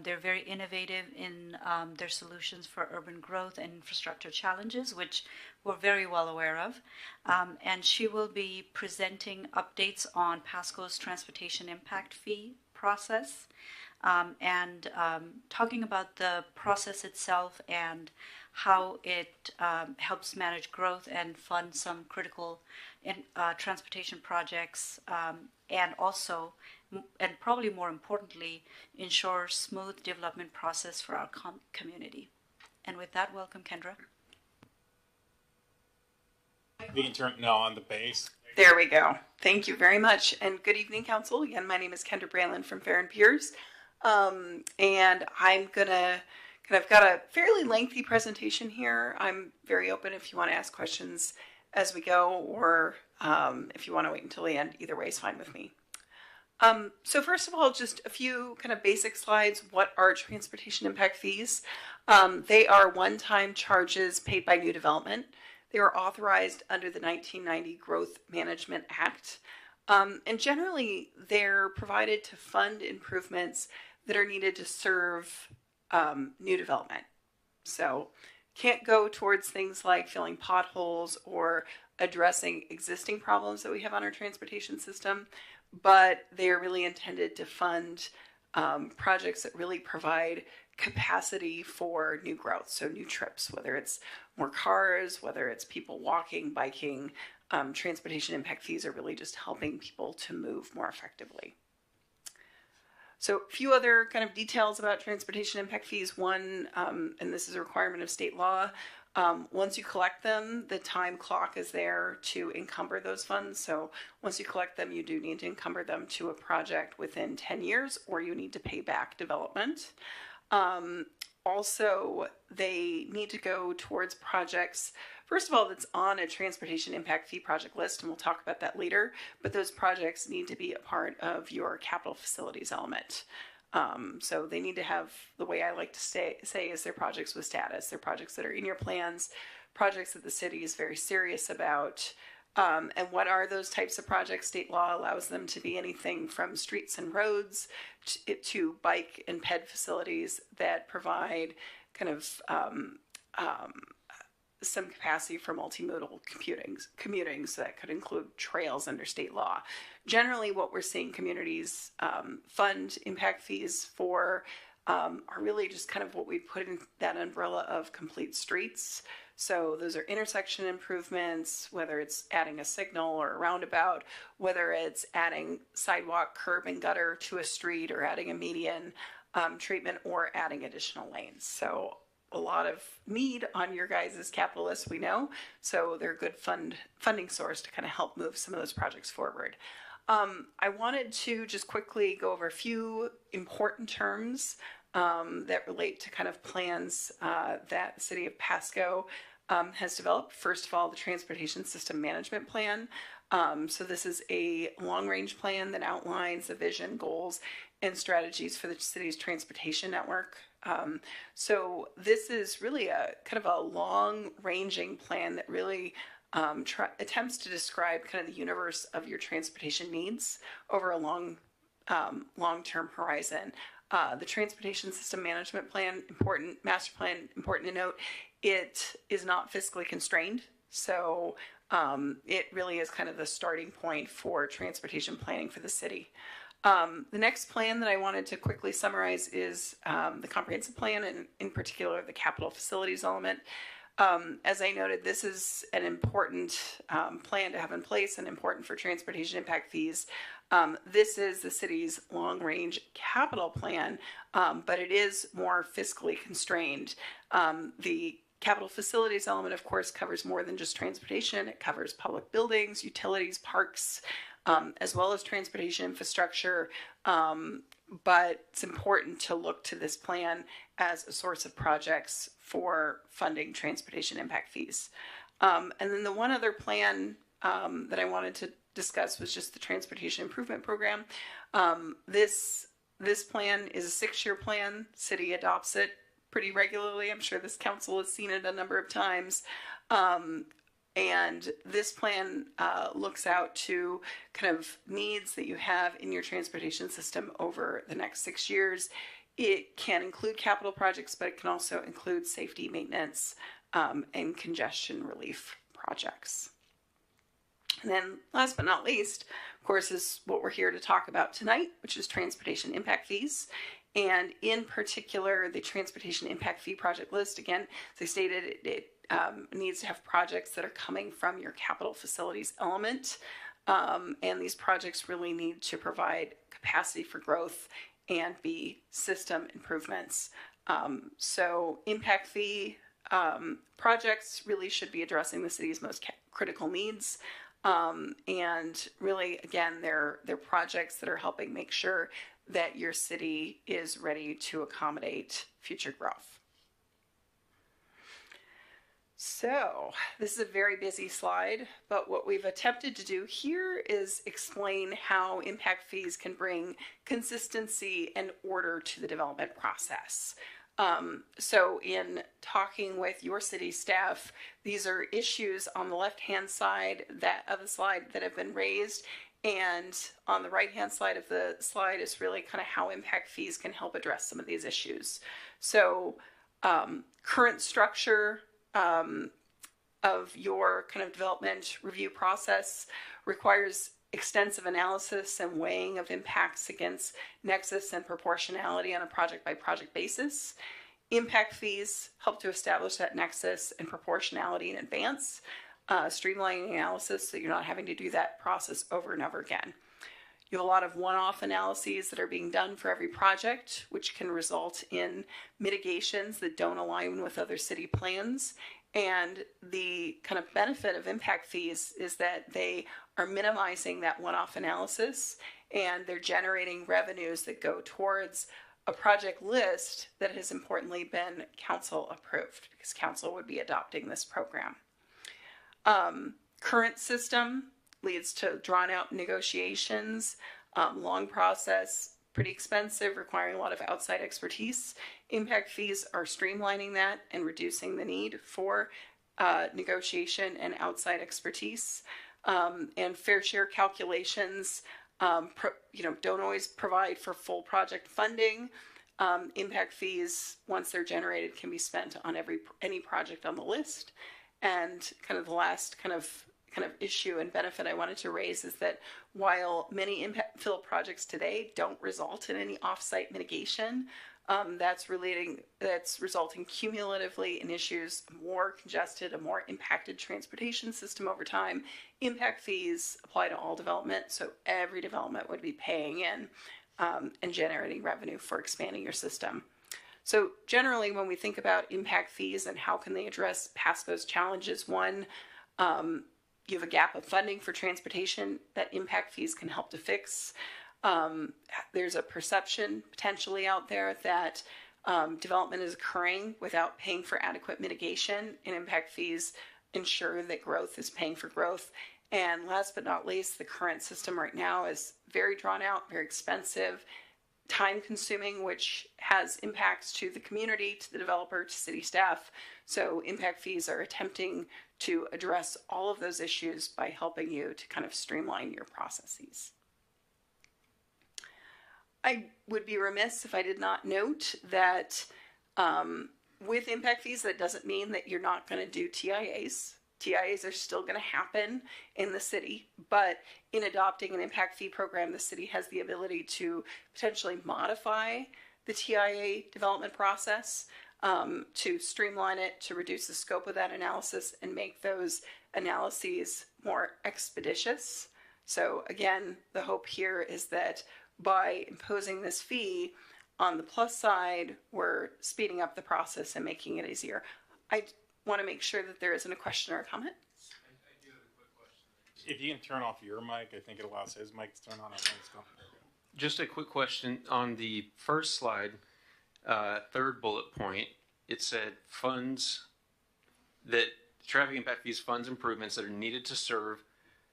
they're very innovative in their solutions for urban growth and infrastructure challenges, which we're very well aware of. And she will be presenting updates on Pasco's transportation impact fee process, and talking about the process itself and how it helps manage growth and fund some critical transportation projects, and also, and probably more importantly, ensure smooth development process for our community. And with that, welcome, Kendra. We can turn now on the bass. There we go. Thank you very much. And good evening, Council. Again, my name is Kendra Branlin from Fair and Peers. And I'm going to I've got a fairly lengthy presentation here. I'm very open if you want to ask questions as we go, or if you want to wait until the end. Either way is fine with me. So first of all, just a few kind of basic slides. What are transportation impact fees? They are one-time charges paid by new development. They were authorized under the 1990 Growth Management Act. And generally, they're provided to fund improvements that are needed to serve new development. So can't go towards things like filling potholes or addressing existing problems that we have on our transportation system, but they are really intended to fund projects that really provide capacity for new growth, so new trips, whether it's more cars, whether it's people walking, biking. Transportation impact fees are really just helping people to move more effectively. So a few other kind of details about transportation impact fees. One, and this is a requirement of state law, once you collect them, the time clock is there to encumber those funds. So once you collect them, you do need to encumber them to a project within 10 years, or you need to pay back development. Also, they need to go towards projects, first of all, that's on a transportation impact fee project list, and we'll talk about that later, but those projects need to be a part of your capital facilities element. So they need to have, the way I like to say is they're projects with status. They're projects that are in your plans, projects that the city is very serious about. And what are those types of projects? State law allows them to be anything from streets and roads to bike and ped facilities that provide kind of some capacity for multimodal commuting, so that could include trails under state law. Generally, what we're seeing communities fund impact fees for are really just kind of what we put in that umbrella of complete streets. So those are intersection improvements, whether it's adding a signal or a roundabout, whether it's adding sidewalk, curb, and gutter to a street, or adding a median treatment, or adding additional lanes. So a lot of need on your guys' capital list, we know. So they're a good funding source to kind of help move some of those projects forward. I wanted to just quickly go over a few important terms that relate to kind of plans that the city of Pasco has developed. First of all, the Transportation System Management Plan. So this is a long-range plan that outlines the vision, goals, and strategies for the city's transportation network. So this is really a kind of a long-ranging plan that really attempts to describe kind of the universe of your transportation needs over a long-term horizon. The Transportation System Management Plan, master plan, important to note, it is not fiscally constrained. So it really is kind of the starting point for transportation planning for the city. The next plan that I wanted to quickly summarize is the comprehensive plan, and in particular the capital facilities element. As I noted, this is an important plan to have in place and important for transportation impact fees. This is the city's long-range capital plan, but it is more fiscally constrained. The capital facilities element, of course, covers more than just transportation. It covers public buildings, utilities, parks, as well as transportation infrastructure. But it's important to look to this plan as a source of projects for funding transportation impact fees. And then the one other plan that I wanted to discuss was just the Transportation Improvement Program. This This plan is a 6-year plan. City adopts it pretty regularly. I'm sure this council has seen it a number of times. And this plan looks out to kind of needs that you have in your transportation system over the next 6 years. It can include capital projects, but it can also include safety, maintenance, and congestion relief projects. And then last but not least, of course, is what we're here to talk about tonight, which is transportation impact fees. And in particular, the transportation impact fee project list, again, as I stated, it needs to have projects that are coming from your capital facilities element. And these projects really need to provide capacity for growth and be system improvements. So impact fee projects really should be addressing the city's most critical needs. And really, again, they're projects that are helping make sure that your city is ready to accommodate future growth. So this is a very busy slide, but what we've attempted to do here is explain how impact fees can bring consistency and order to the development process. So in talking with your city staff, these are issues on the left-hand side of the slide that have been raised, and on the right-hand side of the slide is really kind of how impact fees can help address some of these issues. So current structure of your kind of development review process requires extensive analysis and weighing of impacts against nexus and proportionality on a project-by-project basis. Impact fees help to establish that nexus and proportionality in advance, streamlining analysis so you're not having to do that process over and over again. You have a lot of one-off analyses that are being done for every project, which can result in mitigations that don't align with other city plans. And the kind of benefit of impact fees is that they are minimizing that one-off analysis, and they're generating revenues that go towards a project list that has importantly been council approved, because council would be adopting this program. Current system leads to drawn out negotiations, long process, pretty expensive, requiring a lot of outside expertise. Impact fees are streamlining that and reducing the need for negotiation and outside expertise. And fair share calculations don't always provide for full project funding. Impact fees, once they're generated, can be spent on any project on the list. And kind of the last kind of issue and benefit I wanted to raise is that while many impact fill projects today don't result in any off-site mitigation, that's resulting cumulatively in issues, a more congested, a more impacted transportation system over time. Impact fees apply to all development, so every development would be paying in and generating revenue for expanding your system. So generally, when we think about impact fees and how can they address Pasco's challenges, one, you have a gap of funding for transportation that impact fees can help to fix. There's a perception potentially out there that development is occurring without paying for adequate mitigation, and impact fees ensure that growth is paying for growth. And last but not least, the current system right now is very drawn out, very expensive, time consuming, which has impacts to the community, to the developer, to city staff. So impact fees are attempting to address all of those issues by helping you to kind of streamline your processes. I would be remiss if I did not note that with impact fees, that doesn't mean that you're not going to do TIAs. TIAs are still going to happen in the city, but in adopting an impact fee program, the city has the ability to potentially modify the TIA development process to streamline it, to reduce the scope of that analysis and make those analyses more expeditious. So again, the hope here is that by imposing this fee, on the plus side, we're speeding up the process and making it easier. I want to make sure that there isn't a question or a comment. I do have a quick question. If you can turn off your mic, I think it allows his mic to turn on. Just a quick question on the first slide, third bullet point. It said funds that traffic impact fees funds improvements that are needed to serve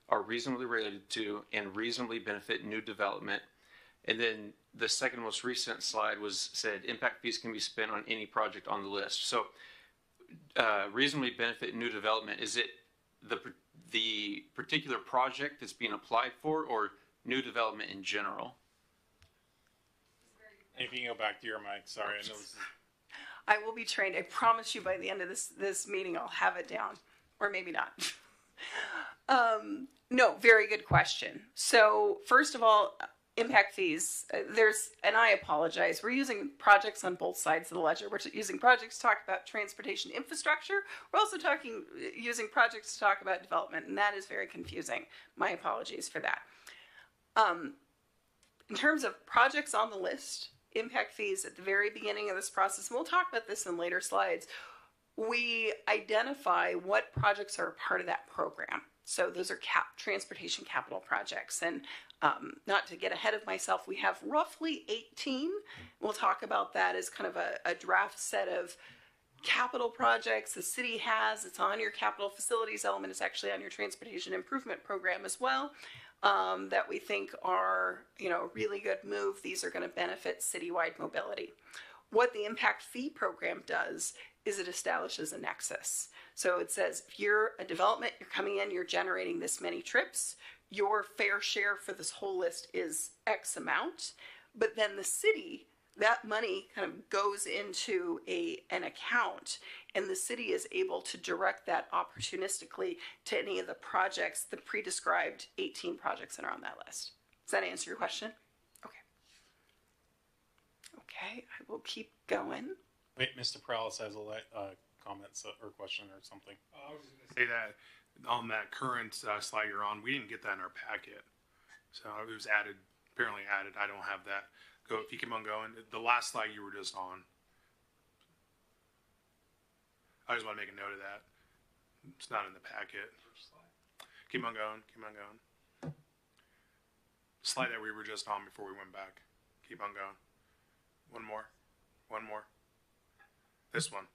are reasonably related to and reasonably benefit new development. And then the second most recent slide said impact fees can be spent on any project on the list. So reasonably benefit new development, is it the particular project that's being applied for, or new development in general? If you can go back to your mic, sorry, I know this is... I will be trained. I promise you by the end of this meeting, I'll have it down. Or maybe not. No, very good question. So first of all, impact fees. And I apologize, we're using projects on both sides of the ledger. We're using projects to talk about transportation infrastructure. We're also using projects to talk about development, and that is very confusing. My apologies for that. In terms of projects on the list, impact fees at the very beginning of this process, and we'll talk about this in later slides, we identify what projects are a part of that program. So those are transportation capital projects. And not to get ahead of myself, we have roughly 18. We'll talk about that as kind of a draft set of capital projects the city has. It's on your capital facilities element. It's actually on your transportation improvement program as well. That we think are, a really good move. These are going to benefit citywide mobility. What the impact fee program does is it establishes a nexus. So it says, if you're a development, you're coming in, you're generating this many trips, your fair share for this whole list is X amount, but then the city, that money kind of goes into an account, and the city is able to direct that opportunistically to any of the projects, the pre-described 18 projects that are on that list. Does that answer your question? Okay, I will keep going. Wait, Mr. Prowlis has a comment or question or something. I was just going to say that on that current slide you're on, we didn't get that in our packet. So it was apparently added. I don't have that. Go, if you keep on going. The last slide you were just on. I just want to make a note of that. It's not in the packet. Keep on going. Keep on going. Slide that we were just on before we went back. Keep on going. One more. One more. This one.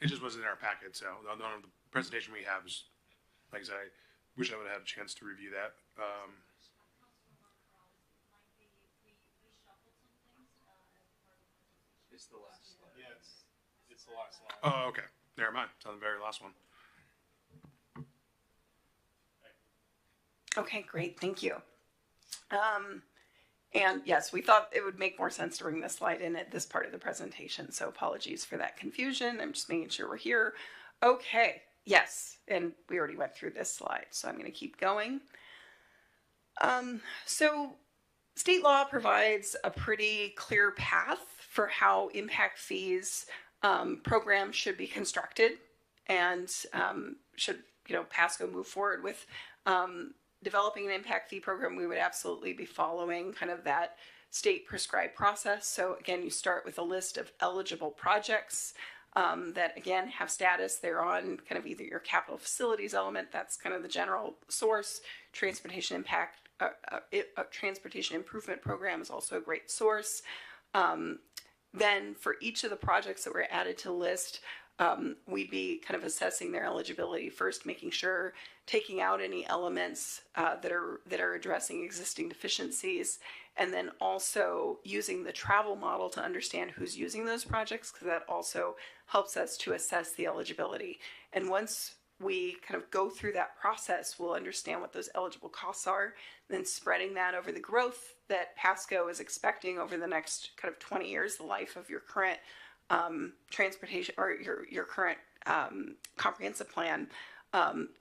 It just wasn't in our packet, so the presentation we have is, like I said, I wish I would have had a chance to review that. It's the last slide. Yeah, it's the last slide. Oh, okay. Never mind. It's on the very last one. Okay, great. Thank you. And yes, we thought it would make more sense to bring this slide in at this part of the presentation. So apologies for that confusion. I'm just making sure we're here. Okay, yes. And we already went through this slide, so I'm going to keep going. So state law provides a pretty clear path for how impact fees programs should be constructed, and should Pasco move forward with developing an impact fee program, we would absolutely be following kind of that state prescribed process. So again, you start with a list of eligible projects that again have status. They're on kind of either your capital facilities element, that's kind of the general source. Transportation impact, transportation improvement program is also a great source. Then for each of the projects that were added to the list, we'd be kind of assessing their eligibility first, making sure, taking out any elements that are addressing existing deficiencies, and then also using the travel model to understand who's using those projects, because that also helps us to assess the eligibility. And once we kind of go through that process, we'll understand what those eligible costs are, then spreading that over the growth that Pasco is expecting over the next kind of 20 years, the life of your current transportation or your current comprehensive plan,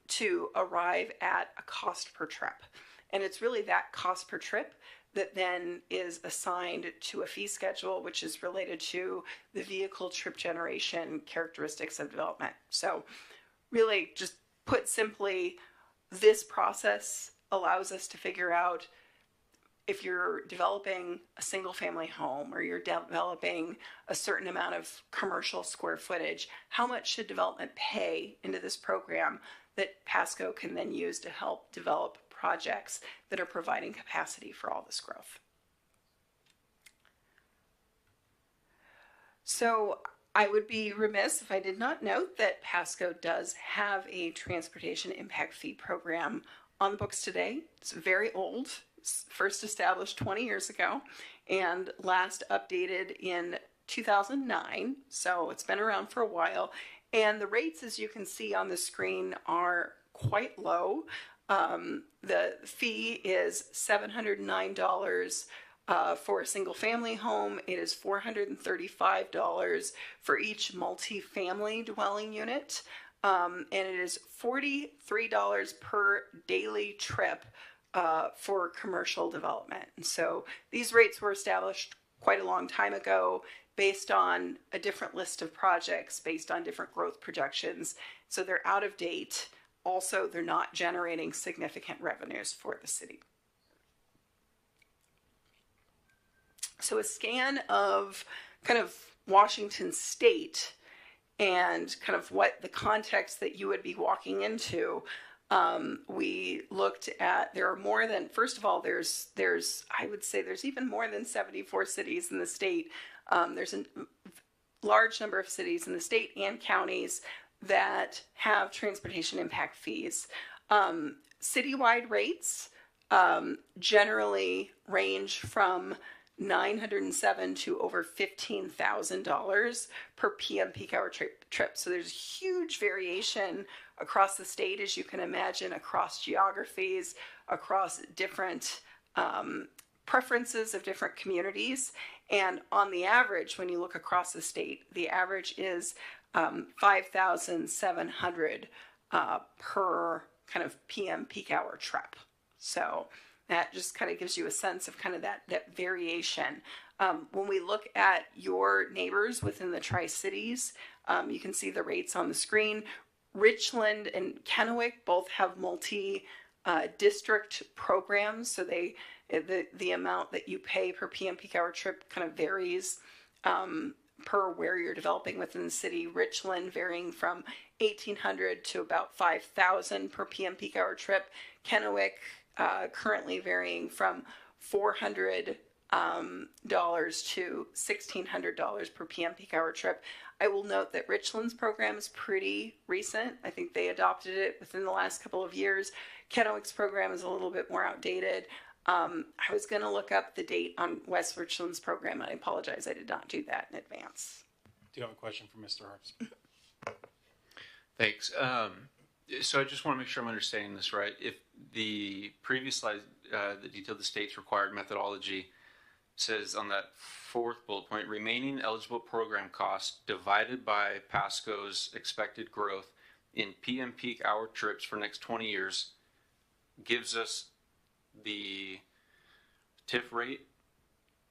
to arrive at a cost per trip. And it's really that cost per trip that then is assigned to a fee schedule, which is related to the vehicle trip generation characteristics of development. So really, just put simply, this process allows us to figure out if you're developing a single family home or you're developing a certain amount of commercial square footage, how much should development pay into this program that Pasco can then use to help develop projects that are providing capacity for all this growth. So I would be remiss if I did not note that Pasco does have a transportation impact fee program on the books today. It's very old. first established 20 years ago and last updated in 2009. So it's been around for a while. And the rates, as you can see on the screen, are quite low. The fee is $709 for a single family home. It is $435 for each multi-family dwelling unit. And it is $43 per daily trip for commercial development. And so these rates were established quite a long time ago based on a different list of projects, based on different growth projections. So they're out of date. Also, they're not generating significant revenues for the city. So a scan of kind of Washington State and kind of what the context that you would be walking into, we looked at, there are more than, first of all, there's I would say there's even more than 74 cities in the state. There's a large number of cities in the state and counties that have transportation impact fees. Citywide rates generally range from $907 to over $15,000 per PM peak hour trip. So there's huge variation across the state, as you can imagine, across geographies, across different preferences of different communities. And on the average, when you look across the state, the average is $5,700 per kind of PM peak hour trip. So that just kind of gives you a sense of kind of that variation. When we look at your neighbors within the Tri-Cities, you can see the rates on the screen. Richland and Kennewick both have multi-district programs, so the amount that you pay per PM peak hour trip kind of varies per where you're developing within the city. Richland varying from $1,800 to about $5,000 per PM peak hour trip. Kennewick currently varying from $400 to $1,600 per PM peak hour trip. I will note that Richland's program is pretty recent. I think they adopted it within the last couple of years. Kennewick's program is a little bit more outdated. I was going to look up the date on West Richland's program, and I apologize, I did not do that in advance. Do you have a question for Mr. Harps? Thanks. So I just want to make sure I'm understanding this right. If the previous slide that detailed the state's required methodology says on that fourth bullet point, remaining eligible program costs divided by Pasco's expected growth in PM peak hour trips for next 20 years gives us the TIF rate?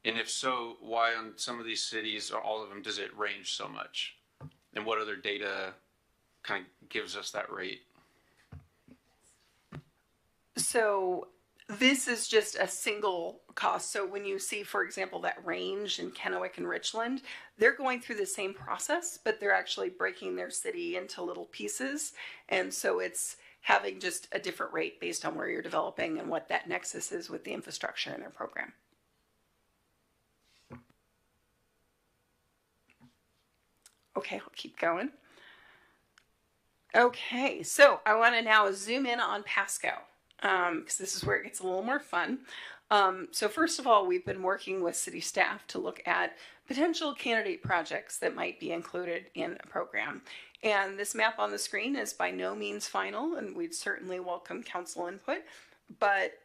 And if so, why on some of these cities or all of them does it range so much? And what other data kind of gives us that rate? So this is just a single cost. So when you see, for example, that range in Kennewick and Richland, they're going through the same process, but they're actually breaking their city into little pieces. And so it's having just a different rate based on where you're developing and what that nexus is with the infrastructure in their program. Okay, I'll keep going. Okay, so I want to now zoom in on Pasco, because this is where it gets a little more fun. So first of all, we've been working with city staff to look at potential candidate projects that might be included in a program. And this map on the screen is by no means final, and we'd certainly welcome council input. But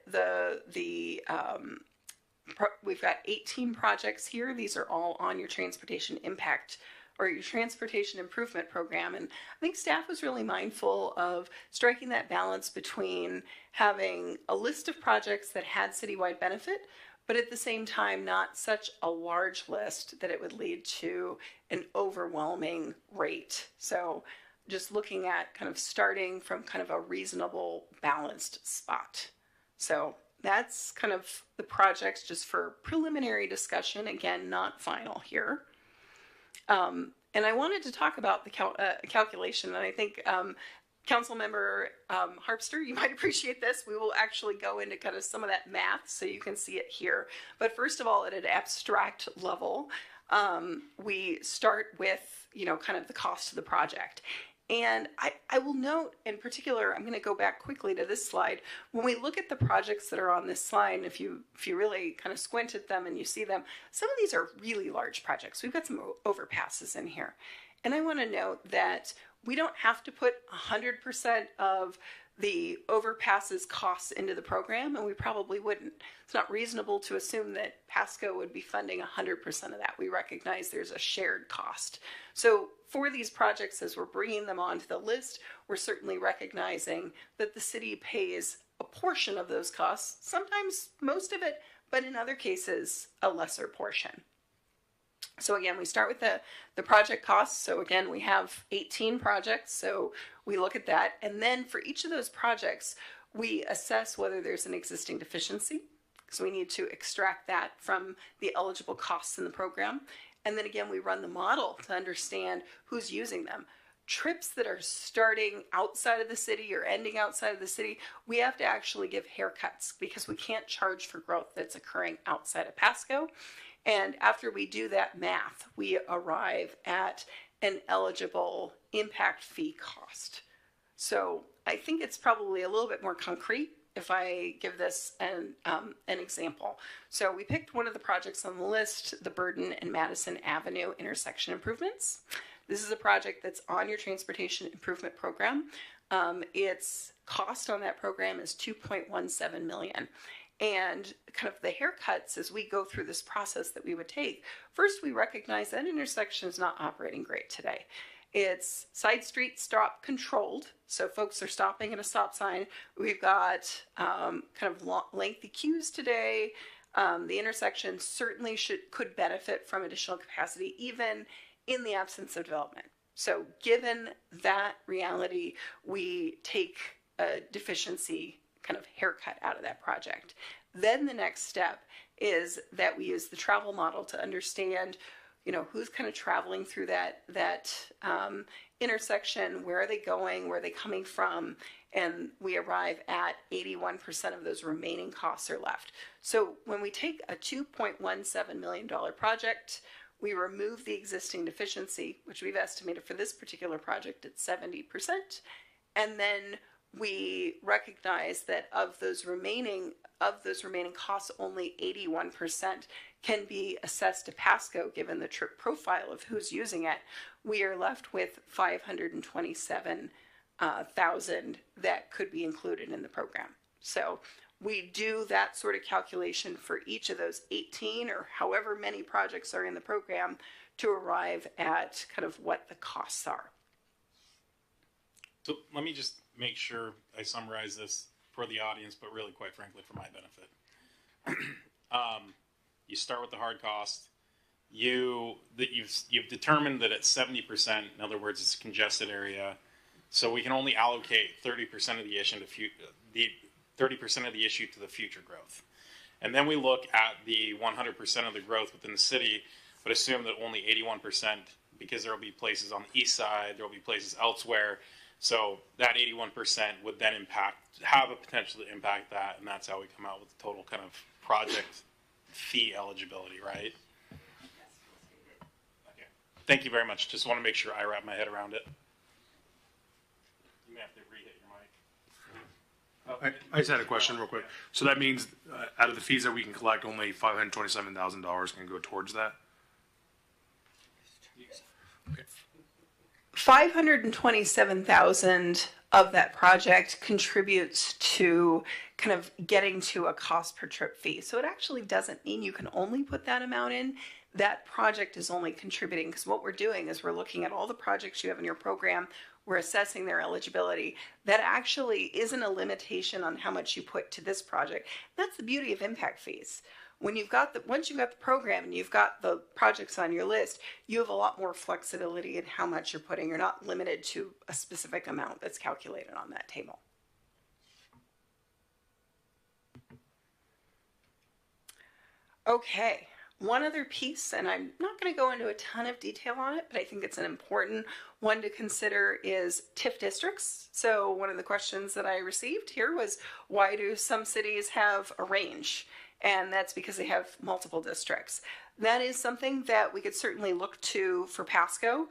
we've got 18 projects here. These are all on your transportation impact or your transportation improvement program. And I think staff was really mindful of striking that balance between having a list of projects that had citywide benefit, but at the same time, not such a large list that it would lead to an overwhelming rate. So just looking at kind of starting from kind of a reasonable balanced spot. So that's kind of the projects just for preliminary discussion. Again, not final here. And I wanted to talk about the calculation, and I think Councilmember Harpster, you might appreciate this. We will actually go into kind of some of that math so you can see it here. But first of all, at an abstract level, we start with, kind of the cost of the project. And I will note in particular, I'm going to go back quickly to this slide. When we look at the projects that are on this slide, if you really kind of squint at them and you see them, some of these are really large projects. We've got some overpasses in here. And I want to note that we don't have to put 100% of the overpasses costs into the program, and we probably wouldn't. It's not reasonable to assume that Pasco would be funding 100% of that. We recognize there's a shared cost. So for these projects, as we're bringing them onto the list, we're certainly recognizing that the city pays a portion of those costs, sometimes most of it, but in other cases, a lesser portion. So again, we start with the project costs. So again, we have 18 projects. So we look at that. And then for each of those projects, we assess whether there's an existing deficiency. So we need to extract that from the eligible costs in the program. And then again, we run the model to understand who's using them. Trips that are starting outside of the city or ending outside of the city, we have to actually give haircuts because we can't charge for growth that's occurring outside of Pasco. And after we do that math, we arrive at an eligible impact fee cost. So I think it's probably a little bit more concrete if I give this an example. So we picked one of the projects on the list, the Burden and Madison Avenue intersection improvements. This is a project that's on your transportation improvement program. Its cost on that program is $2.17 million. And kind of the haircuts as we go through this process that we would take. First, we recognize that intersection is not operating great today. It's side street stop controlled, so folks are stopping at a stop sign. We've got kind of lengthy queues today. The intersection certainly could benefit from additional capacity, even in the absence of development. So given that reality, we take a deficiency kind of haircut out of that project. Then the next step is that we use the travel model to understand, who's kind of traveling through that intersection, where are they going, where are they coming from, and we arrive at 81% of those remaining costs are left. So when we take a $2.17 million project, we remove the existing deficiency, which we've estimated for this particular project at 70%, and then we recognize that of those remaining costs, only 81% can be assessed to Pasco given the trip profile of who's using it. We are left with $527,000 that could be included in the program. So we do that sort of calculation for each of those 18 or however many projects are in the program to arrive at kind of what the costs are. So let me just make sure I summarize this for the audience, but really, quite frankly, for my benefit. You start with the hard cost. You've determined that it's 70%. In other words, it's a congested area, so we can only allocate 30% of the issue to the future growth. And then we look at the 100% of the growth within the city, but assume that only 81%, because there will be places on the east side, there will be places elsewhere. So that 81% would then have a potential to impact that, and that's how we come out with the total kind of project fee eligibility, right? Okay. Thank you very much. Just want to make sure I wrap my head around it. You may have to re-hit your mic. I just had a question real quick. So that means out of the fees that we can collect, only $527,000 can go towards that? Okay. $527,000 of that project contributes to kind of getting to a cost per trip fee. So it actually doesn't mean you can only put that amount in. That project is only contributing because what we're doing is we're looking at all the projects you have in your program. We're assessing their eligibility. That actually isn't a limitation on how much you put to this project. That's the beauty of impact fees. Once you've got the program and you've got the projects on your list, you have a lot more flexibility in how much you're putting. You're not limited to a specific amount that's calculated on that table. Okay, one other piece, and I'm not going to go into a ton of detail on it, but I think it's an important one to consider is TIF districts. So one of the questions that I received here was, why do some cities have a range? And that's because they have multiple districts. that is something that we could certainly look to for Pasco.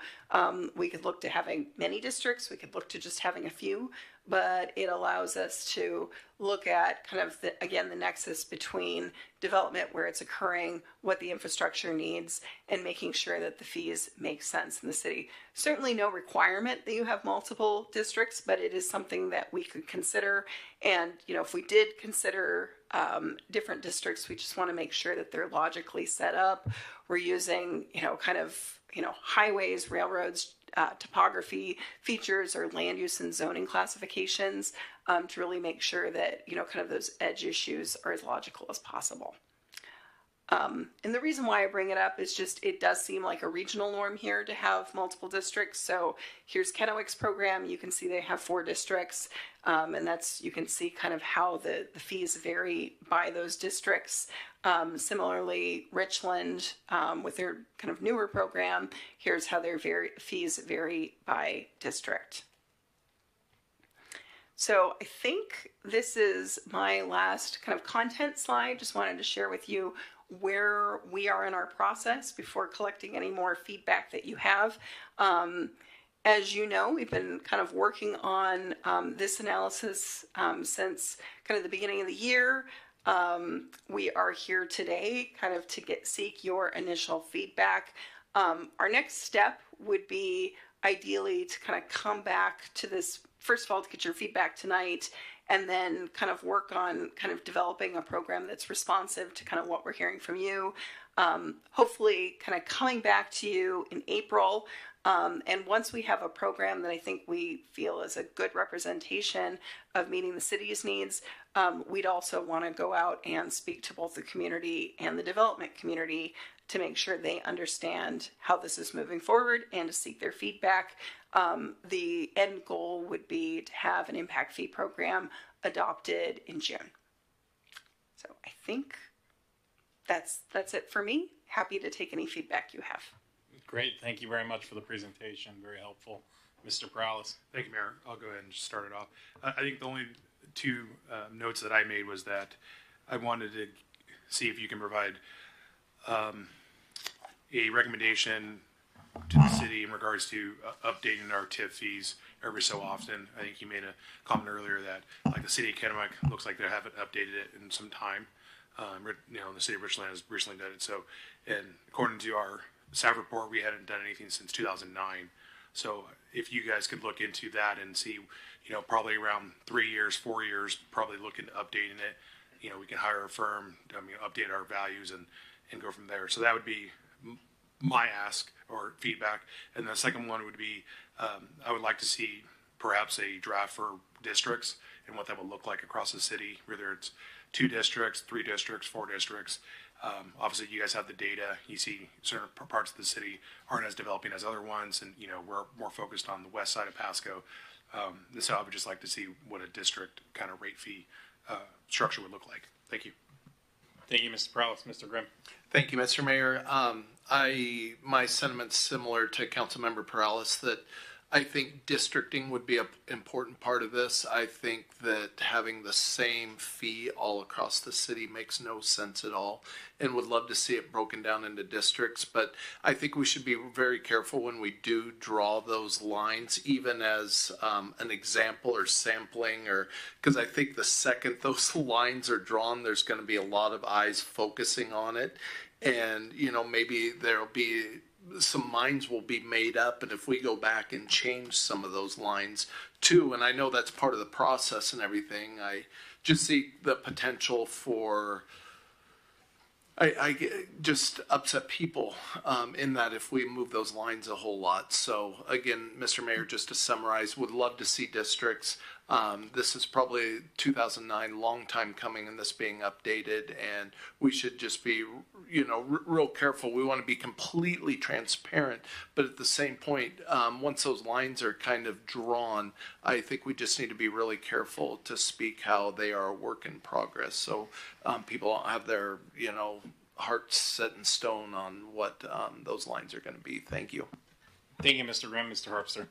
We could look to having many districts. We could look to just having a few, but it allows us to look at kind of the nexus between development where it's occurring, what the infrastructure needs, and making sure that the fees make sense in the city. Certainly no requirement that you have multiple districts, but it is something that we could consider. And, if we did consider different districts, we just want to make sure that they're logically set up. We're using, highways, railroads, topography features or land use and zoning classifications to really make sure that, kind of those edge issues are as logical as possible. And the reason why I bring it up is just it does seem like a regional norm here to have multiple districts. So here's Kennewick's program. You can see they have 4 districts, and you can see kind of how the fees vary by those districts. Similarly, Richland, with their kind of newer program, here's how their fees vary by district. So I think this is my last kind of content slide. Just wanted to share with you where we are in our process before collecting any more feedback that you have. As you know, we've been kind of working on this analysis since kind of the beginning of the year. We are here today kind of to seek your initial feedback. Our next step would be ideally to kind of come back to this, first of all, to get your feedback tonight, and then kind of work on kind of developing a program that's responsive to kind of what we're hearing from you. Hopefully kind of coming back to you in April. And once we have a program that I think we feel is a good representation of meeting the city's needs, we'd also want to go out and speak to both the community and the development community to make sure they understand how this is moving forward and to seek their feedback. The end goal would be to have an impact fee program adopted in June. So I think that's it for me. Happy to take any feedback you have. Great. Thank you very much for the presentation. Very helpful. Mr. Perales. Thank you, Mayor. I'll go ahead and just start it off. I think the only 2 notes that I made was that I wanted to see if you can provide a recommendation to the city in regards to updating our TIF fees every so often. I think you made a comment earlier that, like, the city of Kennewick looks like they haven't updated it in some time. The city of Richland has recently done it. So, and according to our staff report, we hadn't done anything since 2009. So if you guys could look into that and see, probably around 3 years, 4 years, probably look into updating it. We can hire a firm, update our values and go from there. So that would be my ask or feedback. And the second one would be, I would like to see perhaps a draft for districts and what that would look like across the city, whether it's 2 districts, 3 districts, 4 districts. Obviously, you guys have the data. You see certain parts of the city aren't as developing as other ones, and we're more focused on the west side of Pasco. So I would just like to see what a district kind of rate fee structure would look like. Thank you. Thank you, Mr. Perales. Mr. Grimm. Thank you, Mr. Mayor. My sentiment's similar to Councilmember Perales, that I think districting would be an important part of this. I think that having the same fee all across the city makes no sense at all, and would love to see it broken down into districts. But I think we should be very careful when we do draw those lines, even as an example or sampling, or because I think the second those lines are drawn, there's going to be a lot of eyes focusing on it. And, maybe there'll be some minds will be made up, and if we go back and change some of those lines too, and I know that's part of the process and everything, I just see the potential for I just upset people in that if we move those lines a whole lot. So again, Mr. Mayor, just to summarize, would love to see districts. This is probably 2009, long time coming, and this being updated, and we should just be, real careful. We want to be completely transparent, but at the same point, once those lines are kind of drawn, I think we just need to be really careful to speak how they are a work in progress. So people don't have their, hearts set in stone on what those lines are going to be. Thank you. Thank you, Mr. Grimm. Mr. Harpster.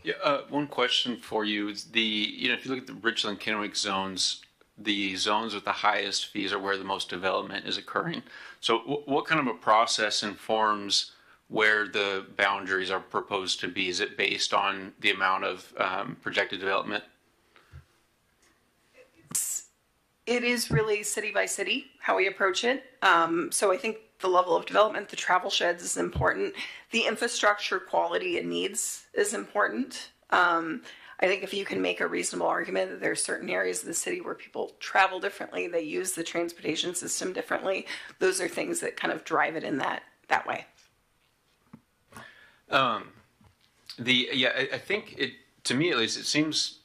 Yeah, one question for you is if you look at the Richland Kennewick zones, the zones with the highest fees are where the most development is occurring. So what kind of a process informs where the boundaries are proposed to be? Is it based on the amount of projected development? It is really city by city how we approach it. So I think the level of development, the travel sheds is important. The infrastructure quality and needs is important. I think if you can make a reasonable argument that there are certain areas of the city where people travel differently, they use the transportation system differently, those are things that kind of drive it in that way. I think it, to me at least, it seems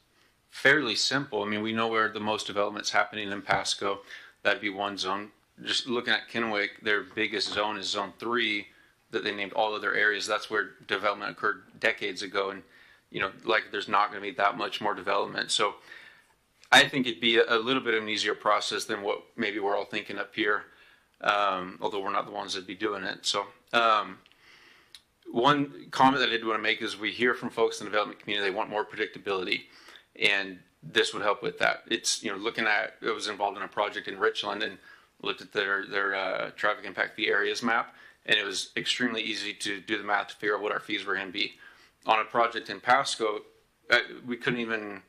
fairly simple. I mean, we know where the most development's happening in Pasco. That'd be one zone. Just looking at Kennewick, their biggest zone is zone 3 that they named all other areas. That's where development occurred decades ago. And, you know, like there's not going to be that much more development. So I think it'd be a little bit of an easier process than what maybe we're all thinking up here. Although we're not the ones that'd be doing it. So, one comment that I did want to make is we hear from folks in the development community, they want more predictability, and this would help with that. It's, you know, looking at, I was involved in a project in Richland and looked at their traffic impact fee areas map, and it was extremely easy to do the math to figure out what our fees were going to be. On a project in Pasco, we couldn't even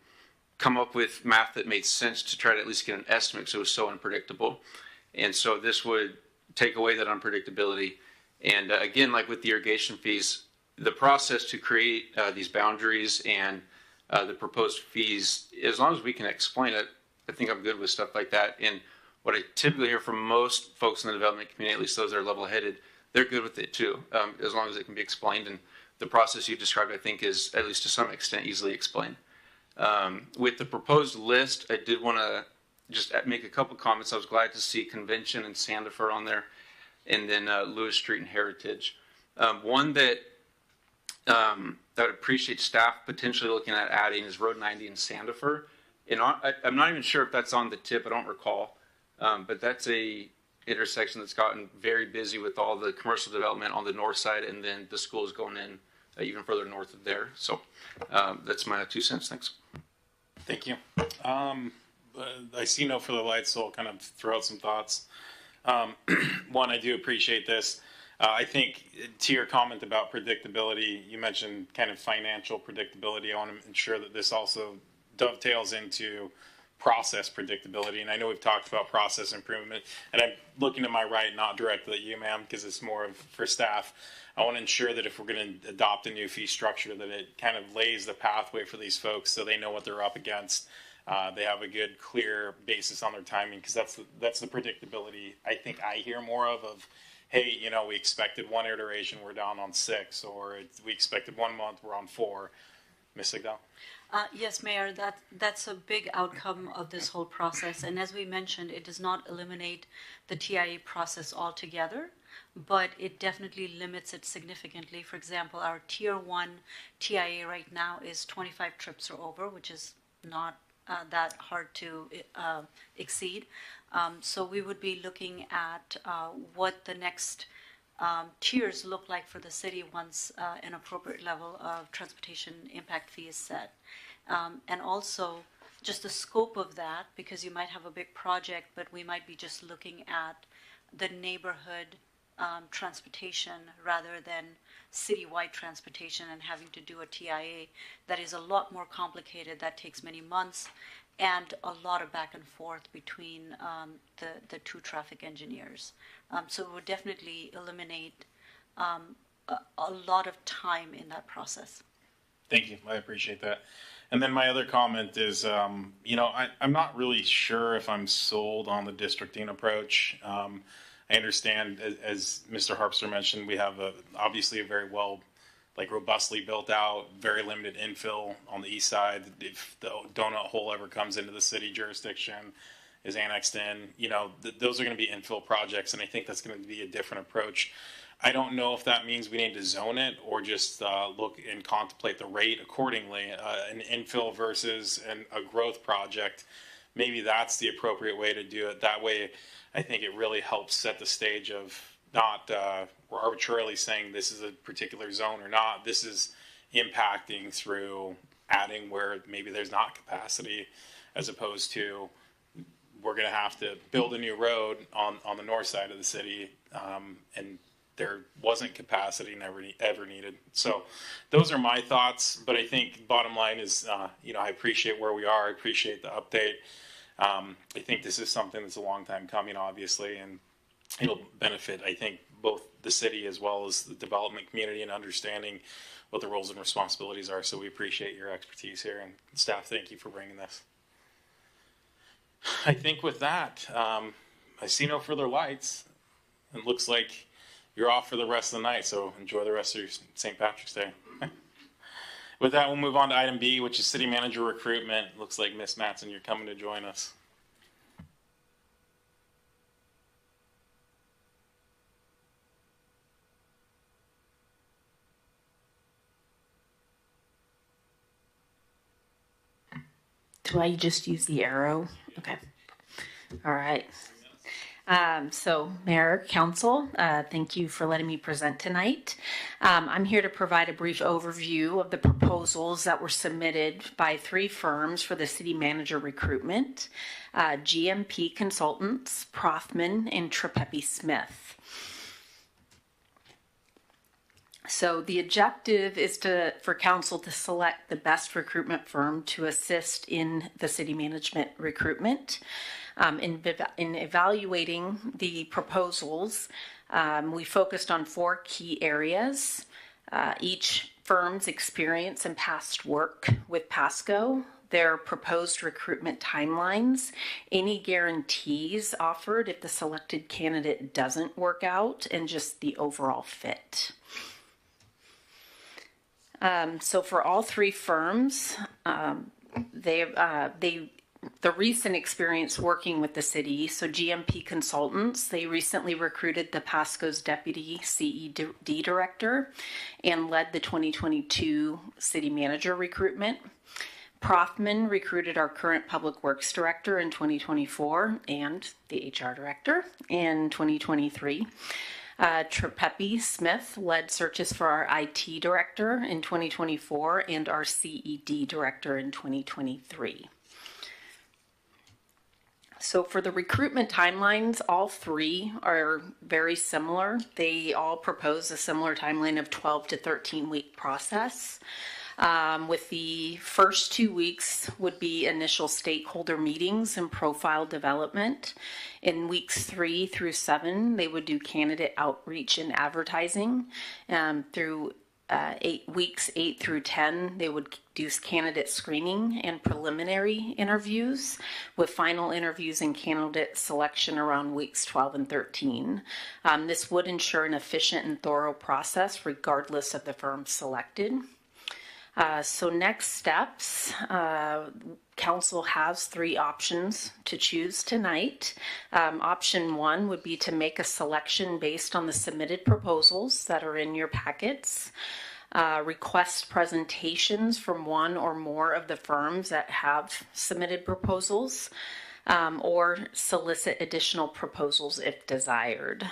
come up with math that made sense to try to at least get an estimate because it was so unpredictable. And so this would take away that unpredictability. And again, like with the irrigation fees, the process to create these boundaries and the proposed fees, as long as we can explain it, I think I'm good with stuff like that. And what I typically hear from most folks in the development community, at least those that are level-headed, they're good with it too, as long as it can be explained. And the process you've described, I think, is at least to some extent easily explained. With the proposed list, I did want to just make a couple comments. I was glad to see Convention and Sandifer on there, and then Lewis Street and Heritage. One that I would appreciate staff potentially looking at adding is Road 90 and Sandifer. And I'm not even sure if that's on the tip, I don't recall, but that's a intersection that's gotten very busy with all the commercial development on the north side, and then the schools going in even further north of there. So that's my 2 cents. Thanks. Thank you. I see no further lights, so I'll kind of throw out some thoughts. One, I do appreciate this. I think to your comment about predictability, you mentioned kind of financial predictability. I want to ensure that this also dovetails into process predictability. And I know we've talked about process improvement, and I'm looking to my right, not directly at you, ma'am, because it's more of for staff. I want to ensure that if we're going to adopt a new fee structure, that it kind of lays the pathway for these folks so they know what they're up against. They have a good, clear basis on their timing, because that's the predictability I think I hear more of, hey, you know, we expected one iteration, we're down on 6, or we expected 1 month, we're on 4. Ms. Sigdal? Yes, Mayor, that's a big outcome of this whole process. And as we mentioned, it does not eliminate the TIA process altogether, but it definitely limits it significantly. For example, our Tier 1 TIA right now is 25 trips or over, which is not that hard to exceed. So we would be looking at what the next tiers look like for the city once an appropriate level of transportation impact fee is set. And also just the scope of that, because you might have a big project, but we might be just looking at the neighborhood transportation rather than citywide transportation and having to do a TIA that is a lot more complicated, that takes many months, and a lot of back and forth between the two traffic engineers. So it would definitely eliminate a lot of time in that process. Thank you. I appreciate that. And then my other comment is, you know, I'm not really sure if I'm sold on the districting approach. I understand, as Mr. Harpster mentioned, we have obviously a very well, like robustly built out, very limited infill on the east side. If the donut hole ever comes into the city jurisdiction, is annexed in, you know, those are going to be infill projects, and I think that's going to be a different approach. I don't know if that means we need to zone it or just look and contemplate the rate accordingly. An infill versus a growth project, maybe that's the appropriate way to do it. That way, I think it really helps set the stage of not arbitrarily saying this is a particular zone or not. This is impacting through adding where maybe there's not capacity, as opposed to we're going to have to build a new road on the north side of the city, and there wasn't capacity ever needed. So those are my thoughts, but I think bottom line is, I appreciate where we are. I appreciate the update. I think this is something that's a long time coming, obviously, and it'll benefit, I think, both the city as well as the development community and understanding what the roles and responsibilities are. So we appreciate your expertise here, and staff, thank you for bringing this. I think with that, I see no further lights. It looks like you're off for the rest of the night, so enjoy the rest of your St. Patrick's Day. With that, we'll move on to item B, which is city manager recruitment. Looks like Miss Matson, you're coming to join us. Do I just use the arrow? Okay. All right. So, Mayor, Council, thank you for letting me present tonight. I'm here to provide a brief overview of the proposals that were submitted by 3 firms for the city manager recruitment, GMP Consultants, Prothman, and Trepepe Smith. So the objective is for council to select the best recruitment firm to assist in the city management recruitment. In evaluating the proposals, we focused on 4 key areas. Each firm's experience and past work with Pasco, their proposed recruitment timelines, any guarantees offered if the selected candidate doesn't work out, and just the overall fit. So for all 3 firms, the recent experience working with the city, so GMP Consultants, they recently recruited the Pasco's deputy CED director and led the 2022 city manager recruitment. Prothman recruited our current public works director in 2024 and the HR director in 2023. Trepepe Smith led searches for our IT director in 2024 and our CED director in 2023. So for the recruitment timelines, all 3 are very similar. They all propose a similar timeline of 12 to 13 week process. With the first 2 weeks would be initial stakeholder meetings and profile development. In weeks 3 through 7, they would do candidate outreach and advertising. Through 8 through 10, they would do candidate screening and preliminary interviews, with final interviews and candidate selection around weeks 12 and 13. This would ensure an efficient and thorough process regardless of the firm selected. So next steps, council has 3 options to choose tonight. Option 1 would be to make a selection based on the submitted proposals that are in your packets. Request presentations from 1 or more of the firms that have submitted proposals. Or solicit additional proposals if desired.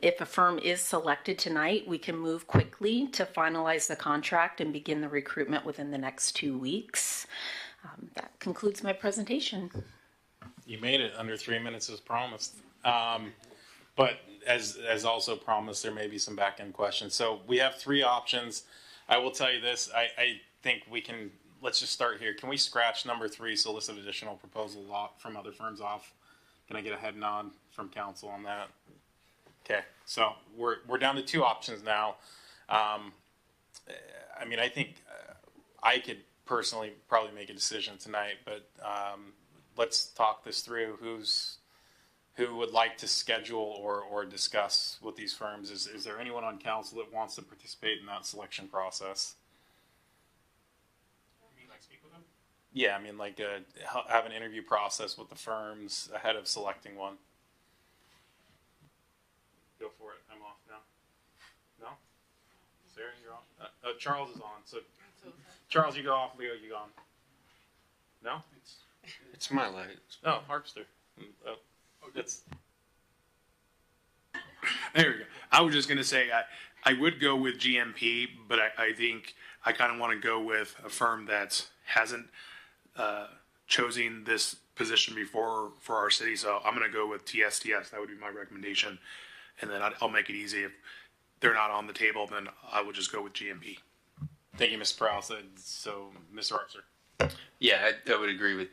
If a firm is selected tonight, we can move quickly to finalize the contract and begin the recruitment within the next 2 weeks. That concludes my presentation. You made it under 3 minutes as promised. But as also promised, there may be some back-end questions. So we have 3 options. I will tell you this, I think we can, let's just start here. Can we scratch number 3, solicit additional proposal from other firms off? Can I get a head nod from council on that? Okay, so we're down to 2 options now. I mean, I think I could personally probably make a decision tonight, but let's talk this through. Who would like to schedule or discuss with these firms? Is there anyone on council that wants to participate in that selection process? Yeah, I mean, like have an interview process with the firms ahead of selecting one. Go for it. I'm off now. No? Sarah, you're on. Charles is on. So, Charles, you go off. Leo, you go on. No? It's my light. Oh, Harpster. It's. There we go. I was just going to say I would go with GMP, but I think I kind of want to go with a firm that hasn't chosen this position before for our city. So I'm going to go with TSTS. That would be my recommendation. And then I'll make it easy. If they're not on the table, then I would just go with GMP. Thank you, Mr. Prowse. So, Mr. Harpster. Yeah, I would agree with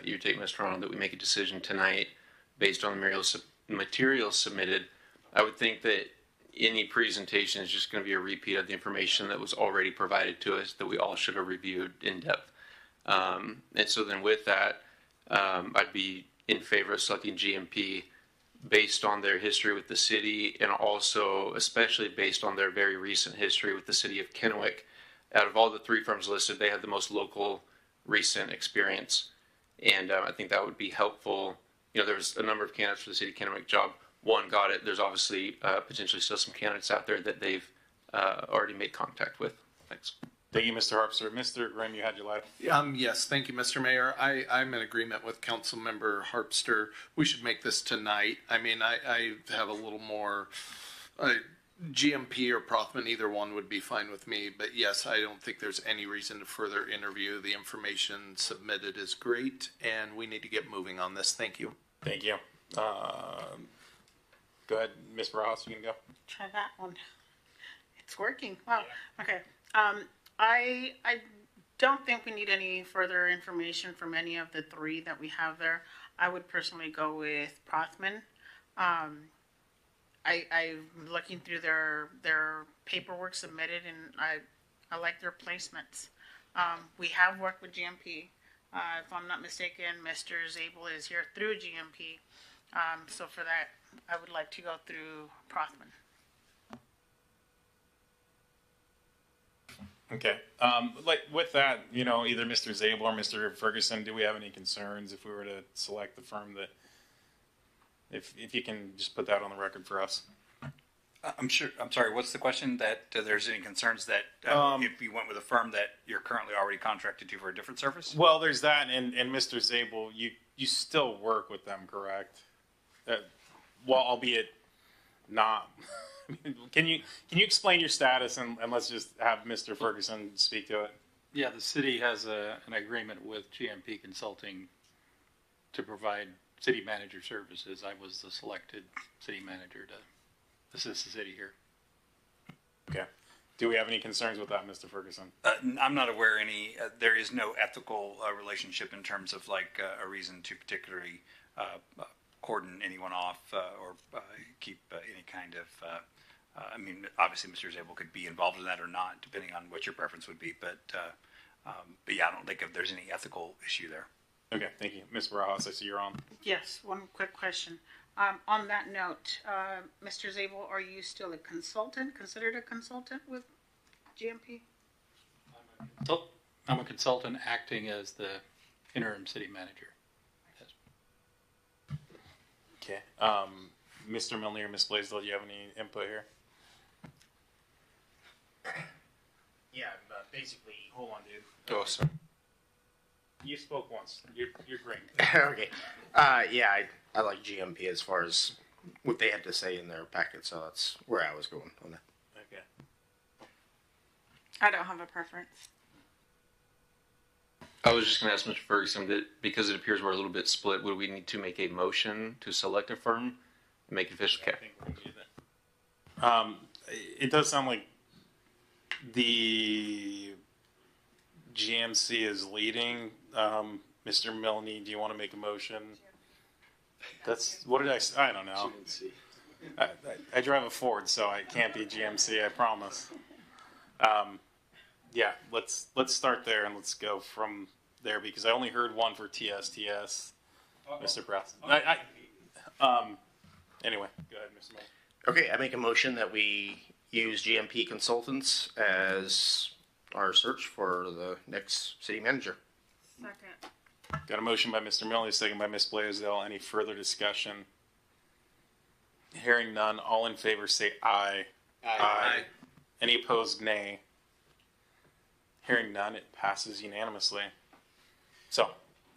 your take, Mr. Ronald, that we make a decision tonight based on the materials submitted. I would think that any presentation is just going to be a repeat of the information that was already provided to us that we all should have reviewed in depth. And so then with that, I'd be in favor of selecting GMP based on their history with the city and also especially based on their very recent history with the city of Kennewick. Out of all the three firms listed, they had the most local recent experience. And I think that would be helpful. You know, there was a number of candidates for the city of Kennewick job. One got it. There's obviously potentially still some candidates out there that they've already made contact with. Thanks. Thank you, Mr. Harpster. Mr. Grimm, you had your light. Yes, thank you, Mr. Mayor. I'm in agreement with Councilmember Harpster. We should make this tonight. I mean, I have a little more GMP or Prothman, either one would be fine with me. But yes, I don't think there's any reason to further interview. The information submitted is great, and we need to get moving on this. Thank you. Thank you. Go ahead, Ms. Ross, you can go. Try that one. It's working. Wow. Okay. I don't think we need any further information from any of the three that we have there. I would personally go with Prothman. I'm looking through their paperwork submitted, and I like their placements. We have worked with GMP. If I'm not mistaken, Mr. Zabel is here through GMP. So for that, I would like to go through Prothman. Okay. Like with that, you know, either Mr. Zabel or Mr. Ferguson, do we have any concerns if we were to select the firm that, if you can just put that on the record for us? I'm sorry, what's the question? That there's any concerns that if you went with a firm that you're currently already contracted to for a different service? Well, there's that, and Mr. Zabel, you still work with them, correct? Well, albeit not. Can you explain your status, and let's just have Mr. Ferguson speak to it? Yeah, the city has an agreement with GMP Consulting to provide city manager services. I was the selected city manager to assist the city here. Okay. Do we have any concerns with that, Mr. Ferguson? I'm not aware any. There is no ethical relationship in terms of like a reason to particularly cordon anyone off or keep any kind of. I mean, obviously, Mr. Zabel could be involved in that or not, depending on what your preference would be. But yeah, I don't think if there's any ethical issue there. Okay, thank you, Ms. Barajas. I see you're on. Yes, one quick question. On that note, Mr. Zabel, are you still a consultant, considered a consultant with GMP? I'm a consultant acting as the interim city manager. Yes. Okay. Mr. Milner or Ms. Blaisdell, do you have any input here? Yeah, basically, hold on, dude. Oh, sorry. You spoke once. You're great. Okay. Yeah, I like GMP as far as what they had to say in their packet, so that's where I was going on that. Okay. I don't have a preference. I was just going to ask Mr. Ferguson that because it appears we're a little bit split, would we need to make a motion to select a firm and make it official? Yeah, I think we'll do that. It does sound like the GMC is leading. Mr. Milne, do you want to make a motion? That's what did I say? I don't know. I drive a Ford, so I can't be GMC. I promise. Yeah, let's start there and let's go from there because I only heard one for TSTS, Mr. Press. Anyway, go ahead, Mr. Milne. Okay, I make a motion that we use GMP Consultants as our search for the next city manager. Second. Got a motion by Mr. Milne, second by Ms. Blaisdell. Any further discussion? Hearing none, all in favor say aye. Aye. Any opposed, nay. Hearing none, it passes unanimously. So,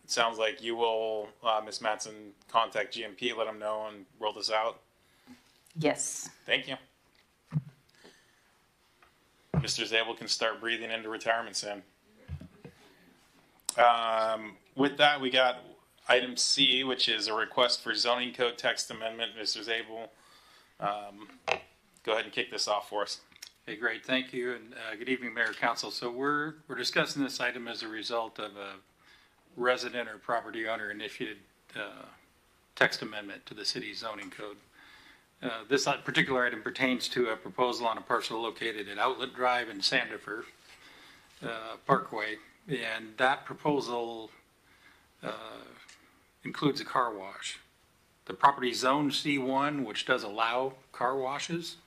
it sounds like you will, Ms. Mattson, contact GMP, let them know, and roll this out. Yes. Thank you. Mr. Zabel can start breathing into retirement soon. With that, we got Item C, which is a request for zoning code text amendment. Mr. Zabel, go ahead and kick this off for us. Okay, great. Thank you, and good evening, Mayor Council. So we're discussing this item as a result of a resident or property owner initiated text amendment to the city's zoning code. This particular item pertains to a proposal on a parcel located at Outlet Drive in Sandifer Parkway, and that proposal includes a car wash. The property is zoned C1, which does allow car washes.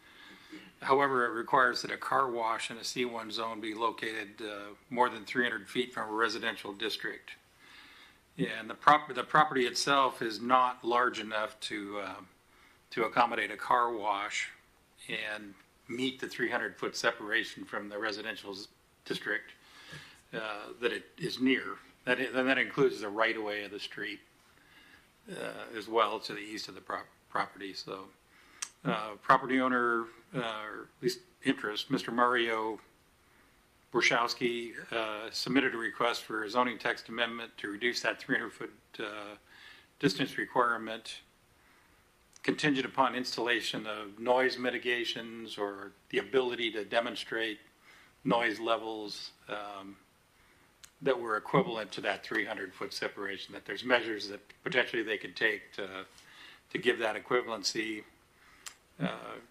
However, it requires that a car wash in a C1 zone be located more than 300 feet from a residential district. And the property itself is not large enough to accommodate a car wash and meet the 300-foot separation from the residential district that it is near. That includes the right-of-way of the street as well to the east of the property. So property owner, or at least interest, Mr. Mario Borszowski submitted a request for a zoning text amendment to reduce that 300-foot distance requirement contingent upon installation of noise mitigations or the ability to demonstrate noise levels that were equivalent to that 300-foot separation, that there's measures that potentially they could take to give that equivalency.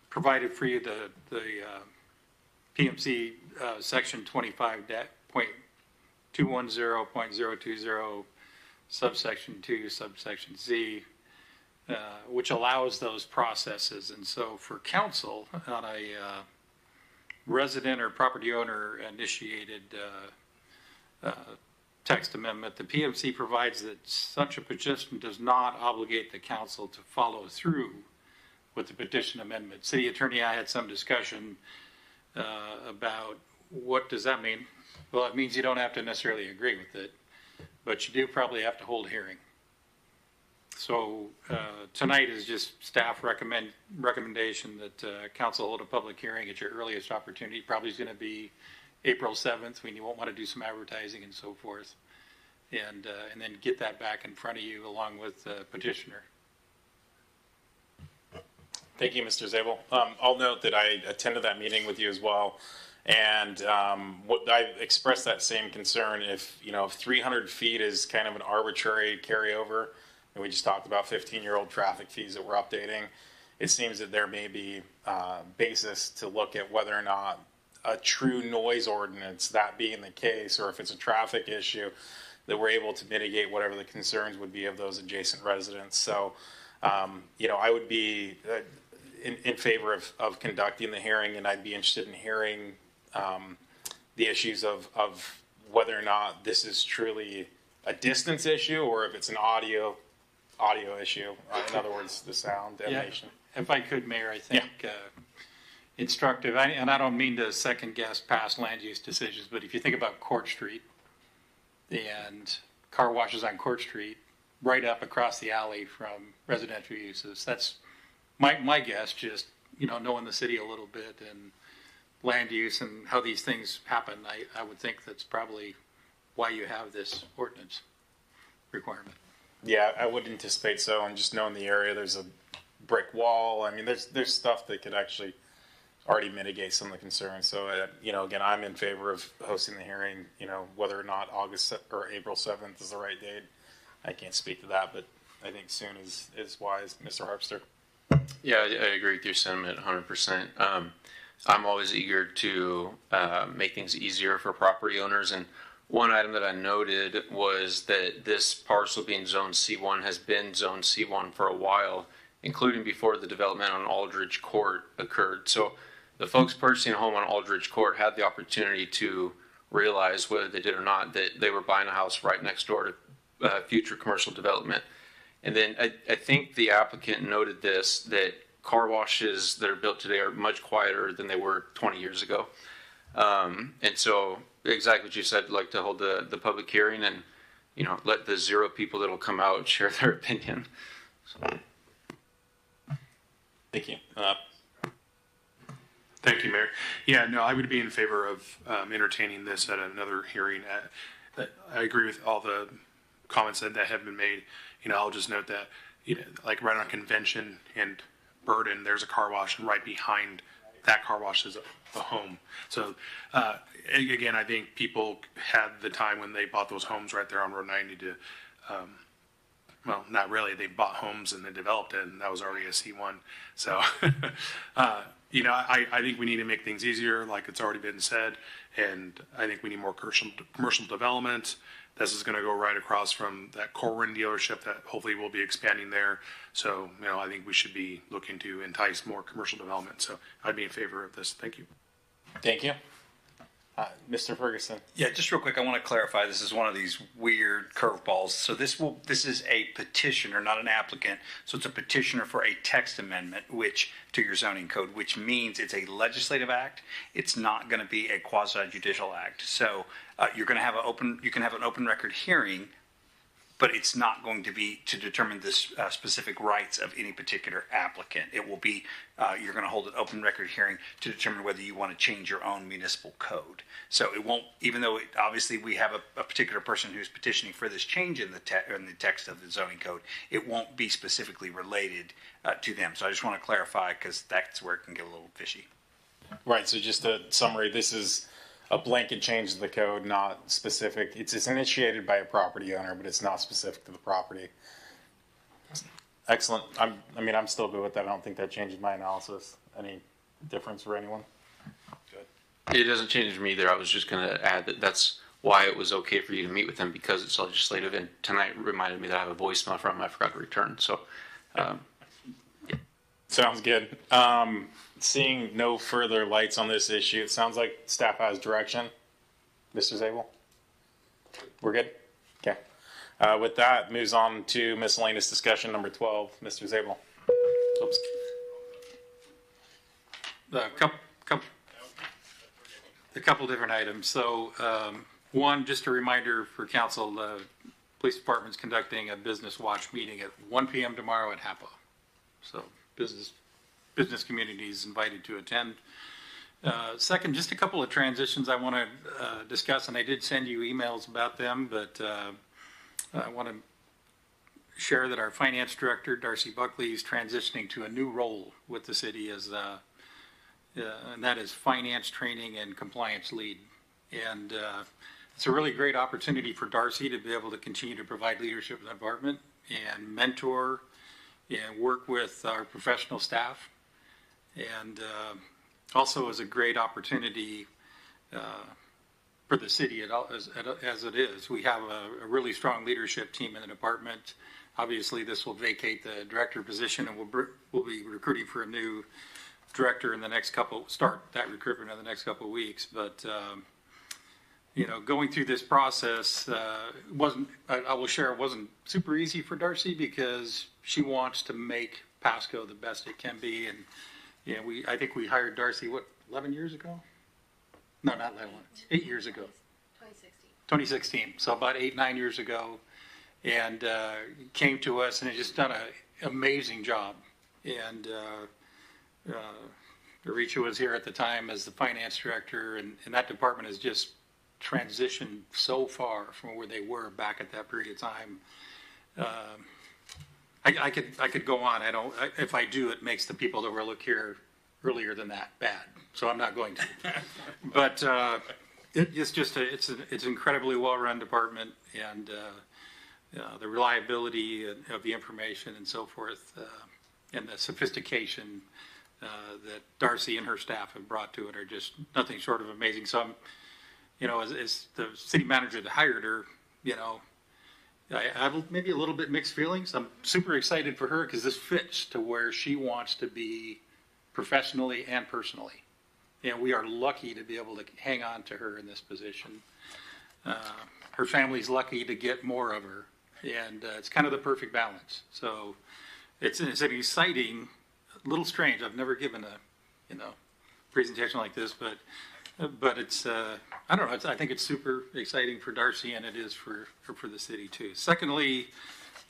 Provided for you the PMC section 25.210.020 subsection 2 subsection Z, which allows those processes. And so for council on a resident or property owner initiated text amendment, the PMC provides that such a petition does not obligate the council to follow through with the petition amendment. City attorney and I had some discussion about what does that mean. Well, it means you don't have to necessarily agree with it, but you do probably have to hold a hearing. So tonight is just staff recommendation that council hold a public hearing at your earliest opportunity. Probably is going to be April 7th when you won't want to do some advertising and so forth, and then get that back in front of you along with the petitioner. Thank you, Mr. Zabel. I'll note that I attended that meeting with you as well, and I expressed that same concern. If 300 feet is kind of an arbitrary carryover, and we just talked about 15-year-old traffic fees that we're updating, it seems that there may be basis to look at whether or not a true noise ordinance, that being the case, or if it's a traffic issue, that we're able to mitigate whatever the concerns would be of those adjacent residents. So, I would be in favor of conducting the hearing, and I'd be interested in hearing the issues of whether or not this is truly a distance issue or if it's an audio issue. In other words, the sound emanation. Yeah, if I could, Mayor, I think instructive, and I don't mean to second guess past land use decisions, but if you think about Court Street and car washes on Court Street, right up across the alley from residential uses, that's my guess, just, knowing the city a little bit and land use and how these things happen, I would think that's probably why you have this ordinance requirement. Yeah, I would anticipate so. And just knowing the area, there's a brick wall. I mean, there's stuff that could actually already mitigate some of the concerns. So, again, I'm in favor of hosting the hearing. Whether or not August or April 7th is the right date, I can't speak to that, but I think soon is wise. Mr. Harpster. Yeah, I agree with your sentiment 100%. I'm always eager to make things easier for property owners. And one item that I noted was that this parcel being Zone C1 has been Zone C1 for a while, including before the development on Aldridge Court occurred. So the folks purchasing a home on Aldridge Court had the opportunity to realize, whether they did or not, that they were buying a house right next door to future commercial development. And then I think the applicant noted this, that car washes that are built today are much quieter than they were 20 years ago. And so exactly what you said, I'd like to hold the public hearing and, let the 0 people that'll come out share their opinion. So. Thank you. Thank you, Mayor. Yeah, no, I would be in favor of entertaining this at another hearing. I agree with all the comments that have been made, I'll just note that, like right on Convention and Burden, there's a car wash, and right behind that car wash is a home. So, again, I think people had the time when they bought those homes right there on Road 90 to, well, not really. They bought homes and they developed it, and that was already a C1. So, I think we need to make things easier, like it's already been said, and I think we need more commercial development. This is going to go right across from that Corwin dealership that hopefully will be expanding there. So, I think we should be looking to entice more commercial development. So I'd be in favor of this. Thank you. Thank you. Mr. Ferguson. Yeah, just real quick, I want to clarify, this is one of these weird curveballs. So this is a petitioner, not an applicant. So it's a petitioner for a text amendment, to your zoning code, which means it's a legislative act. It's not going to be a quasi-judicial act. So you're going to have you can have an open record hearing, but it's not going to be to determine the specific rights of any particular applicant. It will be, you're going to hold an open record hearing to determine whether you want to change your own municipal code. So it won't, even though obviously we have a particular person who's petitioning for this change in the text of the zoning code, it won't be specifically related to them. So I just want to clarify, because that's where it can get a little fishy. Right, so just a summary, this is a blanket change to the code, not specific. It's initiated by a property owner, but it's not specific to the property. Excellent. I'm still good with that. I don't think that changes my analysis. Any difference for anyone? Good. It doesn't change for me either. I was just going to add that that's why it was okay for you to meet with them, because it's legislative. And tonight reminded me that I have a voicemail from him I forgot to return. So, yeah. Sounds good. Seeing no further lights on this issue, it sounds like staff has direction. Mr. Zabel? We're good? Okay. With that, moves on to miscellaneous discussion number 12. Mr. Zabel. Oops. A couple different items. So, one, just a reminder for council, the police department's conducting a business watch meeting at 1 p.m. tomorrow at HAPA. So, business community is invited to attend. Second, just a couple of transitions I want to discuss, and I did send you emails about them, but I want to share that our finance director, Darcy Buckley, is transitioning to a new role with the city as, and that is finance training and compliance lead. And it's a really great opportunity for Darcy to be able to continue to provide leadership in the department and mentor and work with our professional staff. And also is a great opportunity for the city as it is. We have a really strong leadership team in the department. Obviously, this will vacate the director position, and we'll be recruiting for a new director in the next start that recruitment in the next couple of weeks. But going through this process I will share, it wasn't super easy for Darcy, because she wants to make Pasco the best it can be. And I think we hired Darcy, 11 years ago? No, not 11, 8 years ago. 2016. So about 8-9 years ago, and came to us and has just done an amazing job. And Aricha was here at the time as the finance director, and that department has just transitioned so far from where they were back at that period of time. I could go on. If I do, it makes the people that were here earlier than that bad. So I'm not going to. But it's an incredibly well-run department, and the reliability of the information and so forth, and the sophistication that Darcy and her staff have brought to it are just nothing short of amazing. So as the city manager that hired her, I have maybe a little bit mixed feelings. I'm super excited for her because this fits to where she wants to be professionally and personally. We are lucky to be able to hang on to her in this position. Her family's lucky to get more of her, and it's kind of the perfect balance. So it's an exciting, a little strange. I've never given a presentation like this, but it's I don't know. I think it's super exciting for Darcy, and it is for the city too. Secondly,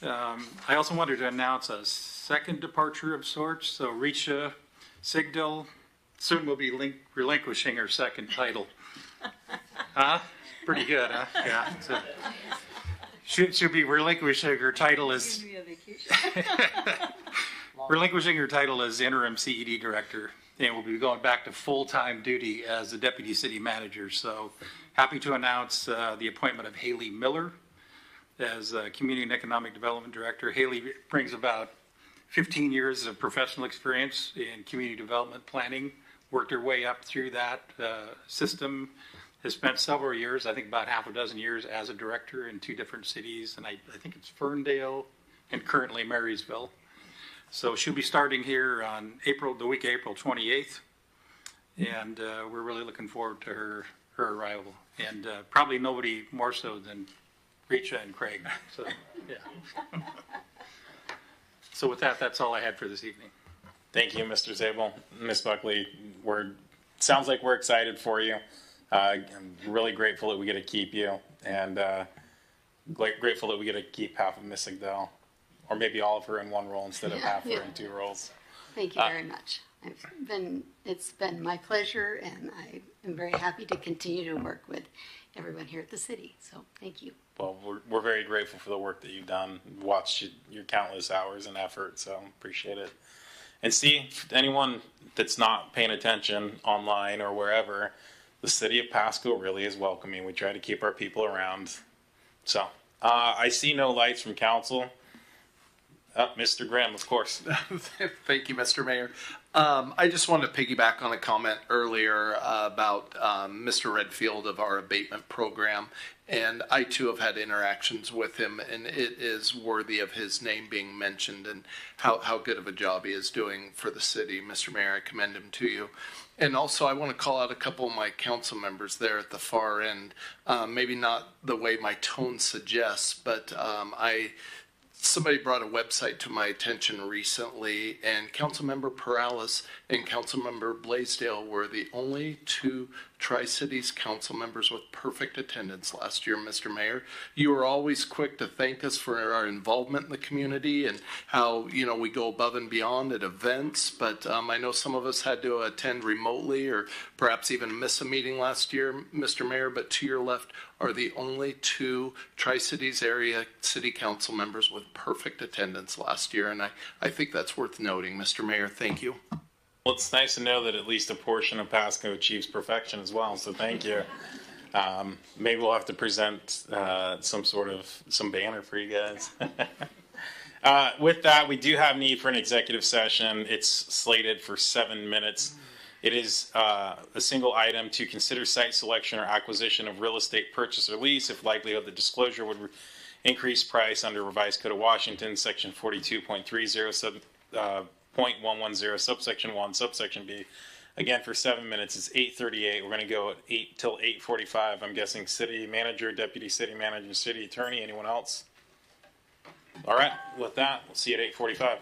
I also wanted to announce a second departure of sorts. So Risha Sigdal soon will be relinquishing her second title. Pretty good, huh? Yeah. So Should be relinquishing her title as relinquishing her title as interim CED director, and will be going back to full-time duty as the deputy city manager. So happy to announce the appointment of Haley Miller as community and economic development director. Haley brings about 15 years of professional experience in community development planning, worked her way up through that system, has spent several years, I think about half a dozen years as a director in 2 different cities, and I think it's Ferndale and currently Marysville. So she'll be starting here on the week of April 28th, and we're really looking forward to her arrival, and probably nobody more so than Richa and Craig. So, yeah. So with that, that's all I had for this evening. Thank you, Mr. Zabel. Ms. Buckley, sounds like we're excited for you. I'm really grateful that we get to keep you, and grateful that we get to keep half of Miss Sigdell, or maybe all of her in one role instead of half her in 2 roles. Thank you very much. It's been my pleasure, and I am very happy to continue to work with everyone here at the city. So thank you. Well, we're very grateful for the work that you've done. Watched your countless hours and effort, so appreciate it. And see, anyone that's not paying attention online or wherever, the city of Pasco really is welcoming. We try to keep our people around. So I see no lights from council. Mr. Graham, of course. Thank you, Mr. Mayor. I just wanted to piggyback on a comment earlier about Mr. Redfield of our abatement program. And I too have had interactions with him, and it is worthy of his name being mentioned and how good of a job he is doing for the city. Mr. Mayor, I commend him to you. And also, I want to call out a couple of my council members there at the far end. Maybe not the way my tone suggests, but somebody brought a website to my attention recently, and Councilmember Perales and Councilmember Blaisdell were the only 2 Tri-Cities council members with perfect attendance last year, Mr. Mayor. You were always quick to thank us for our involvement in the community and how, we go above and beyond at events, but I know some of us had to attend remotely or perhaps even miss a meeting last year, Mr. Mayor, but to your left are the only 2 Tri-Cities area city council members with perfect attendance last year, and I think that's worth noting, Mr. Mayor. Thank you. Well, it's nice to know that at least a portion of Pasco achieves perfection as well, so thank you. Maybe we'll have to present some banner for you guys. With that, we do have need for an executive session. It's slated for 7 minutes. It is a single item to consider site selection or acquisition of real estate purchase or lease if likelihood the disclosure would increase price under Revised Code of Washington, Section 42.30, 0.110, subsection 1, subsection B. Again, for 7 minutes, it's 8:38. We're going to go at 8 till 8:45. I'm guessing city manager, deputy city manager, city attorney, anyone else? All right, with that, we'll see you at 8:45.